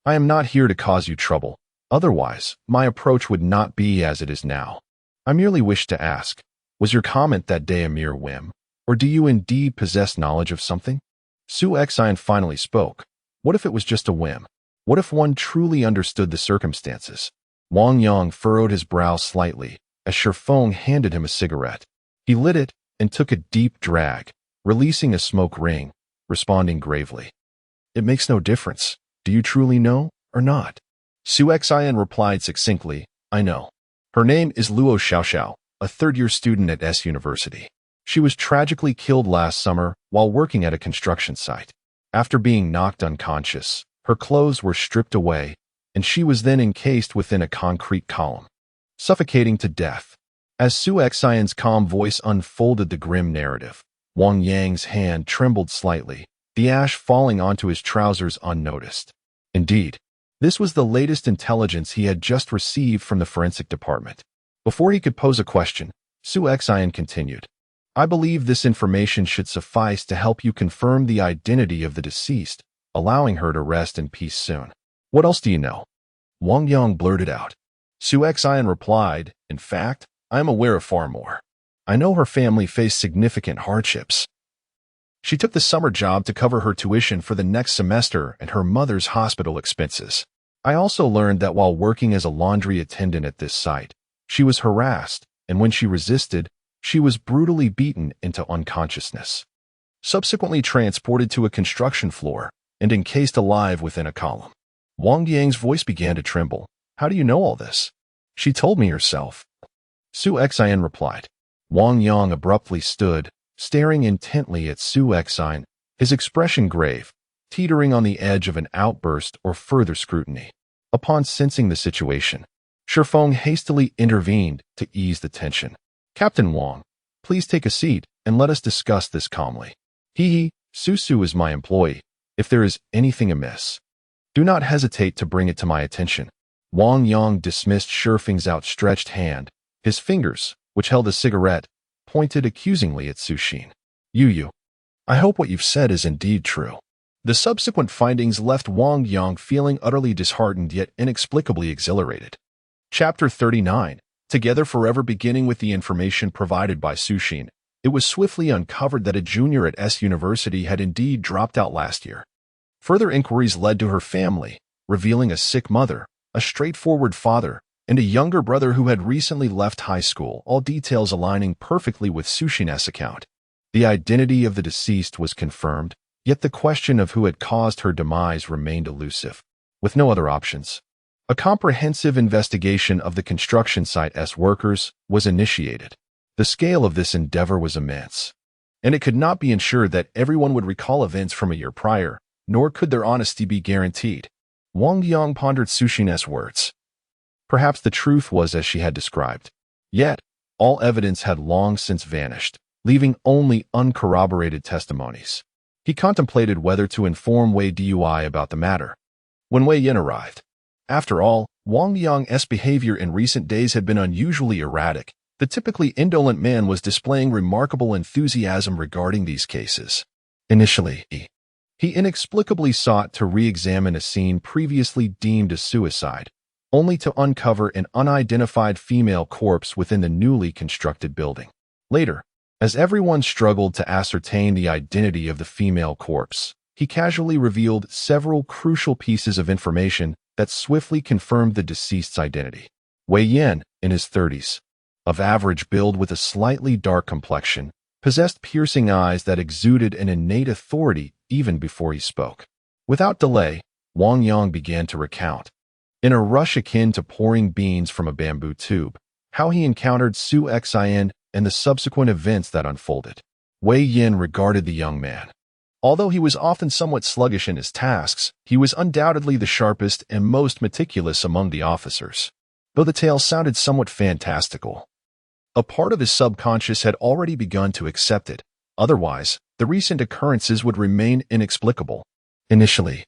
I am not here to cause you trouble. Otherwise, my approach would not be as it is now. I merely wish to ask, was your comment that day a mere whim, or do you indeed possess knowledge of something? Su Xian finally spoke. What if it was just a whim? What if one truly understood the circumstances? Wang Yang furrowed his brow slightly as Shifeng handed him a cigarette. He lit it and took a deep drag, releasing a smoke ring, responding gravely. "It makes no difference. Do you truly know or not?" Su Xian replied succinctly, "I know. Her name is Luo Xiaoxiao, a third-year student at S University. She was tragically killed last summer while working at a construction site. After being knocked unconscious, Her clothes were stripped away, and she was then encased within a concrete column, suffocating to death. As Su Xian's calm voice unfolded the grim narrative, Wang Yang's hand trembled slightly, the ash falling onto his trousers unnoticed. Indeed, this was the latest intelligence he had just received from the forensic department. Before he could pose a question, Su Xian continued, I believe this information should suffice to help you confirm the identity of the deceased, allowing her to rest in peace soon. What else do you know? Wang Yang blurted out. Su Xian replied, in fact, I am aware of far more. I know her family faced significant hardships. She took the summer job to cover her tuition for the next semester and her mother's hospital expenses. I also learned that while working as a laundry attendant at this site, she was harassed, and when she resisted, she was brutally beaten into unconsciousness. Subsequently transported to a construction floor and encased alive within a column. Wang Yang's voice began to tremble. How do you know all this? She told me herself. Su Xian replied. Wang Yang abruptly stood, staring intently at Su Xian, his expression grave, teetering on the edge of an outburst or further scrutiny. Upon sensing the situation, Shifeng hastily intervened to ease the tension. Captain Wang, please take a seat and let us discuss this calmly. Su is my employee. If there is anything amiss, do not hesitate to bring it to my attention. Wang Yang dismissed Shifeng's outstretched hand. His fingers, which held a cigarette, pointed accusingly at Su Xin. Yu, I hope what you've said is indeed true. The subsequent findings left Wang Yang feeling utterly disheartened yet inexplicably exhilarated. Chapter 39. Together forever. Beginning with the information provided by Su Xin, it was swiftly uncovered that a junior at S University had indeed dropped out last year. Further inquiries led to her family, revealing a sick mother, a straightforward father, and a younger brother who had recently left high school, all details aligning perfectly with Su Xin's account. The identity of the deceased was confirmed, yet the question of who had caused her demise remained elusive. With no other options, a comprehensive investigation of the construction site's workers was initiated. The scale of this endeavor was immense, and it could not be ensured that everyone would recall events from a year prior, nor could their honesty be guaranteed. Wang Yang pondered Su Xin's words. Perhaps the truth was as she had described. Yet, all evidence had long since vanished, leaving only uncorroborated testimonies. He contemplated whether to inform Wei Dui about the matter. When Wei Yan arrived. After all, Wang Yang's behavior in recent days had been unusually erratic. The typically indolent man was displaying remarkable enthusiasm regarding these cases. Initially, he inexplicably sought to re-examine a scene previously deemed a suicide, only to uncover an unidentified female corpse within the newly constructed building. Later, as everyone struggled to ascertain the identity of the female corpse, he casually revealed several crucial pieces of information that swiftly confirmed the deceased's identity. Wei Yan, in his 30s, of average build with a slightly dark complexion, possessed piercing eyes that exuded an innate authority even before he spoke. Without delay, Wang Yang began to recount, in a rush akin to pouring beans from a bamboo tube, how he encountered Su Xian and the subsequent events that unfolded. Wei Yan regarded the young man. Although he was often somewhat sluggish in his tasks, he was undoubtedly the sharpest and most meticulous among the officers. Though the tale sounded somewhat fantastical, a part of his subconscious had already begun to accept it. Otherwise, the recent occurrences would remain inexplicable. Initially,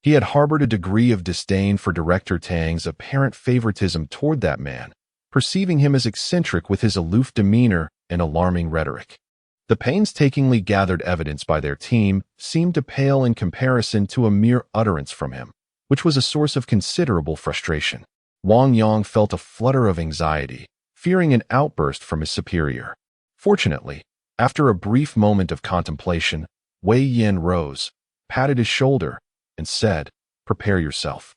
he had harbored a degree of disdain for Director Tang's apparent favoritism toward that man, perceiving him as eccentric with his aloof demeanor and alarming rhetoric. The painstakingly gathered evidence by their team seemed to pale in comparison to a mere utterance from him, which was a source of considerable frustration. Wang Yang felt a flutter of anxiety, fearing an outburst from his superior. Fortunately, after a brief moment of contemplation, Wei Yan rose, patted his shoulder, and said, "Prepare yourself.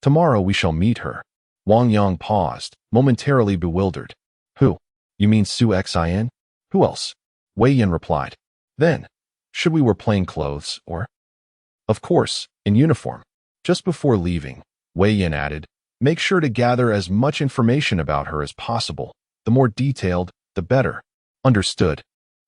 Tomorrow we shall meet her." Wang Yang paused, momentarily bewildered. "Who? You mean Su Xian? Who else?" Wei Yan replied. "Then, should we wear plain clothes, or?" "Of course, in uniform." Just before leaving, Wei Yan added, "Make sure to gather as much information about her as possible. The more detailed, the better." "Understood,"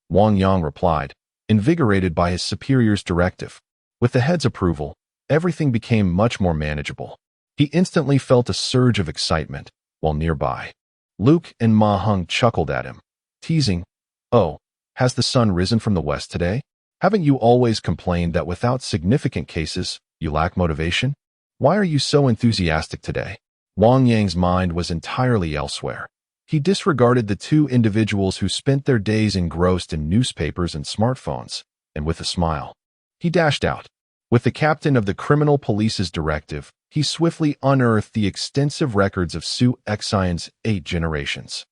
Wang Yang replied, invigorated by his superior's directive. With the head's approval, everything became much more manageable. He instantly felt a surge of excitement, while nearby, Luke and Ma Hung chuckled at him, teasing, "Oh, has the sun risen from the west today? Haven't you always complained that without significant cases, you lack motivation? Why are you so enthusiastic today?" Wang Yang's mind was entirely elsewhere. He disregarded the two individuals who spent their days engrossed in newspapers and smartphones, and with a smile, he dashed out. With the captain of the criminal police's directive, he swiftly unearthed the extensive records of Su Xian's 8 generations.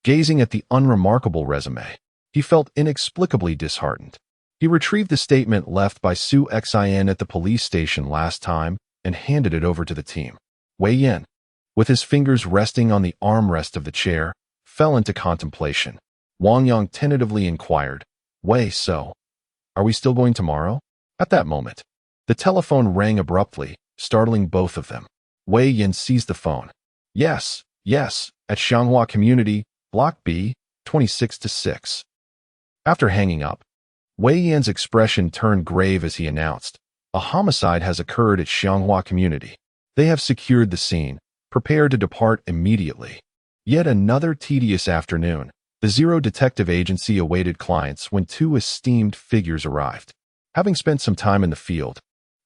Gazing at the unremarkable resume, he felt inexplicably disheartened. He retrieved the statement left by Su Xian at the police station last time and handed it over to the team. Wei Yan, with his fingers resting on the armrest of the chair, fell into contemplation. Wang Yang tentatively inquired, "Wei, so, are we still going tomorrow?" At that moment, the telephone rang abruptly, startling both of them. Wei Yan seized the phone. Yes, at Xianghua Community, Block B, 26-6. After hanging up, Wei Yan's expression turned grave as he announced, "A homicide has occurred at Xianghua Community. They have secured the scene, prepared to depart immediately." Yet another tedious afternoon, the Zero Detective Agency awaited clients when two esteemed figures arrived. Having spent some time in the field,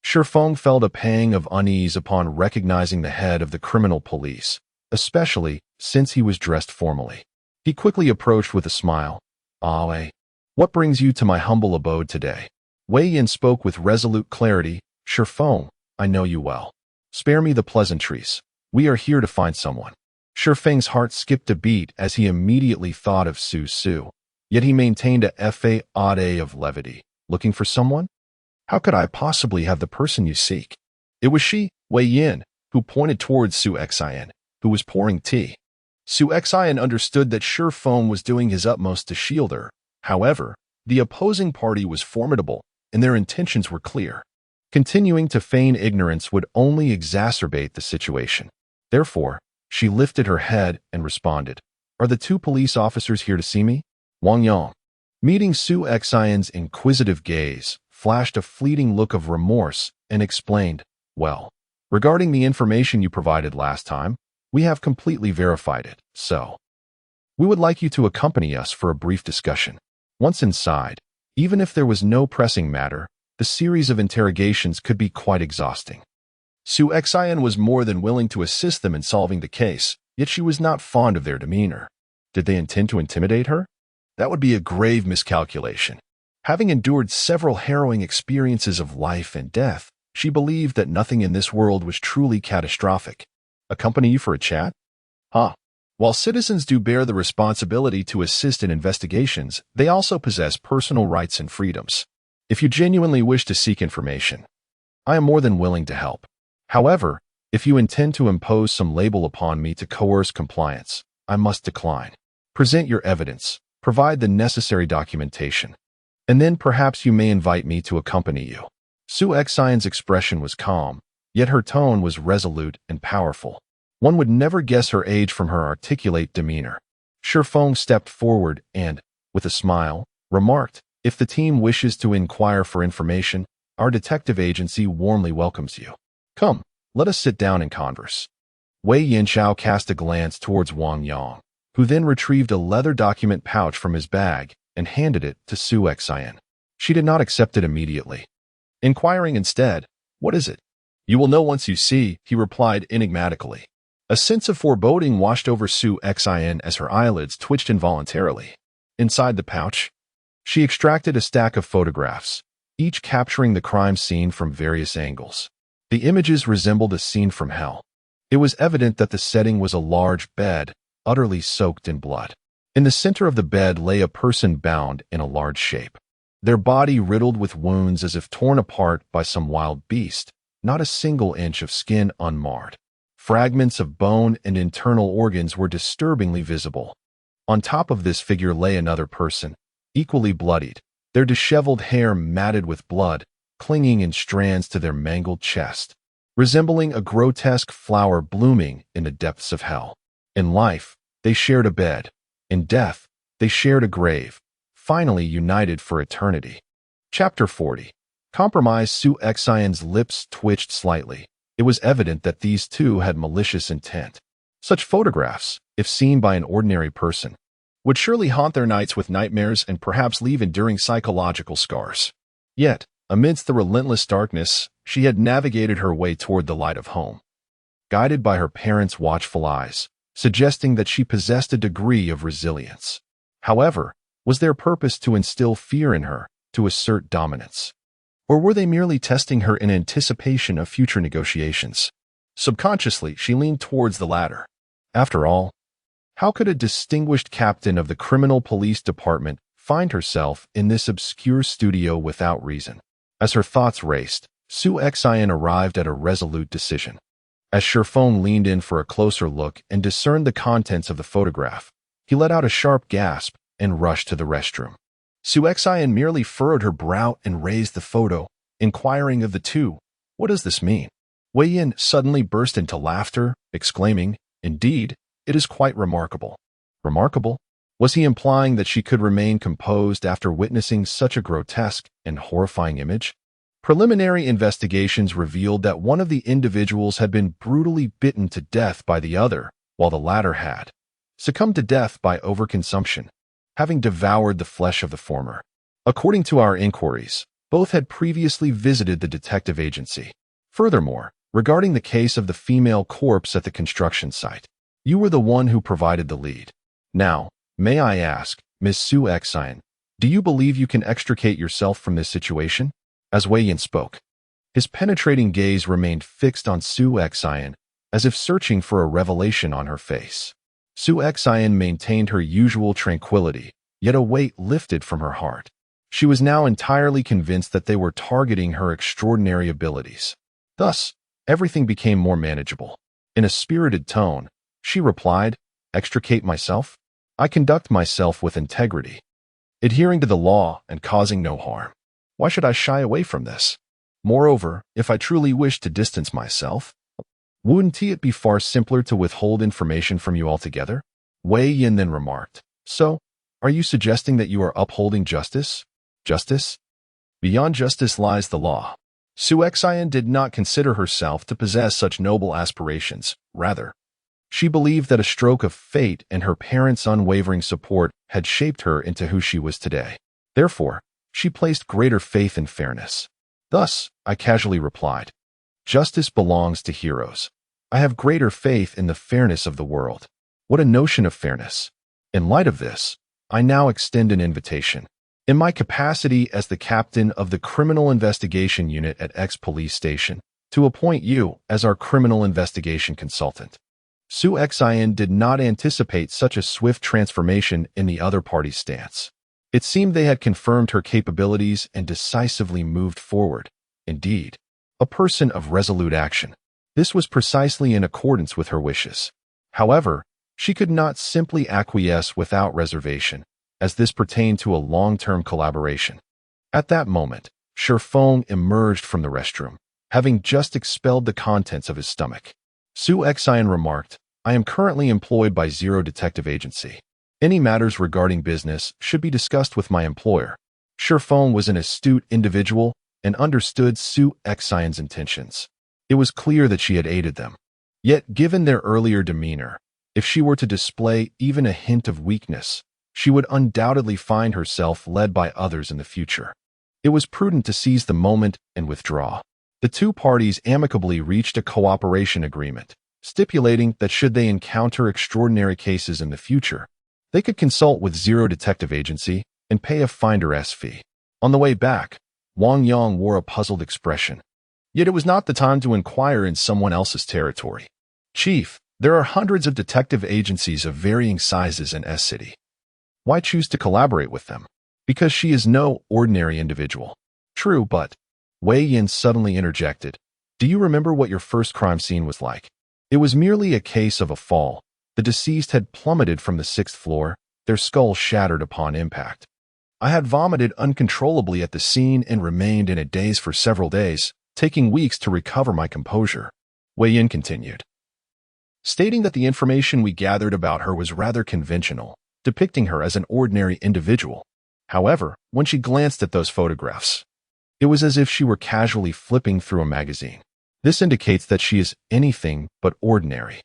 Shifeng felt a pang of unease upon recognizing the head of the criminal police, especially since he was dressed formally. He quickly approached with a smile. "Ah, what brings you to my humble abode today?" Wei Yan spoke with resolute clarity. "Shifeng, I know you well. Spare me the pleasantries. We are here to find someone." Shifeng's heart skipped a beat as he immediately thought of Su, yet he maintained a facade of levity. "Looking for someone? How could I possibly have the person you seek?" It was Wei Yan, who pointed towards Su Xian, who was pouring tea. Su Xian understood that Shifeng was doing his utmost to shield her. However, the opposing party was formidable, and their intentions were clear. Continuing to feign ignorance would only exacerbate the situation. Therefore, she lifted her head and responded, "Are the two police officers here to see me?" Wang Yang, meeting Su Xian's inquisitive gaze, flashed a fleeting look of remorse and explained, "Well, regarding the information you provided last time, we have completely verified it, so we would like you to accompany us for a brief discussion." Once inside, even if there was no pressing matter, the series of interrogations could be quite exhausting. Su Xian was more than willing to assist them in solving the case, yet she was not fond of their demeanor. Did they intend to intimidate her? That would be a grave miscalculation. Having endured several harrowing experiences of life and death, she believed that nothing in this world was truly catastrophic. "Accompany you for a chat?" While citizens do bear the responsibility to assist in investigations, they also possess personal rights and freedoms. If you genuinely wish to seek information, I am more than willing to help. However, if you intend to impose some label upon me to coerce compliance, I must decline. Present your evidence, provide the necessary documentation, and then perhaps you may invite me to accompany you." Su Xian's expression was calm, yet her tone was resolute and powerful. One would never guess her age from her articulate demeanor. Shifeng stepped forward and, with a smile, remarked, "If the team wishes to inquire for information, our detective agency warmly welcomes you. Come, let us sit down and converse." Wei Yanxiao cast a glance towards Wang Yang, who then retrieved a leather document pouch from his bag and handed it to Su Xian. She did not accept it immediately. Inquiring instead, "What is it?" "You will know once you see," he replied enigmatically. A sense of foreboding washed over Su Xian as her eyelids twitched involuntarily. Inside the pouch, she extracted a stack of photographs, each capturing the crime scene from various angles. The images resembled a scene from hell. It was evident that the setting was a large bed, utterly soaked in blood. In the center of the bed lay a person bound in a large shape, their body riddled with wounds as if torn apart by some wild beast, not a single inch of skin unmarred. Fragments of bone and internal organs were disturbingly visible. On top of this figure lay another person, equally bloodied, their disheveled hair matted with blood, clinging in strands to their mangled chest, resembling a grotesque flower blooming in the depths of hell. In life, they shared a bed. In death, they shared a grave, finally united for eternity. Chapter 40. Compromised Su Xian's lips twitched slightly. It was evident that these two had malicious intent. Such photographs, if seen by an ordinary person, would surely haunt their nights with nightmares and perhaps leave enduring psychological scars. Yet, amidst the relentless darkness, she had navigated her way toward the light of home, guided by her parents' watchful eyes, suggesting that she possessed a degree of resilience. However, was their purpose to instill fear in her, to assert dominance? Or were they merely testing her in anticipation of future negotiations? Subconsciously, she leaned towards the latter. After all, how could a distinguished captain of the criminal police department find herself in this obscure studio without reason? As her thoughts raced, Su Xian arrived at a resolute decision. As Shifeng leaned in for a closer look and discerned the contents of the photograph, he let out a sharp gasp and rushed to the restroom. Su Xian merely furrowed her brow and raised the photo, inquiring of the two, "What does this mean?" Wei Yan suddenly burst into laughter, exclaiming, "Indeed, it is quite remarkable." Remarkable? Was he implying that she could remain composed after witnessing such a grotesque and horrifying image? Preliminary investigations revealed that one of the individuals had been brutally bitten to death by the other, while the latter had succumbed to death by overconsumption, having devoured the flesh of the former. According to our inquiries, both had previously visited the detective agency. Furthermore, regarding the case of the female corpse at the construction site, you were the one who provided the lead. Now, may I ask, Ms. Su Xian, do you believe you can extricate yourself from this situation? As Wei Yan spoke, his penetrating gaze remained fixed on Su Xian, as if searching for a revelation on her face. Su Xian maintained her usual tranquility, yet a weight lifted from her heart. She was now entirely convinced that they were targeting her extraordinary abilities. Thus, everything became more manageable. In a spirited tone, she replied, "Extricate myself? I conduct myself with integrity, adhering to the law and causing no harm. Why should I shy away from this? Moreover, if I truly wish to distance myself, wouldn't it be far simpler to withhold information from you altogether?" Wei Yan then remarked, "So, are you suggesting that you are upholding justice? Justice? Beyond justice lies the law." Su Xian did not consider herself to possess such noble aspirations. Rather, she believed that a stroke of fate and her parents' unwavering support had shaped her into who she was today. Therefore, she placed greater faith in fairness. Thus, I casually replied, "Justice belongs to heroes. I have greater faith in the fairness of the world." What a notion of fairness! In light of this, I now extend an invitation. In my capacity as the captain of the Criminal Investigation Unit at X Police Station, to appoint you as our criminal investigation consultant. Su Xian did not anticipate such a swift transformation in the other party's stance. It seemed they had confirmed her capabilities and decisively moved forward. Indeed, a person of resolute action. This was precisely in accordance with her wishes. However, she could not simply acquiesce without reservation, as this pertained to a long-term collaboration. At that moment, Shifeng emerged from the restroom, having just expelled the contents of his stomach. Su Xian remarked, "I am currently employed by Zero Detective Agency. Any matters regarding business should be discussed with my employer." Shifeng was an astute individual and understood Su Xian's intentions. It was clear that she had aided them. Yet, given their earlier demeanor, if she were to display even a hint of weakness, she would undoubtedly find herself led by others in the future. It was prudent to seize the moment and withdraw. The two parties amicably reached a cooperation agreement, stipulating that should they encounter extraordinary cases in the future, they could consult with Zero Detective Agency and pay a finder's fee. On the way back, Wang Yang wore a puzzled expression. Yet it was not the time to inquire in someone else's territory. "Chief, there are hundreds of detective agencies of varying sizes in S City. Why choose to collaborate with them? Because she is no ordinary individual." "True, but..." Wei Yan suddenly interjected. "Do you remember what your first crime scene was like? It was merely a case of a fall. The deceased had plummeted from the 6th floor, their skull shattered upon impact. I had vomited uncontrollably at the scene and remained in a daze for several days, taking weeks to recover my composure." Wei Yan continued, stating that the information we gathered about her was rather conventional, depicting her as an ordinary individual. However, when she glanced at those photographs, It was as if she were casually flipping through a magazine. This indicates that she is anything but ordinary.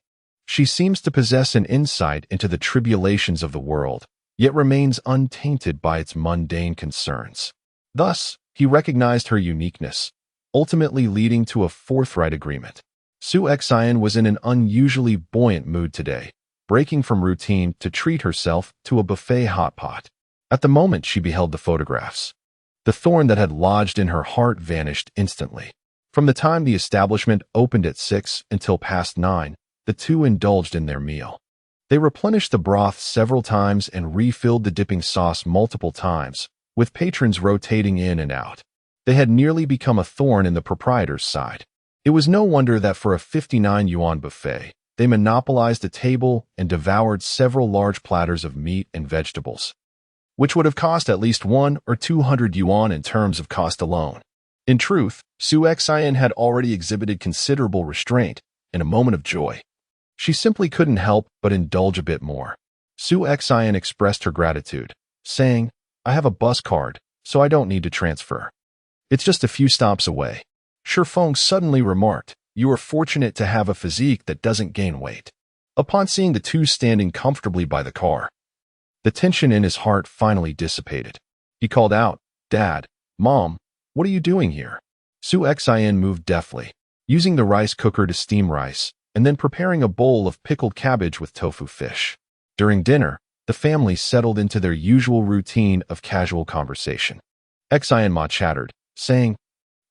She seems to possess an insight into the tribulations of the world, yet remains untainted by its mundane concerns. Thus, he recognized her uniqueness, ultimately leading to a forthright agreement. Shi Yan was in an unusually buoyant mood today, breaking from routine to treat herself to a buffet hot pot. At the moment she beheld the photographs, the thorn that had lodged in her heart vanished instantly. From the time the establishment opened at 6 until past 9, the two indulged in their meal. They replenished the broth several times and refilled the dipping sauce multiple times, with patrons rotating in and out. They had nearly become a thorn in the proprietor's side. It was no wonder that for a 59 yuan buffet, they monopolized a table and devoured several large platters of meat and vegetables, which would have cost at least 100 or 200 yuan in terms of cost alone. In truth, Shi Yan had already exhibited considerable restraint. In a moment of joy, she simply couldn't help but indulge a bit more. Shi Yan expressed her gratitude, saying, "I have a bus card, so I don't need to transfer. It's just a few stops away." Shi Feng suddenly remarked, "You are fortunate to have a physique that doesn't gain weight." Upon seeing the two standing comfortably by the car, the tension in his heart finally dissipated. He called out, "Dad, Mom, what are you doing here?" Shi Yan moved deftly, using the rice cooker to steam rice, and then preparing a bowl of pickled cabbage with tofu fish. During dinner, the family settled into their usual routine of casual conversation. Xianma chattered, saying,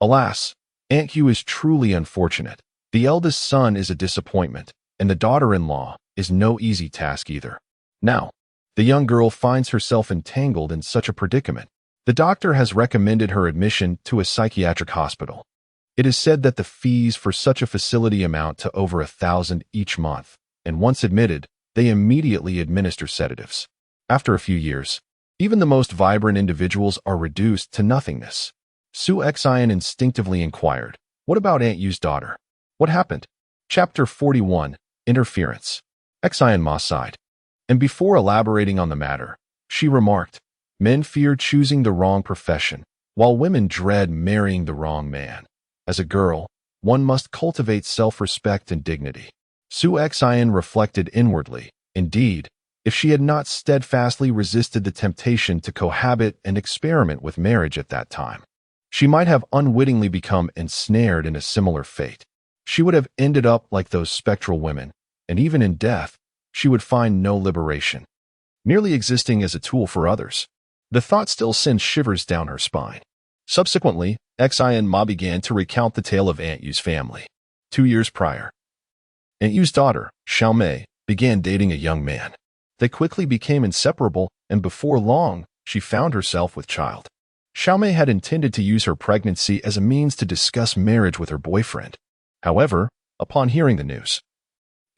"Alas, Aunt Yu is truly unfortunate. The eldest son is a disappointment, and the daughter-in-law is no easy task either. Now, the young girl finds herself entangled in such a predicament. The doctor has recommended her admission to a psychiatric hospital. It is said that the fees for such a facility amount to over 1,000 each month, and once admitted, they immediately administer sedatives. After a few years, even the most vibrant individuals are reduced to nothingness." Shi Yan instinctively inquired, "What about Aunt Yu's daughter? What happened?" Chapter 41, Interference. Xianma sighed, and before elaborating on the matter, she remarked, "Men fear choosing the wrong profession, while women dread marrying the wrong man. As a girl, one must cultivate self-respect and dignity." Shi Yan reflected inwardly. Indeed, if she had not steadfastly resisted the temptation to cohabit and experiment with marriage at that time, she might have unwittingly become ensnared in a similar fate. She would have ended up like those spectral women, and even in death, she would find no liberation, merely existing as a tool for others. The thought still sends shivers down her spine. Subsequently, Xianma began to recount the tale of Aunt Yu's family. 2 years prior, Aunt Yu's daughter, Xiaomei, began dating a young man. They quickly became inseparable, and before long, she found herself with child. Xiaomei had intended to use her pregnancy as a means to discuss marriage with her boyfriend. However, upon hearing the news,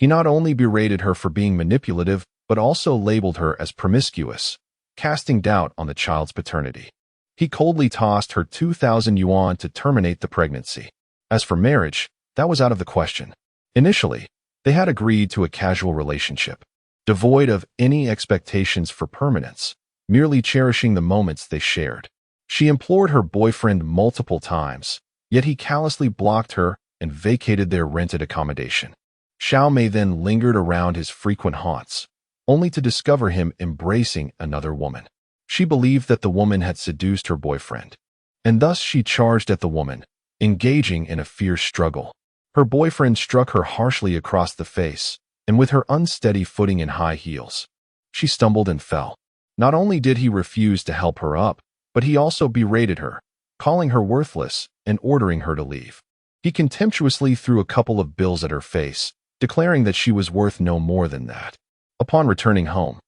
he not only berated her for being manipulative, but also labeled her as promiscuous, casting doubt on the child's paternity. He coldly tossed her 2,000 yuan to terminate the pregnancy. As for marriage, that was out of the question. Initially, they had agreed to a casual relationship, devoid of any expectations for permanence, merely cherishing the moments they shared. She implored her boyfriend multiple times, yet he callously blocked her and vacated their rented accommodation. Xiaomei then lingered around his frequent haunts, only to discover him embracing another woman. She believed that the woman had seduced her boyfriend, and thus she charged at the woman, engaging in a fierce struggle. Her boyfriend struck her harshly across the face, and with her unsteady footing in high heels, she stumbled and fell. Not only did he refuse to help her up, but he also berated her, calling her worthless and ordering her to leave. He contemptuously threw a couple of bills at her face, declaring that she was worth no more than that. Upon returning home,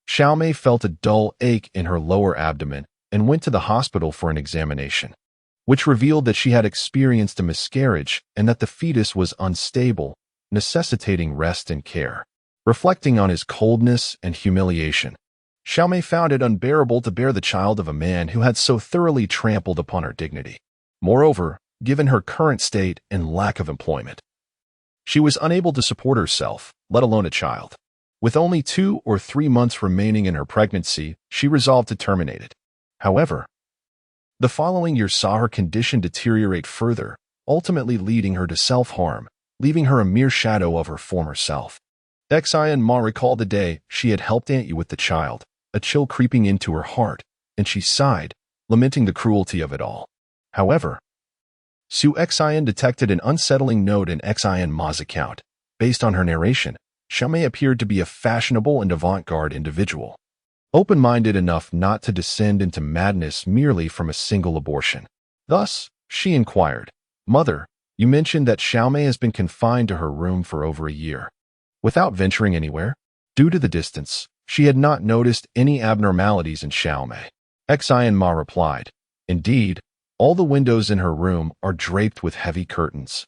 Xiaomei felt a dull ache in her lower abdomen and went to the hospital for an examination, which revealed that she had experienced a miscarriage and that the fetus was unstable, necessitating rest and care. Reflecting on his coldness and humiliation, Xiaomei found it unbearable to bear the child of a man who had so thoroughly trampled upon her dignity. Moreover, given her current state and lack of employment, she was unable to support herself, let alone a child. With only 2 or 3 months remaining in her pregnancy, she resolved to terminate it. However, The following year saw her condition deteriorate further, ultimately leading her to self-harm, leaving her a mere shadow of her former self. Ma recalled the day she had helped Aunt Yu with the child, a chill creeping into her heart, and she sighed, lamenting the cruelty of it all. However, Yan detected an unsettling note in Ma's account. Based on her narration, Xiaomei appeared to be a fashionable and avant-garde individual, open-minded enough not to descend into madness merely from a single abortion. Thus, she inquired, "Mother, you mentioned that Xiaomei has been confined to her room for over a year, without venturing anywhere?" Due to the distance, she had not noticed any abnormalities in Xiaomei. Ma replied, "Indeed, all the windows in her room are draped with heavy curtains,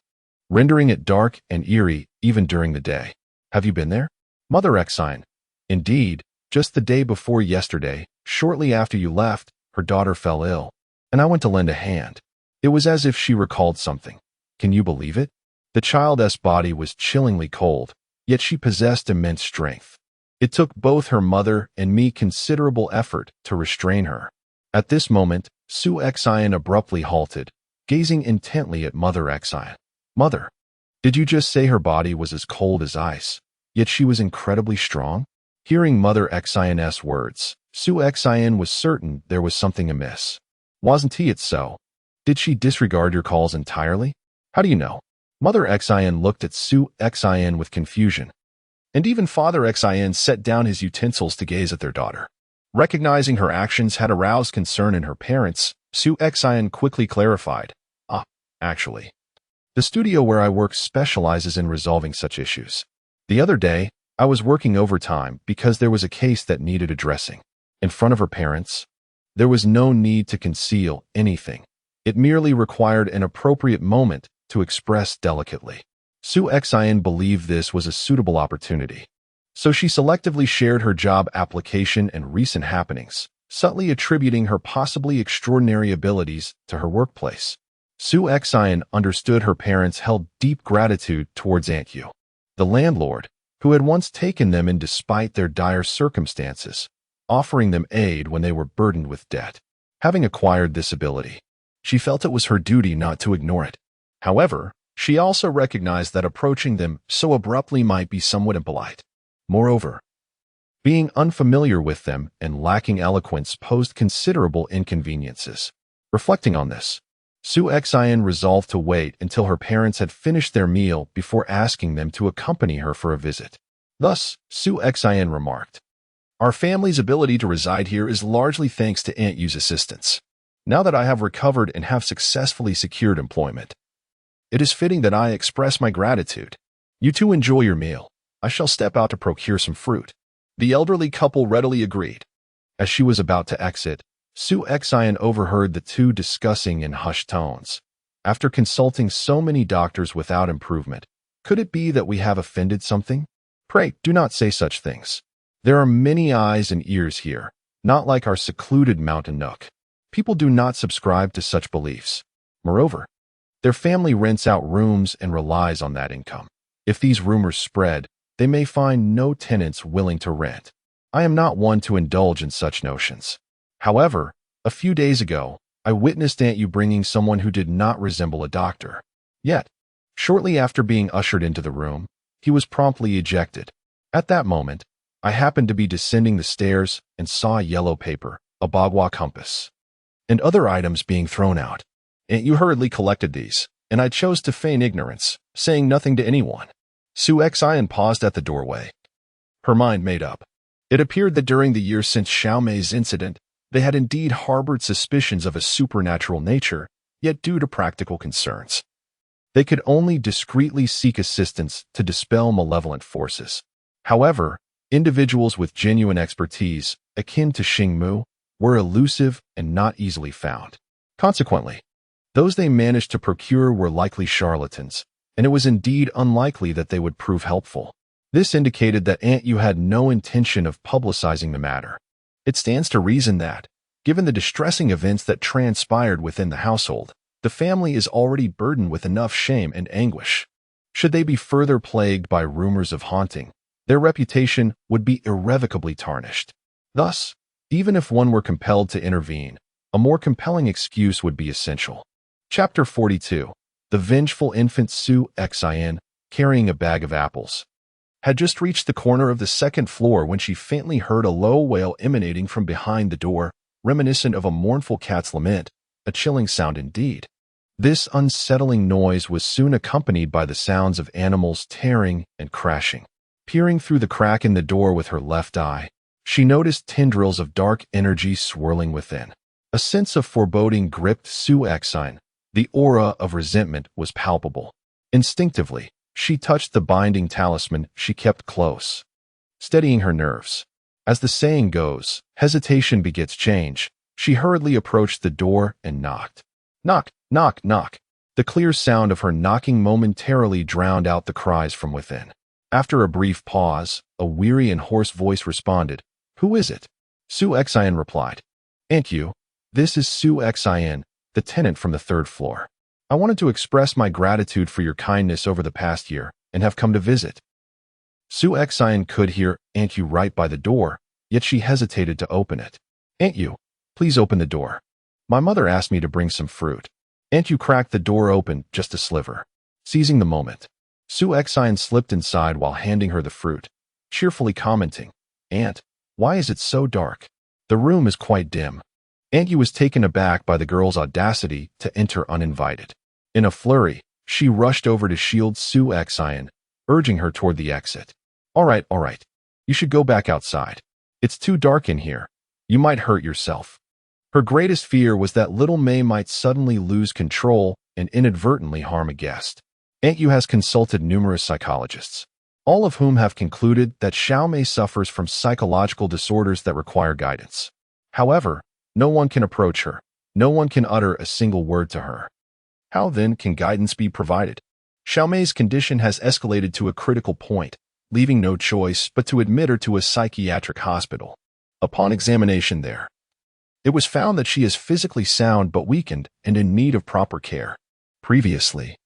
rendering it dark and eerie even during the day. Have you been there?" Mother Xian, "Indeed, just the day before yesterday, shortly after you left, her daughter fell ill, and I went to lend a hand. It was as if she recalled something. Can you believe it? The child's body was chillingly cold, yet she possessed immense strength. It took both her mother and me considerable effort to restrain her." At this moment, Xian abruptly halted, gazing intently at Mother Xian. "Mother, did you just say her body was as cold as ice, yet she was incredibly strong?" Hearing Mother Xian's words, Xian was certain there was something amiss. "Wasn't it so? Did she disregard your calls entirely? How do you know?" Mother Xian looked at Xian with confusion, and even Father Xian set down his utensils to gaze at their daughter. Recognizing her actions had aroused concern in her parents, Xian quickly clarified, Actually, the studio where I work specializes in resolving such issues. The other day, I was working overtime because there was a case that needed addressing. In front of her parents, there was no need to conceal anything. It merely required an appropriate moment to express delicately. Xian believed this was a suitable opportunity, so she selectively shared her job application and recent happenings, subtly attributing her possibly extraordinary abilities to her workplace. Xian understood her parents held deep gratitude towards Aunt Yu, the landlord, who had once taken them in despite their dire circumstances, offering them aid when they were burdened with debt. Having acquired this ability, she felt it was her duty not to ignore it. However, she also recognized that approaching them so abruptly might be somewhat impolite. Moreover, being unfamiliar with them and lacking eloquence posed considerable inconveniences. Reflecting on this, Xian resolved to wait until her parents had finished their meal before asking them to accompany her for a visit. Thus, Xian remarked, "Our family's ability to reside here is largely thanks to Aunt Yu's assistance. Now that I have recovered and have successfully secured employment, it is fitting that I express my gratitude. You two enjoy your meal. I shall step out to procure some fruit." The elderly couple readily agreed. As she was about to exit, Xian overheard the two discussing in hushed tones. "After consulting so many doctors without improvement, could it be that we have offended something? Pray, do not say such things. There are many eyes and ears here, not like our secluded mountain nook. People do not subscribe to such beliefs. Moreover, their family rents out rooms and relies on that income. If these rumors spread, they may find no tenants willing to rent. I am not one to indulge in such notions. However, a few days ago, I witnessed Aunt Yu bringing someone who did not resemble a doctor. Yet, shortly after being ushered into the room, he was promptly ejected. At that moment, I happened to be descending the stairs and saw a yellow paper, a bagua compass, and other items being thrown out. Aunt Yu hurriedly collected these, and I chose to feign ignorance, saying nothing to anyone." Xian paused at the doorway, her mind made up. It appeared that during the years since Xiaomei's incident, they had indeed harbored suspicions of a supernatural nature, yet due to practical concerns, they could only discreetly seek assistance to dispel malevolent forces. However, individuals with genuine expertise, akin to Xingmu, were elusive and not easily found. Consequently, those they managed to procure were likely charlatans, and it was indeed unlikely that they would prove helpful. This indicated that Aunt Yu had no intention of publicizing the matter. It stands to reason that, given the distressing events that transpired within the household, the family is already burdened with enough shame and anguish. Should they be further plagued by rumors of haunting, their reputation would be irrevocably tarnished. Thus, even if one were compelled to intervene, A more compelling excuse would be essential. Chapter 42. The vengeful infant Shi Yan, carrying a bag of apples, had just reached the corner of the second floor when she faintly heard a low wail emanating from behind the door, reminiscent of a mournful cat's lament, a chilling sound indeed. This unsettling noise was soon accompanied by the sounds of animals tearing and crashing. Peering through the crack in the door with her left eye, she noticed tendrils of dark energy swirling within. A sense of foreboding gripped Shi Yan. The aura of resentment was palpable. Instinctively, she touched the binding talisman she kept close, steadying her nerves. As the saying goes, hesitation begets change. She hurriedly approached the door and knocked. Knock, knock, knock. The clear sound of her knocking momentarily drowned out the cries from within. After a brief pause, a weary and hoarse voice responded, "Who is it?" Shi Yan replied, "Ain't you? This is Shi Yan, the tenant from the third floor. I wanted to express my gratitude for your kindness over the past year and have come to visit." Shi Yan could hear "Ain't you" right by the door, yet she hesitated to open it. "Ain't you? Please open the door. My mother asked me to bring some fruit." Ain't you cracked the door open just a sliver. Seizing the moment, Shi Yan slipped inside while handing her the fruit, cheerfully commenting, "Aunt, why is it so dark? The room is quite dim." Aunt Yu was taken aback by the girl's audacity to enter uninvited. In a flurry, she rushed over to shield Shi Yan, urging her toward the exit. All right. You should go back outside. It's too dark in here. You might hurt yourself." Her greatest fear was that little May might suddenly lose control and inadvertently harm a guest. Aunt Yu has consulted numerous psychologists, all of whom have concluded that Xiaomei suffers from psychological disorders that require guidance. However, no one can approach her. No one can utter a single word to her. How then can guidance be provided? Xiaomei's condition has escalated to a critical point, leaving no choice but to admit her to a psychiatric hospital. Upon examination there, it was found that she is physically sound but weakened and in need of proper care. Previously,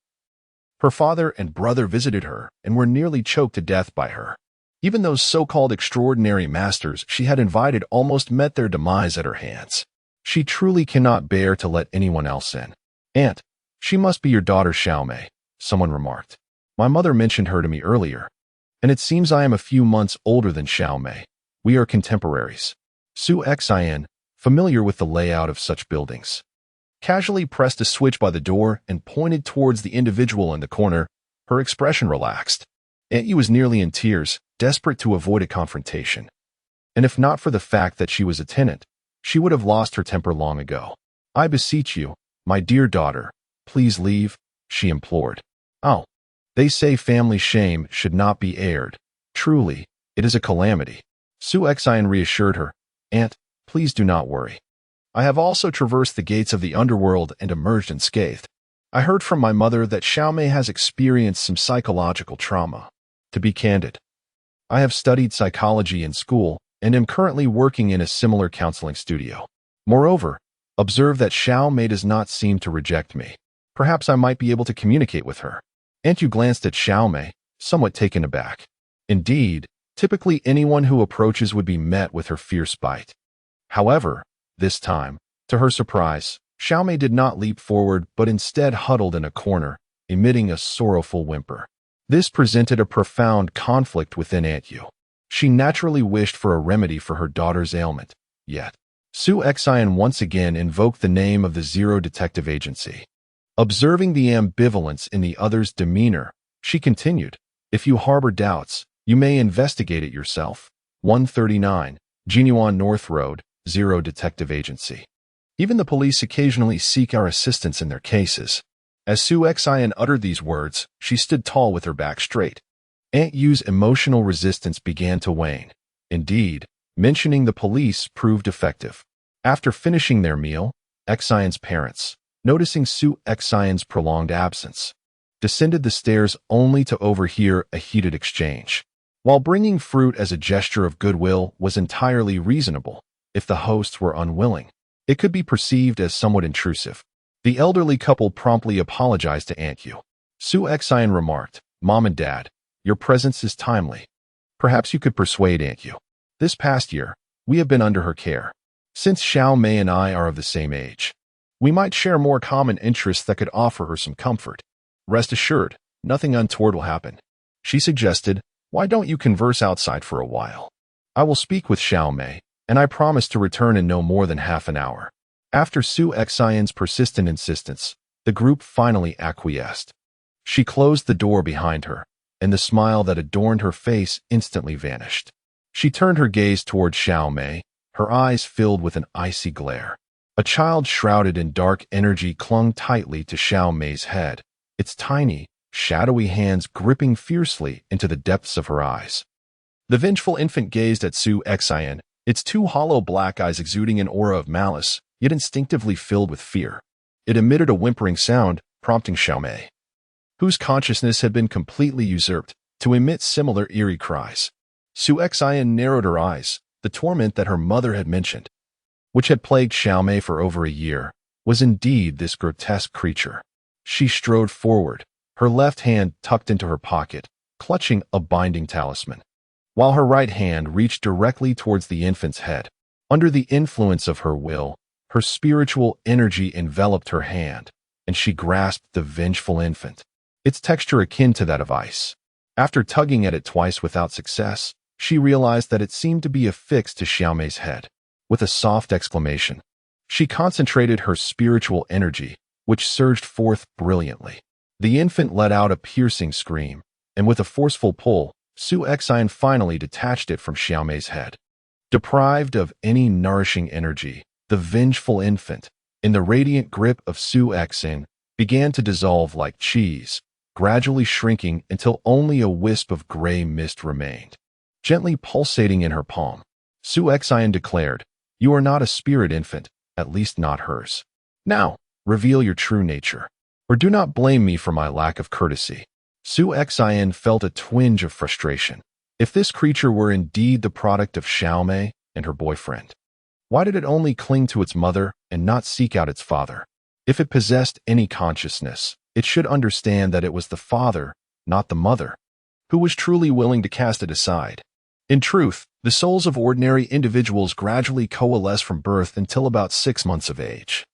her father and brother visited her and were nearly choked to death by her. Even those so-called extraordinary masters she had invited almost met their demise at her hands. She truly cannot bear to let anyone else in. "Aunt, she must be your daughter Xiaomei," someone remarked. "My mother mentioned her to me earlier, and it seems I am a few months older than Xiaomei. We are contemporaries." Shi Yan, familiar with the layout of such buildings, casually pressed a switch by the door and pointed towards the individual in the corner. Her expression relaxed. Aunt Yu was nearly in tears, desperate to avoid a confrontation. And if not for the fact that she was a tenant, she would have lost her temper long ago. "I beseech you, my dear daughter, please leave," she implored. "Oh, they say family shame should not be aired. Truly, it is a calamity." Shi Yan reassured her, "Aunt, please do not worry. I have also traversed the gates of the underworld and emerged unscathed. I heard from my mother that Xiaomei has experienced some psychological trauma. To be candid, I have studied psychology in school and am currently working in a similar counseling studio. Moreover, observe that Xiaomei does not seem to reject me. Perhaps I might be able to communicate with her." Aunt Yu glanced at Xiaomei, somewhat taken aback. Indeed, typically anyone who approaches would be met with her fierce bite. However, this time, to her surprise, Xiaomei did not leap forward but instead huddled in a corner, emitting a sorrowful whimper. This presented a profound conflict within Aunt Yu. She naturally wished for a remedy for her daughter's ailment, yet Shi Yan once again invoked the name of the Zero Detective Agency. Observing the ambivalence in the other's demeanor, she continued, "If you harbor doubts, you may investigate it yourself. 139, Jinyuan North Road, Zero Detective Agency. Even the police occasionally seek our assistance in their cases." As Shi Yan uttered these words, she stood tall with her back straight. Aunt Yu's emotional resistance began to wane. Indeed, mentioning the police proved effective. After finishing their meal, Xian's parents, noticing Shi Yan's prolonged absence, descended the stairs only to overhear a heated exchange. While bringing fruit as a gesture of goodwill was entirely reasonable, if the hosts were unwilling, it could be perceived as somewhat intrusive. The elderly couple promptly apologized to Aunt Yu. Shi Yan remarked, "Mom and Dad, your presence is timely. Perhaps you could persuade Aunt Yu. This past year, we have been under her care. Since Xiao Mei and I are of the same age, we might share more common interests that could offer her some comfort. Rest assured, nothing untoward will happen. She suggested, why don't you converse outside for a while? I will speak with Xiao Mei, and I promise to return in no more than half an hour. After Su Xian's persistent insistence, the group finally acquiesced. She closed the door behind her, and the smile that adorned her face instantly vanished. She turned her gaze toward Xiao Mei, her eyes filled with an icy glare. A child shrouded in dark energy clung tightly to Xiao Mei's head, its tiny, shadowy hands gripping fiercely into the depths of her eyes. The vengeful infant gazed at Su Xian, its two hollow black eyes exuding an aura of malice, yet instinctively filled with fear. It emitted a whimpering sound, prompting Xiao Mei, whose consciousness had been completely usurped, to emit similar eerie cries. Su Xian narrowed her eyes. The torment that her mother had mentioned, which had plagued Xiao Mei for over a year, was indeed this grotesque creature. She strode forward, her left hand tucked into her pocket, clutching a binding talisman, while her right hand reached directly towards the infant's head. Under the influence of her will, her spiritual energy enveloped her hand, and she grasped the vengeful infant, its texture akin to that of ice. After tugging at it twice without success, she realized that it seemed to be affixed to Xiao Mei's head. With a soft exclamation, she concentrated her spiritual energy, which surged forth brilliantly. The infant let out a piercing scream, and with a forceful pull, Su Xian finally detached it from Xiao Mei's head. Deprived of any nourishing energy, the vengeful infant, in the radiant grip of Su Xian, began to dissolve like cheese, gradually shrinking until only a wisp of gray mist remained, gently pulsating in her palm. Su Xian declared, "You are not a spirit infant, at least not hers. Now, reveal your true nature, or do not blame me for my lack of courtesy." Su Xian felt a twinge of frustration. If this creature were indeed the product of Xiao Mei and her boyfriend, why did it only cling to its mother and not seek out its father? If it possessed any consciousness, it should understand that it was the father, not the mother, who was truly willing to cast it aside. In truth, the souls of ordinary individuals gradually coalesce from birth until about 6 months of age.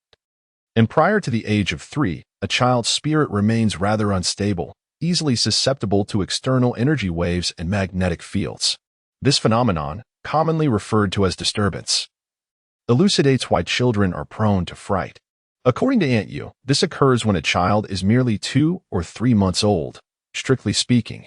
And prior to the age of 3, a child's spirit remains rather unstable, easily susceptible to external energy waves and magnetic fields. This phenomenon, commonly referred to as disturbance, elucidates why children are prone to fright. According to Yu, this occurs when a child is merely 2 or 3 months old. Strictly speaking,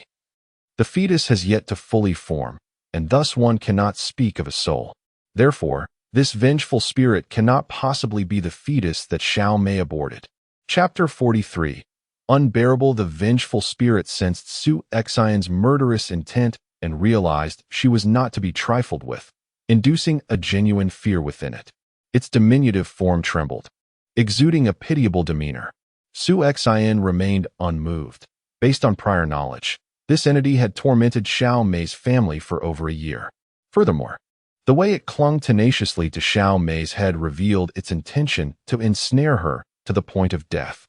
the fetus has yet to fully form, and thus one cannot speak of a soul. Therefore, this vengeful spirit cannot possibly be the fetus that Xiao Mei aborted. Chapter 43. Unbearable. The vengeful spirit sensed Su Xian's murderous intent and realized she was not to be trifled with, inducing a genuine fear within it. Its diminutive form trembled, exuding a pitiable demeanor. Su Xian remained unmoved. Based on prior knowledge, this entity had tormented Xiao Mei's family for over a year. Furthermore, the way it clung tenaciously to Xiao Mei's head revealed its intention to ensnare her to the point of death.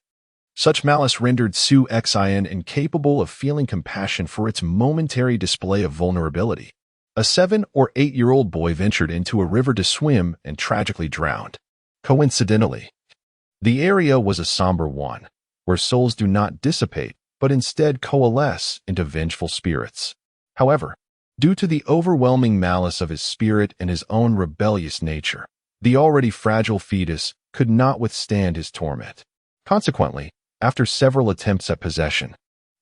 Such malice rendered Su Xian incapable of feeling compassion for its momentary display of vulnerability. A 7 or 8-year-old boy ventured into a river to swim and tragically drowned. Coincidentally, the area was a somber one, where souls do not dissipate, but instead coalesce into vengeful spirits. However, due to the overwhelming malice of his spirit and his own rebellious nature, the already fragile fetus could not withstand his torment. Consequently, after several attempts at possession,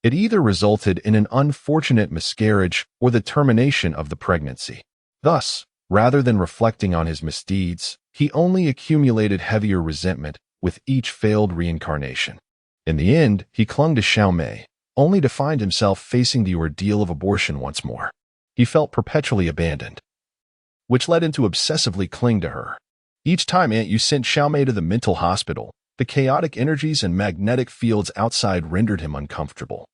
it either resulted in an unfortunate miscarriage or the termination of the pregnancy. Thus, rather than reflecting on his misdeeds, he only accumulated heavier resentment with each failed reincarnation. In the end, he clung to Xiao Mei, only to find himself facing the ordeal of abortion once more. He felt perpetually abandoned, which led him to obsessively cling to her. Each time Yu sent Xiao Mei to the mental hospital, the chaotic energies and magnetic fields outside rendered him uncomfortable.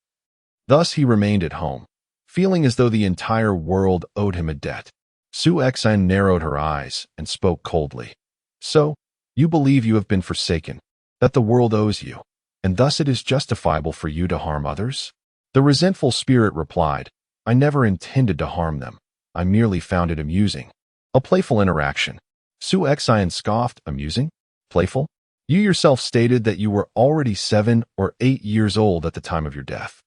Thus he remained at home, feeling as though the entire world owed him a debt. Su Xian narrowed her eyes and spoke coldly. "So, you believe you have been forsaken, that the world owes you, and thus it is justifiable for you to harm others?" The resentful spirit replied, "I never intended to harm them. I merely found it amusing. A playful interaction." Su Xian scoffed, amusing, playful. You yourself stated that you were already 7 or 8 years old at the time of your death.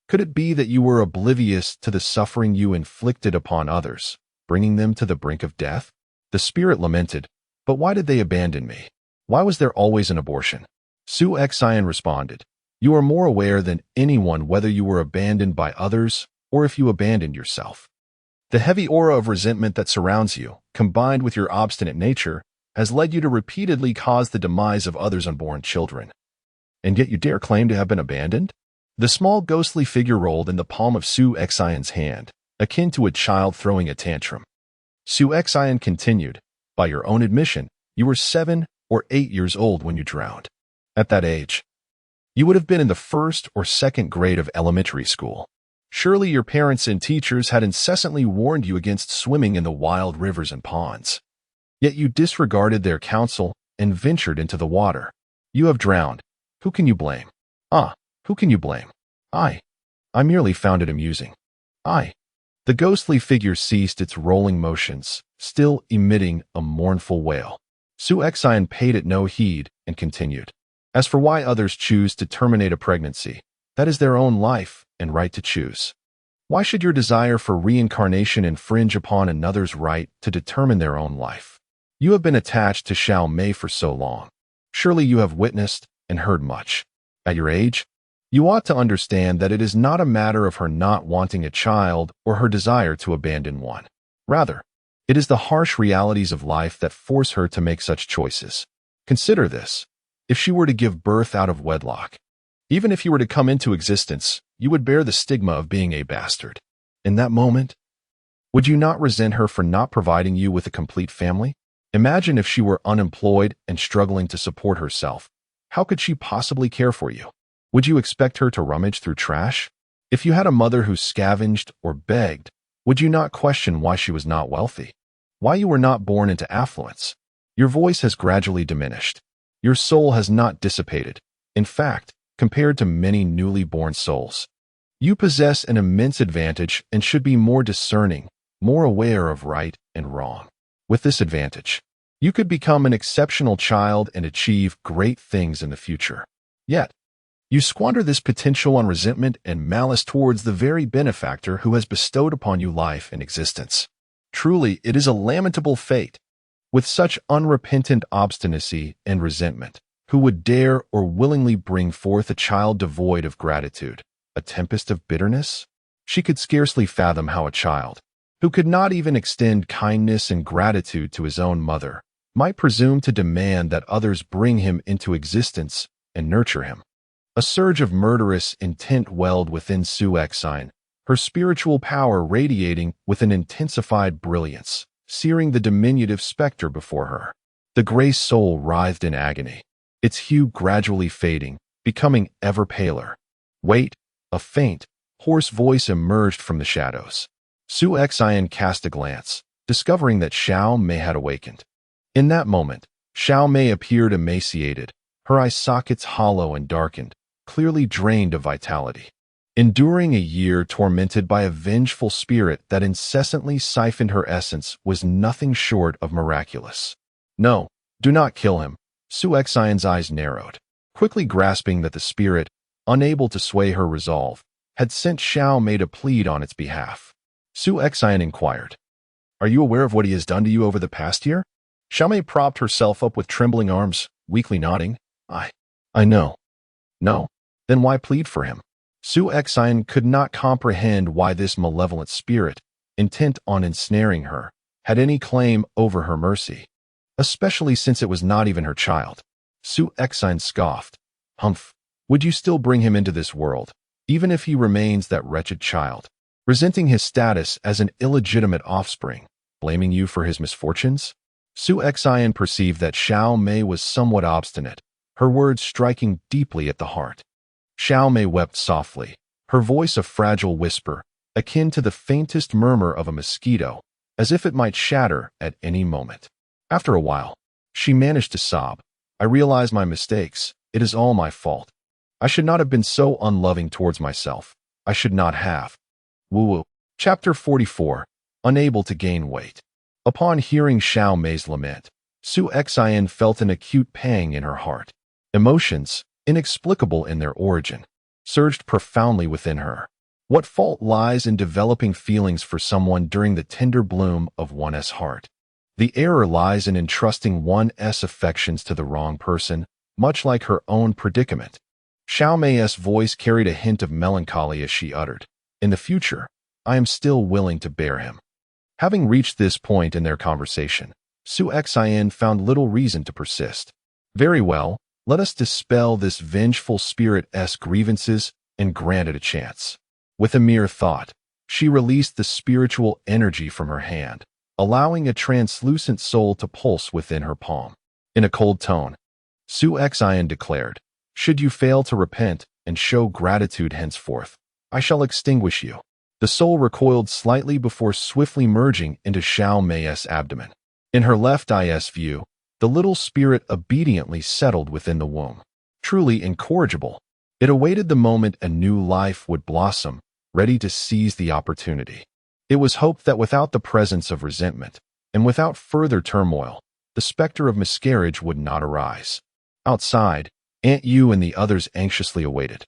Could it be that you were oblivious to the suffering you inflicted upon others, bringing them to the brink of death? The spirit lamented, but why did they abandon me? Why was there always an abortion? Su Xian responded, you are more aware than anyone whether you were abandoned by others or if you abandoned yourself. The heavy aura of resentment that surrounds you, combined with your obstinate nature, has led you to repeatedly cause the demise of others' unborn children. And yet you dare claim to have been abandoned? The small ghostly figure rolled in the palm of Su Xian's hand, akin to a child throwing a tantrum. Su Xian continued, by your own admission, you were 7 or 8 years old when you drowned. At that age, you would have been in the 1st or 2nd grade of elementary school. Surely your parents and teachers had incessantly warned you against swimming in the wild rivers and ponds. Yet you disregarded their counsel and ventured into the water. You have drowned. Who can you blame? Who can you blame? I merely found it amusing. The ghostly figure ceased its rolling motions, still emitting a mournful wail. Su Xian paid it no heed and continued. As for why others choose to terminate a pregnancy, that is their own life and right to choose. Why should your desire for reincarnation infringe upon another's right to determine their own life? You have been attached to Xiao Mei for so long. Surely you have witnessed and heard much. At your age, you ought to understand that it is not a matter of her not wanting a child or her desire to abandon one. Rather, it is the harsh realities of life that force her to make such choices. Consider this. If she were to give birth out of wedlock, even if you were to come into existence, you would bear the stigma of being a bastard. In that moment, would you not resent her for not providing you with a complete family? Imagine if she were unemployed and struggling to support herself. How could she possibly care for you? Would you expect her to rummage through trash? If you had a mother who scavenged or begged, would you not question why she was not wealthy? Why you were not born into affluence? Your voice has gradually diminished. Your soul has not dissipated. In fact, compared to many newly born souls, you possess an immense advantage and should be more discerning, more aware of right and wrong. With this advantage, you could become an exceptional child and achieve great things in the future. Yet, you squander this potential on resentment and malice towards the very benefactor who has bestowed upon you life and existence. Truly, it is a lamentable fate. With such unrepentant obstinacy and resentment, who would dare or willingly bring forth a child devoid of gratitude, a tempest of bitterness? She could scarcely fathom how a child, who could not even extend kindness and gratitude to his own mother, might presume to demand that others bring him into existence and nurture him. A surge of murderous intent welled within Su Xian, her spiritual power radiating with an intensified brilliance, searing the diminutive specter before her. The gray soul writhed in agony, its hue gradually fading, becoming ever paler. Wait, a faint, hoarse voice emerged from the shadows. Su Xian cast a glance, discovering that Xiao Mei had awakened. In that moment, Xiao Mei appeared emaciated, her eye sockets hollow and darkened, clearly drained of vitality. Enduring a year tormented by a vengeful spirit that incessantly siphoned her essence was nothing short of miraculous. No, do not kill him. Su Xian's eyes narrowed, quickly grasping that the spirit, unable to sway her resolve, had sent Xiao Mei to plead on its behalf. Su Xian inquired, "Are you aware of what he has done to you over the past year?" Xiao Mei propped herself up with trembling arms, weakly nodding. I know. No. Then why plead for him? Su Xian could not comprehend why this malevolent spirit, intent on ensnaring her, had any claim over her mercy, especially since it was not even her child. Su Xian scoffed. Humph, would you still bring him into this world, even if he remains that wretched child, resenting his status as an illegitimate offspring, blaming you for his misfortunes? Su Xian perceived that Xiao Mei was somewhat obstinate, her words striking deeply at the heart. Xiao Mei wept softly, her voice a fragile whisper, akin to the faintest murmur of a mosquito, as if it might shatter at any moment. After a while, she managed to sob. I realize my mistakes. It is all my fault. I should not have been so unloving towards myself. I should not have. Woo-woo. Chapter 44. Unable to gain weight. Upon hearing Xiao Mei's lament, Su Xian felt an acute pang in her heart. Emotions, inexplicable in their origin, surged profoundly within her. What fault lies in developing feelings for someone during the tender bloom of one's heart? The error lies in entrusting one's affections to the wrong person, much like her own predicament. Xiao Mei's voice carried a hint of melancholy as she uttered, "In the future, I am still willing to bear him." Having reached this point in their conversation, Su Xian found little reason to persist. "Very well, let us dispel this vengeful spirit's grievances and grant it a chance." With a mere thought, she released the spiritual energy from her hand, allowing a translucent soul to pulse within her palm. In a cold tone, Su Xian declared, "Should you fail to repent and show gratitude henceforth, I shall extinguish you." The soul recoiled slightly before swiftly merging into Xiao Mei's abdomen. In her left eye's view, the little spirit obediently settled within the womb. Truly incorrigible, it awaited the moment a new life would blossom, ready to seize the opportunity. It was hoped that without the presence of resentment, and without further turmoil, the specter of miscarriage would not arise. Outside, Aunt Yu and the others anxiously awaited,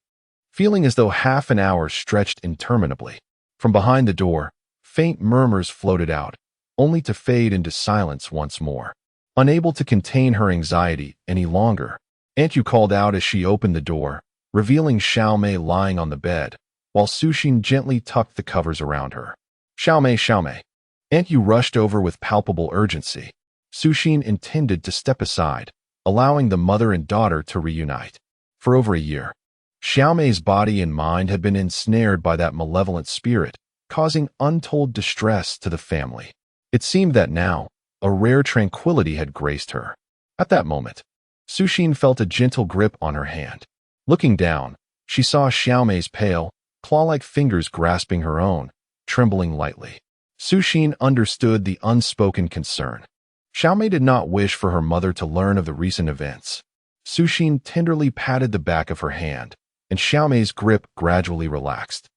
feeling as though half an hour stretched interminably. From behind the door, faint murmurs floated out, only to fade into silence once more. Unable to contain her anxiety any longer, Aunt Yu called out as she opened the door, revealing Xiao Mei lying on the bed, while Su Xin gently tucked the covers around her. "Xiao Mei, Xiao Mei." Aunt Yu rushed over with palpable urgency. Su Xin intended to step aside, allowing the mother and daughter to reunite. For over a year, Xiao Mei's body and mind had been ensnared by that malevolent spirit, causing untold distress to the family. It seemed that now, a rare tranquility had graced her. At that moment, Su Xin felt a gentle grip on her hand. Looking down, she saw Xiao Mei's pale, claw-like fingers grasping her own, trembling lightly. Su Xin understood the unspoken concern. Xiao Mei did not wish for her mother to learn of the recent events. Su Xin tenderly patted the back of her hand, and Xiao Mei's grip gradually relaxed.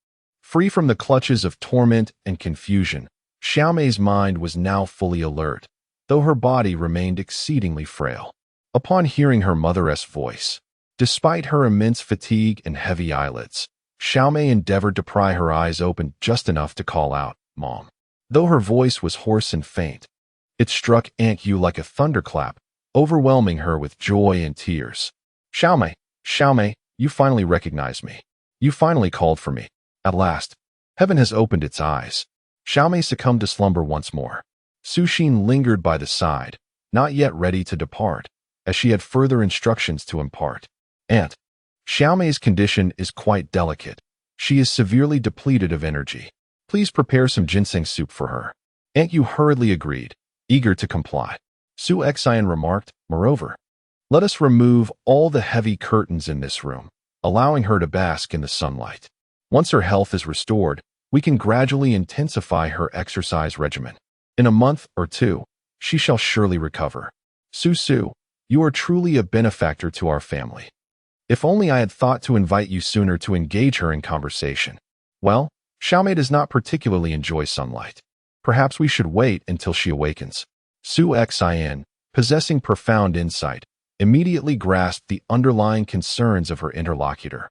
Free from the clutches of torment and confusion, Xiao Mei's mind was now fully alert, though her body remained exceedingly frail. Upon hearing her mother's voice, despite her immense fatigue and heavy eyelids, Xiao Mei endeavored to pry her eyes open just enough to call out, "Mom." Though her voice was hoarse and faint, it struck Aunt Yu like a thunderclap, overwhelming her with joy and tears. Xiao Mei, you finally recognized me. You finally called for me. At last, heaven has opened its eyes." Xiao Mei succumbed to slumber once more. Su Xin lingered by the side, not yet ready to depart, as she had further instructions to impart. "Aunt, Xiao Mei's condition is quite delicate. She is severely depleted of energy. Please prepare some ginseng soup for her." Aunt Yu hurriedly agreed, eager to comply. Su Xian remarked, "Moreover, let us remove all the heavy curtains in this room, allowing her to bask in the sunlight. Once her health is restored, we can gradually intensify her exercise regimen. In a month or two, she shall surely recover. Su, you are truly a benefactor to our family. If only I had thought to invite you sooner to engage her in conversation. Well, Xiao Mei does not particularly enjoy sunlight. Perhaps we should wait until she awakens." Su Xian, possessing profound insight, immediately grasped the underlying concerns of her interlocutor.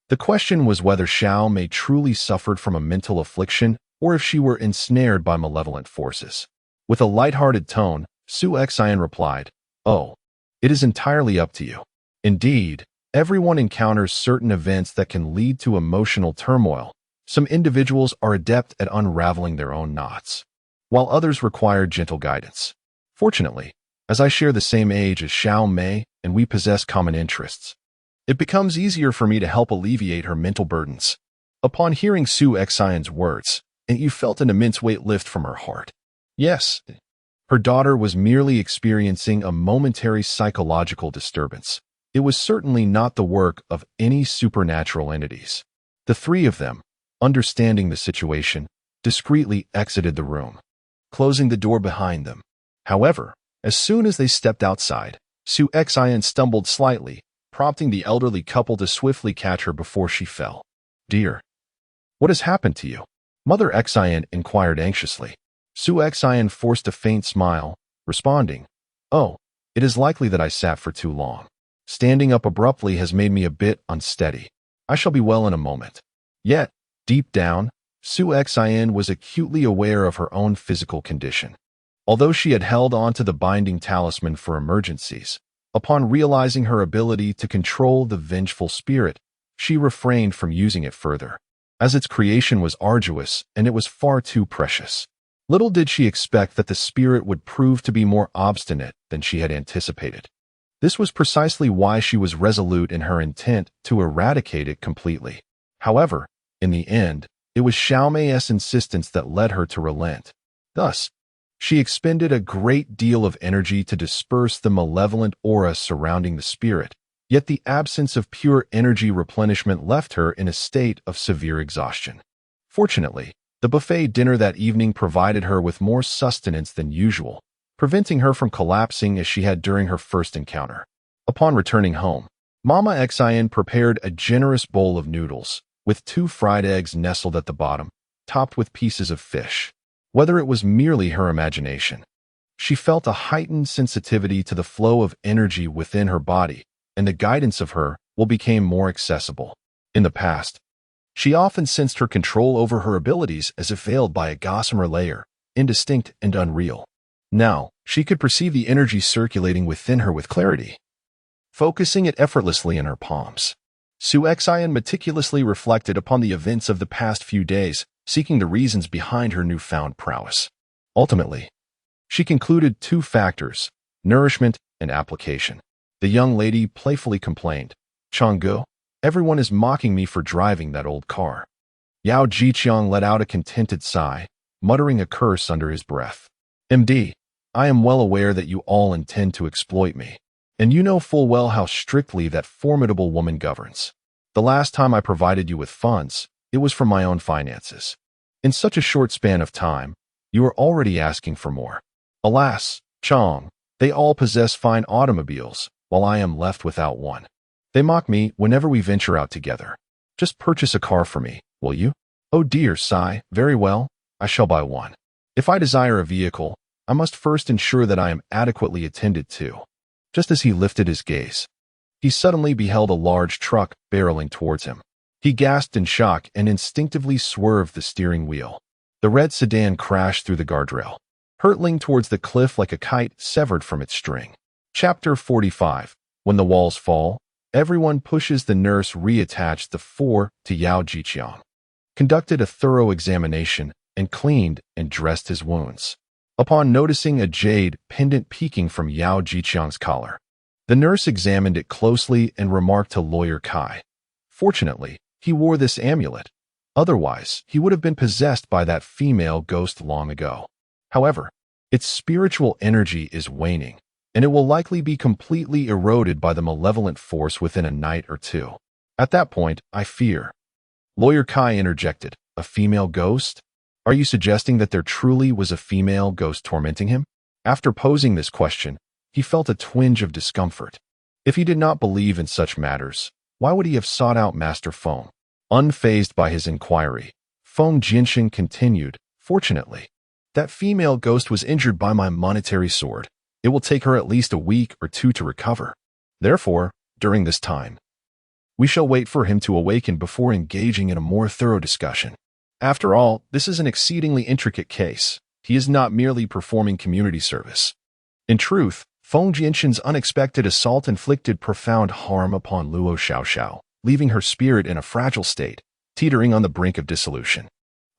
The question was whether Xiao Mei truly suffered from a mental affliction or if she were ensnared by malevolent forces. With a light-hearted tone, Su Xian replied, "Oh, it is entirely up to you. Indeed, everyone encounters certain events that can lead to emotional turmoil. Some individuals are adept at unraveling their own knots, while others require gentle guidance. Fortunately, as I share the same age as Xiao Mei and we possess common interests, it becomes easier for me to help alleviate her mental burdens." Upon hearing Su Xian's words, Aunt Yu felt an immense weight lift from her heart. Yes, her daughter was merely experiencing a momentary psychological disturbance. It was certainly not the work of any supernatural entities. The three of them, understanding the situation, discreetly exited the room, closing the door behind them. However, as soon as they stepped outside, Su Xian stumbled slightly, prompting the elderly couple to swiftly catch her before she fell. "Dear, what has happened to you?" Mother Xian inquired anxiously. Su Xian forced a faint smile, responding, "Oh, It is likely that I sat for too long. Standing up abruptly has made me a bit unsteady. I shall be well in a moment. Yet, deep down, Su-Xin was acutely aware of her own physical condition. Although she had held on to the binding talisman for emergencies, upon realizing her ability to control the vengeful spirit, she refrained from using it further, as its creation was arduous and it was far too precious. Little did she expect that the spirit would prove to be more obstinate than she had anticipated. This was precisely why she was resolute in her intent to eradicate it completely. However, in the end, it was Xiaomei's insistence that led her to relent. Thus, she expended a great deal of energy to disperse the malevolent aura surrounding the spirit, yet the absence of pure energy replenishment left her in a state of severe exhaustion. Fortunately, the buffet dinner that evening provided her with more sustenance than usual, preventing her from collapsing as she had during her first encounter. Upon returning home, Mama Xian prepared a generous bowl of noodles, with 2 fried eggs nestled at the bottom, topped with pieces of fish. Whether it was merely her imagination, she felt a heightened sensitivity to the flow of energy within her body, and the guidance of her will became more accessible. In the past, she often sensed her control over her abilities as if veiled by a gossamer layer, indistinct and unreal. Now, she could perceive the energy circulating within her with clarity, focusing it effortlessly in her palms. Su-Xian meticulously reflected upon the events of the past few days, seeking the reasons behind her newfound prowess. Ultimately, she concluded 2 factors: nourishment and application. The young lady playfully complained, "Changgu, everyone is mocking me for driving that old car." Yao Jiqiang let out a contented sigh, muttering a curse under his breath. "MD, I am well aware that you all intend to exploit me, and you know full well how strictly that formidable woman governs. The last time I provided you with funds, it was from my own finances. In such a short span of time, you are already asking for more. Alas, Chong, they all possess fine automobiles, while I am left without one. They mock me whenever we venture out together. Just purchase a car for me, will you?" "Oh dear, Sai, very well, I shall buy one. If I desire a vehicle, I must first ensure that I am adequately attended to." Just as he lifted his gaze, he suddenly beheld a large truck barreling towards him. He gasped in shock and instinctively swerved the steering wheel. The red sedan crashed through the guardrail, hurtling towards the cliff like a kite severed from its string. Chapter 45. When the walls fall, everyone pushes. The nurse reattached the 4 to Yao Jiqiang, conducted a thorough examination, and cleaned and dressed his wounds. Upon noticing a jade pendant peeking from Yao Jiqiang's collar, the nurse examined it closely and remarked to Lawyer Kai, "Fortunately, he wore this amulet. Otherwise, he would have been possessed by that female ghost long ago. However, its spiritual energy is waning, and it will likely be completely eroded by the malevolent force within a night or 2. At that point, I fear." Lawyer Kai interjected, "A female ghost? Are you suggesting that there truly was a female ghost tormenting him?" After posing this question, he felt a twinge of discomfort. If he did not believe in such matters, why would he have sought out Master Feng? Unfazed by his inquiry, Feng Jinshin continued, "Fortunately, that female ghost was injured by my monetary sword. It will take her at least a week or 2 to recover. Therefore, during this time, we shall wait for him to awaken before engaging in a more thorough discussion. After all, this is an exceedingly intricate case. He is not merely performing community service." In truth, Feng Jinshin's unexpected assault inflicted profound harm upon Luo Xiaoxiao, leaving her spirit in a fragile state, teetering on the brink of dissolution.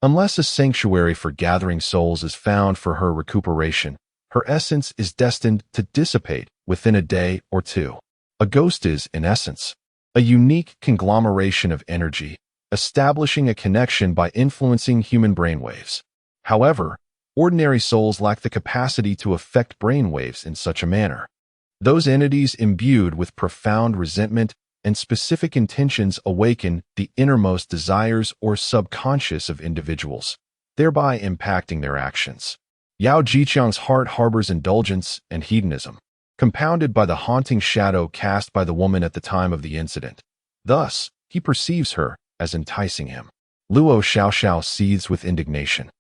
Unless a sanctuary for gathering souls is found for her recuperation, her essence is destined to dissipate within a day or 2. A ghost is, in essence, a unique conglomeration of energy, establishing a connection by influencing human brainwaves. However, ordinary souls lack the capacity to affect brainwaves in such a manner. Those entities imbued with profound resentment and specific intentions awaken the innermost desires or subconscious of individuals, thereby impacting their actions. Yao Jiqiang's heart harbors indulgence and hedonism, compounded by the haunting shadow cast by the woman at the time of the incident. Thus, he perceives her as enticing him. Luo Xiaoxiao seethes with indignation,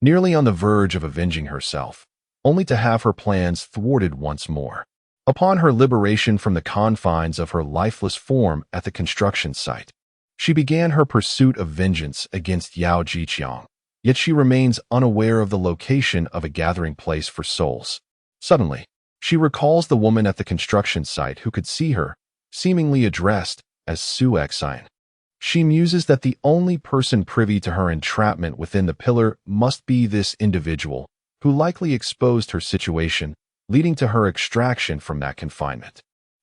nearly on the verge of avenging herself, only to have her plans thwarted once more. Upon her liberation from the confines of her lifeless form at the construction site, she began her pursuit of vengeance against Yao Jiqiang, yet she remains unaware of the location of a gathering place for souls. Suddenly, she recalls the woman at the construction site who could see her, seemingly addressed as Shi Yan. She muses that the only person privy to her entrapment within the pillar must be this individual, who likely exposed her situation, leading to her extraction from that confinement.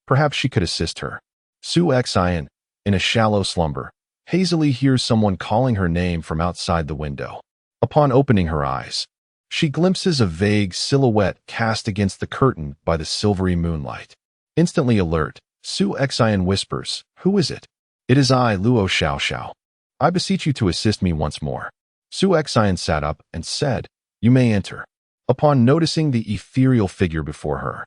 Perhaps she could assist her. Shi Yan, in a shallow slumber, hazily hears someone calling her name from outside the window. Upon opening her eyes, she glimpses a vague silhouette cast against the curtain by the silvery moonlight. Instantly alert, Shi Yan whispers, "Who is it?" "It is I, Luo Xiaoxiao. I beseech you to assist me once more." Shi Yan sat up and said, "You may enter." Upon noticing the ethereal figure before her,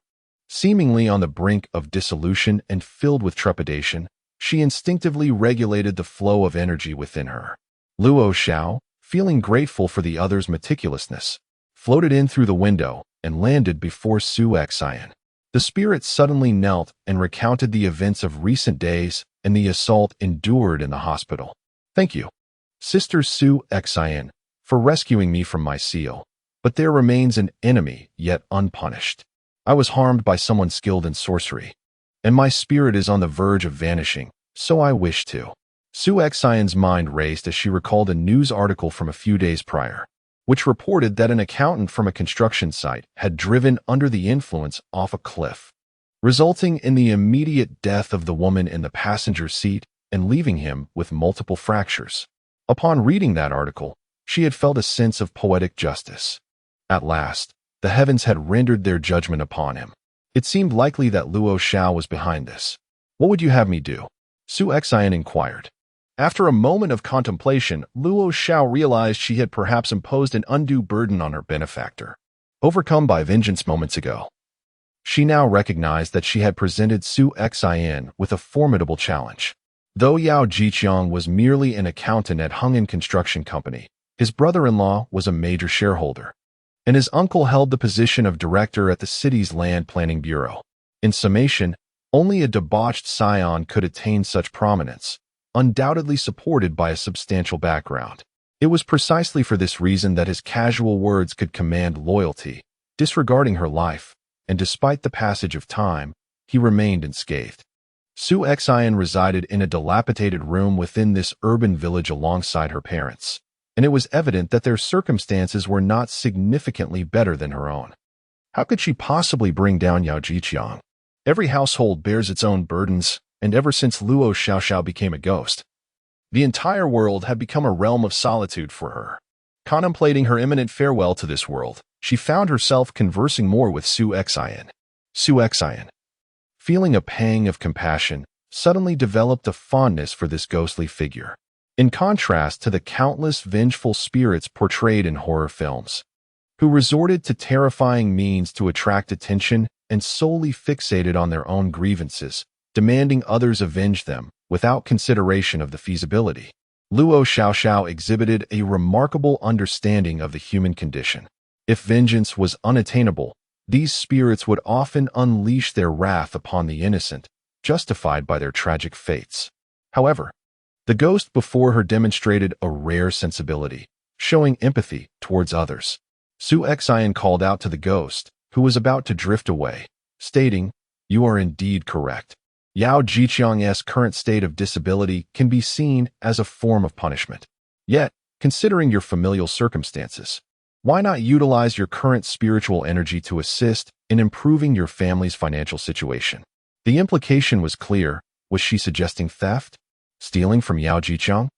seemingly on the brink of dissolution and filled with trepidation, she instinctively regulated the flow of energy within her. Luo Xiao, feeling grateful for the other's meticulousness, floated in through the window and landed before Shi Yan. The spirit suddenly knelt and recounted the events of recent days and the assault endured in the hospital. "Thank you, Sister Shi Yan, for rescuing me from my seal. But there remains an enemy yet unpunished. I was harmed by someone skilled in sorcery, and my spirit is on the verge of vanishing, so I wish to." Shi Yan's mind raced as she recalled a news article from a few days prior, which reported that an accountant from a construction site had driven under the influence off a cliff, resulting in the immediate death of the woman in the passenger seat and leaving him with multiple fractures. Upon reading that article, she had felt a sense of poetic justice. At last, the heavens had rendered their judgment upon him. It seemed likely that Luo Xiao was behind this. "What would you have me do?" Shi Yan inquired. After a moment of contemplation, Luo Xiao realized she had perhaps imposed an undue burden on her benefactor. Overcome by vengeance moments ago, she now recognized that she had presented Shi Yan with a formidable challenge. Though Yao Jiqiang was merely an accountant at Heng'an Construction Company, his brother-in-law was a major shareholder, and his uncle held the position of director at the city's land planning bureau. In summation, only a debauched scion could attain such prominence, undoubtedly supported by a substantial background. It was precisely for this reason that his casual words could command loyalty, disregarding her life, and despite the passage of time, he remained unscathed. Shi Yan resided in a dilapidated room within this urban village alongside her parents, and it was evident that their circumstances were not significantly better than her own. How could she possibly bring down Yao Jiqiang? Every household bears its own burdens, and ever since Luo Xiaoxiao became a ghost, the entire world had become a realm of solitude for her. Contemplating her imminent farewell to this world, she found herself conversing more with Shi Yan. Shi Yan, feeling a pang of compassion, suddenly developed a fondness for this ghostly figure. In contrast to the countless vengeful spirits portrayed in horror films, who resorted to terrifying means to attract attention and solely fixated on their own grievances, demanding others avenge them without consideration of the feasibility, Luo Xiaoxiao exhibited a remarkable understanding of the human condition. If vengeance was unattainable, these spirits would often unleash their wrath upon the innocent, justified by their tragic fates. However, the ghost before her demonstrated a rare sensibility, showing empathy towards others. Shi Yan called out to the ghost, who was about to drift away, stating, "You are indeed correct. Yao Jiqiang's current state of disability can be seen as a form of punishment. Yet, considering your familial circumstances, why not utilize your current spiritual energy to assist in improving your family's financial situation?" The implication was clear. Was she suggesting theft? Stealing from Yao Jiqiang?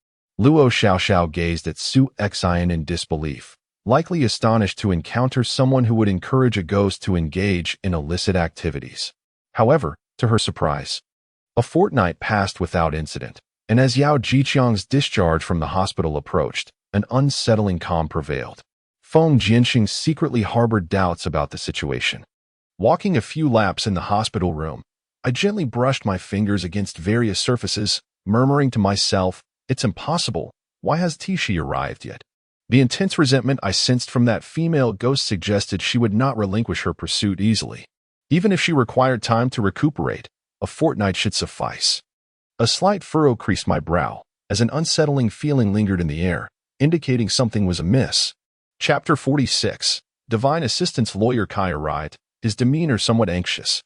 Luo Xiaoxiao gazed at Shi Yan in disbelief, likely astonished to encounter someone who would encourage a ghost to engage in illicit activities. However, to her surprise, a fortnight passed without incident, and as Yao Jiqiang's discharge from the hospital approached, an unsettling calm prevailed. Feng Jianxing secretly harbored doubts about the situation. Walking a few laps in the hospital room, I gently brushed my fingers against various surfaces, murmuring to myself, "It's impossible. Why has Tishi arrived yet?" The intense resentment I sensed from that female ghost suggested she would not relinquish her pursuit easily. Even if she required time to recuperate, a fortnight should suffice. A slight furrow creased my brow, as an unsettling feeling lingered in the air, indicating something was amiss. Chapter 46. Divine Assistance. Lawyer Kai arrived, his demeanor somewhat anxious.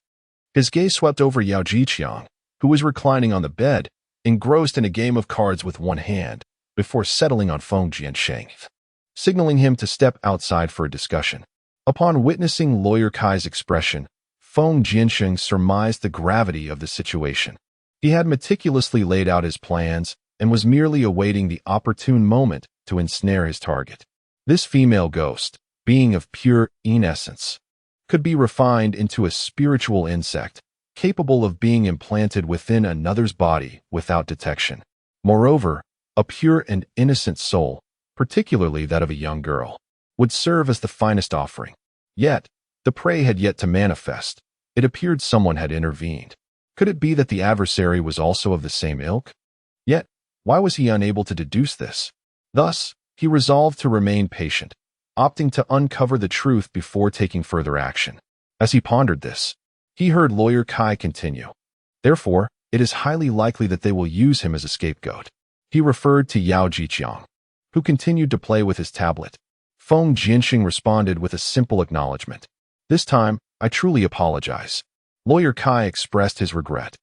His gaze swept over Yao Jiqiang, who was reclining on the bed, engrossed in a game of cards with one hand, before settling on Feng Jiansheng, signaling him to step outside for a discussion. Upon witnessing Lawyer Kai's expression, Feng Jiansheng surmised the gravity of the situation. He had meticulously laid out his plans and was merely awaiting the opportune moment to ensnare his target. This female ghost, being of pure innocence, could be refined into a spiritual insect, capable of being implanted within another's body without detection. Moreover, a pure and innocent soul, particularly that of a young girl, would serve as the finest offering. Yet, the prey had yet to manifest. It appeared someone had intervened. Could it be that the adversary was also of the same ilk? Yet, why was he unable to deduce this? Thus, he resolved to remain patient, opting to uncover the truth before taking further action. As he pondered this, he heard Lawyer Kai continue. Therefore, it is highly likely that they will use him as a scapegoat. He referred to Yao Jiqiang, who continued to play with his tablet. Feng Jiansheng responded with a simple acknowledgement. This time, I truly apologize. Lawyer Kai expressed his regret,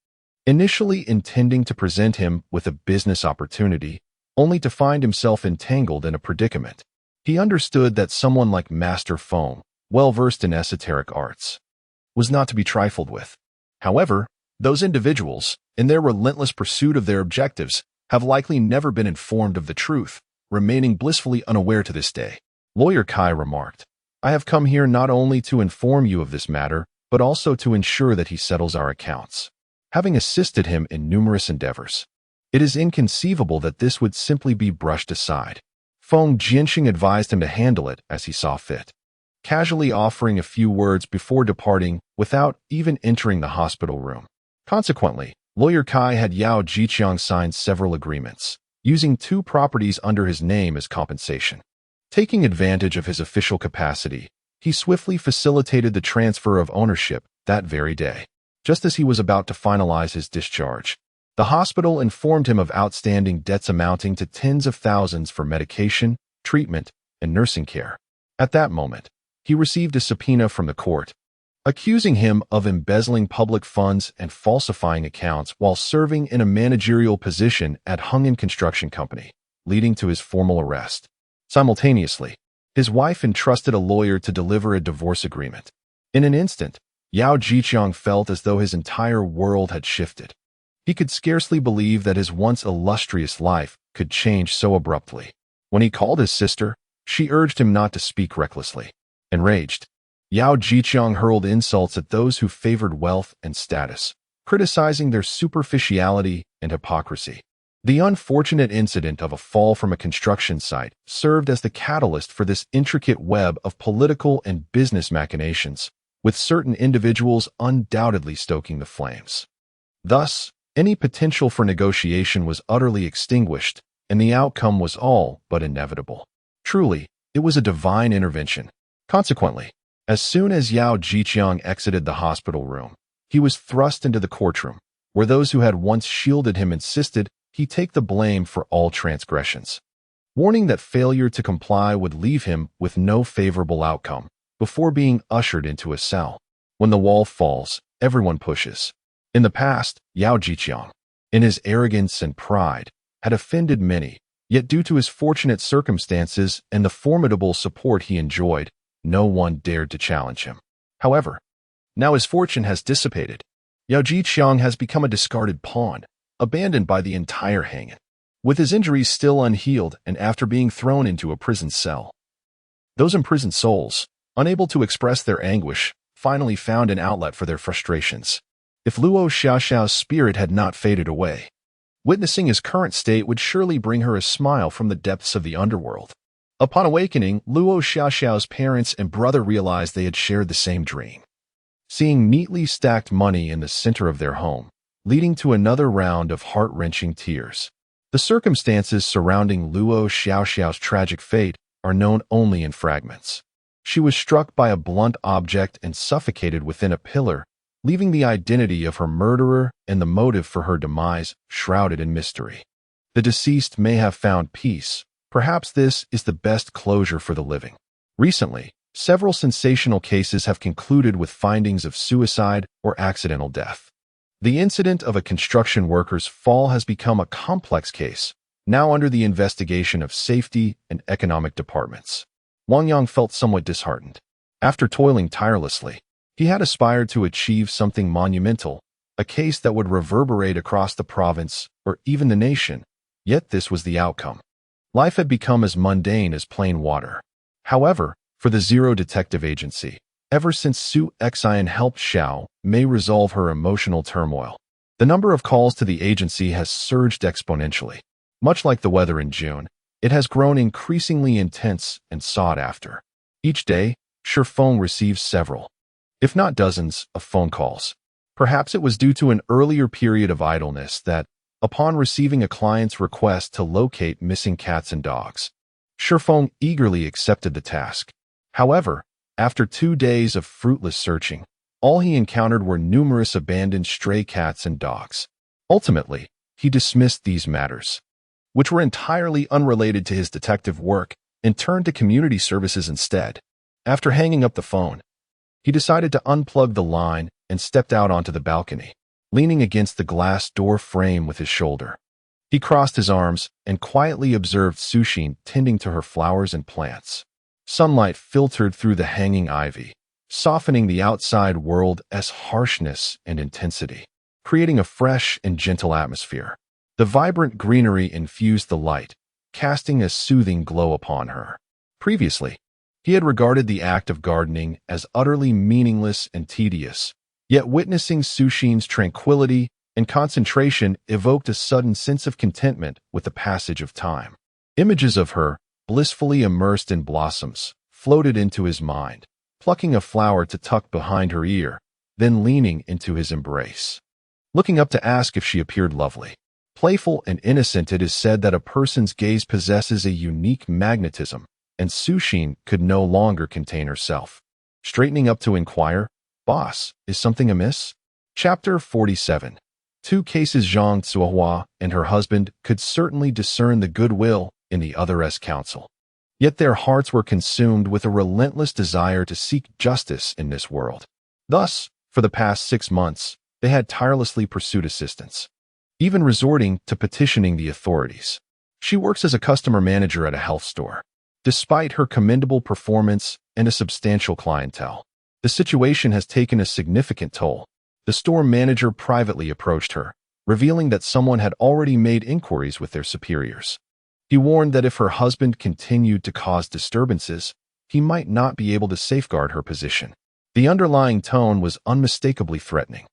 initially intending to present him with a business opportunity, only to find himself entangled in a predicament. He understood that someone like Master Feng, well-versed in esoteric arts, was not to be trifled with. However, those individuals, in their relentless pursuit of their objectives, have likely never been informed of the truth, remaining blissfully unaware to this day. Lawyer Kai remarked, I have come here not only to inform you of this matter, but also to ensure that he settles our accounts. Having assisted him in numerous endeavors, it is inconceivable that this would simply be brushed aside. Feng Jiansheng advised him to handle it as he saw fit, casually offering a few words before departing without even entering the hospital room. Consequently, Lawyer Kai had Yao Jiqiang sign several agreements, using 2 properties under his name as compensation. Taking advantage of his official capacity, he swiftly facilitated the transfer of ownership that very day. Just as he was about to finalize his discharge, the hospital informed him of outstanding debts amounting to tens of thousands for medication, treatment, and nursing care. At that moment, he received a subpoena from the court, accusing him of embezzling public funds and falsifying accounts while serving in a managerial position at Hongyan Construction Company, leading to his formal arrest. Simultaneously, his wife entrusted a lawyer to deliver a divorce agreement. In an instant, Yao Jiqiang felt as though his entire world had shifted. He could scarcely believe that his once illustrious life could change so abruptly. When he called his sister, she urged him not to speak recklessly. Enraged, Yao Jiqiang hurled insults at those who favored wealth and status, criticizing their superficiality and hypocrisy. The unfortunate incident of a fall from a construction site served as the catalyst for this intricate web of political and business machinations, with certain individuals undoubtedly stoking the flames. Thus, any potential for negotiation was utterly extinguished, and the outcome was all but inevitable. Truly, it was a divine intervention. Consequently, as soon as Yao Jiqiang exited the hospital room, he was thrust into the courtroom, where those who had once shielded him insisted he take the blame for all transgressions, warning that failure to comply would leave him with no favorable outcome before being ushered into a cell. When the wall falls, everyone pushes. In the past, Yao Jiqiang, in his arrogance and pride, had offended many, yet due to his fortunate circumstances and the formidable support he enjoyed, no one dared to challenge him. However, now his fortune has dissipated. Yao Jiqiang has become a discarded pawn, abandoned by the entire Hongyan, with his injuries still unhealed and after being thrown into a prison cell. Those imprisoned souls, unable to express their anguish, finally found an outlet for their frustrations. If Luo Xiaoxiao's spirit had not faded away, witnessing his current state would surely bring her a smile from the depths of the underworld. Upon awakening, Luo Xiaoxiao's parents and brother realized they had shared the same dream, seeing neatly stacked money in the center of their home, leading to another round of heart-wrenching tears. The circumstances surrounding Luo Xiaoxiao's tragic fate are known only in fragments. She was struck by a blunt object and suffocated within a pillar, leaving the identity of her murderer and the motive for her demise shrouded in mystery. The deceased may have found peace. Perhaps this is the best closure for the living. Recently, several sensational cases have concluded with findings of suicide or accidental death. The incident of a construction worker's fall has become a complex case, now under the investigation of safety and economic departments. Wang Yang felt somewhat disheartened. After toiling tirelessly, he had aspired to achieve something monumental, a case that would reverberate across the province or even the nation, yet this was the outcome. Life had become as mundane as plain water. However, for the Zero Detective Agency, ever since Su Xian helped Xiao Mei resolve her emotional turmoil, the number of calls to the agency has surged exponentially. Much like the weather in June, it has grown increasingly intense and sought after. Each day, Shifeng receives several, if not dozens, of phone calls. Perhaps it was due to an earlier period of idleness that, upon receiving a client's request to locate missing cats and dogs, Shifeng eagerly accepted the task. However, after 2 days of fruitless searching, all he encountered were numerous abandoned stray cats and dogs. Ultimately, he dismissed these matters, which were entirely unrelated to his detective work, and turned to community services instead. After hanging up the phone, he decided to unplug the line and stepped out onto the balcony, leaning against the glass door frame with his shoulder. He crossed his arms and quietly observed Su Xin tending to her flowers and plants. Sunlight filtered through the hanging ivy, softening the outside world's harshness and intensity, creating a fresh and gentle atmosphere. The vibrant greenery infused the light, casting a soothing glow upon her. Previously, he had regarded the act of gardening as utterly meaningless and tedious, yet witnessing Su Xin's tranquility and concentration evoked a sudden sense of contentment with the passage of time. Images of her, blissfully immersed in blossoms, floated into his mind, plucking a flower to tuck behind her ear, then leaning into his embrace. Looking up to ask if she appeared lovely. Playful and innocent, it is said that a person's gaze possesses a unique magnetism, and Su Xin could no longer contain herself. Straightening up to inquire, "Boss, is something amiss?" Chapter 47. 2 cases. Zhang Zuohua and her husband could certainly discern the goodwill in the other's counsel. Yet their hearts were consumed with a relentless desire to seek justice in this world. Thus, for the past 6 months, they had tirelessly pursued assistance, even resorting to petitioning the authorities. She works as a customer manager at a health store. Despite her commendable performance and a substantial clientele, the situation has taken a significant toll. The store manager privately approached her, revealing that someone had already made inquiries with their superiors. He warned that if her husband continued to cause disturbances, he might not be able to safeguard her position. The underlying tone was unmistakably threatening.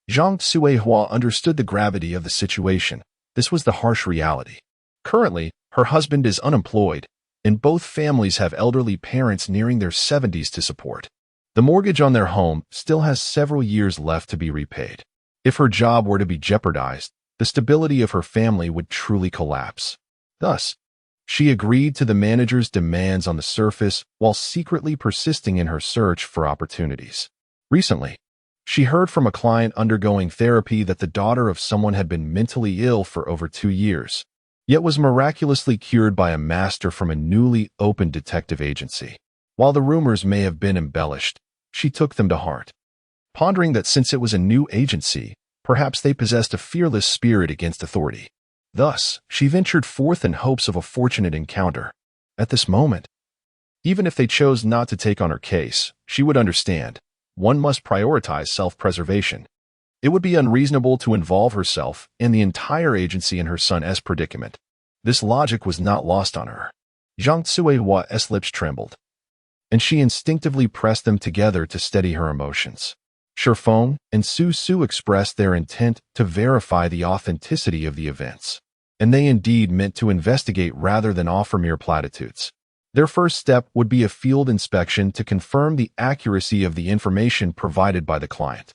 Zhang Zuohua understood the gravity of the situation. This was the harsh reality. Currently, her husband is unemployed, and both families have elderly parents nearing their 70s to support. The mortgage on their home still has several years left to be repaid. If her job were to be jeopardized, the stability of her family would truly collapse. Thus, she agreed to the manager's demands on the surface while secretly persisting in her search for opportunities. Recently, she heard from a client undergoing therapy that the daughter of someone had been mentally ill for over 2 years, yet was miraculously cured by a master from a newly opened detective agency. While the rumors may have been embellished, she took them to heart, pondering that since it was a new agency, perhaps they possessed a fearless spirit against authority. Thus, she ventured forth in hopes of a fortunate encounter. At this moment, even if they chose not to take on her case, she would understand. One must prioritize self-preservation. It would be unreasonable to involve herself and the entire agency in her son's predicament. This logic was not lost on her. Zhang Zuohua's lips trembled, and she instinctively pressed them together to steady her emotions. Shifeng and Su expressed their intent to verify the authenticity of the events, and they indeed meant to investigate rather than offer mere platitudes. Their first step would be a field inspection to confirm the accuracy of the information provided by the client.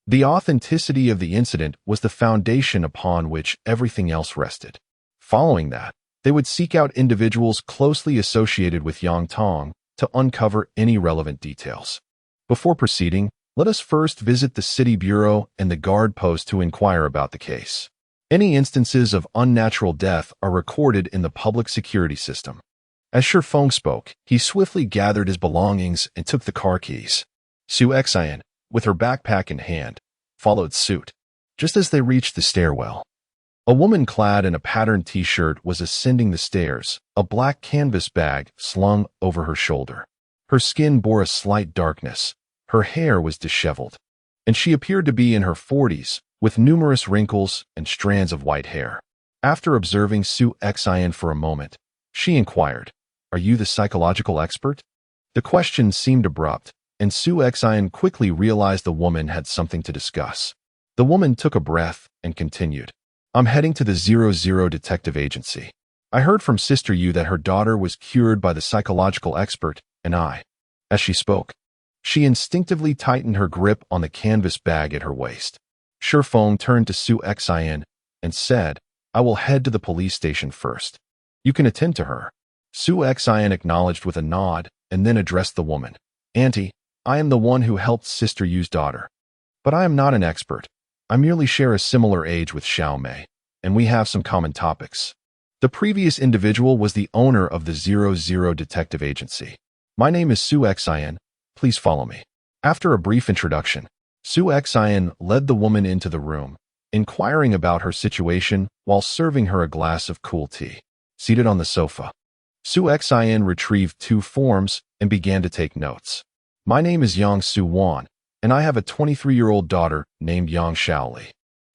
The authenticity of the incident was the foundation upon which everything else rested. Following that, they would seek out individuals closely associated with Yang Tong, to uncover any relevant details. Before proceeding, let us first visit the City Bureau and the guard post to inquire about the case. Any instances of unnatural death are recorded in the public security system. As Shi Yan spoke, he swiftly gathered his belongings and took the car keys. Shi Yan, with her backpack in hand, followed suit. Just as they reached the stairwell, a woman clad in a patterned t-shirt was ascending the stairs, a black canvas bag slung over her shoulder. Her skin bore a slight darkness, her hair was disheveled, and she appeared to be in her 40s, with numerous wrinkles and strands of white hair. After observing Shi Yan for a moment, she inquired, "Are you the psychological expert?" The question seemed abrupt, and Shi Yan quickly realized the woman had something to discuss. The woman took a breath and continued, "I'm heading to the 00 detective agency. I heard from Sister Yu that her daughter was cured by the psychological expert, and I." As she spoke, she instinctively tightened her grip on the canvas bag at her waist. Shi Yan turned to Shi Yan and said, "I will head to the police station first. You can attend to her." Shi Yan acknowledged with a nod and then addressed the woman. "Auntie, I am the one who helped Sister Yu's daughter. But I am not an expert. I merely share a similar age with Xiao Mei, and we have some common topics." The previous individual was the owner of the 00 detective agency. "My name is Shi Yan. Please follow me." After a brief introduction, Shi Yan led the woman into the room, inquiring about her situation while serving her a glass of cool tea. Seated on the sofa, Shi Yan retrieved 2 forms and began to take notes. "My name is Yang Su-wan, and I have a 23-year-old daughter named Yang Shaoli.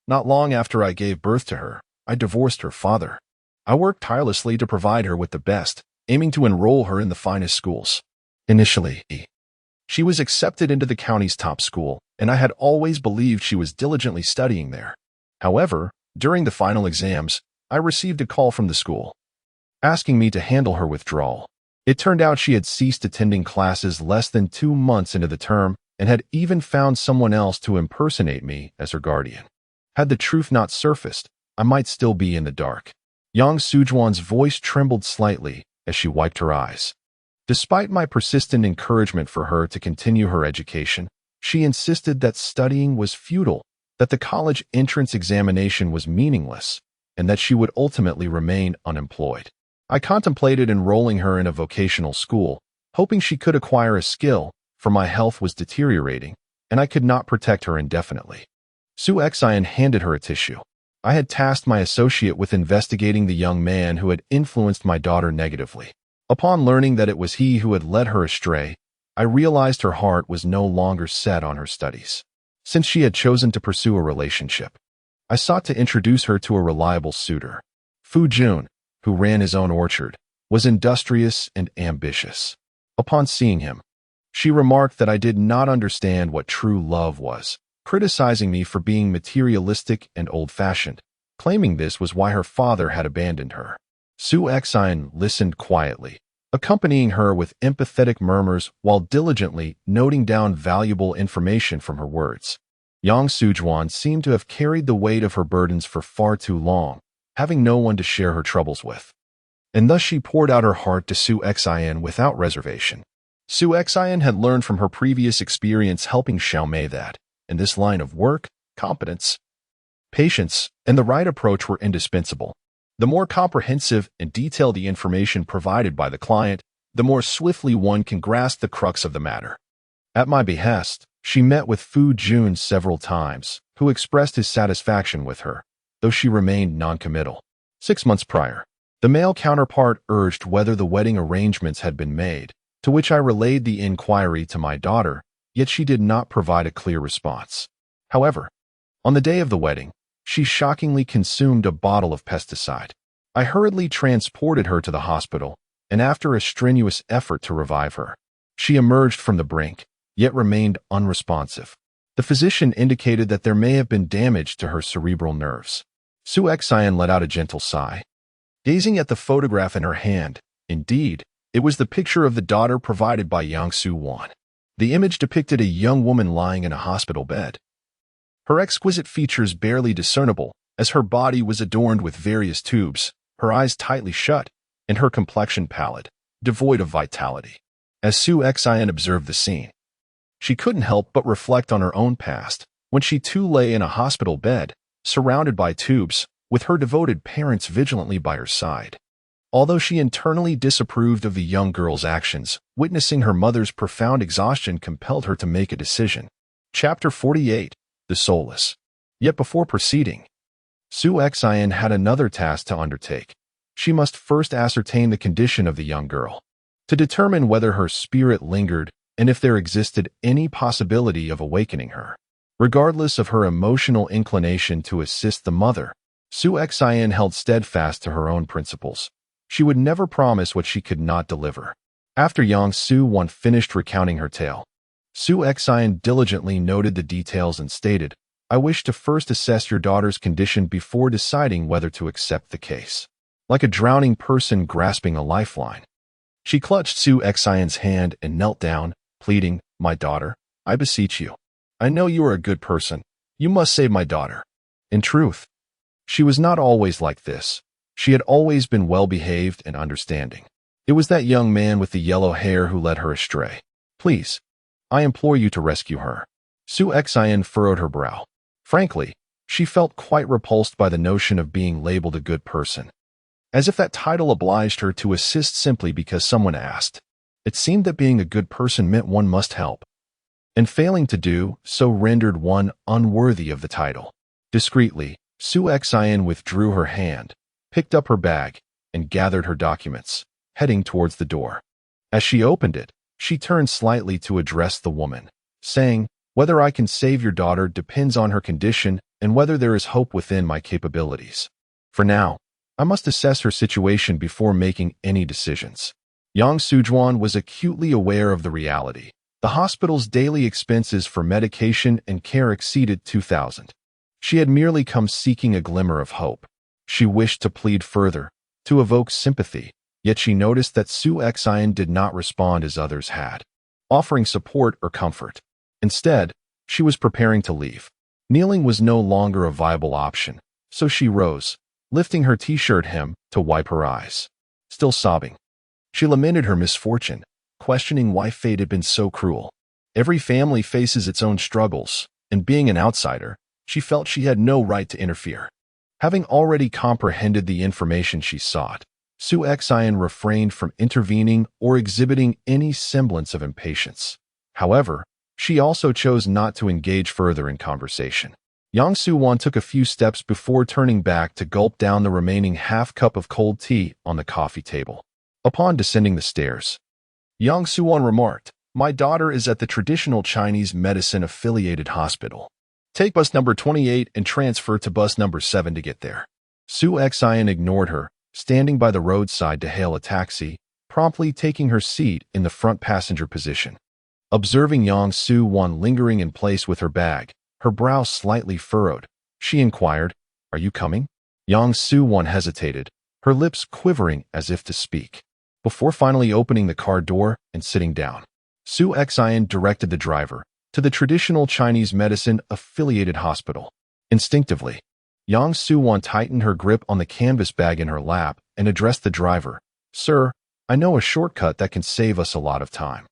Not long after I gave birth to her, I divorced her father. I worked tirelessly to provide her with the best, aiming to enroll her in the finest schools. Initially, she was accepted into the county's top school, and I had always believed she was diligently studying there. However, during the final exams, I received a call from the school, asking me to handle her withdrawal. It turned out she had ceased attending classes less than 2 months into the term and had even found someone else to impersonate me as her guardian. Had the truth not surfaced, I might still be in the dark." Yang Sujuan's voice trembled slightly as she wiped her eyes. Despite my persistent encouragement for her to continue her education, she insisted that studying was futile, that the college entrance examination was meaningless, and that she would ultimately remain unemployed. I contemplated enrolling her in a vocational school, hoping she could acquire a skill, for my health was deteriorating, and I could not protect her indefinitely. Shi Yan handed her a tissue. "I had tasked my associate with investigating the young man who had influenced my daughter negatively. Upon learning that it was he who had led her astray, I realized her heart was no longer set on her studies. Since she had chosen to pursue a relationship, I sought to introduce her to a reliable suitor. Fu Jun, who ran his own orchard, was industrious and ambitious. Upon seeing him, she remarked that I did not understand what true love was, criticizing me for being materialistic and old-fashioned, claiming this was why her father had abandoned her. Shi Yan listened quietly, accompanying her with empathetic murmurs while diligently noting down valuable information from her words. Yang Sujuan seemed to have carried the weight of her burdens for far too long, having no one to share her troubles with. And thus she poured out her heart to Shi Yan without reservation. Shi Yan had learned from her previous experience helping Xiao Mei that, in this line of work, competence, patience, and the right approach were indispensable. The more comprehensive and detailed the information provided by the client, the more swiftly one can grasp the crux of the matter. At my behest, she met with Fu Jun several times, who expressed his satisfaction with her, though she remained noncommittal. 6 months prior, the male counterpart urged whether the wedding arrangements had been made, to which I relayed the inquiry to my daughter, yet she did not provide a clear response. However, on the day of the wedding, she shockingly consumed a bottle of pesticide. I hurriedly transported her to the hospital, and after a strenuous effort to revive her, she emerged from the brink, yet remained unresponsive. The physician indicated that there may have been damage to her cerebral nerves. Shi Yan let out a gentle sigh. Gazing at the photograph in her hand, indeed, it was the picture of the daughter provided by Yang Su-wan. The image depicted a young woman lying in a hospital bed. Her exquisite features barely discernible, as her body was adorned with various tubes, her eyes tightly shut, and her complexion pallid, devoid of vitality. As Su Xian observed the scene, she couldn't help but reflect on her own past, when she too lay in a hospital bed, surrounded by tubes, with her devoted parents vigilantly by her side. Although she internally disapproved of the young girl's actions, witnessing her mother's profound exhaustion compelled her to make a decision. Chapter 48. The Soulless. Yet before proceeding, Su Xian had another task to undertake. She must first ascertain the condition of the young girl, to determine whether her spirit lingered and if there existed any possibility of awakening her. Regardless of her emotional inclination to assist the mother, Su Xian held steadfast to her own principles. She would never promise what she could not deliver. After Yang Su-wan finished recounting her tale, Su Xian diligently noted the details and stated, "I wish to first assess your daughter's condition before deciding whether to accept the case." Like a drowning person grasping a lifeline, she clutched Su Xian's hand and knelt down, pleading, "My daughter, I beseech you. I know you are a good person. You must save my daughter." In truth, she was not always like this. She had always been well-behaved and understanding. It was that young man with the yellow hair who led her astray. "Please, I implore you to rescue her." Su Xian furrowed her brow. Frankly, she felt quite repulsed by the notion of being labeled a good person, as if that title obliged her to assist simply because someone asked. It seemed that being a good person meant one must help, and failing to do so rendered one unworthy of the title. Discreetly, Su Xian withdrew her hand, picked up her bag, and gathered her documents, heading towards the door. As she opened it, she turned slightly to address the woman, saying, "Whether I can save your daughter depends on her condition and whether there is hope within my capabilities. For now, I must assess her situation before making any decisions." Yang Sujuan was acutely aware of the reality. The hospital's daily expenses for medication and care exceeded 2,000. She had merely come seeking a glimmer of hope. She wished to plead further, to evoke sympathy, yet she noticed that Su Xian did not respond as others had, offering support or comfort. Instead, she was preparing to leave. Kneeling was no longer a viable option, so she rose, lifting her t-shirt hem to wipe her eyes. Still sobbing, she lamented her misfortune, questioning why fate had been so cruel. Every family faces its own struggles, and being an outsider, she felt she had no right to interfere. Having already comprehended the information she sought, Su Xian refrained from intervening or exhibiting any semblance of impatience. However, she also chose not to engage further in conversation. Yang Su-wan took a few steps before turning back to gulp down the remaining half-cup of cold tea on the coffee table. Upon descending the stairs, Yang Su-wan remarked, "My daughter is at the traditional Chinese medicine-affiliated hospital. Take bus number 28 and transfer to bus number 7 to get there." Su Xian ignored her, standing by the roadside to hail a taxi, promptly taking her seat in the front passenger position. Observing Yang Su-wan lingering in place with her bag, her brow slightly furrowed, she inquired, "Are you coming?" Yang Su-wan hesitated, her lips quivering as if to speak, before finally opening the car door and sitting down. Su Xian directed the driver to the traditional Chinese medicine-affiliated hospital. Instinctively, Yang Su-wan tightened her grip on the canvas bag in her lap and addressed the driver, "Sir, I know a shortcut that can save us a lot of time."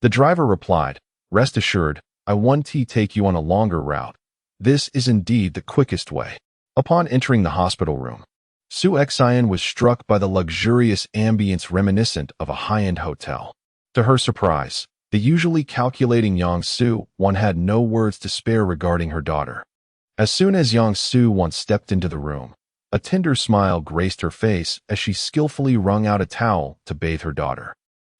The driver replied, "Rest assured, I want to take you on a longer route. This is indeed the quickest way." Upon entering the hospital room, Su Xian was struck by the luxurious ambience reminiscent of a high-end hotel. To her surprise, the usually calculating Yang Su-wan had no words to spare regarding her daughter. As soon as Yang Su-wan stepped into the room, a tender smile graced her face as she skillfully wrung out a towel to bathe her daughter.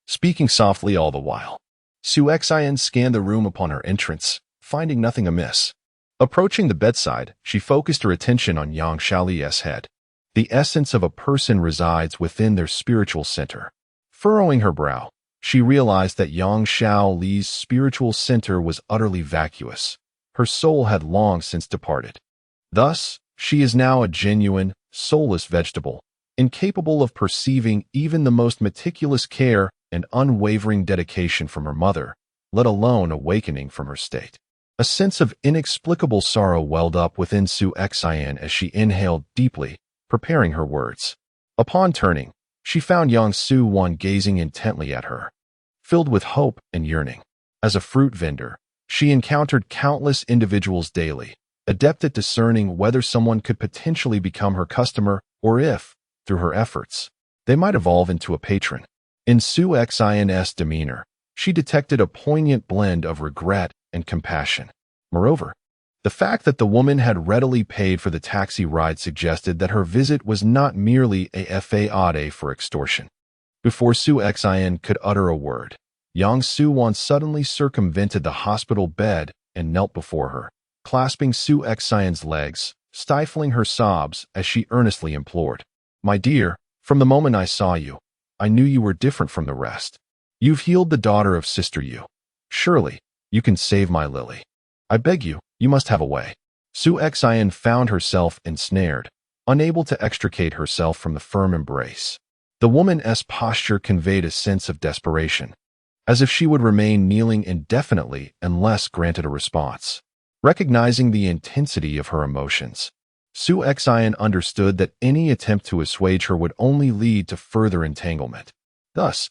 Speaking softly all the while, Su Xian scanned the room upon her entrance, finding nothing amiss. Approaching the bedside, she focused her attention on Yang Xiaoli's head. The essence of a person resides within their spiritual center. Furrowing her brow, she realized that Yang Xiaoli's spiritual center was utterly vacuous. Her soul had long since departed. Thus, she is now a genuine, soulless vegetable, incapable of perceiving even the most meticulous care and unwavering dedication from her mother, let alone awakening from her state. A sense of inexplicable sorrow welled up within Su Xian as she inhaled deeply, preparing her words. Upon turning, she found Yang Su-wan gazing intently at her. filled with hope and yearning. As a fruit vendor, she encountered countless individuals daily, adept at discerning whether someone could potentially become her customer or if, through her efforts, they might evolve into a patron. In Su Xin's demeanor, she detected a poignant blend of regret and compassion. Moreover, the fact that the woman had readily paid for the taxi ride suggested that her visit was not merely a fade for extortion. Before Su Xin could utter a word, Yang Su-wan suddenly circumvented the hospital bed and knelt before her, clasping Su Xin's legs, stifling her sobs as she earnestly implored. "My dear, from the moment I saw you, I knew you were different from the rest. You've healed the daughter of Sister Yu. Surely, you can save my Lily. I beg you, you must have a way." Su Xin found herself ensnared, unable to extricate herself from the firm embrace. The woman's posture conveyed a sense of desperation, as if she would remain kneeling indefinitely unless granted a response. Recognizing the intensity of her emotions, Su Xin understood that any attempt to assuage her would only lead to further entanglement. Thus,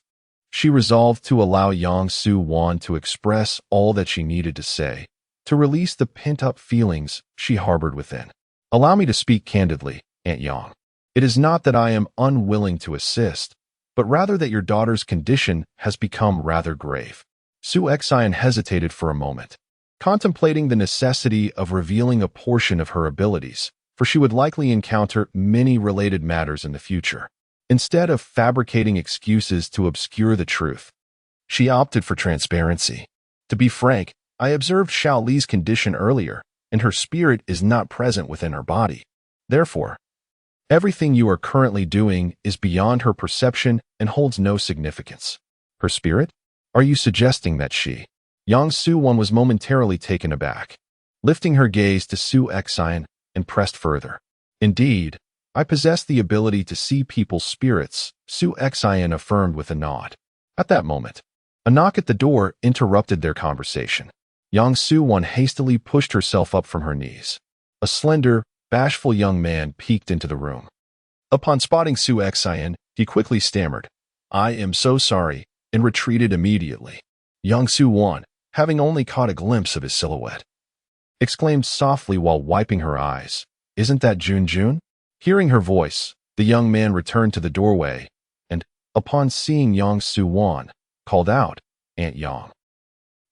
she resolved to allow Yang Su-wan to express all that she needed to say, to release the pent-up feelings she harbored within. "Allow me to speak candidly, Aunt Yang. It is not that I am unwilling to assist, but rather that your daughter's condition has become rather grave." Su Xin hesitated for a moment, contemplating the necessity of revealing a portion of her abilities, for she would likely encounter many related matters in the future. Instead of fabricating excuses to obscure the truth, she opted for transparency. "To be frank, I observed Xiao Li's condition earlier, and her spirit is not present within her body. Therefore, everything you are currently doing is beyond her perception and holds no significance." "Her spirit? Are you suggesting that she—" Yang Su-wan was momentarily taken aback, lifting her gaze to Su Xin and pressed further. "Indeed, I possess the ability to see people's spirits," Su Xin affirmed with a nod. At that moment, a knock at the door interrupted their conversation. Yang Su-wan hastily pushed herself up from her knees. A slender, bashful young man peeked into the room. Upon spotting Su Xin, he quickly stammered, "I am so sorry," and retreated immediately. Yang Su-wan, having only caught a glimpse of his silhouette, exclaimed softly while wiping her eyes, "Isn't that Jun?" Hearing her voice, the young man returned to the doorway and, upon seeing Yang Su-wan, called out, "Aunt Yang."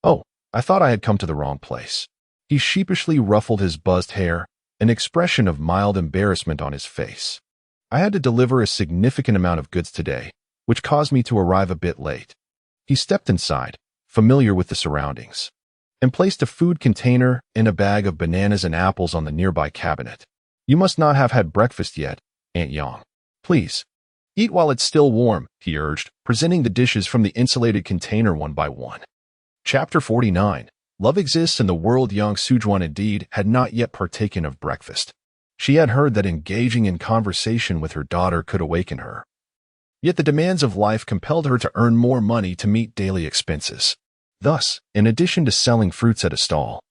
"Oh, I thought I had come to the wrong place." He sheepishly ruffled his buzzed hair, an expression of mild embarrassment on his face. "I had to deliver a significant amount of goods today, which caused me to arrive a bit late." He stepped inside, familiar with the surroundings, and placed a food container and a bag of bananas and apples on the nearby cabinet. "You must not have had breakfast yet, Aunt Yang. Please, eat while it's still warm," he urged, presenting the dishes from the insulated container one by one. Chapter 49. Love exists in the world. Yang Su-wan indeed had not yet partaken of breakfast. She had heard that engaging in conversation with her daughter could awaken her. Yet the demands of life compelled her to earn more money to meet daily expenses. Thus, in addition to selling fruits at a stall,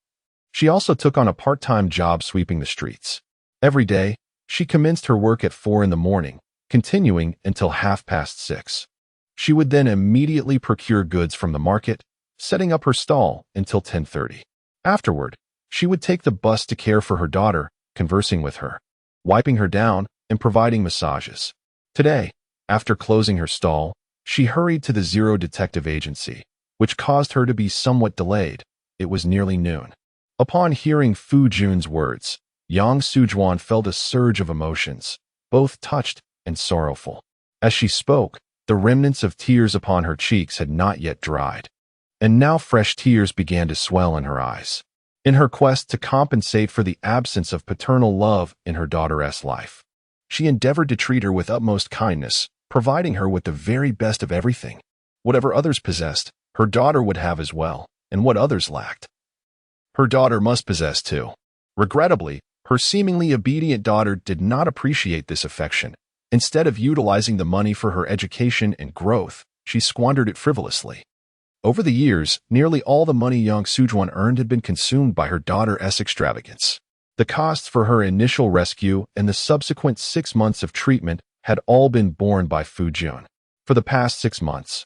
she also took on a part-time job sweeping the streets. Every day, she commenced her work at 4 in the morning, continuing until 6:30. She would then immediately procure goods from the market, setting up her stall until 10:30. Afterward, she would take the bus to care for her daughter, conversing with her, wiping her down, and providing massages. Today, after closing her stall, she hurried to the Zero Detective Agency, which caused her to be somewhat delayed. It was nearly noon. Upon hearing Fu Jun's words, Yang Su-wan felt a surge of emotions, both touched and sorrowful. As she spoke, the remnants of tears upon her cheeks had not yet dried, and now fresh tears began to swell in her eyes. In her quest to compensate for the absence of paternal love in her daughter's life, she endeavored to treat her with utmost kindness, providing her with the very best of everything. Whatever others possessed, her daughter would have as well, and what others lacked, her daughter must possess too. Regrettably, her seemingly obedient daughter did not appreciate this affection. Instead of utilizing the money for her education and growth, she squandered it frivolously. Over the years, nearly all the money Yang Su-wan earned had been consumed by her daughter's extravagance. The costs for her initial rescue and the subsequent 6 months of treatment had all been borne by Fu Jun. For the past 6 months,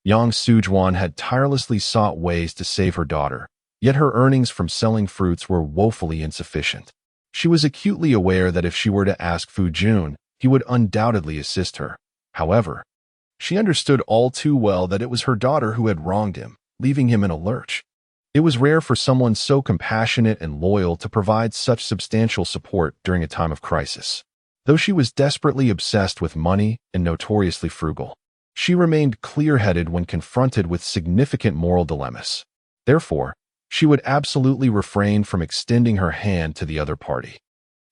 Yang Sujuan had tirelessly sought ways to save her daughter, yet her earnings from selling fruits were woefully insufficient. She was acutely aware that if she were to ask Fu Jun, he would undoubtedly assist her. However, she understood all too well that it was her daughter who had wronged him, leaving him in a lurch. It was rare for someone so compassionate and loyal to provide such substantial support during a time of crisis. Though she was desperately obsessed with money and notoriously frugal, she remained clear-headed when confronted with significant moral dilemmas. Therefore, she would absolutely refrain from extending her hand to the other party,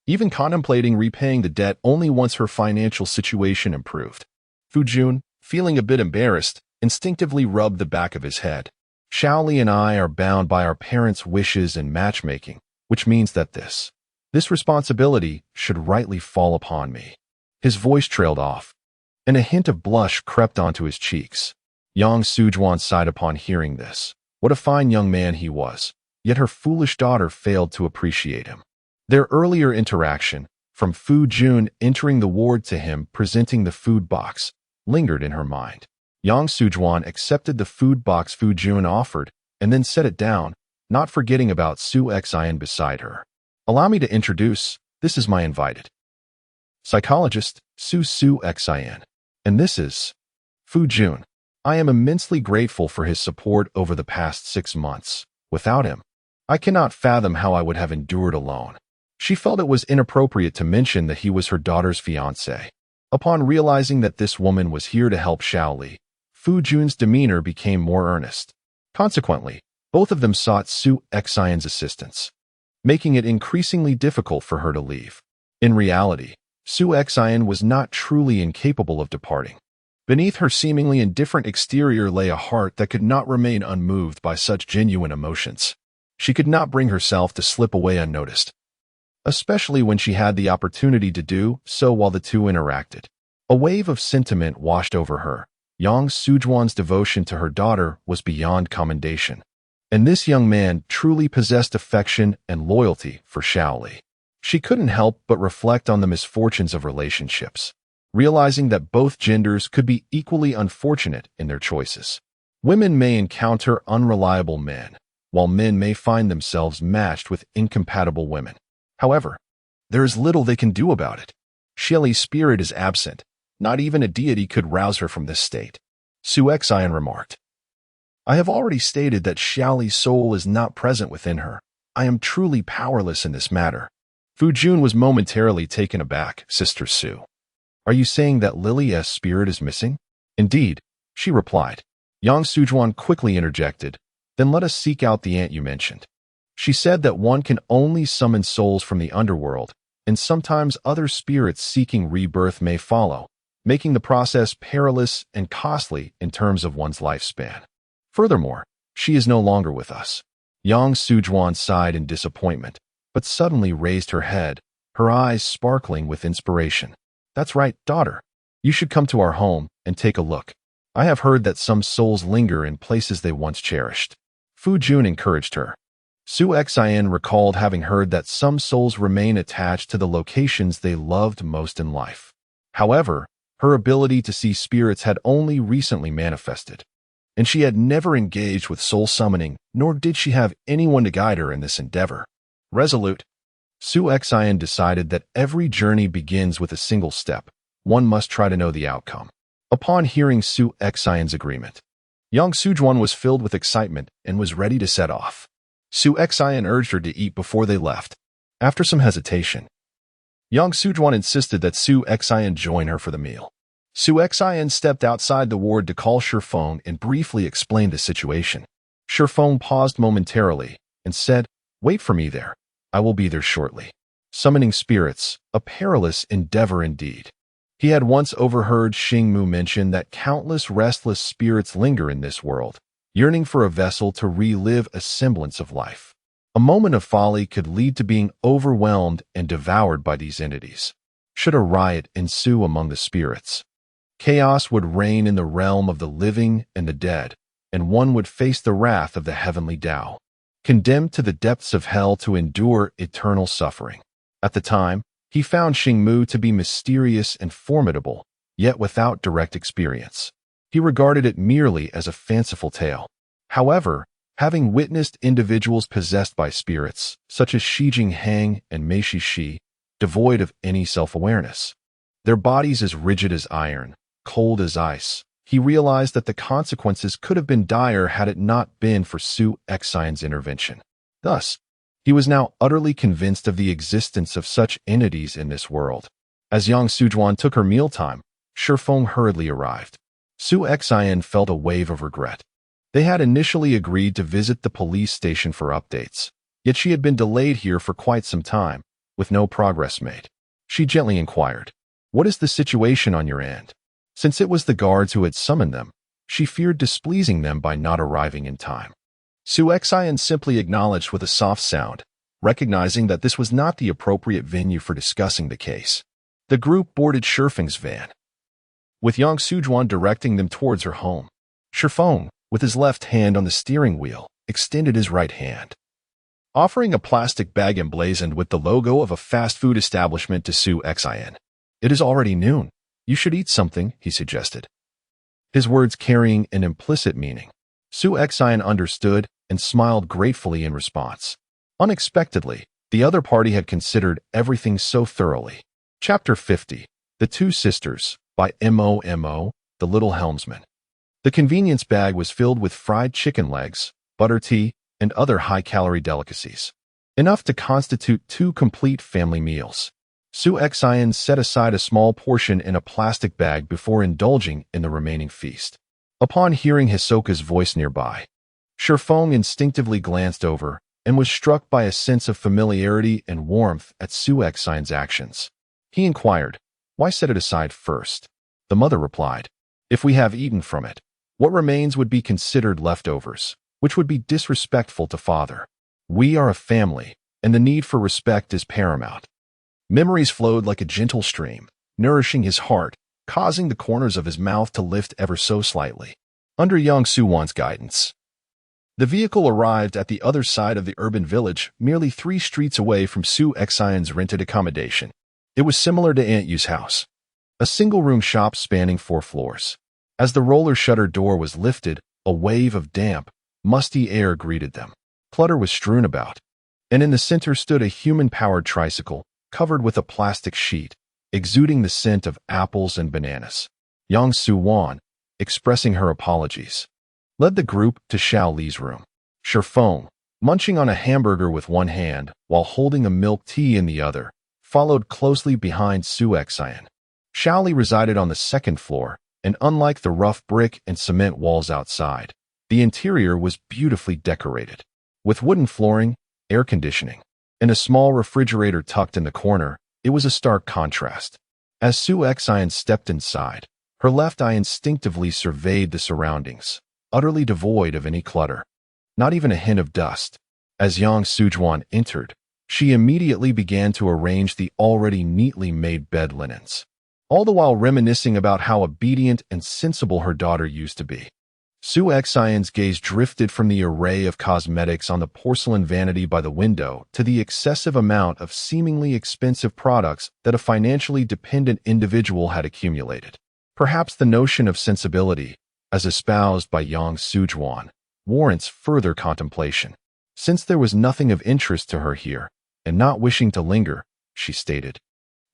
even contemplating repaying the debt only once her financial situation improved. Fu Jun, feeling a bit embarrassed, instinctively rubbed the back of his head. Shaoli and I are bound by our parents' wishes and matchmaking, which means that this responsibility should rightly fall upon me. His voice trailed off, and a hint of blush crept onto his cheeks. Yang Sujuan sighed upon hearing this. What a fine young man he was, yet her foolish daughter failed to appreciate him. Their earlier interaction, from Fu Jun entering the ward to him presenting the food box, lingered in her mind. Yang Sujuan accepted the food box Fu Jun offered and then set it down, not forgetting about Su Xian beside her. Allow me to introduce, this is my invited psychologist, Su Xian. And this is Fu Jun. I am immensely grateful for his support over the past 6 months. Without him, I cannot fathom how I would have endured alone. She felt it was inappropriate to mention that he was her daughter's fiancé. Upon realizing that this woman was here to help Shaoli, Fu Jun's demeanor became more earnest. Consequently, both of them sought Su Xian's assistance, making it increasingly difficult for her to leave. In reality, Su Xian was not truly incapable of departing. Beneath her seemingly indifferent exterior lay a heart that could not remain unmoved by such genuine emotions. She could not bring herself to slip away unnoticed, especially when she had the opportunity to do so while the two interacted. A wave of sentiment washed over her. Yang Sujuan's devotion to her daughter was beyond commendation, and this young man truly possessed affection and loyalty for Shaoli. She couldn't help but reflect on the misfortunes of relationships, realizing that both genders could be equally unfortunate in their choices. Women may encounter unreliable men, while men may find themselves matched with incompatible women. However, there is little they can do about it. Shaoli's spirit is absent. Not even a deity could rouse her from this state. Su Xian remarked. I have already stated that Shaoli's soul is not present within her. I am truly powerless in this matter. Fu Jun was momentarily taken aback. Sister Su, are you saying that Lily's spirit is missing? Indeed, she replied. Yang Sujuan quickly interjected. Then let us seek out the aunt you mentioned. She said that one can only summon souls from the underworld, and sometimes other spirits seeking rebirth may follow, making the process perilous and costly in terms of one's lifespan. Furthermore, she is no longer with us. Yang Sujuan sighed in disappointment, but suddenly raised her head, her eyes sparkling with inspiration. That's right, daughter. You should come to our home and take a look. I have heard that some souls linger in places they once cherished. Fu Jun encouraged her. Su Xian recalled having heard that some souls remain attached to the locations they loved most in life. However, her ability to see spirits had only recently manifested, and she had never engaged with soul summoning, nor did she have anyone to guide her in this endeavor. Resolute, Su Xian decided that every journey begins with a single step. One must try to know the outcome. Upon hearing Su Xian's agreement, Yang Sujuan was filled with excitement and was ready to set off. Su Xian urged her to eat before they left. After some hesitation, Yang Sujuan insisted that Su Xian join her for the meal. Su Xian stepped outside the ward to call Shifeng and briefly explain the situation. Shifeng paused momentarily and said, Wait for me there. I will be there shortly. Summoning spirits, a perilous endeavor indeed. He had once overheard Xingmu mention that countless restless spirits linger in this world, yearning for a vessel to relive a semblance of life. A moment of folly could lead to being overwhelmed and devoured by these entities. Should a riot ensue among the spirits, chaos would reign in the realm of the living and the dead, and one would face the wrath of the heavenly Tao, condemned to the depths of hell to endure eternal suffering. At the time, he found Xingmu to be mysterious and formidable, yet without direct experience. He regarded it merely as a fanciful tale. However, having witnessed individuals possessed by spirits, such as Shi Yan and Mei Shi, devoid of any self-awareness, their bodies as rigid as iron, cold as ice, he realized that the consequences could have been dire had it not been for Su Xian's intervention. Thus, he was now utterly convinced of the existence of such entities in this world. As Yang Sujuan took her mealtime, Shifeng hurriedly arrived. Su Xian felt a wave of regret. They had initially agreed to visit the police station for updates, yet she had been delayed here for quite some time, with no progress made. She gently inquired, "What is the situation on your end?" Since it was the guards who had summoned them, she feared displeasing them by not arriving in time. Su Xian simply acknowledged with a soft sound, recognizing that this was not the appropriate venue for discussing the case. The group boarded Shifeng's van, with Yang Sujuan directing them towards her home. Shifeng, with his left hand on the steering wheel, extended his right hand, offering a plastic bag emblazoned with the logo of a fast food establishment to Su Xian. "It is already noon. You should eat something," he suggested, his words carrying an implicit meaning. Su Xian understood and smiled gratefully in response. Unexpectedly, the other party had considered everything so thoroughly. Chapter 50, The Two Sisters, by MONO, The Little Helmsman. The convenience bag was filled with fried chicken legs, butter tea, and other high-calorie delicacies, enough to constitute 2 complete family meals. Su Xian set aside a small portion in a plastic bag before indulging in the remaining feast. Upon hearing Hisoka's voice nearby, Shifeng instinctively glanced over and was struck by a sense of familiarity and warmth at Su Xian's actions. He inquired, "Why set it aside first?" The mother replied, "If we have eaten from it, what remains would be considered leftovers, which would be disrespectful to father. We are a family, and the need for respect is paramount." Memories flowed like a gentle stream, nourishing his heart, causing the corners of his mouth to lift ever so slightly. Under Yang Suwan's guidance, the vehicle arrived at the other side of the urban village, merely 3 streets away from Su Xian's rented accommodation. It was similar to Aunt Yu's house, a single-room shop spanning 4 floors. As the roller shutter door was lifted, a wave of damp, musty air greeted them. Clutter was strewn about, and in the center stood a human-powered tricycle, covered with a plastic sheet, exuding the scent of apples and bananas. Yang Suwan, expressing her apologies, led the group to Xiao Li's room. Shifeng, munching on a hamburger with one hand while holding a milk tea in the other, followed closely behind Su Xian. Xiao Li resided on the 2nd floor, and unlike the rough brick and cement walls outside, the interior was beautifully decorated. With wooden flooring, air conditioning, and a small refrigerator tucked in the corner, it was a stark contrast. As Su Xian stepped inside, her left eye instinctively surveyed the surroundings, utterly devoid of any clutter, not even a hint of dust. As Yang Sujuan entered, she immediately began to arrange the already neatly made bed linens, all the while reminiscing about how obedient and sensible her daughter used to be. Su Xian's gaze drifted from the array of cosmetics on the porcelain vanity by the window to the excessive amount of seemingly expensive products that a financially dependent individual had accumulated. Perhaps the notion of sensibility, as espoused by Yang Sujuan, warrants further contemplation. Since there was nothing of interest to her here, and not wishing to linger, she stated,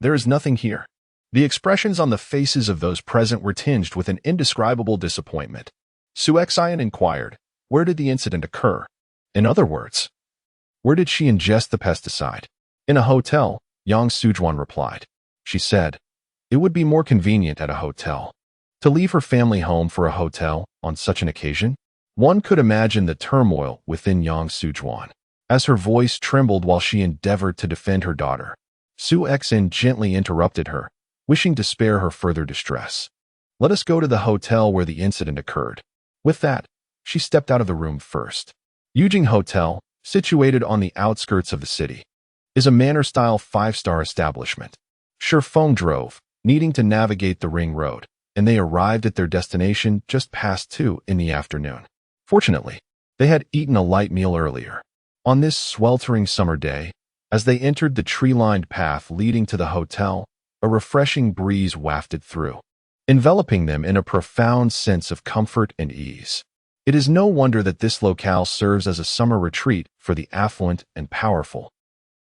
"There is nothing here." The expressions on the faces of those present were tinged with an indescribable disappointment. Su Xian inquired, "Where did the incident occur?" In other words, where did she ingest the pesticide? "In a hotel," Yang Sujuan replied. She said, "It would be more convenient at a hotel." To leave her family home for a hotel on such an occasion? One could imagine the turmoil within Yang Sujuan, as her voice trembled while she endeavored to defend her daughter. Su Xian gently interrupted her, wishing to spare her further distress. "Let us go to the hotel where the incident occurred." With that, she stepped out of the room first. Yujing Hotel, situated on the outskirts of the city, is a manor-style 5-star establishment. Shifeng drove, needing to navigate the ring road, and they arrived at their destination just past 2 in the afternoon. Fortunately, they had eaten a light meal earlier. On this sweltering summer day, as they entered the tree-lined path leading to the hotel, a refreshing breeze wafted through. enveloping them in a profound sense of comfort and ease. It is no wonder that this locale serves as a summer retreat for the affluent and powerful,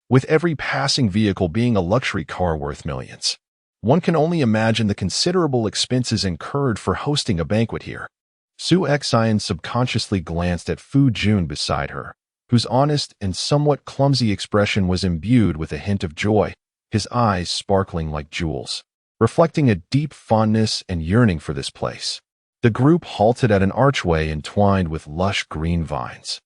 with every passing vehicle being a luxury car worth millions. One can only imagine the considerable expenses incurred for hosting a banquet here. Su Xian subconsciously glanced at Fu Jun beside her, whose honest and somewhat clumsy expression was imbued with a hint of joy, his eyes sparkling like jewels, reflecting a deep fondness and yearning for this place. The group halted at an archway entwined with lush green vines,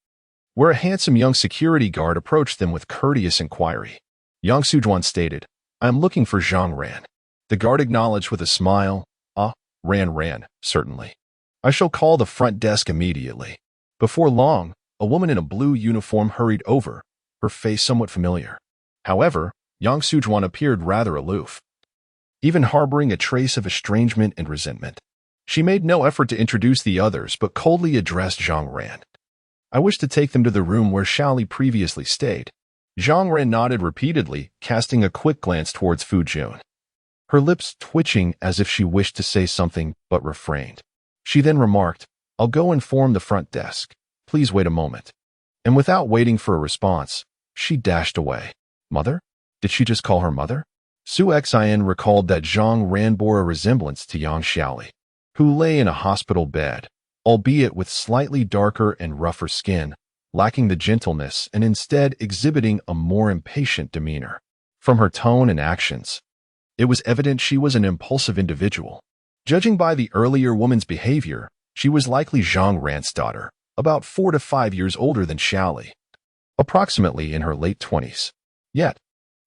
where a handsome young security guard approached them with courteous inquiry. Yang Sujuan stated, "I am looking for Zhang Ran." The guard acknowledged with a smile, "Ah, Ran, certainly. I shall call the front desk immediately." Before long, a woman in a blue uniform hurried over, her face somewhat familiar. However, Yang Sujuan appeared rather aloof, even harboring a trace of estrangement and resentment. She made no effort to introduce the others, but coldly addressed Zhang Ran. "I wish to take them to the room where Xiaoli previously stayed." Zhang Ran nodded repeatedly, casting a quick glance towards Fu Jun, her lips twitching as if she wished to say something but refrained. She then remarked, "I'll go inform the front desk. Please wait a moment." And without waiting for a response, she dashed away. Mother? Did she just call her mother? Su Xian recalled that Zhang Ran bore a resemblance to Yang Xiaoli, who lay in a hospital bed, albeit with slightly darker and rougher skin, lacking the gentleness and instead exhibiting a more impatient demeanor. From her tone and actions, it was evident she was an impulsive individual. Judging by the earlier woman's behavior, she was likely Zhang Ran's daughter, about 4 to 5 years older than Xiaoli, approximately in her late 20s. Yet,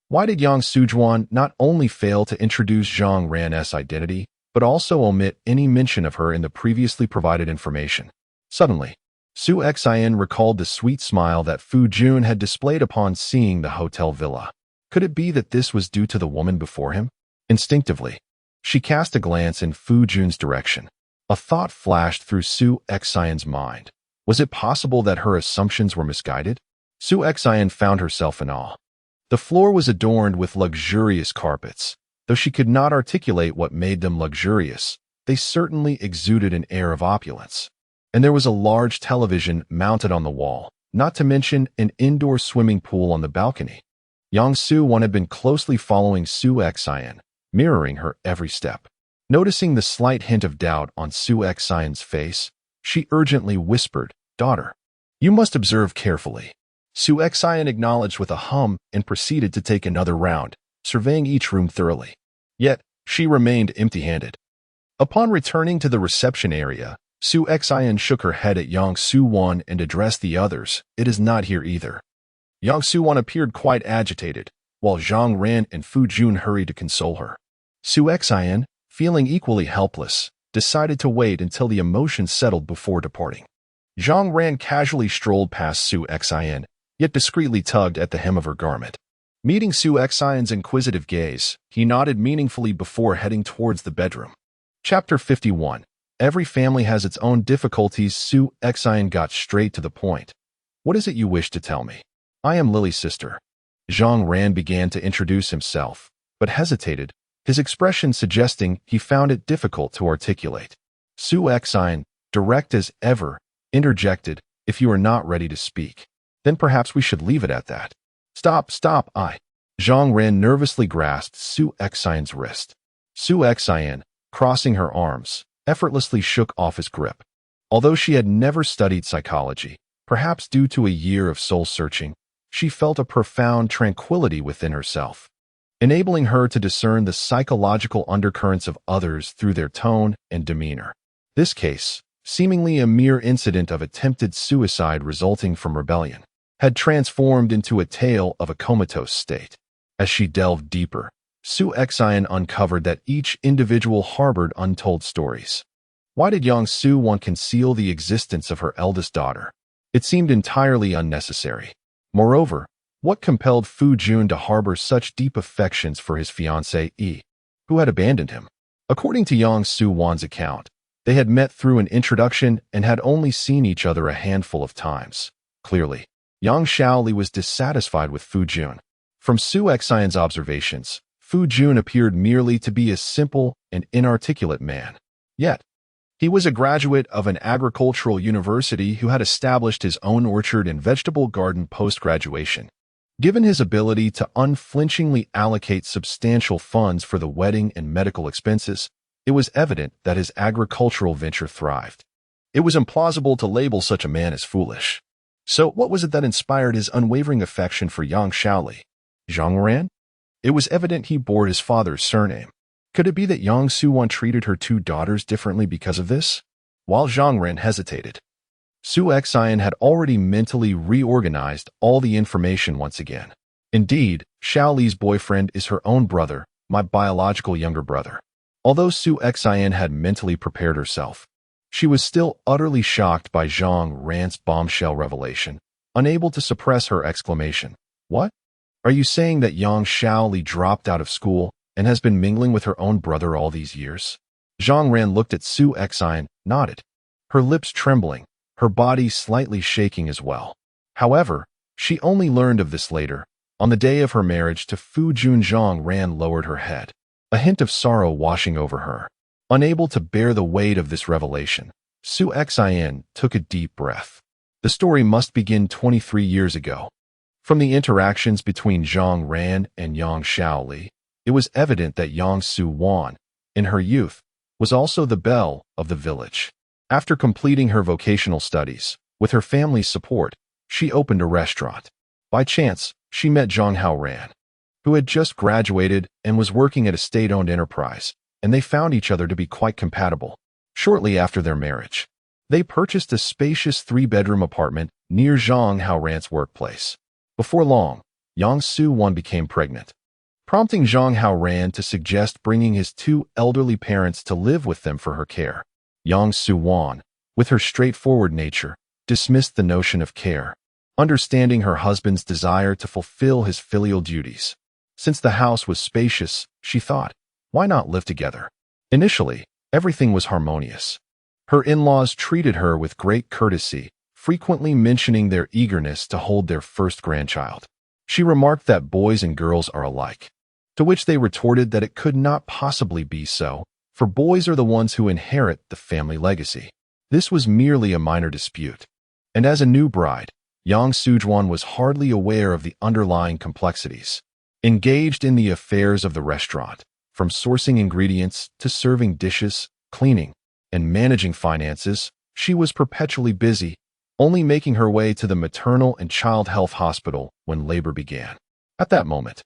why did Yang Sujuan not only fail to introduce Zhang Ran's identity, but also omit any mention of her in the previously provided information? Suddenly, Su Xian recalled the sweet smile that Fu Jun had displayed upon seeing the hotel villa. Could it be that this was due to the woman before him? Instinctively, she cast a glance in Fu Jun's direction. A thought flashed through Su Xian's mind. Was it possible that her assumptions were misguided? Su Xian found herself in awe. The floor was adorned with luxurious carpets. Though she could not articulate what made them luxurious, they certainly exuded an air of opulence. And there was a large television mounted on the wall, not to mention an indoor swimming pool on the balcony. Yang Su-won had been closely following Su Xian, mirroring her every step. Noticing the slight hint of doubt on Su Xian's face, she urgently whispered, "Daughter, you must observe carefully." Su Xian acknowledged with a hum and proceeded to take another round, surveying each room thoroughly. Yet, she remained empty-handed. Upon returning to the reception area, Su Xian shook her head at Yang Su-won and addressed the others. "It is not here either." Yang Su-won appeared quite agitated, while Zhang Ran and Fu Jun hurried to console her. Su Xian, feeling equally helpless, decided to wait until the emotions settled before departing. Zhang Ran casually strolled past Su Xian, yet discreetly tugged at the hem of her garment. Meeting Su Xian's inquisitive gaze, he nodded meaningfully before heading towards the bedroom. Chapter 51. Every family has its own difficulties. Su Xian got straight to the point. "What is it you wish to tell me?" "I am Lily's sister." Zhang Ran began to introduce himself, but hesitated, his expression suggesting he found it difficult to articulate. Su Xian, direct as ever, interjected, "If you are not ready to speak, then perhaps we should leave it at that." Stop, Zhang Ran nervously grasped Su Xian's wrist. Su Xian, crossing her arms, effortlessly shook off his grip. Although she had never studied psychology, perhaps due to a year of soul-searching, she felt a profound tranquility within herself, enabling her to discern the psychological undercurrents of others through their tone and demeanor. This case, seemingly a mere incident of attempted suicide resulting from rebellion, had transformed into a tale of a comatose state. As she delved deeper, Su Xian uncovered that each individual harbored untold stories. Why did Yang Su want to conceal the existence of her eldest daughter? It seemed entirely unnecessary. Moreover, what compelled Fu Jun to harbor such deep affections for his fiancée, who had abandoned him? According to Yang Su-won's account, they had met through an introduction and had only seen each other a handful of times. Clearly, Yang Xiaoli was dissatisfied with Fu Jun. From Su Xian's observations, Fu Jun appeared merely to be a simple and inarticulate man. Yet, he was a graduate of an agricultural university who had established his own orchard and vegetable garden post-graduation. Given his ability to unflinchingly allocate substantial funds for the wedding and medical expenses, it was evident that his agricultural venture thrived. It was implausible to label such a man as foolish. So what was it that inspired his unwavering affection for Yang Shaoli? Zhang Ran? It was evident he bore his father's surname. Could it be that Yang Su-wan treated her two daughters differently because of this? While Zhang Ran hesitated, Su Xian had already mentally reorganized all the information once again. Indeed, Shaoli's boyfriend is her own brother, my biological younger brother. Although Su Xian had mentally prepared herself, she was still utterly shocked by Zhang Ran's bombshell revelation, unable to suppress her exclamation. What? Are you saying that Yang Shaoli dropped out of school and has been mingling with her own brother all these years? Zhang Ran looked at Su Xian, nodded, her lips trembling, her body slightly shaking as well. However, she only learned of this later. On the day of her marriage to Fu Jun, Zhang Ran lowered her head, a hint of sorrow washing over her. Unable to bear the weight of this revelation, Su Xian took a deep breath. The story must begin 23 years ago. From the interactions between Zhang Ran and Yang Shaoli, it was evident that Yang Su-wan, in her youth, was also the belle of the village. After completing her vocational studies, with her family's support, she opened a restaurant. By chance, she met Zhang Haoran, who had just graduated and was working at a state-owned enterprise, and they found each other to be quite compatible. Shortly after their marriage, they purchased a spacious 3-bedroom apartment near Zhang Haoran's workplace. Before long, Yang Su-wan became pregnant, prompting Zhang Haoran to suggest bringing his 2 elderly parents to live with them for her care. Yang Su-wan, with her straightforward nature, dismissed the notion of care, understanding her husband's desire to fulfill his filial duties. Since the house was spacious, she thought, why not live together? Initially, everything was harmonious. Her in-laws treated her with great courtesy, frequently mentioning their eagerness to hold their first grandchild. She remarked that boys and girls are alike, to which they retorted that it could not possibly be so, for boys are the ones who inherit the family legacy. This was merely a minor dispute, and as a new bride, Yang Su-wan was hardly aware of the underlying complexities. Engaged in the affairs of the restaurant, from sourcing ingredients to serving dishes, cleaning, and managing finances, she was perpetually busy, only making her way to the maternal and child health hospital when labor began. At that moment,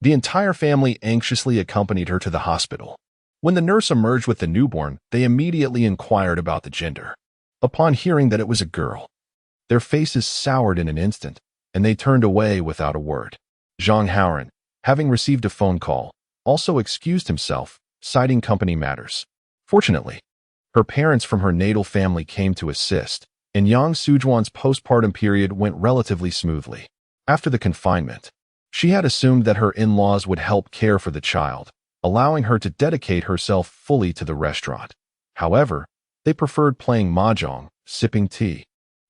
the entire family anxiously accompanied her to the hospital. When the nurse emerged with the newborn, they immediately inquired about the gender. Upon hearing that it was a girl, their faces soured in an instant, and they turned away without a word. Zhang Haoran, having received a phone call, also excused himself, citing company matters. Fortunately, her parents from her natal family came to assist, and Yang Su-wan's postpartum period went relatively smoothly. After the confinement, she had assumed that her in-laws would help care for the child, allowing her to dedicate herself fully to the restaurant. However, they preferred playing mahjong, sipping tea,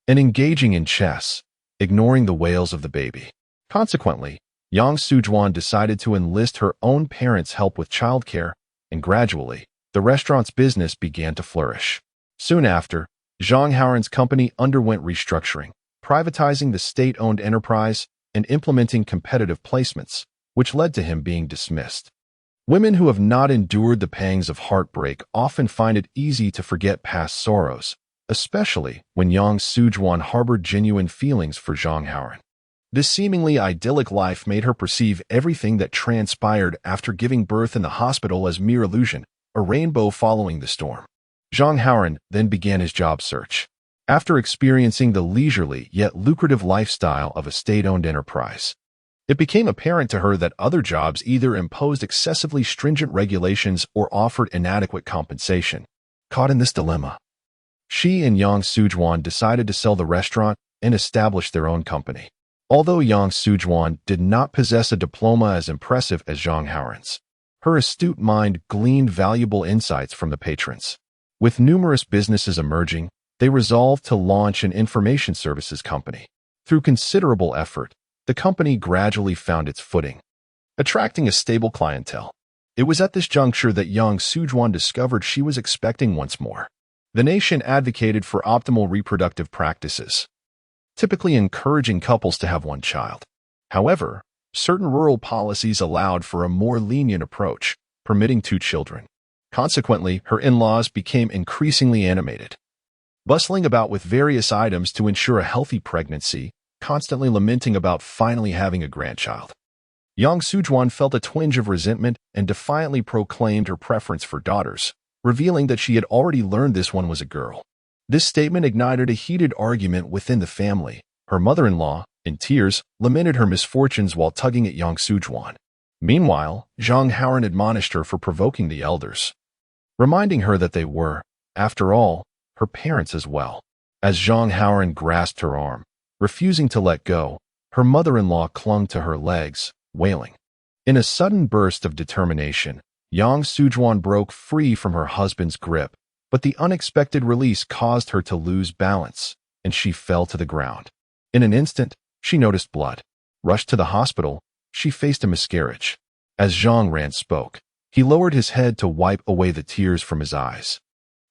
and engaging in chess, ignoring the wails of the baby. Consequently, Yang Su-wan decided to enlist her own parents' help with childcare, and gradually, the restaurant's business began to flourish. Soon after, Zhang Haoran's company underwent restructuring, privatizing the state-owned enterprise and implementing competitive placements, which led to him being dismissed. Women who have not endured the pangs of heartbreak often find it easy to forget past sorrows, especially when Yang Su-wan harbored genuine feelings for Zhang Haoran. This seemingly idyllic life made her perceive everything that transpired after giving birth in the hospital as mere illusion, a rainbow following the storm. Zhang Haoran then began his job search. After experiencing the leisurely yet lucrative lifestyle of a state-owned enterprise, it became apparent to her that other jobs either imposed excessively stringent regulations or offered inadequate compensation. Caught in this dilemma, she and Yang Su-wan decided to sell the restaurant and establish their own company. Although Yang Su-wan did not possess a diploma as impressive as Zhang Haoran's, her astute mind gleaned valuable insights from the patrons. With numerous businesses emerging, they resolved to launch an information services company. Through considerable effort, the company gradually found its footing, attracting a stable clientele. It was at this juncture that young Sujuan discovered she was expecting once more. The nation advocated for optimal reproductive practices, typically encouraging couples to have one child. However, certain rural policies allowed for a more lenient approach, permitting 2 children. Consequently, her in-laws became increasingly animated, bustling about with various items to ensure a healthy pregnancy, constantly lamenting about finally having a grandchild. Young Sujuan felt a twinge of resentment and defiantly proclaimed her preference for daughters, revealing that she had already learned this one was a girl. This statement ignited a heated argument within the family. Her mother-in-law, in tears, lamented her misfortunes while tugging at young Sujuan. Meanwhile, Zhang Haoran admonished her for provoking the elders, reminding her that they were, after all, her parents as well. As Zhang Haoran grasped her arm, refusing to let go, her mother-in-law clung to her legs, wailing. In a sudden burst of determination, Yang Sujuan broke free from her husband's grip, but the unexpected release caused her to lose balance, and she fell to the ground. In an instant, she noticed blood. Rushed to the hospital, she faced a miscarriage. As Zhang Ran spoke, he lowered his head to wipe away the tears from his eyes.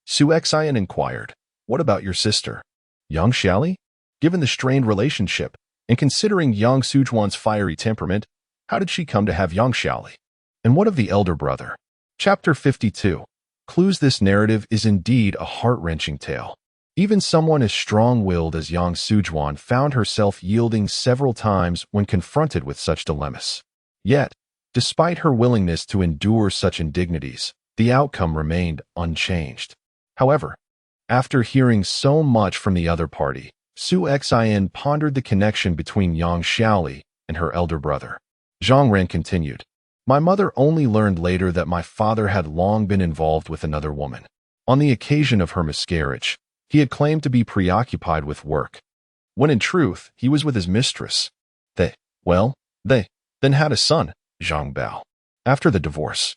Su Xian inquired, "What about your sister, young Xiali? Given the strained relationship, and considering young Sujuan's fiery temperament, how did she come to have young Xiali? And what of the elder brother?" Chapter 52. Clues. This narrative is indeed a heart-wrenching tale. Even someone as strong-willed as young Sujuan found herself yielding several times when confronted with such dilemmas. Yet, despite her willingness to endure such indignities, the outcome remained unchanged. However, after hearing so much from the other party, Su Xian pondered the connection between Yang Xiaoli and her elder brother. Zhang Ran continued, "My mother only learned later that my father had long been involved with another woman. On the occasion of her miscarriage, he had claimed to be preoccupied with work, when in truth he was with his mistress. They then had a son, Zhang Bao. After the divorce,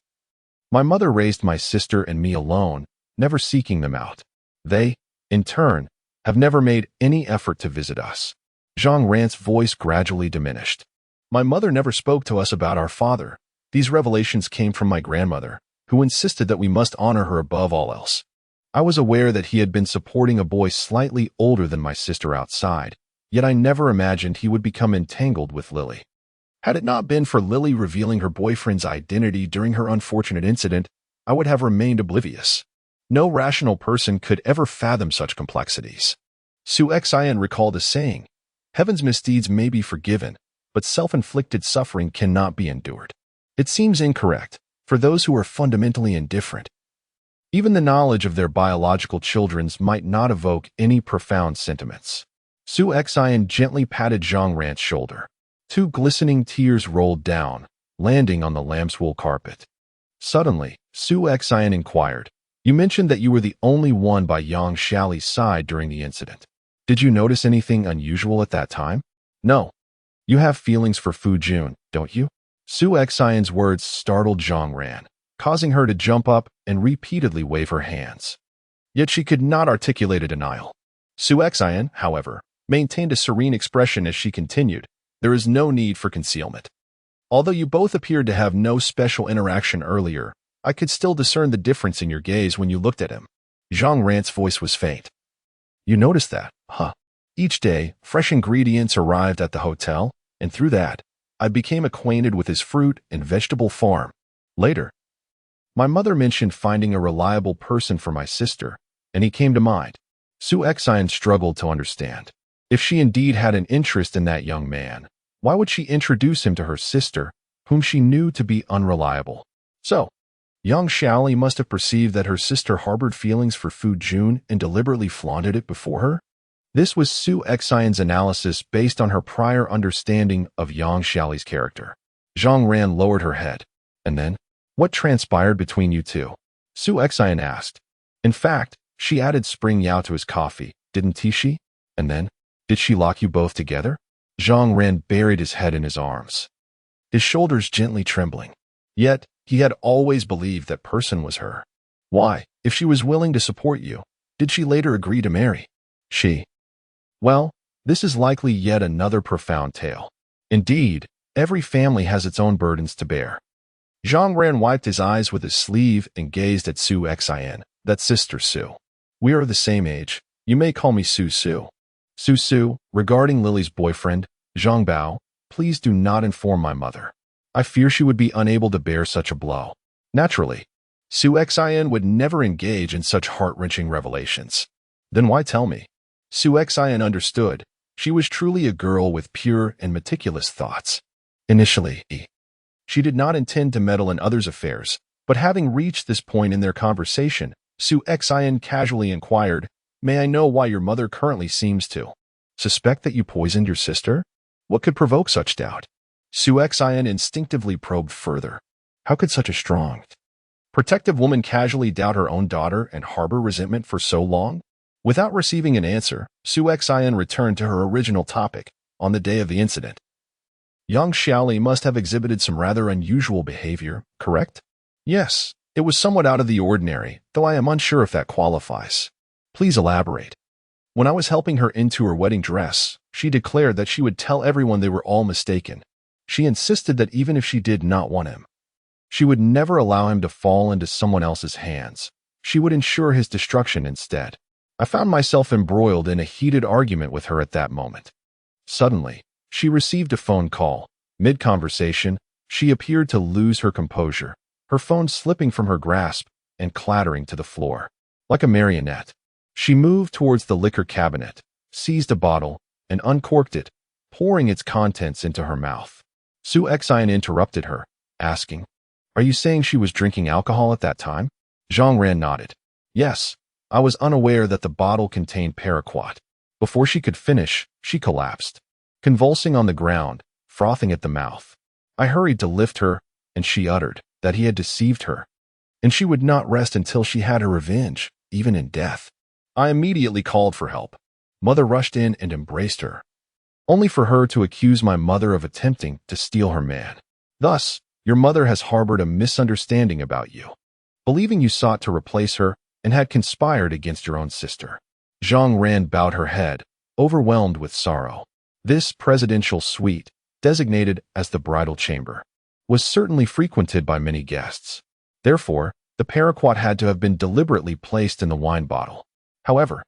my mother raised my sister and me alone, never seeking them out. They, in turn, have never made any effort to visit us." Zhang Ran's voice gradually diminished. "My mother never spoke to us about our father. These revelations came from my grandmother, who insisted that we must honor her above all else. I was aware that he had been supporting a boy slightly older than my sister outside, yet I never imagined he would become entangled with Lily. Had it not been for Lily revealing her boyfriend's identity during her unfortunate incident, I would have remained oblivious. No rational person could ever fathom such complexities." Su Xian recalled a saying, "Heaven's misdeeds may be forgiven, but self-inflicted suffering cannot be endured." It seems incorrect, for those who are fundamentally indifferent. Even the knowledge of their biological children might not evoke any profound sentiments. Su Xian gently patted Zhang Ran's shoulder. 2 glistening tears rolled down, landing on the lamb's wool carpet. Suddenly, Su Xian inquired, "You mentioned that you were the only one by Yang Xiaoli's side during the incident. Did you notice anything unusual at that time?" "No. You have feelings for Fu Jun, don't you?" Su Xian's words startled Zhang Ran, causing her to jump up and repeatedly wave her hands. Yet she could not articulate a denial. Su Xian, however, maintained a serene expression as she continued, "There is no need for concealment. Although you both appeared to have no special interaction earlier, I could still discern the difference in your gaze when you looked at him." Zhang Ran's voice was faint. "You noticed that, huh? Each day, fresh ingredients arrived at the hotel, and through that, I became acquainted with his fruit and vegetable farm. Later, my mother mentioned finding a reliable person for my sister, and he came to mind." Su Xian struggled to understand. If she indeed had an interest in that young man, why would she introduce him to her sister, whom she knew to be unreliable? So, young Xiaoli must have perceived that her sister harbored feelings for Fu Jun and deliberately flaunted it before her? This was Su Xian's analysis based on her prior understanding of Yang Xiaoli's character. Zhang Ran lowered her head. "And then, what transpired between you two?" Su Xian asked. "In fact, she added spring yao to his coffee, didn't she? And then, did she lock you both together?" Zhang Ran buried his head in his arms, his shoulders gently trembling. Yet, he had always believed that person was her. Why, if she was willing to support you, did she later agree to marry? Well, this is likely yet another profound tale. Indeed, Every family has its own burdens to bear. Zhang Ran wiped his eyes with his sleeve and gazed at Su Xian, that's Sister Su. We are the same age. You may call me Su Su. Su Su, regarding Lily's boyfriend, Zhang Bao, please do not inform my mother. I fear she would be unable to bear such a blow. Naturally, Su Xian would never engage in such heart-wrenching revelations. Then why tell me? Su Xian understood. She was truly a girl with pure and meticulous thoughts. Initially, she did not intend to meddle in others' affairs, but having reached this point in their conversation, Su Xian casually inquired, "May I know why your mother currently seems to suspect that you poisoned your sister? What could provoke such doubt?" Su Xian instinctively probed further. How could such a strong, protective woman casually doubt her own daughter and harbor resentment for so long? Without receiving an answer, Su Xian returned to her original topic. On the day of the incident, young Xiaoli must have exhibited some rather unusual behavior, correct? Yes, it was somewhat out of the ordinary, though I am unsure if that qualifies. Please elaborate. When I was helping her into her wedding dress, she declared that she would tell everyone they were all mistaken. She insisted that even if she did not want him, she would never allow him to fall into someone else's hands. She would ensure his destruction instead. I found myself embroiled in a heated argument with her at that moment. Suddenly, she received a phone call. Mid-conversation, she appeared to lose her composure, her phone slipping from her grasp and clattering to the floor. Like a marionette, she moved towards the liquor cabinet, seized a bottle, and uncorked it, pouring its contents into her mouth. Su Xian interrupted her, asking, "Are you saying she was drinking alcohol at that time?" Zhang Ran nodded. "Yes, I was unaware that the bottle contained paraquat." Before she could finish, she collapsed, convulsing on the ground, frothing at the mouth. I hurried to lift her, and she uttered that he had deceived her, and she would not rest until she had her revenge, even in death. I immediately called for help. Mother rushed in and embraced her, only for her to accuse my mother of attempting to steal her man. Thus, your mother has harbored a misunderstanding about you, believing you sought to replace her and had conspired against your own sister. Zhang Ran bowed her head, overwhelmed with sorrow. This presidential suite, designated as the bridal chamber, was certainly frequented by many guests. Therefore, the paraquat had to have been deliberately placed in the wine bottle. However,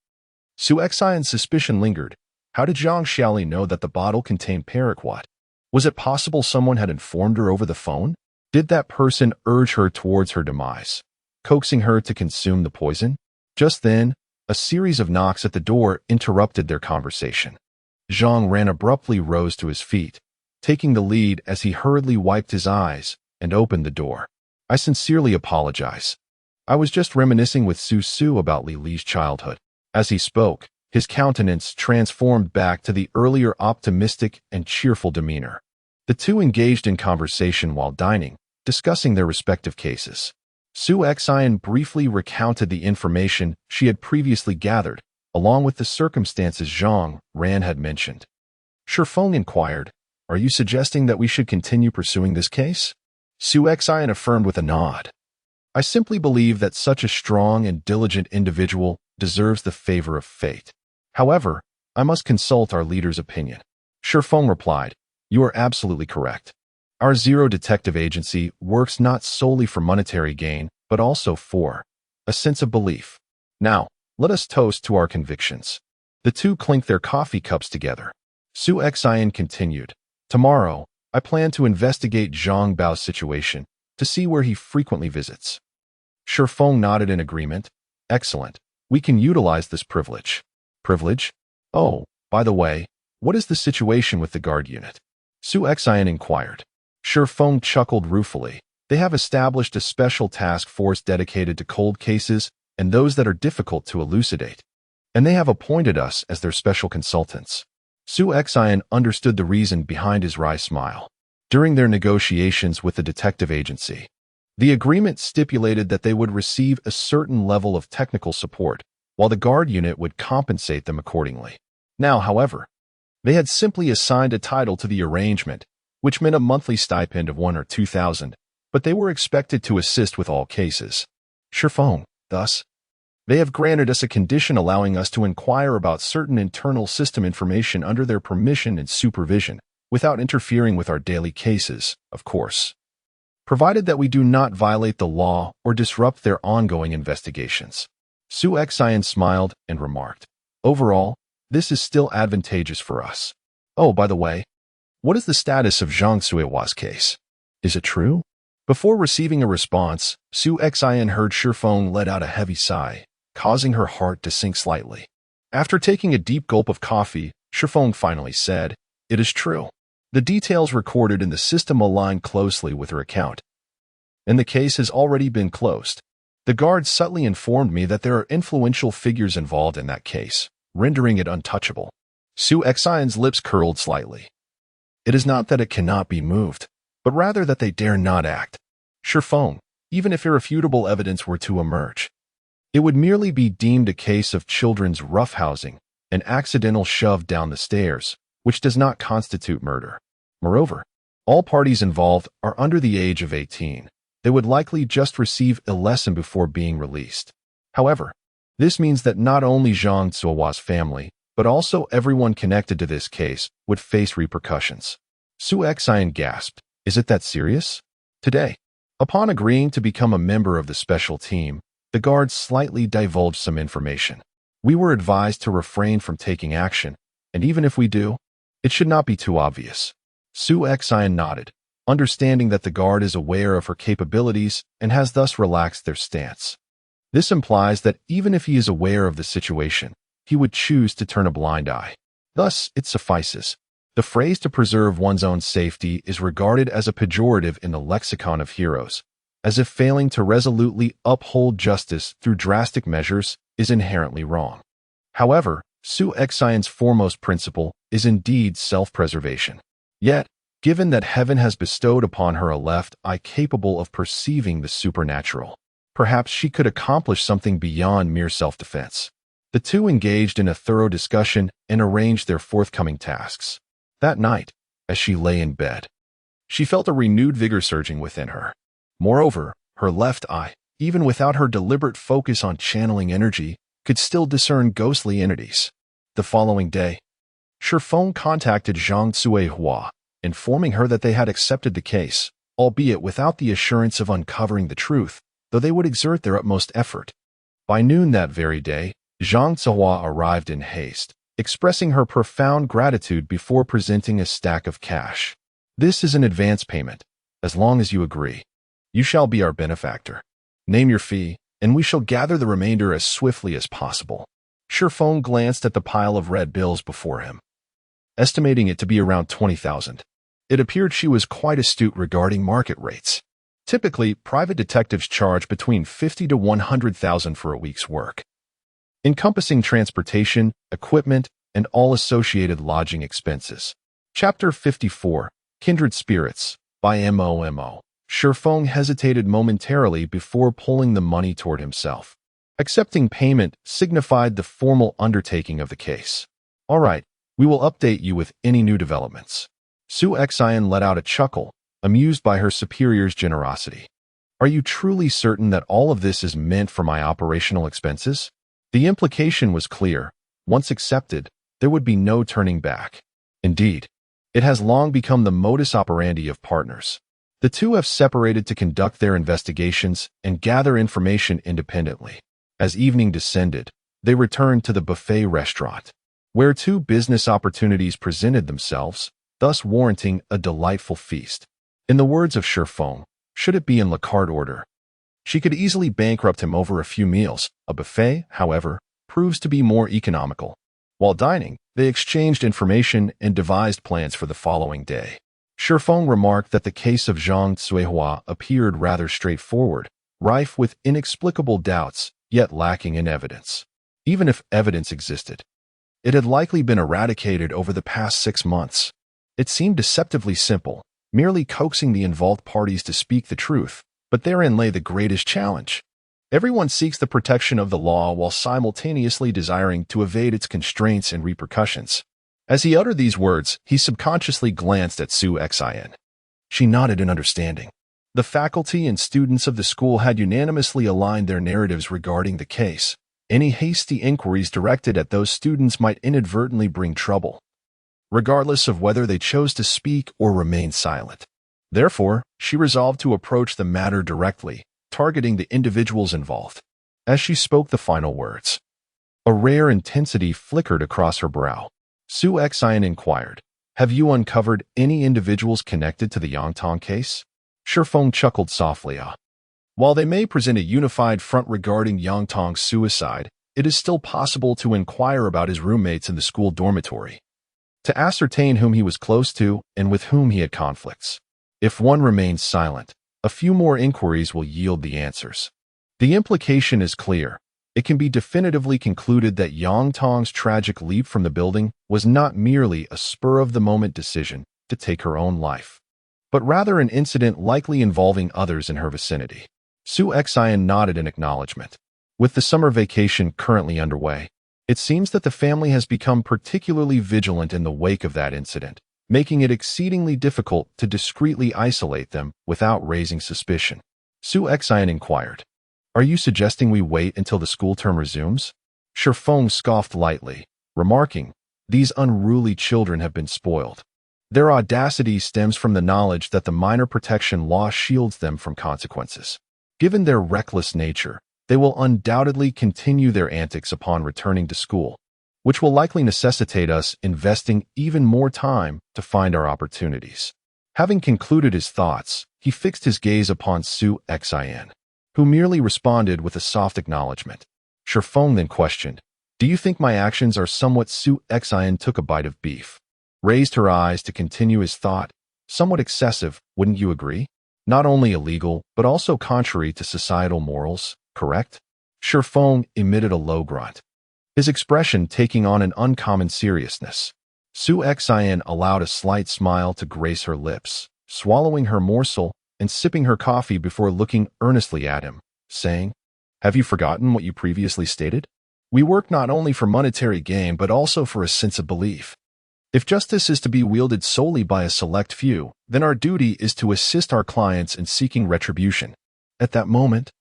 Su Xian's suspicion lingered. How did Zhang Xiaoli know that the bottle contained paraquat? Was it possible someone had informed her over the phone? Did that person urge her towards her demise, coaxing her to consume the poison? Just then, a series of knocks at the door interrupted their conversation. Zhang Ran abruptly rose to his feet, taking the lead as he hurriedly wiped his eyes and opened the door. "I sincerely apologize. I was just reminiscing with Su Su about Li Li's childhood." As he spoke, his countenance transformed back to the earlier optimistic and cheerful demeanor. The two engaged in conversation while dining, discussing their respective cases. Su Xian briefly recounted the information she had previously gathered, along with the circumstances Zhang Ran had mentioned. Shifeng inquired, "Are you suggesting that we should continue pursuing this case?" Su Xian affirmed with a nod. "I simply believe that such a strong and diligent individual deserves the favor of fate. However, I must consult our leader's opinion." Shifeng replied, "You are absolutely correct. Our Zero Detective Agency works not solely for monetary gain, but also for a sense of belief. Now, let us toast to our convictions." The two clinked their coffee cups together. Su Xian continued, "Tomorrow, I plan to investigate Zhang Bao's situation to see where he frequently visits." Shifeng nodded in agreement. "Excellent. We can utilize this privilege." "Privilege? Oh, by the way, what is the situation with the guard unit?" Su Xian inquired. Shifeng chuckled ruefully. "They have established a special task force dedicated to cold cases and those that are difficult to elucidate, and they have appointed us as their special consultants." Su Xian understood the reason behind his wry smile. During their negotiations with the detective agency, the agreement stipulated that they would receive a certain level of technical support, while the guard unit would compensate them accordingly. Now, however, they had simply assigned a title to the arrangement, which meant a monthly stipend of 1 or 2,000, but they were expected to assist with all cases. Shifeng, thus, they have granted us a condition allowing us to inquire about certain internal system information under their permission and supervision, without interfering with our daily cases, of course. Provided that we do not violate the law or disrupt their ongoing investigations. Su Xian smiled and remarked, overall, this is still advantageous for us. Oh, by the way, what is the status of Zhang Suihua's case? Is it true? Before receiving a response, Su Xian heard Shifeng let out a heavy sigh, causing her heart to sink slightly. After taking a deep gulp of coffee, Shifeng finally said, it is true. The details recorded in the system align closely with her account, and the case has already been closed. The guard subtly informed me that there are influential figures involved in that case, rendering it untouchable. Su Xian's lips curled slightly. It is not that it cannot be moved, but rather that they dare not act. Shifeng, even if irrefutable evidence were to emerge, it would merely be deemed a case of children's roughhousing, an accidental shove down the stairs, which does not constitute murder. Moreover, all parties involved are under the age of 18. They would likely just receive a lesson before being released. However, this means that not only Zhang Suihua's family, but also everyone connected to this case would face repercussions. Su Xian gasped, is it that serious? Today, upon agreeing to become a member of the special team, the guards slightly divulged some information. We were advised to refrain from taking action, and even if we do, it should not be too obvious. Su Xian nodded, understanding that the guard is aware of her capabilities and has thus relaxed their stance. This implies that even if he is aware of the situation, he would choose to turn a blind eye. Thus, it suffices. The phrase to preserve one's own safety is regarded as a pejorative in the lexicon of heroes, as if failing to resolutely uphold justice through drastic measures is inherently wrong. However, Su Xian's foremost principle is indeed self-preservation. Yet, given that heaven has bestowed upon her a left eye capable of perceiving the supernatural, perhaps she could accomplish something beyond mere self-defense. The two engaged in a thorough discussion and arranged their forthcoming tasks. That night, as she lay in bed, she felt a renewed vigor surging within her. Moreover, her left eye, even without her deliberate focus on channeling energy, could still discern ghostly entities. The following day, Shifeng contacted Zhang Suihua, informing her that they had accepted the case, albeit without the assurance of uncovering the truth, though they would exert their utmost effort. By noon that very day, Zhang Suihua arrived in haste, expressing her profound gratitude before presenting a stack of cash. This is an advance payment. As long as you agree, you shall be our benefactor. Name your fee, and we shall gather the remainder as swiftly as possible. Shifeng glanced at the pile of red bills before him, estimating it to be around 20,000. It appeared she was quite astute regarding market rates. Typically, private detectives charge between 50 to 100,000 for a week's work, encompassing transportation, equipment, and all associated lodging expenses. Chapter 54, Kindred Spirits, by MONO. Shifeng hesitated momentarily before pulling the money toward himself. Accepting payment signified the formal undertaking of the case. All right, we will update you with any new developments. Su Xian let out a chuckle, amused by her superior's generosity. Are you truly certain that all of this is meant for my operational expenses? The implication was clear. Once accepted, there would be no turning back. Indeed, it has long become the modus operandi of partners. The two have separated to conduct their investigations and gather information independently. As evening descended, they returned to the buffet restaurant, where two business opportunities presented themselves, thus warranting a delightful feast. In the words of Shifeng, should it be in la carte order, she could easily bankrupt him over a few meals. A buffet, however, proves to be more economical. While dining, they exchanged information and devised plans for the following day. Shifeng remarked that the case of Zhang Suihua appeared rather straightforward, rife with inexplicable doubts, yet lacking in evidence. Even if evidence existed, it had likely been eradicated over the past 6 months. It seemed deceptively simple, merely coaxing the involved parties to speak the truth, but therein lay the greatest challenge. Everyone seeks the protection of the law while simultaneously desiring to evade its constraints and repercussions. As he uttered these words, he subconsciously glanced at Su Xian. She nodded in understanding. The faculty and students of the school had unanimously aligned their narratives regarding the case. Any hasty inquiries directed at those students might inadvertently bring trouble. regardless of whether they chose to speak or remain silent. Therefore, she resolved to approach the matter directly, targeting the individuals involved. As she spoke the final words, a rare intensity flickered across her brow. Su Xian inquired, "Have you uncovered any individuals connected to the Yangtong case?" Shifeng chuckled softly. While they may present a unified front regarding Yangtong's suicide, it is still possible to inquire about his roommates in the school dormitory, to ascertain whom he was close to and with whom he had conflicts. If one remains silent, a few more inquiries will yield the answers. The implication is clear. It can be definitively concluded that Yangtong's tragic leap from the building was not merely a spur-of-the-moment decision to take her own life, but rather an incident likely involving others in her vicinity. Su Xian nodded in acknowledgement. With the summer vacation currently underway, it seems that the family has become particularly vigilant in the wake of that incident, making it exceedingly difficult to discreetly isolate them without raising suspicion. Su Xian inquired, "Are you suggesting we wait until the school term resumes?" Shifeng scoffed lightly, remarking, "These unruly children have been spoiled. Their audacity stems from the knowledge that the minor protection law shields them from consequences. Given their reckless nature, they will undoubtedly continue their antics upon returning to school, which will likely necessitate us investing even more time to find our opportunities." Having concluded his thoughts, he fixed his gaze upon Su Xian, who merely responded with a soft acknowledgement. Shifeng then questioned, "Do you think my actions are somewhat—" Su Xian took a bite of beef, raised her eyes to continue his thought, "Somewhat excessive, wouldn't you agree? Not only illegal, but also contrary to societal morals, correct?" Shifeng emitted a low grunt, his expression taking on an uncommon seriousness. Su Xian allowed a slight smile to grace her lips, swallowing her morsel and sipping her coffee before looking earnestly at him, saying, "Have you forgotten what you previously stated? We work not only for monetary gain but also for a sense of belief. If justice is to be wielded solely by a select few, then our duty is to assist our clients in seeking retribution." At that moment,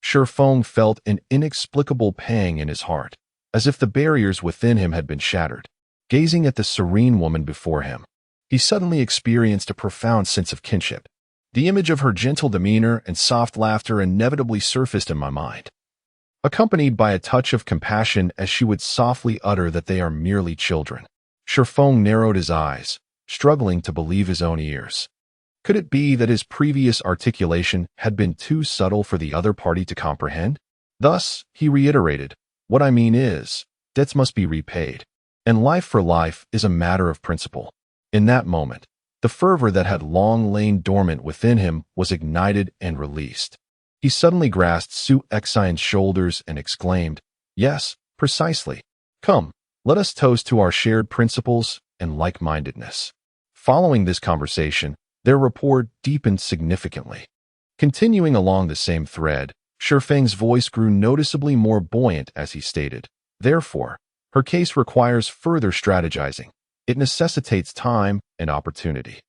Shifeng felt an inexplicable pang in his heart, as if the barriers within him had been shattered. Gazing at the serene woman before him, he suddenly experienced a profound sense of kinship. The image of her gentle demeanor and soft laughter inevitably surfaced in my mind, accompanied by a touch of compassion as she would softly utter that they are merely children. Shifeng narrowed his eyes, struggling to believe his own ears. Could it be that his previous articulation had been too subtle for the other party to comprehend? Thus, he reiterated, "What I mean is, debts must be repaid, and life for life is a matter of principle." In that moment, the fervor that had long lain dormant within him was ignited and released. He suddenly grasped Su Xian's shoulders and exclaimed, "Yes, precisely. Come, let us toast to our shared principles and like-mindedness." Following this conversation, their rapport deepened significantly. Continuing along the same thread, Shifeng's voice grew noticeably more buoyant as he stated, "Therefore, her case requires further strategizing. It necessitates time and opportunity.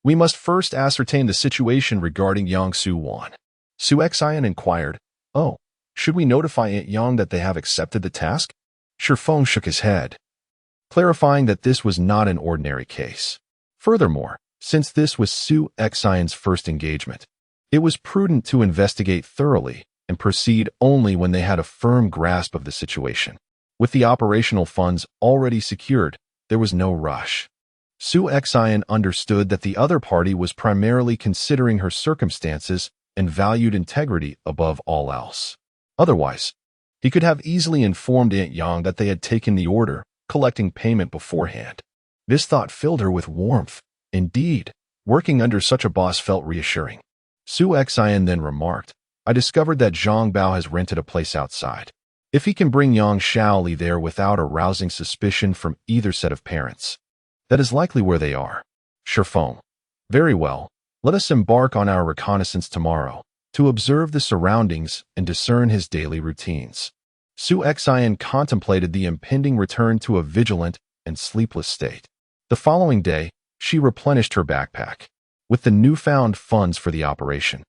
We must first ascertain the situation regarding Yang Su-wan." Su Xian inquired, "Oh, should we notify Aunt Yang that they have accepted the task?" Shifeng shook his head, clarifying that this was not an ordinary case. Furthermore, since this was Su Xian's first engagement, it was prudent to investigate thoroughly and proceed only when they had a firm grasp of the situation. With the operational funds already secured, there was no rush. Su Xian understood that the other party was primarily considering her circumstances and valued integrity above all else. Otherwise, he could have easily informed Aunt Yang that they had taken the order, collecting payment beforehand. This thought filled her with warmth. Indeed, working under such a boss felt reassuring. Su Xian then remarked, "I discovered that Zhang Bao has rented a place outside. If he can bring Yang Shaoli there without arousing suspicion from either set of parents, that is likely where they are." Shifeng, "Very well. Let us embark on our reconnaissance tomorrow to observe the surroundings and discern his daily routines." Su Xian contemplated the impending return to a vigilant and sleepless state. The following day, she replenished her backpack with the newfound funds for the operation.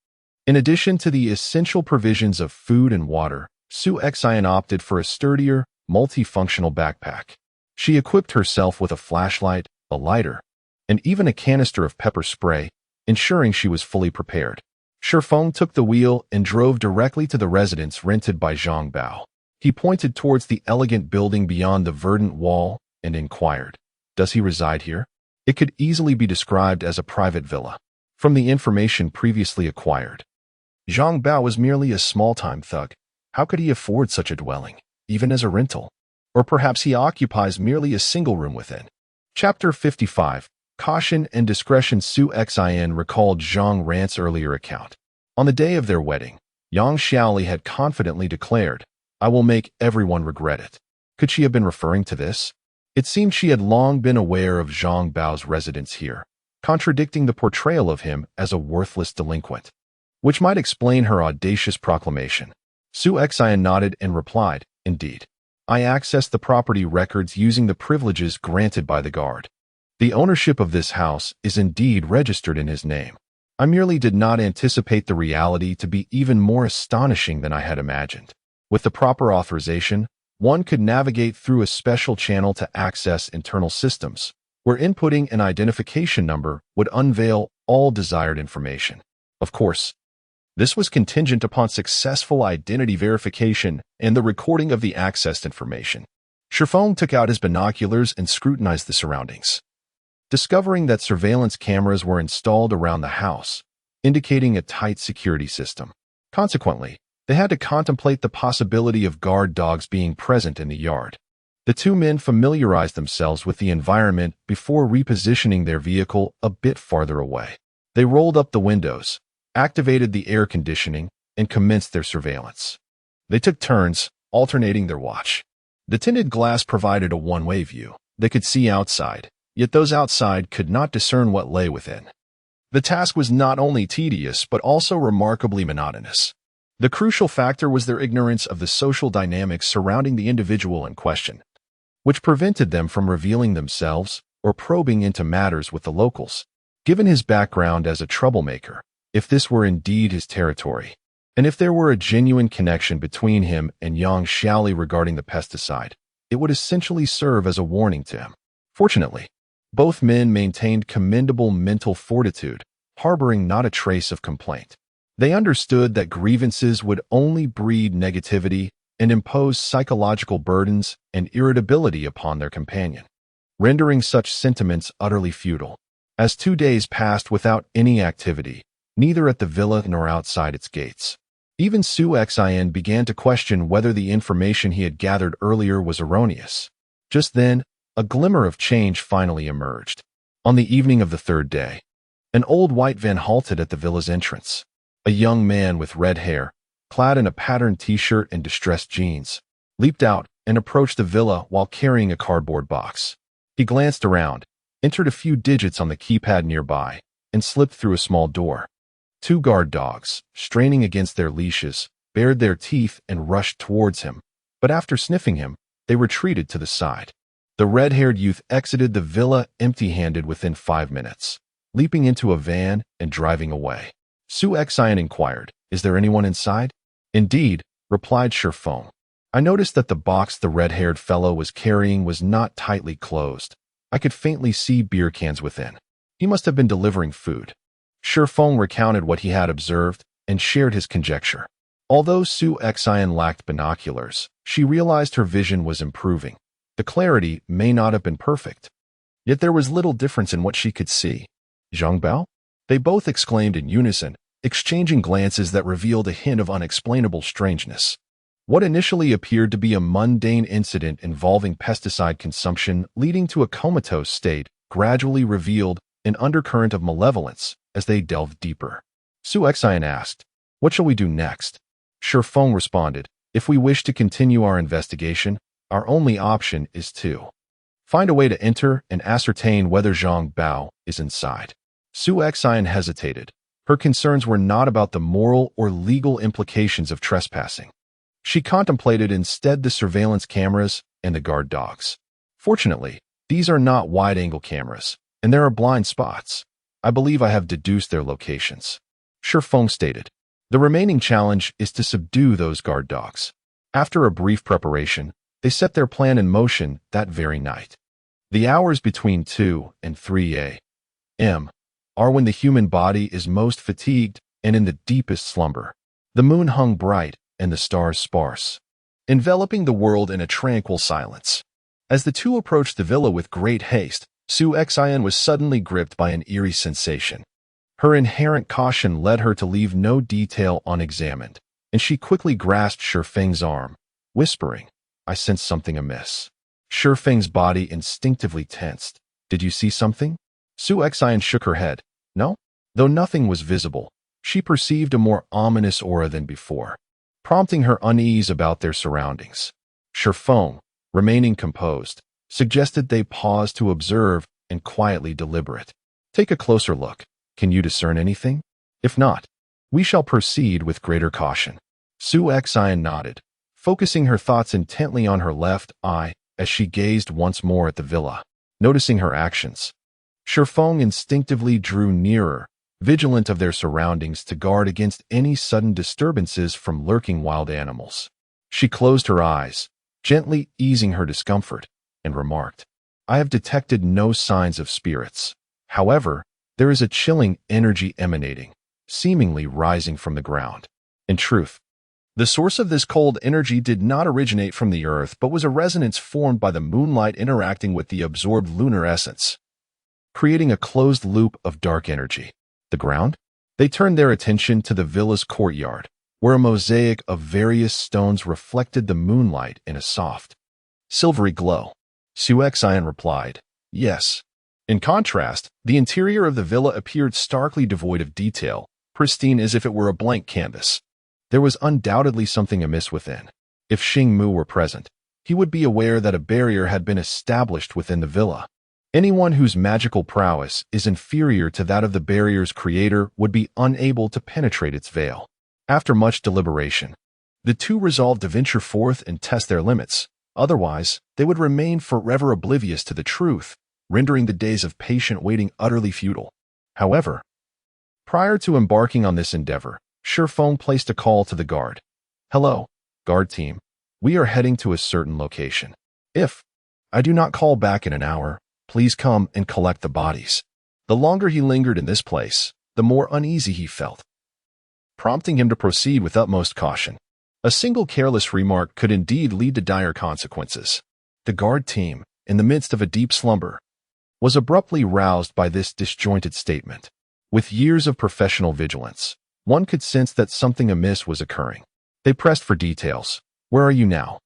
In addition to the essential provisions of food and water, Su Xian opted for a sturdier, multifunctional backpack. She equipped herself with a flashlight, a lighter, and even a canister of pepper spray, ensuring she was fully prepared. Shi Yan took the wheel and drove directly to the residence rented by Zhang Bao. He pointed towards the elegant building beyond the verdant wall and inquired, "Does he reside here?" It could easily be described as a private villa. From the information previously acquired, Zhang Bao was merely a small-time thug. How could he afford such a dwelling, even as a rental? Or perhaps he occupies merely a single room within. Chapter 55. Caution and Discretion. Shi Yan recalled Zhang Ran's earlier account. On the day of their wedding, Yang Xiaoli had confidently declared, "I will make everyone regret it." Could she have been referring to this? It seemed she had long been aware of Zhang Bao's residence here, contradicting the portrayal of him as a worthless delinquent, which might explain her audacious proclamation. Shi Yan nodded and replied, "Indeed. I accessed the property records using the privileges granted by the guard. The ownership of this house is indeed registered in his name. I merely did not anticipate the reality to be even more astonishing than I had imagined. With the proper authorization, one could navigate through a special channel to access internal systems, where inputting an identification number would unveil all desired information. Of course, this was contingent upon successful identity verification and the recording of the accessed information." Shi Yan took out his binoculars and scrutinized the surroundings, discovering that surveillance cameras were installed around the house, indicating a tight security system. Consequently, they had to contemplate the possibility of guard dogs being present in the yard. The two men familiarized themselves with the environment before repositioning their vehicle a bit farther away. They rolled up the windows, activated the air conditioning, and commenced their surveillance. They took turns, alternating their watch. The tinted glass provided a one-way view. They could see outside, yet those outside could not discern what lay within. The task was not only tedious but also remarkably monotonous. The crucial factor was their ignorance of the social dynamics surrounding the individual in question, which prevented them from revealing themselves or probing into matters with the locals. Given his background as a troublemaker, if this were indeed his territory, and if there were a genuine connection between him and Yang Xiaoli regarding the pesticide, it would essentially serve as a warning to him. Fortunately, both men maintained commendable mental fortitude, harboring not a trace of complaint. They understood that grievances would only breed negativity and impose psychological burdens and irritability upon their companion, rendering such sentiments utterly futile. As 2 days passed without any activity, neither at the villa nor outside its gates, even Shi Yan began to question whether the information he had gathered earlier was erroneous. Just then, a glimmer of change finally emerged. On the evening of the third day, an old white van halted at the villa's entrance. A young man with red hair, clad in a patterned t-shirt and distressed jeans, leaped out and approached the villa while carrying a cardboard box. He glanced around, entered a few digits on the keypad nearby, and slipped through a small door. 2 guard dogs, straining against their leashes, bared their teeth and rushed towards him, but after sniffing him, they retreated to the side. The red-haired youth exited the villa empty-handed within 5 minutes, leaping into a van and driving away. Shi Yan inquired, "Is there anyone inside?" "Indeed," replied Shi Yan. "I noticed that the box the red-haired fellow was carrying was not tightly closed. I could faintly see beer cans within. He must have been delivering food." Shi Yan recounted what he had observed and shared his conjecture. Although Shi Yan lacked binoculars, she realized her vision was improving. The clarity may not have been perfect, yet there was little difference in what she could see. "Zhang Bao?" They both exclaimed in unison, exchanging glances that revealed a hint of unexplainable strangeness. What initially appeared to be a mundane incident involving pesticide consumption leading to a comatose state gradually revealed an undercurrent of malevolence as they delved deeper. Shi Yan asked, "What shall we do next?" Shi Yan responded, "If we wish to continue our investigation, our only option is to find a way to enter and ascertain whether Zhang Bao is inside." Shi Yan hesitated. Her concerns were not about the moral or legal implications of trespassing. She contemplated instead the surveillance cameras and the guard dogs. Fortunately, these are not wide-angle cameras, and there are blind spots. I believe I have deduced their locations. Shi Yan stated. The remaining challenge is to subdue those guard dogs. After a brief preparation, they set their plan in motion that very night. The hours between 2 and 3 a.m. are when the human body is most fatigued and in the deepest slumber. The moon hung bright and the stars sparse, enveloping the world in a tranquil silence. As the two approached the villa with great haste, Shi Yan was suddenly gripped by an eerie sensation. Her inherent caution led her to leave no detail unexamined, and she quickly grasped Shifeng's arm, whispering, "I sense something amiss." Shifeng's body instinctively tensed. "Did you see something?" Shi Yan shook her head. "No." Though nothing was visible, she perceived a more ominous aura than before, prompting her unease about their surroundings. Shifeng, remaining composed, suggested they pause to observe and quietly deliberate. "Take a closer look. Can you discern anything? If not, we shall proceed with greater caution." Shi Yan nodded, focusing her thoughts intently on her left eye as she gazed once more at the villa. Noticing her actions, Shifeng instinctively drew nearer, vigilant of their surroundings to guard against any sudden disturbances from lurking wild animals. She closed her eyes, gently easing her discomfort, and remarked, "I have detected no signs of spirits. However, there is a chilling energy emanating, seemingly rising from the ground." In truth, the source of this cold energy did not originate from the earth but was a resonance formed by the moonlight interacting with the absorbed lunar essence, creating a closed loop of dark energy. The ground? They turned their attention to the villa's courtyard, where a mosaic of various stones reflected the moonlight in a soft, silvery glow. Shi Yan replied, "Yes." In contrast, the interior of the villa appeared starkly devoid of detail, pristine as if it were a blank canvas. There was undoubtedly something amiss within. If Xingmu were present, he would be aware that a barrier had been established within the villa. Anyone whose magical prowess is inferior to that of the barrier's creator would be unable to penetrate its veil. After much deliberation, the two resolved to venture forth and test their limits. Otherwise, they would remain forever oblivious to the truth, rendering the days of patient waiting utterly futile. However, prior to embarking on this endeavor, Shifeng placed a call to the guard. "Hello, guard team. We are heading to a certain location. If I do not call back in an hour, please come and collect the bodies." The longer he lingered in this place, the more uneasy he felt, prompting him to proceed with utmost caution. A single careless remark could indeed lead to dire consequences. The guard team, in the midst of a deep slumber, was abruptly roused by this disjointed statement. With years of professional vigilance, one could sense that something amiss was occurring. They pressed for details. "Where are you now?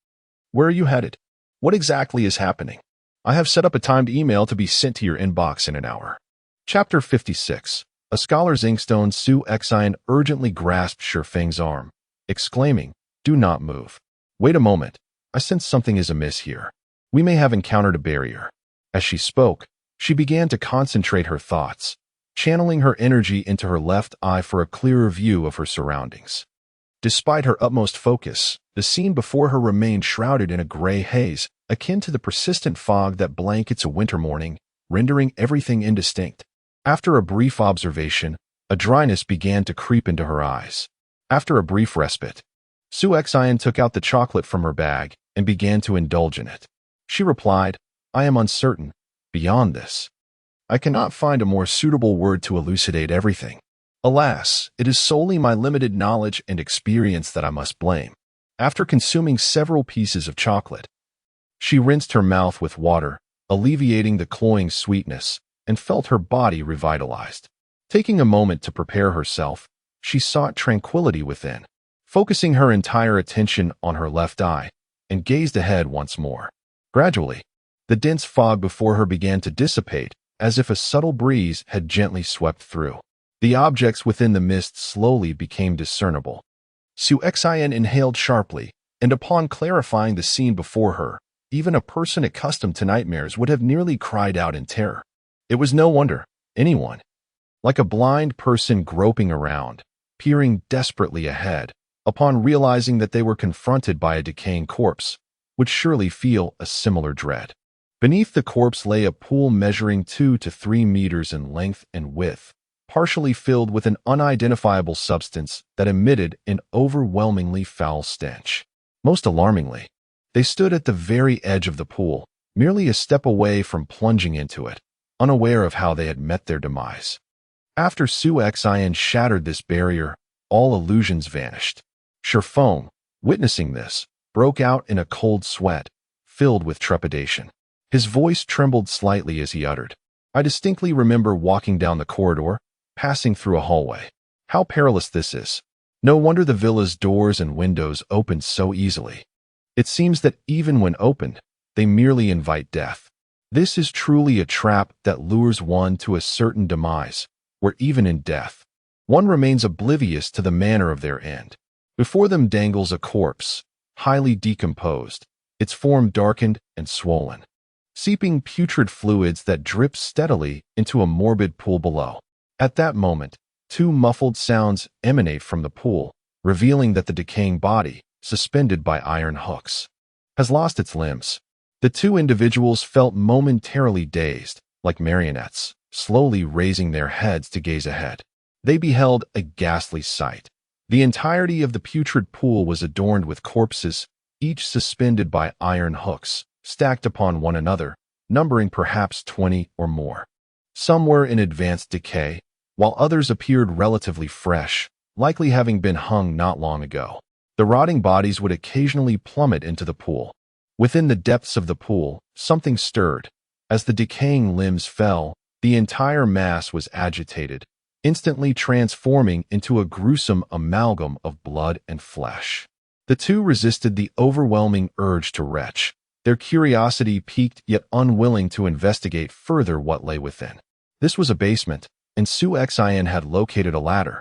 Where are you headed? What exactly is happening? I have set up a timed email to be sent to your inbox in an hour." Chapter 56. A Scholar's Inkstone. Shi Yan urgently grasped Shifeng's arm, exclaiming, "Do not move. Wait a moment. I sense something is amiss here. We may have encountered a barrier." As she spoke, she began to concentrate her thoughts, channeling her energy into her left eye for a clearer view of her surroundings. Despite her utmost focus, the scene before her remained shrouded in a gray haze, akin to the persistent fog that blankets a winter morning, rendering everything indistinct. After a brief observation, a dryness began to creep into her eyes. After a brief respite, Shi Yan took out the chocolate from her bag and began to indulge in it. She replied, "I am uncertain. Beyond this, I cannot find a more suitable word to elucidate everything. Alas, it is solely my limited knowledge and experience that I must blame." After consuming several pieces of chocolate, she rinsed her mouth with water, alleviating the cloying sweetness, and felt her body revitalized. Taking a moment to prepare herself, she sought tranquility within, focusing her entire attention on her left eye, and gazed ahead once more. Gradually, the dense fog before her began to dissipate, as if a subtle breeze had gently swept through. The objects within the mist slowly became discernible. Shi Yan inhaled sharply, and upon clarifying the scene before her, even a person accustomed to nightmares would have nearly cried out in terror. It was no wonder anyone, like a blind person groping around, peering desperately ahead, upon realizing that they were confronted by a decaying corpse, would surely feel a similar dread. Beneath the corpse lay a pool measuring 2 to 3 meters in length and width, partially filled with an unidentifiable substance that emitted an overwhelmingly foul stench. Most alarmingly, they stood at the very edge of the pool, merely a step away from plunging into it, unaware of how they had met their demise. After Su-Yan shattered this barrier, all illusions vanished. Shi Yan, witnessing this, broke out in a cold sweat, filled with trepidation. His voice trembled slightly as he uttered, "I distinctly remember walking down the corridor, passing through a hallway. How perilous this is. No wonder the villa's doors and windows opened so easily. It seems that even when opened, they merely invite death. This is truly a trap that lures one to a certain demise, where even in death, one remains oblivious to the manner of their end. Before them dangles a corpse, highly decomposed, its form darkened and swollen, seeping putrid fluids that drip steadily into a morbid pool below. At that moment, two muffled sounds emanate from the pool, revealing that the decaying body, suspended by iron hooks, has lost its limbs. The two individuals felt momentarily dazed, like marionettes, slowly raising their heads to gaze ahead. They beheld a ghastly sight. The entirety of the putrid pool was adorned with corpses, each suspended by iron hooks, stacked upon one another, numbering perhaps 20 or more. Some were in advanced decay, while others appeared relatively fresh, likely having been hung not long ago. The rotting bodies would occasionally plummet into the pool. Within the depths of the pool, something stirred. As the decaying limbs fell, the entire mass was agitated, instantly transforming into a gruesome amalgam of blood and flesh. The two resisted the overwhelming urge to retch, their curiosity piqued yet unwilling to investigate further what lay within. This was a basement, and Su-Yan had located a ladder,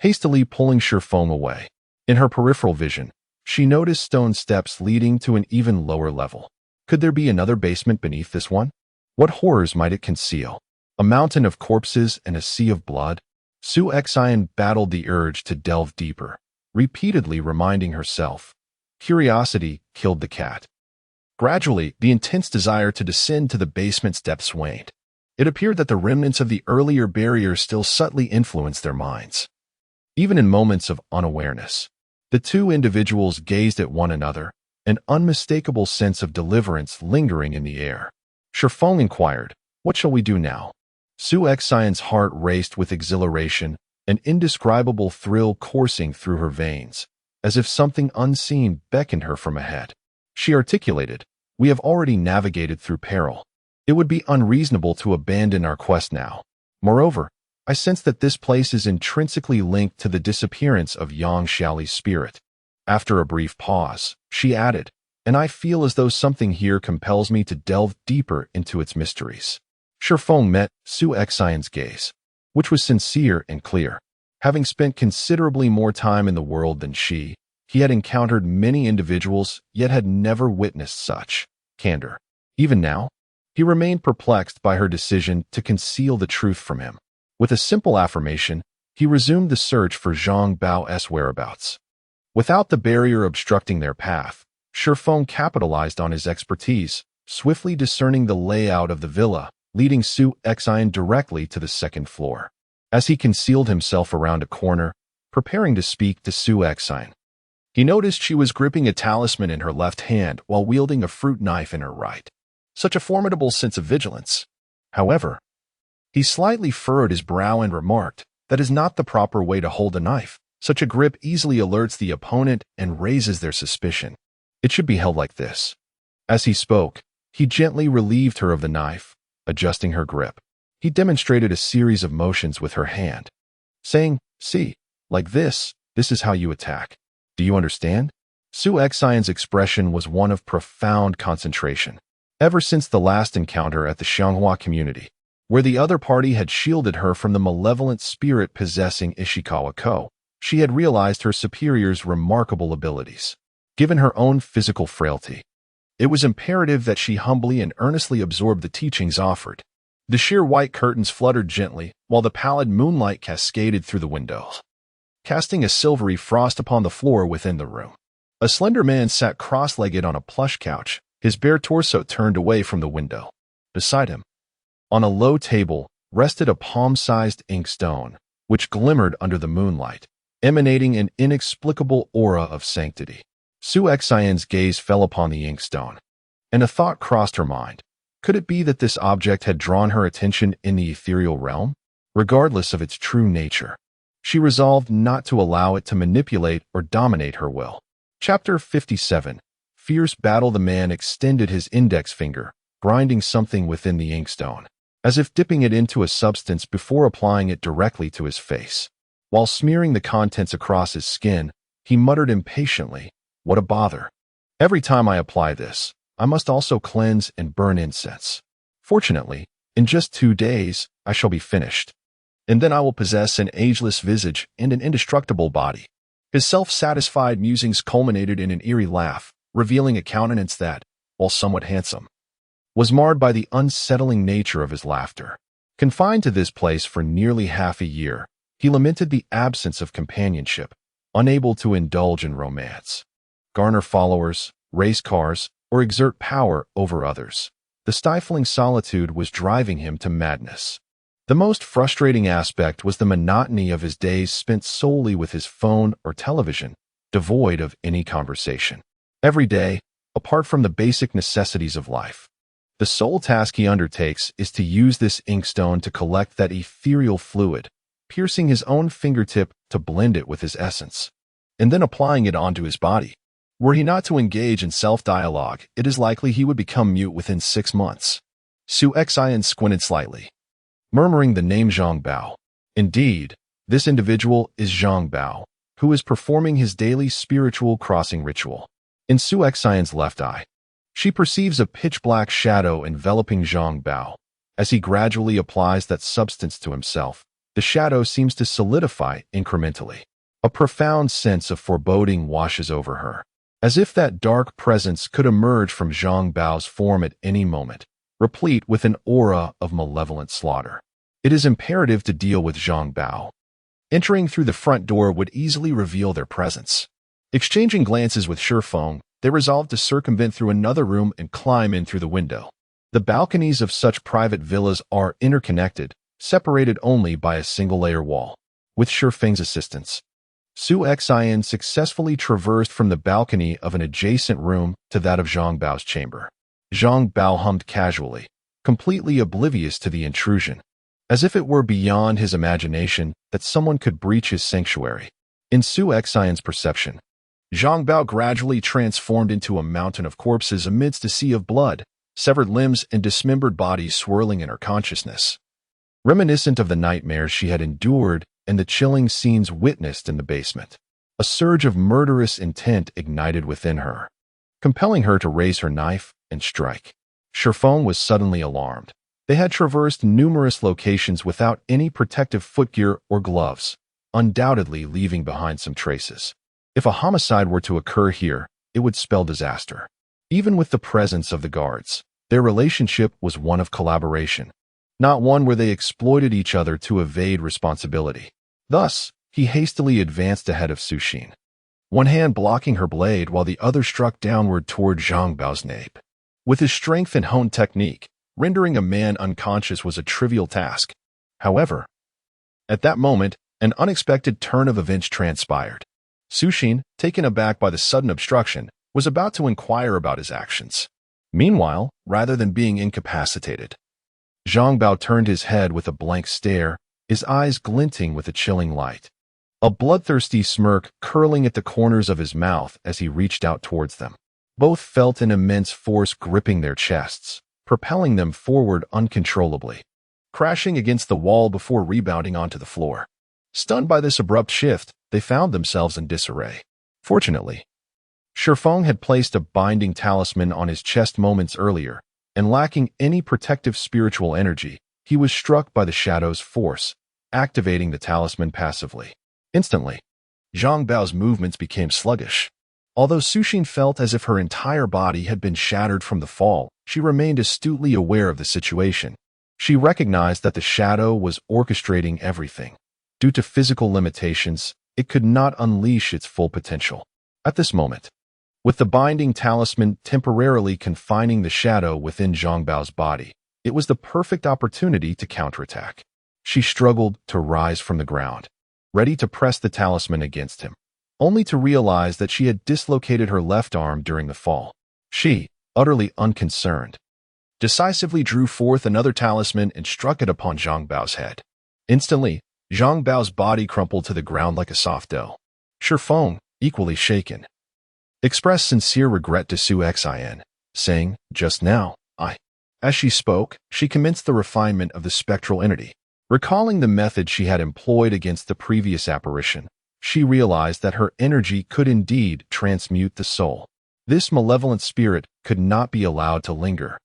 hastily pulling Shi Yan away. In her peripheral vision, she noticed stone steps leading to an even lower level. Could there be another basement beneath this one? What horrors might it conceal? A mountain of corpses and a sea of blood? Su-Yan battled the urge to delve deeper, repeatedly reminding herself, curiosity killed the cat. Gradually, the intense desire to descend to the basement's depths waned. It appeared that the remnants of the earlier barrier still subtly influenced their minds. Even in moments of unawareness, the two individuals gazed at one another, an unmistakable sense of deliverance lingering in the air. Shi Yan inquired, "What shall we do now?" Su-Yan's heart raced with exhilaration, an indescribable thrill coursing through her veins, as if something unseen beckoned her from ahead. She articulated, "We have already navigated through peril. It would be unreasonable to abandon our quest now. Moreover, I sense that this place is intrinsically linked to the disappearance of Yang Xiaoli's spirit." After a brief pause, she added, "And I feel as though something here compels me to delve deeper into its mysteries." Shi Yan met Su-Yan's gaze, which was sincere and clear. Having spent considerably more time in the world than she, he had encountered many individuals, yet had never witnessed such candor. Even now, he remained perplexed by her decision to conceal the truth from him. With a simple affirmation, he resumed the search for Zhang Bao's whereabouts. Without the barrier obstructing their path, Shi Yan capitalized on his expertise, swiftly discerning the layout of the villa, leading Su-Yan directly to the second floor. As he concealed himself around a corner, preparing to speak to Su-Yan, he noticed she was gripping a talisman in her left hand while wielding a fruit knife in her right. Such a formidable sense of vigilance. However, he slightly furrowed his brow and remarked, "That is not the proper way to hold a knife. Such a grip easily alerts the opponent and raises their suspicion. It should be held like this." As he spoke, he gently relieved her of the knife, adjusting her grip. He demonstrated a series of motions with her hand, saying, "See, like this is how you attack. Do you understand?" Su-Yan's expression was one of profound concentration. Ever since the last encounter at the Xianghua community, where the other party had shielded her from the malevolent spirit possessing Ishikawa-ko, she had realized her superior's remarkable abilities. Given her own physical frailty, it was imperative that she humbly and earnestly absorb the teachings offered. The sheer white curtains fluttered gently, while the pallid moonlight cascaded through the windows, casting a silvery frost upon the floor within the room. A slender man sat cross-legged on a plush couch, his bare torso turned away from the window. Beside him, on a low table, rested a palm-sized inkstone, which glimmered under the moonlight, emanating an inexplicable aura of sanctity. Su-Yan's gaze fell upon the inkstone. and a thought crossed her mind. Could it be that this object had drawn her attention in the ethereal realm? Regardless of its true nature, she resolved not to allow it to manipulate or dominate her will. Chapter 57. Fierce Battle. The man extended his index finger, grinding something within the inkstone, as if dipping it into a substance before applying it directly to his face. While smearing the contents across his skin, he muttered impatiently, "What a bother. Every time I apply this, I must also cleanse and burn incense. Fortunately, in just 2 days, I shall be finished. And then I will possess an ageless visage and an indestructible body." His self-satisfied musings culminated in an eerie laugh, revealing a countenance that, while somewhat handsome, was marred by the unsettling nature of his laughter. Confined to this place for nearly half a year, he lamented the absence of companionship, unable to indulge in romance, garner followers, race cars, or exert power over others. The stifling solitude was driving him to madness. The most frustrating aspect was the monotony of his days spent solely with his phone or television, devoid of any conversation. Every day, apart from the basic necessities of life, the sole task he undertakes is to use this inkstone to collect that ethereal fluid, piercing his own fingertip to blend it with his essence, and then applying it onto his body. Were he not to engage in self-dialogue, it is likely he would become mute within 6 months. Shi Yan squinted slightly, murmuring the name Zhang Bao. Indeed, this individual is Zhang Bao, who is performing his daily spiritual crossing ritual. In Shi Yan's left eye, she perceives a pitch-black shadow enveloping Zhang Bao. As he gradually applies that substance to himself, the shadow seems to solidify incrementally. A profound sense of foreboding washes over her, as if that dark presence could emerge from Zhang Bao's form at any moment, replete with an aura of malevolent slaughter. It is imperative to deal with Zhang Bao. Entering through the front door would easily reveal their presence. Exchanging glances with Shi Yan, they resolved to circumvent through another room and climb in through the window. The balconies of such private villas are interconnected, separated only by a single-layer wall. With Shi Yan's assistance, Shi Yan successfully traversed from the balcony of an adjacent room to that of Zhang Bao's chamber. Zhang Bao hummed casually, completely oblivious to the intrusion, as if it were beyond his imagination that someone could breach his sanctuary. In Shi Yan's perception, Zhang Bao gradually transformed into a mountain of corpses amidst a sea of blood, severed limbs and dismembered bodies swirling in her consciousness, reminiscent of the nightmares she had endured and the chilling scenes witnessed in the basement. A surge of murderous intent ignited within her, compelling her to raise her knife and strike. Shi Yan was suddenly alarmed. They had traversed numerous locations without any protective footgear or gloves, undoubtedly leaving behind some traces. If a homicide were to occur here, it would spell disaster. Even with the presence of the guards, their relationship was one of collaboration, not one where they exploited each other to evade responsibility. Thus, he hastily advanced ahead of Shi Yan, one hand blocking her blade while the other struck downward toward Zhang Bao's nape. With his strength and honed technique, rendering a man unconscious was a trivial task. However, at that moment, an unexpected turn of events transpired. Shi Yan, taken aback by the sudden obstruction, was about to inquire about his actions. Meanwhile, rather than being incapacitated, Zhang Bao turned his head with a blank stare, his eyes glinting with a chilling light, a bloodthirsty smirk curling at the corners of his mouth as he reached out towards them. Both felt an immense force gripping their chests, propelling them forward uncontrollably, crashing against the wall before rebounding onto the floor. Stunned by this abrupt shift, they found themselves in disarray. Fortunately, Shi Yan had placed a binding talisman on his chest moments earlier, and lacking any protective spiritual energy, he was struck by the shadow's force, activating the talisman passively. Instantly, Zhang Bao's movements became sluggish. Although Shi Yan felt as if her entire body had been shattered from the fall, she remained astutely aware of the situation. She recognized that the shadow was orchestrating everything. Due to physical limitations, it could not unleash its full potential. At this moment, with the binding talisman temporarily confining the shadow within Zhang Bao's body, it was the perfect opportunity to counterattack. She struggled to rise from the ground, ready to press the talisman against him, only to realize that she had dislocated her left arm during the fall. She, utterly unconcerned, decisively drew forth another talisman and struck it upon Zhang Bao's head. Instantly, Zhang Bao's body crumpled to the ground like a soft dough. Shi Feng, equally shaken, expressed sincere regret to Su Xian, saying, "Just now, I." As she spoke, she commenced the refinement of the spectral entity. Recalling the method she had employed against the previous apparition, she realized that her energy could indeed transmute the soul. This malevolent spirit could not be allowed to linger.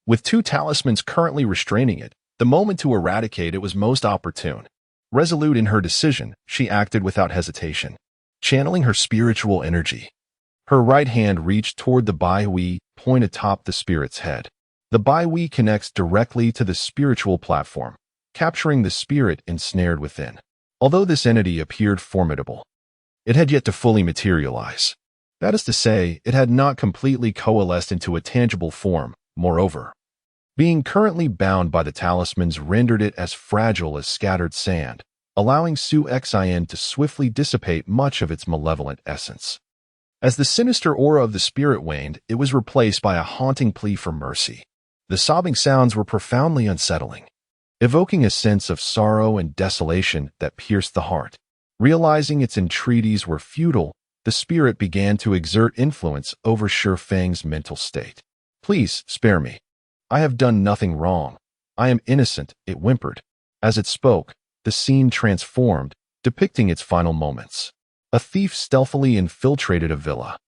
With 2 talismans currently restraining it, the moment to eradicate it was most opportune. Resolute in her decision, she acted without hesitation. Channeling her spiritual energy, her right hand reached toward the Bai Hui point atop the spirit's head. The Bai Hui connects directly to the spiritual platform, capturing the spirit ensnared within. Although this entity appeared formidable, it had yet to fully materialize. That is to say, it had not completely coalesced into a tangible form. Moreover, being currently bound by the talismans rendered it as fragile as scattered sand, allowing Su Xian to swiftly dissipate much of its malevolent essence. As the sinister aura of the spirit waned, it was replaced by a haunting plea for mercy. The sobbing sounds were profoundly unsettling, evoking a sense of sorrow and desolation that pierced the heart. Realizing its entreaties were futile, the spirit began to exert influence over Shi Feng's mental state. "Please, spare me. I have done nothing wrong. I am innocent," it whimpered. As it spoke, the scene transformed, depicting its final moments. A thief stealthily infiltrated a villa,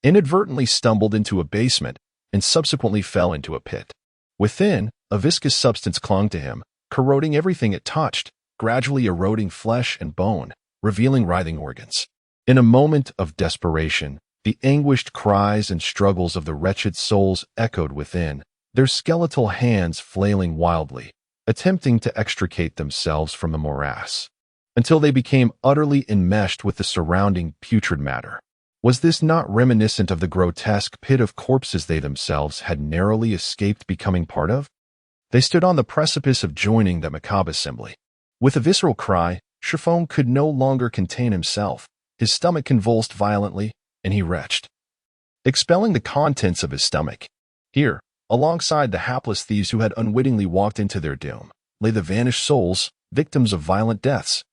inadvertently stumbled into a basement, and subsequently fell into a pit. Within, a viscous substance clung to him, corroding everything it touched, gradually eroding flesh and bone, revealing writhing organs. In a moment of desperation, the anguished cries and struggles of the wretched souls echoed within, their skeletal hands flailing wildly, attempting to extricate themselves from the morass, until they became utterly enmeshed with the surrounding putrid matter. Was this not reminiscent of the grotesque pit of corpses they themselves had narrowly escaped becoming part of? They stood on the precipice of joining that macabre assembly. With a visceral cry, Shi Feng could no longer contain himself. His stomach convulsed violently, and he retched, expelling the contents of his stomach. Here, alongside the hapless thieves who had unwittingly walked into their doom, lay the vanished souls, victims of violent deaths.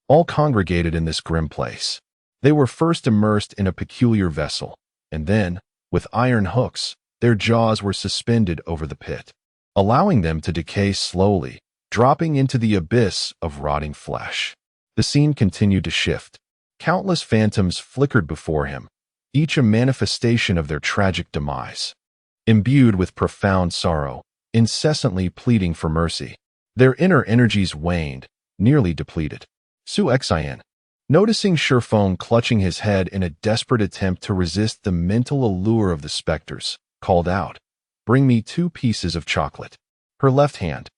All congregated in this grim place. They were first immersed in a peculiar vessel, and then, with iron hooks, their jaws were suspended over the pit, allowing them to decay slowly, dropping into the abyss of rotting flesh. The scene continued to shift. Countless phantoms flickered before him, each a manifestation of their tragic demise. Imbued with profound sorrow, incessantly pleading for mercy, their inner energies waned, nearly depleted. Su Xian, noticing Shi Feng clutching his head in a desperate attempt to resist the mental allure of the specters, called out, "Bring me 2 pieces of chocolate." Her left hand,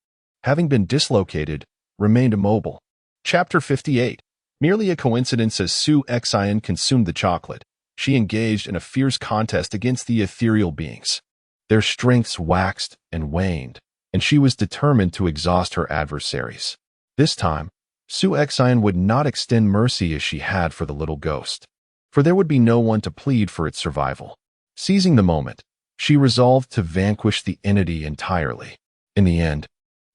having been dislocated, remained immobile. Chapter 58. Merely a coincidence. As Su Xian consumed the chocolate, she engaged in a fierce contest against the ethereal beings. Their strengths waxed and waned, and she was determined to exhaust her adversaries. This time, Su Xian would not extend mercy as she had for the little ghost, for there would be no one to plead for its survival. Seizing the moment, she resolved to vanquish the entity entirely. In the end,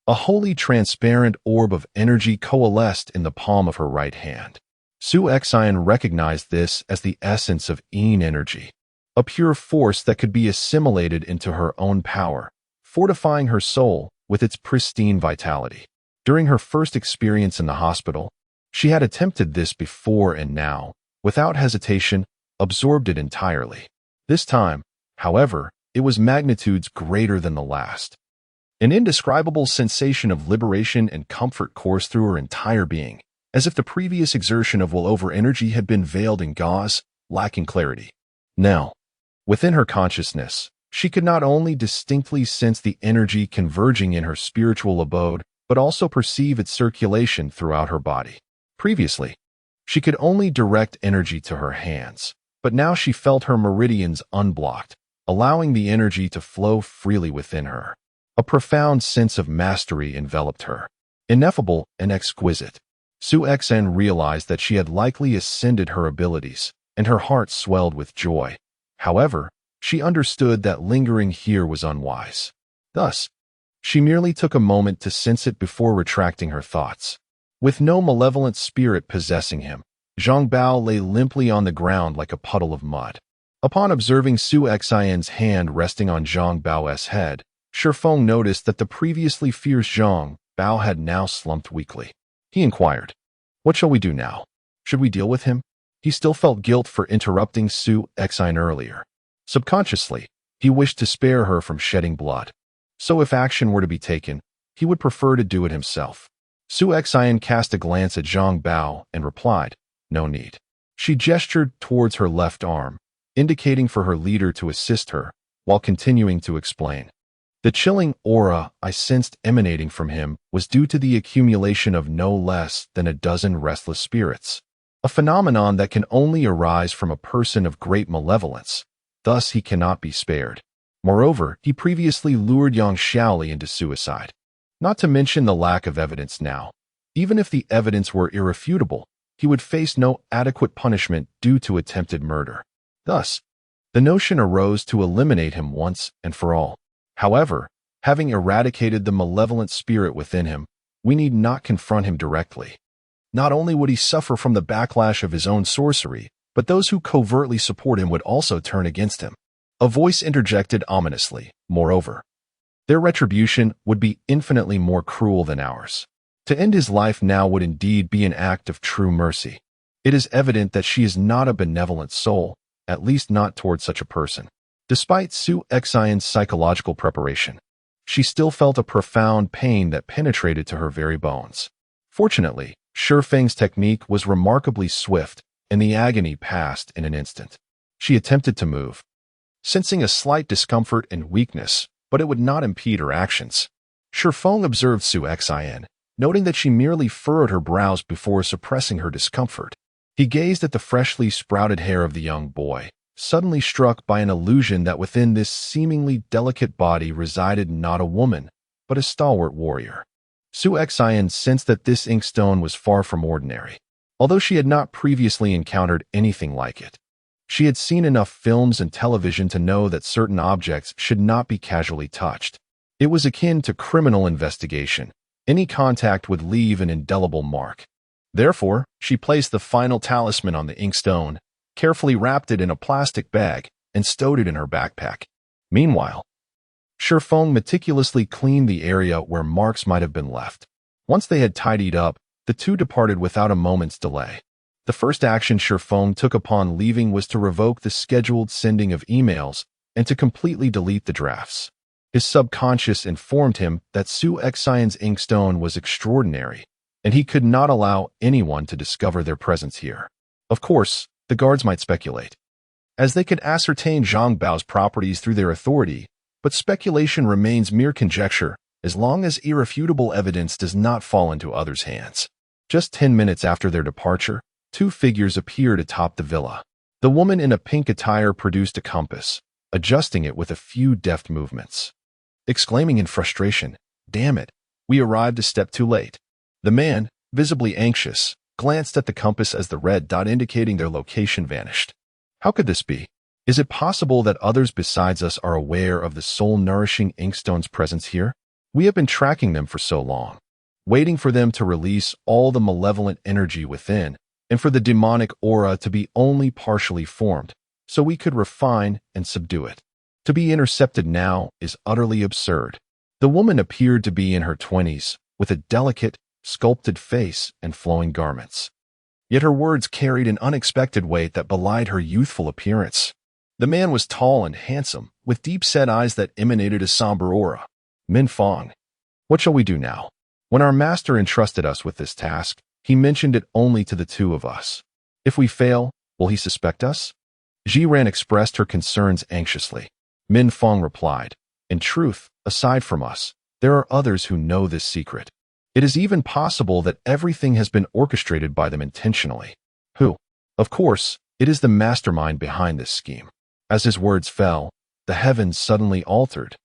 a wholly transparent orb of energy coalesced in the palm of her right hand. Su Xian recognized this as the essence of Yin energy, a pure force that could be assimilated into her own power, fortifying her soul with its pristine vitality. During her first experience in the hospital, she had attempted this before and now, without hesitation, absorbed it entirely. This time, however, it was magnitudes greater than the last. An indescribable sensation of liberation and comfort coursed through her entire being, as if the previous exertion of will-over energy had been veiled in gauze, lacking clarity. Now, within her consciousness, she could not only distinctly sense the energy converging in her spiritual abode, but also perceive its circulation throughout her body. Previously, she could only direct energy to her hands, but now she felt her meridians unblocked, allowing the energy to flow freely within her. A profound sense of mastery enveloped her, ineffable and exquisite. Su Xian realized that she had likely ascended her abilities, and her heart swelled with joy. However, She understood that lingering here was unwise. Thus, she merely took a moment to sense it before retracting her thoughts. With no malevolent spirit possessing him, Zhang Bao lay limply on the ground like a puddle of mud. Upon observing Su Xian's hand resting on Zhang Bao's head, Shi Feng noticed that the previously fierce Zhang Bao had now slumped weakly. He inquired, "What shall we do now? Should we deal with him?" He still felt guilt for interrupting Su Xian earlier. Subconsciously, he wished to spare her from shedding blood. So if action were to be taken, he would prefer to do it himself. Su Xian cast a glance at Zhang Bao and replied, "No need." She gestured towards her left arm, indicating for her leader to assist her, while continuing to explain. The chilling aura I sensed emanating from him was due to the accumulation of no less than a dozen restless spirits, a phenomenon that can only arise from a person of great malevolence. Thus, he cannot be spared. Moreover, he previously lured Yang Xiaoli into suicide. Not to mention the lack of evidence now. Even if the evidence were irrefutable, he would face no adequate punishment due to attempted murder. Thus, the notion arose to eliminate him once and for all. However, having eradicated the malevolent spirit within him, we need not confront him directly. Not only would he suffer from the backlash of his own sorcery, but those who covertly support him would also turn against him. A voice interjected ominously, "Moreover, their retribution would be infinitely more cruel than ours. To end his life now would indeed be an act of true mercy. It is evident that she is not a benevolent soul, at least not toward such a person." Despite Su Xian's psychological preparation, she still felt a profound pain that penetrated to her very bones. Fortunately, Shi Feng's technique was remarkably swift, and the agony passed in an instant. She attempted to move, sensing a slight discomfort and weakness, but it would not impede her actions. Shi Feng observed Su Xian, noting that she merely furrowed her brows before suppressing her discomfort. He gazed at the freshly sprouted hair of the young boy, suddenly struck by an illusion that within this seemingly delicate body resided not a woman, but a stalwart warrior. Su Xian sensed that this inkstone was far from ordinary. Although she had not previously encountered anything like it, she had seen enough films and television to know that certain objects should not be casually touched. It was akin to criminal investigation. Any contact would leave an indelible mark. Therefore, she placed the final talisman on the inkstone, carefully wrapped it in a plastic bag, and stowed it in her backpack. Meanwhile, Shi Feng meticulously cleaned the area where marks might have been left. Once they had tidied up, the two departed without a moment's delay. The first action Shi Feng took upon leaving was to revoke the scheduled sending of emails and to completely delete the drafts. His subconscious informed him that Su Xian's inkstone was extraordinary, and he could not allow anyone to discover their presence here. Of course, the guards might speculate, as they could ascertain Zhang Bao's properties through their authority, but speculation remains mere conjecture as long as irrefutable evidence does not fall into others' hands. Just 10 minutes after their departure, two figures appeared atop the villa. The woman in a pink attire produced a compass, adjusting it with a few deft movements. Exclaiming in frustration, "Damn it, we arrived a step too late." The man, visibly anxious, glanced at the compass as the red dot indicating their location vanished. How could this be? Is it possible that others besides us are aware of the soul-nourishing inkstone's presence here? We have been tracking them for so long, waiting for them to release all the malevolent energy within, and for the demonic aura to be only partially formed, so we could refine and subdue it. To be intercepted now is utterly absurd. The woman appeared to be in her 20s, with a delicate, sculpted face and flowing garments. Yet her words carried an unexpected weight that belied her youthful appearance. The man was tall and handsome, with deep-set eyes that emanated a somber aura. "Min Fang, what shall we do now? When our master entrusted us with this task, he mentioned it only to the two of us. If we fail, will he suspect us?" Ji Yan expressed her concerns anxiously. Min Fang replied, "In truth, aside from us, there are others who know this secret. It is even possible that everything has been orchestrated by them intentionally." "Who?" "Of course, it is the mastermind behind this scheme." As his words fell, the heavens suddenly altered,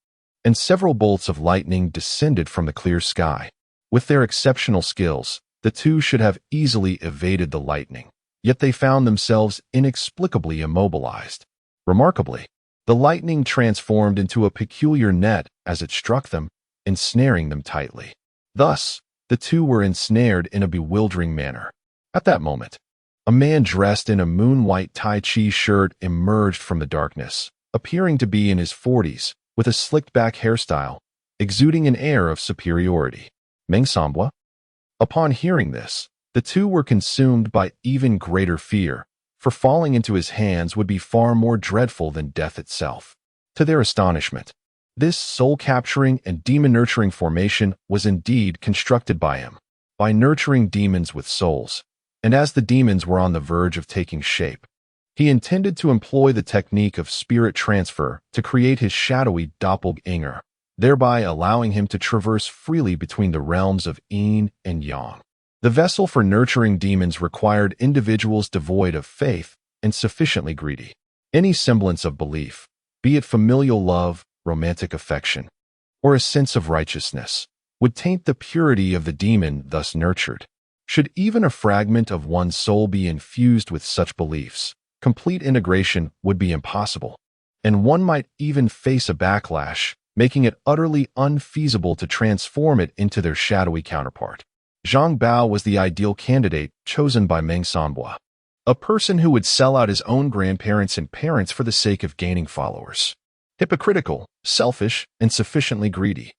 and several bolts of lightning descended from the clear sky. With their exceptional skills, the two should have easily evaded the lightning, yet they found themselves inexplicably immobilized. Remarkably, The lightning transformed into a peculiar net as it struck them, ensnaring them tightly. Thus, the two were ensnared in a bewildering manner. At that moment, a man dressed in a moon-white Tai Chi shirt emerged from the darkness, appearing to be in his 40s, with a slicked-back hairstyle, exuding an air of superiority. Meng-sanbua? Upon hearing this, the two were consumed by even greater fear, for falling into his hands would be far more dreadful than death itself. To their astonishment, this soul-capturing and demon-nurturing formation was indeed constructed by him, by nurturing demons with souls, and as the demons were on the verge of taking shape, he intended to employ the technique of spirit transfer to create his shadowy doppelganger, thereby allowing him to traverse freely between the realms of yin and yang. The vessel for nurturing demons required individuals devoid of faith and sufficiently greedy. Any semblance of belief, be it familial love, romantic affection, or a sense of righteousness, would taint the purity of the demon thus nurtured. Should even a fragment of one's soul be infused with such beliefs, complete integration would be impossible, and one might even face a backlash, making it utterly unfeasible to transform it into their shadowy counterpart. Zhang Bao was the ideal candidate chosen by Meng-sanbua, a person who would sell out his own grandparents and parents for the sake of gaining followers. Hypocritical, selfish, and sufficiently greedy.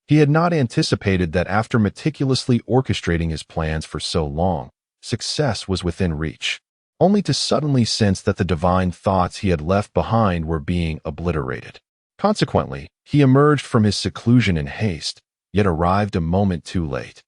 He had not anticipated that after meticulously orchestrating his plans for so long, success was within reach, only to suddenly sense that the divine thoughts he had left behind were being obliterated. Consequently, he emerged from his seclusion in haste, yet arrived a moment too late.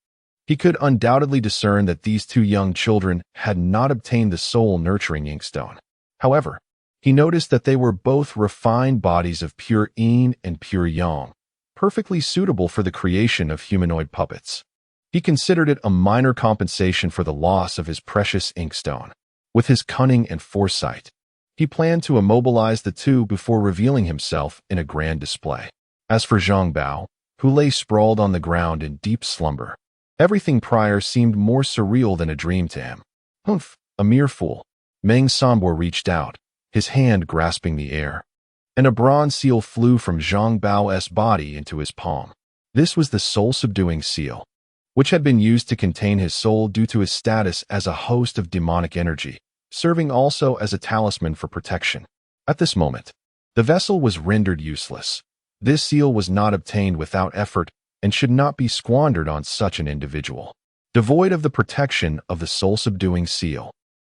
He could undoubtedly discern that these two young children had not obtained the soul-nurturing inkstone. However, he noticed that they were both refined bodies of pure yin and pure yang, perfectly suitable for the creation of humanoid puppets. He considered it a minor compensation for the loss of his precious inkstone. With his cunning and foresight, he planned to immobilize the two before revealing himself in a grand display. As for Zhang Bao, who lay sprawled on the ground in deep slumber, everything prior seemed more surreal than a dream to him. Humph, a mere fool. Meng-sanbua reached out, his hand grasping the air, and a bronze seal flew from Zhang Bao's body into his palm. This was the soul-subduing seal, which had been used to contain his soul due to his status as a host of demonic energy, serving also as a talisman for protection. At this moment, the vessel was rendered useless. This seal was not obtained without effort and should not be squandered on such an individual, devoid of the protection of the soul-subduing seal.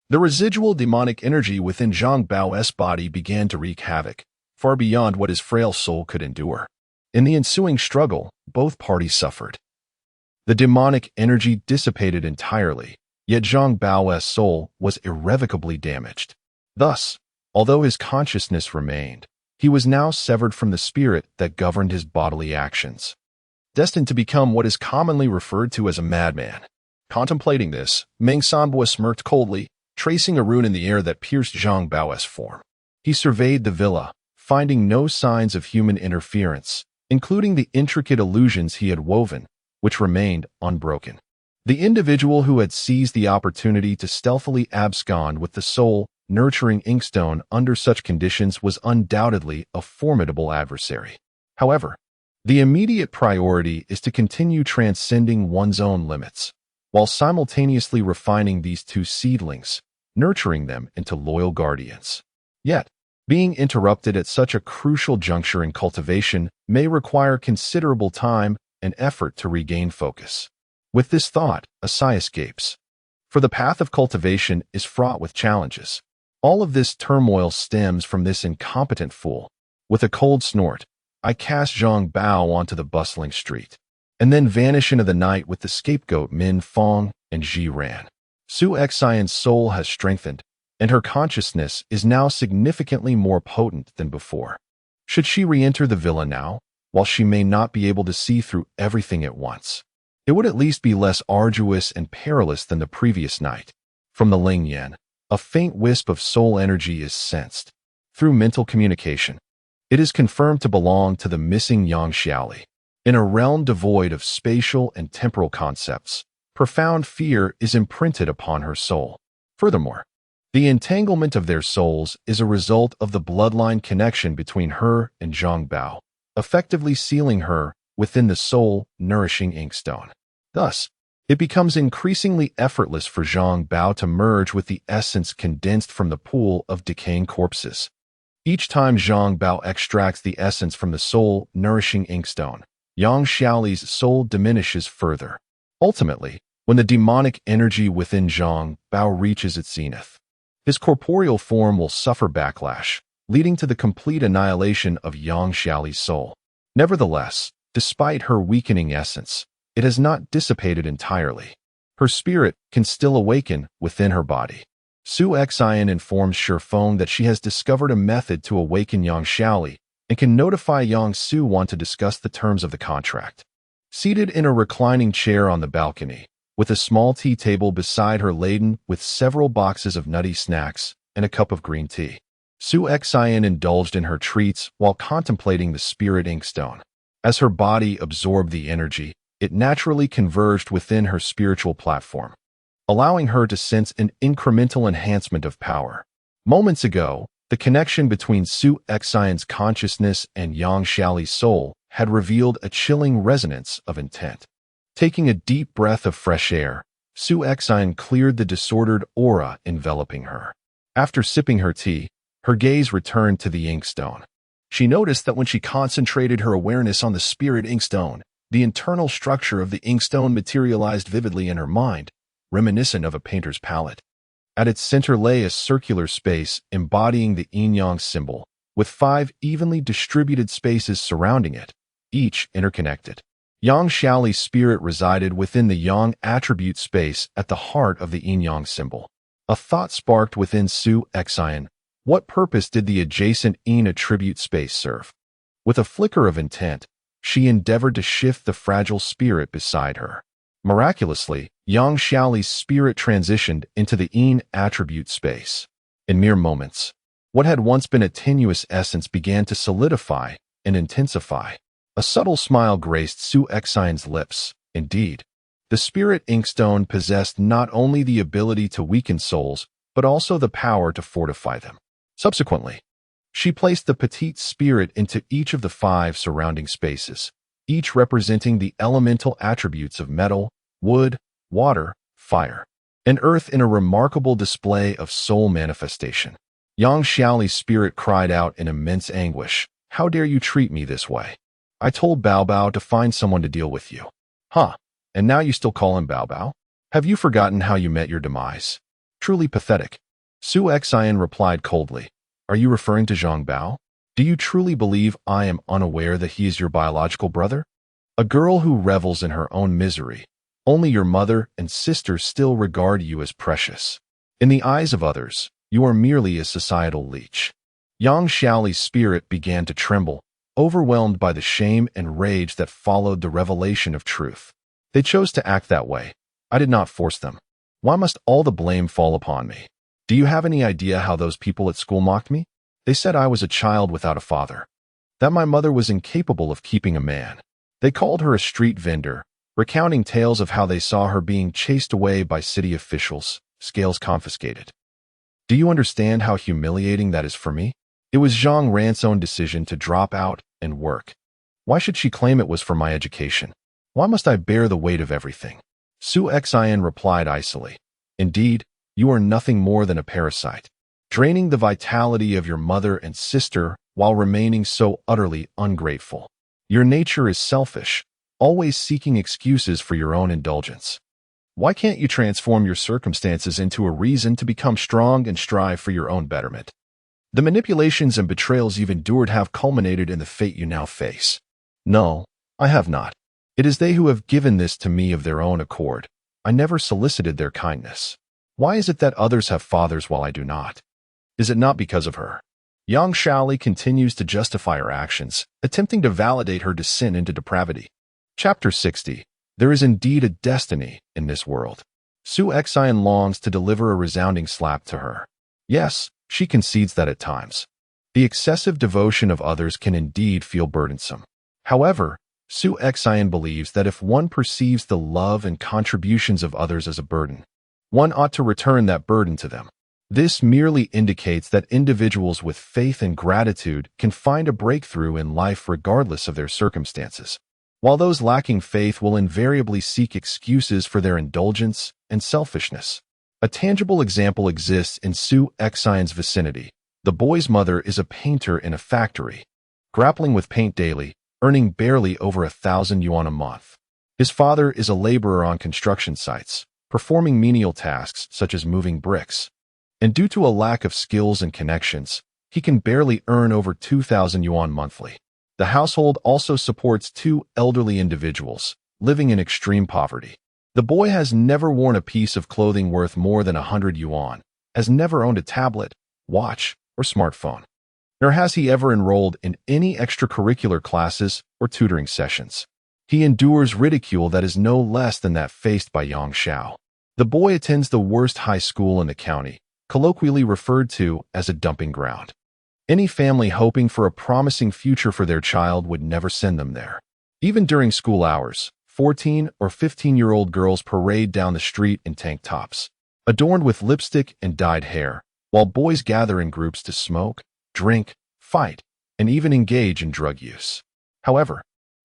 The residual demonic energy within Zhang Bao's body began to wreak havoc, far beyond what his frail soul could endure. In the ensuing struggle, both parties suffered. The demonic energy dissipated entirely, yet Zhang Bao's soul was irrevocably damaged. Thus, although his consciousness remained, he was now severed from the spirit that governed his bodily actions, destined to become what is commonly referred to as a madman. Contemplating this, Meng-sanbua smirked coldly, tracing a rune in the air that pierced Zhang Bao's form. He surveyed the villa, finding no signs of human interference, including the intricate illusions he had woven, which remained unbroken. The individual who had seized the opportunity to stealthily abscond with the soul-nurturing inkstone under such conditions was undoubtedly a formidable adversary. However, the immediate priority is to continue transcending one's own limits, while simultaneously refining these two seedlings, nurturing them into loyal guardians. Yet, being interrupted at such a crucial juncture in cultivation may require considerable time and effort to regain focus. With this thought, a sigh escapes. For the path of cultivation is fraught with challenges. All of this turmoil stems from this incompetent fool. With a cold snort, I cast Zhang Bao onto the bustling street, and then vanish into the night with the scapegoat Min Fong and Shi Yan. Shi Yan's soul has strengthened, and her consciousness is now significantly more potent than before. Should she re-enter the villa now, while she may not be able to see through everything at once, it would at least be less arduous and perilous than the previous night. From the Ling Yan, a faint wisp of soul energy is sensed. Through mental communication, it is confirmed to belong to the missing Yang Xiaoli. In a realm devoid of spatial and temporal concepts, profound fear is imprinted upon her soul. Furthermore, The entanglement of their souls is a result of the bloodline connection between her and Zhang Bao, effectively sealing her within the soul-nourishing inkstone. Thus, it becomes increasingly effortless for Zhang Bao to merge with the essence condensed from the pool of decaying corpses. Each time Zhang Bao extracts the essence from the soul-nourishing inkstone, Yang Xiaoli's soul diminishes further. Ultimately, when the demonic energy within Zhang Bao reaches its zenith, his corporeal form will suffer backlash, leading to the complete annihilation of Yang Xiaoli's soul. Nevertheless, despite her weakening essence, it has not dissipated entirely. Her spirit can still awaken within her body. Su Xian informs Shifeng that she has discovered a method to awaken Yang Xiaoli and can notify Yang Su Wan to discuss the terms of the contract. Seated in a reclining chair on the balcony, with a small tea table beside her laden with several boxes of nutty snacks and a cup of green tea, Su Xian indulged in her treats while contemplating the spirit inkstone. As her body absorbed the energy, it naturally converged within her spiritual platform, allowing her to sense an incremental enhancement of power. Moments ago, the connection between Su Xian's consciousness and Yang Xiaoli's soul had revealed a chilling resonance of intent. Taking a deep breath of fresh air, Su Xian cleared the disordered aura enveloping her. After sipping her tea, her gaze returned to the inkstone. She noticed that when she concentrated her awareness on the spirit inkstone, the internal structure of the inkstone materialized vividly in her mind, reminiscent of a painter's palette. At its center lay a circular space embodying the yin-yang symbol, with 5 evenly distributed spaces surrounding it, each interconnected. Yang Xiaoli's spirit resided within the yang attribute space at the heart of the yin-yang symbol. A thought sparked within Su Xian. What purpose did the adjacent yin attribute space serve? With a flicker of intent, she endeavored to shift the fragile spirit beside her. Miraculously, Yang Xiaoli's spirit transitioned into the yin attribute space. In mere moments, what had once been a tenuous essence began to solidify and intensify. A subtle smile graced Su Xian's lips. Indeed, the spirit inkstone possessed not only the ability to weaken souls, but also the power to fortify them. Subsequently, she placed the petite spirit into each of the 5 surrounding spaces, each representing the elemental attributes of metal, wood, water, fire, and earth in a remarkable display of soul manifestation. Yang Xiaoli's spirit cried out in immense anguish. How dare you treat me this way? I told Bao Bao to find someone to deal with you. Huh, and now you still call him Bao Bao? Have you forgotten how you met your demise? Truly pathetic. Su Xian replied coldly. Are you referring to Zhang Bao? Do you truly believe I am unaware that he is your biological brother? A girl who revels in her own misery. Only your mother and sister still regard you as precious. In the eyes of others, you are merely a societal leech. Yang Xiaoli's spirit began to tremble, overwhelmed by the shame and rage that followed the revelation of truth. They chose to act that way. I did not force them. Why must all the blame fall upon me? Do you have any idea how those people at school mocked me? They said I was a child without a father, that my mother was incapable of keeping a man. They called her a street vendor, recounting tales of how they saw her being chased away by city officials, scales confiscated. Do you understand how humiliating that is for me? It was Zhang Ran's own decision to drop out and work. Why should she claim it was for my education? Why must I bear the weight of everything? Su Xian replied icily. Indeed, you are nothing more than a parasite, draining the vitality of your mother and sister while remaining so utterly ungrateful. Your nature is selfish, always seeking excuses for your own indulgence. Why can't you transform your circumstances into a reason to become strong and strive for your own betterment? The manipulations and betrayals you've endured have culminated in the fate you now face. No, I have not. It is they who have given this to me of their own accord. I never solicited their kindness. Why is it that others have fathers while I do not? Is it not because of her? Yang Xiaoli continues to justify her actions, attempting to validate her descent into depravity. Chapter 60. There is indeed a destiny in this world. Su Xian longs to deliver a resounding slap to her. Yes, she concedes that at times. The excessive devotion of others can indeed feel burdensome. However, Su Xian believes that if one perceives the love and contributions of others as a burden, one ought to return that burden to them. This merely indicates that individuals with faith and gratitude can find a breakthrough in life regardless of their circumstances, while those lacking faith will invariably seek excuses for their indulgence and selfishness. A tangible example exists in Shi Yan's vicinity. The boy's mother is a painter in a factory, grappling with paint daily, earning barely over 1,000 yuan a month. His father is a laborer on construction sites, performing menial tasks such as moving bricks. And due to a lack of skills and connections, he can barely earn over 2,000 yuan monthly. The household also supports 2 elderly individuals, living in extreme poverty. The boy has never worn a piece of clothing worth more than 100 yuan, has never owned a tablet, watch, or smartphone. Nor has he ever enrolled in any extracurricular classes or tutoring sessions. He endures ridicule that is no less than that faced by Yang Xiao. The boy attends the worst high school in the county, colloquially referred to as a dumping ground. Any family hoping for a promising future for their child would never send them there. Even during school hours, 14 or 15-year-old girls parade down the street in tank tops, adorned with lipstick and dyed hair, while boys gather in groups to smoke, drink, fight, and even engage in drug use. However,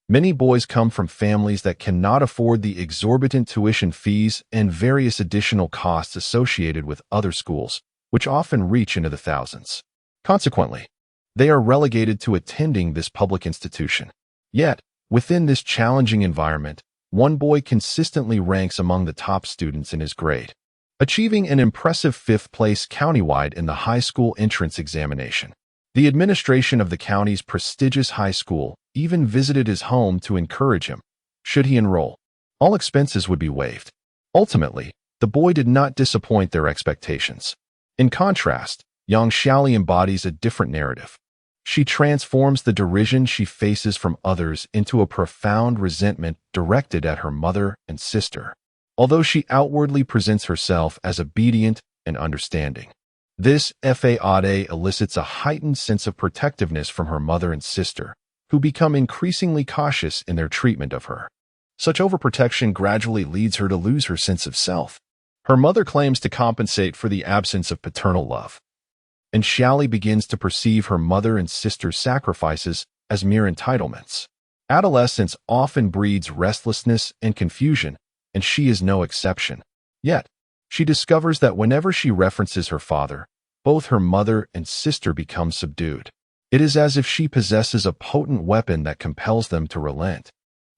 many boys come from families that cannot afford the exorbitant tuition fees and various additional costs associated with other schools, which often reach into the thousands. Consequently, they are relegated to attending this public institution. Yet, within this challenging environment, one boy consistently ranks among the top students in his grade, achieving an impressive 5th place countywide in the high school entrance examination. The administration of the county's prestigious high school even visited his home to encourage him. Should he enroll, all expenses would be waived. Ultimately, the boy did not disappoint their expectations. In contrast, Yang Xiaoli embodies a different narrative. She transforms the derision she faces from others into a profound resentment directed at her mother and sister, although she outwardly presents herself as obedient and understanding. This fade elicits a heightened sense of protectiveness from her mother and sister, who become increasingly cautious in their treatment of her. Such overprotection gradually leads her to lose her sense of self. Her mother claims to compensate for the absence of paternal love, and Xiaoli begins to perceive her mother and sister's sacrifices as mere entitlements. Adolescence often breeds restlessness and confusion, and she is no exception. Yet, she discovers that whenever she references her father, both her mother and sister become subdued. It is as if she possesses a potent weapon that compels them to relent.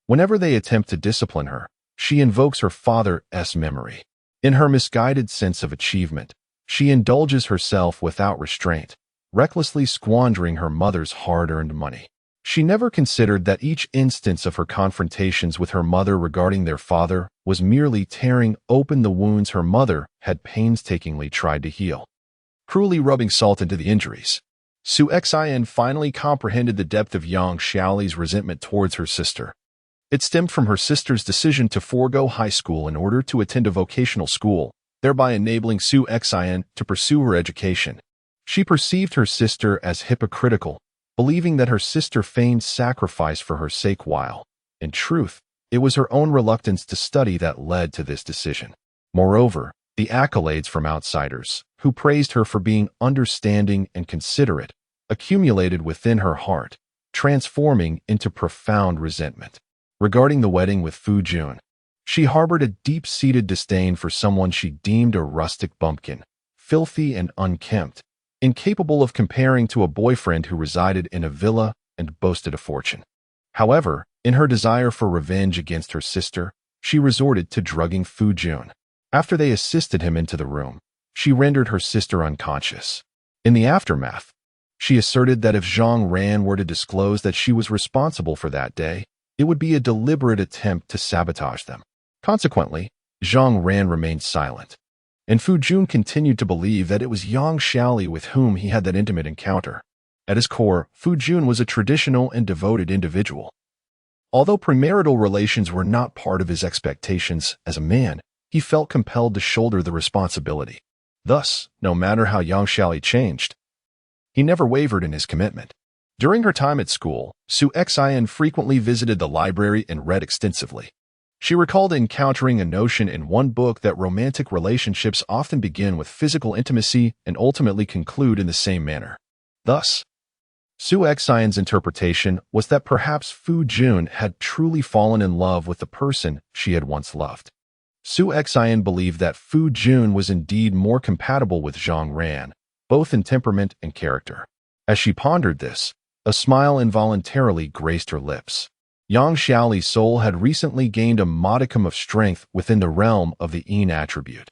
Whenever they attempt to discipline her, she invokes her father's memory. In her misguided sense of achievement, she indulges herself without restraint, recklessly squandering her mother's hard-earned money. She never considered that each instance of her confrontations with her mother regarding their father was merely tearing open the wounds her mother had painstakingly tried to heal, cruelly rubbing salt into the injuries. Shi Yan finally comprehended the depth of Yang Xiaoli's resentment towards her sister. It stemmed from her sister's decision to forego high school in order to attend a vocational school, thereby enabling Shi Yan to pursue her education. She perceived her sister as hypocritical, believing that her sister feigned sacrifice for her sake while, in truth, it was her own reluctance to study that led to this decision. Moreover, the accolades from outsiders, who praised her for being understanding and considerate, accumulated within her heart, transforming into profound resentment. Regarding the wedding with Fu Jun, she harbored a deep-seated disdain for someone she deemed a rustic bumpkin, filthy and unkempt, incapable of comparing to a boyfriend who resided in a villa and boasted a fortune. However, in her desire for revenge against her sister, she resorted to drugging Fu Jun. After they assisted him into the room, she rendered her sister unconscious. In the aftermath, she asserted that if Zhang Ran were to disclose that she was responsible for that day, it would be a deliberate attempt to sabotage them. Consequently, Zhang Ran remained silent, and Fu Jun continued to believe that it was Yang Xiaoli with whom he had that intimate encounter. At his core, Fu Jun was a traditional and devoted individual. Although premarital relations were not part of his expectations as a man, he felt compelled to shoulder the responsibility. Thus, no matter how Yang Xiaoli changed, he never wavered in his commitment. During her time at school, Shi Yan frequently visited the library and read extensively. She recalled encountering a notion in one book that romantic relationships often begin with physical intimacy and ultimately conclude in the same manner. Thus, Su Xian's interpretation was that perhaps Fu Jun had truly fallen in love with the person she had once loved. Su Xian believed that Fu Jun was indeed more compatible with Zhang Ran, both in temperament and character. As she pondered this, a smile involuntarily graced her lips. Yang Xiaoli's soul had recently gained a modicum of strength within the realm of the Yin attribute,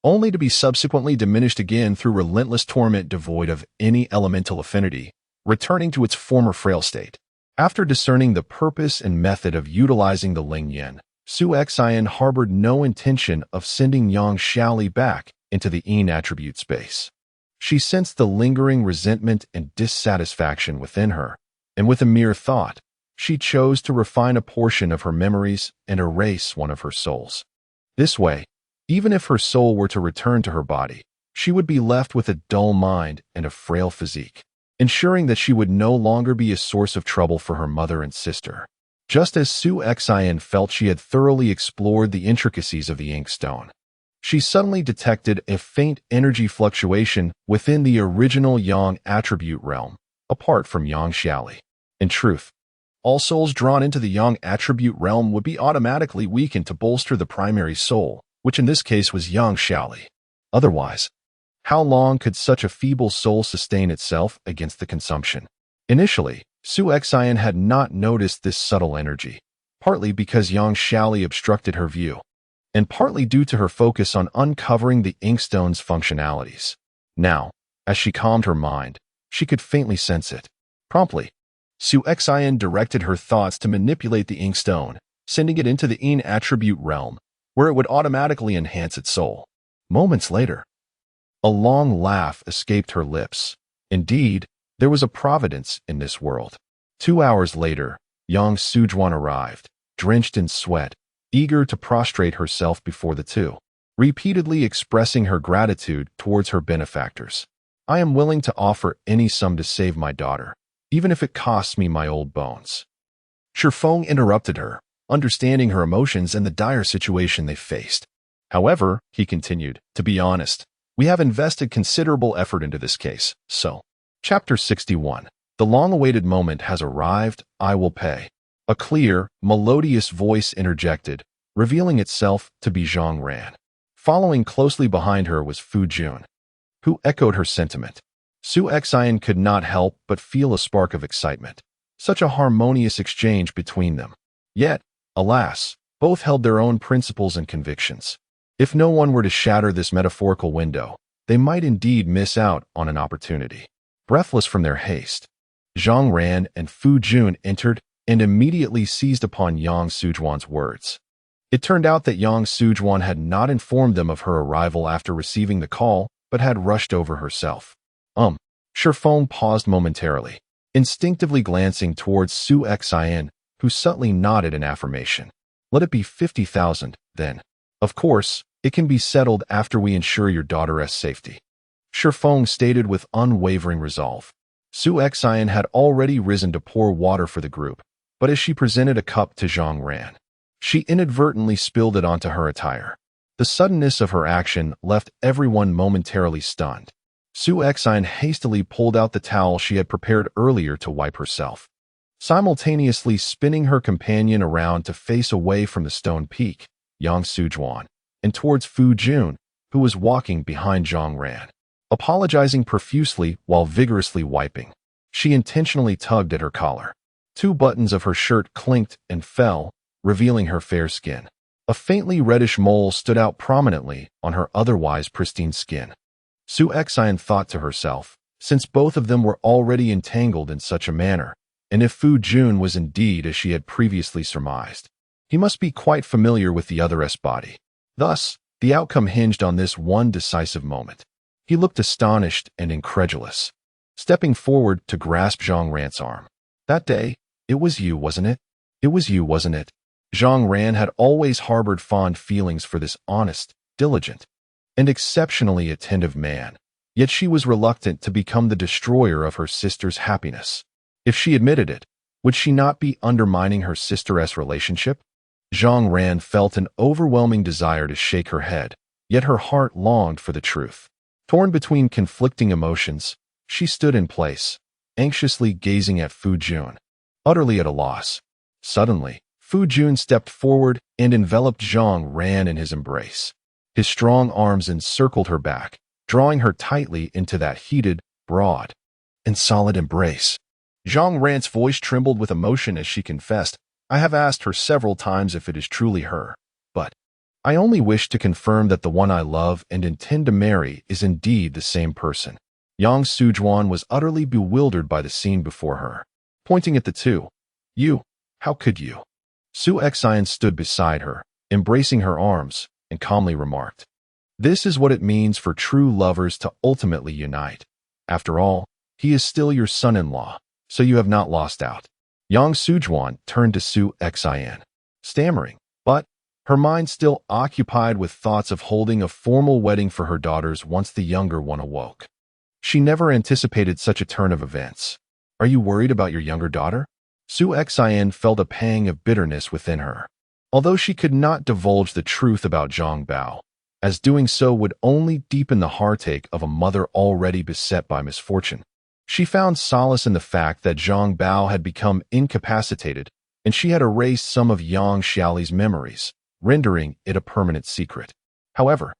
only to be subsequently diminished again through relentless torment devoid of any elemental affinity, returning to its former frail state. After discerning the purpose and method of utilizing the Ling Yin, Su Xian harbored no intention of sending Yang Xiaoli back into the Yin attribute space. She sensed the lingering resentment and dissatisfaction within her, and with a mere thought, she chose to refine a portion of her memories and erase one of her souls. This way, even if her soul were to return to her body, she would be left with a dull mind and a frail physique, ensuring that she would no longer be a source of trouble for her mother and sister. Just as Su Xian felt she had thoroughly explored the intricacies of the ink stone, she suddenly detected a faint energy fluctuation within the original Yang attribute realm, apart from Yang Xiaoli. In truth, all souls drawn into the Yang attribute realm would be automatically weakened to bolster the primary soul, which in this case was Yang Xiaoli. Otherwise, how long could such a feeble soul sustain itself against the consumption? Initially, Su Xian had not noticed this subtle energy, partly because Yang Xiaoli obstructed her view, and partly due to her focus on uncovering the inkstone's functionalities. Now, as she calmed her mind, she could faintly sense it. Promptly, Su Xian directed her thoughts to manipulate the inkstone, sending it into the Yin attribute realm, where it would automatically enhance its soul. Moments later, a long laugh escaped her lips. Indeed, there was a providence in this world. 2 hours later, Yang Sujuan arrived, drenched in sweat, eager to prostrate herself before the two, repeatedly expressing her gratitude towards her benefactors. "I am willing to offer any sum to save my daughter, even if it costs me my old bones." Shifeng interrupted her, understanding her emotions and the dire situation they faced. "However," he continued, "to be honest, we have invested considerable effort into this case, so..." Chapter 61. The long-awaited moment has arrived, I will pay. A clear, melodious voice interjected, revealing itself to be Zhang Ran. Following closely behind her was Fu Jun, who echoed her sentiment. Su Xian could not help but feel a spark of excitement. Such a harmonious exchange between them. Yet, alas, both held their own principles and convictions. If no one were to shatter this metaphorical window, they might indeed miss out on an opportunity. Breathless from their haste, Zhang Ran and Fu Jun entered and immediately seized upon Yang Sujuan's words. It turned out that Yang Sujuan had not informed them of her arrival after receiving the call, but had rushed over herself. Shifeng paused momentarily, instinctively glancing towards Su Xian, who subtly nodded in affirmation. "Let it be 50,000, then. Of course, it can be settled after we ensure your daughter's safety," Shifeng stated with unwavering resolve. Su Xian had already risen to pour water for the group, but as she presented a cup to Zhang Ran, she inadvertently spilled it onto her attire. The suddenness of her action left everyone momentarily stunned. Su Xian hastily pulled out the towel she had prepared earlier to wipe herself, simultaneously spinning her companion around to face away from the stone peak, Yang Sujuan, and towards Fu Jun, who was walking behind Zhang Ran. Apologizing profusely while vigorously wiping, she intentionally tugged at her collar. 2 buttons of her shirt clinked and fell, revealing her fair skin. A faintly reddish mole stood out prominently on her otherwise pristine skin. Su Xian thought to herself, since both of them were already entangled in such a manner, and if Fu Jun was indeed as she had previously surmised, he must be quite familiar with the other's body. Thus, the outcome hinged on this one decisive moment. He looked astonished and incredulous, stepping forward to grasp Zhang Ran's arm. "That day, it was you, wasn't it? It was you, wasn't it?" Zhang Ran had always harbored fond feelings for this honest, diligent, and exceptionally attentive man, yet she was reluctant to become the destroyer of her sister's happiness. If she admitted it, would she not be undermining her sister's relationship? Zhang Ran felt an overwhelming desire to shake her head, yet her heart longed for the truth. Torn between conflicting emotions, she stood in place, anxiously gazing at Fu Jun, utterly at a loss. Suddenly, Fu Jun stepped forward and enveloped Zhang Ran in his embrace. His strong arms encircled her back, drawing her tightly into that heated, broad, and solid embrace. Zhang Ran's voice trembled with emotion as she confessed, "I have asked her several times if it is truly her, but I only wish to confirm that the one I love and intend to marry is indeed the same person." Yang Sujuan was utterly bewildered by the scene before her. Pointing at the two, "You, how could you?" Su Xian stood beside her, embracing her arms, and calmly remarked, "This is what it means for true lovers to ultimately unite. After all, he is still your son-in-law, so you have not lost out." Yang Sujuan turned to Su Xian, stammering, but her mind still occupied with thoughts of holding a formal wedding for her daughters once the younger one awoke. She never anticipated such a turn of events. "Are you worried about your younger daughter?" Su Xian felt a pang of bitterness within her. Although she could not divulge the truth about Zhang Bao, as doing so would only deepen the heartache of a mother already beset by misfortune, she found solace in the fact that Zhang Bao had become incapacitated and she had erased some of Yang Xiaoli's memories, rendering it a permanent secret. However,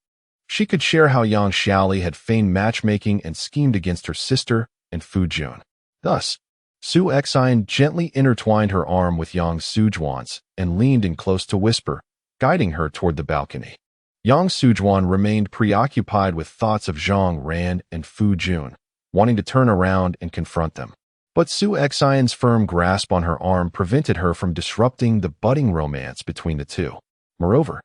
she could share how Yang Xiaoli had feigned matchmaking and schemed against her sister and Fu Jun. Thus, Su Xian gently intertwined her arm with Yang Sujuan's and leaned in close to whisper, guiding her toward the balcony. Yang Sujuan remained preoccupied with thoughts of Zhang Ran and Fu Jun, wanting to turn around and confront them. But Su Xian's firm grasp on her arm prevented her from disrupting the budding romance between the two. Moreover,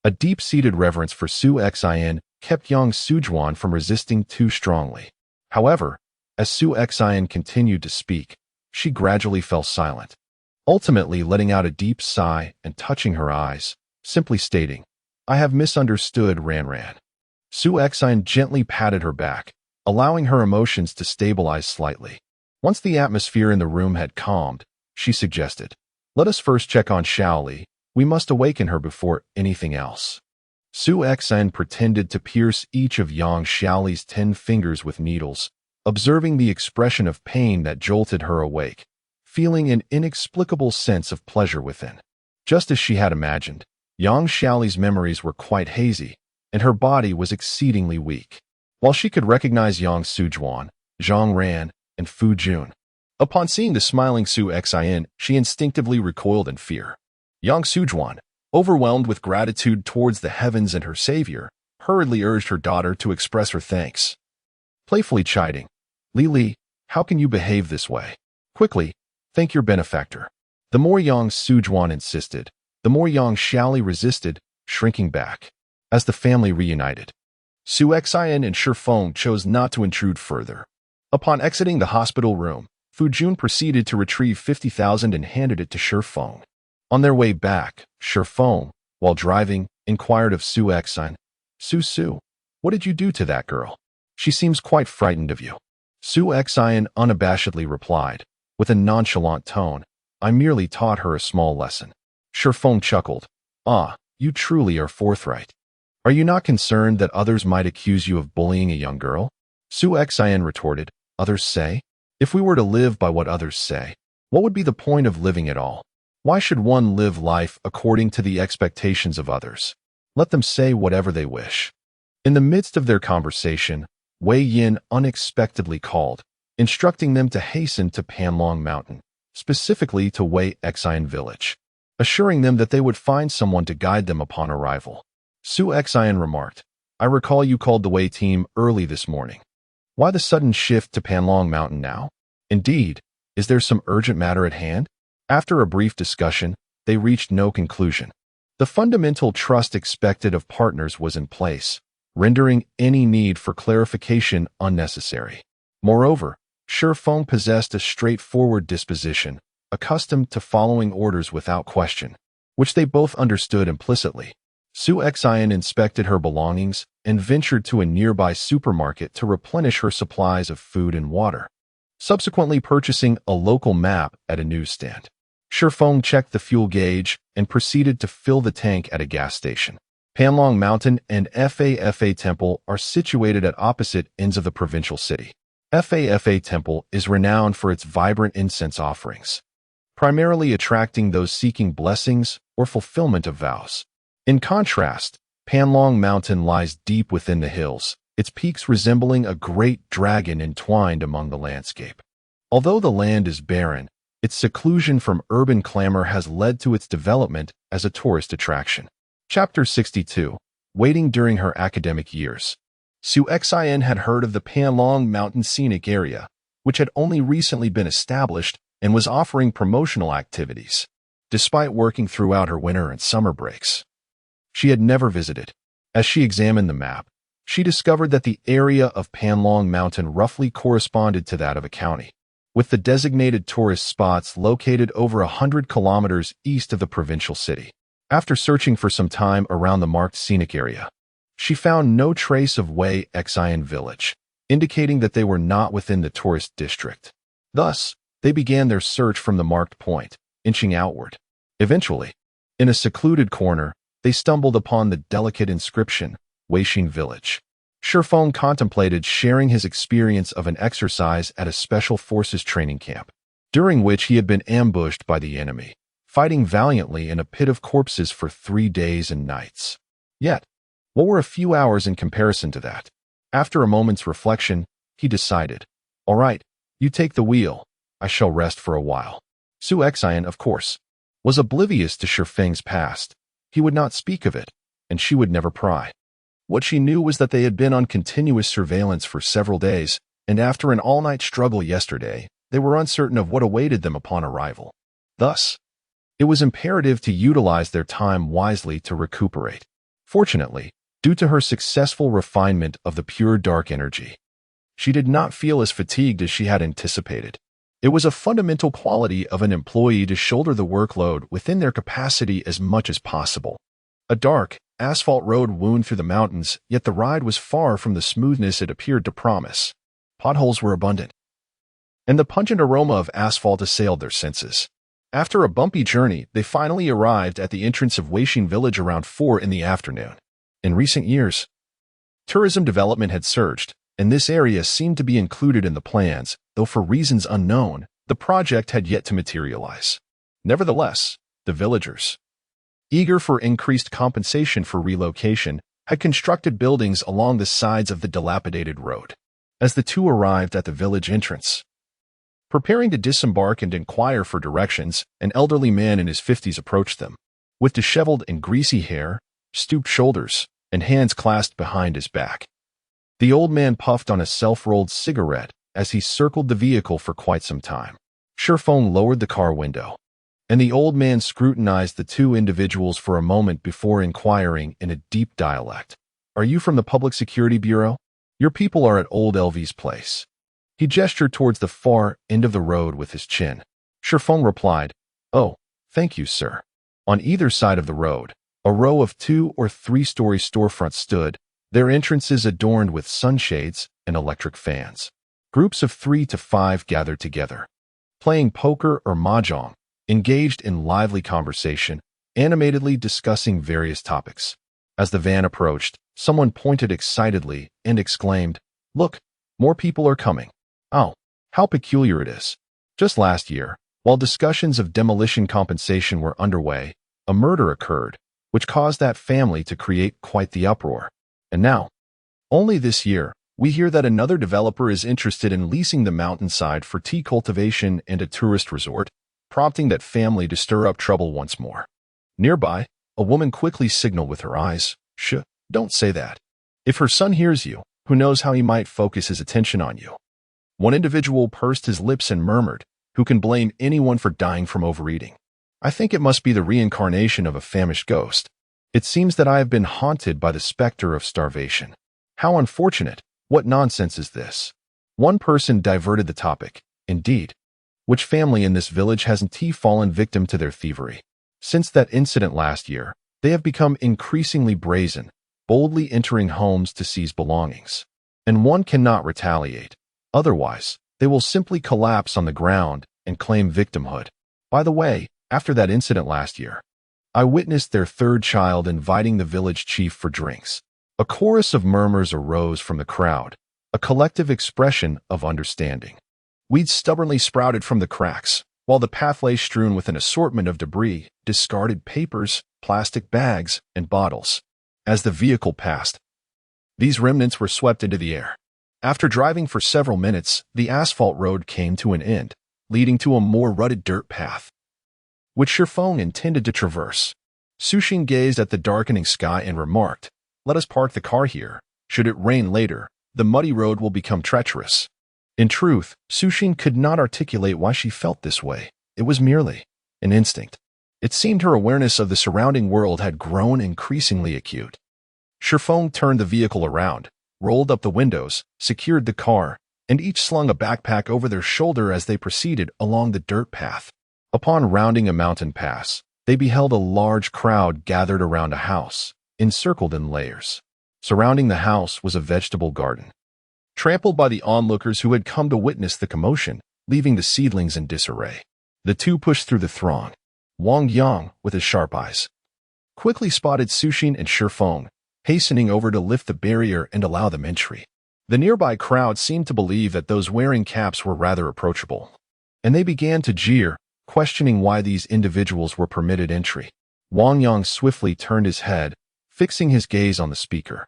a deep-seated reverence for Su Xian kept Yang Sujuan from resisting too strongly. However, as Su Xian continued to speak, she gradually fell silent, ultimately letting out a deep sigh and touching her eyes, simply stating, "I have misunderstood Ran. Su Xian gently patted her back, allowing her emotions to stabilize slightly. Once the atmosphere in the room had calmed, she suggested, "Let us first check on Xiaoli. We must awaken her before anything else." Su Xian pretended to pierce each of Yang Xiaoli's 10 fingers with needles, observing the expression of pain that jolted her awake, feeling an inexplicable sense of pleasure within. Just as she had imagined, Yang Xiaoli's memories were quite hazy, and her body was exceedingly weak. While she could recognize Yang Sujuan, Zhang Ran, and Fu Jun, upon seeing the smiling Su Xian, she instinctively recoiled in fear. Yang Sujuan, overwhelmed with gratitude towards the heavens and her savior, hurriedly urged her daughter to express her thanks, playfully chiding, "Li, how can you behave this way? Quickly, thank your benefactor." The more Yang Sujuan insisted, the more Yang Xiaoli resisted, shrinking back. As the family reunited, Su Xian and Shi Feng chose not to intrude further. Upon exiting the hospital room, Fu Jun proceeded to retrieve 50,000 and handed it to Shi Feng. On their way back, Shi Feng, while driving, inquired of Su Xian, Su, what did you do to that girl? She seems quite frightened of you." Su Xian unabashedly replied, with a nonchalant tone, "I merely taught her a small lesson." Shi Feng chuckled, "Ah, you truly are forthright. Are you not concerned that others might accuse you of bullying a young girl?" Su Xian retorted, "Others say? If we were to live by what others say, what would be the point of living at all? Why should one live life according to the expectations of others? Let them say whatever they wish." In the midst of their conversation, Wei Yin unexpectedly called, instructing them to hasten to Panlong Mountain, specifically to Wei Xian village, assuring them that they would find someone to guide them upon arrival. Su Xian remarked, "I recall you called the Wei team early this morning. Why the sudden shift to Panlong Mountain now? Indeed, is there some urgent matter at hand?" After a brief discussion, they reached no conclusion. The fundamental trust expected of partners was in place, rendering any need for clarification unnecessary. Moreover, Shi Feng possessed a straightforward disposition, accustomed to following orders without question, which they both understood implicitly. Su Xian inspected her belongings and ventured to a nearby supermarket to replenish her supplies of food and water, subsequently purchasing a local map at a newsstand. Shifeng checked the fuel gauge and proceeded to fill the tank at a gas station. Panlong Mountain and Fafa Temple are situated at opposite ends of the provincial city. Fafa Temple is renowned for its vibrant incense offerings, primarily attracting those seeking blessings or fulfillment of vows. In contrast, Panlong Mountain lies deep within the hills, its peaks resembling a great dragon entwined among the landscape. Although the land is barren, its seclusion from urban clamor has led to its development as a tourist attraction. Chapter 62. Waiting during her academic years. Shi Yan had heard of the Panlong Mountain Scenic Area, which had only recently been established and was offering promotional activities, despite working throughout her winter and summer breaks. She had never visited. As she examined the map, she discovered that the area of Panlong Mountain roughly corresponded to that of a county, with the designated tourist spots located over 100 kilometers east of the provincial city. After searching for some time around the marked scenic area, she found no trace of Xian village, indicating that they were not within the tourist district. Thus, they began their search from the marked point, inching outward. Eventually, in a secluded corner, they stumbled upon the delicate inscription, Weixin Village. Shifeng contemplated sharing his experience of an exercise at a special forces training camp, during which he had been ambushed by the enemy, fighting valiantly in a pit of corpses for 3 days and nights. Yet, what were a few hours in comparison to that? After a moment's reflection, he decided, "All right, you take the wheel. I shall rest for a while." Shi Yan, of course, was oblivious to Shifeng's past. He would not speak of it, and she would never pry. What she knew was that they had been on continuous surveillance for several days, and after an all-night struggle yesterday, they were uncertain of what awaited them upon arrival. Thus, it was imperative to utilize their time wisely to recuperate. Fortunately, due to her successful refinement of the pure dark energy, she did not feel as fatigued as she had anticipated. It was a fundamental quality of an employee to shoulder the workload within their capacity as much as possible. A dark, asphalt road wound through the mountains, yet the ride was far from the smoothness it appeared to promise. Potholes were abundant, and the pungent aroma of asphalt assailed their senses. After a bumpy journey, they finally arrived at the entrance of Weixin Village around 4 in the afternoon. In recent years, tourism development had surged, and this area seemed to be included in the plans, though for reasons unknown, the project had yet to materialize. Nevertheless, the villagers, eager for increased compensation for relocation, had constructed buildings along the sides of the dilapidated road. As the two arrived at the village entrance, preparing to disembark and inquire for directions, an elderly man in his 50s approached them. With disheveled and greasy hair, stooped shoulders, and hands clasped behind his back. The old man puffed on a self-rolled cigarette as he circled the vehicle for quite some time. Shifeng lowered the car window, and the old man scrutinized the two individuals for a moment before inquiring in a deep dialect, "Are you from the Public Security Bureau? Your people are at Old Elvie's place." He gestured towards the far end of the road with his chin. Shifeng replied, "Oh, thank you, sir." On either side of the road, a row of 2- or 3-story storefronts stood, their entrances adorned with sunshades and electric fans. Groups of 3 to 5 gathered together, playing poker or mahjong, engaged in lively conversation, animatedly discussing various topics. As the van approached, someone pointed excitedly and exclaimed, "Look, more people are coming." Oh, how peculiar it is. Just last year, while discussions of demolition compensation were underway, a murder occurred, which caused that family to create quite the uproar. And now, only this year, we hear that another developer is interested in leasing the mountainside for tea cultivation and a tourist resort, prompting that family to stir up trouble once more. Nearby, a woman quickly signaled with her eyes, "Shh, don't say that. If her son hears you, who knows how he might focus his attention on you." One individual pursed his lips and murmured, "Who can blame anyone for dying from overeating? I think it must be the reincarnation of a famished ghost. It seems that I have been haunted by the specter of starvation. How unfortunate! What nonsense is this?" One person diverted the topic. "Indeed. Which family in this village hasn't fallen victim to their thievery? Since that incident last year, they have become increasingly brazen, boldly entering homes to seize belongings. And one cannot retaliate. Otherwise, they will simply collapse on the ground and claim victimhood. By the way, After that incident last year, I witnessed their third child inviting the village chief for drinks. A chorus of murmurs arose from the crowd, a collective expression of understanding. Weeds stubbornly sprouted from the cracks, while the path lay strewn with an assortment of debris, discarded papers, plastic bags, and bottles. As the vehicle passed, these remnants were swept into the air. After driving for several minutes, the asphalt road came to an end, leading to a more rutted dirt path, which Shi intended to traverse. Shi Yan gazed at the darkening sky and remarked, "Let us park the car here. Should it rain later, the muddy road will become treacherous." In truth, Shi Yan could not articulate why she felt this way. It was merely an instinct. It seemed her awareness of the surrounding world had grown increasingly acute. Shi Yan turned the vehicle around, rolled up the windows, secured the car, and each slung a backpack over their shoulder as they proceeded along the dirt path. Upon rounding a mountain pass, they beheld a large crowd gathered around a house, encircled in layers. Surrounding the house was a vegetable garden, trampled by the onlookers who had come to witness the commotion, leaving the seedlings in disarray. The two pushed through the throng. Wang Yang, with his sharp eyes, quickly spotted Shi Yan and Shi Yan, hastening over to lift the barrier and allow them entry. The nearby crowd seemed to believe that those wearing caps were rather approachable, and they began to jeer, questioning why these individuals were permitted entry. Wang Yang swiftly turned his head, fixing his gaze on the speaker.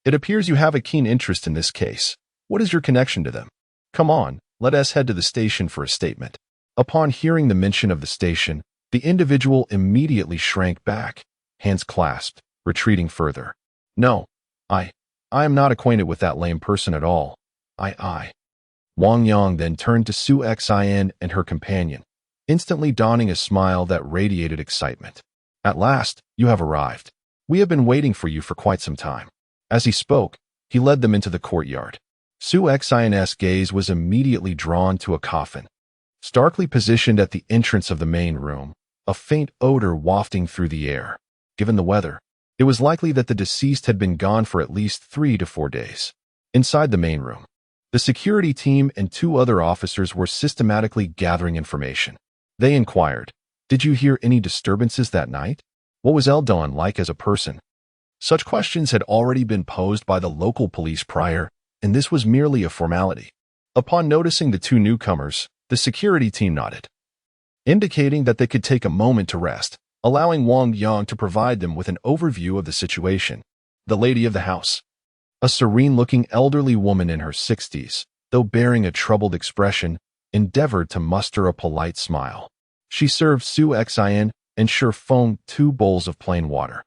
"It appears you have a keen interest in this case. What is your connection to them? Come on, let us head to the station for a statement." Upon hearing the mention of the station, the individual immediately shrank back, hands clasped, retreating further. "No, I am not acquainted with that lame person at all. Wang Yang then turned to Shi Yan and her companion, instantly donning a smile that radiated excitement. "At last, you have arrived. We have been waiting for you for quite some time." As he spoke, he led them into the courtyard. Shi Yan's gaze was immediately drawn to a coffin, starkly positioned at the entrance of the main room, a faint odor wafting through the air. Given the weather, it was likely that the deceased had been gone for at least 3 to 4 days. Inside the main room, the security team and 2 other officers were systematically gathering information. They inquired, "Did you hear any disturbances that night? What was Eldon like as a person?" Such questions had already been posed by the local police prior, and this was merely a formality. Upon noticing the 2 newcomers, the security team nodded, indicating that they could take a moment to rest, allowing Wang Yang to provide them with an overview of the situation. The lady of the house, a serene-looking elderly woman in her 60s, though bearing a troubled expression, endeavored to muster a polite smile. She served Shi Yan and Shi Yan 2 bowls of plain water,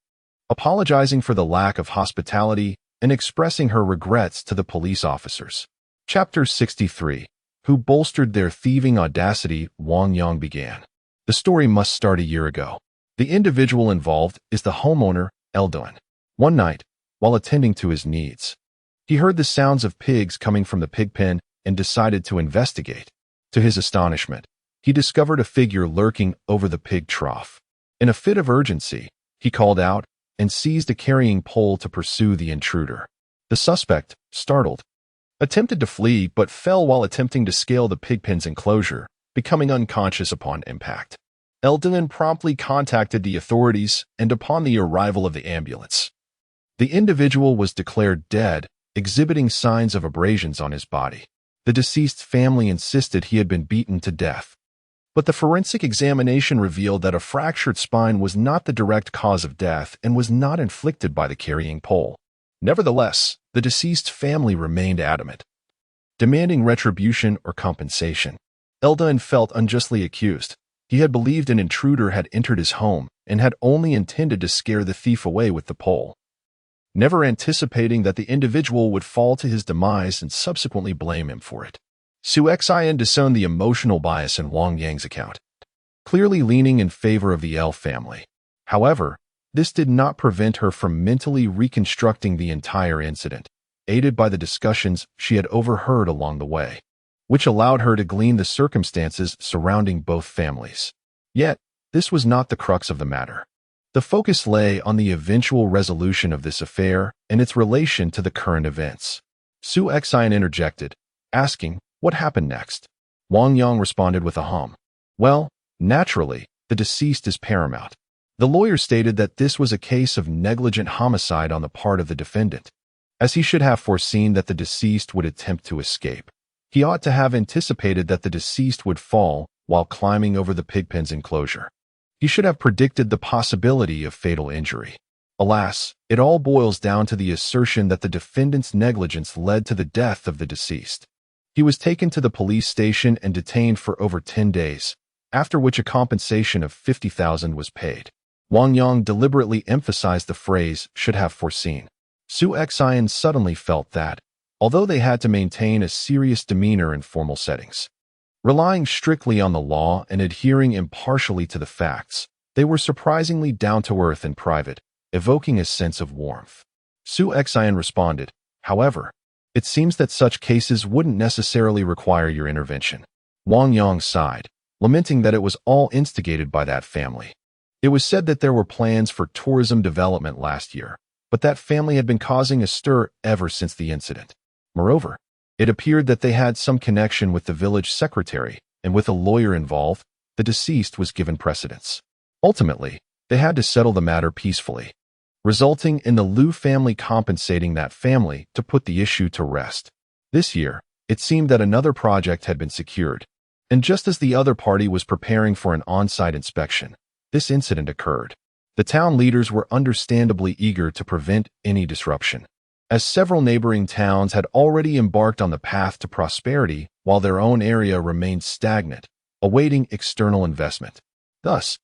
apologizing for the lack of hospitality and expressing her regrets to the police officers. Chapter 63. Who bolstered their thieving audacity? Wang Yang began. "The story must start a year ago. The individual involved is the homeowner, Eldon. One night, while attending to his needs, he heard the sounds of pigs coming from the pig pen and decided to investigate. To his astonishment, he discovered a figure lurking over the pig trough. In a fit of urgency, he called out and seized a carrying pole to pursue the intruder. The suspect, startled, attempted to flee but fell while attempting to scale the pigpen's enclosure, becoming unconscious upon impact. Eldon promptly contacted the authorities, and upon the arrival of the ambulance, the individual was declared dead, exhibiting signs of abrasions on his body. The deceased's family insisted he had been beaten to death, but the forensic examination revealed that a fractured spine was not the direct cause of death and was not inflicted by the carrying pole. Nevertheless, the deceased's family remained adamant, demanding retribution or compensation. Eldon felt unjustly accused. He had believed an intruder had entered his home and had only intended to scare the thief away with the pole, never anticipating that the individual would fall to his demise and subsequently blame him for it. Shi Yan discerned the emotional bias in Wang Yang's account, clearly leaning in favor of the L family. However, this did not prevent her from mentally reconstructing the entire incident, aided by the discussions she had overheard along the way, which allowed her to glean the circumstances surrounding both families. Yet, this was not the crux of the matter. The focus lay on the eventual resolution of this affair and its relation to the current events. Shi Yan interjected, asking, "What happened next?" Wang Yang responded with a hum. "Well, naturally, the deceased is paramount. The lawyer stated that this was a case of negligent homicide on the part of the defendant, as he should have foreseen that the deceased would attempt to escape. He ought to have anticipated that the deceased would fall while climbing over the pigpen's enclosure. He should have predicted the possibility of fatal injury. Alas, it all boils down to the assertion that the defendant's negligence led to the death of the deceased. He was taken to the police station and detained for over 10 days, after which a compensation of $50,000 was paid. Wang Yang deliberately emphasized the phrase should have foreseen. Su Xian suddenly felt that, although they had to maintain a serious demeanor in formal settings, relying strictly on the law and adhering impartially to the facts, they were surprisingly down-to-earth in private, evoking a sense of warmth. Su Xian responded, however, it seems that such cases wouldn't necessarily require your intervention. Wang Yang sighed, lamenting that it was all instigated by that family. It was said that there were plans for tourism development last year, but that family had been causing a stir ever since the incident. Moreover, it appeared that they had some connection with the village secretary, and with a lawyer involved, the deceased was given precedence. Ultimately, they had to settle the matter peacefully, resulting in the Liu family compensating that family to put the issue to rest. This year, it seemed that another project had been secured, and just as the other party was preparing for an on-site inspection, this incident occurred. The town leaders were understandably eager to prevent any disruption, as several neighboring towns had already embarked on the path to prosperity while their own area remained stagnant, awaiting external investment. Thus,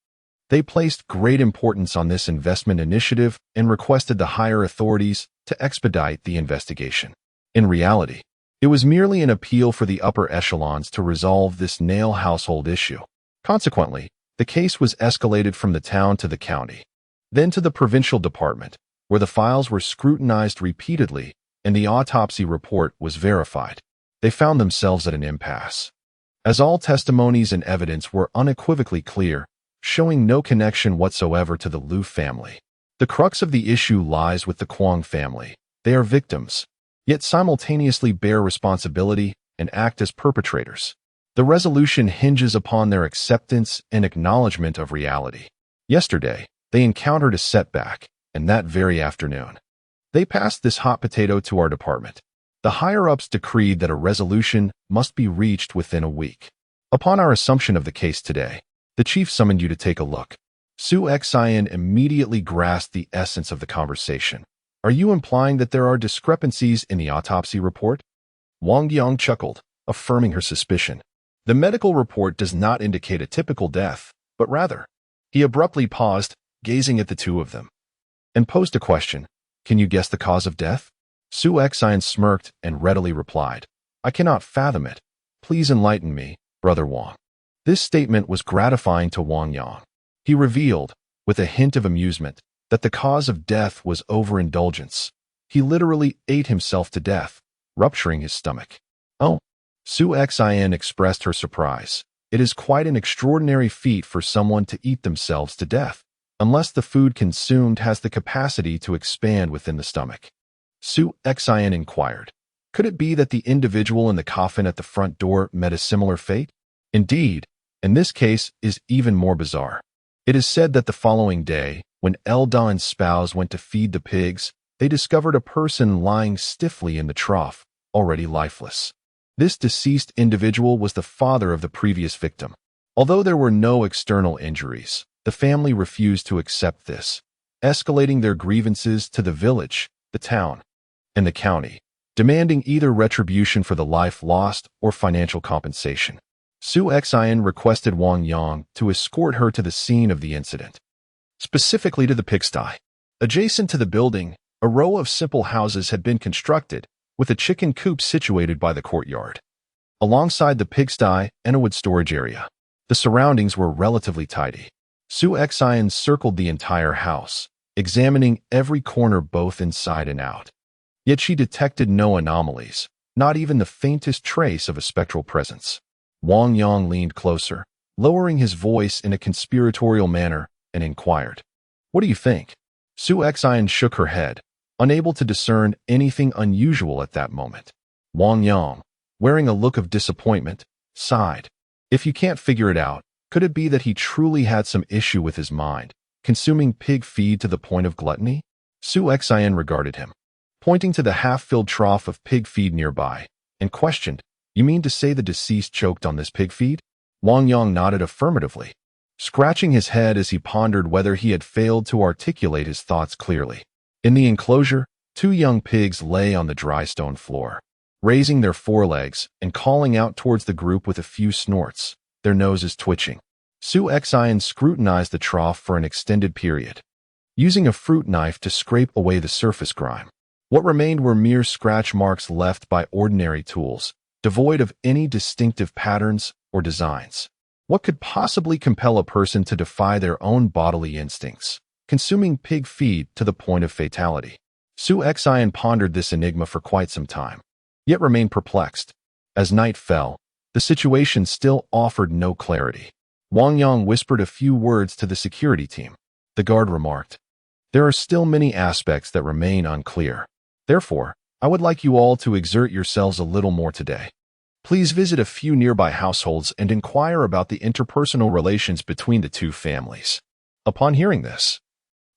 they placed great importance on this investment initiative and requested the higher authorities to expedite the investigation. In reality, it was merely an appeal for the upper echelons to resolve this nail household issue. Consequently, the case was escalated from the town to the county, then to the provincial department, where the files were scrutinized repeatedly and the autopsy report was verified. They found themselves at an impasse, as all testimonies and evidence were unequivocally clear, showing no connection whatsoever to the Liu family. The crux of the issue lies with the Kuang family. They are victims, yet simultaneously bear responsibility and act as perpetrators. The resolution hinges upon their acceptance and acknowledgement of reality. Yesterday, they encountered a setback, and that very afternoon, they passed this hot potato to our department. The higher-ups decreed that a resolution must be reached within a week. Upon our assumption of the case today, the chief summoned you to take a look. Su Xian immediately grasped the essence of the conversation. Are you implying that there are discrepancies in the autopsy report? Wang Yang chuckled, affirming her suspicion. The medical report does not indicate a typical death, but rather, he abruptly paused, gazing at the two of them, and posed a question. Can you guess the cause of death? Su Xian smirked and readily replied, I cannot fathom it. Please enlighten me, Brother Wang. This statement was gratifying to Wang Yang. He revealed, with a hint of amusement, that the cause of death was overindulgence. He literally ate himself to death, rupturing his stomach. Oh, Su Xian expressed her surprise. It is quite an extraordinary feat for someone to eat themselves to death, unless the food consumed has the capacity to expand within the stomach. Su Xian inquired, could it be that the individual in the coffin at the front door met a similar fate? Indeed, and this case is even more bizarre. It is said that the following day, when Elda and Spouse went to feed the pigs, they discovered a person lying stiffly in the trough, already lifeless. This deceased individual was the father of the previous victim. Although there were no external injuries, the family refused to accept this, escalating their grievances to the village, the town, and the county, demanding either retribution for the life lost or financial compensation. Su Xian requested Wang Yang to escort her to the scene of the incident, specifically to the pigsty. Adjacent to the building, a row of simple houses had been constructed, with a chicken coop situated by the courtyard, alongside the pigsty and a wood storage area. The surroundings were relatively tidy. Su Xian circled the entire house, examining every corner both inside and out. Yet she detected no anomalies, not even the faintest trace of a spectral presence. Wang Yang leaned closer, lowering his voice in a conspiratorial manner, and inquired, What do you think? Su Xian shook her head, unable to discern anything unusual at that moment. Wang Yang, wearing a look of disappointment, sighed. If you can't figure it out, Could it be that he truly had some issue with his mind, consuming pig feed to the point of gluttony? Shi Yan regarded him, pointing to the half-filled trough of pig feed nearby, and questioned, "You mean to say the deceased choked on this pig feed?" Wang Yang nodded affirmatively, scratching his head as he pondered whether he had failed to articulate his thoughts clearly. In the enclosure, 2 young pigs lay on the dry stone floor, raising their forelegs and calling out towards the group with a few snorts, their noses twitching. Shi Yan scrutinized the trough for an extended period, using a fruit knife to scrape away the surface grime. What remained were mere scratch marks left by ordinary tools, devoid of any distinctive patterns or designs. What could possibly compel a person to defy their own bodily instincts, consuming pig feed to the point of fatality? Shi Yan pondered this enigma for quite some time, yet remained perplexed. As night fell, the situation still offered no clarity. Wang Yang whispered a few words to the security team. The guard remarked, "There are still many aspects that remain unclear. Therefore, I would like you all to exert yourselves a little more today. Please visit a few nearby households and inquire about the interpersonal relations between the 2 families." Upon hearing this,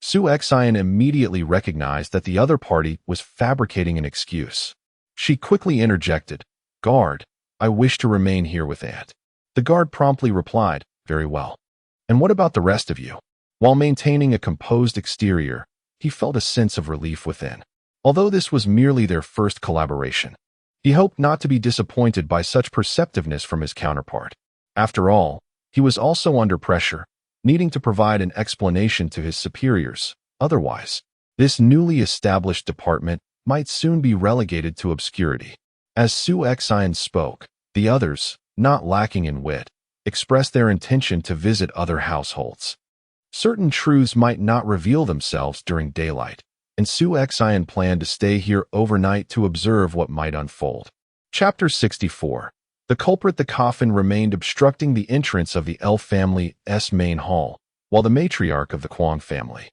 Shi Yan immediately recognized that the other party was fabricating an excuse. She quickly interjected, "Guard, I wish to remain here with Aunt." The guard promptly replied, "Very well. And what about the rest of you?" While maintaining a composed exterior, he felt a sense of relief within. Although this was merely their first collaboration, he hoped not to be disappointed by such perceptiveness from his counterpart. After all, he was also under pressure, needing to provide an explanation to his superiors. Otherwise, this newly established department might soon be relegated to obscurity. As Shi Yan spoke, the others, not lacking in wit, expressed their intention to visit other households. Certain truths might not reveal themselves during daylight, and Shi Yan planned to stay here overnight to observe what might unfold. Chapter 64. The culprit. The coffin remained obstructing the entrance of the L family's main hall, while the matriarch of the Kwong family,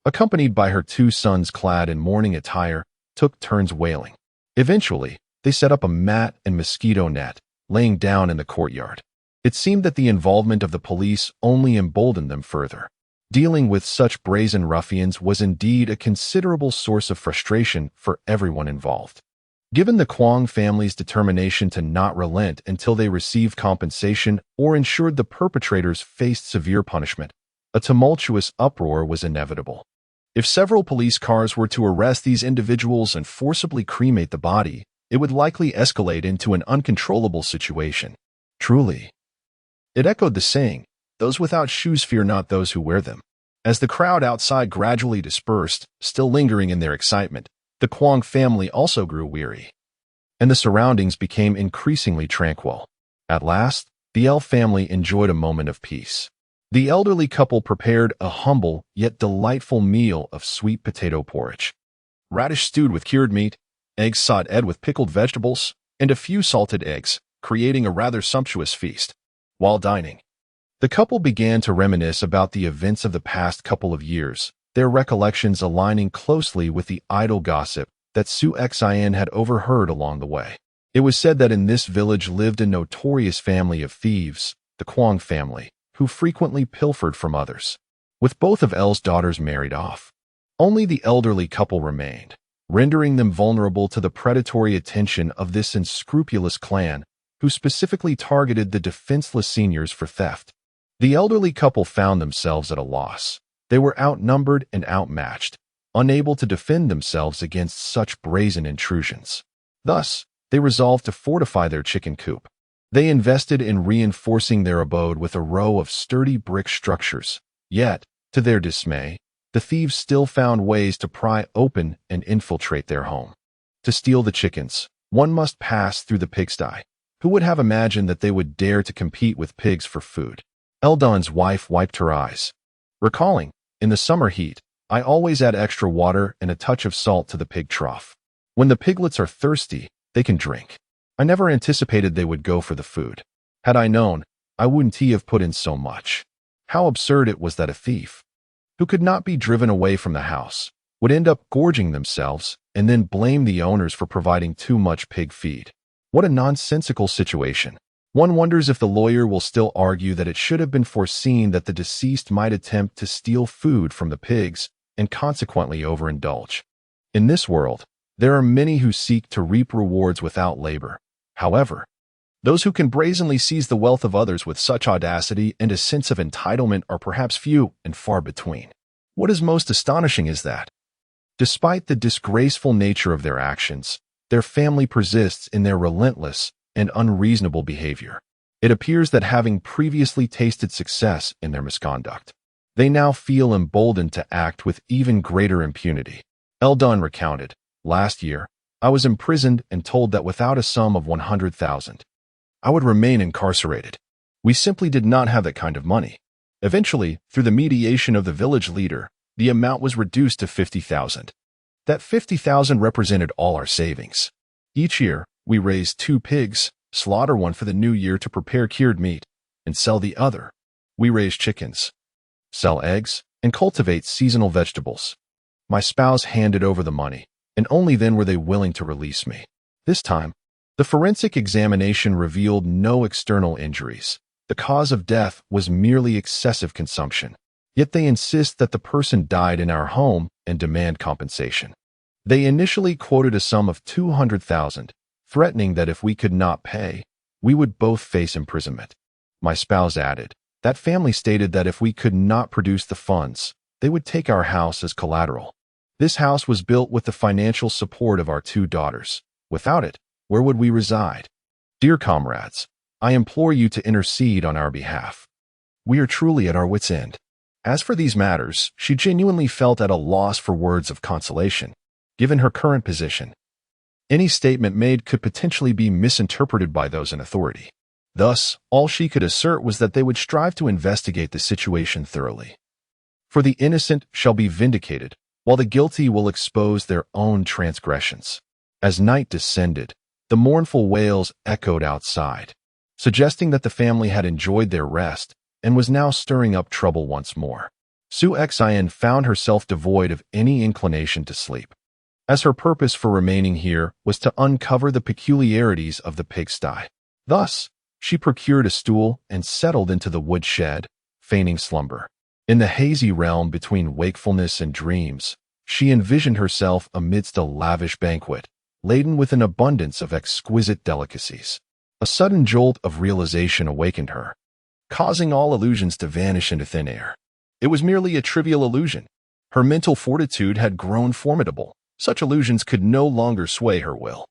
accompanied by her 2 sons clad in mourning attire, took turns wailing. Eventually, they set up a mat and mosquito net, laying down in the courtyard. It seemed that the involvement of the police only emboldened them further. Dealing with such brazen ruffians was indeed a considerable source of frustration for everyone involved. Given the Kwong family's determination to not relent until they received compensation or ensured the perpetrators faced severe punishment, a tumultuous uproar was inevitable. If several police cars were to arrest these individuals and forcibly cremate the body, it would likely escalate into an uncontrollable situation. Truly, it echoed the saying, "Those without shoes fear not those who wear them." As the crowd outside gradually dispersed, still lingering in their excitement, the Kwong family also grew weary, and the surroundings became increasingly tranquil. At last, the L family enjoyed a moment of peace. The elderly couple prepared a humble yet delightful meal of sweet potato porridge, radish stewed with cured meat, eggs sautéed with pickled vegetables, and a few salted eggs, creating a rather sumptuous feast. While dining, the couple began to reminisce about the events of the past couple of years, their recollections aligning closely with the idle gossip that Shi Yan had overheard along the way. It was said that in this village lived a notorious family of thieves, the Kwong family, who frequently pilfered from others. With both of L's daughters married off, only the elderly couple remained, rendering them vulnerable to the predatory attention of this unscrupulous clan, who specifically targeted the defenseless seniors for theft. The elderly couple found themselves at a loss. They were outnumbered and outmatched, unable to defend themselves against such brazen intrusions. Thus, they resolved to fortify their chicken coop. They invested in reinforcing their abode with a row of sturdy brick structures. Yet, to their dismay, the thieves still found ways to pry open and infiltrate their home. To steal the chickens, one must pass through the pigsty. Who would have imagined that they would dare to compete with pigs for food? Eldon's wife wiped her eyes, recalling, "In the summer heat, I always add extra water and a touch of salt to the pig trough. When the piglets are thirsty, they can drink. I never anticipated they would go for the food. Had I known, I wouldn't have put in so much." How absurd it was that a thief, who could not be driven away from the house, would end up gorging themselves and then blame the owners for providing too much pig feed. What a nonsensical situation. One wonders if the lawyer will still argue that it should have been foreseen that the deceased might attempt to steal food from the pigs and consequently overindulge. In this world, there are many who seek to reap rewards without labor. However, those who can brazenly seize the wealth of others with such audacity and a sense of entitlement are perhaps few and far between. What is most astonishing is that, despite the disgraceful nature of their actions, their family persists in their relentless and unreasonable behavior. It appears that having previously tasted success in their misconduct, they now feel emboldened to act with even greater impunity. Eldon recounted, "Last year, I was imprisoned and told that without a sum of 100,000, I would remain incarcerated. We simply did not have that kind of money. Eventually, through the mediation of the village leader, the amount was reduced to 50,000. That 50,000 represented all our savings. Each year, we raise 2 pigs, slaughter one for the new year to prepare cured meat, and sell the other. We raise chickens, sell eggs, and cultivate seasonal vegetables. My spouse handed over the money, and only then were they willing to release me. This time, the forensic examination revealed no external injuries. The cause of death was merely excessive consumption. Yet they insist that the person died in our home and demand compensation. They initially quoted a sum of 200,000, threatening that if we could not pay, we would both face imprisonment. My spouse added, that family stated that if we could not produce the funds, they would take our house as collateral. This house was built with the financial support of our 2 daughters. Without it, where would we reside? Dear comrades, I implore you to intercede on our behalf. We are truly at our wits' end." As for these matters, she genuinely felt at a loss for words of consolation. Given her current position, any statement made could potentially be misinterpreted by those in authority. Thus, all she could assert was that they would strive to investigate the situation thoroughly. For the innocent shall be vindicated, while the guilty will expose their own transgressions. As night descended, the mournful wails echoed outside, suggesting that the family had enjoyed their rest and was now stirring up trouble once more. Shi Yan found herself devoid of any inclination to sleep, as her purpose for remaining here was to uncover the peculiarities of the pigsty. Thus, she procured a stool and settled into the woodshed, feigning slumber. In the hazy realm between wakefulness and dreams, she envisioned herself amidst a lavish banquet, laden with an abundance of exquisite delicacies. A sudden jolt of realization awakened her, causing all illusions to vanish into thin air. It was merely a trivial illusion. Her mental fortitude had grown formidable. Such illusions could no longer sway her will.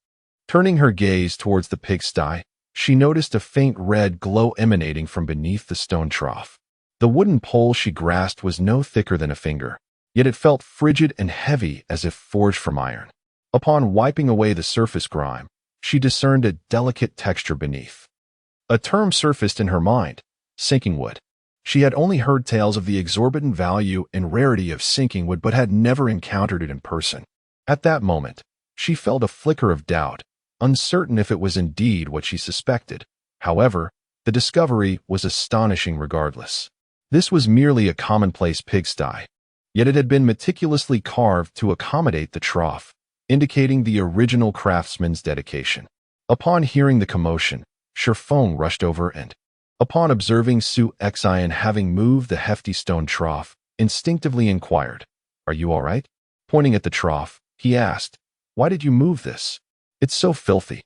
Turning her gaze towards the pigsty, she noticed a faint red glow emanating from beneath the stone trough. The wooden pole she grasped was no thicker than a finger, yet it felt frigid and heavy as if forged from iron. Upon wiping away the surface grime, she discerned a delicate texture beneath. A term surfaced in her mind, sinking wood. She had only heard tales of the exorbitant value and rarity of sinking wood but had never encountered it in person. At that moment, she felt a flicker of doubt, uncertain if it was indeed what she suspected. However, the discovery was astonishing regardless. This was merely a commonplace pigsty, yet it had been meticulously carved to accommodate the trough, indicating the original craftsman's dedication. Upon hearing the commotion, Shi Yan rushed over and, upon observing Shi Yan having moved the hefty stone trough, instinctively inquired, "Are you all right?" Pointing at the trough, he asked, "Why did you move this? It's so filthy."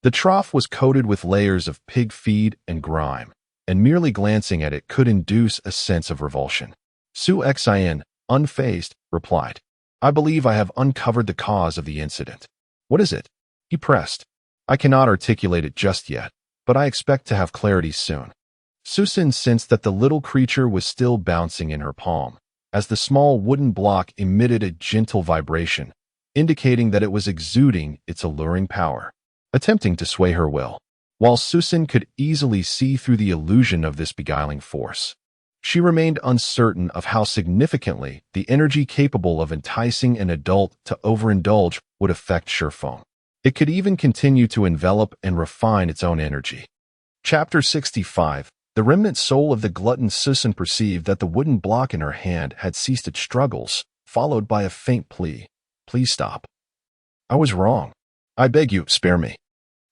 The trough was coated with layers of pig feed and grime, and merely glancing at it could induce a sense of revulsion. Shi Yan, unfazed, replied, "I believe I have uncovered the cause of the incident." "What is it?" he pressed. "I cannot articulate it just yet, but I expect to have clarity soon." Shi Yan sensed that the little creature was still bouncing in her palm, as the small wooden block emitted a gentle vibration, indicating that it was exuding its alluring power, attempting to sway her will. While Shi Yan could easily see through the illusion of this beguiling force, she remained uncertain of how significantly the energy capable of enticing an adult to overindulge would affect Shi Yan. It could even continue to envelop and refine its own energy. Chapter 65. The remnant soul of the glutton. Shi Yan perceived that the wooden block in her hand had ceased its struggles, followed by a faint plea. "Please stop. I was wrong. I beg you, spare me."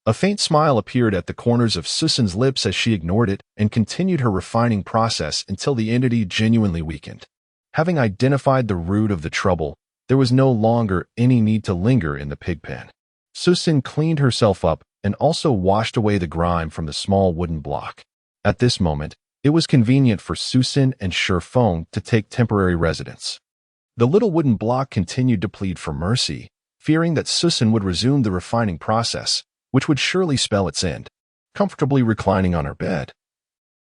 A faint smile appeared at the corners of Susan's lips as she ignored it and continued her refining process until the entity genuinely weakened. Having identified the root of the trouble, there was no longer any need to linger in the pig pen. Susan cleaned herself up and also washed away the grime from the small wooden block. At this moment, it was convenient for Susan and Feng to take temporary residence. The little wooden block continued to plead for mercy, fearing that Susan would resume the refining process, which would surely spell its end. Comfortably reclining on her bed,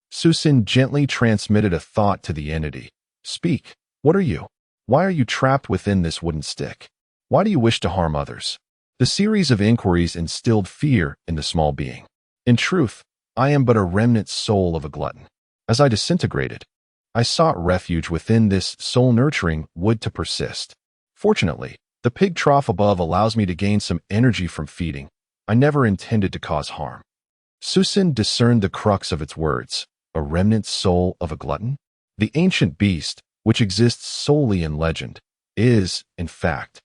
Susan gently transmitted a thought to the entity. Speak. What are you? Why are you trapped within this wooden stick? Why do you wish to harm others? The series of inquiries instilled fear in the small being. In truth, I am but a remnant soul of a glutton. As I disintegrated, I sought refuge within this soul-nurturing wood to persist. Fortunately, the pig trough above allows me to gain some energy from feeding. I never intended to cause harm. Susan discerned the crux of its words. A remnant soul of a glutton? The ancient beast, which exists solely in legend, is, in fact,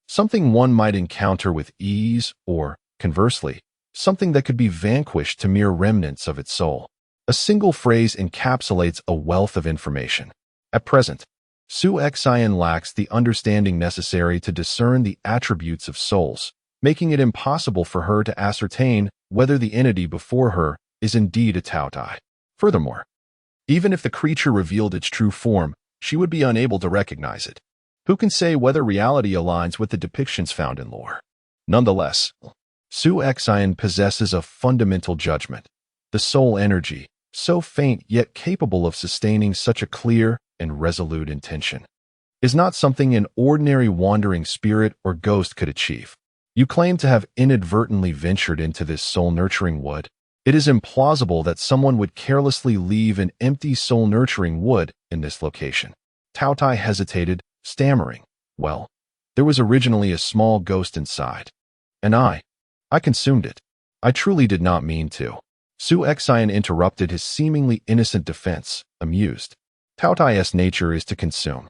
something one might encounter with ease or, conversely, something that could be vanquished to mere remnants of its soul. A single phrase encapsulates a wealth of information. At present, Shi Yan lacks the understanding necessary to discern the attributes of souls, making it impossible for her to ascertain whether the entity before her is indeed a Taotai. Furthermore, even if the creature revealed its true form, she would be unable to recognize it. Who can say whether reality aligns with the depictions found in lore? Nonetheless, Shi Yan possesses a fundamental judgment. The soul energy, so faint yet capable of sustaining such a clear and resolute intention, is not something an ordinary wandering spirit or ghost could achieve. You claim to have inadvertently ventured into this soul-nurturing wood. It is implausible that someone would carelessly leave an empty soul-nurturing wood in this location. Taotai hesitated, stammering, well, there was originally a small ghost inside. And I consumed it. I truly did not mean to. Shi Yan interrupted his seemingly innocent defense, amused. Taotai's nature is to consume.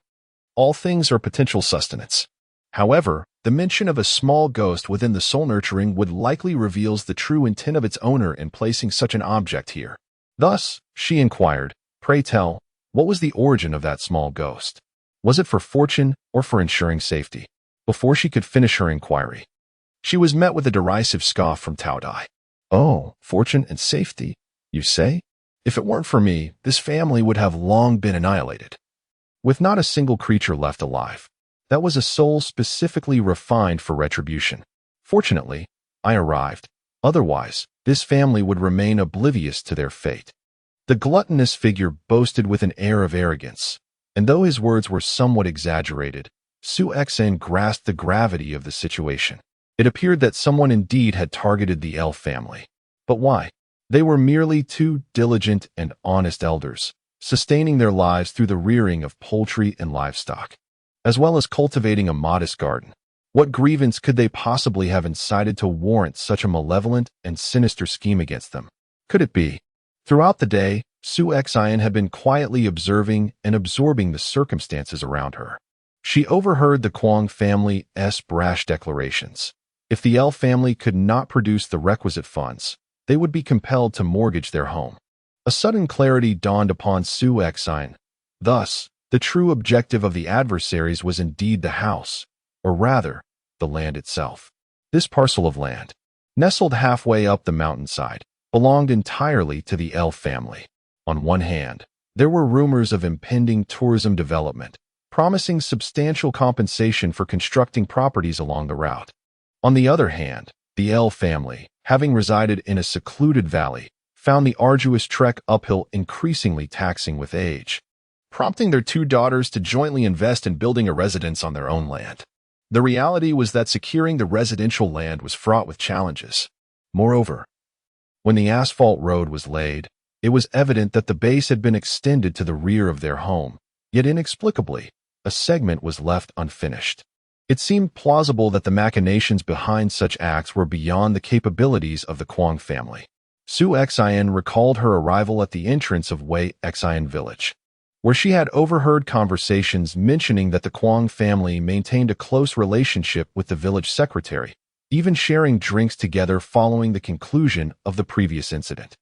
All things are potential sustenance. However, the mention of a small ghost within the soul nurturing would likely reveals the true intent of its owner in placing such an object here. Thus, she inquired, pray tell, what was the origin of that small ghost? Was it for fortune or for ensuring safety? Before she could finish her inquiry, she was met with a derisive scoff from Taotai. Oh, fortune and safety, you say? If it weren't for me, this family would have long been annihilated, with not a single creature left alive. That was a soul specifically refined for retribution. Fortunately, I arrived. Otherwise, this family would remain oblivious to their fate. The gluttonous figure boasted with an air of arrogance, and though his words were somewhat exaggerated, Shi Yan grasped the gravity of the situation. It appeared that someone indeed had targeted the elf family. But why? They were merely two diligent and honest elders, sustaining their lives through the rearing of poultry and livestock, as well as cultivating a modest garden. What grievance could they possibly have incited to warrant such a malevolent and sinister scheme against them? Could it be? Throughout the day, Shi Yan had been quietly observing and absorbing the circumstances around her. She overheard the Kwong family's brash declarations. If the elf family could not produce the requisite funds, they would be compelled to mortgage their home. A sudden clarity dawned upon Shi Yan. Thus, the true objective of the adversaries was indeed the house, or rather, the land itself. This parcel of land, nestled halfway up the mountainside, belonged entirely to the elf family. On one hand, there were rumors of impending tourism development, promising substantial compensation for constructing properties along the route. On the other hand, the elf family, having resided in a secluded valley, found the arduous trek uphill increasingly taxing with age, prompting their two daughters to jointly invest in building a residence on their own land. The reality was that securing the residential land was fraught with challenges. Moreover, when the asphalt road was laid, it was evident that the base had been extended to the rear of their home, yet inexplicably, a segment was left unfinished. It seemed plausible that the machinations behind such acts were beyond the capabilities of the Kwong family. Shi Yan recalled her arrival at the entrance of Xian village, where she had overheard conversations mentioning that the Kwong family maintained a close relationship with the village secretary, even sharing drinks together following the conclusion of the previous incident.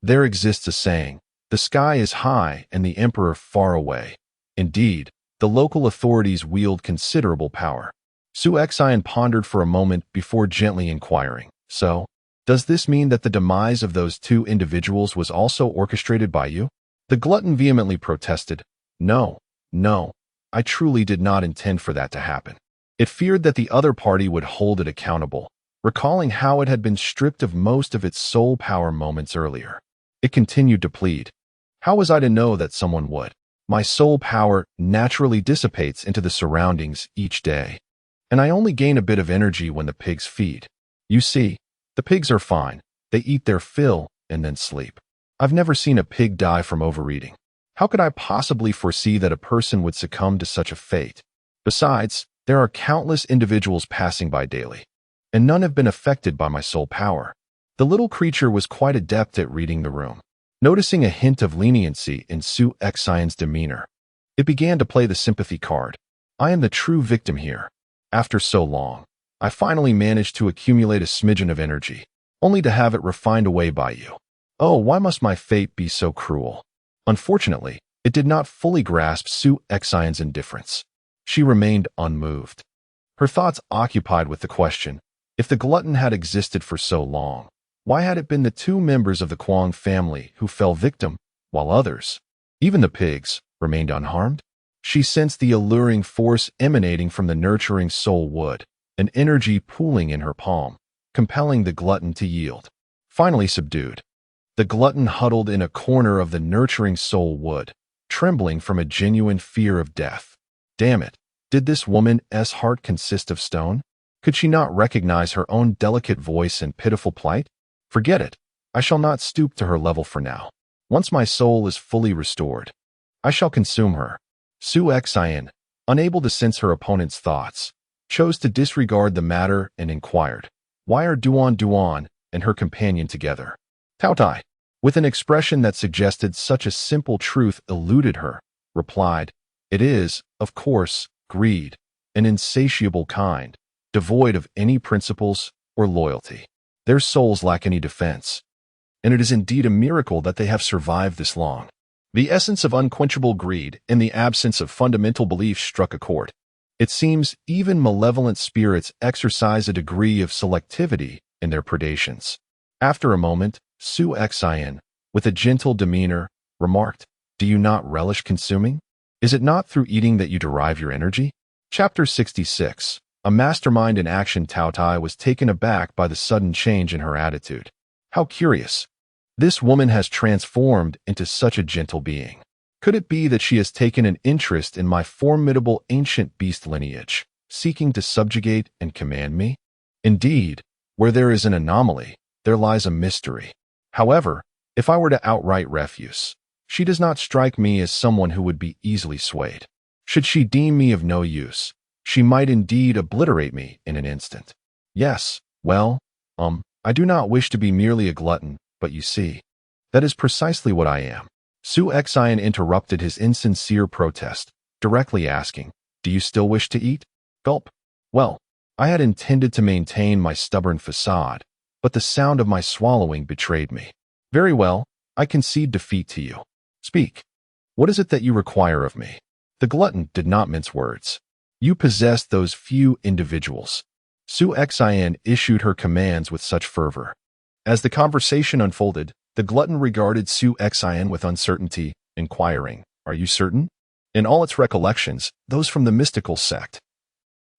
There exists a saying, "The sky is high and the emperor far away." Indeed, the local authorities wield considerable power. Su Yan pondered for a moment before gently inquiring, "So, does this mean that the demise of those two individuals was also orchestrated by you?" The glutton vehemently protested, No, I truly did not intend for that to happen." It feared that the other party would hold it accountable, recalling how it had been stripped of most of its soul power moments earlier. It continued to plead, "How was I to know that someone would? My soul power naturally dissipates into the surroundings each day, and I only gain a bit of energy when the pigs feed. You see, the pigs are fine. They eat their fill and then sleep. I've never seen a pig die from overeating. How could I possibly foresee that a person would succumb to such a fate? Besides, there are countless individuals passing by daily, and none have been affected by my soul power." The little creature was quite adept at reading the room. Noticing a hint of leniency in Su Yan's demeanor, it began to play the sympathy card. "I am the true victim here. After so long, I finally managed to accumulate a smidgen of energy, only to have it refined away by you. Oh, why must my fate be so cruel?" Unfortunately, it did not fully grasp Su Yan's indifference. She remained unmoved, her thoughts occupied with the question, if the glutton had existed for so long, why had it been the two members of the Kwong family who fell victim, while others, even the pigs, remained unharmed? She sensed the alluring force emanating from the nurturing soul wood, an energy pooling in her palm, compelling the glutton to yield. Finally subdued, the glutton huddled in a corner of the nurturing soul wood, trembling from a genuine fear of death. Damn it, did this woman's heart consist of stone? Could she not recognize her own delicate voice and pitiful plight? Forget it. I shall not stoop to her level for now. Once my soul is fully restored, I shall consume her. Su Yan, unable to sense her opponent's thoughts, chose to disregard the matter and inquired, "Why are Duan and her companion together?" Tao Tai, with an expression that suggested such a simple truth eluded her, replied, "It is, of course, greed, an insatiable kind, devoid of any principles or loyalty. Their souls lack any defense, and it is indeed a miracle that they have survived this long." The essence of unquenchable greed in the absence of fundamental beliefs struck a chord. It seems even malevolent spirits exercise a degree of selectivity in their predations. After a moment, Su Yan, with a gentle demeanor, remarked, "Do you not relish consuming? Is it not through eating that you derive your energy?" Chapter 66. A mastermind in action. Tao Tai was taken aback by the sudden change in her attitude. How curious. This woman has transformed into such a gentle being. Could it be that she has taken an interest in my formidable ancient beast lineage, seeking to subjugate and command me? Indeed, where there is an anomaly, there lies a mystery. However, if I were to outright refuse, she does not strike me as someone who would be easily swayed. Should she deem me of no use, she might indeed obliterate me in an instant. Yes, well, I do not wish to be merely a glutton, but you see, that is precisely what I am. Su Yan interrupted his insincere protest, directly asking, "Do you still wish to eat?" Gulp. Well, I had intended to maintain my stubborn facade, but the sound of my swallowing betrayed me. Very well, I concede defeat to you. Speak. What is it that you require of me? The glutton did not mince words. You possess those few individuals. Su Yan issued her commands with such fervor. As the conversation unfolded, the glutton regarded Su Yan with uncertainty, inquiring, "Are you certain?" In all its recollections, those from the mystical sect,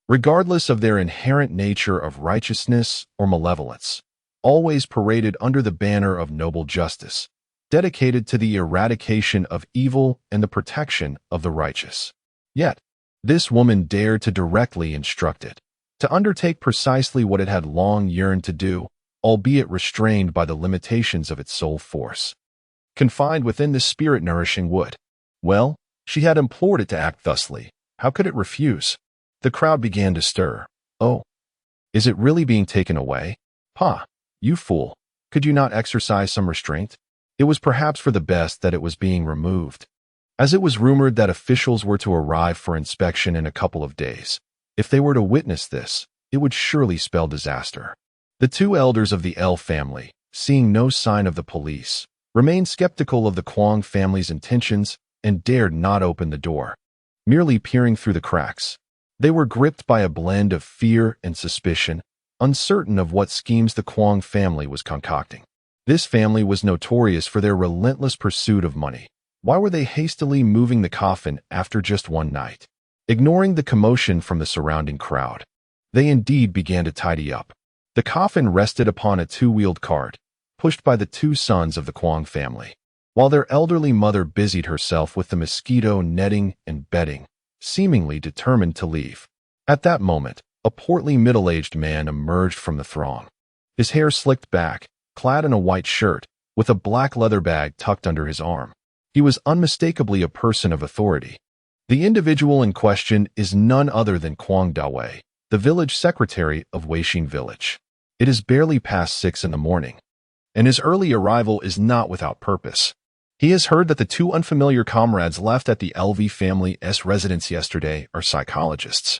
regardless of their inherent nature of righteousness or malevolence, always paraded under the banner of noble justice, dedicated to the eradication of evil and the protection of the righteous. Yet, this woman dared to directly instruct it, to undertake precisely what it had long yearned to do, albeit restrained by the limitations of its soul force, confined within the spirit-nourishing wood. Well, she had implored it to act thusly. How could it refuse? The crowd began to stir. Oh, is it really being taken away? Pa, you fool, could you not exercise some restraint? It was perhaps for the best that it was being removed, as it was rumored that officials were to arrive for inspection in a couple of days. If they were to witness this, it would surely spell disaster. The two elders of the L family, seeing no sign of the police, remained skeptical of the Kwong family's intentions and dared not open the door, merely peering through the cracks. They were gripped by a blend of fear and suspicion, uncertain of what schemes the Kwong family was concocting. This family was notorious for their relentless pursuit of money. Why were they hastily moving the coffin after just one night? Ignoring the commotion from the surrounding crowd, they indeed began to tidy up. The coffin rested upon a two-wheeled cart, pushed by the two sons of the Kwong family, while their elderly mother busied herself with the mosquito netting and bedding, seemingly determined to leave. At that moment, a portly middle-aged man emerged from the throng. His hair slicked back, clad in a white shirt, with a black leather bag tucked under his arm. He was unmistakably a person of authority. The individual in question is none other than Kwong Dawei, the village secretary of Weishin village. It is barely past 6 in the morning, and his early arrival is not without purpose. He has heard that the two unfamiliar comrades left at the LV family's residence yesterday are psychologists.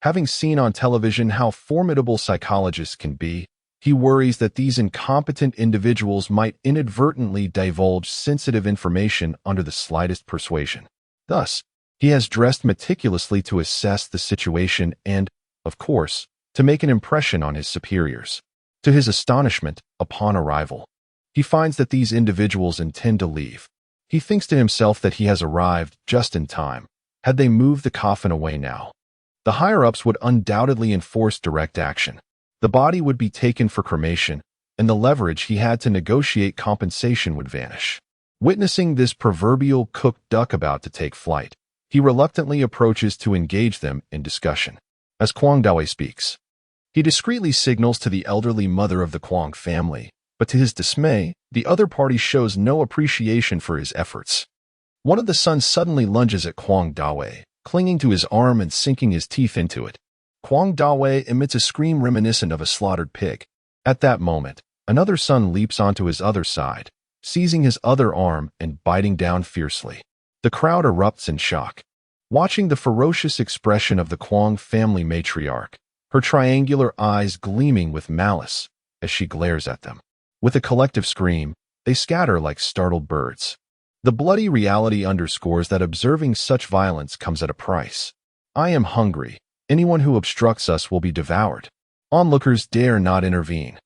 Having seen on television how formidable psychologists can be, he worries that these incompetent individuals might inadvertently divulge sensitive information under the slightest persuasion. Thus, he has dressed meticulously to assess the situation and, of course, to make an impression on his superiors. To his astonishment, upon arrival, he finds that these individuals intend to leave. He thinks to himself that he has arrived just in time. Had they moved the coffin away now, the higher-ups would undoubtedly enforce direct action. The body would be taken for cremation, and the leverage he had to negotiate compensation would vanish. Witnessing this proverbial cooked duck about to take flight, he reluctantly approaches to engage them in discussion. As Kwong Dawei speaks, he discreetly signals to the elderly mother of the Kwong family, but to his dismay, the other party shows no appreciation for his efforts. One of the sons suddenly lunges at Kwong Dawei, clinging to his arm and sinking his teeth into it. Kwong Dawei emits a scream reminiscent of a slaughtered pig. At that moment, another son leaps onto his other side, seizing his other arm and biting down fiercely. The crowd erupts in shock. Watching the ferocious expression of the Kwong family matriarch, her triangular eyes gleaming with malice as she glares at them. With a collective scream, they scatter like startled birds. The bloody reality underscores that observing such violence comes at a price. I am hungry. Anyone who obstructs us will be devoured. Onlookers dare not intervene,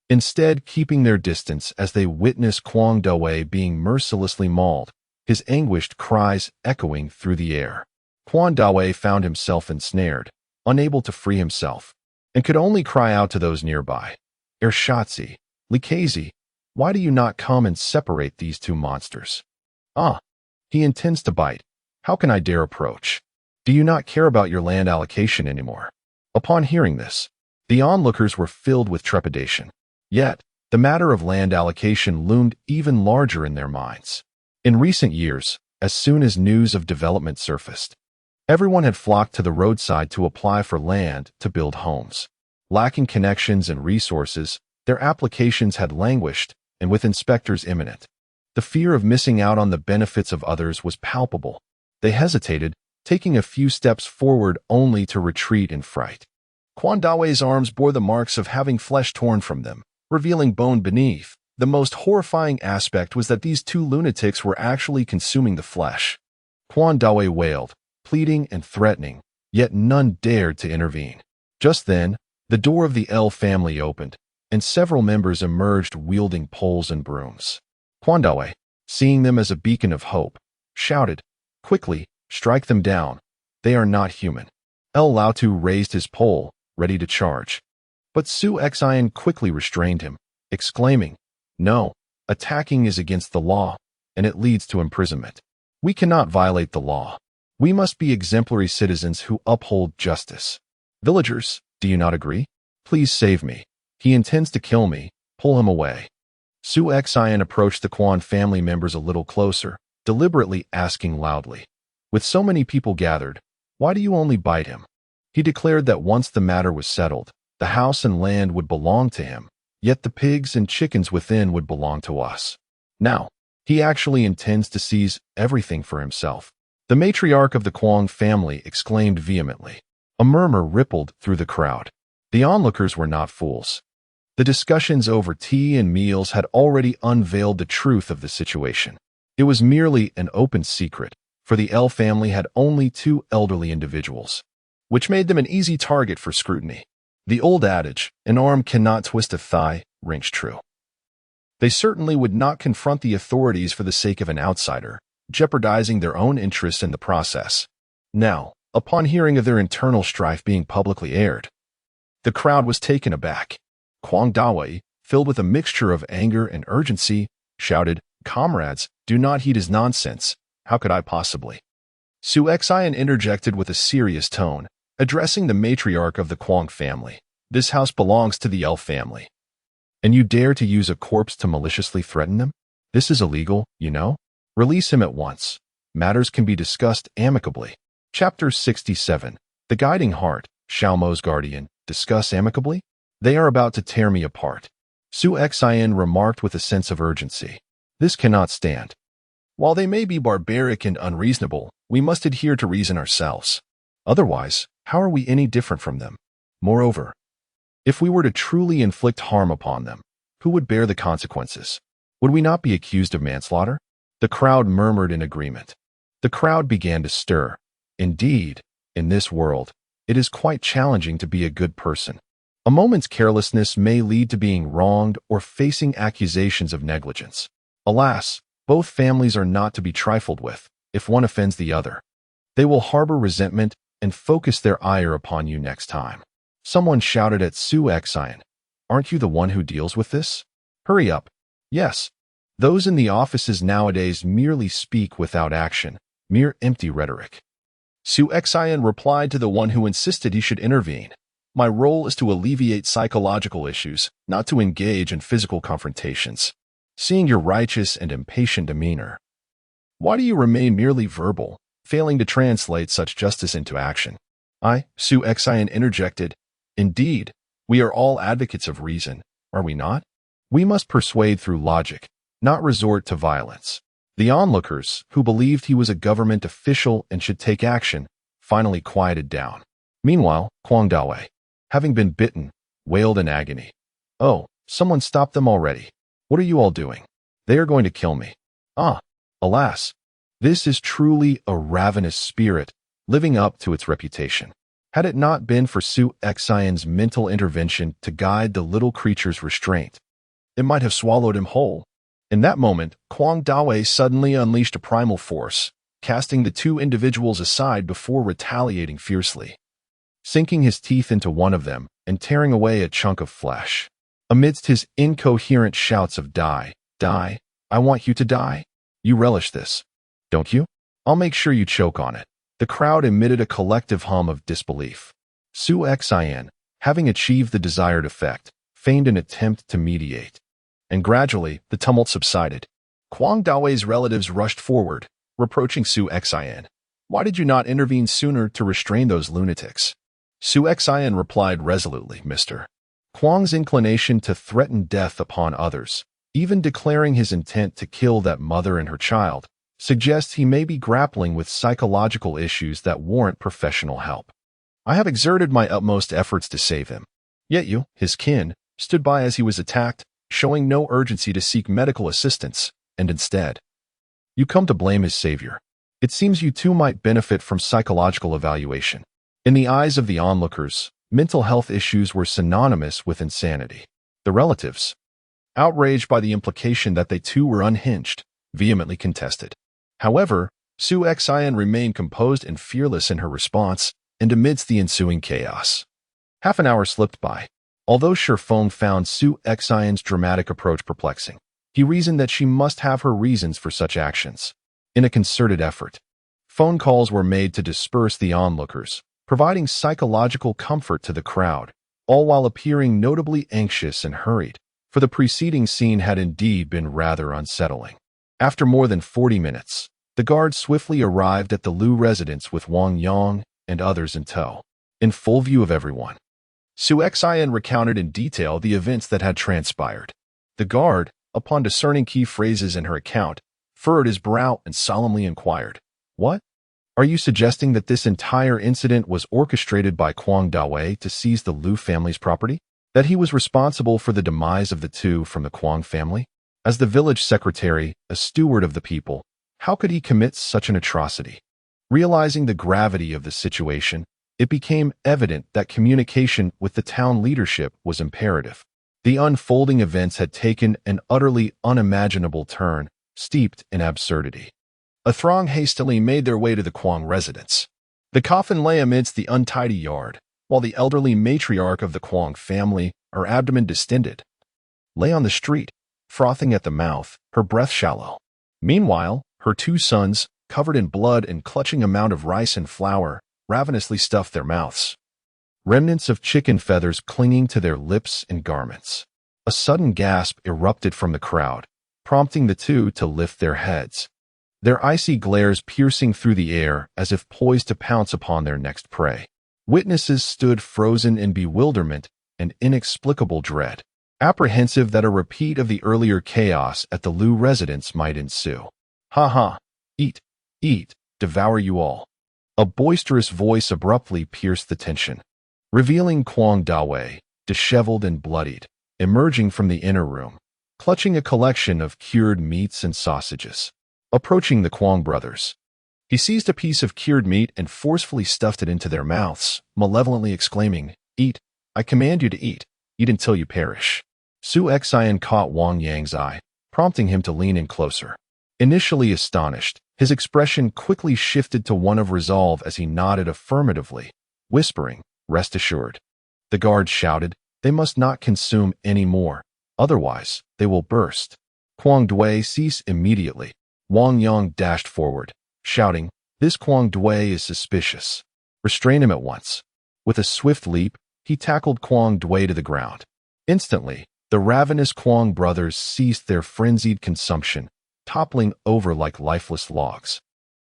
instead keeping their distance as they witness Kwong Dawei being mercilessly mauled, his anguished cries echoing through the air. Kwong Dawei found himself ensnared, unable to free himself, and could only cry out to those nearby, "Ershatzi, Likazi, why do you not come and separate these two monsters?" "Ah, he intends to bite. How can I dare approach? Do you not care about your land allocation anymore?" Upon hearing this, the onlookers were filled with trepidation. Yet, the matter of land allocation loomed even larger in their minds. In recent years, as soon as news of development surfaced, everyone had flocked to the roadside to apply for land to build homes. Lacking connections and resources, their applications had languished, and with inspectors imminent, the fear of missing out on the benefits of others was palpable. They hesitated, taking a few steps forward only to retreat in fright. Kwong Dawei's arms bore the marks of having flesh torn from them, revealing bone beneath. The most horrifying aspect was that these two lunatics were actually consuming the flesh. Kwong Dawei wailed, pleading and threatening, yet none dared to intervene. Just then, the door of the L family opened, and several members emerged wielding poles and brooms. Kwong Dawei, seeing them as a beacon of hope, shouted, "Quickly, strike them down. They are not human." El Lautu raised his pole, ready to charge. But Su Xian quickly restrained him, exclaiming, "No, attacking is against the law, and it leads to imprisonment. We cannot violate the law. We must be exemplary citizens who uphold justice. Villagers, do you not agree? Please save me. He intends to kill me. Pull him away." Su Xian approached the Kwong family members a little closer, deliberately asking loudly, "With so many people gathered, why do you only bite him?" He declared that once the matter was settled, the house and land would belong to him, yet the pigs and chickens within would belong to us. Now, he actually intends to seize everything for himself. The matriarch of the Kwong family exclaimed vehemently. A murmur rippled through the crowd. The onlookers were not fools. The discussions over tea and meals had already unveiled the truth of the situation. It was merely an open secret, for the L family had only 2 elderly individuals, which made them an easy target for scrutiny. The old adage, an arm cannot twist a thigh, rings true. They certainly would not confront the authorities for the sake of an outsider, jeopardizing their own interests in the process. Now, upon hearing of their internal strife being publicly aired, the crowd was taken aback. Kwang Dawei, filled with a mixture of anger and urgency, shouted, "Comrades, do not heed his nonsense. How could I possibly?" Su Xian interjected with a serious tone, addressing the matriarch of the Kwang family. "This house belongs to the L family. And you dare to use a corpse to maliciously threaten them? This is illegal, you know? Release him at once. Matters can be discussed amicably." Chapter 67. The Guiding Heart, Xiaomo's Guardian. Discuss amicably? They are about to tear me apart. Su Xian remarked with a sense of urgency. This cannot stand. While they may be barbaric and unreasonable, we must adhere to reason ourselves. Otherwise, how are we any different from them? Moreover, if we were to truly inflict harm upon them, who would bear the consequences? Would we not be accused of manslaughter? The crowd murmured in agreement. The crowd began to stir. Indeed, in this world, it is quite challenging to be a good person. A moment's carelessness may lead to being wronged or facing accusations of negligence. Alas, both families are not to be trifled with. If one offends the other, they will harbor resentment and focus their ire upon you next time. Someone shouted at Su Xian, "Aren't you the one who deals with this? Hurry up." Yes. Those in the offices nowadays merely speak without action, mere empty rhetoric. Su Xian replied to the one who insisted he should intervene. "My role is to alleviate psychological issues, not to engage in physical confrontations. Seeing your righteous and impatient demeanor, why do you remain merely verbal, failing to translate such justice into action?" Su Xian interjected. "Indeed, we are all advocates of reason, are we not? We must persuade through logic, not resort to violence." The onlookers, who believed he was a government official and should take action, finally quieted down. Meanwhile, Kwang Dawei, having been bitten, wailed in agony. "Oh, someone stop them already. What are you all doing? They are going to kill me." Alas, this is truly a ravenous spirit, living up to its reputation. Had it not been for Su Xian's mental intervention to guide the little creature's restraint, it might have swallowed him whole. In that moment, Kwang Dawei suddenly unleashed a primal force, casting the 2 individuals aside before retaliating fiercely, sinking his teeth into one of them and tearing away a chunk of flesh. Amidst his incoherent shouts of "Die, die, I want you to die. You relish this, don't you? I'll make sure you choke on it." The crowd emitted a collective hum of disbelief. Su Xian, having achieved the desired effect, feigned an attempt to mediate. And gradually, the tumult subsided. Kwang Dawei's relatives rushed forward, reproaching Su Xian. "Why did you not intervene sooner to restrain those lunatics?" Su Xian replied resolutely, "Mr. Kwang's inclination to threaten death upon others, even declaring his intent to kill that mother and her child, suggests he may be grappling with psychological issues that warrant professional help. I have exerted my utmost efforts to save him. Yet you, his kin, stood by as he was attacked, showing no urgency to seek medical assistance, and instead, you come to blame his savior. It seems you too might benefit from psychological evaluation." In the eyes of the onlookers, mental health issues were synonymous with insanity. The relatives, outraged by the implication that they too were unhinged, vehemently contested. However, Su Xian remained composed and fearless in her response, and amidst the ensuing chaos. Half an hour slipped by. Although Shifeng found Su Xian's dramatic approach perplexing, he reasoned that she must have her reasons for such actions. In a concerted effort, phone calls were made to disperse the onlookers, providing psychological comfort to the crowd, all while appearing notably anxious and hurried, for the preceding scene had indeed been rather unsettling. After more than 40 minutes, the guard swiftly arrived at the Lu residence with Wang Yang and others in tow. In full view of everyone, Su Xian recounted in detail the events that had transpired. The guard, upon discerning key phrases in her account, furrowed his brow and solemnly inquired, "What? Are you suggesting that this entire incident was orchestrated by Kwang Dawei to seize the Liu family's property? That he was responsible for the demise of the two from the Kwang family? As the village secretary, a steward of the people, how could he commit such an atrocity? Realizing the gravity of the situation, it became evident that communication with the town leadership was imperative. The unfolding events had taken an utterly unimaginable turn, steeped in absurdity. A throng hastily made their way to the Kwang residence. The coffin lay amidst the untidy yard, while the elderly matriarch of the Kwang family, her abdomen distended, lay on the street, frothing at the mouth, her breath shallow. Meanwhile, her two sons, covered in blood and clutching a mound of rice and flour, ravenously stuffed their mouths. Remnants of chicken feathers clinging to their lips and garments. A sudden gasp erupted from the crowd, prompting the two to lift their heads, their icy glares piercing through the air as if poised to pounce upon their next prey. Witnesses stood frozen in bewilderment and inexplicable dread, apprehensive that a repeat of the earlier chaos at the Liu residence might ensue. "Ha ha! Eat, eat, devour you all." A boisterous voice abruptly pierced the tension, revealing Kwang Dawei, disheveled and bloodied, emerging from the inner room, clutching a collection of cured meats and sausages. Approaching the Kwang brothers, he seized a piece of cured meat and forcefully stuffed it into their mouths, malevolently exclaiming, "Eat, I command you to eat, eat until you perish." Shi Yan caught Wang Yang's eye, prompting him to lean in closer. Initially astonished, his expression quickly shifted to one of resolve as he nodded affirmatively, whispering, "Rest assured." The guards shouted, "They must not consume any more, otherwise they will burst." Kwang Dawei cease immediately. Wang Yang dashed forward, shouting, "This Kwang Dawei is suspicious. Restrain him at once." With a swift leap, he tackled Kwang Dawei to the ground. Instantly, the ravenous Kwang brothers ceased their frenzied consumption, toppling over like lifeless logs.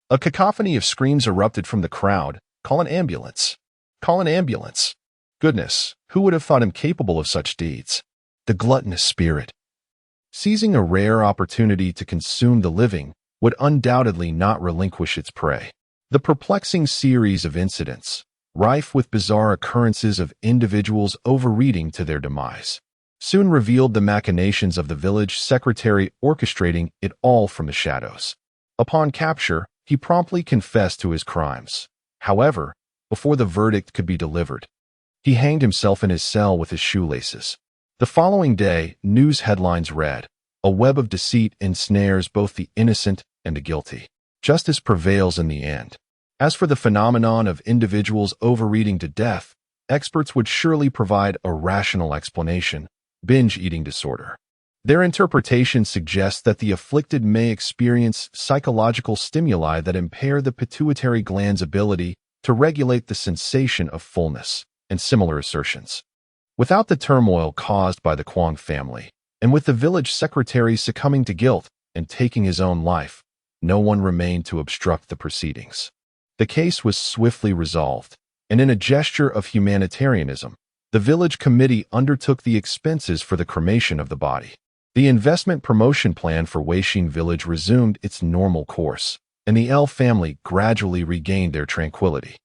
A cacophony of screams erupted from the crowd. "Call an ambulance! Call an ambulance!" Goodness, who would have thought him capable of such deeds? The gluttonous spirit, seizing a rare opportunity to consume the living, would undoubtedly not relinquish its prey. The perplexing series of incidents, rife with bizarre occurrences of individuals overeating to their demise, soon revealed the machinations of the village secretary orchestrating it all from the shadows. Upon capture, he promptly confessed to his crimes. However, before the verdict could be delivered, he hanged himself in his cell with his shoelaces. The following day, news headlines read, "A web of deceit ensnares both the innocent and the guilty. Justice prevails in the end." As for the phenomenon of individuals overeating to death, experts would surely provide a rational explanation: binge eating disorder. Their interpretation suggests that the afflicted may experience psychological stimuli that impair the pituitary gland's ability to regulate the sensation of fullness, and similar assertions. Without the turmoil caused by the Kwang family, and with the village secretary succumbing to guilt and taking his own life, no one remained to obstruct the proceedings. The case was swiftly resolved, and in a gesture of humanitarianism, the village committee undertook the expenses for the cremation of the body. The investment promotion plan for Weishin village resumed its normal course, and the L family gradually regained their tranquility.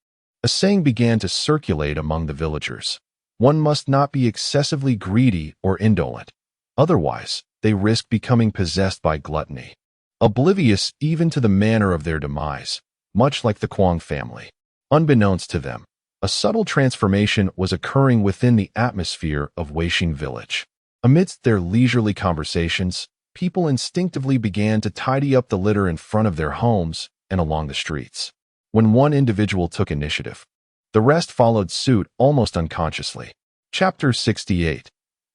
A saying began to circulate among the villagers: one must not be excessively greedy or indolent, otherwise they risk becoming possessed by gluttony, oblivious even to the manner of their demise, much like the Kwang family. Unbeknownst to them, a subtle transformation was occurring within the atmosphere of Weishin village. Amidst their leisurely conversations, people instinctively began to tidy up the litter in front of their homes and along the streets. When one individual took initiative, the rest followed suit almost unconsciously. Chapter 68.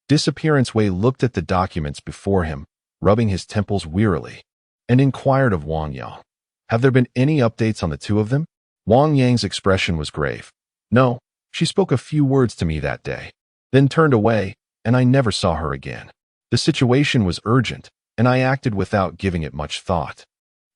Disappearance Wei looked at the documents before him, rubbing his temples wearily, and inquired of Wang Yang, "Have there been any updates on the two of them?" Wang Yang's expression was grave. "No, she spoke a few words to me that day, then turned away, and I never saw her again. The situation was urgent, and I acted without giving it much thought."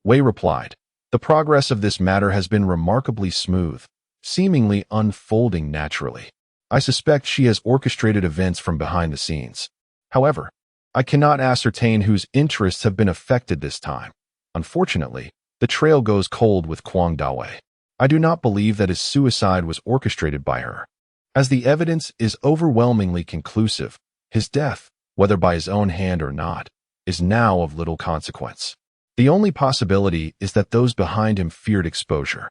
Wei replied, "The progress of this matter has been remarkably smooth, seemingly unfolding naturally. I suspect she has orchestrated events from behind the scenes. However, I cannot ascertain whose interests have been affected this time. Unfortunately, The trail goes cold with Kwang Dawei. I do not believe that his suicide was orchestrated by her. As the evidence is overwhelmingly conclusive, his death, whether by his own hand or not, is now of little consequence. The only possibility is that those behind him feared exposure.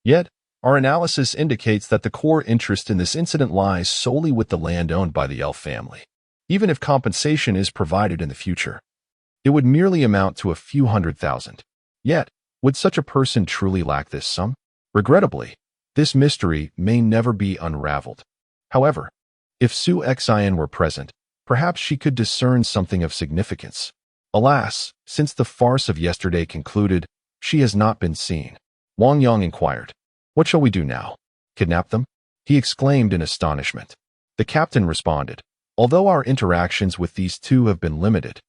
Yet, our analysis indicates that the core interest in this incident lies solely with the land owned by the Elf family. Even if compensation is provided in the future, it would merely amount to a few $100,000. Yet, would such a person truly lack this sum? Regrettably, this mystery may never be unraveled. However, if Shi Yan were present, perhaps she could discern something of significance. Alas, since the farce of yesterday concluded, she has not been seen. Wang Yang inquired. What shall we do now? Kidnap them? He exclaimed in astonishment. The captain responded. Although our interactions with these two have been limited,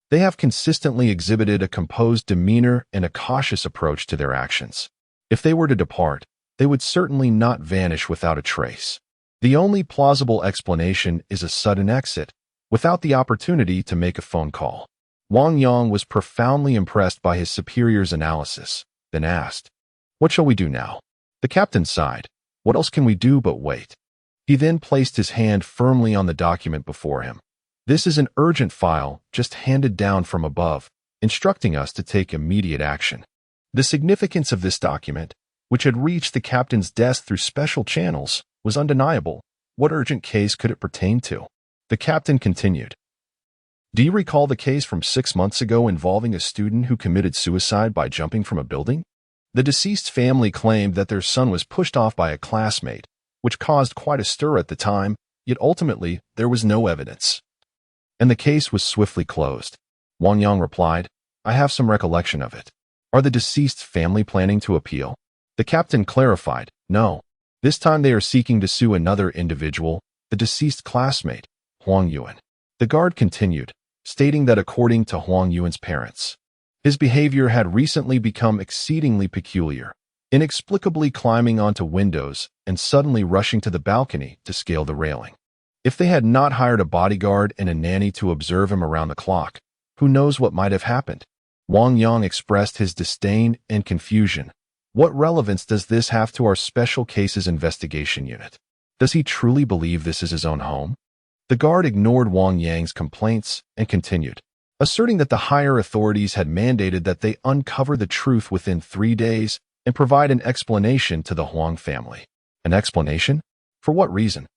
they have consistently exhibited a composed demeanor and a cautious approach to their actions. If they were to depart, they would certainly not vanish without a trace. The only plausible explanation is a sudden exit, without the opportunity to make a phone call. Wang Yang was profoundly impressed by his superior's analysis, then asked, What shall we do now? The captain sighed. What else can we do but wait? He then placed his hand firmly on the document before him. This is an urgent file just handed down from above, instructing us to take immediate action. The significance of this document, which had reached the captain's desk through special channels, was undeniable. What urgent case could it pertain to? The captain continued. Do you recall the case from 6 months ago involving a student who committed suicide by jumping from a building? The deceased's family claimed that their son was pushed off by a classmate, which caused quite a stir at the time, yet ultimately there was no evidence, and the case was swiftly closed. Wang Yang replied, I have some recollection of it. Are the deceased's family planning to appeal? The captain clarified, no. This time they are seeking to sue another individual, the deceased classmate, Huang Yuan. The guard continued, stating that according to Huang Yuan's parents, his behavior had recently become exceedingly peculiar, inexplicably climbing onto windows and suddenly rushing to the balcony to scale the railing. If they had not hired a bodyguard and a nanny to observe him around the clock, who knows what might have happened? Wang Yang expressed his disdain and confusion. What relevance does this have to our Special Cases Investigation Unit? Does he truly believe this is his own home? The guard ignored Wang Yang's complaints and continued, asserting that the higher authorities had mandated that they uncover the truth within 3 days and provide an explanation to the Huang family. An explanation? For what reason?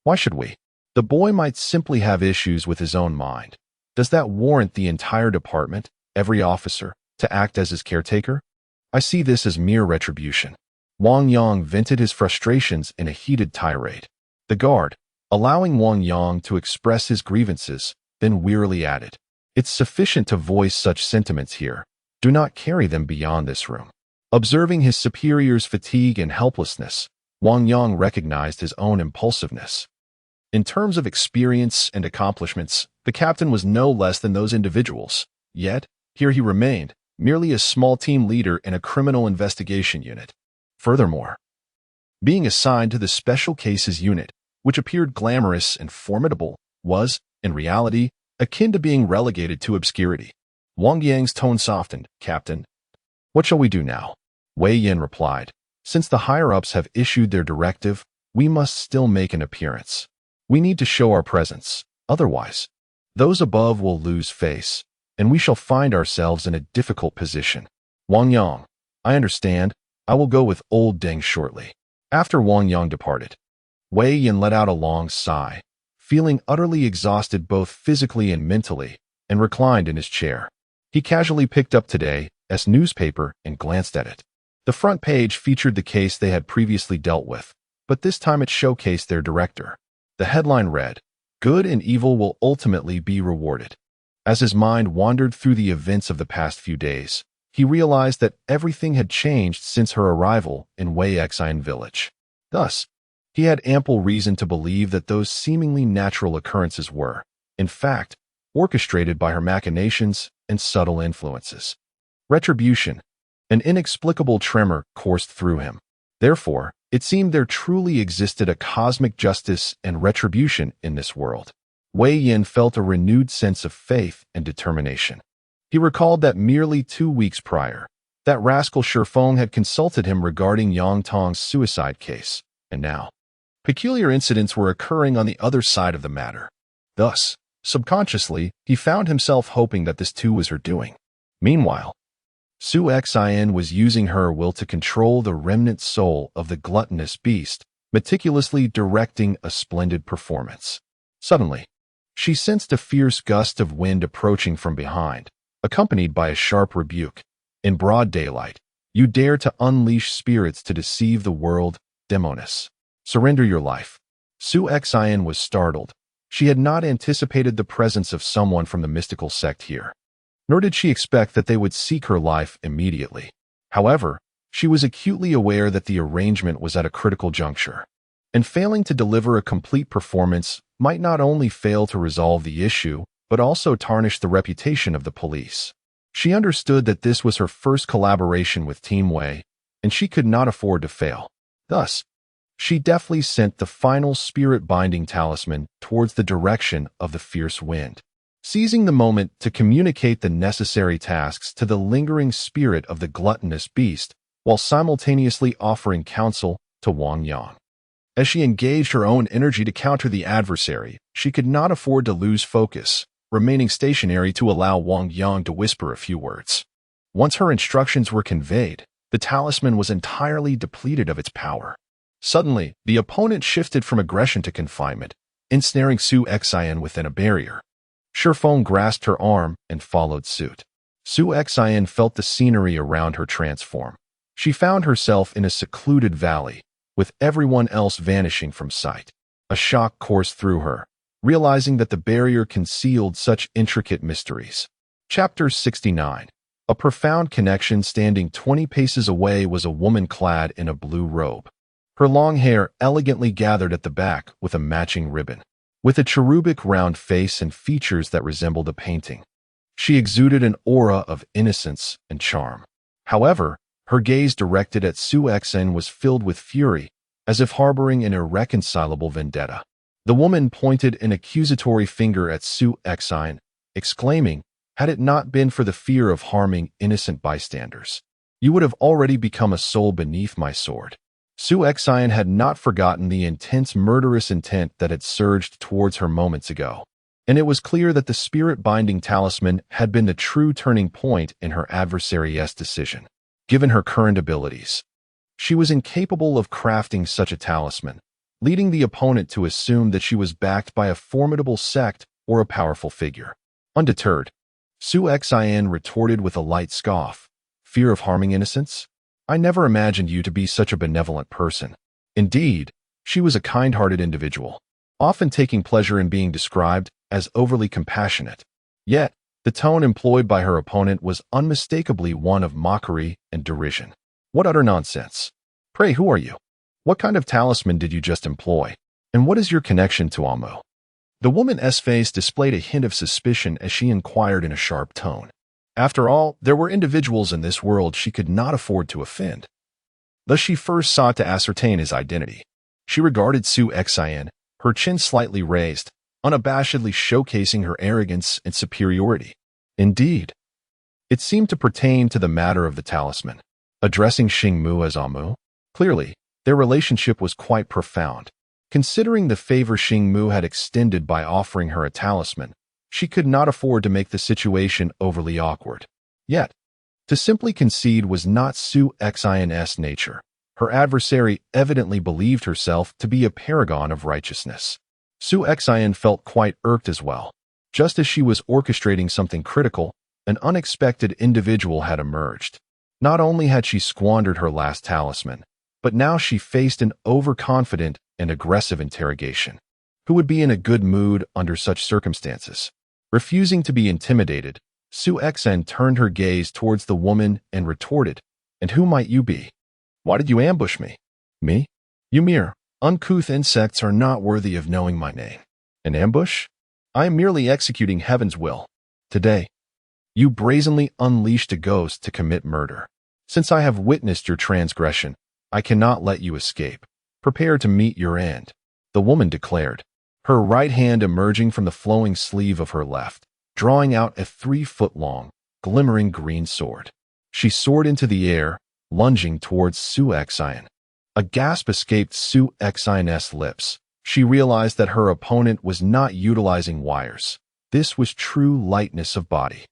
Why should we? The boy might simply have issues with his own mind. Does that warrant the entire department, every officer, to act as his caretaker? I see this as mere retribution. Wang Yang vented his frustrations in a heated tirade. The guard, allowing Wang Yang to express his grievances, then wearily added, It's sufficient to voice such sentiments here. Do not carry them beyond this room. Observing his superior's fatigue and helplessness, Wang Yang recognized his own impulsiveness. In terms of experience and accomplishments, the captain was no less than those individuals. Yet, here he remained, merely a small team leader in a criminal investigation unit. Furthermore, being assigned to the Special Cases Unit, which appeared glamorous and formidable, was, in reality, akin to being relegated to obscurity. Wang Yang's tone softened. Captain, what shall we do now? Wei Yin replied, Since the higher-ups have issued their directive, we must still make an appearance. We need to show our presence. Otherwise, those above will lose face, and we shall find ourselves in a difficult position. Wang Yang, I understand. I will go with old Deng shortly. After Wang Yang departed, Wei Yin let out a long sigh, feeling utterly exhausted both physically and mentally, and reclined in his chair. He casually picked up today's newspaper and glanced at it. The front page featured the case they had previously dealt with, but this time it showcased their director. The headline read, Good and evil will ultimately be rewarded. As his mind wandered through the events of the past few days, he realized that everything had changed since her arrival in Weixian village. Thus, he had ample reason to believe that those seemingly natural occurrences were, in fact, orchestrated by her machinations and subtle influences. Retribution, an inexplicable tremor coursed through him. Therefore, it seemed there truly existed a cosmic justice and retribution in this world. Wei Yin felt a renewed sense of faith and determination. He recalled that merely 2 weeks prior, That rascal Shifeng had consulted him regarding Yang Tong's suicide case, and now peculiar incidents were occurring on the other side of the matter. Thus, subconsciously, he found himself hoping that this too was her doing. Meanwhile, Shi Yan was using her will to control the remnant soul of the gluttonous beast, meticulously directing a splendid performance. Suddenly, she sensed a fierce gust of wind approaching from behind, accompanied by a sharp rebuke. In broad daylight, you dare to unleash spirits to deceive the world, demoness. Surrender your life. Shi Yan was startled. She had not anticipated the presence of someone from the mystical sect here, nor did she expect that they would seek her life immediately. However, she was acutely aware that the arrangement was at a critical juncture, and failing to deliver a complete performance might not only fail to resolve the issue, but also tarnish the reputation of the police. She understood that this was her first collaboration with Team Wei, and she could not afford to fail. Thus, she deftly sent the final spirit-binding talisman towards the direction of the fierce wind, seizing the moment to communicate the necessary tasks to the lingering spirit of the gluttonous beast, while simultaneously offering counsel to Wang Yang. As she engaged her own energy to counter the adversary, she could not afford to lose focus, remaining stationary to allow Wang Yang to whisper a few words. Once her instructions were conveyed, the talisman was entirely depleted of its power. Suddenly, the opponent shifted from aggression to confinement, ensnaring Shi Yan within a barrier. Shifeng grasped her arm and followed suit. Shi Yan felt the scenery around her transform. She found herself in a secluded valley, with everyone else vanishing from sight. A shock coursed through her, realizing that the barrier concealed such intricate mysteries. Chapter 69. A profound connection. Standing 20 paces away was a woman clad in a blue robe. Her long hair elegantly gathered at the back with a matching ribbon, with a cherubic round face and features that resembled a painting. She exuded an aura of innocence and charm. However, her gaze directed at Shi Yan was filled with fury, as if harboring an irreconcilable vendetta. The woman pointed an accusatory finger at Shi Yan, exclaiming, "Had it not been for the fear of harming innocent bystanders, you would have already become a soul beneath my sword." Shi Yan had not forgotten the intense murderous intent that had surged towards her moments ago, and it was clear that the spirit-binding talisman had been the true turning point in her adversary's decision. Given her current abilities, she was incapable of crafting such a talisman, leading the opponent to assume that she was backed by a formidable sect or a powerful figure. Undeterred, Shi Yan retorted with a light scoff, "Fear of harming innocents? I never imagined you to be such a benevolent person." Indeed, she was a kind-hearted individual, often taking pleasure in being described as overly compassionate. Yet, the tone employed by her opponent was unmistakably one of mockery and derision. "What utter nonsense! Pray, who are you? What kind of talisman did you just employ? And what is your connection to Amu?" The woman's face displayed a hint of suspicion as she inquired in a sharp tone. After all, there were individuals in this world she could not afford to offend. Thus she first sought to ascertain his identity. She regarded Shi Yan, her chin slightly raised, unabashedly showcasing her arrogance and superiority. Indeed, it seemed to pertain to the matter of the talisman. Addressing Xingmu as Amu, clearly, their relationship was quite profound. Considering the favor Xingmu had extended by offering her a talisman, she could not afford to make the situation overly awkward. Yet, to simply concede was not Shi Yan's nature. Her adversary evidently believed herself to be a paragon of righteousness. Shi Yan felt quite irked as well. Just as she was orchestrating something critical, an unexpected individual had emerged. Not only had she squandered her last talisman, but now she faced an overconfident and aggressive interrogation. Who would be in a good mood under such circumstances? Refusing to be intimidated, Shi Yan turned her gaze towards the woman and retorted, "And who might you be? Why did you ambush me?" "Me? You mere uncouth insects are not worthy of knowing my name." "An ambush? I am merely executing heaven's will. Today, you brazenly unleashed a ghost to commit murder. Since I have witnessed your transgression, I cannot let you escape. Prepare to meet your end," the woman declared, her right hand emerging from the flowing sleeve of her left, drawing out a 3-foot-long, glimmering green sword. She soared into the air, lunging towards Su Xian. A gasp escaped Su Xian's lips. She realized that her opponent was not utilizing wires. This was true lightness of body.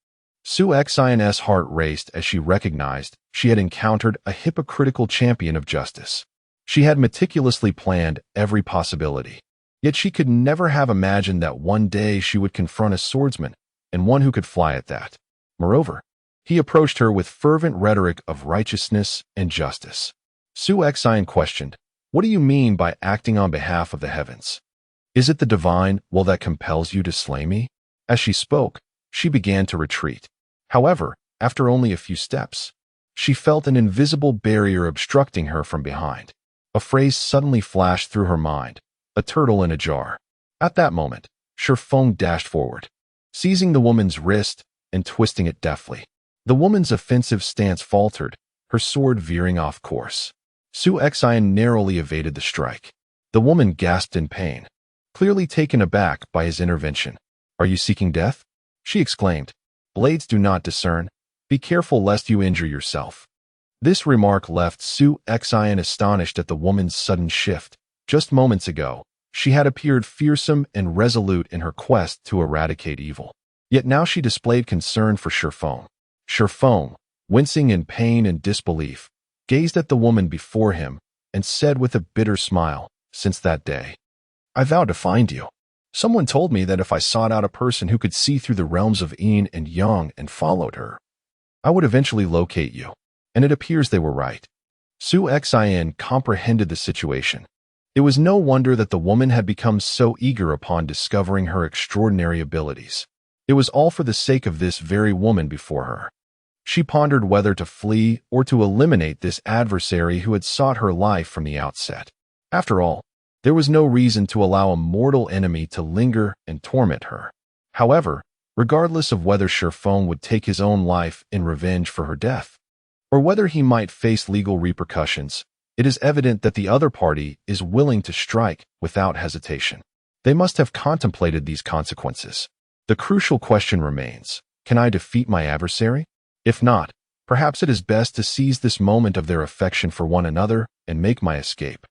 Su Xian's heart raced as she recognized she had encountered a hypocritical champion of justice. She had meticulously planned every possibility. Yet she could never have imagined that one day she would confront a swordsman, and one who could fly at that. Moreover, he approached her with fervent rhetoric of righteousness and justice. Su Xian questioned, "What do you mean by acting on behalf of the heavens? Is it the divine will that compels you to slay me?" As she spoke, she began to retreat. However, after only a few steps, she felt an invisible barrier obstructing her from behind. A phrase suddenly flashed through her mind, "a turtle in a jar." At that moment, Shi Yan dashed forward, seizing the woman's wrist and twisting it deftly. The woman's offensive stance faltered, her sword veering off course. Su Xian narrowly evaded the strike. The woman gasped in pain, clearly taken aback by his intervention. "Are you seeking death?" she exclaimed. "Blades do not discern. Be careful lest you injure yourself." This remark left Su Xian astonished at the woman's sudden shift. Just moments ago, she had appeared fearsome and resolute in her quest to eradicate evil. Yet now she displayed concern for Shi Yan. Shi Yan, wincing in pain and disbelief, gazed at the woman before him and said with a bitter smile, "Since that day, I vowed to find you. Someone told me that if I sought out a person who could see through the realms of yin and yang and followed her, I would eventually locate you. And it appears they were right." Su Xian comprehended the situation. It was no wonder that the woman had become so eager upon discovering her extraordinary abilities. It was all for the sake of this very woman before her. She pondered whether to flee or to eliminate this adversary who had sought her life from the outset. After all, there was no reason to allow a mortal enemy to linger and torment her. However, regardless of whether Shi Yan would take his own life in revenge for her death, or whether he might face legal repercussions, it is evident that the other party is willing to strike without hesitation. They must have contemplated these consequences. The crucial question remains, can I defeat my adversary? If not, perhaps it is best to seize this moment of their affection for one another and make my escape.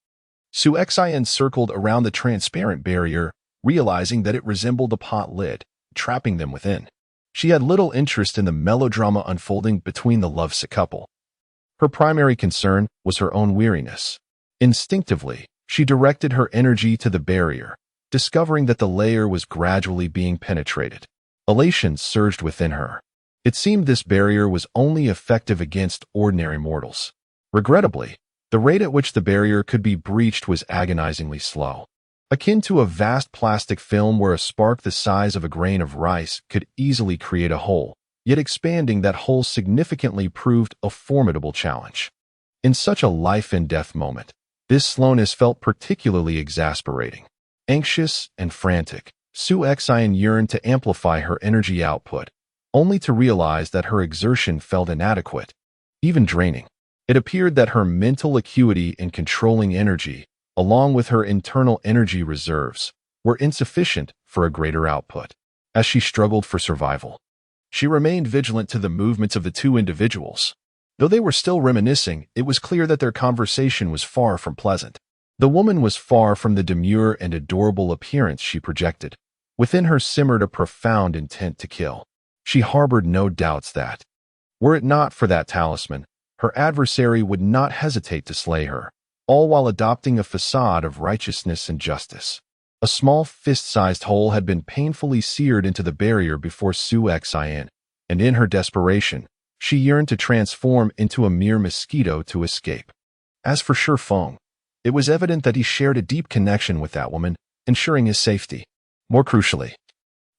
Su Xian circled around the transparent barrier, realizing that it resembled a pot lid, trapping them within. She had little interest in the melodrama unfolding between the lovesick couple. Her primary concern was her own weariness. Instinctively, she directed her energy to the barrier, discovering that the layer was gradually being penetrated. Elation surged within her. It seemed this barrier was only effective against ordinary mortals. Regrettably, the rate at which the barrier could be breached was agonizingly slow. Akin to a vast plastic film where a spark the size of a grain of rice could easily create a hole, yet expanding that hole significantly proved a formidable challenge. In such a life-and-death moment, this slowness felt particularly exasperating. Anxious and frantic, Su Xian yearned to amplify her energy output, only to realize that her exertion felt inadequate, even draining. It appeared that her mental acuity and controlling energy, along with her internal energy reserves, were insufficient for a greater output. As she struggled for survival, she remained vigilant to the movements of the two individuals. Though they were still reminiscing, it was clear that their conversation was far from pleasant. The woman was far from the demure and adorable appearance she projected. Within her simmered a profound intent to kill. She harbored no doubts that, were it not for that talisman, her adversary would not hesitate to slay her, all while adopting a facade of righteousness and justice. A small fist-sized hole had been painfully seared into the barrier before Su Xian, and in her desperation, she yearned to transform into a mere mosquito to escape. As for Shi Yan, it was evident that he shared a deep connection with that woman, ensuring his safety. More crucially,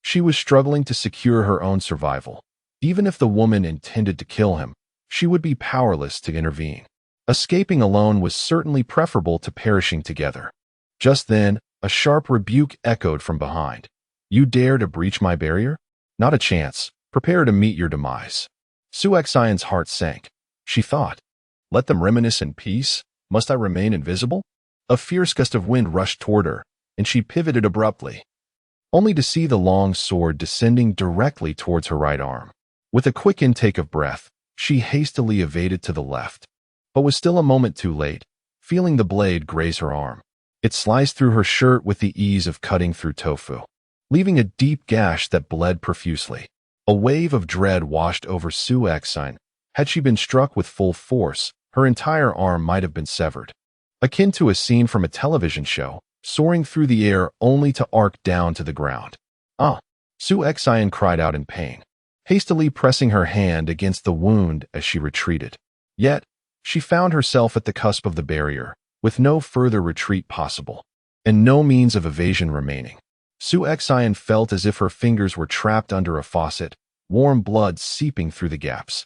she was struggling to secure her own survival. Even if the woman intended to kill him, she would be powerless to intervene. Escaping alone was certainly preferable to perishing together. Just then, a sharp rebuke echoed from behind. "You dare to breach my barrier? Not a chance. Prepare to meet your demise." Su Xian's heart sank. She thought, "Let them reminisce in peace? Must I remain invisible?" A fierce gust of wind rushed toward her, and she pivoted abruptly, only to see the long sword descending directly towards her right arm. With a quick intake of breath, She hastily evaded to the left, but was still a moment too late, feeling the blade graze her arm. It sliced through her shirt with the ease of cutting through tofu, leaving a deep gash that bled profusely. A wave of dread washed over Su Yan. Had she been struck with full force, her entire arm might have been severed. Akin to a scene from a television show, soaring through the air only to arc down to the ground. "Ah!" Su Yan cried out in pain, hastily pressing her hand against the wound as she retreated. Yet, she found herself at the cusp of the barrier, with no further retreat possible, and no means of evasion remaining. Su Yan felt as if her fingers were trapped under a faucet, warm blood seeping through the gaps.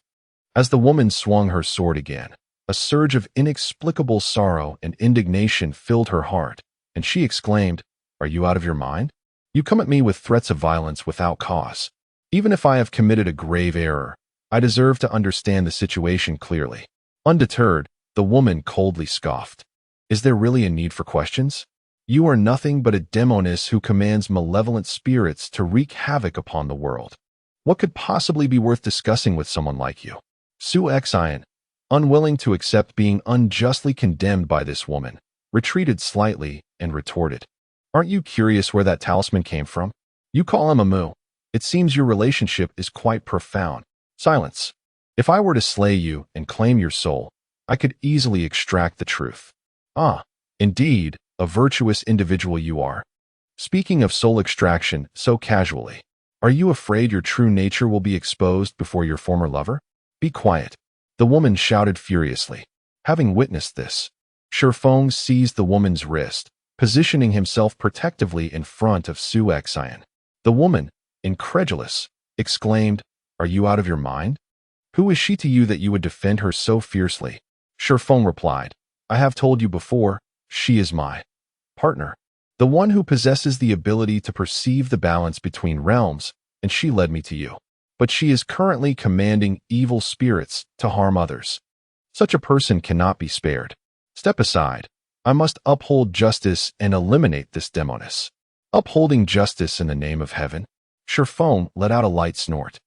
As the woman swung her sword again, a surge of inexplicable sorrow and indignation filled her heart, and she exclaimed, "Are you out of your mind? You come at me with threats of violence without cause. Even if I have committed a grave error, I deserve to understand the situation clearly." Undeterred, the woman coldly scoffed. "Is there really a need for questions? You are nothing but a demoness who commands malevolent spirits to wreak havoc upon the world. What could possibly be worth discussing with someone like you?" Su Yan, unwilling to accept being unjustly condemned by this woman, retreated slightly and retorted, "Aren't you curious where that talisman came from? You call him a moo. It seems your relationship is quite profound." Silence. "If I were to slay you and claim your soul, I could easily extract the truth." "Ah, indeed, a virtuous individual you are. Speaking of soul extraction so casually, are you afraid your true nature will be exposed before your former lover? Be quiet." The woman shouted furiously. Having witnessed this, Shifeng seized the woman's wrist, positioning himself protectively in front of Su Yan. The woman, incredulous, exclaimed, "Are you out of your mind? Who is she to you that you would defend her so fiercely?" Shifeng replied, "I have told you before, she is my partner, the one who possesses the ability to perceive the balance between realms, and she led me to you. But she is currently commanding evil spirits to harm others. Such a person cannot be spared. Step aside. I must uphold justice and eliminate this demoness." "Upholding justice in the name of heaven?" Shifeng let out a light snort.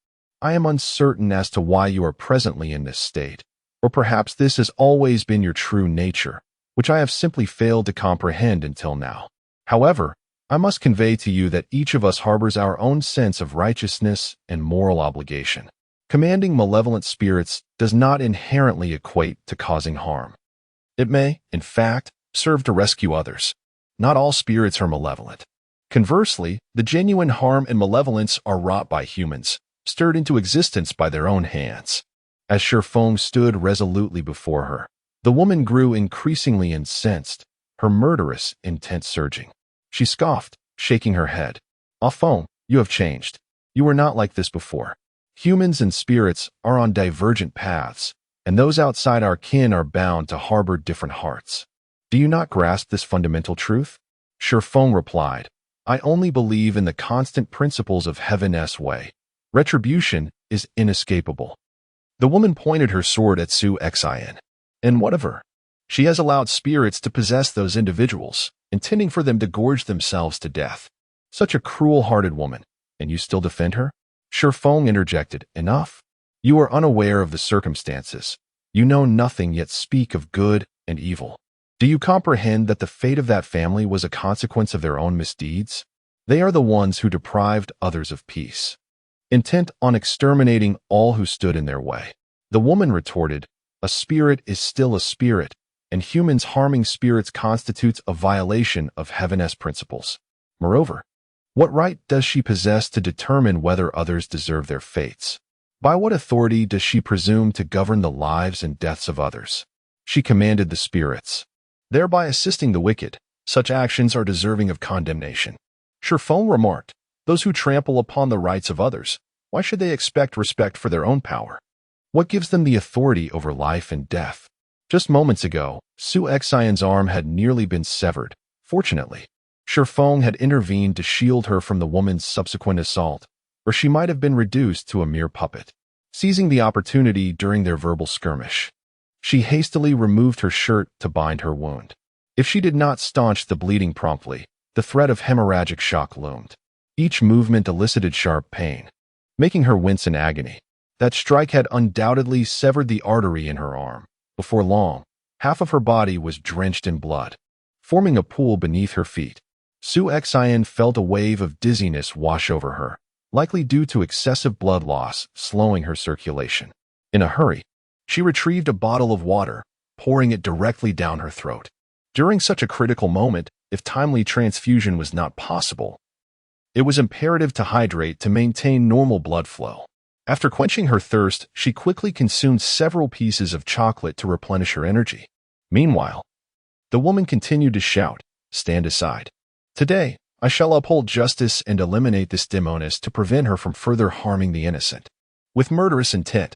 "I am uncertain as to why you are presently in this state, or perhaps this has always been your true nature, which I have simply failed to comprehend until now. However, I must convey to you that each of us harbors our own sense of righteousness and moral obligation. Commanding malevolent spirits does not inherently equate to causing harm. It may, in fact, serve to rescue others. Not all spirits are malevolent. Conversely, the genuine harm and malevolence are wrought by humans, stirred into existence by their own hands." As Shifeng stood resolutely before her, the woman grew increasingly incensed, her murderous intent surging. She scoffed, shaking her head. "Enfant, you have changed. You were not like this before. Humans and spirits are on divergent paths, and those outside our kin are bound to harbor different hearts. Do you not grasp this fundamental truth?" Shifeng replied, "I only believe in the constant principles of Heaven's way. Retribution is inescapable." The woman pointed her sword at Su Yan. "And what of her? She has allowed spirits to possess those individuals, intending for them to gorge themselves to death. Such a cruel-hearted woman, and you still defend her?" Shifeng interjected, "Enough. You are unaware of the circumstances. You know nothing yet speak of good and evil. Do you comprehend that the fate of that family was a consequence of their own misdeeds? They are the ones who deprived others of peace, intent on exterminating all who stood in their way." The woman retorted, "A spirit is still a spirit, and humans harming spirits constitutes a violation of Heaven's principles. Moreover, what right does she possess to determine whether others deserve their fates? By what authority does she presume to govern the lives and deaths of others? She commanded the spirits, thereby assisting the wicked. Such actions are deserving of condemnation." Shifeng remarked, "Those who trample upon the rights of others, why should they expect respect for their own power? What gives them the authority over life and death?" Just moments ago, Su Yan's arm had nearly been severed. Fortunately, Shifeng had intervened to shield her from the woman's subsequent assault, or she might have been reduced to a mere puppet. Seizing the opportunity during their verbal skirmish, she hastily removed her shirt to bind her wound. If she did not staunch the bleeding promptly, the threat of hemorrhagic shock loomed. Each movement elicited sharp pain, making her wince in agony. That strike had undoubtedly severed the artery in her arm. Before long, half of her body was drenched in blood, forming a pool beneath her feet. Su Xian felt a wave of dizziness wash over her, likely due to excessive blood loss, slowing her circulation. In a hurry, she retrieved a bottle of water, pouring it directly down her throat. During such a critical moment, if timely transfusion was not possible, it was imperative to hydrate to maintain normal blood flow. After quenching her thirst, she quickly consumed several pieces of chocolate to replenish her energy. Meanwhile, the woman continued to shout, "Stand aside. Today, I shall uphold justice and eliminate this demoness to prevent her from further harming the innocent." With murderous intent,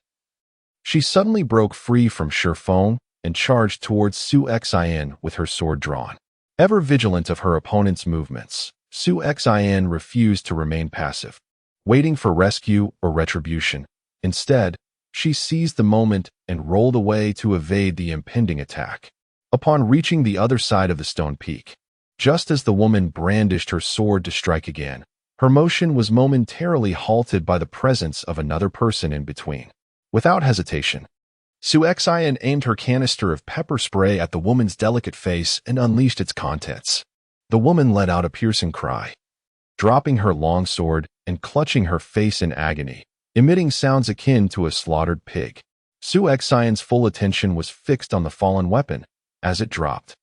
she suddenly broke free from Shi Yan and charged towards Su Xian with her sword drawn. Ever vigilant of her opponent's movements, Su Xian refused to remain passive, waiting for rescue or retribution. Instead, she seized the moment and rolled away to evade the impending attack. Upon reaching the other side of the stone peak, just as the woman brandished her sword to strike again, her motion was momentarily halted by the presence of another person in between. Without hesitation, Su Xian aimed her canister of pepper spray at the woman's delicate face and unleashed its contents. The woman let out a piercing cry, dropping her long sword and clutching her face in agony, emitting sounds akin to a slaughtered pig. Su Xian's full attention was fixed on the fallen weapon. As it dropped,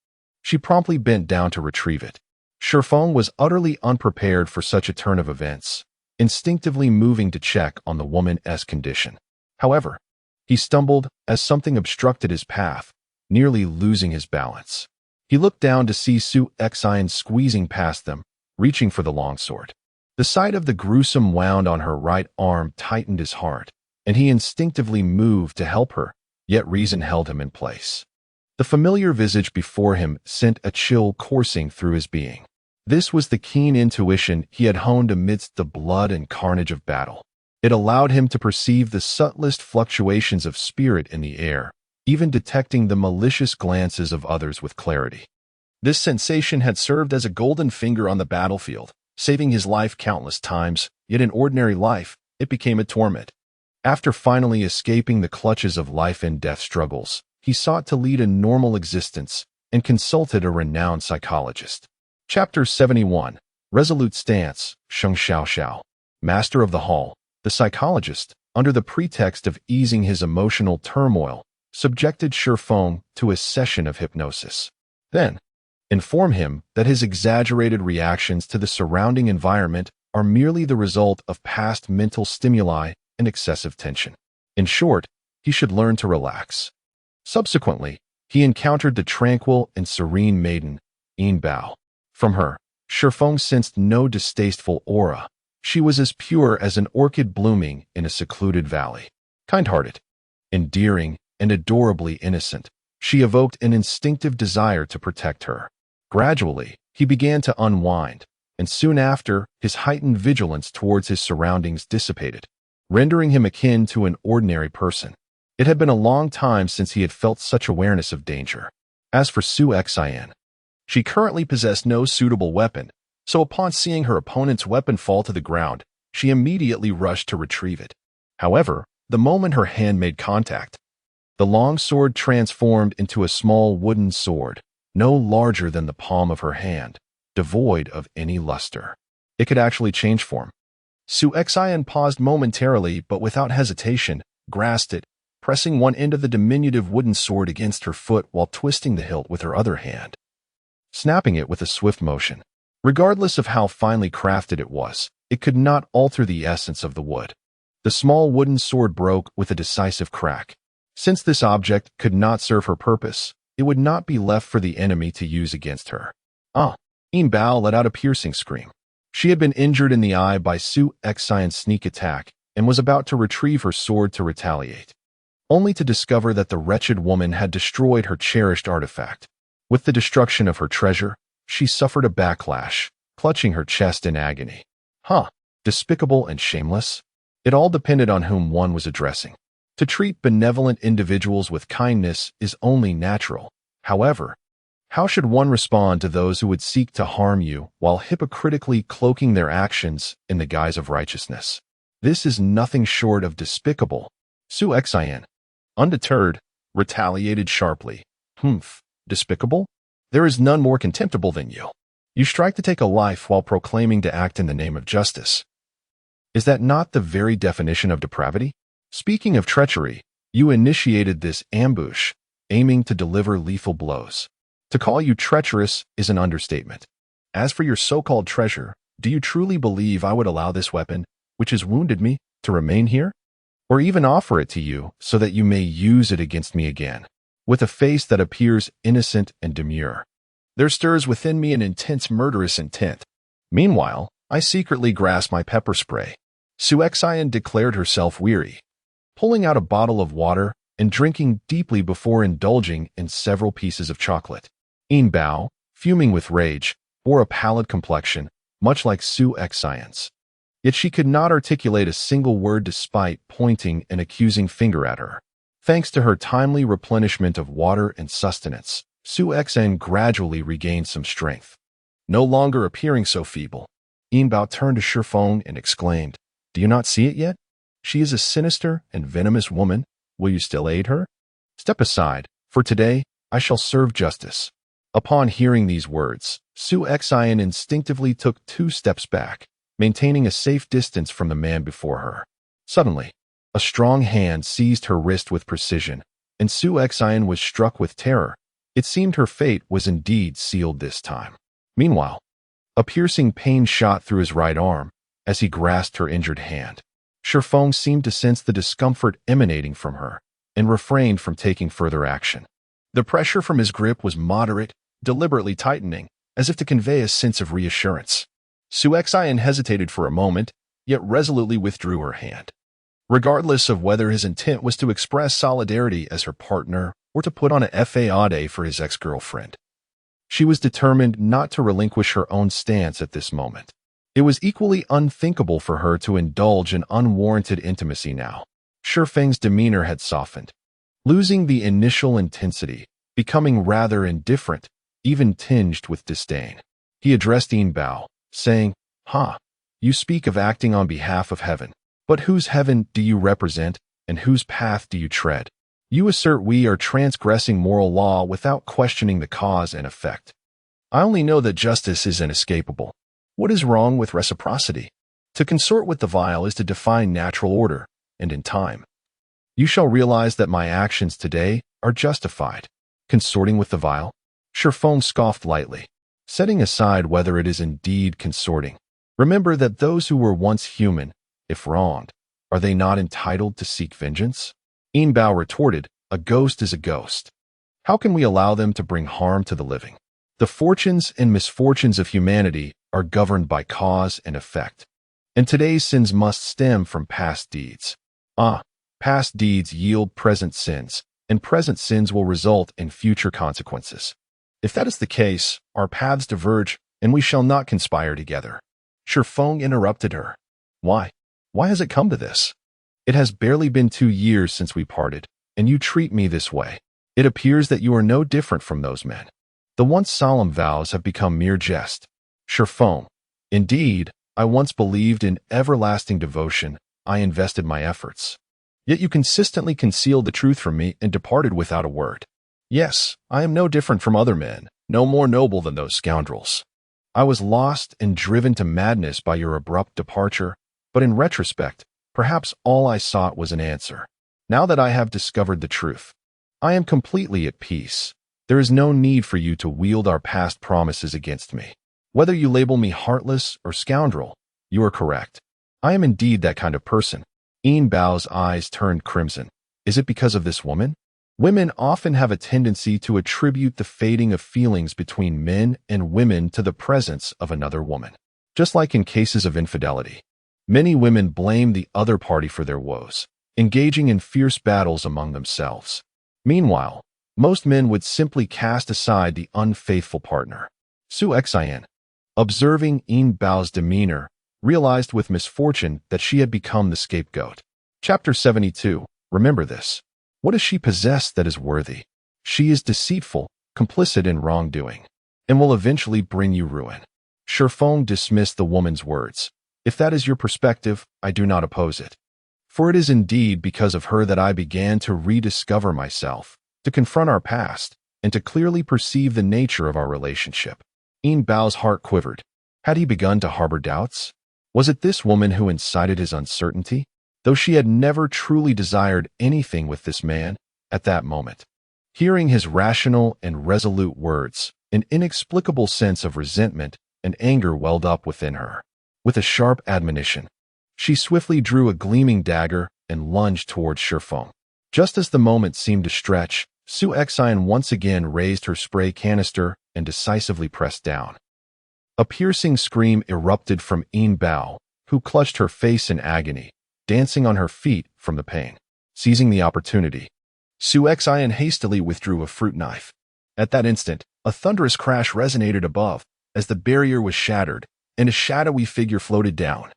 she promptly bent down to retrieve it. Shi Yan was utterly unprepared for such a turn of events, instinctively moving to check on the woman's condition. However, he stumbled as something obstructed his path, nearly losing his balance. He looked down to see Su Xian squeezing past them, reaching for the longsword. The sight of the gruesome wound on her right arm tightened his heart, and he instinctively moved to help her, yet reason held him in place. The familiar visage before him sent a chill coursing through his being. This was the keen intuition he had honed amidst the blood and carnage of battle. It allowed him to perceive the subtlest fluctuations of spirit in the air, even detecting the malicious glances of others with clarity. This sensation had served as a golden finger on the battlefield, saving his life countless times, yet in ordinary life, it became a torment. After finally escaping the clutches of life and death struggles, he sought to lead a normal existence and consulted a renowned psychologist. Chapter 71. Resolute Stance, Sheng Xiao Xiao. Master of the Hall, the psychologist, under the pretext of easing his emotional turmoil, subjected Shi Yan to a session of hypnosis. Then, inform him that his exaggerated reactions to the surrounding environment are merely the result of past mental stimuli and excessive tension. In short, he should learn to relax. Subsequently, he encountered the tranquil and serene maiden, Yin Bao. From her, Shi Yan sensed no distasteful aura. She was as pure as an orchid blooming in a secluded valley. Kind-hearted, endearing, and adorably innocent, she evoked an instinctive desire to protect her. Gradually, he began to unwind, and soon after, his heightened vigilance towards his surroundings dissipated, rendering him akin to an ordinary person. It had been a long time since he had felt such awareness of danger. As for Su Xian, she currently possessed no suitable weapon, so upon seeing her opponent's weapon fall to the ground, she immediately rushed to retrieve it. However, the moment her hand made contact, the long sword transformed into a small wooden sword, no larger than the palm of her hand, devoid of any luster. It could actually change form. Su Xian paused momentarily, but without hesitation, grasped it, pressing one end of the diminutive wooden sword against her foot while twisting the hilt with her other hand, snapping it with a swift motion. Regardless of how finely crafted it was, it could not alter the essence of the wood. The small wooden sword broke with a decisive crack. Since this object could not serve her purpose, it would not be left for the enemy to use against her. Yin Bao let out a piercing scream. She had been injured in the eye by Su Xian's sneak attack and was about to retrieve her sword to retaliate, only to discover that the wretched woman had destroyed her cherished artifact. With the destruction of her treasure, she suffered a backlash, clutching her chest in agony. Despicable and shameless? It all depended on whom one was addressing. To treat benevolent individuals with kindness is only natural. However, how should one respond to those who would seek to harm you while hypocritically cloaking their actions in the guise of righteousness? This is nothing short of despicable. Su Xian, undeterred, retaliated sharply. Humph, despicable? There is none more contemptible than you. You strike to take a life while proclaiming to act in the name of justice. Is that not the very definition of depravity? Speaking of treachery, you initiated this ambush, aiming to deliver lethal blows. To call you treacherous is an understatement. As for your so-called treasure, do you truly believe I would allow this weapon, which has wounded me, to remain here? Or even offer it to you so that you may use it against me again, with a face that appears innocent and demure? There stirs within me an intense murderous intent. Meanwhile, I secretly grasp my pepper spray. Su Xian declared herself weary, pulling out a bottle of water and drinking deeply before indulging in several pieces of chocolate. Yin Bao, fuming with rage, bore a pallid complexion, much like Su Xian's. Yet she could not articulate a single word despite pointing an accusing finger at her. Thanks to her timely replenishment of water and sustenance, Su Xian gradually regained some strength. No longer appearing so feeble, Yin Bao turned to Shi Yan and exclaimed, "Do you not see it yet? She is a sinister and venomous woman. Will you still aid her? Step aside, for today I shall serve justice." Upon hearing these words, Su Xian instinctively took 2 steps back, maintaining a safe distance from the man before her. Suddenly, a strong hand seized her wrist with precision, and Su Xian was struck with terror. It seemed her fate was indeed sealed this time. Meanwhile, a piercing pain shot through his right arm as he grasped her injured hand. Shi Yan seemed to sense the discomfort emanating from her and refrained from taking further action. The pressure from his grip was moderate, deliberately tightening, as if to convey a sense of reassurance. Su Xian hesitated for a moment, yet resolutely withdrew her hand. Regardless of whether his intent was to express solidarity as her partner or to put on a fade for his ex-girlfriend, she was determined not to relinquish her own stance at this moment. It was equally unthinkable for her to indulge in unwarranted intimacy now. Shi Feng's demeanor had softened, losing the initial intensity, becoming rather indifferent, even tinged with disdain. He addressed Yin Bao, saying, You speak of acting on behalf of heaven. But whose heaven do you represent, and whose path do you tread? You assert we are transgressing moral law without questioning the cause and effect. I only know that justice is inescapable. What is wrong with reciprocity? To consort with the vile is to defy natural order, and in time, you shall realize that my actions today are justified. Consorting with the vile? Shi Yan scoffed lightly, setting aside whether it is indeed consorting. Remember that those who were once human, if wronged, are they not entitled to seek vengeance? Yin Bao retorted, a ghost is a ghost. How can we allow them to bring harm to the living? The fortunes and misfortunes of humanity are governed by cause and effect, and today's sins must stem from past deeds. Past deeds yield present sins, and present sins will result in future consequences. If that is the case, our paths diverge, and we shall not conspire together. Shi Yan interrupted her. Why? Why has it come to this? It has barely been 2 years since we parted, and you treat me this way. It appears that you are no different from those men. The once solemn vows have become mere jest. Shi Yan, indeed, I once believed in everlasting devotion. I invested my efforts. Yet you consistently concealed the truth from me and departed without a word. Yes, I am no different from other men, no more noble than those scoundrels. I was lost and driven to madness by your abrupt departure, but in retrospect, perhaps all I sought was an answer. Now that I have discovered the truth, I am completely at peace. There is no need for you to wield our past promises against me. Whether you label me heartless or scoundrel, you are correct. I am indeed that kind of person. Yin Bao's eyes turned crimson. Is it because of this woman? Women often have a tendency to attribute the fading of feelings between men and women to the presence of another woman. Just like in cases of infidelity, many women blame the other party for their woes, engaging in fierce battles among themselves. Meanwhile, most men would simply cast aside the unfaithful partner. Su Xian, observing Yin Bao's demeanor, realized with misfortune that she had become the scapegoat. Chapter 72. Remember this. What does she possess that is worthy? She is deceitful, complicit in wrongdoing, and will eventually bring you ruin. Shi Yan dismissed the woman's words. If that is your perspective, I do not oppose it. For it is indeed because of her that I began to rediscover myself, to confront our past, and to clearly perceive the nature of our relationship. Bao's heart quivered. Had he begun to harbor doubts? Was it this woman who incited his uncertainty? Though she had never truly desired anything with this man at that moment. Hearing his rational and resolute words, an inexplicable sense of resentment and anger welled up within her. With a sharp admonition, she swiftly drew a gleaming dagger and lunged towards Shifeng. Just as the moment seemed to stretch, Su Xian once again raised her spray canister and decisively pressed down. A piercing scream erupted from Bao, who clutched her face in agony, dancing on her feet from the pain. Seizing the opportunity, Su Xian hastily withdrew a fruit knife. At that instant, a thunderous crash resonated above as the barrier was shattered and a shadowy figure floated down.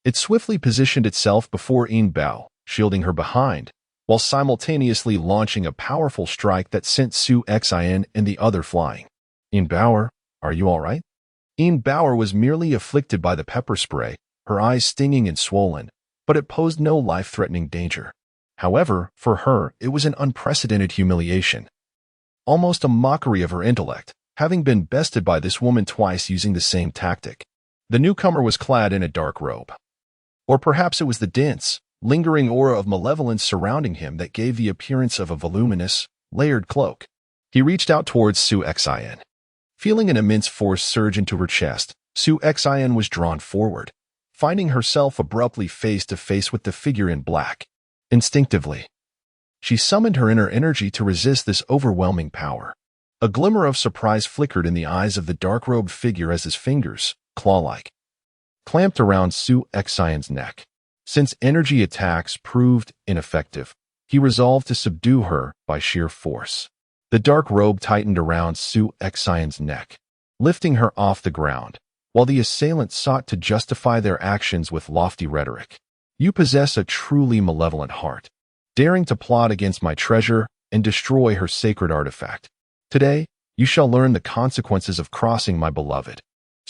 It swiftly positioned itself before Bao, shielding her behind, while simultaneously launching a powerful strike that sent Su Xian and the other flying. Bao, are you all right? Bao was merely afflicted by the pepper spray, her eyes stinging and swollen, but it posed no life-threatening danger. However, for her, it was an unprecedented humiliation. Almost a mockery of her intellect, having been bested by this woman twice using the same tactic. The newcomer was clad in a dark robe. Or perhaps it was the dense, lingering aura of malevolence surrounding him that gave the appearance of a voluminous, layered cloak. He reached out towards Su Xian. Feeling an immense force surge into her chest, Su Xian was drawn forward, finding herself abruptly face to face with the figure in black. Instinctively, she summoned her inner energy to resist this overwhelming power. A glimmer of surprise flickered in the eyes of the dark-robed figure as his fingers, claw-like, clamped around Su Xian's neck. Since energy attacks proved ineffective, he resolved to subdue her by sheer force. The dark robe tightened around Su Xian's neck, lifting her off the ground, while the assailant sought to justify their actions with lofty rhetoric. You possess a truly malevolent heart, daring to plot against my treasure and destroy her sacred artifact. Today, you shall learn the consequences of crossing my beloved.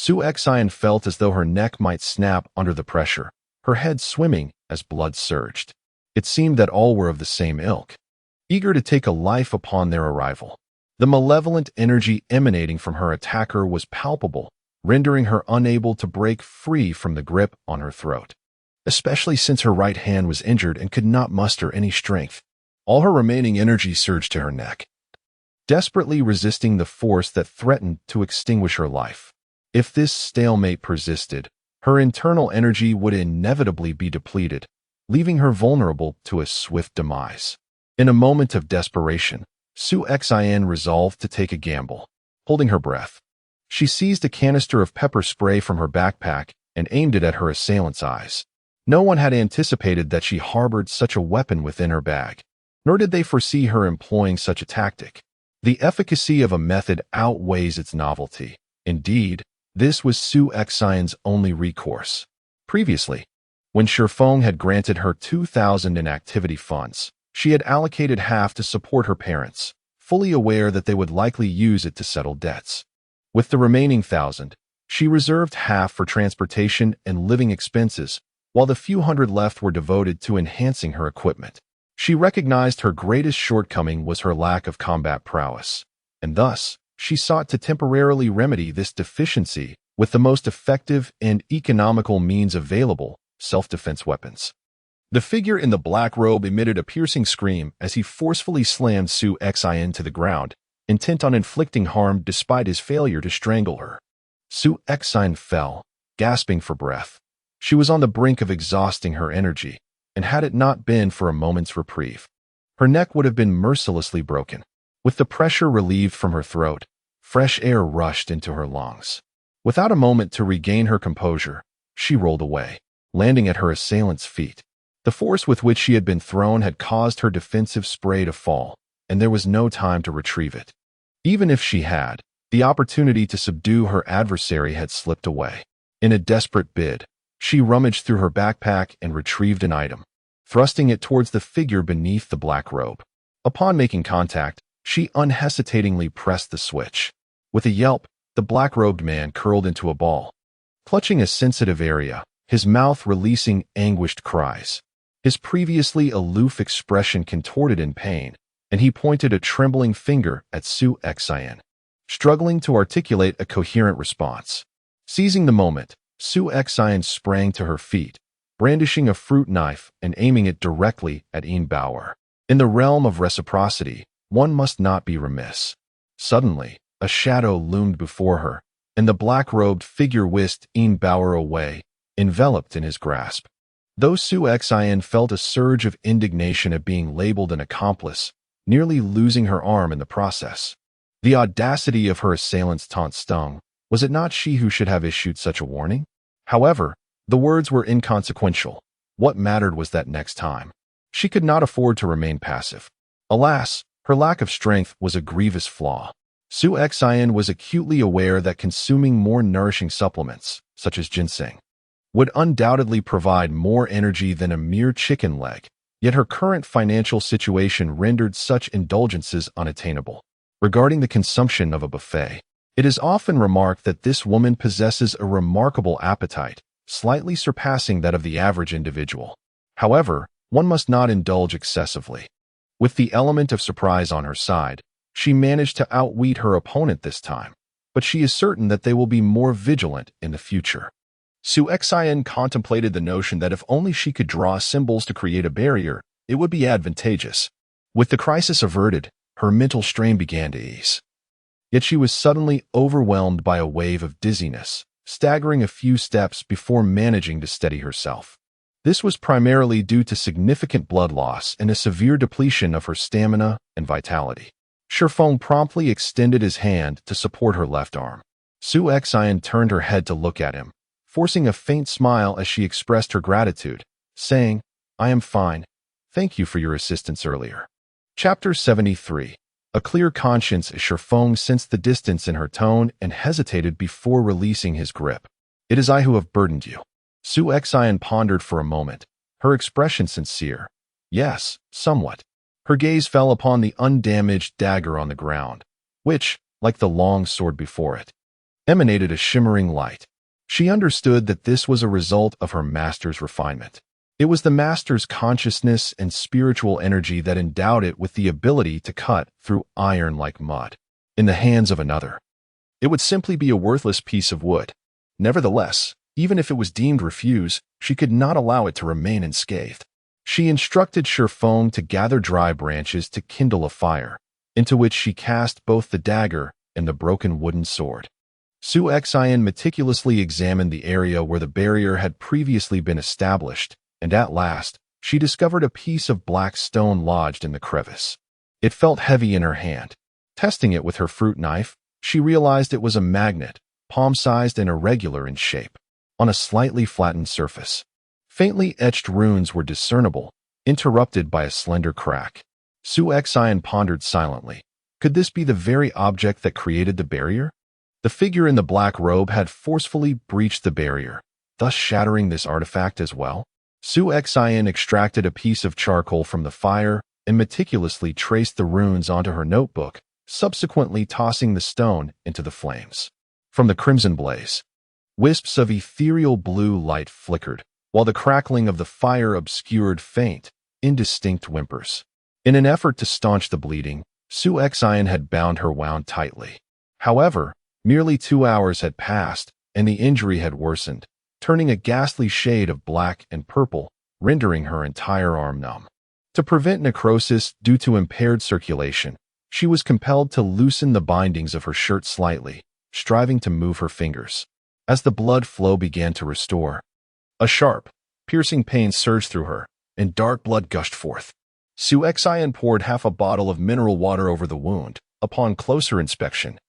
Su Xian felt as though her neck might snap under the pressure, her head swimming as blood surged. It seemed that all were of the same ilk, eager to take a life upon their arrival. The malevolent energy emanating from her attacker was palpable, rendering her unable to break free from the grip on her throat, especially since her right hand was injured and could not muster any strength. All her remaining energy surged to her neck, desperately resisting the force that threatened to extinguish her life. If this stalemate persisted, her internal energy would inevitably be depleted, leaving her vulnerable to a swift demise. In a moment of desperation, Su Xian resolved to take a gamble. Holding her breath, she seized a canister of pepper spray from her backpack and aimed it at her assailant's eyes. No one had anticipated that she harbored such a weapon within her bag, nor did they foresee her employing such a tactic. The efficacy of a method outweighs its novelty. Indeed, this was Su Xian's only recourse. Previously, when Shifeng had granted her 2,000 in activity funds, she had allocated half to support her parents, fully aware that they would likely use it to settle debts. With the remaining 1,000, she reserved half for transportation and living expenses, while the few hundred left were devoted to enhancing her equipment. She recognized her greatest shortcoming was her lack of combat prowess, and thus, she sought to temporarily remedy this deficiency with the most effective and economical means available, self-defense weapons. The figure in the black robe emitted a piercing scream as he forcefully slammed Su Xian to the ground, intent on inflicting harm despite his failure to strangle her. Su Xian fell, gasping for breath. She was on the brink of exhausting her energy, and had it not been for a moment's reprieve, her neck would have been mercilessly broken. With the pressure relieved from her throat, fresh air rushed into her lungs. Without a moment to regain her composure, she rolled away, landing at her assailant's feet. The force with which she had been thrown had caused her defensive spray to fall, and there was no time to retrieve it. Even if she had, the opportunity to subdue her adversary had slipped away. In a desperate bid, she rummaged through her backpack and retrieved an item, thrusting it towards the figure beneath the black robe. Upon making contact, she unhesitatingly pressed the switch. With a yelp, the black-robed man curled into a ball. Clutching a sensitive area, his mouth releasing anguished cries. His previously aloof expression contorted in pain, and he pointed a trembling finger at Shi Yan, struggling to articulate a coherent response. Seizing the moment, Shi Yan sprang to her feet, brandishing a fruit knife and aiming it directly at Bauer. In the realm of reciprocity, one must not be remiss. Suddenly, a shadow loomed before her, and the black-robed figure whisked Bauer away, enveloped in his grasp. Though Shi Yan felt a surge of indignation at being labeled an accomplice, nearly losing her arm in the process. The audacity of her assailant's taunt stung. Was it not she who should have issued such a warning? However, the words were inconsequential. What mattered was that next time. She could not afford to remain passive. Alas, her lack of strength was a grievous flaw. Shi Yan was acutely aware that consuming more nourishing supplements, such as ginseng, would undoubtedly provide more energy than a mere chicken leg, yet her current financial situation rendered such indulgences unattainable. Regarding the consumption of a buffet, it is often remarked that this woman possesses a remarkable appetite, slightly surpassing that of the average individual. However, one must not indulge excessively. With the element of surprise on her side, she managed to outwit her opponent this time, but she is certain that they will be more vigilant in the future. Shi Yan contemplated the notion that if only she could draw symbols to create a barrier, it would be advantageous. With the crisis averted, her mental strain began to ease. Yet she was suddenly overwhelmed by a wave of dizziness, staggering a few steps before managing to steady herself. This was primarily due to significant blood loss and a severe depletion of her stamina and vitality. Shifeng promptly extended his hand to support her left arm. Shi Yan turned her head to look at him, forcing a faint smile as she expressed her gratitude, saying, "I am fine. Thank you for your assistance earlier." Chapter 73. A clear conscience. Shifeng sensed the distance in her tone and hesitated before releasing his grip. "It is I who have burdened you." Shi Yan pondered for a moment, her expression sincere. "Yes, somewhat." Her gaze fell upon the undamaged dagger on the ground, which, like the long sword before it, emanated a shimmering light. She understood that this was a result of her master's refinement. It was the master's consciousness and spiritual energy that endowed it with the ability to cut through iron like mud. In the hands of another, it would simply be a worthless piece of wood. Nevertheless, even if it was deemed refuse, she could not allow it to remain unscathed. She instructed Shifeng to gather dry branches to kindle a fire, into which she cast both the dagger and the broken wooden sword. Shi Yan meticulously examined the area where the barrier had previously been established, and at last, she discovered a piece of black stone lodged in the crevice. It felt heavy in her hand. Testing it with her fruit knife, she realized it was a magnet, palm-sized and irregular in shape, on a slightly flattened surface. Faintly etched runes were discernible, interrupted by a slender crack. Shi Yan pondered silently. Could this be the very object that created the barrier? The figure in the black robe had forcefully breached the barrier, thus shattering this artifact as well. Shi Yan extracted a piece of charcoal from the fire and meticulously traced the runes onto her notebook, subsequently tossing the stone into the flames. From the crimson blaze, wisps of ethereal blue light flickered, while the crackling of the fire obscured faint, indistinct whimpers. In an effort to staunch the bleeding, Shi Yan had bound her wound tightly. However, nearly 2 hours had passed, and the injury had worsened, turning a ghastly shade of black and purple, rendering her entire arm numb. To prevent necrosis due to impaired circulation, she was compelled to loosen the bindings of her shirt slightly, striving to move her fingers. As the blood flow began to restore, a sharp, piercing pain surged through her, and dark blood gushed forth. Shi Yan poured half a bottle of mineral water over the wound. Upon closer inspection,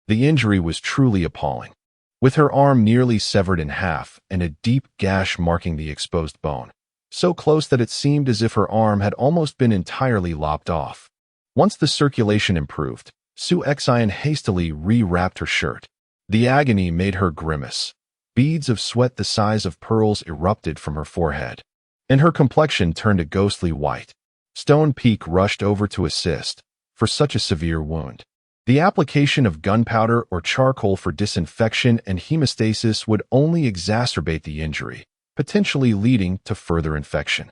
the injury was truly appalling. With her arm nearly severed in half and a deep gash marking the exposed bone, so close that it seemed as if her arm had almost been entirely lopped off. Once the circulation improved, Shi Yan hastily re-wrapped her shirt. The agony made her grimace. Beads of sweat the size of pearls erupted from her forehead, and her complexion turned a ghostly white. Stone Peak rushed over to assist. For such a severe wound, the application of gunpowder or charcoal for disinfection and hemostasis would only exacerbate the injury, potentially leading to further infection.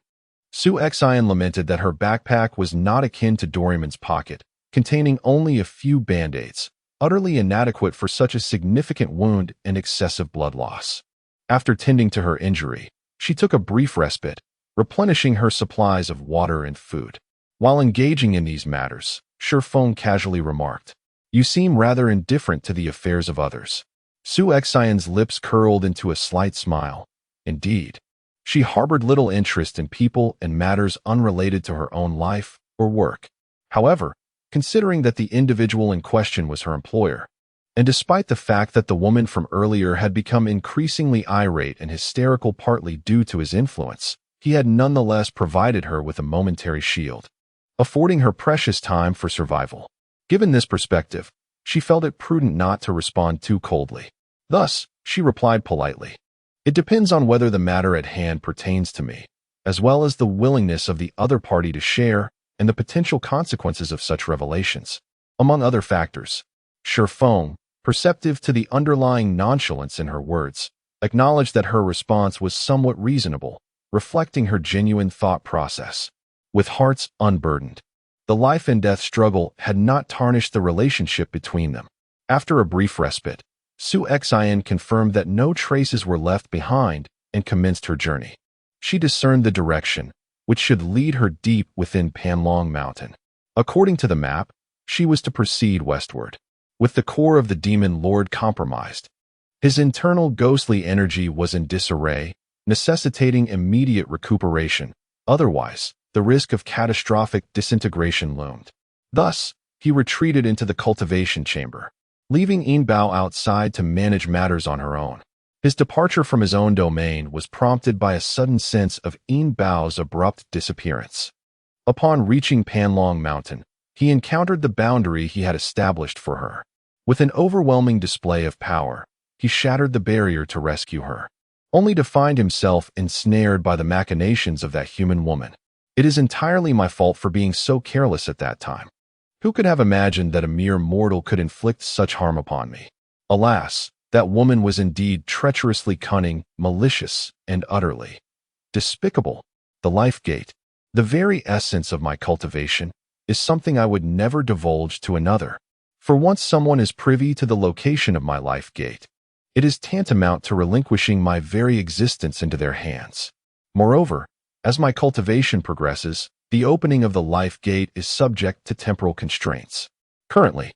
Su Xian lamented that her backpack was not akin to Doraemon's pocket, containing only a few band-aids, utterly inadequate for such a significant wound and excessive blood loss. After tending to her injury, she took a brief respite, replenishing her supplies of water and food. While engaging in these matters, Shi Yan casually remarked, "You seem rather indifferent to the affairs of others." Su Xian's lips curled into a slight smile. Indeed, she harbored little interest in people and matters unrelated to her own life or work. However, considering that the individual in question was her employer, and despite the fact that the woman from earlier had become increasingly irate and hysterical partly due to his influence, he had nonetheless provided her with a momentary shield, affording her precious time for survival. Given this perspective, she felt it prudent not to respond too coldly. Thus, she replied politely, "It depends on whether the matter at hand pertains to me, as well as the willingness of the other party to share and the potential consequences of such revelations, among other factors." Shi Yan, perceptive to the underlying nonchalance in her words, acknowledged that her response was somewhat reasonable, reflecting her genuine thought process. With hearts unburdened, the life and death struggle had not tarnished the relationship between them. After a brief respite, Su Xian confirmed that no traces were left behind and commenced her journey. She discerned the direction, which should lead her deep within Panlong Mountain. According to the map, she was to proceed westward, with the core of the demon lord compromised. His internal ghostly energy was in disarray, necessitating immediate recuperation. Otherwise, the risk of catastrophic disintegration loomed. Thus, he retreated into the cultivation chamber, leaving Yin Bao outside to manage matters on her own. His departure from his own domain was prompted by a sudden sense of Yin Bao's abrupt disappearance. Upon reaching Panlong Mountain, he encountered the boundary he had established for her. With an overwhelming display of power, he shattered the barrier to rescue her, only to find himself ensnared by the machinations of that human woman. "It is entirely my fault for being so careless at that time. Who could have imagined that a mere mortal could inflict such harm upon me? Alas, that woman was indeed treacherously cunning, malicious, and utterly despicable. The life gate, the very essence of my cultivation, is something I would never divulge to another. For once someone is privy to the location of my life gate, it is tantamount to relinquishing my very existence into their hands. Moreover, as my cultivation progresses, the opening of the life gate is subject to temporal constraints. Currently,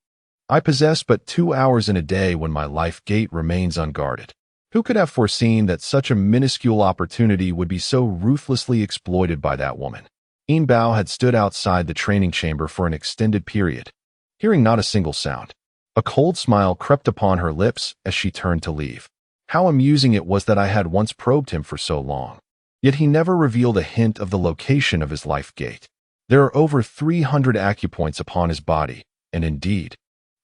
I possess but 2 hours in a day when my life gate remains unguarded. Who could have foreseen that such a minuscule opportunity would be so ruthlessly exploited by that woman?" Yin Bao had stood outside the training chamber for an extended period, hearing not a single sound. A cold smile crept upon her lips as she turned to leave. How amusing it was that I had once probed him for so long. Yet he never revealed a hint of the location of his life gate. There are over 300 acupoints upon his body, and indeed,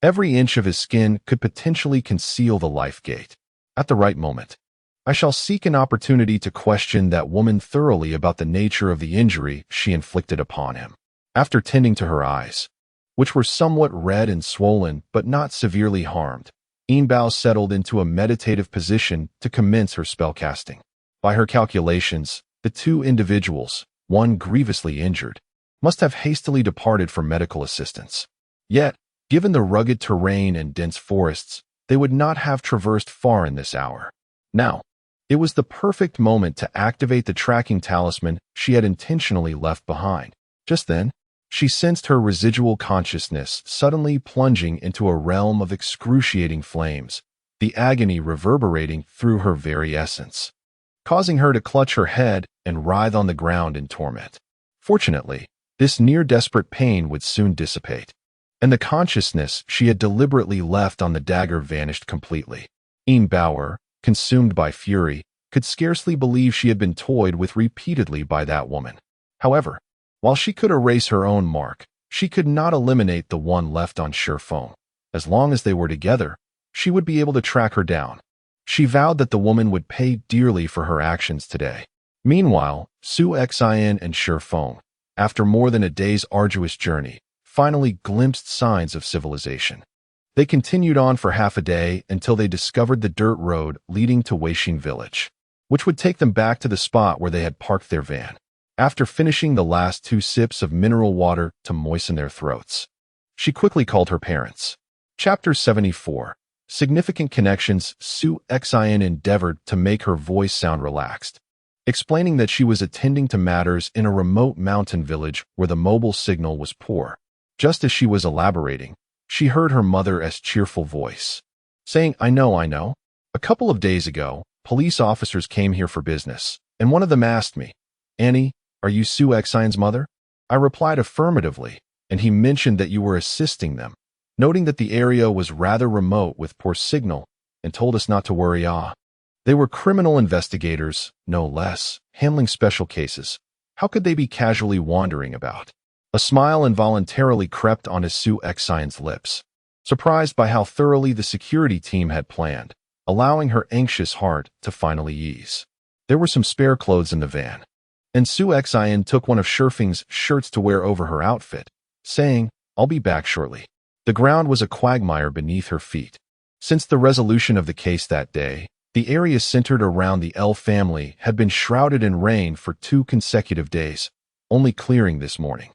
every inch of his skin could potentially conceal the life gate. At the right moment, I shall seek an opportunity to question that woman thoroughly about the nature of the injury she inflicted upon him. After tending to her eyes, which were somewhat red and swollen but not severely harmed, Yin Bao settled into a meditative position to commence her spellcasting. By her calculations, the two individuals, one grievously injured, must have hastily departed for medical assistance. Yet, given the rugged terrain and dense forests, they would not have traversed far in this hour. Now, it was the perfect moment to activate the tracking talisman she had intentionally left behind. Just then, she sensed her residual consciousness suddenly plunging into a realm of excruciating flames, the agony reverberating through her very essence, causing her to clutch her head and writhe on the ground in torment. Fortunately, this near-desperate pain would soon dissipate, and the consciousness she had deliberately left on the dagger vanished completely. Yin Bao, consumed by fury, could scarcely believe she had been toyed with repeatedly by that woman. However, while she could erase her own mark, she could not eliminate the one left on Shi Yan. As long as they were together, she would be able to track her down. She vowed that the woman would pay dearly for her actions today. Meanwhile, Su Xian and Shi Yan, after more than a day's arduous journey, finally glimpsed signs of civilization. They continued on for half a day until they discovered the dirt road leading to Weixin village. which would take them back to the spot where they had parked their van, after finishing the last 2 sips of mineral water to moisten their throats. She quickly called her parents. Chapter 74. Significant Connections. Shi Yan endeavored to make her voice sound relaxed, explaining that she was attending to matters in a remote mountain village where the mobile signal was poor. Just as she was elaborating, she heard her mother's cheerful voice, saying, I know. A couple of days ago, police officers came here for business, and one of them asked me, Annie, are you Shi Yan's mother? I replied affirmatively, and he mentioned that you were assisting them, noting that the area was rather remote with poor signal, and told us not to worry. They were criminal investigators, no less, handling special cases. How could they be casually wandering about? A smile involuntarily crept on Shi Yan's lips, surprised by how thoroughly the security team had planned, allowing her anxious heart to finally ease. There were some spare clothes in the van, and Shi Yan took one of Shifeng's shirts to wear over her outfit, saying, I'll be back shortly. The ground was a quagmire beneath her feet. Since the resolution of the case that day, the area centered around the L family had been shrouded in rain for 2 consecutive days, only clearing this morning.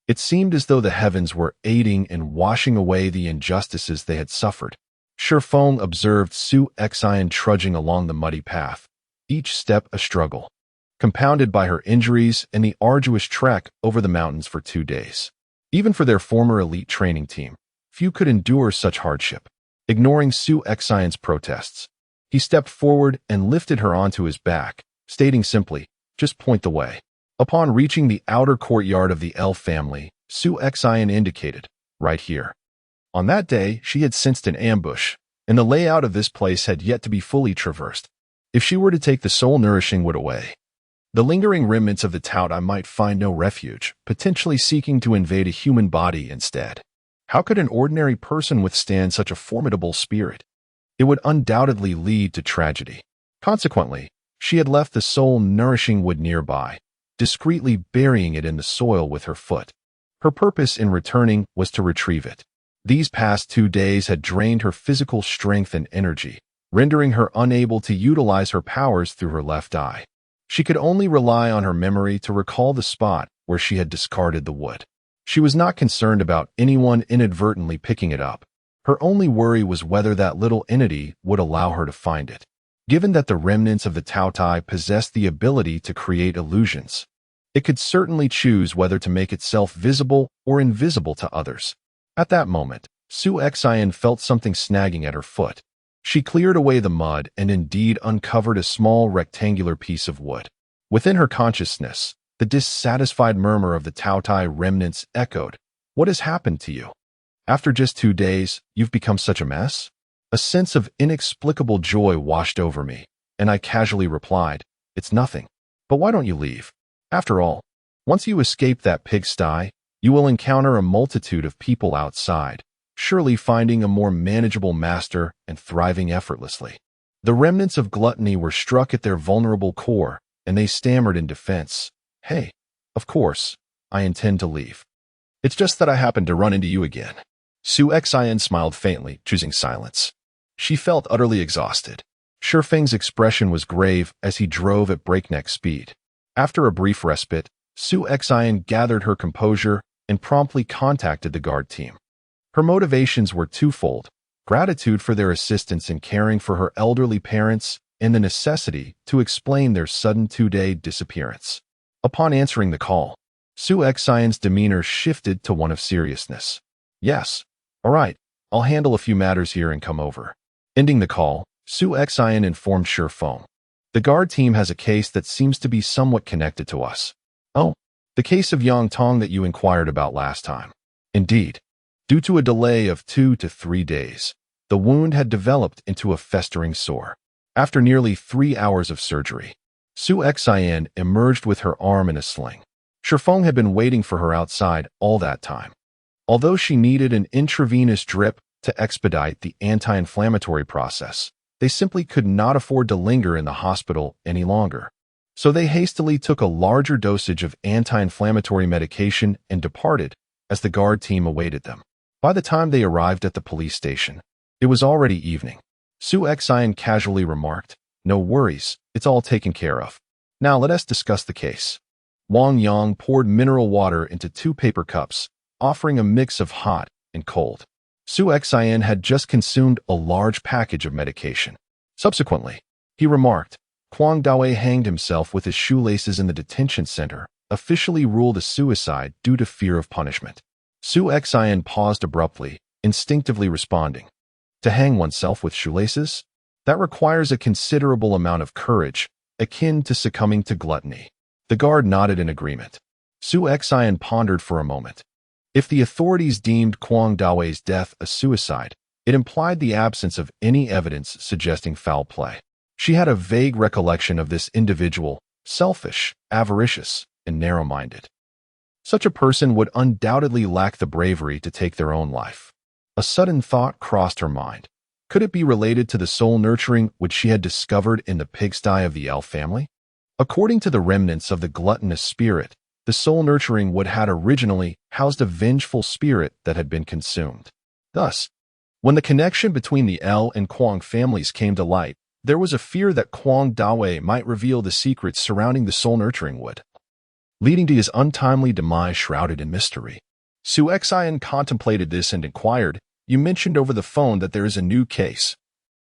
It seemed as though the heavens were aiding in washing away the injustices they had suffered. Shifeng observed Shi Yan trudging along the muddy path, each step a struggle, compounded by her injuries and the arduous trek over the mountains for 2 days. Even for their former elite training team, few could endure such hardship. Ignoring Shi Yan's protests, he stepped forward and lifted her onto his back, stating simply, just point the way. Upon reaching the outer courtyard of the L family, Shi Yan indicated, right here. On that day, she had sensed an ambush, and the layout of this place had yet to be fully traversed. If she were to take the soul-nourishing wood away, the lingering remnants of the Tautai might find no refuge, potentially seeking to invade a human body instead. How could an ordinary person withstand such a formidable spirit? It would undoubtedly lead to tragedy. Consequently, she had left the soul-nourishing wood nearby, discreetly burying it in the soil with her foot. Her purpose in returning was to retrieve it. These past 2 days had drained her physical strength and energy, rendering her unable to utilize her powers through her left eye. She could only rely on her memory to recall the spot where she had discarded the wood. She was not concerned about anyone inadvertently picking it up. Her only worry was whether that little entity would allow her to find it. Given that the remnants of the Tautai possessed the ability to create illusions, it could certainly choose whether to make itself visible or invisible to others. At that moment, Shi Yan felt something snagging at her foot. She cleared away the mud and indeed uncovered a small rectangular piece of wood. Within her consciousness, the dissatisfied murmur of the Tautai remnants echoed, What has happened to you? After just 2 days, you've become such a mess? A sense of inexplicable joy washed over me, and I casually replied, It's nothing. But why don't you leave? After all, once you escape that pigsty, you will encounter a multitude of people outside, surely finding a more manageable master and thriving effortlessly. The remnants of gluttony were struck at their vulnerable core, and they stammered in defense. Hey, of course, I intend to leave. It's just that I happened to run into you again. Shi Yan smiled faintly, choosing silence. She felt utterly exhausted. Shifeng's expression was grave as he drove at breakneck speed. After a brief respite, Shi Yan gathered her composure and promptly contacted the guard team. Her motivations were twofold: gratitude for their assistance in caring for her elderly parents and the necessity to explain their sudden 2-day disappearance. Upon answering the call, Shi Yan's demeanor shifted to one of seriousness. Yes, all right, I'll handle a few matters here and come over. Ending the call, Shi Yan informed Shifeng. The guard team has a case that seems to be somewhat connected to us. Oh, the case of Yang Tong that you inquired about last time. Indeed. Due to a delay of 2 to 3 days, the wound had developed into a festering sore. After nearly 3 hours of surgery, Shi Yan emerged with her arm in a sling. Shifeng had been waiting for her outside all that time. Although she needed an intravenous drip to expedite the anti-inflammatory process, they simply could not afford to linger in the hospital any longer. So they hastily took a larger dosage of anti-inflammatory medication and departed as the guard team awaited them. By the time they arrived at the police station, it was already evening. Shi Yan casually remarked, No worries, it's all taken care of. Now let us discuss the case. Wang Yang poured mineral water into 2 paper cups, offering a mix of hot and cold. Su Xian had just consumed a large package of medication. Subsequently, he remarked, Kwang Dawei hanged himself with his shoelaces in the detention center, officially ruled a suicide due to fear of punishment. Su Xian paused abruptly, instinctively responding. To hang oneself with shoelaces? That requires a considerable amount of courage, akin to succumbing to gluttony. The guard nodded in agreement. Su Xian pondered for a moment. If the authorities deemed Kwang Dawei's death a suicide, it implied the absence of any evidence suggesting foul play. She had a vague recollection of this individual, selfish, avaricious, and narrow-minded. Such a person would undoubtedly lack the bravery to take their own life. A sudden thought crossed her mind. Could it be related to the soul nurturing which she had discovered in the pigsty of the elf family? According to the remnants of the gluttonous spirit, the soul nurturing would had originally housed a vengeful spirit that had been consumed. Thus, when the connection between the El and Kwang families came to light, there was a fear that Kwang Dawei might reveal the secrets surrounding the soul nurturing wood, leading to his untimely demise shrouded in mystery. Su Xian contemplated this and inquired, "You mentioned over the phone that there is a new case,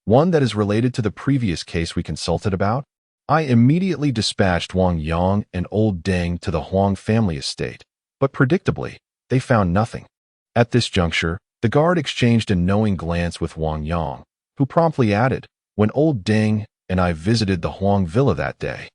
one that is related to the previous case we consulted about?" I immediately dispatched Wang Yang and old Deng to the Huang family estate, but predictably, they found nothing. At this juncture, the guard exchanged a knowing glance with Wang Yang, who promptly added, "When old Deng and I visited the Huang villa that day,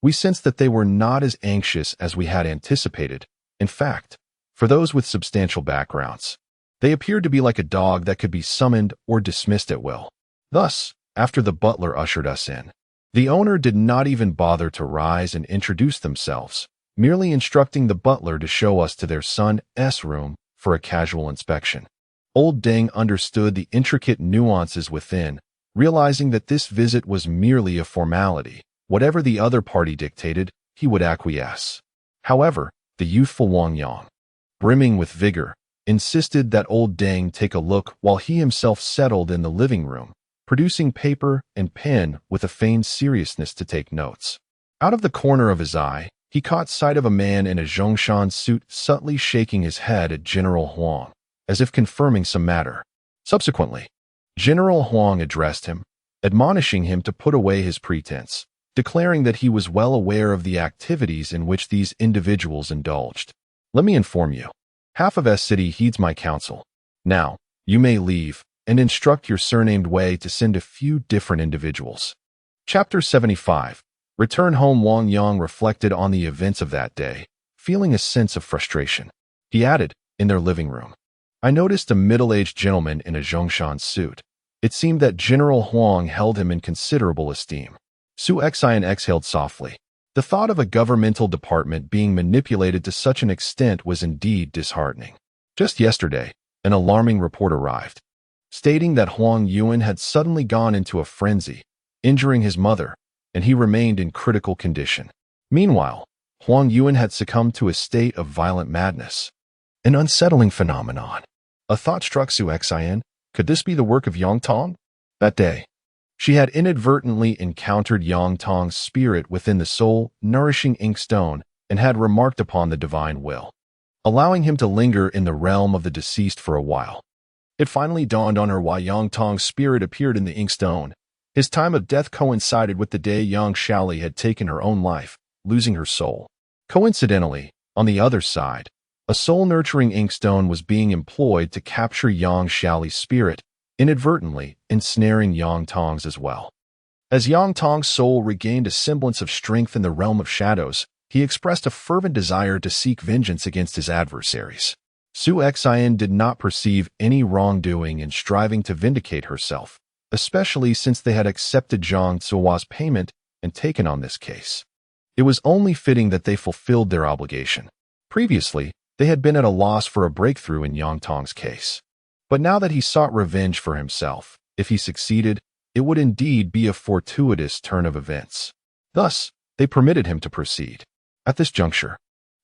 we sensed that they were not as anxious as we had anticipated. In fact, for those with substantial backgrounds, they appeared to be like a dog that could be summoned or dismissed at will." Thus, after the butler ushered us in, the owner did not even bother to rise and introduce themselves, merely instructing the butler to show us to their son's room for a casual inspection. Old Deng understood the intricate nuances within, realizing that this visit was merely a formality. Whatever the other party dictated, he would acquiesce. However, the youthful Wang Yang, brimming with vigor, insisted that old Deng take a look while he himself settled in the living room, producing paper and pen with a feigned seriousness to take notes. Out of the corner of his eye, he caught sight of a man in a Zhongshan suit subtly shaking his head at General Huang, as if confirming some matter. Subsequently, General Huang addressed him, admonishing him to put away his pretense, declaring that he was well aware of the activities in which these individuals indulged. "Let me inform you, half of S City heeds my counsel. Now, you may leave and instruct your surnamed Wei to send a few different individuals." Chapter 75. Return home. Wang Yang reflected on the events of that day, feeling a sense of frustration. He added, in their living room, "I noticed a middle-aged gentleman in a Zhongshan suit. It seemed that General Huang held him in considerable esteem." Su Xian exhaled softly. The thought of a governmental department being manipulated to such an extent was indeed disheartening. Just yesterday, an alarming report arrived, stating that Huang Yuan had suddenly gone into a frenzy, injuring his mother, and he remained in critical condition. Meanwhile, Huang Yuan had succumbed to a state of violent madness. An unsettling phenomenon. A thought struck Su Xian. Could this be the work of Yang Tong? That day, she had inadvertently encountered Yang Tong's spirit within the soul-nourishing inkstone and had remarked upon the divine will, allowing him to linger in the realm of the deceased for a while. It finally dawned on her why Yang Tong's spirit appeared in the inkstone. His time of death coincided with the day Yang Shaoli had taken her own life, losing her soul. Coincidentally, on the other side, a soul-nurturing inkstone was being employed to capture Yang Shaoli's spirit, inadvertently ensnaring Yang Tong's as well. As Yang Tong's soul regained a semblance of strength in the realm of shadows, he expressed a fervent desire to seek vengeance against his adversaries. Su Xian did not perceive any wrongdoing in striving to vindicate herself, especially since they had accepted Zhang Zuo's payment and taken on this case. It was only fitting that they fulfilled their obligation. Previously, they had been at a loss for a breakthrough in Yang Tong's case. But now that he sought revenge for himself, if he succeeded, it would indeed be a fortuitous turn of events. Thus, they permitted him to proceed. At this juncture,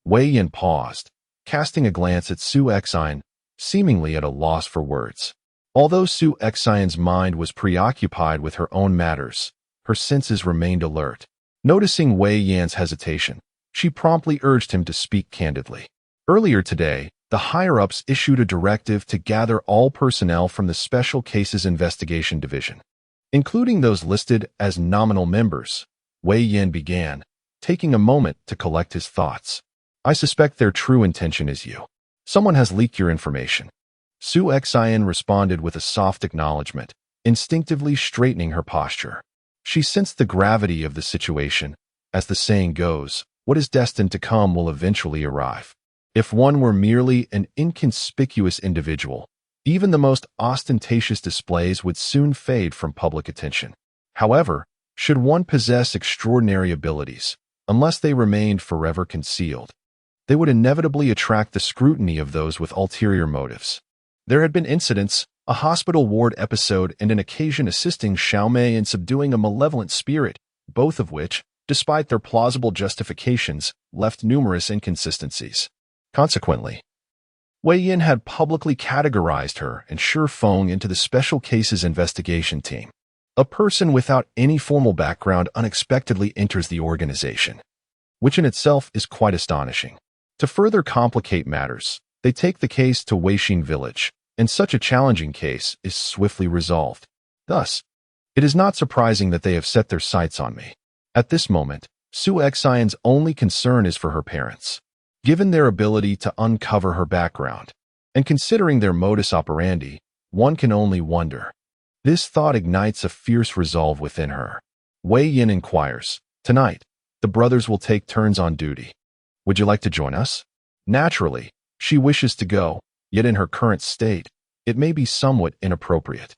Wei Yan paused, casting a glance at Su Xian, seemingly at a loss for words. Although Su Xian's mind was preoccupied with her own matters, her senses remained alert. Noticing Wei Yan's hesitation, she promptly urged him to speak candidly. Earlier today, the higher-ups issued a directive to gather all personnel from the Special Cases Investigation Division, including those listed as nominal members. Wei Yan began, taking a moment to collect his thoughts. I suspect their true intention is you. Someone has leaked your information. Su Xian responded with a soft acknowledgement, instinctively straightening her posture. She sensed the gravity of the situation. As the saying goes, what is destined to come will eventually arrive. If one were merely an inconspicuous individual, even the most ostentatious displays would soon fade from public attention. However, should one possess extraordinary abilities, unless they remained forever concealed, they would inevitably attract the scrutiny of those with ulterior motives. There had been incidents, a hospital ward episode and an occasion assisting Xiaomei in subduing a malevolent spirit, both of which, despite their plausible justifications, left numerous inconsistencies. Consequently, Wei Yan had publicly categorized her and Shi Feng into the Special Cases Investigation Team. A person without any formal background unexpectedly enters the organization, which in itself is quite astonishing. To further complicate matters, they take the case to Weixin Village, and such a challenging case is swiftly resolved. Thus, it is not surprising that they have set their sights on me. At this moment, Su Xian's only concern is for her parents. Given their ability to uncover her background, and considering their modus operandi, one can only wonder. This thought ignites a fierce resolve within her. Wei Yan inquires, tonight, the brothers will take turns on duty. Would you like to join us? Naturally, she wishes to go, yet in her current state, it may be somewhat inappropriate.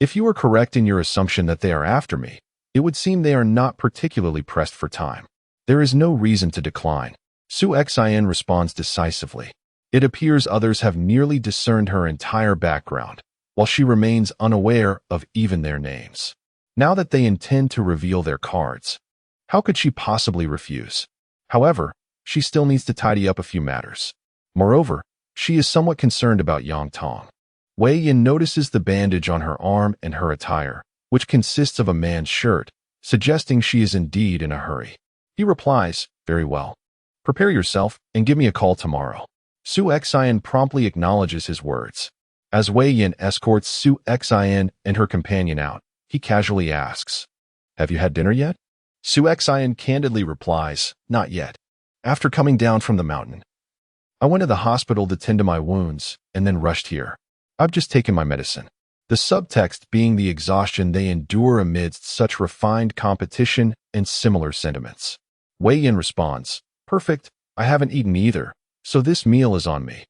If you are correct in your assumption that they are after me, it would seem they are not particularly pressed for time. There is no reason to decline. Su Xian responds decisively. It appears others have nearly discerned her entire background, while she remains unaware of even their names. Now that they intend to reveal their cards, how could she possibly refuse? However, she still needs to tidy up a few matters. Moreover, she is somewhat concerned about Yang Tong. Wei Yan notices the bandage on her arm and her attire, which consists of a man's shirt, suggesting she is indeed in a hurry. He replies, very well. Prepare yourself and give me a call tomorrow. Su Xian promptly acknowledges his words. As Wei Yan escorts Su Xian and her companion out, he casually asks, have you had dinner yet? Su Xian candidly replies, not yet. After coming down from the mountain, I went to the hospital to tend to my wounds and then rushed here. I've just taken my medicine. The subtext being the exhaustion they endure amidst such refined competition and similar sentiments. Wei Yan responds, perfect, I haven't eaten either, so this meal is on me.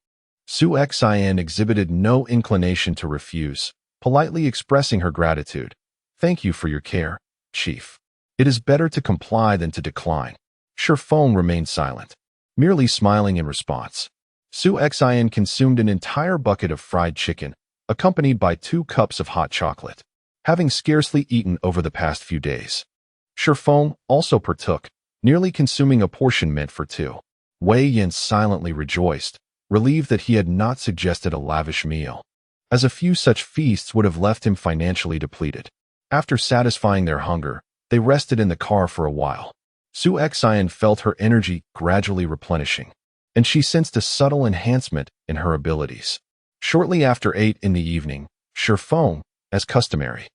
Su Xian exhibited no inclination to refuse, politely expressing her gratitude. Thank you for your care, Chief. It is better to comply than to decline. Shi Feng remained silent, merely smiling in response. Su Xian consumed an entire bucket of fried chicken, accompanied by 2 cups of hot chocolate, having scarcely eaten over the past few days. Shi Feng also partook, nearly consuming a portion meant for 2. Wei Yan silently rejoiced, relieved that he had not suggested a lavish meal, as a few such feasts would have left him financially depleted. After satisfying their hunger, they rested in the car for a while. Su Xian felt her energy gradually replenishing, and she sensed a subtle enhancement in her abilities. Shortly after 8 in the evening, Shi Feng, as customary,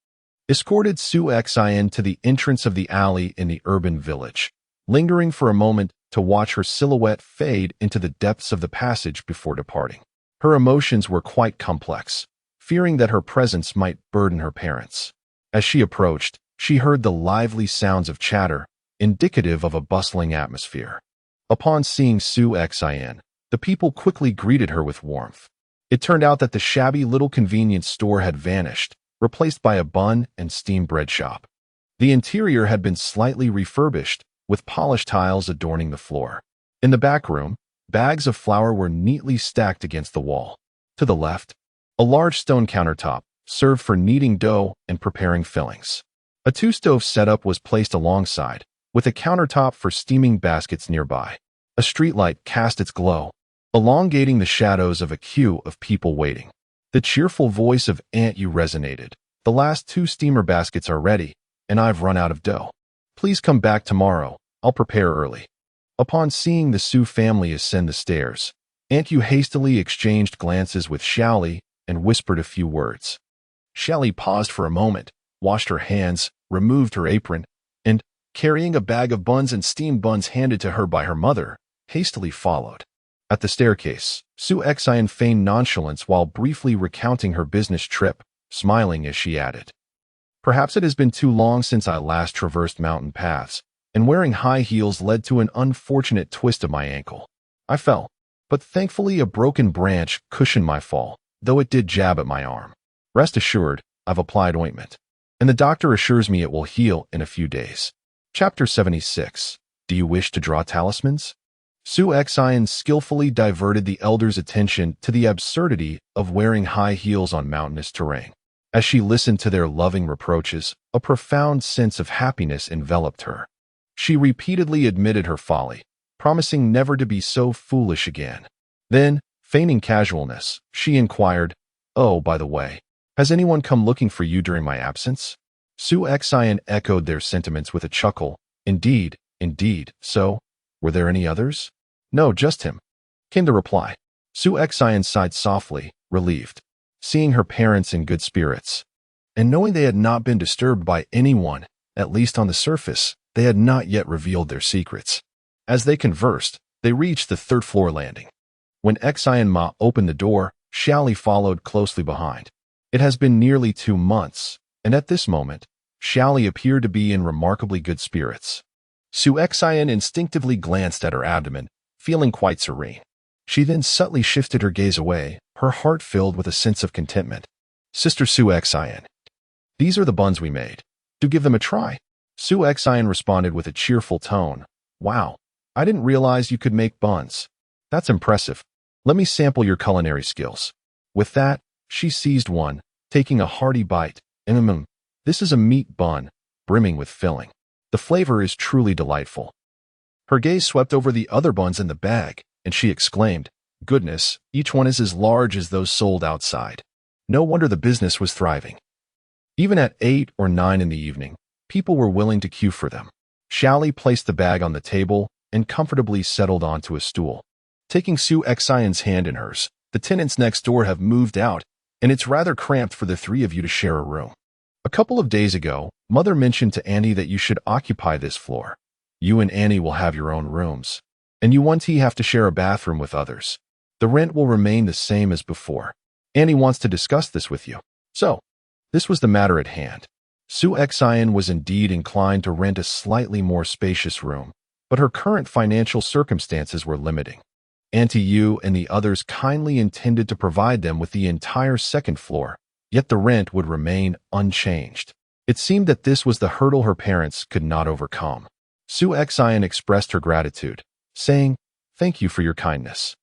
escorted Su Xian to the entrance of the alley in the urban village, lingering for a moment to watch her silhouette fade into the depths of the passage before departing. Her emotions were quite complex, fearing that her presence might burden her parents. As she approached, she heard the lively sounds of chatter, indicative of a bustling atmosphere. Upon seeing Su Xian, the people quickly greeted her with warmth. It turned out that the shabby little convenience store had vanished, replaced by a bun and steam bread shop. The interior had been slightly refurbished, with polished tiles adorning the floor. In the back room, bags of flour were neatly stacked against the wall. To the left, a large stone countertop served for kneading dough and preparing fillings. A 2-stove setup was placed alongside, with a countertop for steaming baskets nearby. A streetlight cast its glow, elongating the shadows of a queue of people waiting. The cheerful voice of Aunt Yu resonated. The last 2 steamer baskets are ready, and I've run out of dough. Please come back tomorrow. I'll prepare early." Upon seeing the Su family ascend the stairs, Aunt Yu hastily exchanged glances with Xiaoli and whispered a few words. Xiaoli paused for a moment, washed her hands, removed her apron, and, carrying a bag of buns and steamed buns handed to her by her mother, hastily followed. At the staircase, Su Xian feigned nonchalance while briefly recounting her business trip, smiling as she added, "Perhaps it has been too long since I last traversed mountain paths, and wearing high heels led to an unfortunate twist of my ankle. I fell, but thankfully a broken branch cushioned my fall, though it did jab at my arm. Rest assured, I've applied ointment, and the doctor assures me it will heal in a few days." Chapter 76. Do you wish to draw talismans? Su Xian skillfully diverted the elder's attention to the absurdity of wearing high heels on mountainous terrain. As she listened to their loving reproaches, a profound sense of happiness enveloped her. She repeatedly admitted her folly, promising never to be so foolish again. Then, feigning casualness, she inquired, "Oh, by the way, has anyone come looking for you during my absence?" Su Xian echoed their sentiments with a chuckle. "Indeed, indeed, so, were there any others?" "No, just him," came the reply. Su Xian sighed softly, relieved, seeing her parents in good spirits. And knowing they had not been disturbed by anyone, at least on the surface, they had not yet revealed their secrets. As they conversed, they reached the third-floor landing. When Xian Ma opened the door, Xiaoli followed closely behind. It has been nearly 2 months, and at this moment, Xiaoli appeared to be in remarkably good spirits. Su Xian instinctively glanced at her abdomen, feeling quite serene. She then subtly shifted her gaze away, her heart filled with a sense of contentment. "Sister Su Xian, these are the buns we made. Do give them a try." Su Xian responded with a cheerful tone. "Wow, I didn't realize you could make buns. That's impressive. Let me sample your culinary skills." With that, she seized one, taking a hearty bite. This is a meat bun, brimming with filling. The flavor is truly delightful." Her gaze swept over the other buns in the bag, and she exclaimed, "Goodness, each one is as large as those sold outside. No wonder the business was thriving." Even at 8 or 9 in the evening, people were willing to queue for them. Xiaoli placed the bag on the table and comfortably settled onto a stool. Taking Su Xian's hand in hers, "The tenants next door have moved out, and it's rather cramped for the 3 of you to share a room. A couple of days ago, Mother mentioned to Annie that you should occupy this floor. You and Annie will have your own rooms, and you one have to share a bathroom with others. The rent will remain the same as before. Annie wants to discuss this with you." So, this was the matter at hand. Su Xian was indeed inclined to rent a slightly more spacious room, but her current financial circumstances were limiting. Auntie Yu and the others kindly intended to provide them with the entire second floor, yet the rent would remain unchanged. It seemed that this was the hurdle her parents could not overcome. Su Xian expressed her gratitude, saying, "Thank you for your kindness.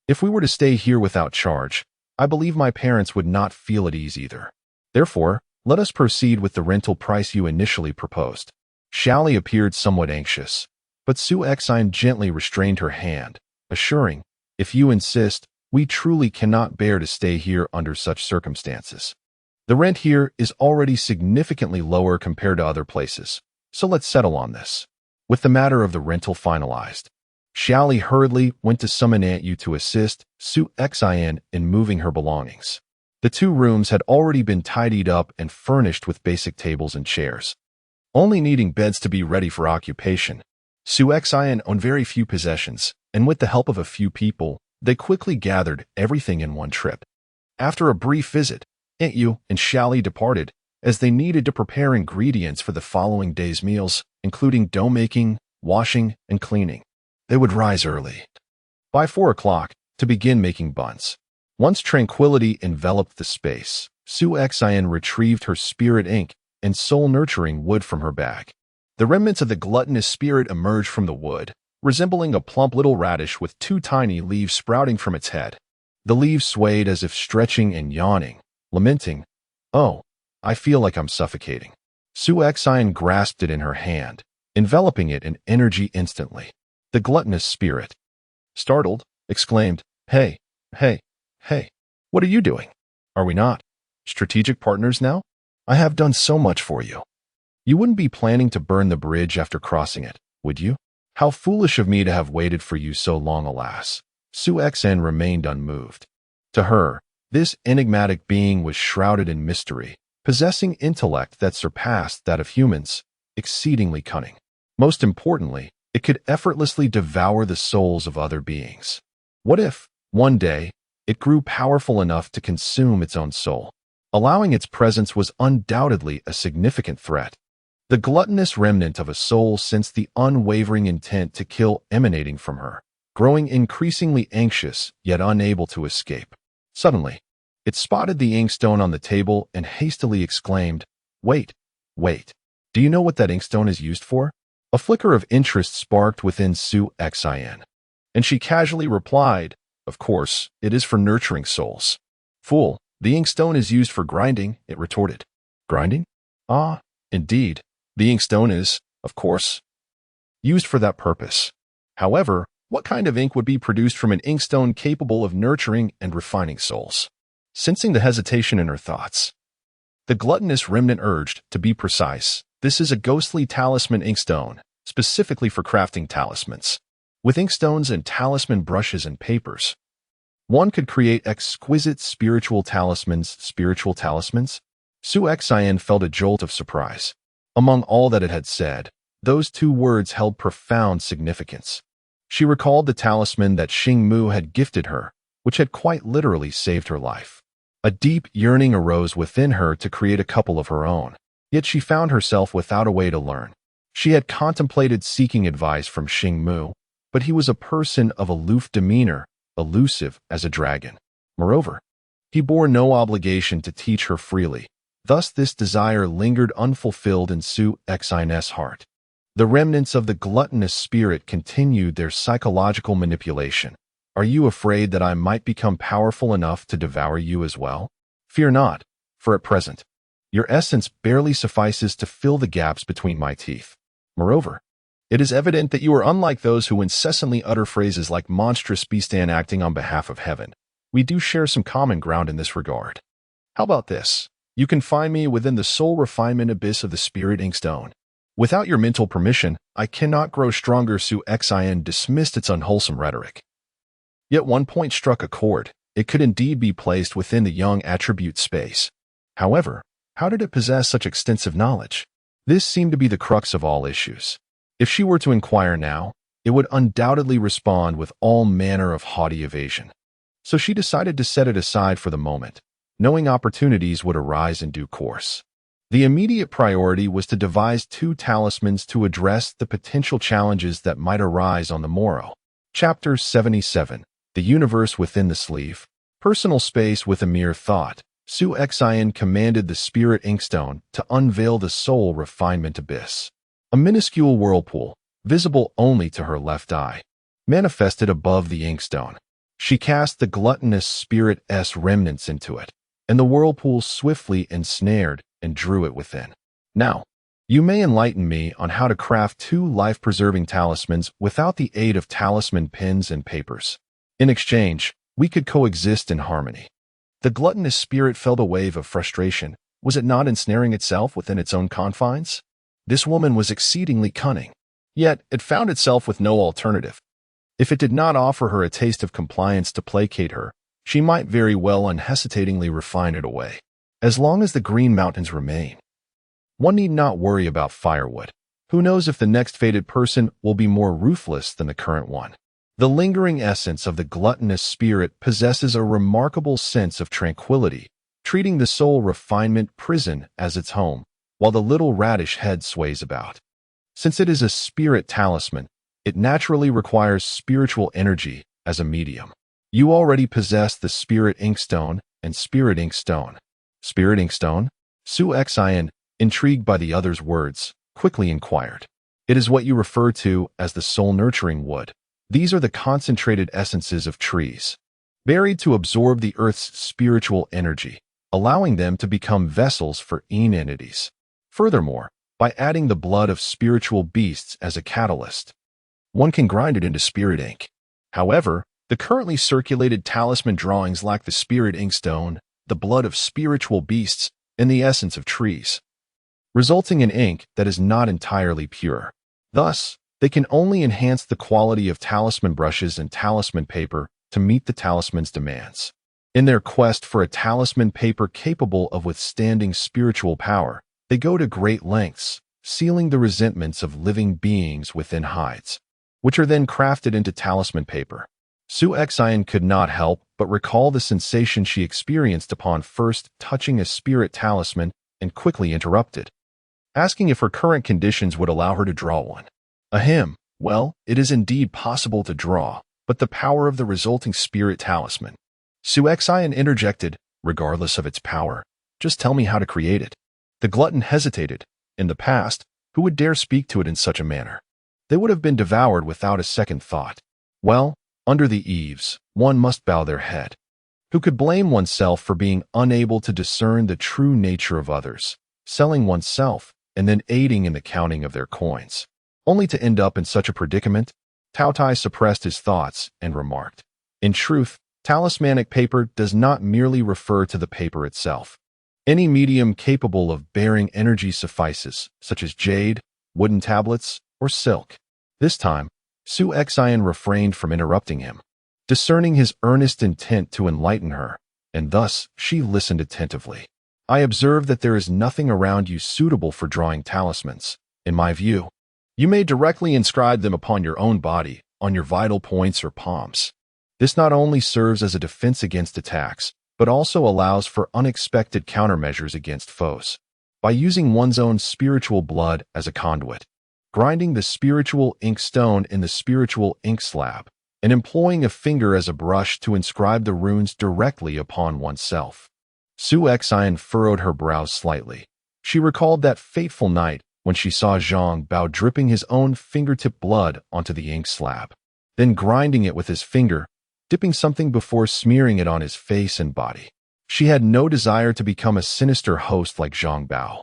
If we were to stay here without charge, I believe my parents would not feel at ease either. Therefore, let us proceed with the rental price you initially proposed." Xiaoli appeared somewhat anxious, but Su Xian gently restrained her hand, assuring, "If you insist, we truly cannot bear to stay here under such circumstances. The rent here is already significantly lower compared to other places, so let's settle on this." With the matter of the rental finalized, Xiaoli hurriedly went to summon Aunt Yu to assist Su Xian in moving her belongings. The 2 rooms had already been tidied up and furnished with basic tables and chairs, only needing beds to be ready for occupation. Su Xian owned very few possessions, and with the help of a few people, they quickly gathered everything in one trip. After a brief visit, Aunt Yu and Xiaoli departed, as they needed to prepare ingredients for the following day's meals, including dough making, washing, and cleaning. They would rise early, by 4 o'clock, to begin making buns. Once tranquility enveloped the space, Su Xian retrieved her spirit ink and soul-nurturing wood from her bag. The remnants of the gluttonous spirit emerged from the wood, resembling a plump little radish with 2 tiny leaves sprouting from its head. The leaves swayed as if stretching and yawning, lamenting, "Oh, I feel like I'm suffocating." Su Xian grasped it in her hand, enveloping it in energy instantly. The gluttonous spirit, startled, exclaimed, Hey, what are you doing? Are we not strategic partners now? I have done so much for you. You wouldn't be planning to burn the bridge after crossing it, would you? How foolish of me to have waited for you so long, alas. Su-Xen remained unmoved. To her, this enigmatic being was shrouded in mystery, possessing intellect that surpassed that of humans, exceedingly cunning. Most importantly, it could effortlessly devour the souls of other beings. What if, one day, it grew powerful enough to consume its own soul? Allowing its presence was undoubtedly a significant threat. The gluttonous remnant of a soul sensed the unwavering intent to kill emanating from her, growing increasingly anxious yet unable to escape. Suddenly, it spotted the inkstone on the table and hastily exclaimed, "Wait, wait. Do you know what that inkstone is used for?" A flicker of interest sparked within Su-Xen, and she casually replied, "Of course, it is for nurturing souls." "Fool, the inkstone is used for grinding," it retorted. "Grinding? Ah, indeed. The inkstone is, of course, used for that purpose. However, what kind of ink would be produced from an inkstone capable of nurturing and refining souls?" Sensing the hesitation in her thoughts, the gluttonous remnant urged, "To be precise, this is a ghostly talisman inkstone, specifically for crafting talismans. With inkstones and talisman brushes and papers, one could create exquisite spiritual talismans." Spiritual talismans? Su-Xen felt a jolt of surprise. Among all that it had said, those two words held profound significance. She recalled the talisman that Xing Mu had gifted her, which had quite literally saved her life. A deep yearning arose within her to create a couple of her own, yet she found herself without a way to learn. She had contemplated seeking advice from Xing Mu, but he was a person of aloof demeanor, elusive as a dragon. Moreover, he bore no obligation to teach her freely. Thus this desire lingered unfulfilled in Su-Xen's heart. The remnants of the gluttonous spirit continued their psychological manipulation. "Are you afraid that I might become powerful enough to devour you as well? Fear not, for at present, your essence barely suffices to fill the gaps between my teeth. Moreover, it is evident that you are unlike those who incessantly utter phrases like monstrous beast-and acting on behalf of heaven. We do share some common ground in this regard. How about this? You can find me within the soul refinement abyss of the spirit inkstone. Without your mental permission, I cannot grow stronger." Su-Xen dismissed its unwholesome rhetoric. Yet one point struck a chord. It could indeed be placed within the young attribute space. However, how did it possess such extensive knowledge? This seemed to be the crux of all issues. If she were to inquire now, it would undoubtedly respond with all manner of haughty evasion. So she decided to set it aside for the moment, knowing opportunities would arise in due course. The immediate priority was to devise two talismans to address the potential challenges that might arise on the morrow. Chapter 77. The Universe Within the Sleeve. Personal space with a mere thought. Su-Xen commanded the spirit inkstone to unveil the soul refinement abyss. A minuscule whirlpool, visible only to her left eye, manifested above the inkstone. She cast the gluttonous spirit's remnants into it, and the whirlpool swiftly ensnared and drew it within. "Now, you may enlighten me on how to craft two life-preserving talismans without the aid of talisman pens and papers. In exchange, we could coexist in harmony." The gluttonous spirit felt a wave of frustration. Was it not ensnaring itself within its own confines? This woman was exceedingly cunning, yet it found itself with no alternative. If it did not offer her a taste of compliance to placate her, she might very well unhesitatingly refine it away. As long as the Green Mountains remain, one need not worry about firewood. Who knows if the next fated person will be more ruthless than the current one? The lingering essence of the gluttonous spirit possesses a remarkable sense of tranquility, treating the soul refinement prison as its home, while the little radish head sways about. Since it is a spirit talisman, it naturally requires spiritual energy as a medium. You already possess the spirit inkstone and spirit inkstone. Spirit inkstone? Su-Xen, intrigued by the other's words, quickly inquired. "It is what you refer to as the soul-nurturing wood. These are the concentrated essences of trees, buried to absorb the earth's spiritual energy, allowing them to become vessels for entities. Furthermore, by adding the blood of spiritual beasts as a catalyst, one can grind it into spirit ink. However, the currently circulated talisman drawings lack the spirit inkstone, the blood of spiritual beasts, and the essence of trees. resulting in ink that is not entirely pure. Thus, they can only enhance the quality of talisman brushes and talisman paper to meet the talisman's demands. In their quest for a talisman paper capable of withstanding spiritual power, they go to great lengths, sealing the resentments of living beings within hides, which are then crafted into talisman paper. Shi Yan could not help but recall the sensation she experienced upon first touching a spirit talisman and quickly interrupted, asking if her current conditions would allow her to draw one. Ahem, well, it is indeed possible to draw, but the power of the resulting spirit talisman. Shi Yan interjected, regardless of its power, just tell me how to create it. The glutton hesitated. In the past, who would dare speak to it in such a manner? They would have been devoured without a second thought. Well, under the eaves, one must bow their head. Who could blame oneself for being unable to discern the true nature of others, selling oneself, and then aiding in the counting of their coins, only to end up in such a predicament? Tao Tai suppressed his thoughts and remarked, in truth, talismanic paper does not merely refer to the paper itself. Any medium capable of bearing energy suffices, such as jade, wooden tablets, or silk. This time, Shi Yan refrained from interrupting him, discerning his earnest intent to enlighten her, and thus she listened attentively. I observe that there is nothing around you suitable for drawing talismans. In my view, you may directly inscribe them upon your own body, on your vital points or palms. This not only serves as a defense against attacks, but also allows for unexpected countermeasures against foes. By using one's own spiritual blood as a conduit, grinding the spiritual ink stone in the spiritual ink slab, and employing a finger as a brush to inscribe the runes directly upon oneself. Shi Yan furrowed her brows slightly. She recalled that fateful night when she saw Zhang Bao dripping his own fingertip blood onto the ink slab, then grinding it with his finger, dipping something before smearing it on his face and body. She had no desire to become a sinister host like Zhang Bao,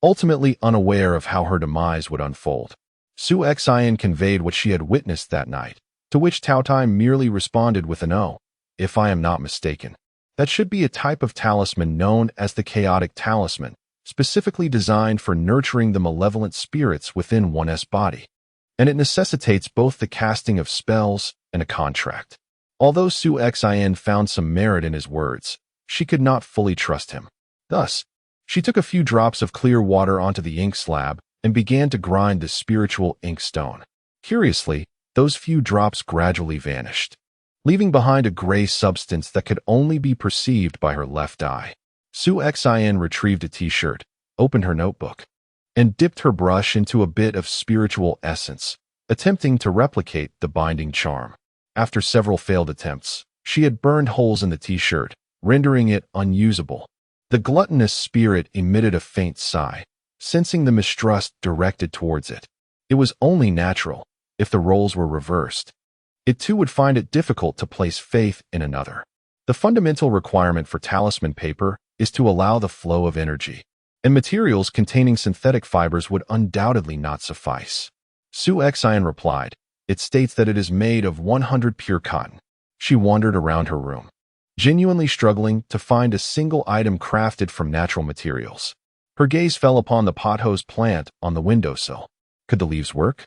ultimately unaware of how her demise would unfold. Shi Yan conveyed what she had witnessed that night, to which Tao Tai merely responded with an "Oh, if I am not mistaken." That should be a type of talisman known as the chaotic talisman, specifically designed for nurturing the malevolent spirits within one's body. And it necessitates both the casting of spells and a contract. Although Shi Yan found some merit in his words, she could not fully trust him. Thus, she took a few drops of clear water onto the ink slab and began to grind the spiritual ink stone. Curiously, those few drops gradually vanished, leaving behind a gray substance that could only be perceived by her left eye. Shi Yan retrieved a t-shirt, opened her notebook, and dipped her brush into a bit of spiritual essence, attempting to replicate the binding charm. After several failed attempts, she had burned holes in the t-shirt, rendering it unusable. The gluttonous spirit emitted a faint sigh, sensing the mistrust directed towards it. It was only natural, if the roles were reversed. It too would find it difficult to place faith in another. The fundamental requirement for talisman paper is to allow the flow of energy, and materials containing synthetic fibers would undoubtedly not suffice. Shi Yan replied, it states that it is made of 100 pure cotton. She wandered around her room, genuinely struggling to find a single item crafted from natural materials. Her gaze fell upon the pothose plant on the windowsill. Could the leaves work?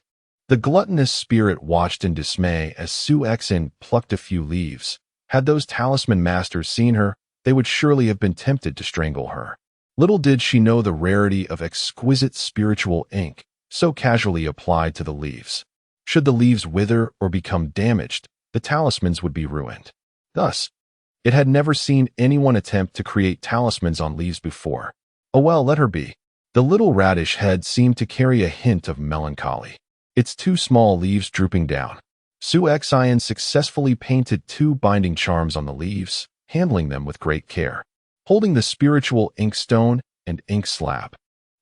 The gluttonous spirit watched in dismay as Shi Yan plucked a few leaves. Had those talisman masters seen her, they would surely have been tempted to strangle her. Little did she know the rarity of exquisite spiritual ink, so casually applied to the leaves. Should the leaves wither or become damaged, the talismans would be ruined. Thus, it had never seen anyone attempt to create talismans on leaves before. Oh well, let her be. The little radish head seemed to carry a hint of melancholy, its two small leaves drooping down. Shi Yan successfully painted 2 binding charms on the leaves, handling them with great care, holding the spiritual ink stone and ink slab.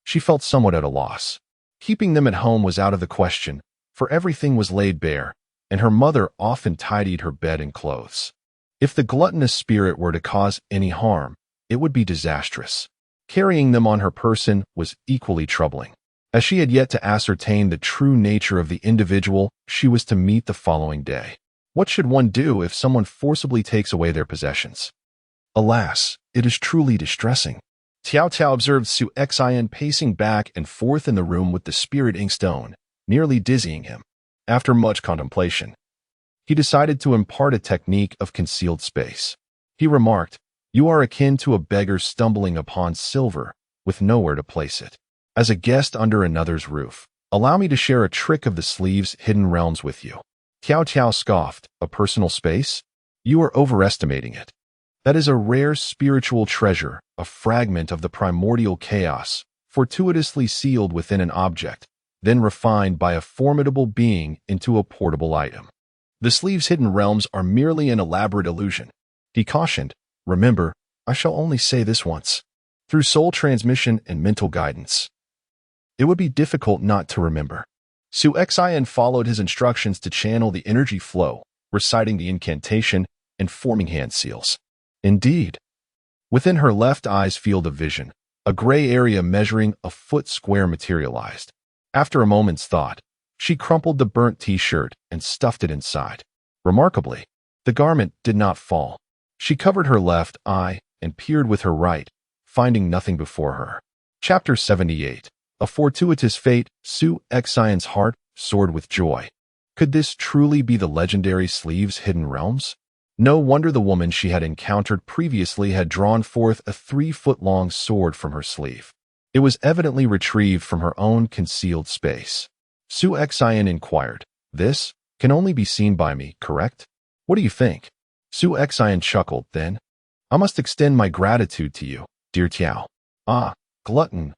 She felt somewhat at a loss. Keeping them at home was out of the question, for everything was laid bare, and her mother often tidied her bed and clothes. If the gluttonous spirit were to cause any harm, it would be disastrous. Carrying them on her person was equally troubling. As she had yet to ascertain the true nature of the individual she was to meet the following day. What should one do if someone forcibly takes away their possessions? Alas, it is truly distressing. Tiao Tiao observed Su Xian pacing back and forth in the room with the spirit inkstone, nearly dizzying him. After much contemplation, he decided to impart a technique of concealed space. He remarked, "You are akin to a beggar stumbling upon silver, with nowhere to place it. As a guest under another's roof, allow me to share a trick of the sleeve's hidden realms with you." Tiao Tiao scoffed, "A personal space? You are overestimating it. That is a rare spiritual treasure, a fragment of the primordial chaos, fortuitously sealed within an object, then refined by a formidable being into a portable item. The sleeve's hidden realms are merely an elaborate illusion." He cautioned, "Remember, I shall only say this once. Through soul transmission and mental guidance, it would be difficult not to remember." Su Xian followed his instructions to channel the energy flow, reciting the incantation and forming hand seals. Indeed, within her left eye's field of vision, a gray area measuring a foot square materialized. After a moment's thought, she crumpled the burnt t-shirt and stuffed it inside. Remarkably, the garment did not fall. She covered her left eye and peered with her right, finding nothing before her. Chapter 78. A fortuitous fate. Su Xian's heart soared with joy. Could this truly be the legendary sleeve's hidden realms? No wonder the woman she had encountered previously had drawn forth a 3-foot-long sword from her sleeve. It was evidently retrieved from her own concealed space. Su Xian inquired, "This can only be seen by me, correct? What do you think?" Su Xian chuckled, then, "I must extend my gratitude to you, dear Tiao. Ah, glutton,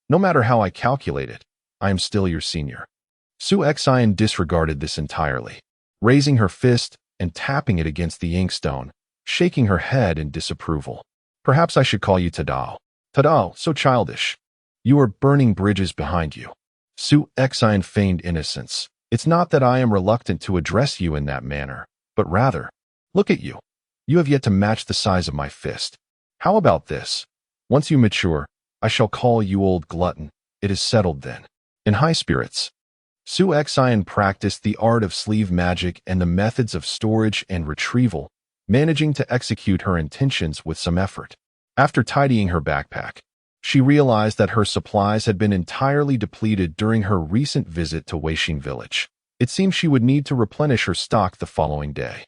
no matter how I calculate it, I am still your senior." Su Xian disregarded this entirely, raising her fist and tapping it against the inkstone, shaking her head in disapproval. "Perhaps I should call you Tadao. Tadao, so childish. You are burning bridges behind you." Su Xian feigned innocence. "It's not that I am reluctant to address you in that manner, but rather, look at you. You have yet to match the size of my fist. How about this? Once you mature, I shall call you old glutton. It is settled then." In high spirits, Su Xian practiced the art of sleeve magic and the methods of storage and retrieval, managing to execute her intentions with some effort. After tidying her backpack, she realized that her supplies had been entirely depleted during her recent visit to Weixing village. It seemed she would need to replenish her stock the following day.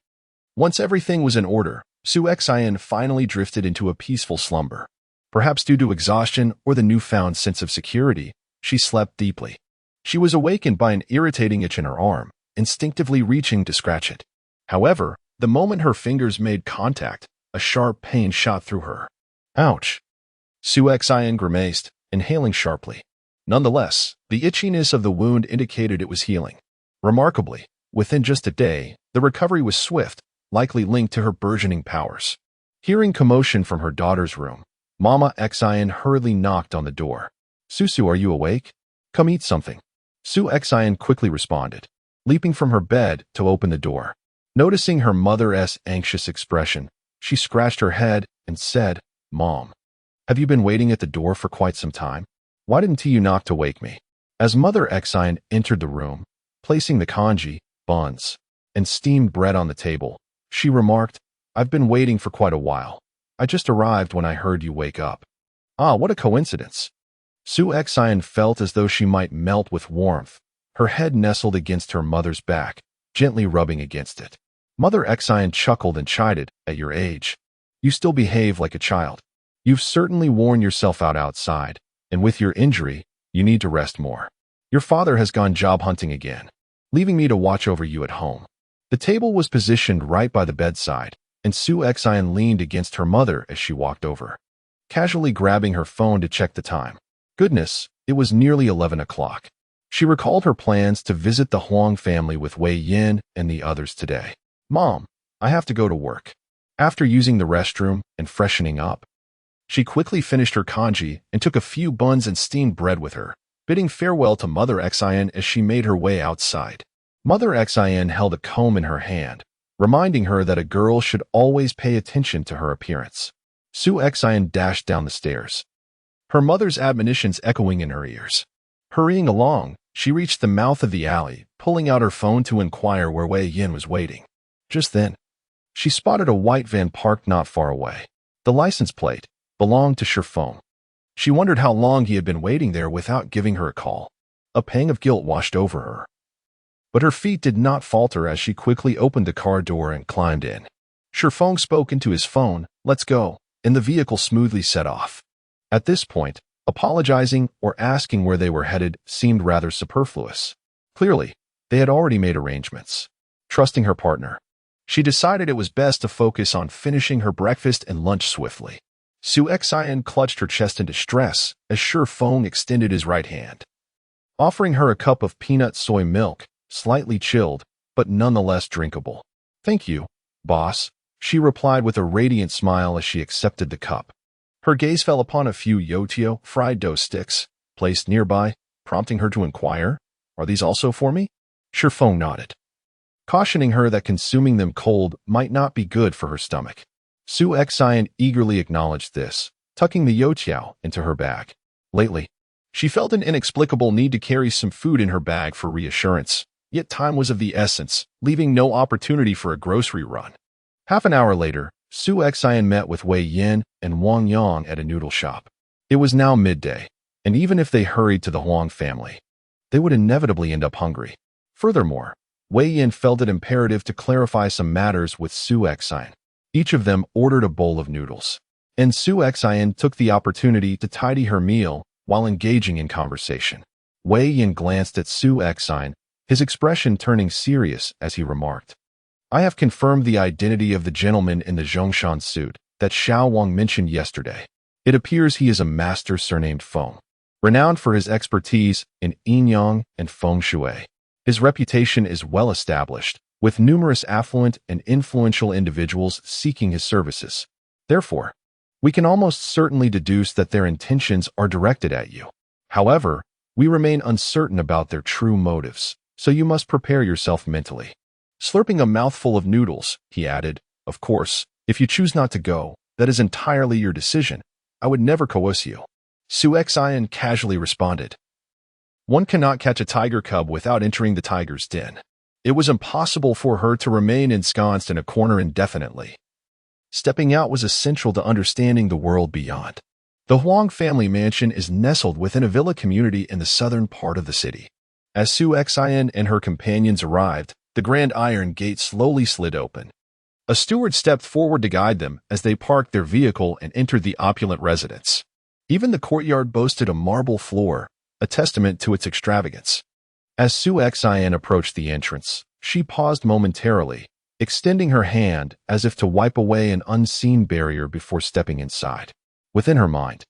Once everything was in order, Su Xian finally drifted into a peaceful slumber. Perhaps due to exhaustion or the newfound sense of security, she slept deeply. She was awakened by an irritating itch in her arm, instinctively reaching to scratch it. However, the moment her fingers made contact, a sharp pain shot through her. "Ouch!" Su Xian grimaced, inhaling sharply. Nonetheless, the itchiness of the wound indicated it was healing. Remarkably, within just a day, the recovery was swift, likely linked to her burgeoning powers. Hearing commotion from her daughter's room, Mama Xian hurriedly knocked on the door. "Susu, are you awake? Come eat something." Su Xian quickly responded, leaping from her bed to open the door. Noticing her mother's anxious expression, she scratched her head and said, "Mom, have you been waiting at the door for quite some time? Why didn't you knock to wake me?" As Mother Xian entered the room, placing the congee, buns, and steamed bread on the table, she remarked, "I've been waiting for quite a while. I just arrived when I heard you wake up." "Ah, what a coincidence." Su Xian felt as though she might melt with warmth, her head nestled against her mother's back, gently rubbing against it. Mother Xian chuckled and chided, "At your age, you still behave like a child. You've certainly worn yourself out outside, and with your injury, you need to rest more. Your father has gone job hunting again, leaving me to watch over you at home." The table was positioned right by the bedside, and Su Xian leaned against her mother as she walked over, casually grabbing her phone to check the time. Goodness, it was nearly 11 o'clock. She recalled her plans to visit the Huang family with Wei Yin and the others today. "Mom, I have to go to work." After using the restroom and freshening up, she quickly finished her congee and took a few buns and steamed bread with her, bidding farewell to Mother Xian as she made her way outside. Mother Xian held a comb in her hand, reminding her that a girl should always pay attention to her appearance. Su Xian dashed down the stairs, her mother's admonitions echoing in her ears. Hurrying along, she reached the mouth of the alley, pulling out her phone to inquire where Wei Yin was waiting. Just then, she spotted a white van parked not far away. The license plate, belonged to Shi Yan. She wondered how long he had been waiting there without giving her a call. A pang of guilt washed over her. But her feet did not falter as she quickly opened the car door and climbed in. Shi Yan spoke into his phone, "Let's go," and the vehicle smoothly set off. At this point, apologizing or asking where they were headed seemed rather superfluous. Clearly, they had already made arrangements. Trusting her partner, she decided it was best to focus on finishing her breakfast and lunch swiftly. Shi Yan clutched her chest in distress as Shi Yan extended his right hand, offering her a cup of peanut soy milk, slightly chilled, but nonetheless drinkable. "Thank you, boss," she replied with a radiant smile as she accepted the cup. Her gaze fell upon a few youtiao fried dough sticks placed nearby, prompting her to inquire, "Are these also for me?" Shi Yan nodded, cautioning her that consuming them cold might not be good for her stomach. Shi Yan eagerly acknowledged this, tucking the youtiao into her bag. Lately, she felt an inexplicable need to carry some food in her bag for reassurance, yet time was of the essence, leaving no opportunity for a grocery run. Half an hour later, Shi Yan met with Wei Yan and Wang Yang at a noodle shop. It was now midday, and even if they hurried to the Huang family, they would inevitably end up hungry. Furthermore, Wei Yan felt it imperative to clarify some matters with Shi Yan. Each of them ordered a bowl of noodles, and Shi Yan took the opportunity to tidy her meal while engaging in conversation. Wei Yan glanced at Shi Yan, his expression turning serious as he remarked, "I have confirmed the identity of the gentleman in the Zhongshan suit that Xiao Wang mentioned yesterday. It appears he is a master surnamed Feng, renowned for his expertise in yin yang and feng shui. His reputation is well established, with numerous affluent and influential individuals seeking his services. Therefore, we can almost certainly deduce that their intentions are directed at you. However, we remain uncertain about their true motives, so you must prepare yourself mentally." Slurping a mouthful of noodles, he added, "Of course, if you choose not to go, that is entirely your decision. I would never coerce you." Shi Yan casually responded, "One cannot catch a tiger cub without entering the tiger's den." It was impossible for her to remain ensconced in a corner indefinitely. Stepping out was essential to understanding the world beyond. The Huang family mansion is nestled within a villa community in the southern part of the city. As Shi Yan and her companions arrived, the grand iron gate slowly slid open. A steward stepped forward to guide them as they parked their vehicle and entered the opulent residence. Even the courtyard boasted a marble floor, a testament to its extravagance. As Shi Yan approached the entrance, she paused momentarily, extending her hand as if to wipe away an unseen barrier before stepping inside. Within her mind,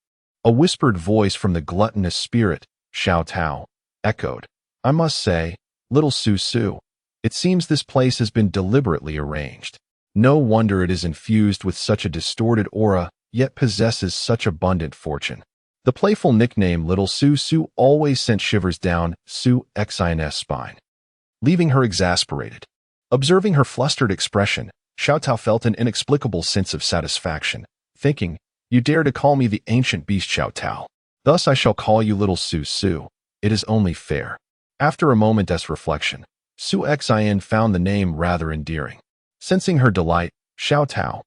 a whispered voice from the gluttonous spirit, Xiao Tao, echoed, "I must say, little Su, it seems this place has been deliberately arranged. No wonder it is infused with such a distorted aura, yet possesses such abundant fortune." The playful nickname Little Su always sent shivers down Shi Yan's spine, leaving her exasperated. Observing her flustered expression, Xiao Tao felt an inexplicable sense of satisfaction, thinking, "You dare to call me the ancient beast Xiao Tao. Thus I shall call you Little Su. It is only fair." After a moment's reflection, Shi Yan found the name rather endearing. Sensing her delight, Xiao Tao,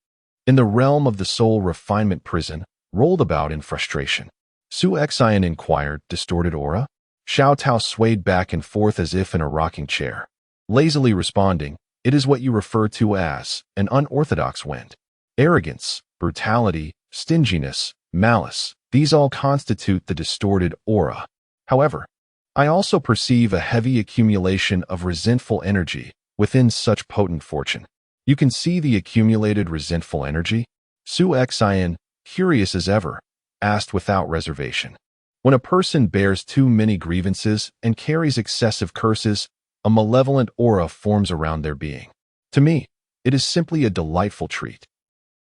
in the realm of the soul refinement prison, rolled about in frustration. Shi Yan inquired, "Distorted aura?" Xiao Tao swayed back and forth as if in a rocking chair, lazily responding, "It is what you refer to as an unorthodox wind. Arrogance, brutality, stinginess, malice, these all constitute the distorted aura. However, I also perceive a heavy accumulation of resentful energy within such potent fortune." "You can see the accumulated resentful energy?" Shi Yan, curious as ever, asked without reservation. "When a person bears too many grievances and carries excessive curses, a malevolent aura forms around their being. To me, it is simply a delightful treat.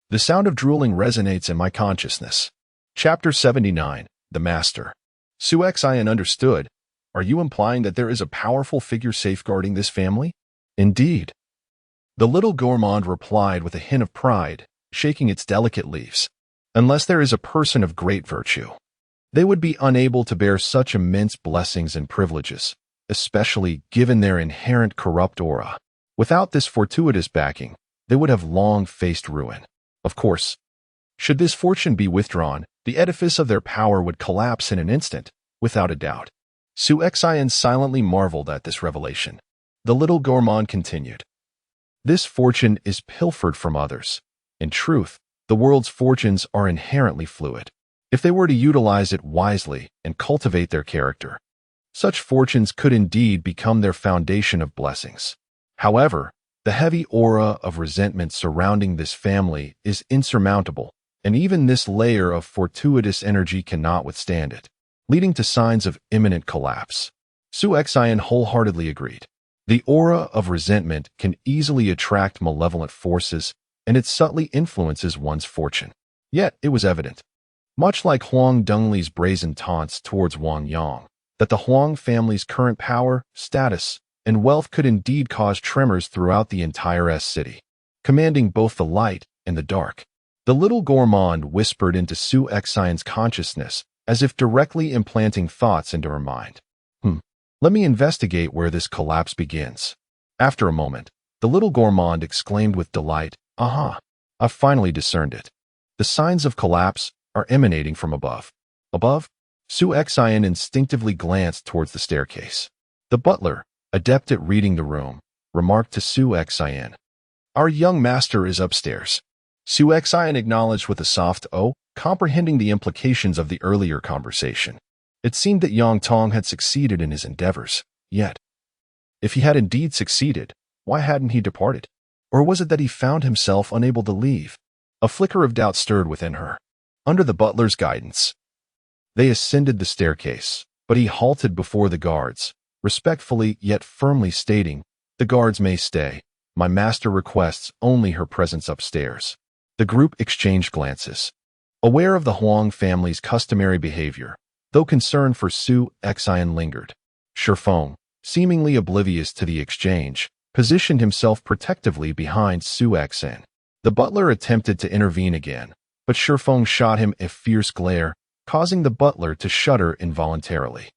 The sound of drooling resonates in my consciousness." Chapter 79, The Master. Shi Yan understood. "Are you implying that there is a powerful figure safeguarding this family?" "Indeed." The little gourmand replied with a hint of pride, shaking its delicate leaves. "Unless there is a person of great virtue, they would be unable to bear such immense blessings and privileges, especially given their inherent corrupt aura. Without this fortuitous backing, they would have long faced ruin. Of course, Should this fortune be withdrawn, the edifice of their power would collapse in an instant, without a doubt. Su Xian silently marveled at this revelation. The little gourmand continued. This fortune is pilfered from others. In truth, the world's fortunes are inherently fluid. If they were to utilize it wisely and cultivate their character, such fortunes could indeed become their foundation of blessings. However, the heavy aura of resentment surrounding this family is insurmountable, and even this layer of fortuitous energy cannot withstand it, leading to signs of imminent collapse. Su Xian wholeheartedly agreed. The aura of resentment can easily attract malevolent forces, and it subtly influences one's fortune. Yet, it was evident, much like Huang Dongli's brazen taunts towards Wang Yang, that the Huang family's current power, status, and wealth could indeed cause tremors throughout the entire city, commanding both the light and the dark. The little gourmand whispered into Su Xian's consciousness, as if directly implanting thoughts into her mind. Let me investigate where this collapse begins. After a moment, the little gourmand exclaimed with delight, Aha! I've finally discerned it. The signs of collapse are emanating from above. Above? Su Xian instinctively glanced towards the staircase. The butler, adept at reading the room, remarked to Su Xian, Our young master is upstairs. Su Xian acknowledged with a soft "oh," comprehending the implications of the earlier conversation. It seemed that Yang Tong had succeeded in his endeavors, yet, if he had indeed succeeded, why hadn't he departed? Or was it that he found himself unable to leave? A flicker of doubt stirred within her. Under the butler's guidance, they ascended the staircase, but he halted before the guards, respectfully yet firmly stating, The guards may stay. My master requests only her presence upstairs. The group exchanged glances. Aware of the Huang family's customary behavior, though concern for Su Xian lingered, Shifeng, seemingly oblivious to the exchange, positioned himself protectively behind Su Xian. The butler attempted to intervene again, but Shifeng shot him a fierce glare, causing the butler to shudder involuntarily.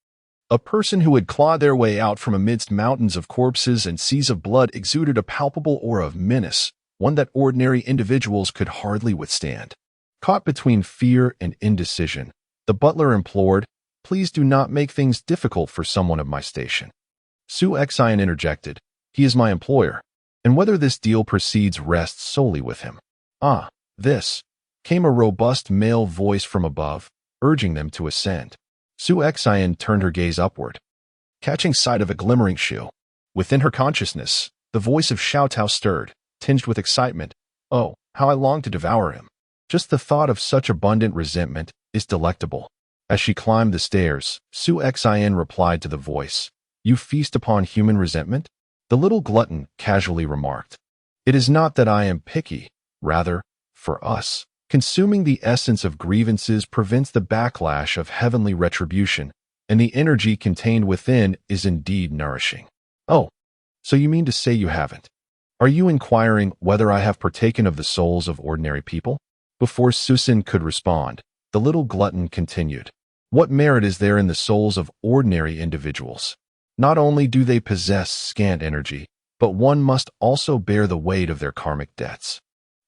A person who had clawed their way out from amidst mountains of corpses and seas of blood exuded a palpable aura of menace, one that ordinary individuals could hardly withstand. Caught between fear and indecision, the butler implored, Please do not make things difficult for someone of my station. Su Xian interjected, He is my employer, and whether this deal proceeds rests solely with him. This, came a robust male voice from above, urging them to ascend. Su Xian turned her gaze upward, catching sight of a glimmering shoe. Within her consciousness, the voice of Xiao Tao stirred, tinged with excitement. Oh, how I long to devour him. Just the thought of such abundant resentment is delectable. As she climbed the stairs, Su Xian replied to the voice, You feast upon human resentment? The little glutton casually remarked, It is not that I am picky, rather, for us, consuming the essence of grievances prevents the backlash of heavenly retribution, and the energy contained within is indeed nourishing. Oh, so you mean to say you haven't? Are you inquiring whether I have partaken of the souls of ordinary people? Before Susan could respond, the little glutton continued, What merit is there in the souls of ordinary individuals? Not only do they possess scant energy, but one must also bear the weight of their karmic debts,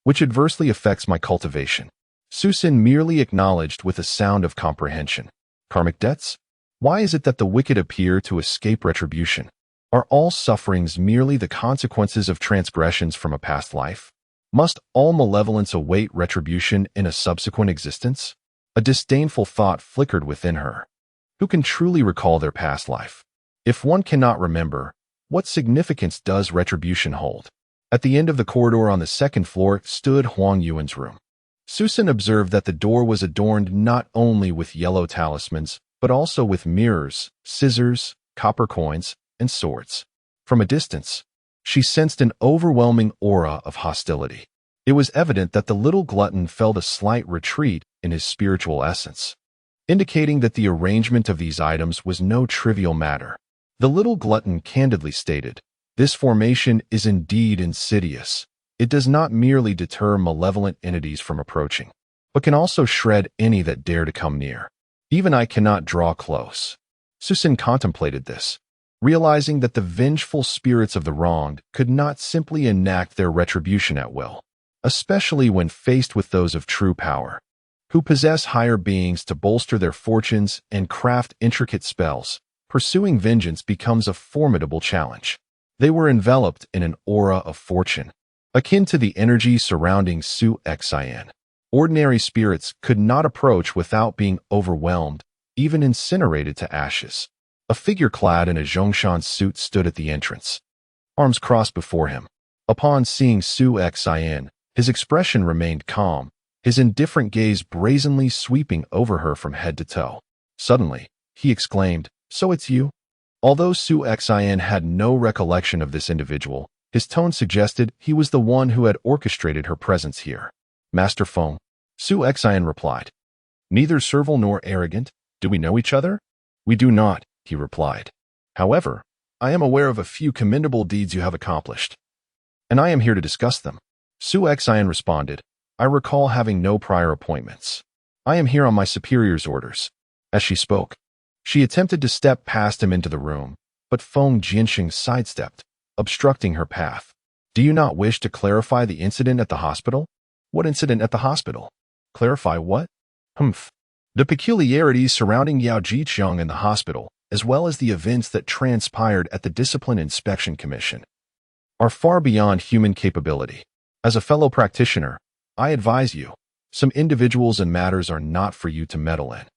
which adversely affects my cultivation. Susan merely acknowledged with a sound of comprehension. Karmic debts? Why is it that the wicked appear to escape retribution? Are all sufferings merely the consequences of transgressions from a past life? Must all malevolence await retribution in a subsequent existence? A disdainful thought flickered within her. Who can truly recall their past life? If one cannot remember, what significance does retribution hold? At the end of the corridor on the second floor stood Huang Yuan's room. Susan observed that the door was adorned not only with yellow talismans, but also with mirrors, scissors, copper coins, and swords. From a distance, she sensed an overwhelming aura of hostility. It was evident that the little glutton felt a slight retreat in his spiritual essence, indicating that the arrangement of these items was no trivial matter. The little glutton candidly stated, This formation is indeed insidious. It does not merely deter malevolent entities from approaching, but can also shred any that dare to come near. Even I cannot draw close. Susan contemplated this, realizing that the vengeful spirits of the wronged could not simply enact their retribution at will. especially when faced with those of true power, who possess higher beings to bolster their fortunes and craft intricate spells. Pursuing vengeance becomes a formidable challenge. They were enveloped in an aura of fortune, akin to the energy surrounding Shi Yan. Ordinary spirits could not approach without being overwhelmed, even incinerated to ashes. A figure clad in a Zhongshan suit stood at the entrance, arms crossed before him. Upon seeing Shi Yan, his expression remained calm, his indifferent gaze brazenly sweeping over her from head to toe. Suddenly, he exclaimed, "So it's you?" Although Shi Yan had no recollection of this individual, his tone suggested he was the one who had orchestrated her presence here. "Master Feng," Shi Yan replied. "Neither servile nor arrogant. Do we know each other?" "We do not," he replied. "However, I am aware of a few commendable deeds you have accomplished, and I am here to discuss them." Shi Yan responded, "I recall having no prior appointments. I am here on my superior's orders." As she spoke, she attempted to step past him into the room, but Feng Jianxing sidestepped, obstructing her path. "Do you not wish to clarify the incident at the hospital?" "What incident at the hospital?" "Clarify what?" "Humph. The peculiarities surrounding Yao Jiqiang in the hospital, as well as the events that transpired at the Discipline Inspection Commission, are far beyond human capability. As a fellow practitioner, I advise you, some individuals and matters are not for you to meddle in."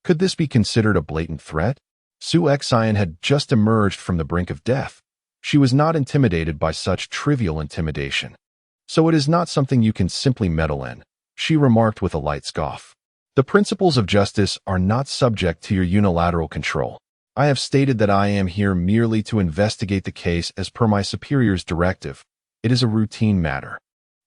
Could this be considered a blatant threat? Shi Yan had just emerged from the brink of death. She was not intimidated by such trivial intimidation. "So it is not something you can simply meddle in," she remarked with a light scoff. "The principles of justice are not subject to your unilateral control. I have stated that I am here merely to investigate the case as per my superior's directive. It is a routine matter."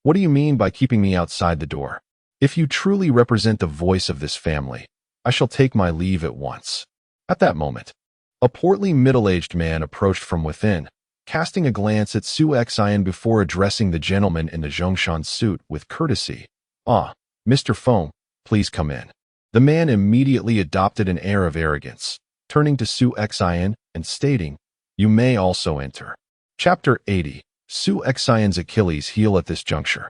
"What do you mean by keeping me outside the door?" "If you truly represent the voice of this family, I shall take my leave at once." At that moment, a portly middle-aged man approached from within, casting a glance at Shi Yan before addressing the gentleman in the Zhongshan suit with courtesy. "Ah, Mr. Feng, please come in." The man immediately adopted an air of arrogance, turning to Shi Yan and stating, "You may also enter." Chapter 80. Shi Yan's Achilles heel. At this juncture,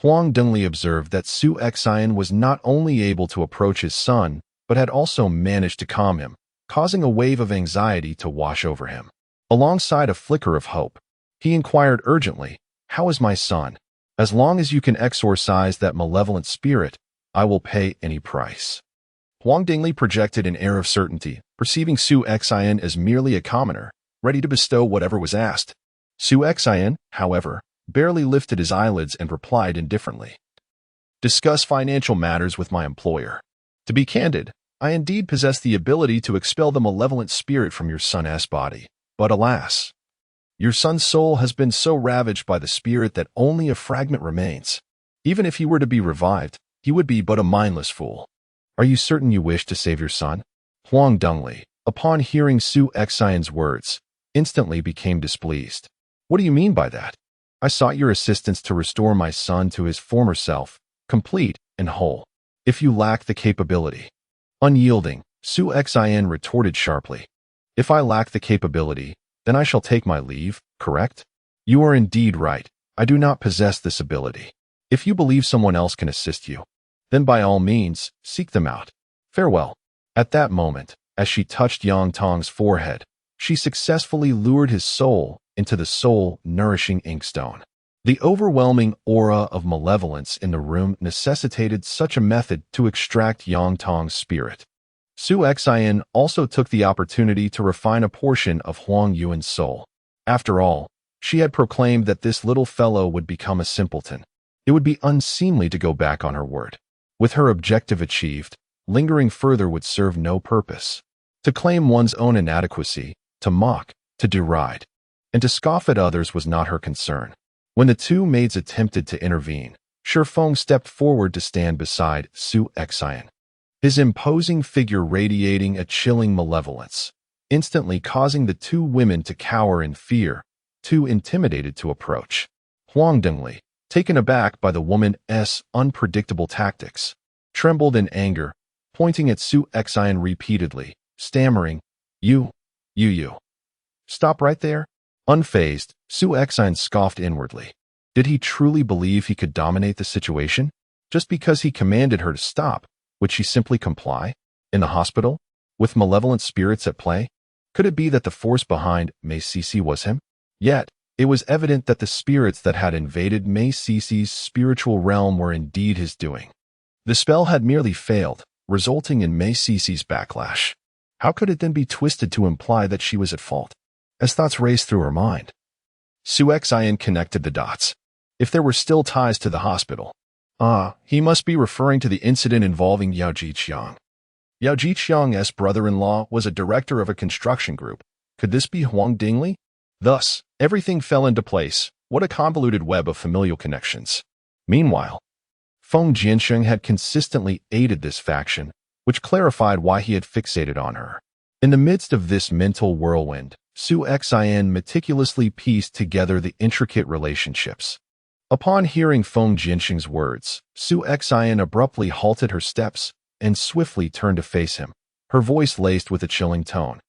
Huang Dengli observed that Shi Yan was not only able to approach his son, but had also managed to calm him, causing a wave of anxiety to wash over him. Alongside a flicker of hope, he inquired urgently, "How is my son? As long as you can exorcise that malevolent spirit, I will pay any price." Huang Dengli projected an air of certainty, perceiving Shi Yan as merely a commoner, ready to bestow whatever was asked. Shi Yan, however, barely lifted his eyelids and replied indifferently, "Discuss financial matters with my employer. To be candid, I indeed possess the ability to expel the malevolent spirit from your son's body, but alas, your son's soul has been so ravaged by the spirit that only a fragment remains. Even if he were to be revived, he would be but a mindless fool. Are you certain you wish to save your son?" Huang Dengli, upon hearing Shi Yan's words, instantly became displeased. "What do you mean by that? I sought your assistance to restore my son to his former self, complete and whole. If you lack the capability..." Unyielding, Shi Yan retorted sharply, "If I lack the capability, then I shall take my leave, correct?" "You are indeed right. I do not possess this ability. If you believe someone else can assist you, then by all means, seek them out. Farewell." At that moment, as she touched Yang Tong's forehead, she successfully lured his soul into the soul-nourishing inkstone. The overwhelming aura of malevolence in the room necessitated such a method to extract Yang Tong's spirit. Shi Yan also took the opportunity to refine a portion of Huang Yuan's soul. After all, she had proclaimed that this little fellow would become a simpleton. It would be unseemly to go back on her word. With her objective achieved, lingering further would serve no purpose. To claim one's own inadequacy, to mock, to deride, and to scoff at others was not her concern. When the two maids attempted to intervene, Shi Feng stepped forward to stand beside Shi Yan, his imposing figure radiating a chilling malevolence, instantly causing the two women to cower in fear, too intimidated to approach. Huang Dengli, taken aback by the woman's unpredictable tactics, trembled in anger, pointing at Shi Yan repeatedly, stammering, You. Stop right there." Unfazed, Shi Yan scoffed inwardly. Did he truly believe he could dominate the situation? Just because he commanded her to stop, would she simply comply? In the hospital? With malevolent spirits at play? Could it be that the force behind Mei Sisi was him? Yet, it was evident that the spirits that had invaded Mei Sisi's spiritual realm were indeed his doing. The spell had merely failed, resulting in Mei Sisi's backlash. How could it then be twisted to imply that she was at fault? As thoughts raced through her mind, Shi Yan connected the dots. If there were still ties to the hospital, he must be referring to the incident involving Yao Jiqiang. Yao Jiqiang's brother-in-law was a director of a construction group. Could this be Huang Dingli? Thus, everything fell into place. What a convoluted web of familial connections. Meanwhile, Feng Jiansheng had consistently aided this faction, which clarified why he had fixated on her. In the midst of this mental whirlwind, Shi Yan meticulously pieced together the intricate relationships. Upon hearing Feng Jiansheng's words, Shi Yan abruptly halted her steps and swiftly turned to face him, her voice laced with a chilling tone.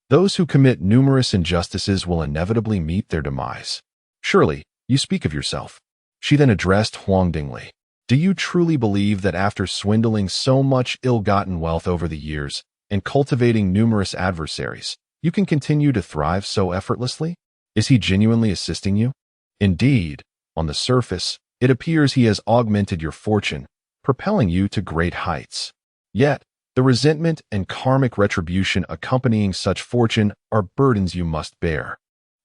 Those who commit numerous injustices will inevitably meet their demise. Surely, you speak of yourself. She then addressed Huang Dingli. Do you truly believe that after swindling so much ill-gotten wealth over the years and cultivating numerous adversaries, you can continue to thrive so effortlessly? Is he genuinely assisting you? Indeed, on the surface, it appears he has augmented your fortune, propelling you to great heights. Yet, the resentment and karmic retribution accompanying such fortune are burdens you must bear.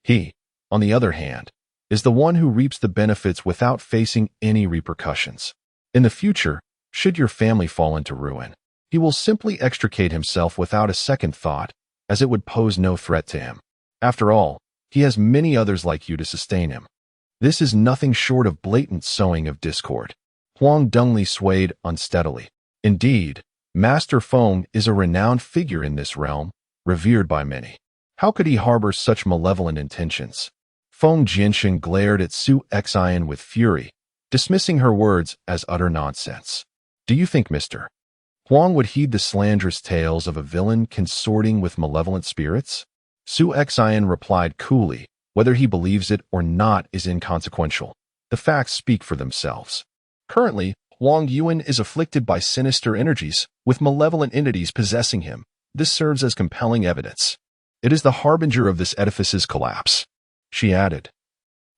He, on the other hand, is the one who reaps the benefits without facing any repercussions. In the future, should your family fall into ruin, he will simply extricate himself without a second thought, as it would pose no threat to him. After all, he has many others like you to sustain him. This is nothing short of blatant sowing of discord. Huang Dingli swayed unsteadily. Indeed, Master Feng is a renowned figure in this realm, revered by many. How could he harbor such malevolent intentions? Feng Jiansheng glared at Shi Yan with fury, dismissing her words as utter nonsense. Do you think Mr. Huang would heed the slanderous tales of a villain consorting with malevolent spirits? Shi Yan replied coolly, whether he believes it or not is inconsequential. The facts speak for themselves. Currently, Huang Yuan is afflicted by sinister energies, with malevolent entities possessing him. This serves as compelling evidence. It is the harbinger of this edifice's collapse. She added,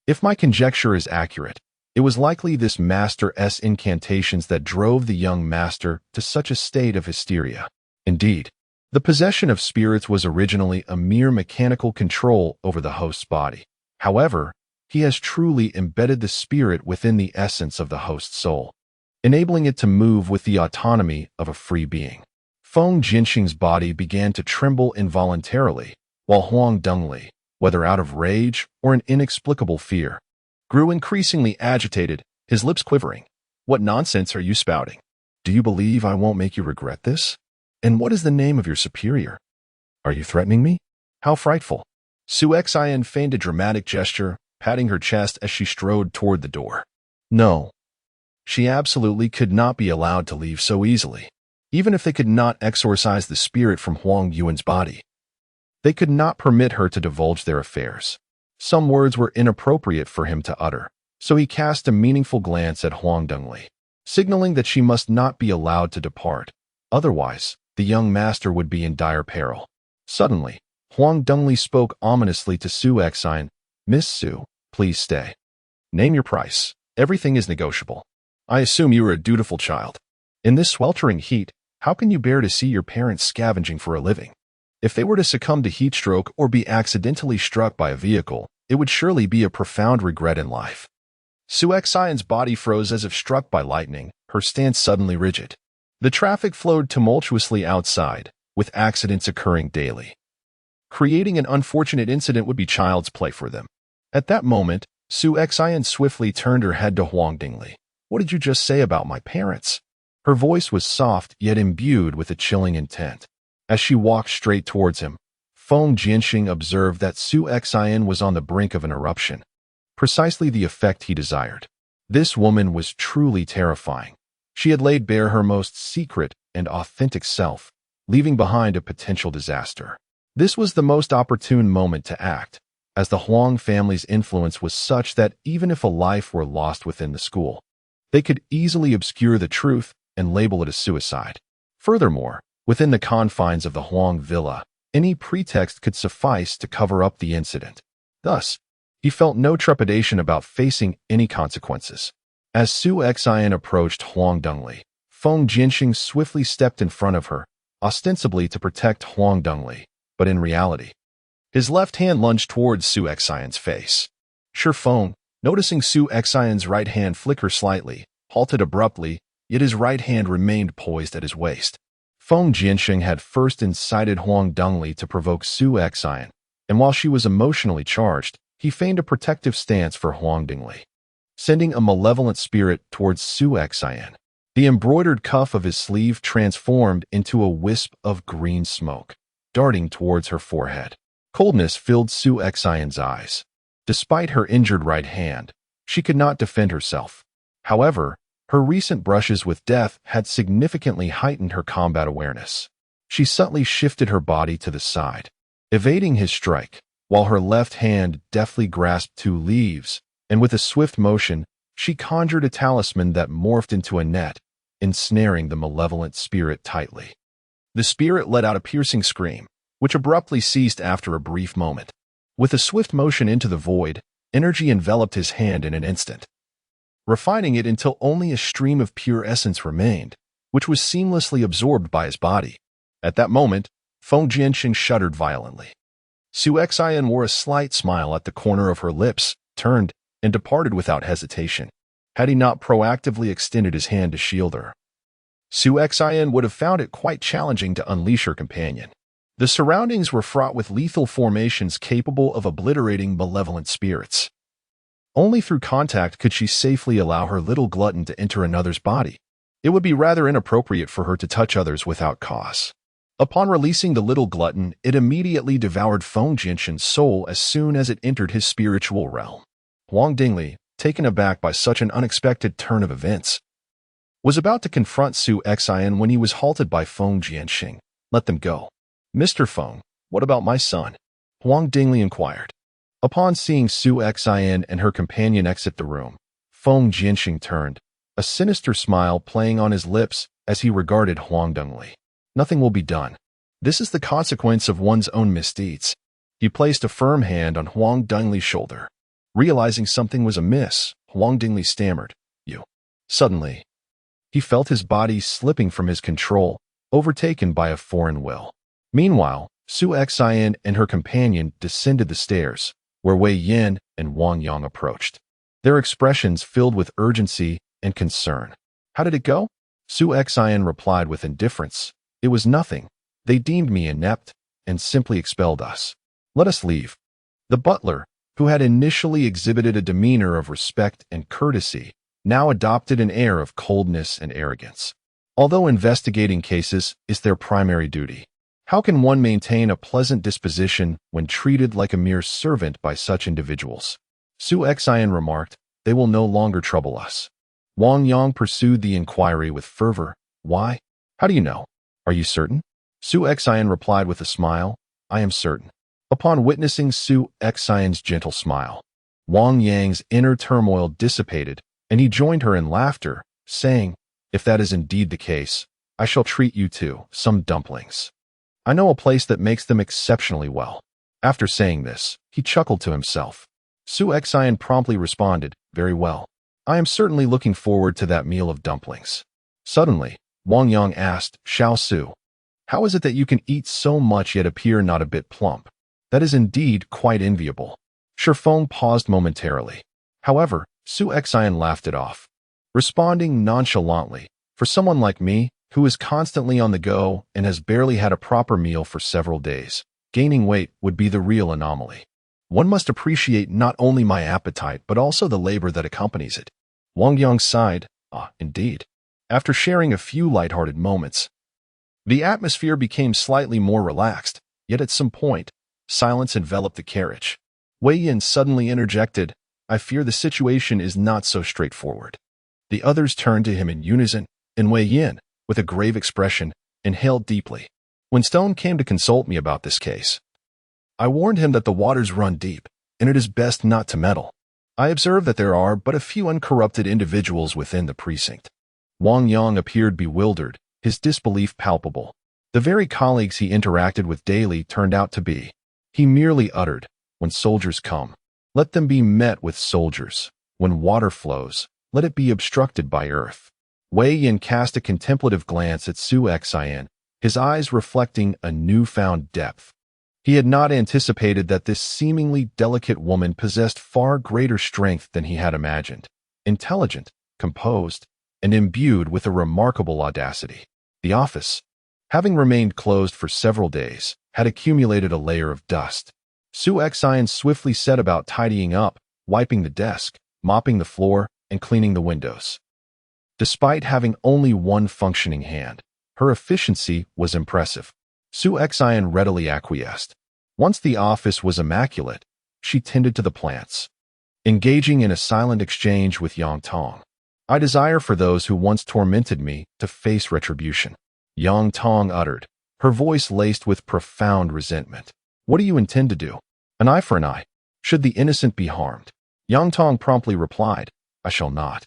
if my conjecture is accurate, it was likely this master's incantations that drove the young master to such a state of hysteria. Indeed, the possession of spirits was originally a mere mechanical control over the host's body. However, he has truly embedded the spirit within the essence of the host's soul, enabling it to move with the autonomy of a free being. Feng Jiansheng's body began to tremble involuntarily, while Huang Dingli, whether out of rage or an inexplicable fear, grew increasingly agitated, his lips quivering. What nonsense are you spouting? Do you believe I won't make you regret this? And what is the name of your superior? Are you threatening me? How frightful. Shi Yan feigned a dramatic gesture, patting her chest as she strode toward the door. No. She absolutely could not be allowed to leave so easily. Even if they could not exorcise the spirit from Huang Yuan's body, they could not permit her to divulge their affairs. Some words were inappropriate for him to utter, so he cast a meaningful glance at Huang Dingli, signaling that she must not be allowed to depart. Otherwise, the young master would be in dire peril. Suddenly, Huang Dingli spoke ominously to Shi Yan. Miss Su, please stay. Name your price. Everything is negotiable. I assume you are a dutiful child. In this sweltering heat, how can you bear to see your parents scavenging for a living? If they were to succumb to heat stroke or be accidentally struck by a vehicle, it would surely be a profound regret in life. Shi Yan's body froze as if struck by lightning, her stance suddenly rigid. The traffic flowed tumultuously outside, with accidents occurring daily. Creating an unfortunate incident would be child's play for them. At that moment, Shi Yan swiftly turned her head to Huang Dingli. What did you just say about my parents? Her voice was soft yet imbued with a chilling intent. As she walked straight towards him, Feng Jiansheng observed that Shi Yan was on the brink of an eruption, precisely the effect he desired. This woman was truly terrifying. She had laid bare her most secret and authentic self, leaving behind a potential disaster. This was the most opportune moment to act. as the Huang family's influence was such that even if a life were lost within the school, they could easily obscure the truth and label it as suicide. Furthermore, within the confines of the Huang villa, any pretext could suffice to cover up the incident. Thus, he felt no trepidation about facing any consequences. As Su Xian approached Huang Dongli, Feng Jianxing swiftly stepped in front of her, ostensibly to protect Huang Dongli, but in reality, his left hand lunged towards Su Xian's face. Shi Feng, noticing Su Xian's right hand flicker slightly, halted abruptly, yet his right hand remained poised at his waist. Feng Jianxing had first incited Huang Dongli to provoke Su Xian, and while she was emotionally charged, he feigned a protective stance for Huang Dongli, sending a malevolent spirit towards Su Xian. The embroidered cuff of his sleeve transformed into a wisp of green smoke, darting towards her forehead. Coldness filled Su Xian's eyes. Despite her injured right hand, she could not defend herself. However, her recent brushes with death had significantly heightened her combat awareness. She subtly shifted her body to the side, evading his strike, while her left hand deftly grasped two leaves, and with a swift motion, she conjured a talisman that morphed into a net, ensnaring the malevolent spirit tightly. The spirit let out a piercing scream, which abruptly ceased after a brief moment. With a swift motion into the void, energy enveloped his hand in an instant, refining it until only a stream of pure essence remained, which was seamlessly absorbed by his body. At that moment, Feng Jianxing shuddered violently. Su Xian wore a slight smile at the corner of her lips, turned, and departed without hesitation, had he not proactively extended his hand to shield her. Su Xian would have found it quite challenging to unleash her companion. The surroundings were fraught with lethal formations capable of obliterating malevolent spirits. Only through contact could she safely allow her little glutton to enter another's body. It would be rather inappropriate for her to touch others without cause. Upon releasing the little glutton, it immediately devoured Feng Jianxing's soul as soon as it entered his spiritual realm. Huang Dongli, taken aback by such an unexpected turn of events, was about to confront Su Xian when he was halted by Feng Jianxing. "Let them go." "Mr. Feng, what about my son?" Huang Dongli inquired. Upon seeing Su Xian and her companion exit the room, Feng Jianxing turned, a sinister smile playing on his lips as he regarded Huang Dongli. "Nothing will be done. This is the consequence of one's own misdeeds." He placed a firm hand on Huang Dongli's shoulder. Realizing something was amiss, Huang Dongli stammered, "You." Suddenly, he felt his body slipping from his control, overtaken by a foreign will. Meanwhile, Su Xian and her companion descended the stairs, where Wei Yin and Wang Yang approached, their expressions filled with urgency and concern. "How did it go?" Su Xian replied with indifference. "It was nothing. They deemed me inept and simply expelled us. Let us leave." The butler, who had initially exhibited a demeanor of respect and courtesy, now adopted an air of coldness and arrogance. Although investigating cases is their primary duty, how can one maintain a pleasant disposition when treated like a mere servant by such individuals? Su Xian remarked, "They will no longer trouble us." Wang Yang pursued the inquiry with fervor. "Why? How do you know? Are you certain?" Su Xian replied with a smile, "I am certain." Upon witnessing Su Xian's gentle smile, Wang Yang's inner turmoil dissipated, and he joined her in laughter, saying, "If that is indeed the case, I shall treat you to some dumplings. I know a place that makes them exceptionally well." After saying this, he chuckled to himself. Su Xian promptly responded, "Very well. I am certainly looking forward to that meal of dumplings." Suddenly, Wang Yang asked, "Xiao Su, how is it that you can eat so much yet appear not a bit plump? That is indeed quite enviable." Shi Feng paused momentarily. However, Su Xian laughed it off, responding nonchalantly, "For someone like me, who is constantly on the go and has barely had a proper meal for several days, gaining weight would be the real anomaly. One must appreciate not only my appetite but also the labor that accompanies it." Wang Yang sighed, "Ah, indeed." After sharing a few lighthearted moments, the atmosphere became slightly more relaxed, yet at some point, silence enveloped the carriage. Wei Yin suddenly interjected, "I fear the situation is not so straightforward." The others turned to him in unison, and Wei Yin, with a grave expression, inhaled deeply. "When Stone came to consult me about this case, I warned him that the waters run deep, and it is best not to meddle. I observe that there are but a few uncorrupted individuals within the precinct. Wang Yang appeared bewildered, his disbelief palpable. The very colleagues he interacted with daily turned out to be. He merely uttered, "When soldiers come, let them be met with soldiers. When water flows, let it be obstructed by earth." Wei Yan cast a contemplative glance at Su Xian, his eyes reflecting a newfound depth. He had not anticipated that this seemingly delicate woman possessed far greater strength than he had imagined. Intelligent, composed, and imbued with a remarkable audacity. The office, having remained closed for several days, had accumulated a layer of dust. Su Xian swiftly set about tidying up, wiping the desk, mopping the floor, and cleaning the windows. Despite having only one functioning hand, her efficiency was impressive. Su Xian readily acquiesced. Once the office was immaculate, she tended to the plants, engaging in a silent exchange with Yang Tong. "I desire for those who once tormented me to face retribution," Yang Tong uttered, her voice laced with profound resentment. "What do you intend to do? An eye for an eye. Should the innocent be harmed?" Yang Tong promptly replied, "I shall not.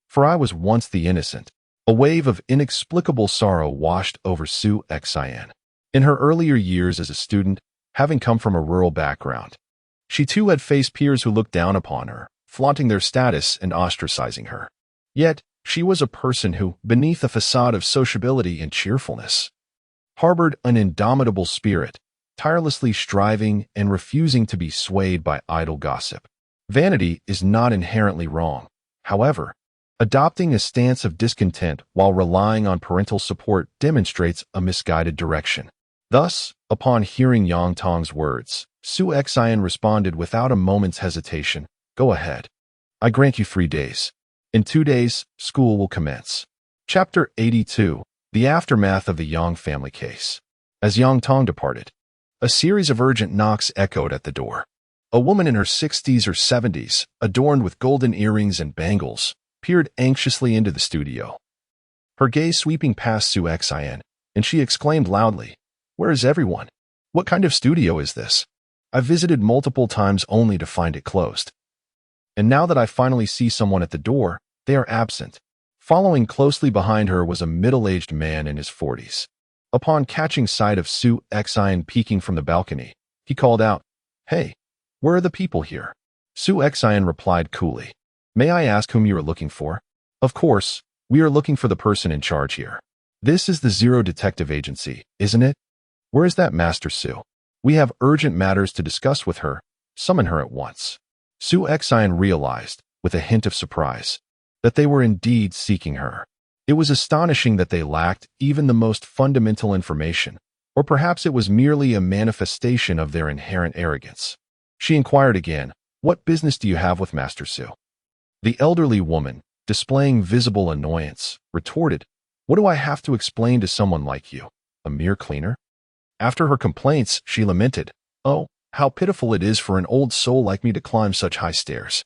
For I was once the innocent." A wave of inexplicable sorrow washed over Su Xian. In her earlier years as a student, having come from a rural background, she too had faced peers who looked down upon her, flaunting their status and ostracizing her. Yet, she was a person who, beneath a facade of sociability and cheerfulness, harbored an indomitable spirit, tirelessly striving and refusing to be swayed by idle gossip. Vanity is not inherently wrong. However, adopting a stance of discontent while relying on parental support demonstrates a misguided direction. Thus, upon hearing Yang Tong's words, Su Xian responded without a moment's hesitation, "Go ahead. I grant you 3 days. In 2 days, school will commence." Chapter 82. The Aftermath of the Yang family case. As Yang Tong departed, a series of urgent knocks echoed at the door. A woman in her 60s or 70s, adorned with golden earrings and bangles, peered anxiously into the studio. Her gaze sweeping past Su Xian, and she exclaimed loudly, "Where is everyone? What kind of studio is this? I've visited multiple times only to find it closed. And now that I finally see someone at the door, they are absent." Following closely behind her was a middle-aged man in his 40s. Upon catching sight of Su Xian peeking from the balcony, he called out, "Hey, where are the people here?" Su Xian replied coolly, "May I ask whom you are looking for?" "Of course, we are looking for the person in charge here. This is the Zero Detective Agency, isn't it? Where is that Master Su? We have urgent matters to discuss with her. Summon her at once." Su Xian realized, with a hint of surprise, that they were indeed seeking her. It was astonishing that they lacked even the most fundamental information, or perhaps it was merely a manifestation of their inherent arrogance. She inquired again, "What business do you have with Master Su?" The elderly woman, displaying visible annoyance, retorted, "What do I have to explain to someone like you? A mere cleaner?" After her complaints, she lamented, "Oh, how pitiful it is for an old soul like me to climb such high stairs.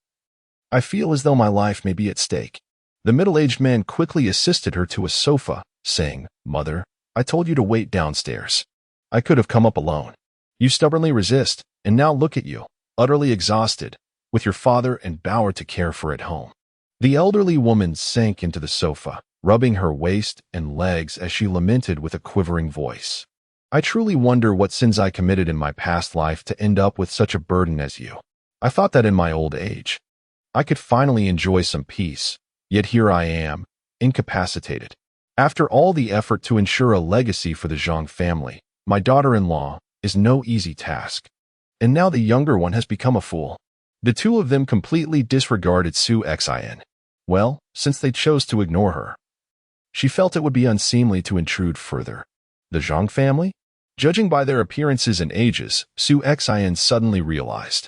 I feel as though my life may be at stake." The middle-aged man quickly assisted her to a sofa, saying, "Mother, I told you to wait downstairs. I could have come up alone. You stubbornly resist, and now look at you, utterly exhausted, with your father and Bauer to care for at home." The elderly woman sank into the sofa, rubbing her waist and legs as she lamented with a quivering voice. "I truly wonder what sins I committed in my past life to end up with such a burden as you. I thought that in my old age, I could finally enjoy some peace, yet here I am, incapacitated. After all the effort to ensure a legacy for the Zhang family, my daughter-in-law, is no easy task. And now the younger one has become a fool." The two of them completely disregarded Su Xian. Well, since they chose to ignore her, she felt it would be unseemly to intrude further. The Zhang family? Judging by their appearances and ages, Su Xian suddenly realized.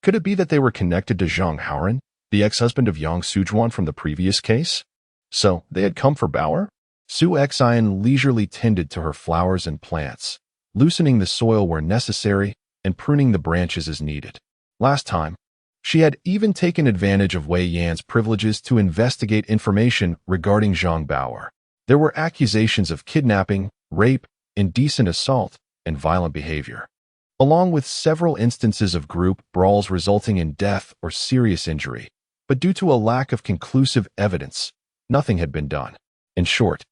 Could it be that they were connected to Zhang Haoran, the ex-husband of Yang Sujuan from the previous case? So, they had come for Bauer? Su Xian leisurely tended to her flowers and plants, loosening the soil where necessary and pruning the branches as needed. Last time, she had even taken advantage of Wei Yan's privileges to investigate information regarding Zhang Bauer. There were accusations of kidnapping, rape, indecent assault, and violent behavior. along with several instances of group brawls resulting in death or serious injury. But due to a lack of conclusive evidence, nothing had been done. In short,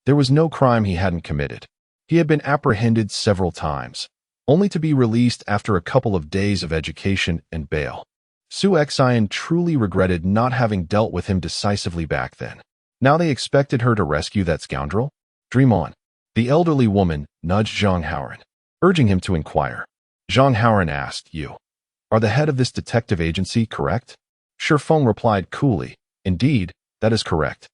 there was no crime he hadn't committed. He had been apprehended several times, only to be released after a couple of days of education and bail. Shi Yan truly regretted not having dealt with him decisively back then. Now they expected her to rescue that scoundrel? Dream on. The elderly woman nudged Zhang Haoran, urging him to inquire. Zhang Haoran asked, "You are the head of this detective agency, correct?" Shi Feng replied coolly, "Indeed, that is correct.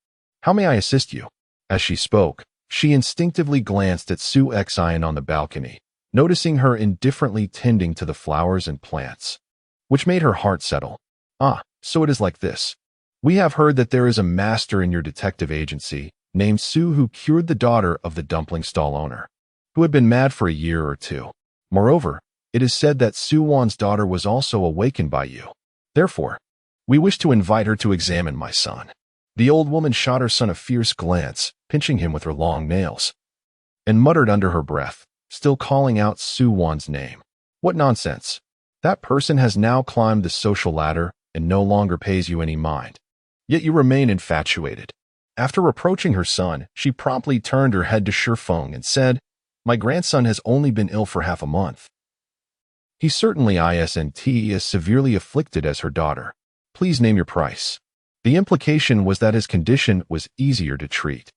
How may I assist you?" As she spoke, she instinctively glanced at Shi Yan on the balcony, noticing her indifferently tending to the flowers and plants, which made her heart settle. "Ah, so it is like this. We have heard that there is a master in your detective agency named Su who cured the daughter of the dumpling stall owner, who had been mad for a year or two. Moreover, it is said that Su Wan's daughter was also awakened by you. Therefore, we wish to invite her to examine my son." The old woman shot her son a fierce glance, pinching him with her long nails, and muttered under her breath, still calling out Su Wan's name. "What nonsense! That person has now climbed the social ladder and no longer pays you any mind. Yet you remain infatuated." After reproaching her son, she promptly turned her head to Shi Feng and said, "My grandson has only been ill for half a month. He certainly isn't as severely afflicted as her daughter. Please name your price." The implication was that his condition was easier to treat,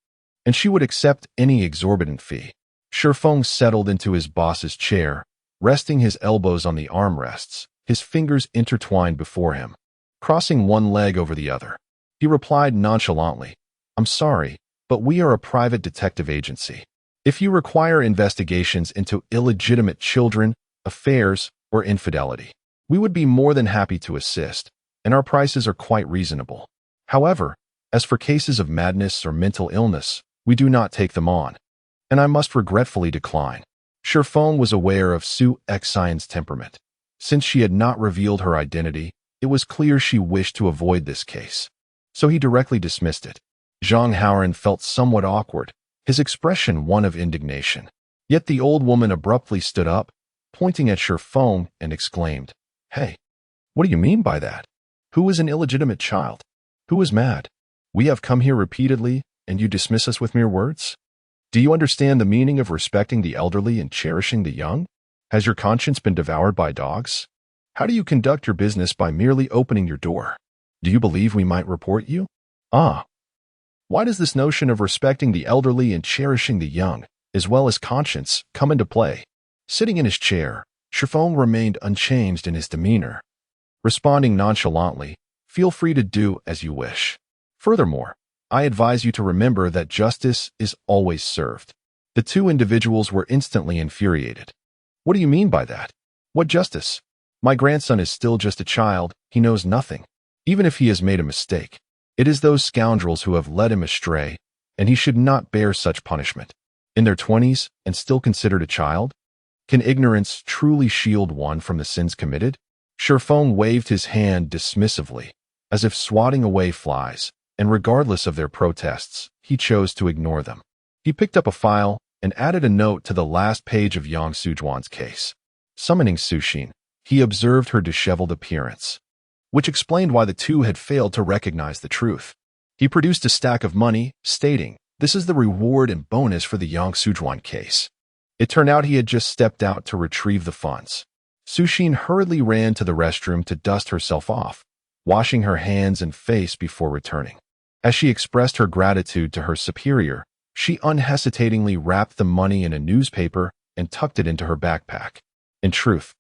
and she would accept any exorbitant fee. Shi Feng settled into his boss's chair, resting his elbows on the armrests, his fingers intertwined before him, crossing one leg over the other. He replied nonchalantly, "I'm sorry, but we are a private detective agency. If you require investigations into illegitimate children, affairs, or infidelity, we would be more than happy to assist, and our prices are quite reasonable. However, as for cases of madness or mental illness, we do not take them on, and I must regretfully decline." Shi Feng was aware of Shi Yan's temperament. Since she had not revealed her identity, it was clear she wished to avoid this case, so he directly dismissed it. Zhang Haoran felt somewhat awkward, his expression one of indignation. Yet the old woman abruptly stood up, pointing at Shi Feng, and exclaimed, "Hey, what do you mean by that? Who is an illegitimate child? Who is mad? We have come here repeatedly, and you dismiss us with mere words? Do you understand the meaning of respecting the elderly and cherishing the young? Has your conscience been devoured by dogs? How do you conduct your business by merely opening your door? Do you believe we might report you? Ah, why does this notion of respecting the elderly and cherishing the young, as well as conscience, come into play?" Sitting in his chair, Shi Feng remained unchanged in his demeanor, responding nonchalantly, "Feel free to do as you wish. Furthermore, I advise you to remember that justice is always served." The two individuals were instantly infuriated. "What do you mean by that? What justice? My grandson is still just a child, he knows nothing. Even if he has made a mistake, it is those scoundrels who have led him astray, and he should not bear such punishment. In their 20s and still considered a child? Can ignorance truly shield one from the sins committed?" Shi Feng waved his hand dismissively, as if swatting away flies, and regardless of their protests, he chose to ignore them. He picked up a file and added a note to the last page of Yang Sujuan's case. Summoning Su Xin, he observed her disheveled appearance, which explained why the two had failed to recognize the truth. He produced a stack of money, stating, "This is the reward and bonus for the Yang Sujuan case." It turned out he had just stepped out to retrieve the funds. Su Xin hurriedly ran to the restroom to dust herself off, washing her hands and face before returning. As she expressed her gratitude to her superior, she unhesitatingly wrapped the money in a newspaper and tucked it into her backpack. In truth,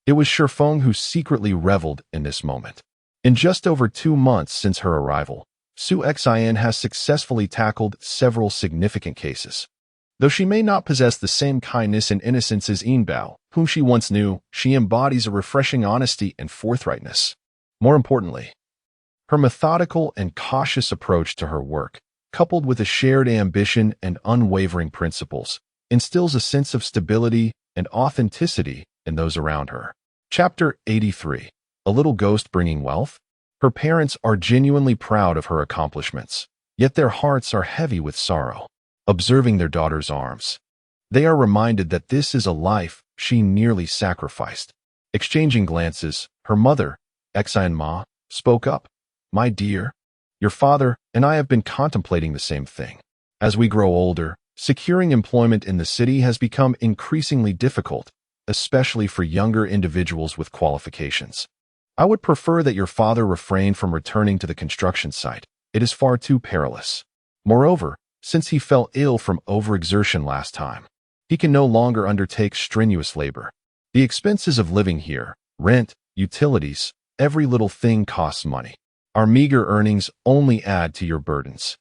it was Shi Feng who secretly reveled in this moment. In just over 2 months since her arrival, Shi Yan has successfully tackled several significant cases. Though she may not possess the same kindness and innocence as Bao, whom she once knew, she embodies a refreshing honesty and forthrightness. More importantly, her methodical and cautious approach to her work, coupled with a shared ambition and unwavering principles, instills a sense of stability and authenticity in those around her. Chapter 83. A Little Ghost Bringing Wealth? Her parents are genuinely proud of her accomplishments, yet their hearts are heavy with sorrow. Observing their daughter's arms, they are reminded that this is a life she nearly sacrificed. Exchanging glances, her mother, Ma, spoke up. My dear, your father and I have been contemplating the same thing. As we grow older, securing employment in the city has become increasingly difficult, especially for younger individuals with qualifications. I would prefer that your father refrain from returning to the construction site. It is far too perilous. Moreover, since he fell ill from overexertion last time, he can no longer undertake strenuous labor. The expenses of living here, rent, utilities, every little thing costs money. Our meager earnings only add to your burdens.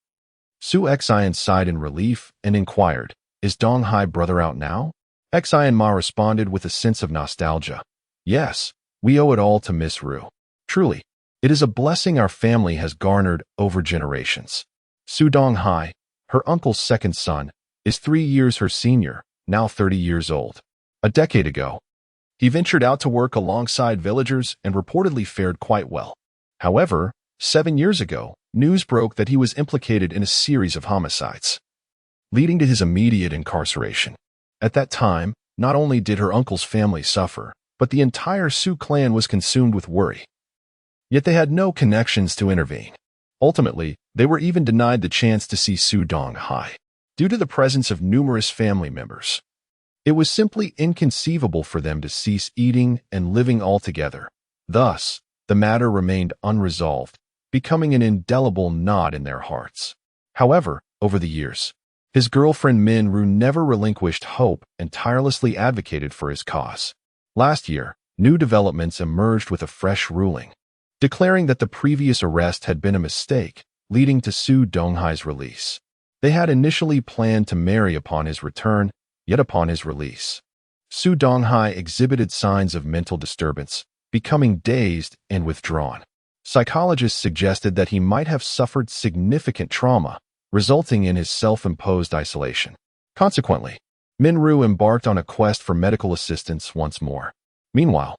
Xian sighed in relief and inquired, Is Donghai brother out now? Ma responded with a sense of nostalgia. Yes, we owe it all to Miss Ru. Truly, it is a blessing our family has garnered over generations. Su Donghai, her uncle's second son, is 3 years her senior, now 30 years old. A decade ago, he ventured out to work alongside villagers and reportedly fared quite well. However, 7 years ago, news broke that he was implicated in a series of homicides, leading to his immediate incarceration. At that time, not only did her uncle's family suffer, but the entire Su clan was consumed with worry. Yet they had no connections to intervene. Ultimately, they were even denied the chance to see Su Donghai, due to the presence of numerous family members. It was simply inconceivable for them to cease eating and living altogether. Thus, the matter remained unresolved, becoming an indelible knot in their hearts. However, over the years, his girlfriend Min Ru never relinquished hope and tirelessly advocated for his cause. Last year, new developments emerged with a fresh ruling, declaring that the previous arrest had been a mistake, leading to Su Donghai's release. They had initially planned to marry upon his return, yet upon his release, Su Donghai exhibited signs of mental disturbance, becoming dazed and withdrawn. Psychologists suggested that he might have suffered significant trauma, resulting in his self-imposed isolation. Consequently, Min Ru embarked on a quest for medical assistance once more. Meanwhile,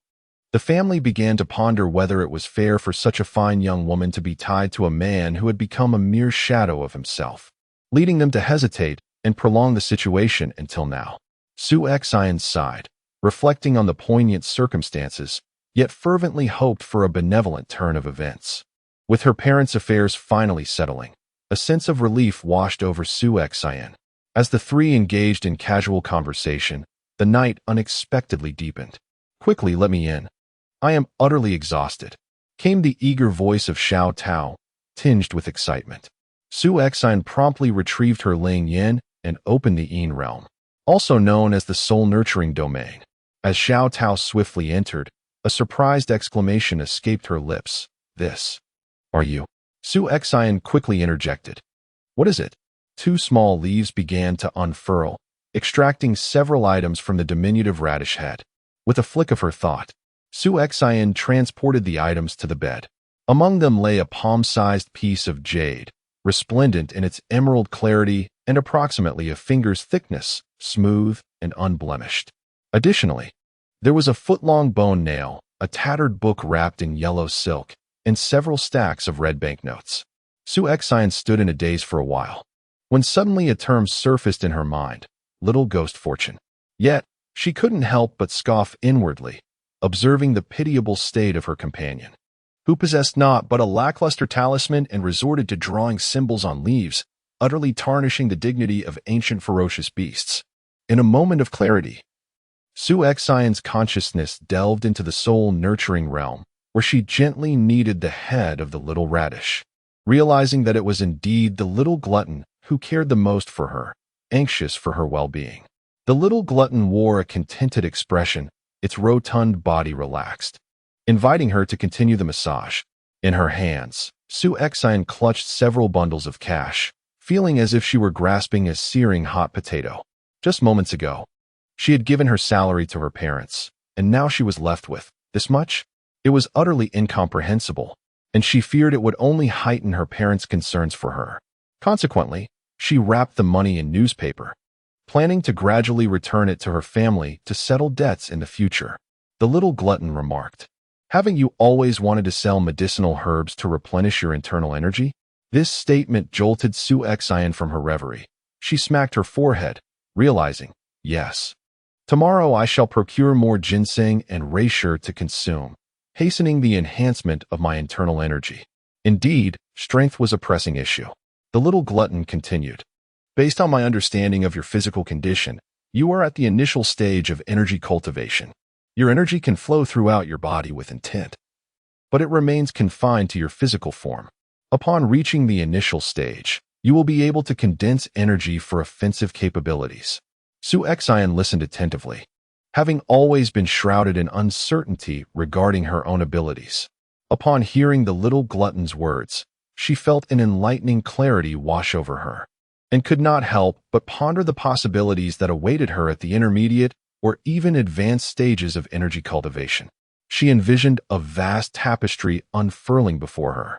the family began to ponder whether it was fair for such a fine young woman to be tied to a man who had become a mere shadow of himself, leading them to hesitate and prolong the situation until now. Xian sighed, reflecting on the poignant circumstances, yet fervently hoped for a benevolent turn of events. With her parents' affairs finally settling, a sense of relief washed over Xian. As the three engaged in casual conversation, the night unexpectedly deepened. Quickly, let me in. I am utterly exhausted, came the eager voice of Xiao Tao, tinged with excitement. Xian promptly retrieved her Ling Yin and opened the Yin realm, also known as the soul-nurturing domain. As Xiao Tao swiftly entered, a surprised exclamation escaped her lips. This. Are you? Xian quickly interjected. What is it? 2 small leaves began to unfurl, extracting several items from the diminutive radish head. With a flick of her thought, Xian transported the items to the bed. Among them lay a palm-sized piece of jade, resplendent in its emerald clarity and approximately a finger's thickness, smooth and unblemished. Additionally, there was a foot-long bone nail, a tattered book wrapped in yellow silk, and several stacks of red banknotes. Xian stood in a daze for a while, when suddenly a term surfaced in her mind, little ghost fortune. Yet, she couldn't help but scoff inwardly, observing the pitiable state of her companion, who possessed naught but a lackluster talisman and resorted to drawing symbols on leaves, utterly tarnishing the dignity of ancient ferocious beasts. In a moment of clarity, Xian's consciousness delved into the soul-nurturing realm, where she gently kneaded the head of the little radish, realizing that it was indeed the little glutton who cared the most for her, anxious for her well-being. The little glutton wore a contented expression, its rotund body relaxed, inviting her to continue the massage. In her hands, Xian clutched several bundles of cash, feeling as if she were grasping a searing hot potato. Just moments ago, she had given her salary to her parents, and now she was left with this much? It was utterly incomprehensible, and she feared it would only heighten her parents' concerns for her. Consequently, she wrapped the money in newspaper, planning to gradually return it to her family to settle debts in the future. The little glutton remarked, "Haven't you always wanted to sell medicinal herbs to replenish your internal energy?" This statement jolted Xian from her reverie. She smacked her forehead, realizing, yes, Tomorrow I shall procure more ginseng and reisher to consume, hastening the enhancement of my internal energy. Indeed, strength was a pressing issue. The little glutton continued. Based on my understanding of your physical condition, you are at the initial stage of energy cultivation. Your energy can flow throughout your body with intent, but it remains confined to your physical form. Upon reaching the initial stage, you will be able to condense energy for offensive capabilities. Shi-Yan listened attentively, having always been shrouded in uncertainty regarding her own abilities. Upon hearing the little glutton's words, she felt an enlightening clarity wash over her, and could not help but ponder the possibilities that awaited her at the intermediate or even advanced stages of energy cultivation. She envisioned a vast tapestry unfurling before her.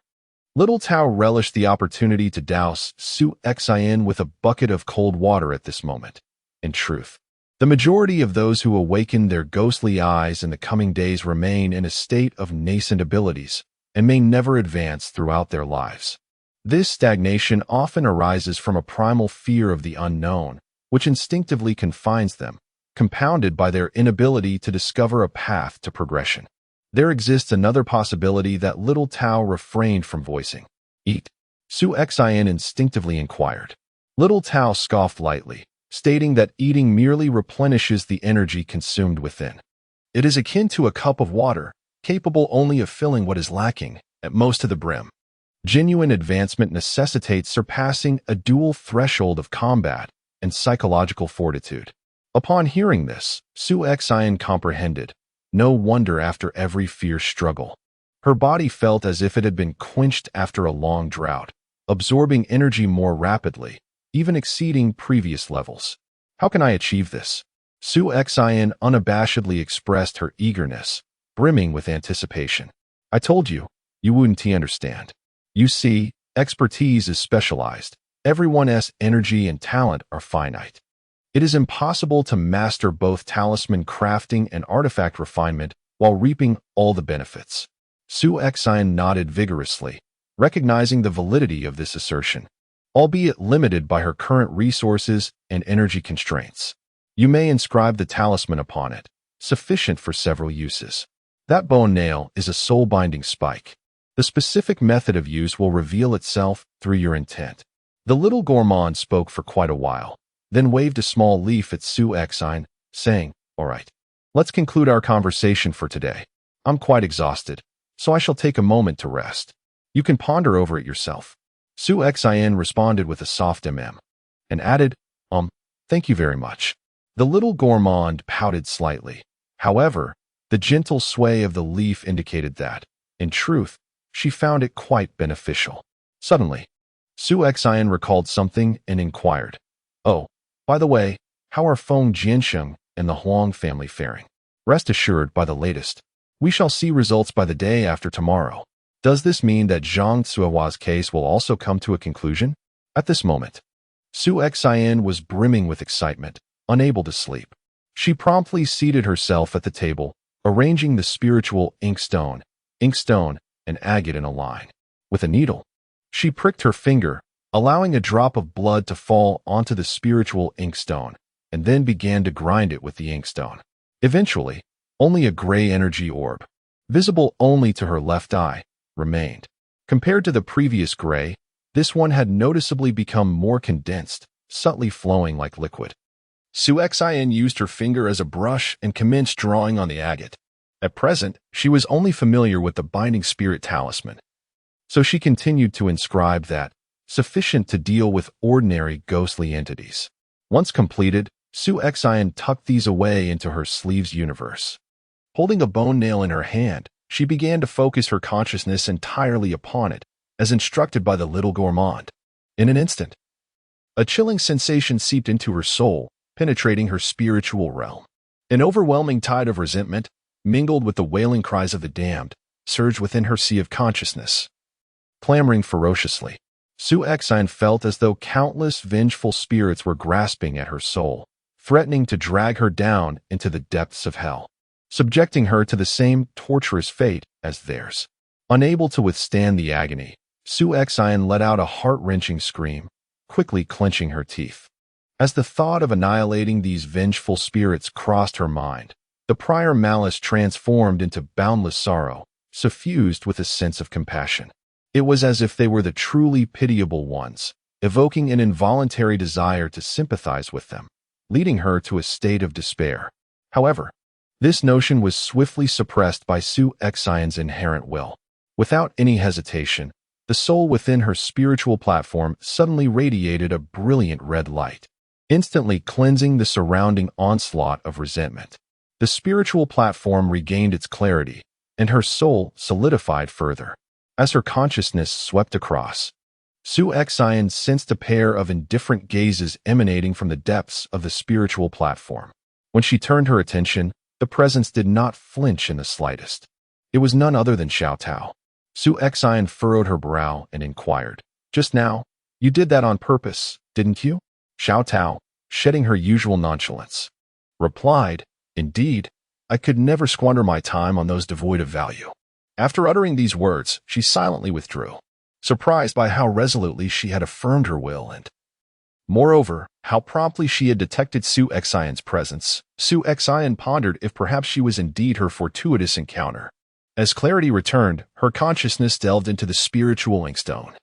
Little Tao relished the opportunity to douse Shi-Yan with a bucket of cold water at this moment. In truth, the majority of those who awaken their ghostly eyes in the coming days remain in a state of nascent abilities and may never advance throughout their lives. This stagnation often arises from a primal fear of the unknown, which instinctively confines them, compounded by their inability to discover a path to progression. There exists another possibility that little Tao refrained from voicing. Eat? Shi-Yan instinctively inquired. Little Tao scoffed lightly, stating that eating merely replenishes the energy consumed within. It is akin to a cup of water, capable only of filling what is lacking, at most to the brim. Genuine advancement necessitates surpassing a dual threshold of combat and psychological fortitude. Upon hearing this, Shi-Yan comprehended. No wonder after every fierce struggle. Her body felt as if it had been quenched after a long drought, absorbing energy more rapidly, even exceeding previous levels. How can I achieve this? Shi-Yan unabashedly expressed her eagerness, brimming with anticipation. I told you, you wouldn't understand. You see, expertise is specialized. Everyone's energy and talent are finite. It is impossible to master both talisman crafting and artifact refinement while reaping all the benefits. Shi-Yan nodded vigorously, recognizing the validity of this assertion, albeit limited by her current resources and energy constraints. You may inscribe the talisman upon it, sufficient for several uses. That bone nail is a soul-binding spike. The specific method of use will reveal itself through your intent. The little gourmand spoke for quite a while, then waved a small leaf at Shi-Yan, saying, All right, let's conclude our conversation for today. I'm quite exhausted, so I shall take a moment to rest. You can ponder over it yourself. Shi-Yan responded with a soft and added, thank you very much. The little gourmand pouted slightly. However, the gentle sway of the leaf indicated that, in truth, she found it quite beneficial. Suddenly, Shi-Yan recalled something and inquired, Oh, by the way, how are Feng Jiansheng and the Huang family faring? Rest assured, by the latest, we shall see results by the day after tomorrow. Does this mean that Zhang Cuihua's case will also come to a conclusion? At this moment, Shi-Yan was brimming with excitement, unable to sleep. She promptly seated herself at the table, arranging the spiritual inkstone, and agate in a line. With a needle, she pricked her finger, allowing a drop of blood to fall onto the spiritual inkstone, and then began to grind it with the inkstone. Eventually, only a gray energy orb, visible only to her left eye, remained. Compared to the previous gray, this one had noticeably become more condensed, subtly flowing like liquid. Shi-Yan used her finger as a brush and commenced drawing on the agate. At present, she was only familiar with the binding spirit talisman, so she continued to inscribe that, sufficient to deal with ordinary ghostly entities. Once completed, Shi-Yan tucked these away into her sleeves universe. Holding a bone nail in her hand, she began to focus her consciousness entirely upon it, as instructed by the little gourmand. In an instant, a chilling sensation seeped into her soul, penetrating her spiritual realm. An overwhelming tide of resentment, mingled with the wailing cries of the damned, surged within her sea of consciousness. Clamoring ferociously, Shi-Yan felt as though countless vengeful spirits were grasping at her soul, threatening to drag her down into the depths of hell, subjecting her to the same torturous fate as theirs. Unable to withstand the agony, Shi-Yan let out a heart-wrenching scream, quickly clenching her teeth. As the thought of annihilating these vengeful spirits crossed her mind, the prior malice transformed into boundless sorrow, suffused with a sense of compassion. It was as if they were the truly pitiable ones, evoking an involuntary desire to sympathize with them, leading her to a state of despair. However, this notion was swiftly suppressed by Su Xian's inherent will. Without any hesitation, the soul within her spiritual platform suddenly radiated a brilliant red light, instantly cleansing the surrounding onslaught of resentment. The spiritual platform regained its clarity, and her soul solidified further. As her consciousness swept across, Su Xian sensed a pair of indifferent gazes emanating from the depths of the spiritual platform. When she turned her attention, the presence did not flinch in the slightest. It was none other than Xiao Tao. Su Xian furrowed her brow and inquired, "Just now, you did that on purpose, didn't you?" Xiao Tao, shedding her usual nonchalance, replied, "Indeed, I could never squander my time on those devoid of value." After uttering these words, she silently withdrew, surprised by how resolutely she had affirmed her will and, moreover, how promptly she had detected Su Xian's presence. Su Xian pondered if perhaps she was indeed her fortuitous encounter. As clarity returned, her consciousness delved into the spiritual inkstone.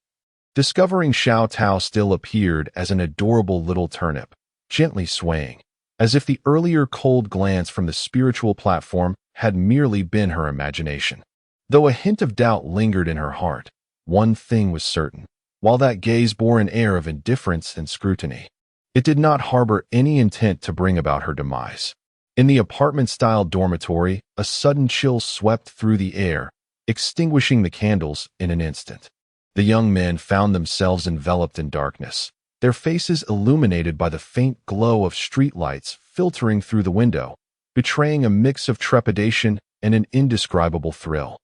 Discovering Xiao Tao still appeared as an adorable little turnip, gently swaying, as if the earlier cold glance from the spiritual platform had merely been her imagination. Though a hint of doubt lingered in her heart, one thing was certain. While that gaze bore an air of indifference and scrutiny, it did not harbor any intent to bring about her demise. In the apartment-style dormitory, a sudden chill swept through the air, extinguishing the candles in an instant. The young men found themselves enveloped in darkness, their faces illuminated by the faint glow of streetlights filtering through the window, betraying a mix of trepidation and an indescribable thrill.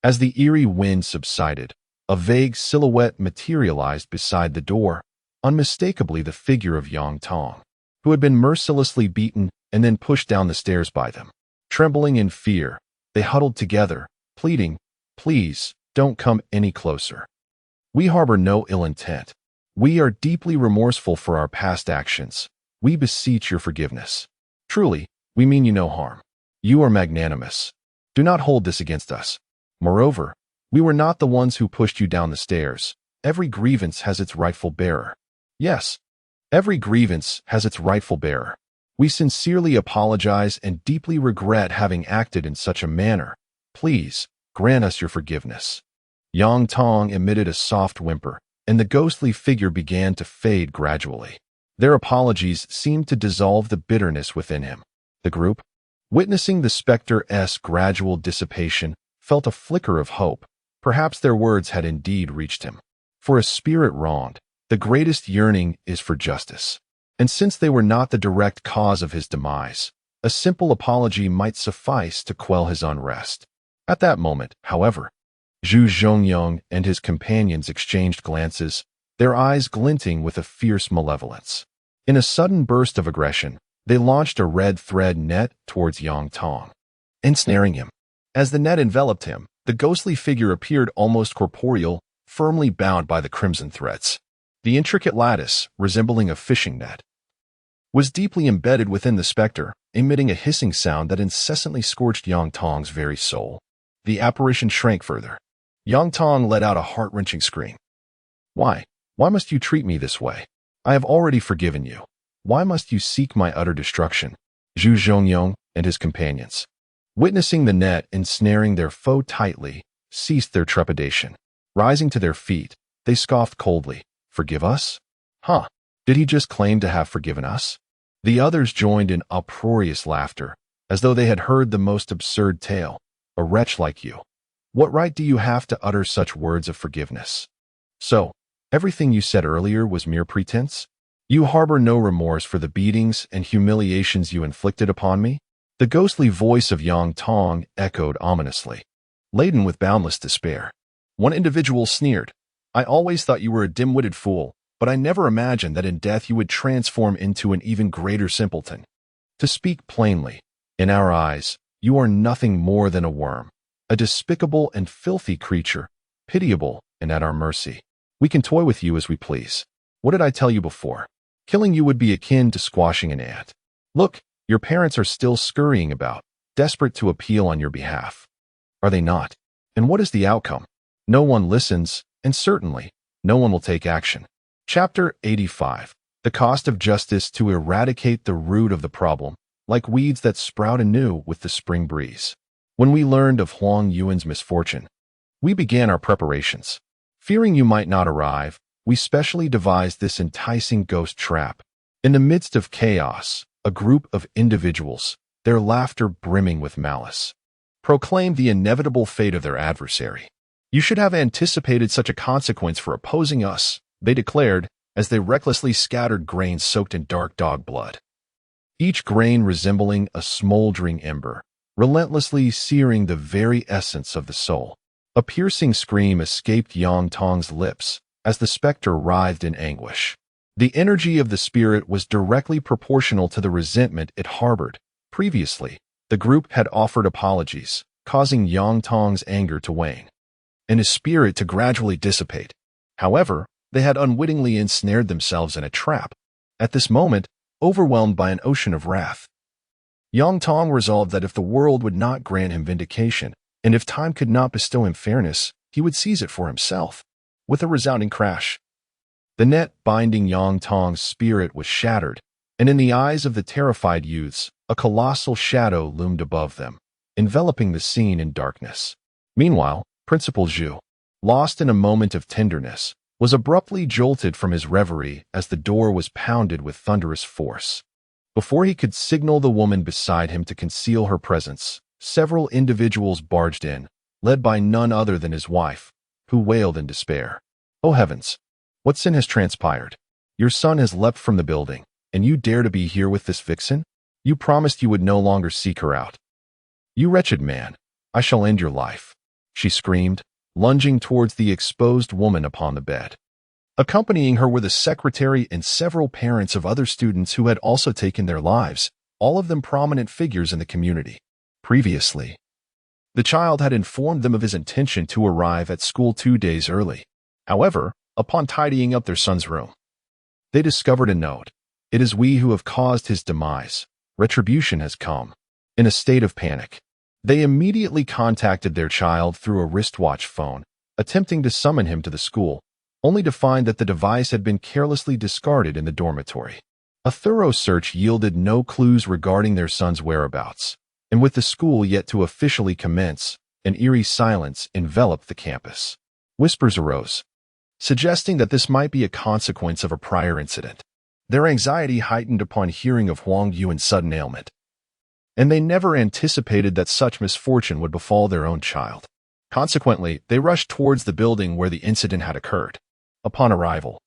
As the eerie wind subsided, a vague silhouette materialized beside the door, unmistakably the figure of Yang Tong, who had been mercilessly beaten and then pushed down the stairs by them. Trembling in fear, they huddled together, pleading, "Please, don't come any closer. We harbor no ill intent. We are deeply remorseful for our past actions. We beseech your forgiveness. Truly, we mean you no harm. You are magnanimous. Do not hold this against us. Moreover, we were not the ones who pushed you down the stairs. Every grievance has its rightful bearer." Yes, every grievance has its rightful bearer. We sincerely apologize and deeply regret having acted in such a manner. Please, grant us your forgiveness. Yang Tong emitted a soft whimper, and the ghostly figure began to fade gradually. Their apologies seemed to dissolve the bitterness within him. The group, witnessing the specter's gradual dissipation, felt a flicker of hope. Perhaps their words had indeed reached him. For a spirit wronged, the greatest yearning is for justice. And since they were not the direct cause of his demise, a simple apology might suffice to quell his unrest. At that moment, however, Zhu Zhongyong and his companions exchanged glances, their eyes glinting with a fierce malevolence. In a sudden burst of aggression, they launched a red thread net towards Yang Tong, ensnaring him. As the net enveloped him, the ghostly figure appeared almost corporeal, firmly bound by the crimson threads. The intricate lattice, resembling a fishing net, was deeply embedded within the specter, emitting a hissing sound that incessantly scorched Yang Tong's very soul. The apparition shrank further. Yang Tong let out a heart-wrenching scream. Why? Why must you treat me this way? I have already forgiven you. Why must you seek my utter destruction? Zhu Zhongyong and his companions, witnessing the net ensnaring their foe tightly, ceased their trepidation. Rising to their feet, they scoffed coldly. Forgive us? Huh? Did he just claim to have forgiven us? The others joined in uproarious laughter, as though they had heard the most absurd tale. A wretch like you. What right do you have to utter such words of forgiveness? So, everything you said earlier was mere pretense? You harbor no remorse for the beatings and humiliations you inflicted upon me? The ghostly voice of Yang Tong echoed ominously, laden with boundless despair. One individual sneered, "I always thought you were a dim-witted fool, but I never imagined that in death you would transform into an even greater simpleton. To speak plainly, in our eyes, you are nothing more than a worm, a despicable and filthy creature, pitiable and at our mercy. We can toy with you as we please. What did I tell you before? Killing you would be akin to squashing an ant. Look, your parents are still scurrying about, desperate to appeal on your behalf. Are they not? And what is the outcome? No one listens, and certainly, no one will take action. Chapter 85. The cost of justice to eradicate the root of the problem, like weeds that sprout anew with the spring breeze. When we learned of Huang Yuan's misfortune, we began our preparations. Fearing you might not arrive, we specially devised this enticing ghost trap. In the midst of chaos, a group of individuals, their laughter brimming with malice, proclaimed the inevitable fate of their adversary. You should have anticipated such a consequence for opposing us, they declared, as they recklessly scattered grains soaked in dark dog blood. Each grain resembling a smoldering ember, relentlessly searing the very essence of the soul. A piercing scream escaped Yang Tong's lips as the specter writhed in anguish. The energy of the spirit was directly proportional to the resentment it harbored. Previously, the group had offered apologies, causing Yang Tong's anger to wane, and his spirit to gradually dissipate. However, they had unwittingly ensnared themselves in a trap. At this moment, overwhelmed by an ocean of wrath, Yang Tong resolved that if the world would not grant him vindication, and if time could not bestow him fairness, he would seize it for himself. With a resounding crash, the net binding Yang Tong's spirit was shattered, and in the eyes of the terrified youths, a colossal shadow loomed above them, enveloping the scene in darkness. Meanwhile, Principal Zhu, lost in a moment of tenderness, was abruptly jolted from his reverie as the door was pounded with thunderous force. Before he could signal the woman beside him to conceal her presence, several individuals barged in, led by none other than his wife, who wailed in despair. "Oh heavens! What sin has transpired? Your son has leapt from the building, and you dare to be here with this vixen? You promised you would no longer seek her out. You wretched man, I shall end your life," she screamed, lunging towards the exposed woman upon the bed. Accompanying her were the secretary and several parents of other students who had also taken their lives, all of them prominent figures in the community. Previously, the child had informed them of his intention to arrive at school 2 days early. However, upon tidying up their son's room, they discovered a note. "It is we who have caused his demise. Retribution has come." In a state of panic, they immediately contacted their child through a wristwatch phone, attempting to summon him to the school, only to find that the device had been carelessly discarded in the dormitory. A thorough search yielded no clues regarding their son's whereabouts, and with the school yet to officially commence, an eerie silence enveloped the campus. Whispers arose, suggesting that this might be a consequence of a prior incident. Their anxiety heightened upon hearing of Huang Yuan's sudden ailment, and they never anticipated that such misfortune would befall their own child. Consequently, they rushed towards the building where the incident had occurred. Upon arrival,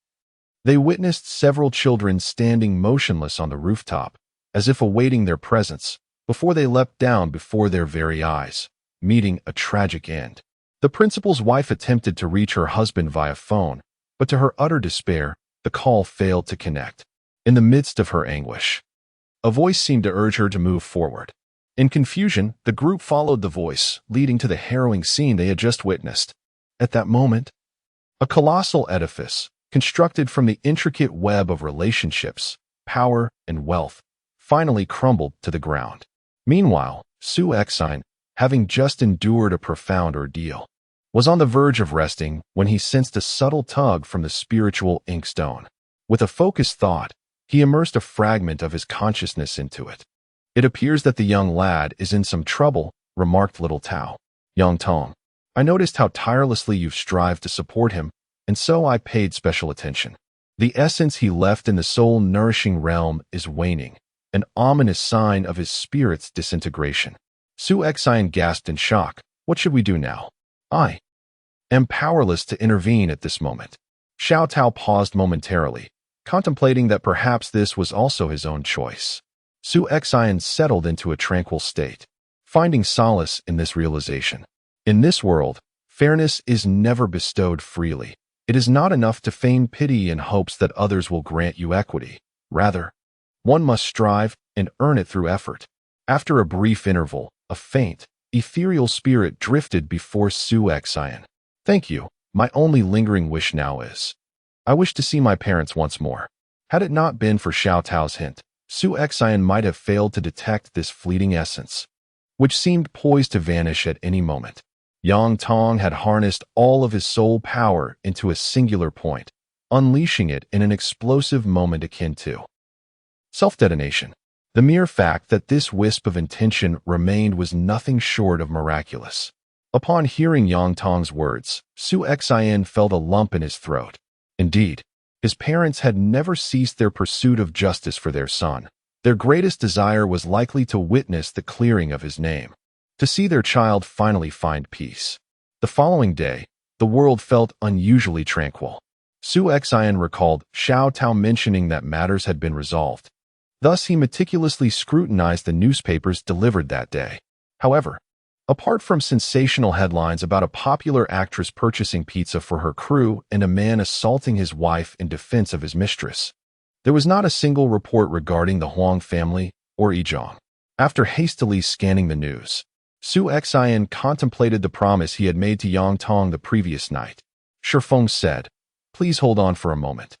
they witnessed several children standing motionless on the rooftop, as if awaiting their presence, before they leapt down before their very eyes, meeting a tragic end. The principal's wife attempted to reach her husband via phone, but to her utter despair, the call failed to connect. In the midst of her anguish, a voice seemed to urge her to move forward. In confusion, the group followed the voice, leading to the harrowing scene they had just witnessed. At that moment, a colossal edifice, constructed from the intricate web of relationships, power, and wealth, finally crumbled to the ground. Meanwhile, Shi Yan, having just endured a profound ordeal, was on the verge of resting when he sensed a subtle tug from the spiritual inkstone. With a focused thought, he immersed a fragment of his consciousness into it. "It appears that the young lad is in some trouble," remarked little Tao. "Yang Tong, I noticed how tirelessly you've strived to support him, and so I paid special attention. The essence he left in the soul-nourishing realm is waning, an ominous sign of his spirit's disintegration." Shi Yan gasped in shock. "What should we do now? I am powerless to intervene at this moment." Xiao Tao paused momentarily, contemplating that perhaps this was also his own choice. Shi Yan settled into a tranquil state, finding solace in this realization. In this world, fairness is never bestowed freely. It is not enough to feign pity in hopes that others will grant you equity. Rather, one must strive and earn it through effort. After a brief interval, a faint, ethereal spirit drifted before Shi Yan. "Thank you. My only lingering wish now is, I wish to see my parents once more." Had it not been for Xiao Tao's hint, Su Xian might have failed to detect this fleeting essence, which seemed poised to vanish at any moment. Yang Tong had harnessed all of his soul power into a singular point, unleashing it in an explosive moment akin to self-detonation. The mere fact that this wisp of intention remained was nothing short of miraculous. Upon hearing Yang Tong's words, Su Xian felt a lump in his throat. Indeed, his parents had never ceased their pursuit of justice for their son. Their greatest desire was likely to witness the clearing of his name, to see their child finally find peace. The following day, the world felt unusually tranquil. Su Xian recalled Xiao Tao mentioning that matters had been resolved. Thus, he meticulously scrutinized the newspapers delivered that day. However, apart from sensational headlines about a popular actress purchasing pizza for her crew and a man assaulting his wife in defense of his mistress, there was not a single report regarding the Huang family or Yizhong. After hastily scanning the news, Su Xian contemplated the promise he had made to Yang Tong the previous night. Shifeng said, "Please hold on for a moment.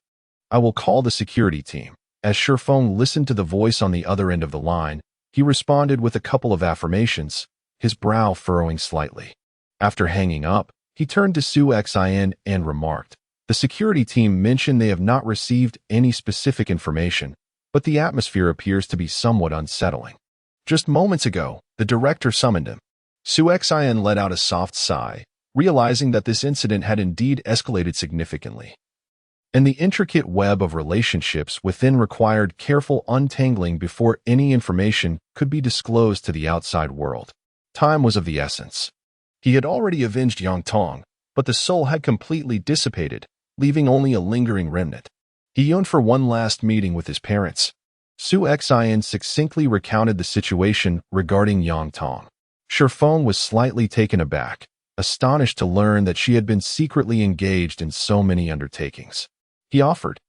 I will call the security team." As Shifeng listened to the voice on the other end of the line, he responded with a couple of affirmations, his brow furrowing slightly. After hanging up, he turned to Su Xian and remarked, "The security team mentioned they have not received any specific information, but the atmosphere appears to be somewhat unsettling. Just moments ago, the director summoned him." Su Xian let out a soft sigh, realizing that this incident had indeed escalated significantly, and the intricate web of relationships within required careful untangling before any information could be disclosed to the outside world. Time was of the essence. He had already avenged Yang Tong, but the soul had completely dissipated, leaving only a lingering remnant. He yearned for one last meeting with his parents. Su Xian succinctly recounted the situation regarding Yang Tong. Shifeng was slightly taken aback, astonished to learn that she had been secretly engaged in so many undertakings. He offered,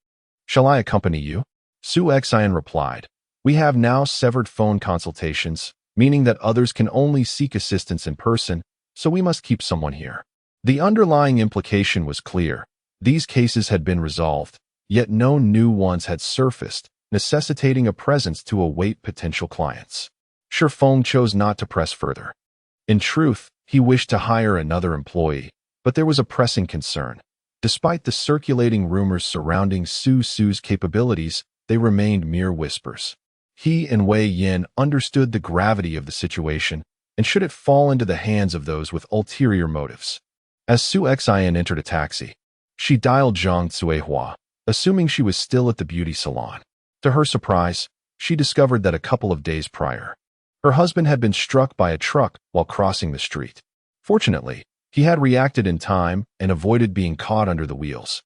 "Shall I accompany you?" Su Xian replied, "We have now severed phone consultations, meaning that others can only seek assistance in person, so we must keep someone here." The underlying implication was clear. These cases had been resolved, yet no new ones had surfaced, necessitating a presence to await potential clients. Shifeng chose not to press further. In truth, he wished to hire another employee, but there was a pressing concern. Despite the circulating rumors surrounding Su's capabilities, they remained mere whispers. He and Wei Yin understood the gravity of the situation, and should it fall into the hands of those with ulterior motives. As Su Xian entered a taxi, she dialed Zhang Cuihua, assuming she was still at the beauty salon. To her surprise, she discovered that a couple of days prior, her husband had been struck by a truck while crossing the street. Fortunately, he had reacted in time and avoided being caught under the wheels,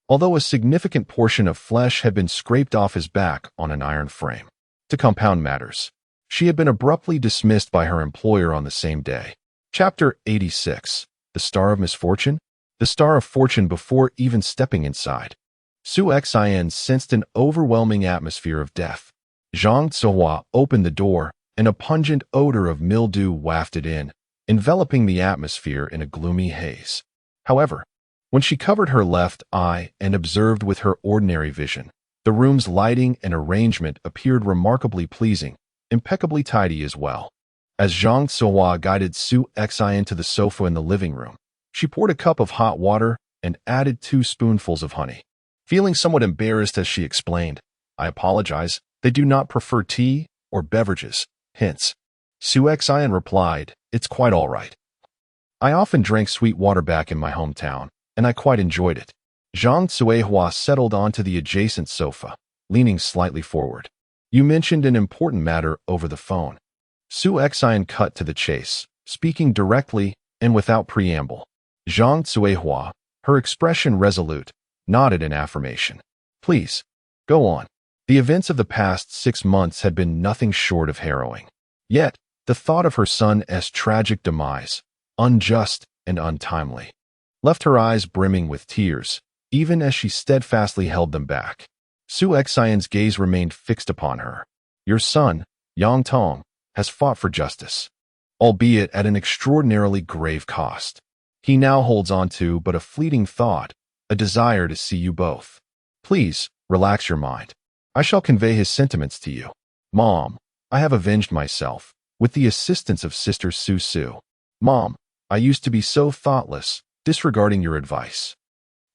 although a significant portion of flesh had been scraped off his back on an iron frame. To compound matters, she had been abruptly dismissed by her employer on the same day. Chapter 86. The Star of Misfortune? The Star of Fortune. Before even stepping inside, Su Xian sensed an overwhelming atmosphere of death. Zhang Cuihua opened the door, and a pungent odor of mildew wafted in, enveloping the atmosphere in a gloomy haze. However, when she covered her left eye and observed with her ordinary vision, the room's lighting and arrangement appeared remarkably pleasing, impeccably tidy as well. As Zhang Cuihua guided Su Xian to the sofa in the living room, she poured a cup of hot water and added 2 spoonfuls of honey. Feeling somewhat embarrassed as she explained, "I apologize, they do not prefer tea or beverages, hence." Su Xian replied, "It's quite all right. I often drank sweet water back in my hometown, and I quite enjoyed it." Zhang Cuihua settled onto the adjacent sofa, leaning slightly forward. "You mentioned an important matter over the phone." Su Xian cut to the chase, speaking directly and without preamble. Zhang Cuihua, her expression resolute, nodded in affirmation. "Please, go on." The events of the past 6 months had been nothing short of harrowing. Yet, the thought of her son's tragic demise, unjust and untimely, left her eyes brimming with tears, even as she steadfastly held them back. Su Xian's gaze remained fixed upon her. "Your son, Yang Tong, has fought for justice, albeit at an extraordinarily grave cost. He now holds on to but a fleeting thought, a desire to see you both. Please, Relax your mind. I shall convey his sentiments to you. Mom, I have avenged myself, with the assistance of Sister Su. Mom, I used to be so thoughtless, disregarding your advice.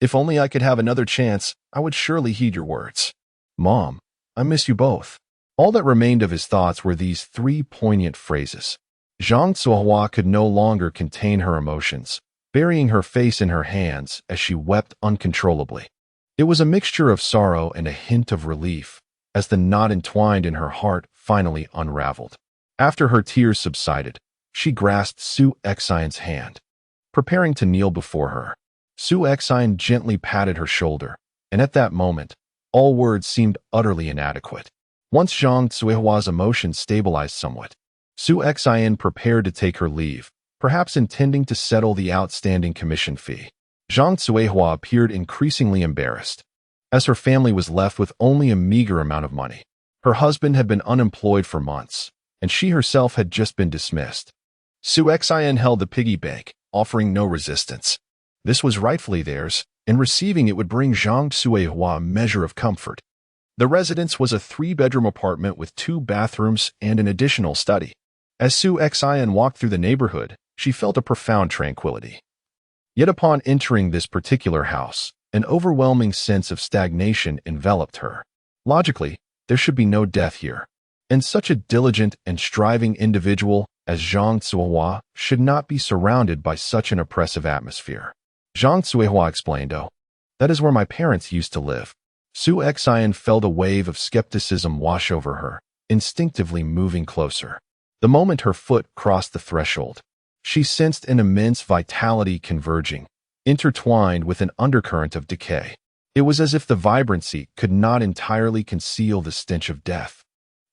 If only I could have another chance, I would surely heed your words. Mom, I miss you both. All that remained of his thoughts were these three poignant phrases. Zhang Zuohua could no longer contain her emotions, burying her face in her hands as she wept uncontrollably. It was a mixture of sorrow and a hint of relief, as the knot entwined in her heart finally unraveled. After her tears subsided, she grasped Su Xian's hand. Preparing to kneel before her, Su Xian gently patted her shoulder, and at that moment, all words seemed utterly inadequate. Once Zhang Zuihua's emotions stabilized somewhat, Su Xian prepared to take her leave, perhaps intending to settle the outstanding commission fee. Zhang Zuihua appeared increasingly embarrassed, as her family was left with only a meager amount of money. Her husband had been unemployed for months, and she herself had just been dismissed. Su Xian held the piggy bank, offering no resistance. This was rightfully theirs, and receiving it would bring Zhang Zuihua a measure of comfort. The residence was a 3-bedroom apartment with 2 bathrooms and an additional study. As Su Xian walked through the neighborhood, she felt a profound tranquility. Yet upon entering this particular house, an overwhelming sense of stagnation enveloped her. Logically, there should be no death here, and such a diligent and striving individual as Zhang Zuihua should not be surrounded by such an oppressive atmosphere. Zhang Zuihua explained, "Oh, that is where my parents used to live." Su Xian felt a wave of skepticism wash over her, instinctively moving closer. The moment her foot crossed the threshold, she sensed an immense vitality converging, intertwined with an undercurrent of decay. It was as if the vibrancy could not entirely conceal the stench of death.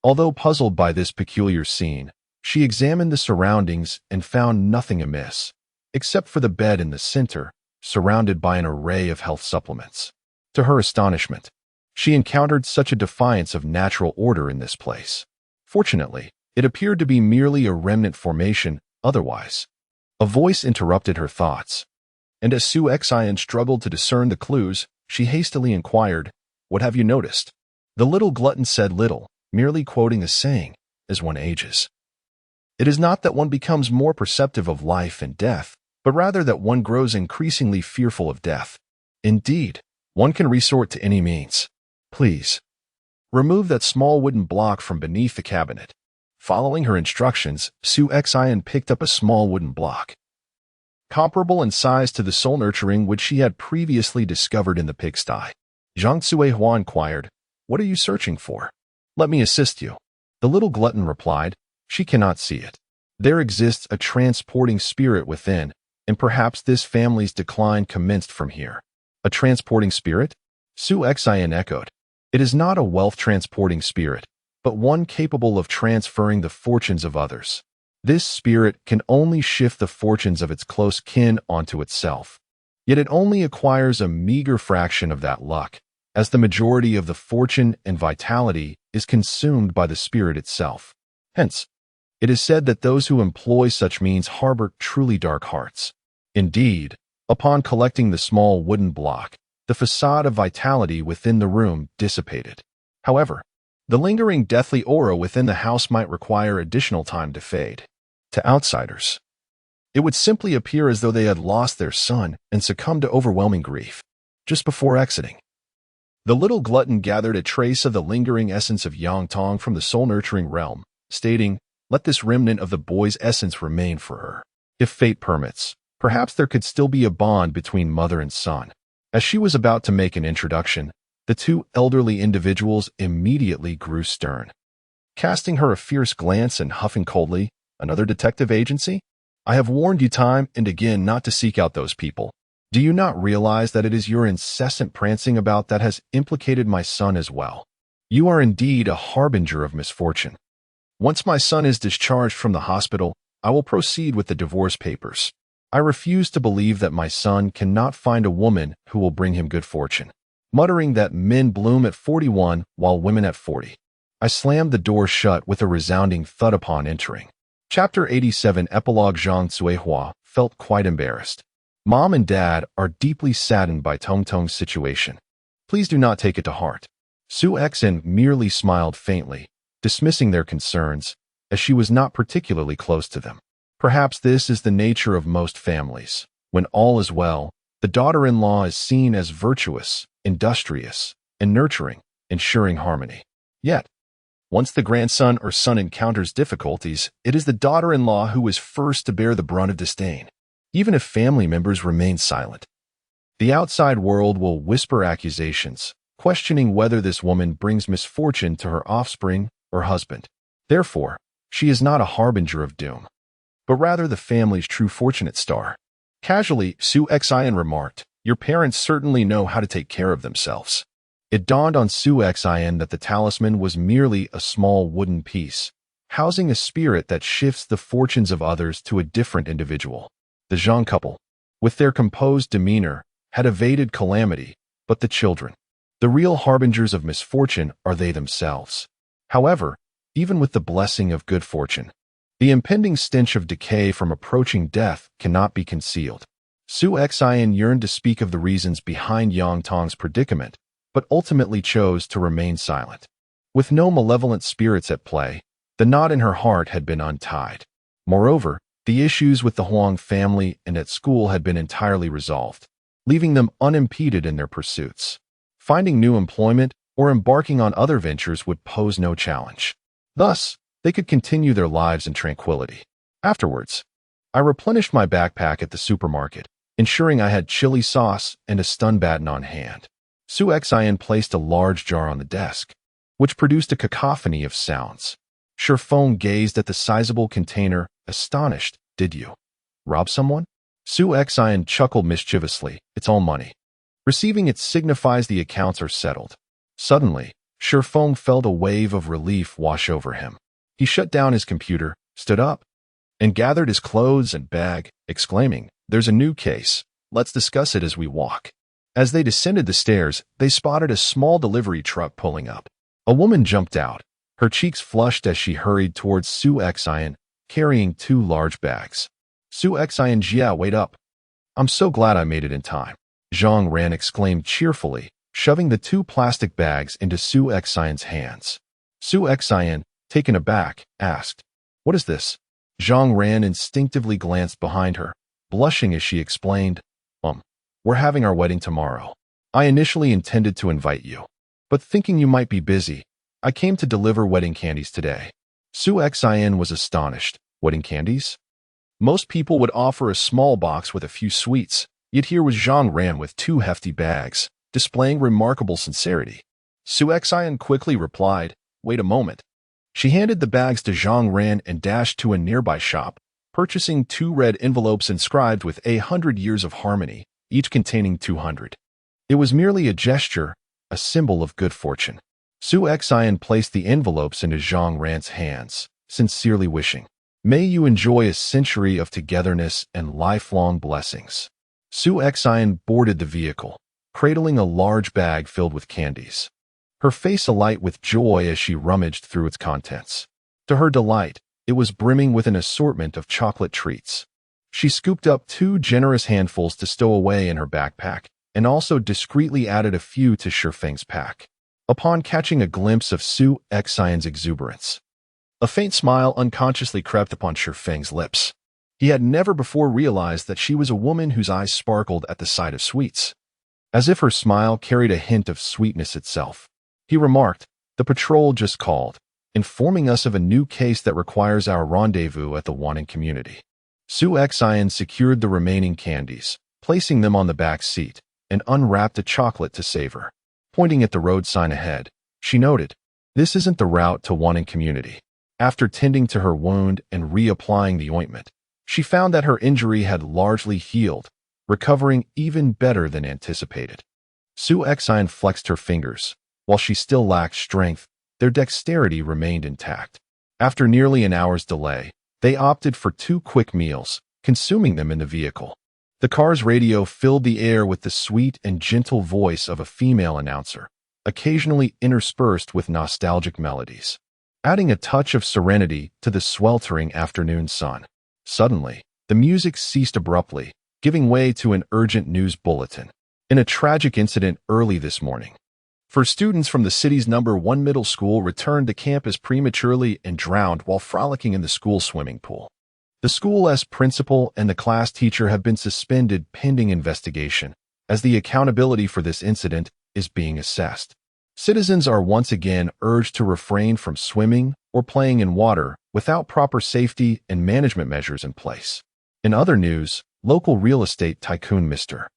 Although puzzled by this peculiar scene, she examined the surroundings and found nothing amiss, except for the bed in the center, surrounded by an array of health supplements. To her astonishment, she encountered such a defiance of natural order in this place. Fortunately, it appeared to be merely a remnant formation otherwise. A voice interrupted her thoughts, and as Su Xian struggled to discern the clues, she hastily inquired, "What have you noticed?" The little glutton said little, merely quoting a saying, "As one ages, it is not that one becomes more perceptive of life and death, but rather that one grows increasingly fearful of death. Indeed, one can resort to any means. Please, remove that small wooden block from beneath the cabinet." Following her instructions, Su Xian picked up a small wooden block, comparable in size to the soul nurturing which she had previously discovered in the pigsty. Zhang Zuihua inquired, "What are you searching for?" "Let me assist you." The little glutton replied, "She cannot see it. There exists a transporting spirit within, and perhaps this family's decline commenced from here." "A transporting spirit?" Su Xian echoed. "It is not a wealth-transporting spirit, but one capable of transferring the fortunes of others. This spirit can only shift the fortunes of its close kin onto itself. Yet it only acquires a meager fraction of that luck, as the majority of the fortune and vitality is consumed by the spirit itself. Hence, it is said that those who employ such means harbor truly dark hearts. Indeed, upon collecting the small wooden block, the facade of vitality within the room dissipated. However, the lingering deathly aura within the house might require additional time to fade. To outsiders, it would simply appear as though they had lost their son and succumbed to overwhelming grief. Just before exiting, the little glutton gathered a trace of the lingering essence of Yangtong from the soul-nurturing realm, stating, "Let this remnant of the boy's essence remain for her. If fate permits, perhaps there could still be a bond between mother and son." As she was about to make an introduction, the 2 elderly individuals immediately grew stern. Casting her a fierce glance and huffing coldly, "Another detective agency? I have warned you time and again not to seek out those people. Do you not realize that it is your incessant prancing about that has implicated my son as well? You are indeed a harbinger of misfortune. Once my son is discharged from the hospital, I will proceed with the divorce papers. I refuse to believe that my son cannot find a woman who will bring him good fortune." Muttering that men bloom at 41 while women at 40, I slammed the door shut with a resounding thud upon entering. Chapter 87 Epilogue. Zhang Zuihua felt quite embarrassed. Mom and Dad are deeply saddened by Tongtong's situation. Please do not take it to heart. Su-Xen merely smiled faintly, dismissing their concerns, as she was not particularly close to them. Perhaps this is the nature of most families. When all is well, the daughter-in-law is seen as virtuous, industrious, and nurturing, ensuring harmony. Yet, once the grandson or son encounters difficulties, it is the daughter-in-law who is first to bear the brunt of disdain, even if family members remain silent. The outside world will whisper accusations, questioning whether this woman brings misfortune to her offspring or husband. Therefore, she is not a harbinger of doom, but rather the family's true fortunate star. Casually, Su-Xen remarked, "Your parents certainly know how to take care of themselves." It dawned on Su-Xen that the talisman was merely a small wooden piece, housing a spirit that shifts the fortunes of others to a different individual. The Zhang couple, with their composed demeanor, had evaded calamity, but the children, the real harbingers of misfortune, are they themselves. However, even with the blessing of good fortune, the impending stench of decay from approaching death cannot be concealed. Su-Xen yearned to speak of the reasons behind Yang Tong's predicament, but ultimately chose to remain silent. With no malevolent spirits at play, the knot in her heart had been untied. Moreover, the issues with the Huang family and at school had been entirely resolved, leaving them unimpeded in their pursuits. Finding new employment or embarking on other ventures would pose no challenge. Thus, they could continue their lives in tranquility. Afterwards, I replenished my backpack at the supermarket, ensuring I had chili sauce and a stun baton on hand. Su-Xen placed a large jar on the desk, which produced a cacophony of sounds. Shifeng gazed at the sizable container, astonished. "Did you rob someone?" Su-Xen chuckled mischievously. "It's all money. Receiving it signifies the accounts are settled." Suddenly, Shifeng felt a wave of relief wash over him. He shut down his computer, stood up, and gathered his clothes and bag, exclaiming, "There's a new case. Let's discuss it as we walk." As they descended the stairs, they spotted a small delivery truck pulling up. A woman jumped out, her cheeks flushed as she hurried towards Su-Xen, carrying 2 large bags. Su-Xen, "Jia, wait up. I'm so glad I made it in time." Zhang Ran exclaimed cheerfully, shoving the 2 plastic bags into Su-Xen's hands. Su-Xen, taken aback, asked, "What is this?" Zhang Ran instinctively glanced behind her, blushing as she explained, "We're having our wedding tomorrow. I initially intended to invite you, but thinking you might be busy, I came to deliver wedding candies today." Su-Xen was astonished. Wedding candies? Most people would offer a small box with a few sweets, yet here was Zhang Ran with 2 hefty bags, displaying remarkable sincerity. Su-Xen quickly replied, "Wait a moment." She handed the bags to Zhang Ran and dashed to a nearby shop, purchasing 2 red envelopes inscribed with 100 years of harmony, each containing 200. It was merely a gesture, a symbol of good fortune. Su-Xen placed the envelopes into Zhang Ran's hands, sincerely wishing, "May you enjoy a century of togetherness and lifelong blessings." Su-Xen boarded the vehicle, cradling a large bag filled with candies, her face alight with joy as she rummaged through its contents. To her delight, it was brimming with an assortment of chocolate treats. She scooped up 2 generous handfuls to stow away in her backpack, and also discreetly added a few to Shifeng's pack. Upon catching a glimpse of Su-Xen's exuberance, a faint smile unconsciously crept upon Shifeng's lips. He had never before realized that she was a woman whose eyes sparkled at the sight of sweets, as if her smile carried a hint of sweetness itself. He remarked, "The patrol just called, informing us of a new case that requires our rendezvous at the Wanted community." Su-Xen secured the remaining candies, placing them on the back seat, and unwrapped a chocolate to savor. Pointing at the road sign ahead, she noted, "This isn't the route to Wanted community." After tending to her wound and reapplying the ointment, she found that her injury had largely healed, recovering even better than anticipated. Su-Xen flexed her fingers. While she still lacked strength, their dexterity remained intact. After nearly an hour's delay, they opted for 2 quick meals, consuming them in the vehicle. The car's radio filled the air with the sweet and gentle voice of a female announcer, occasionally interspersed with nostalgic melodies, adding a touch of serenity to the sweltering afternoon sun. Suddenly, the music ceased abruptly, giving way to an urgent news bulletin. in a tragic incident early this morning. Four students from the city's #1 middle school returned to campus prematurely and drowned while frolicking in the school swimming pool. The school's principal and the class teacher have been suspended pending investigation, as the accountability for this incident is being assessed. Citizens are once again urged to refrain from swimming or playing in water without proper safety and management measures in place. In other news, local real estate tycoon Mr.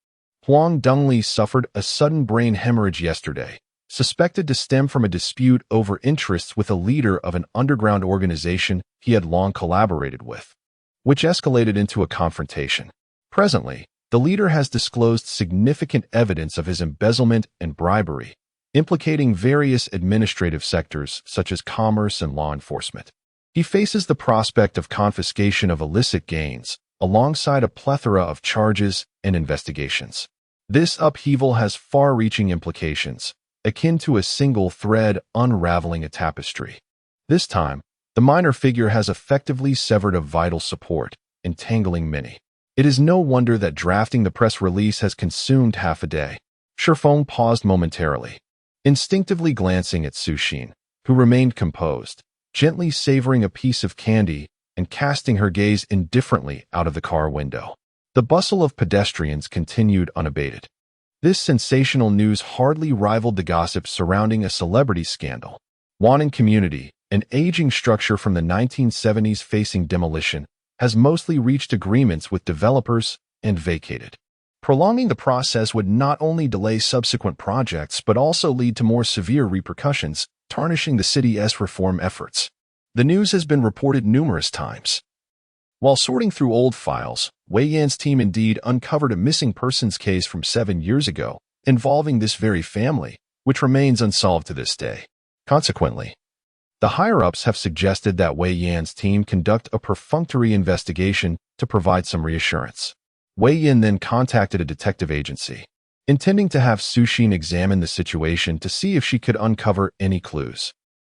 Huang Dongli suffered a sudden brain hemorrhage yesterday, suspected to stem from a dispute over interests with a leader of an underground organization he had long collaborated with, which escalated into a confrontation. Presently, the leader has disclosed significant evidence of his embezzlement and bribery, implicating various administrative sectors such as commerce and law enforcement. He faces the prospect of confiscation of illicit gains, alongside a plethora of charges and investigations. This upheaval has far-reaching implications, akin to a single thread unraveling a tapestry. This time, the minor figure has effectively severed a vital support, entangling many. It is no wonder that drafting the press release has consumed half a day. Shifeng paused momentarily, instinctively glancing at Shi Yan, who remained composed, gently savoring a piece of candy and casting her gaze indifferently out of the car window. The bustle of pedestrians continued unabated. This sensational news hardly rivaled the gossip surrounding a celebrity scandal. Wannan community, an aging structure from the 1970s facing demolition, has mostly reached agreements with developers and vacated. Prolonging the process would not only delay subsequent projects but also lead to more severe repercussions, tarnishing the city's reform efforts. The news has been reported numerous times. While sorting through old files, Wei Yan's team indeed uncovered a missing persons case from 7 years ago, involving this very family, which remains unsolved to this day. Consequently, the higher-ups have suggested that Wei Yan's team conduct a perfunctory investigation to provide some reassurance. Wei Yan then contacted a detective agency, intending to have Shi Yan examine the situation to see if she could uncover any clues.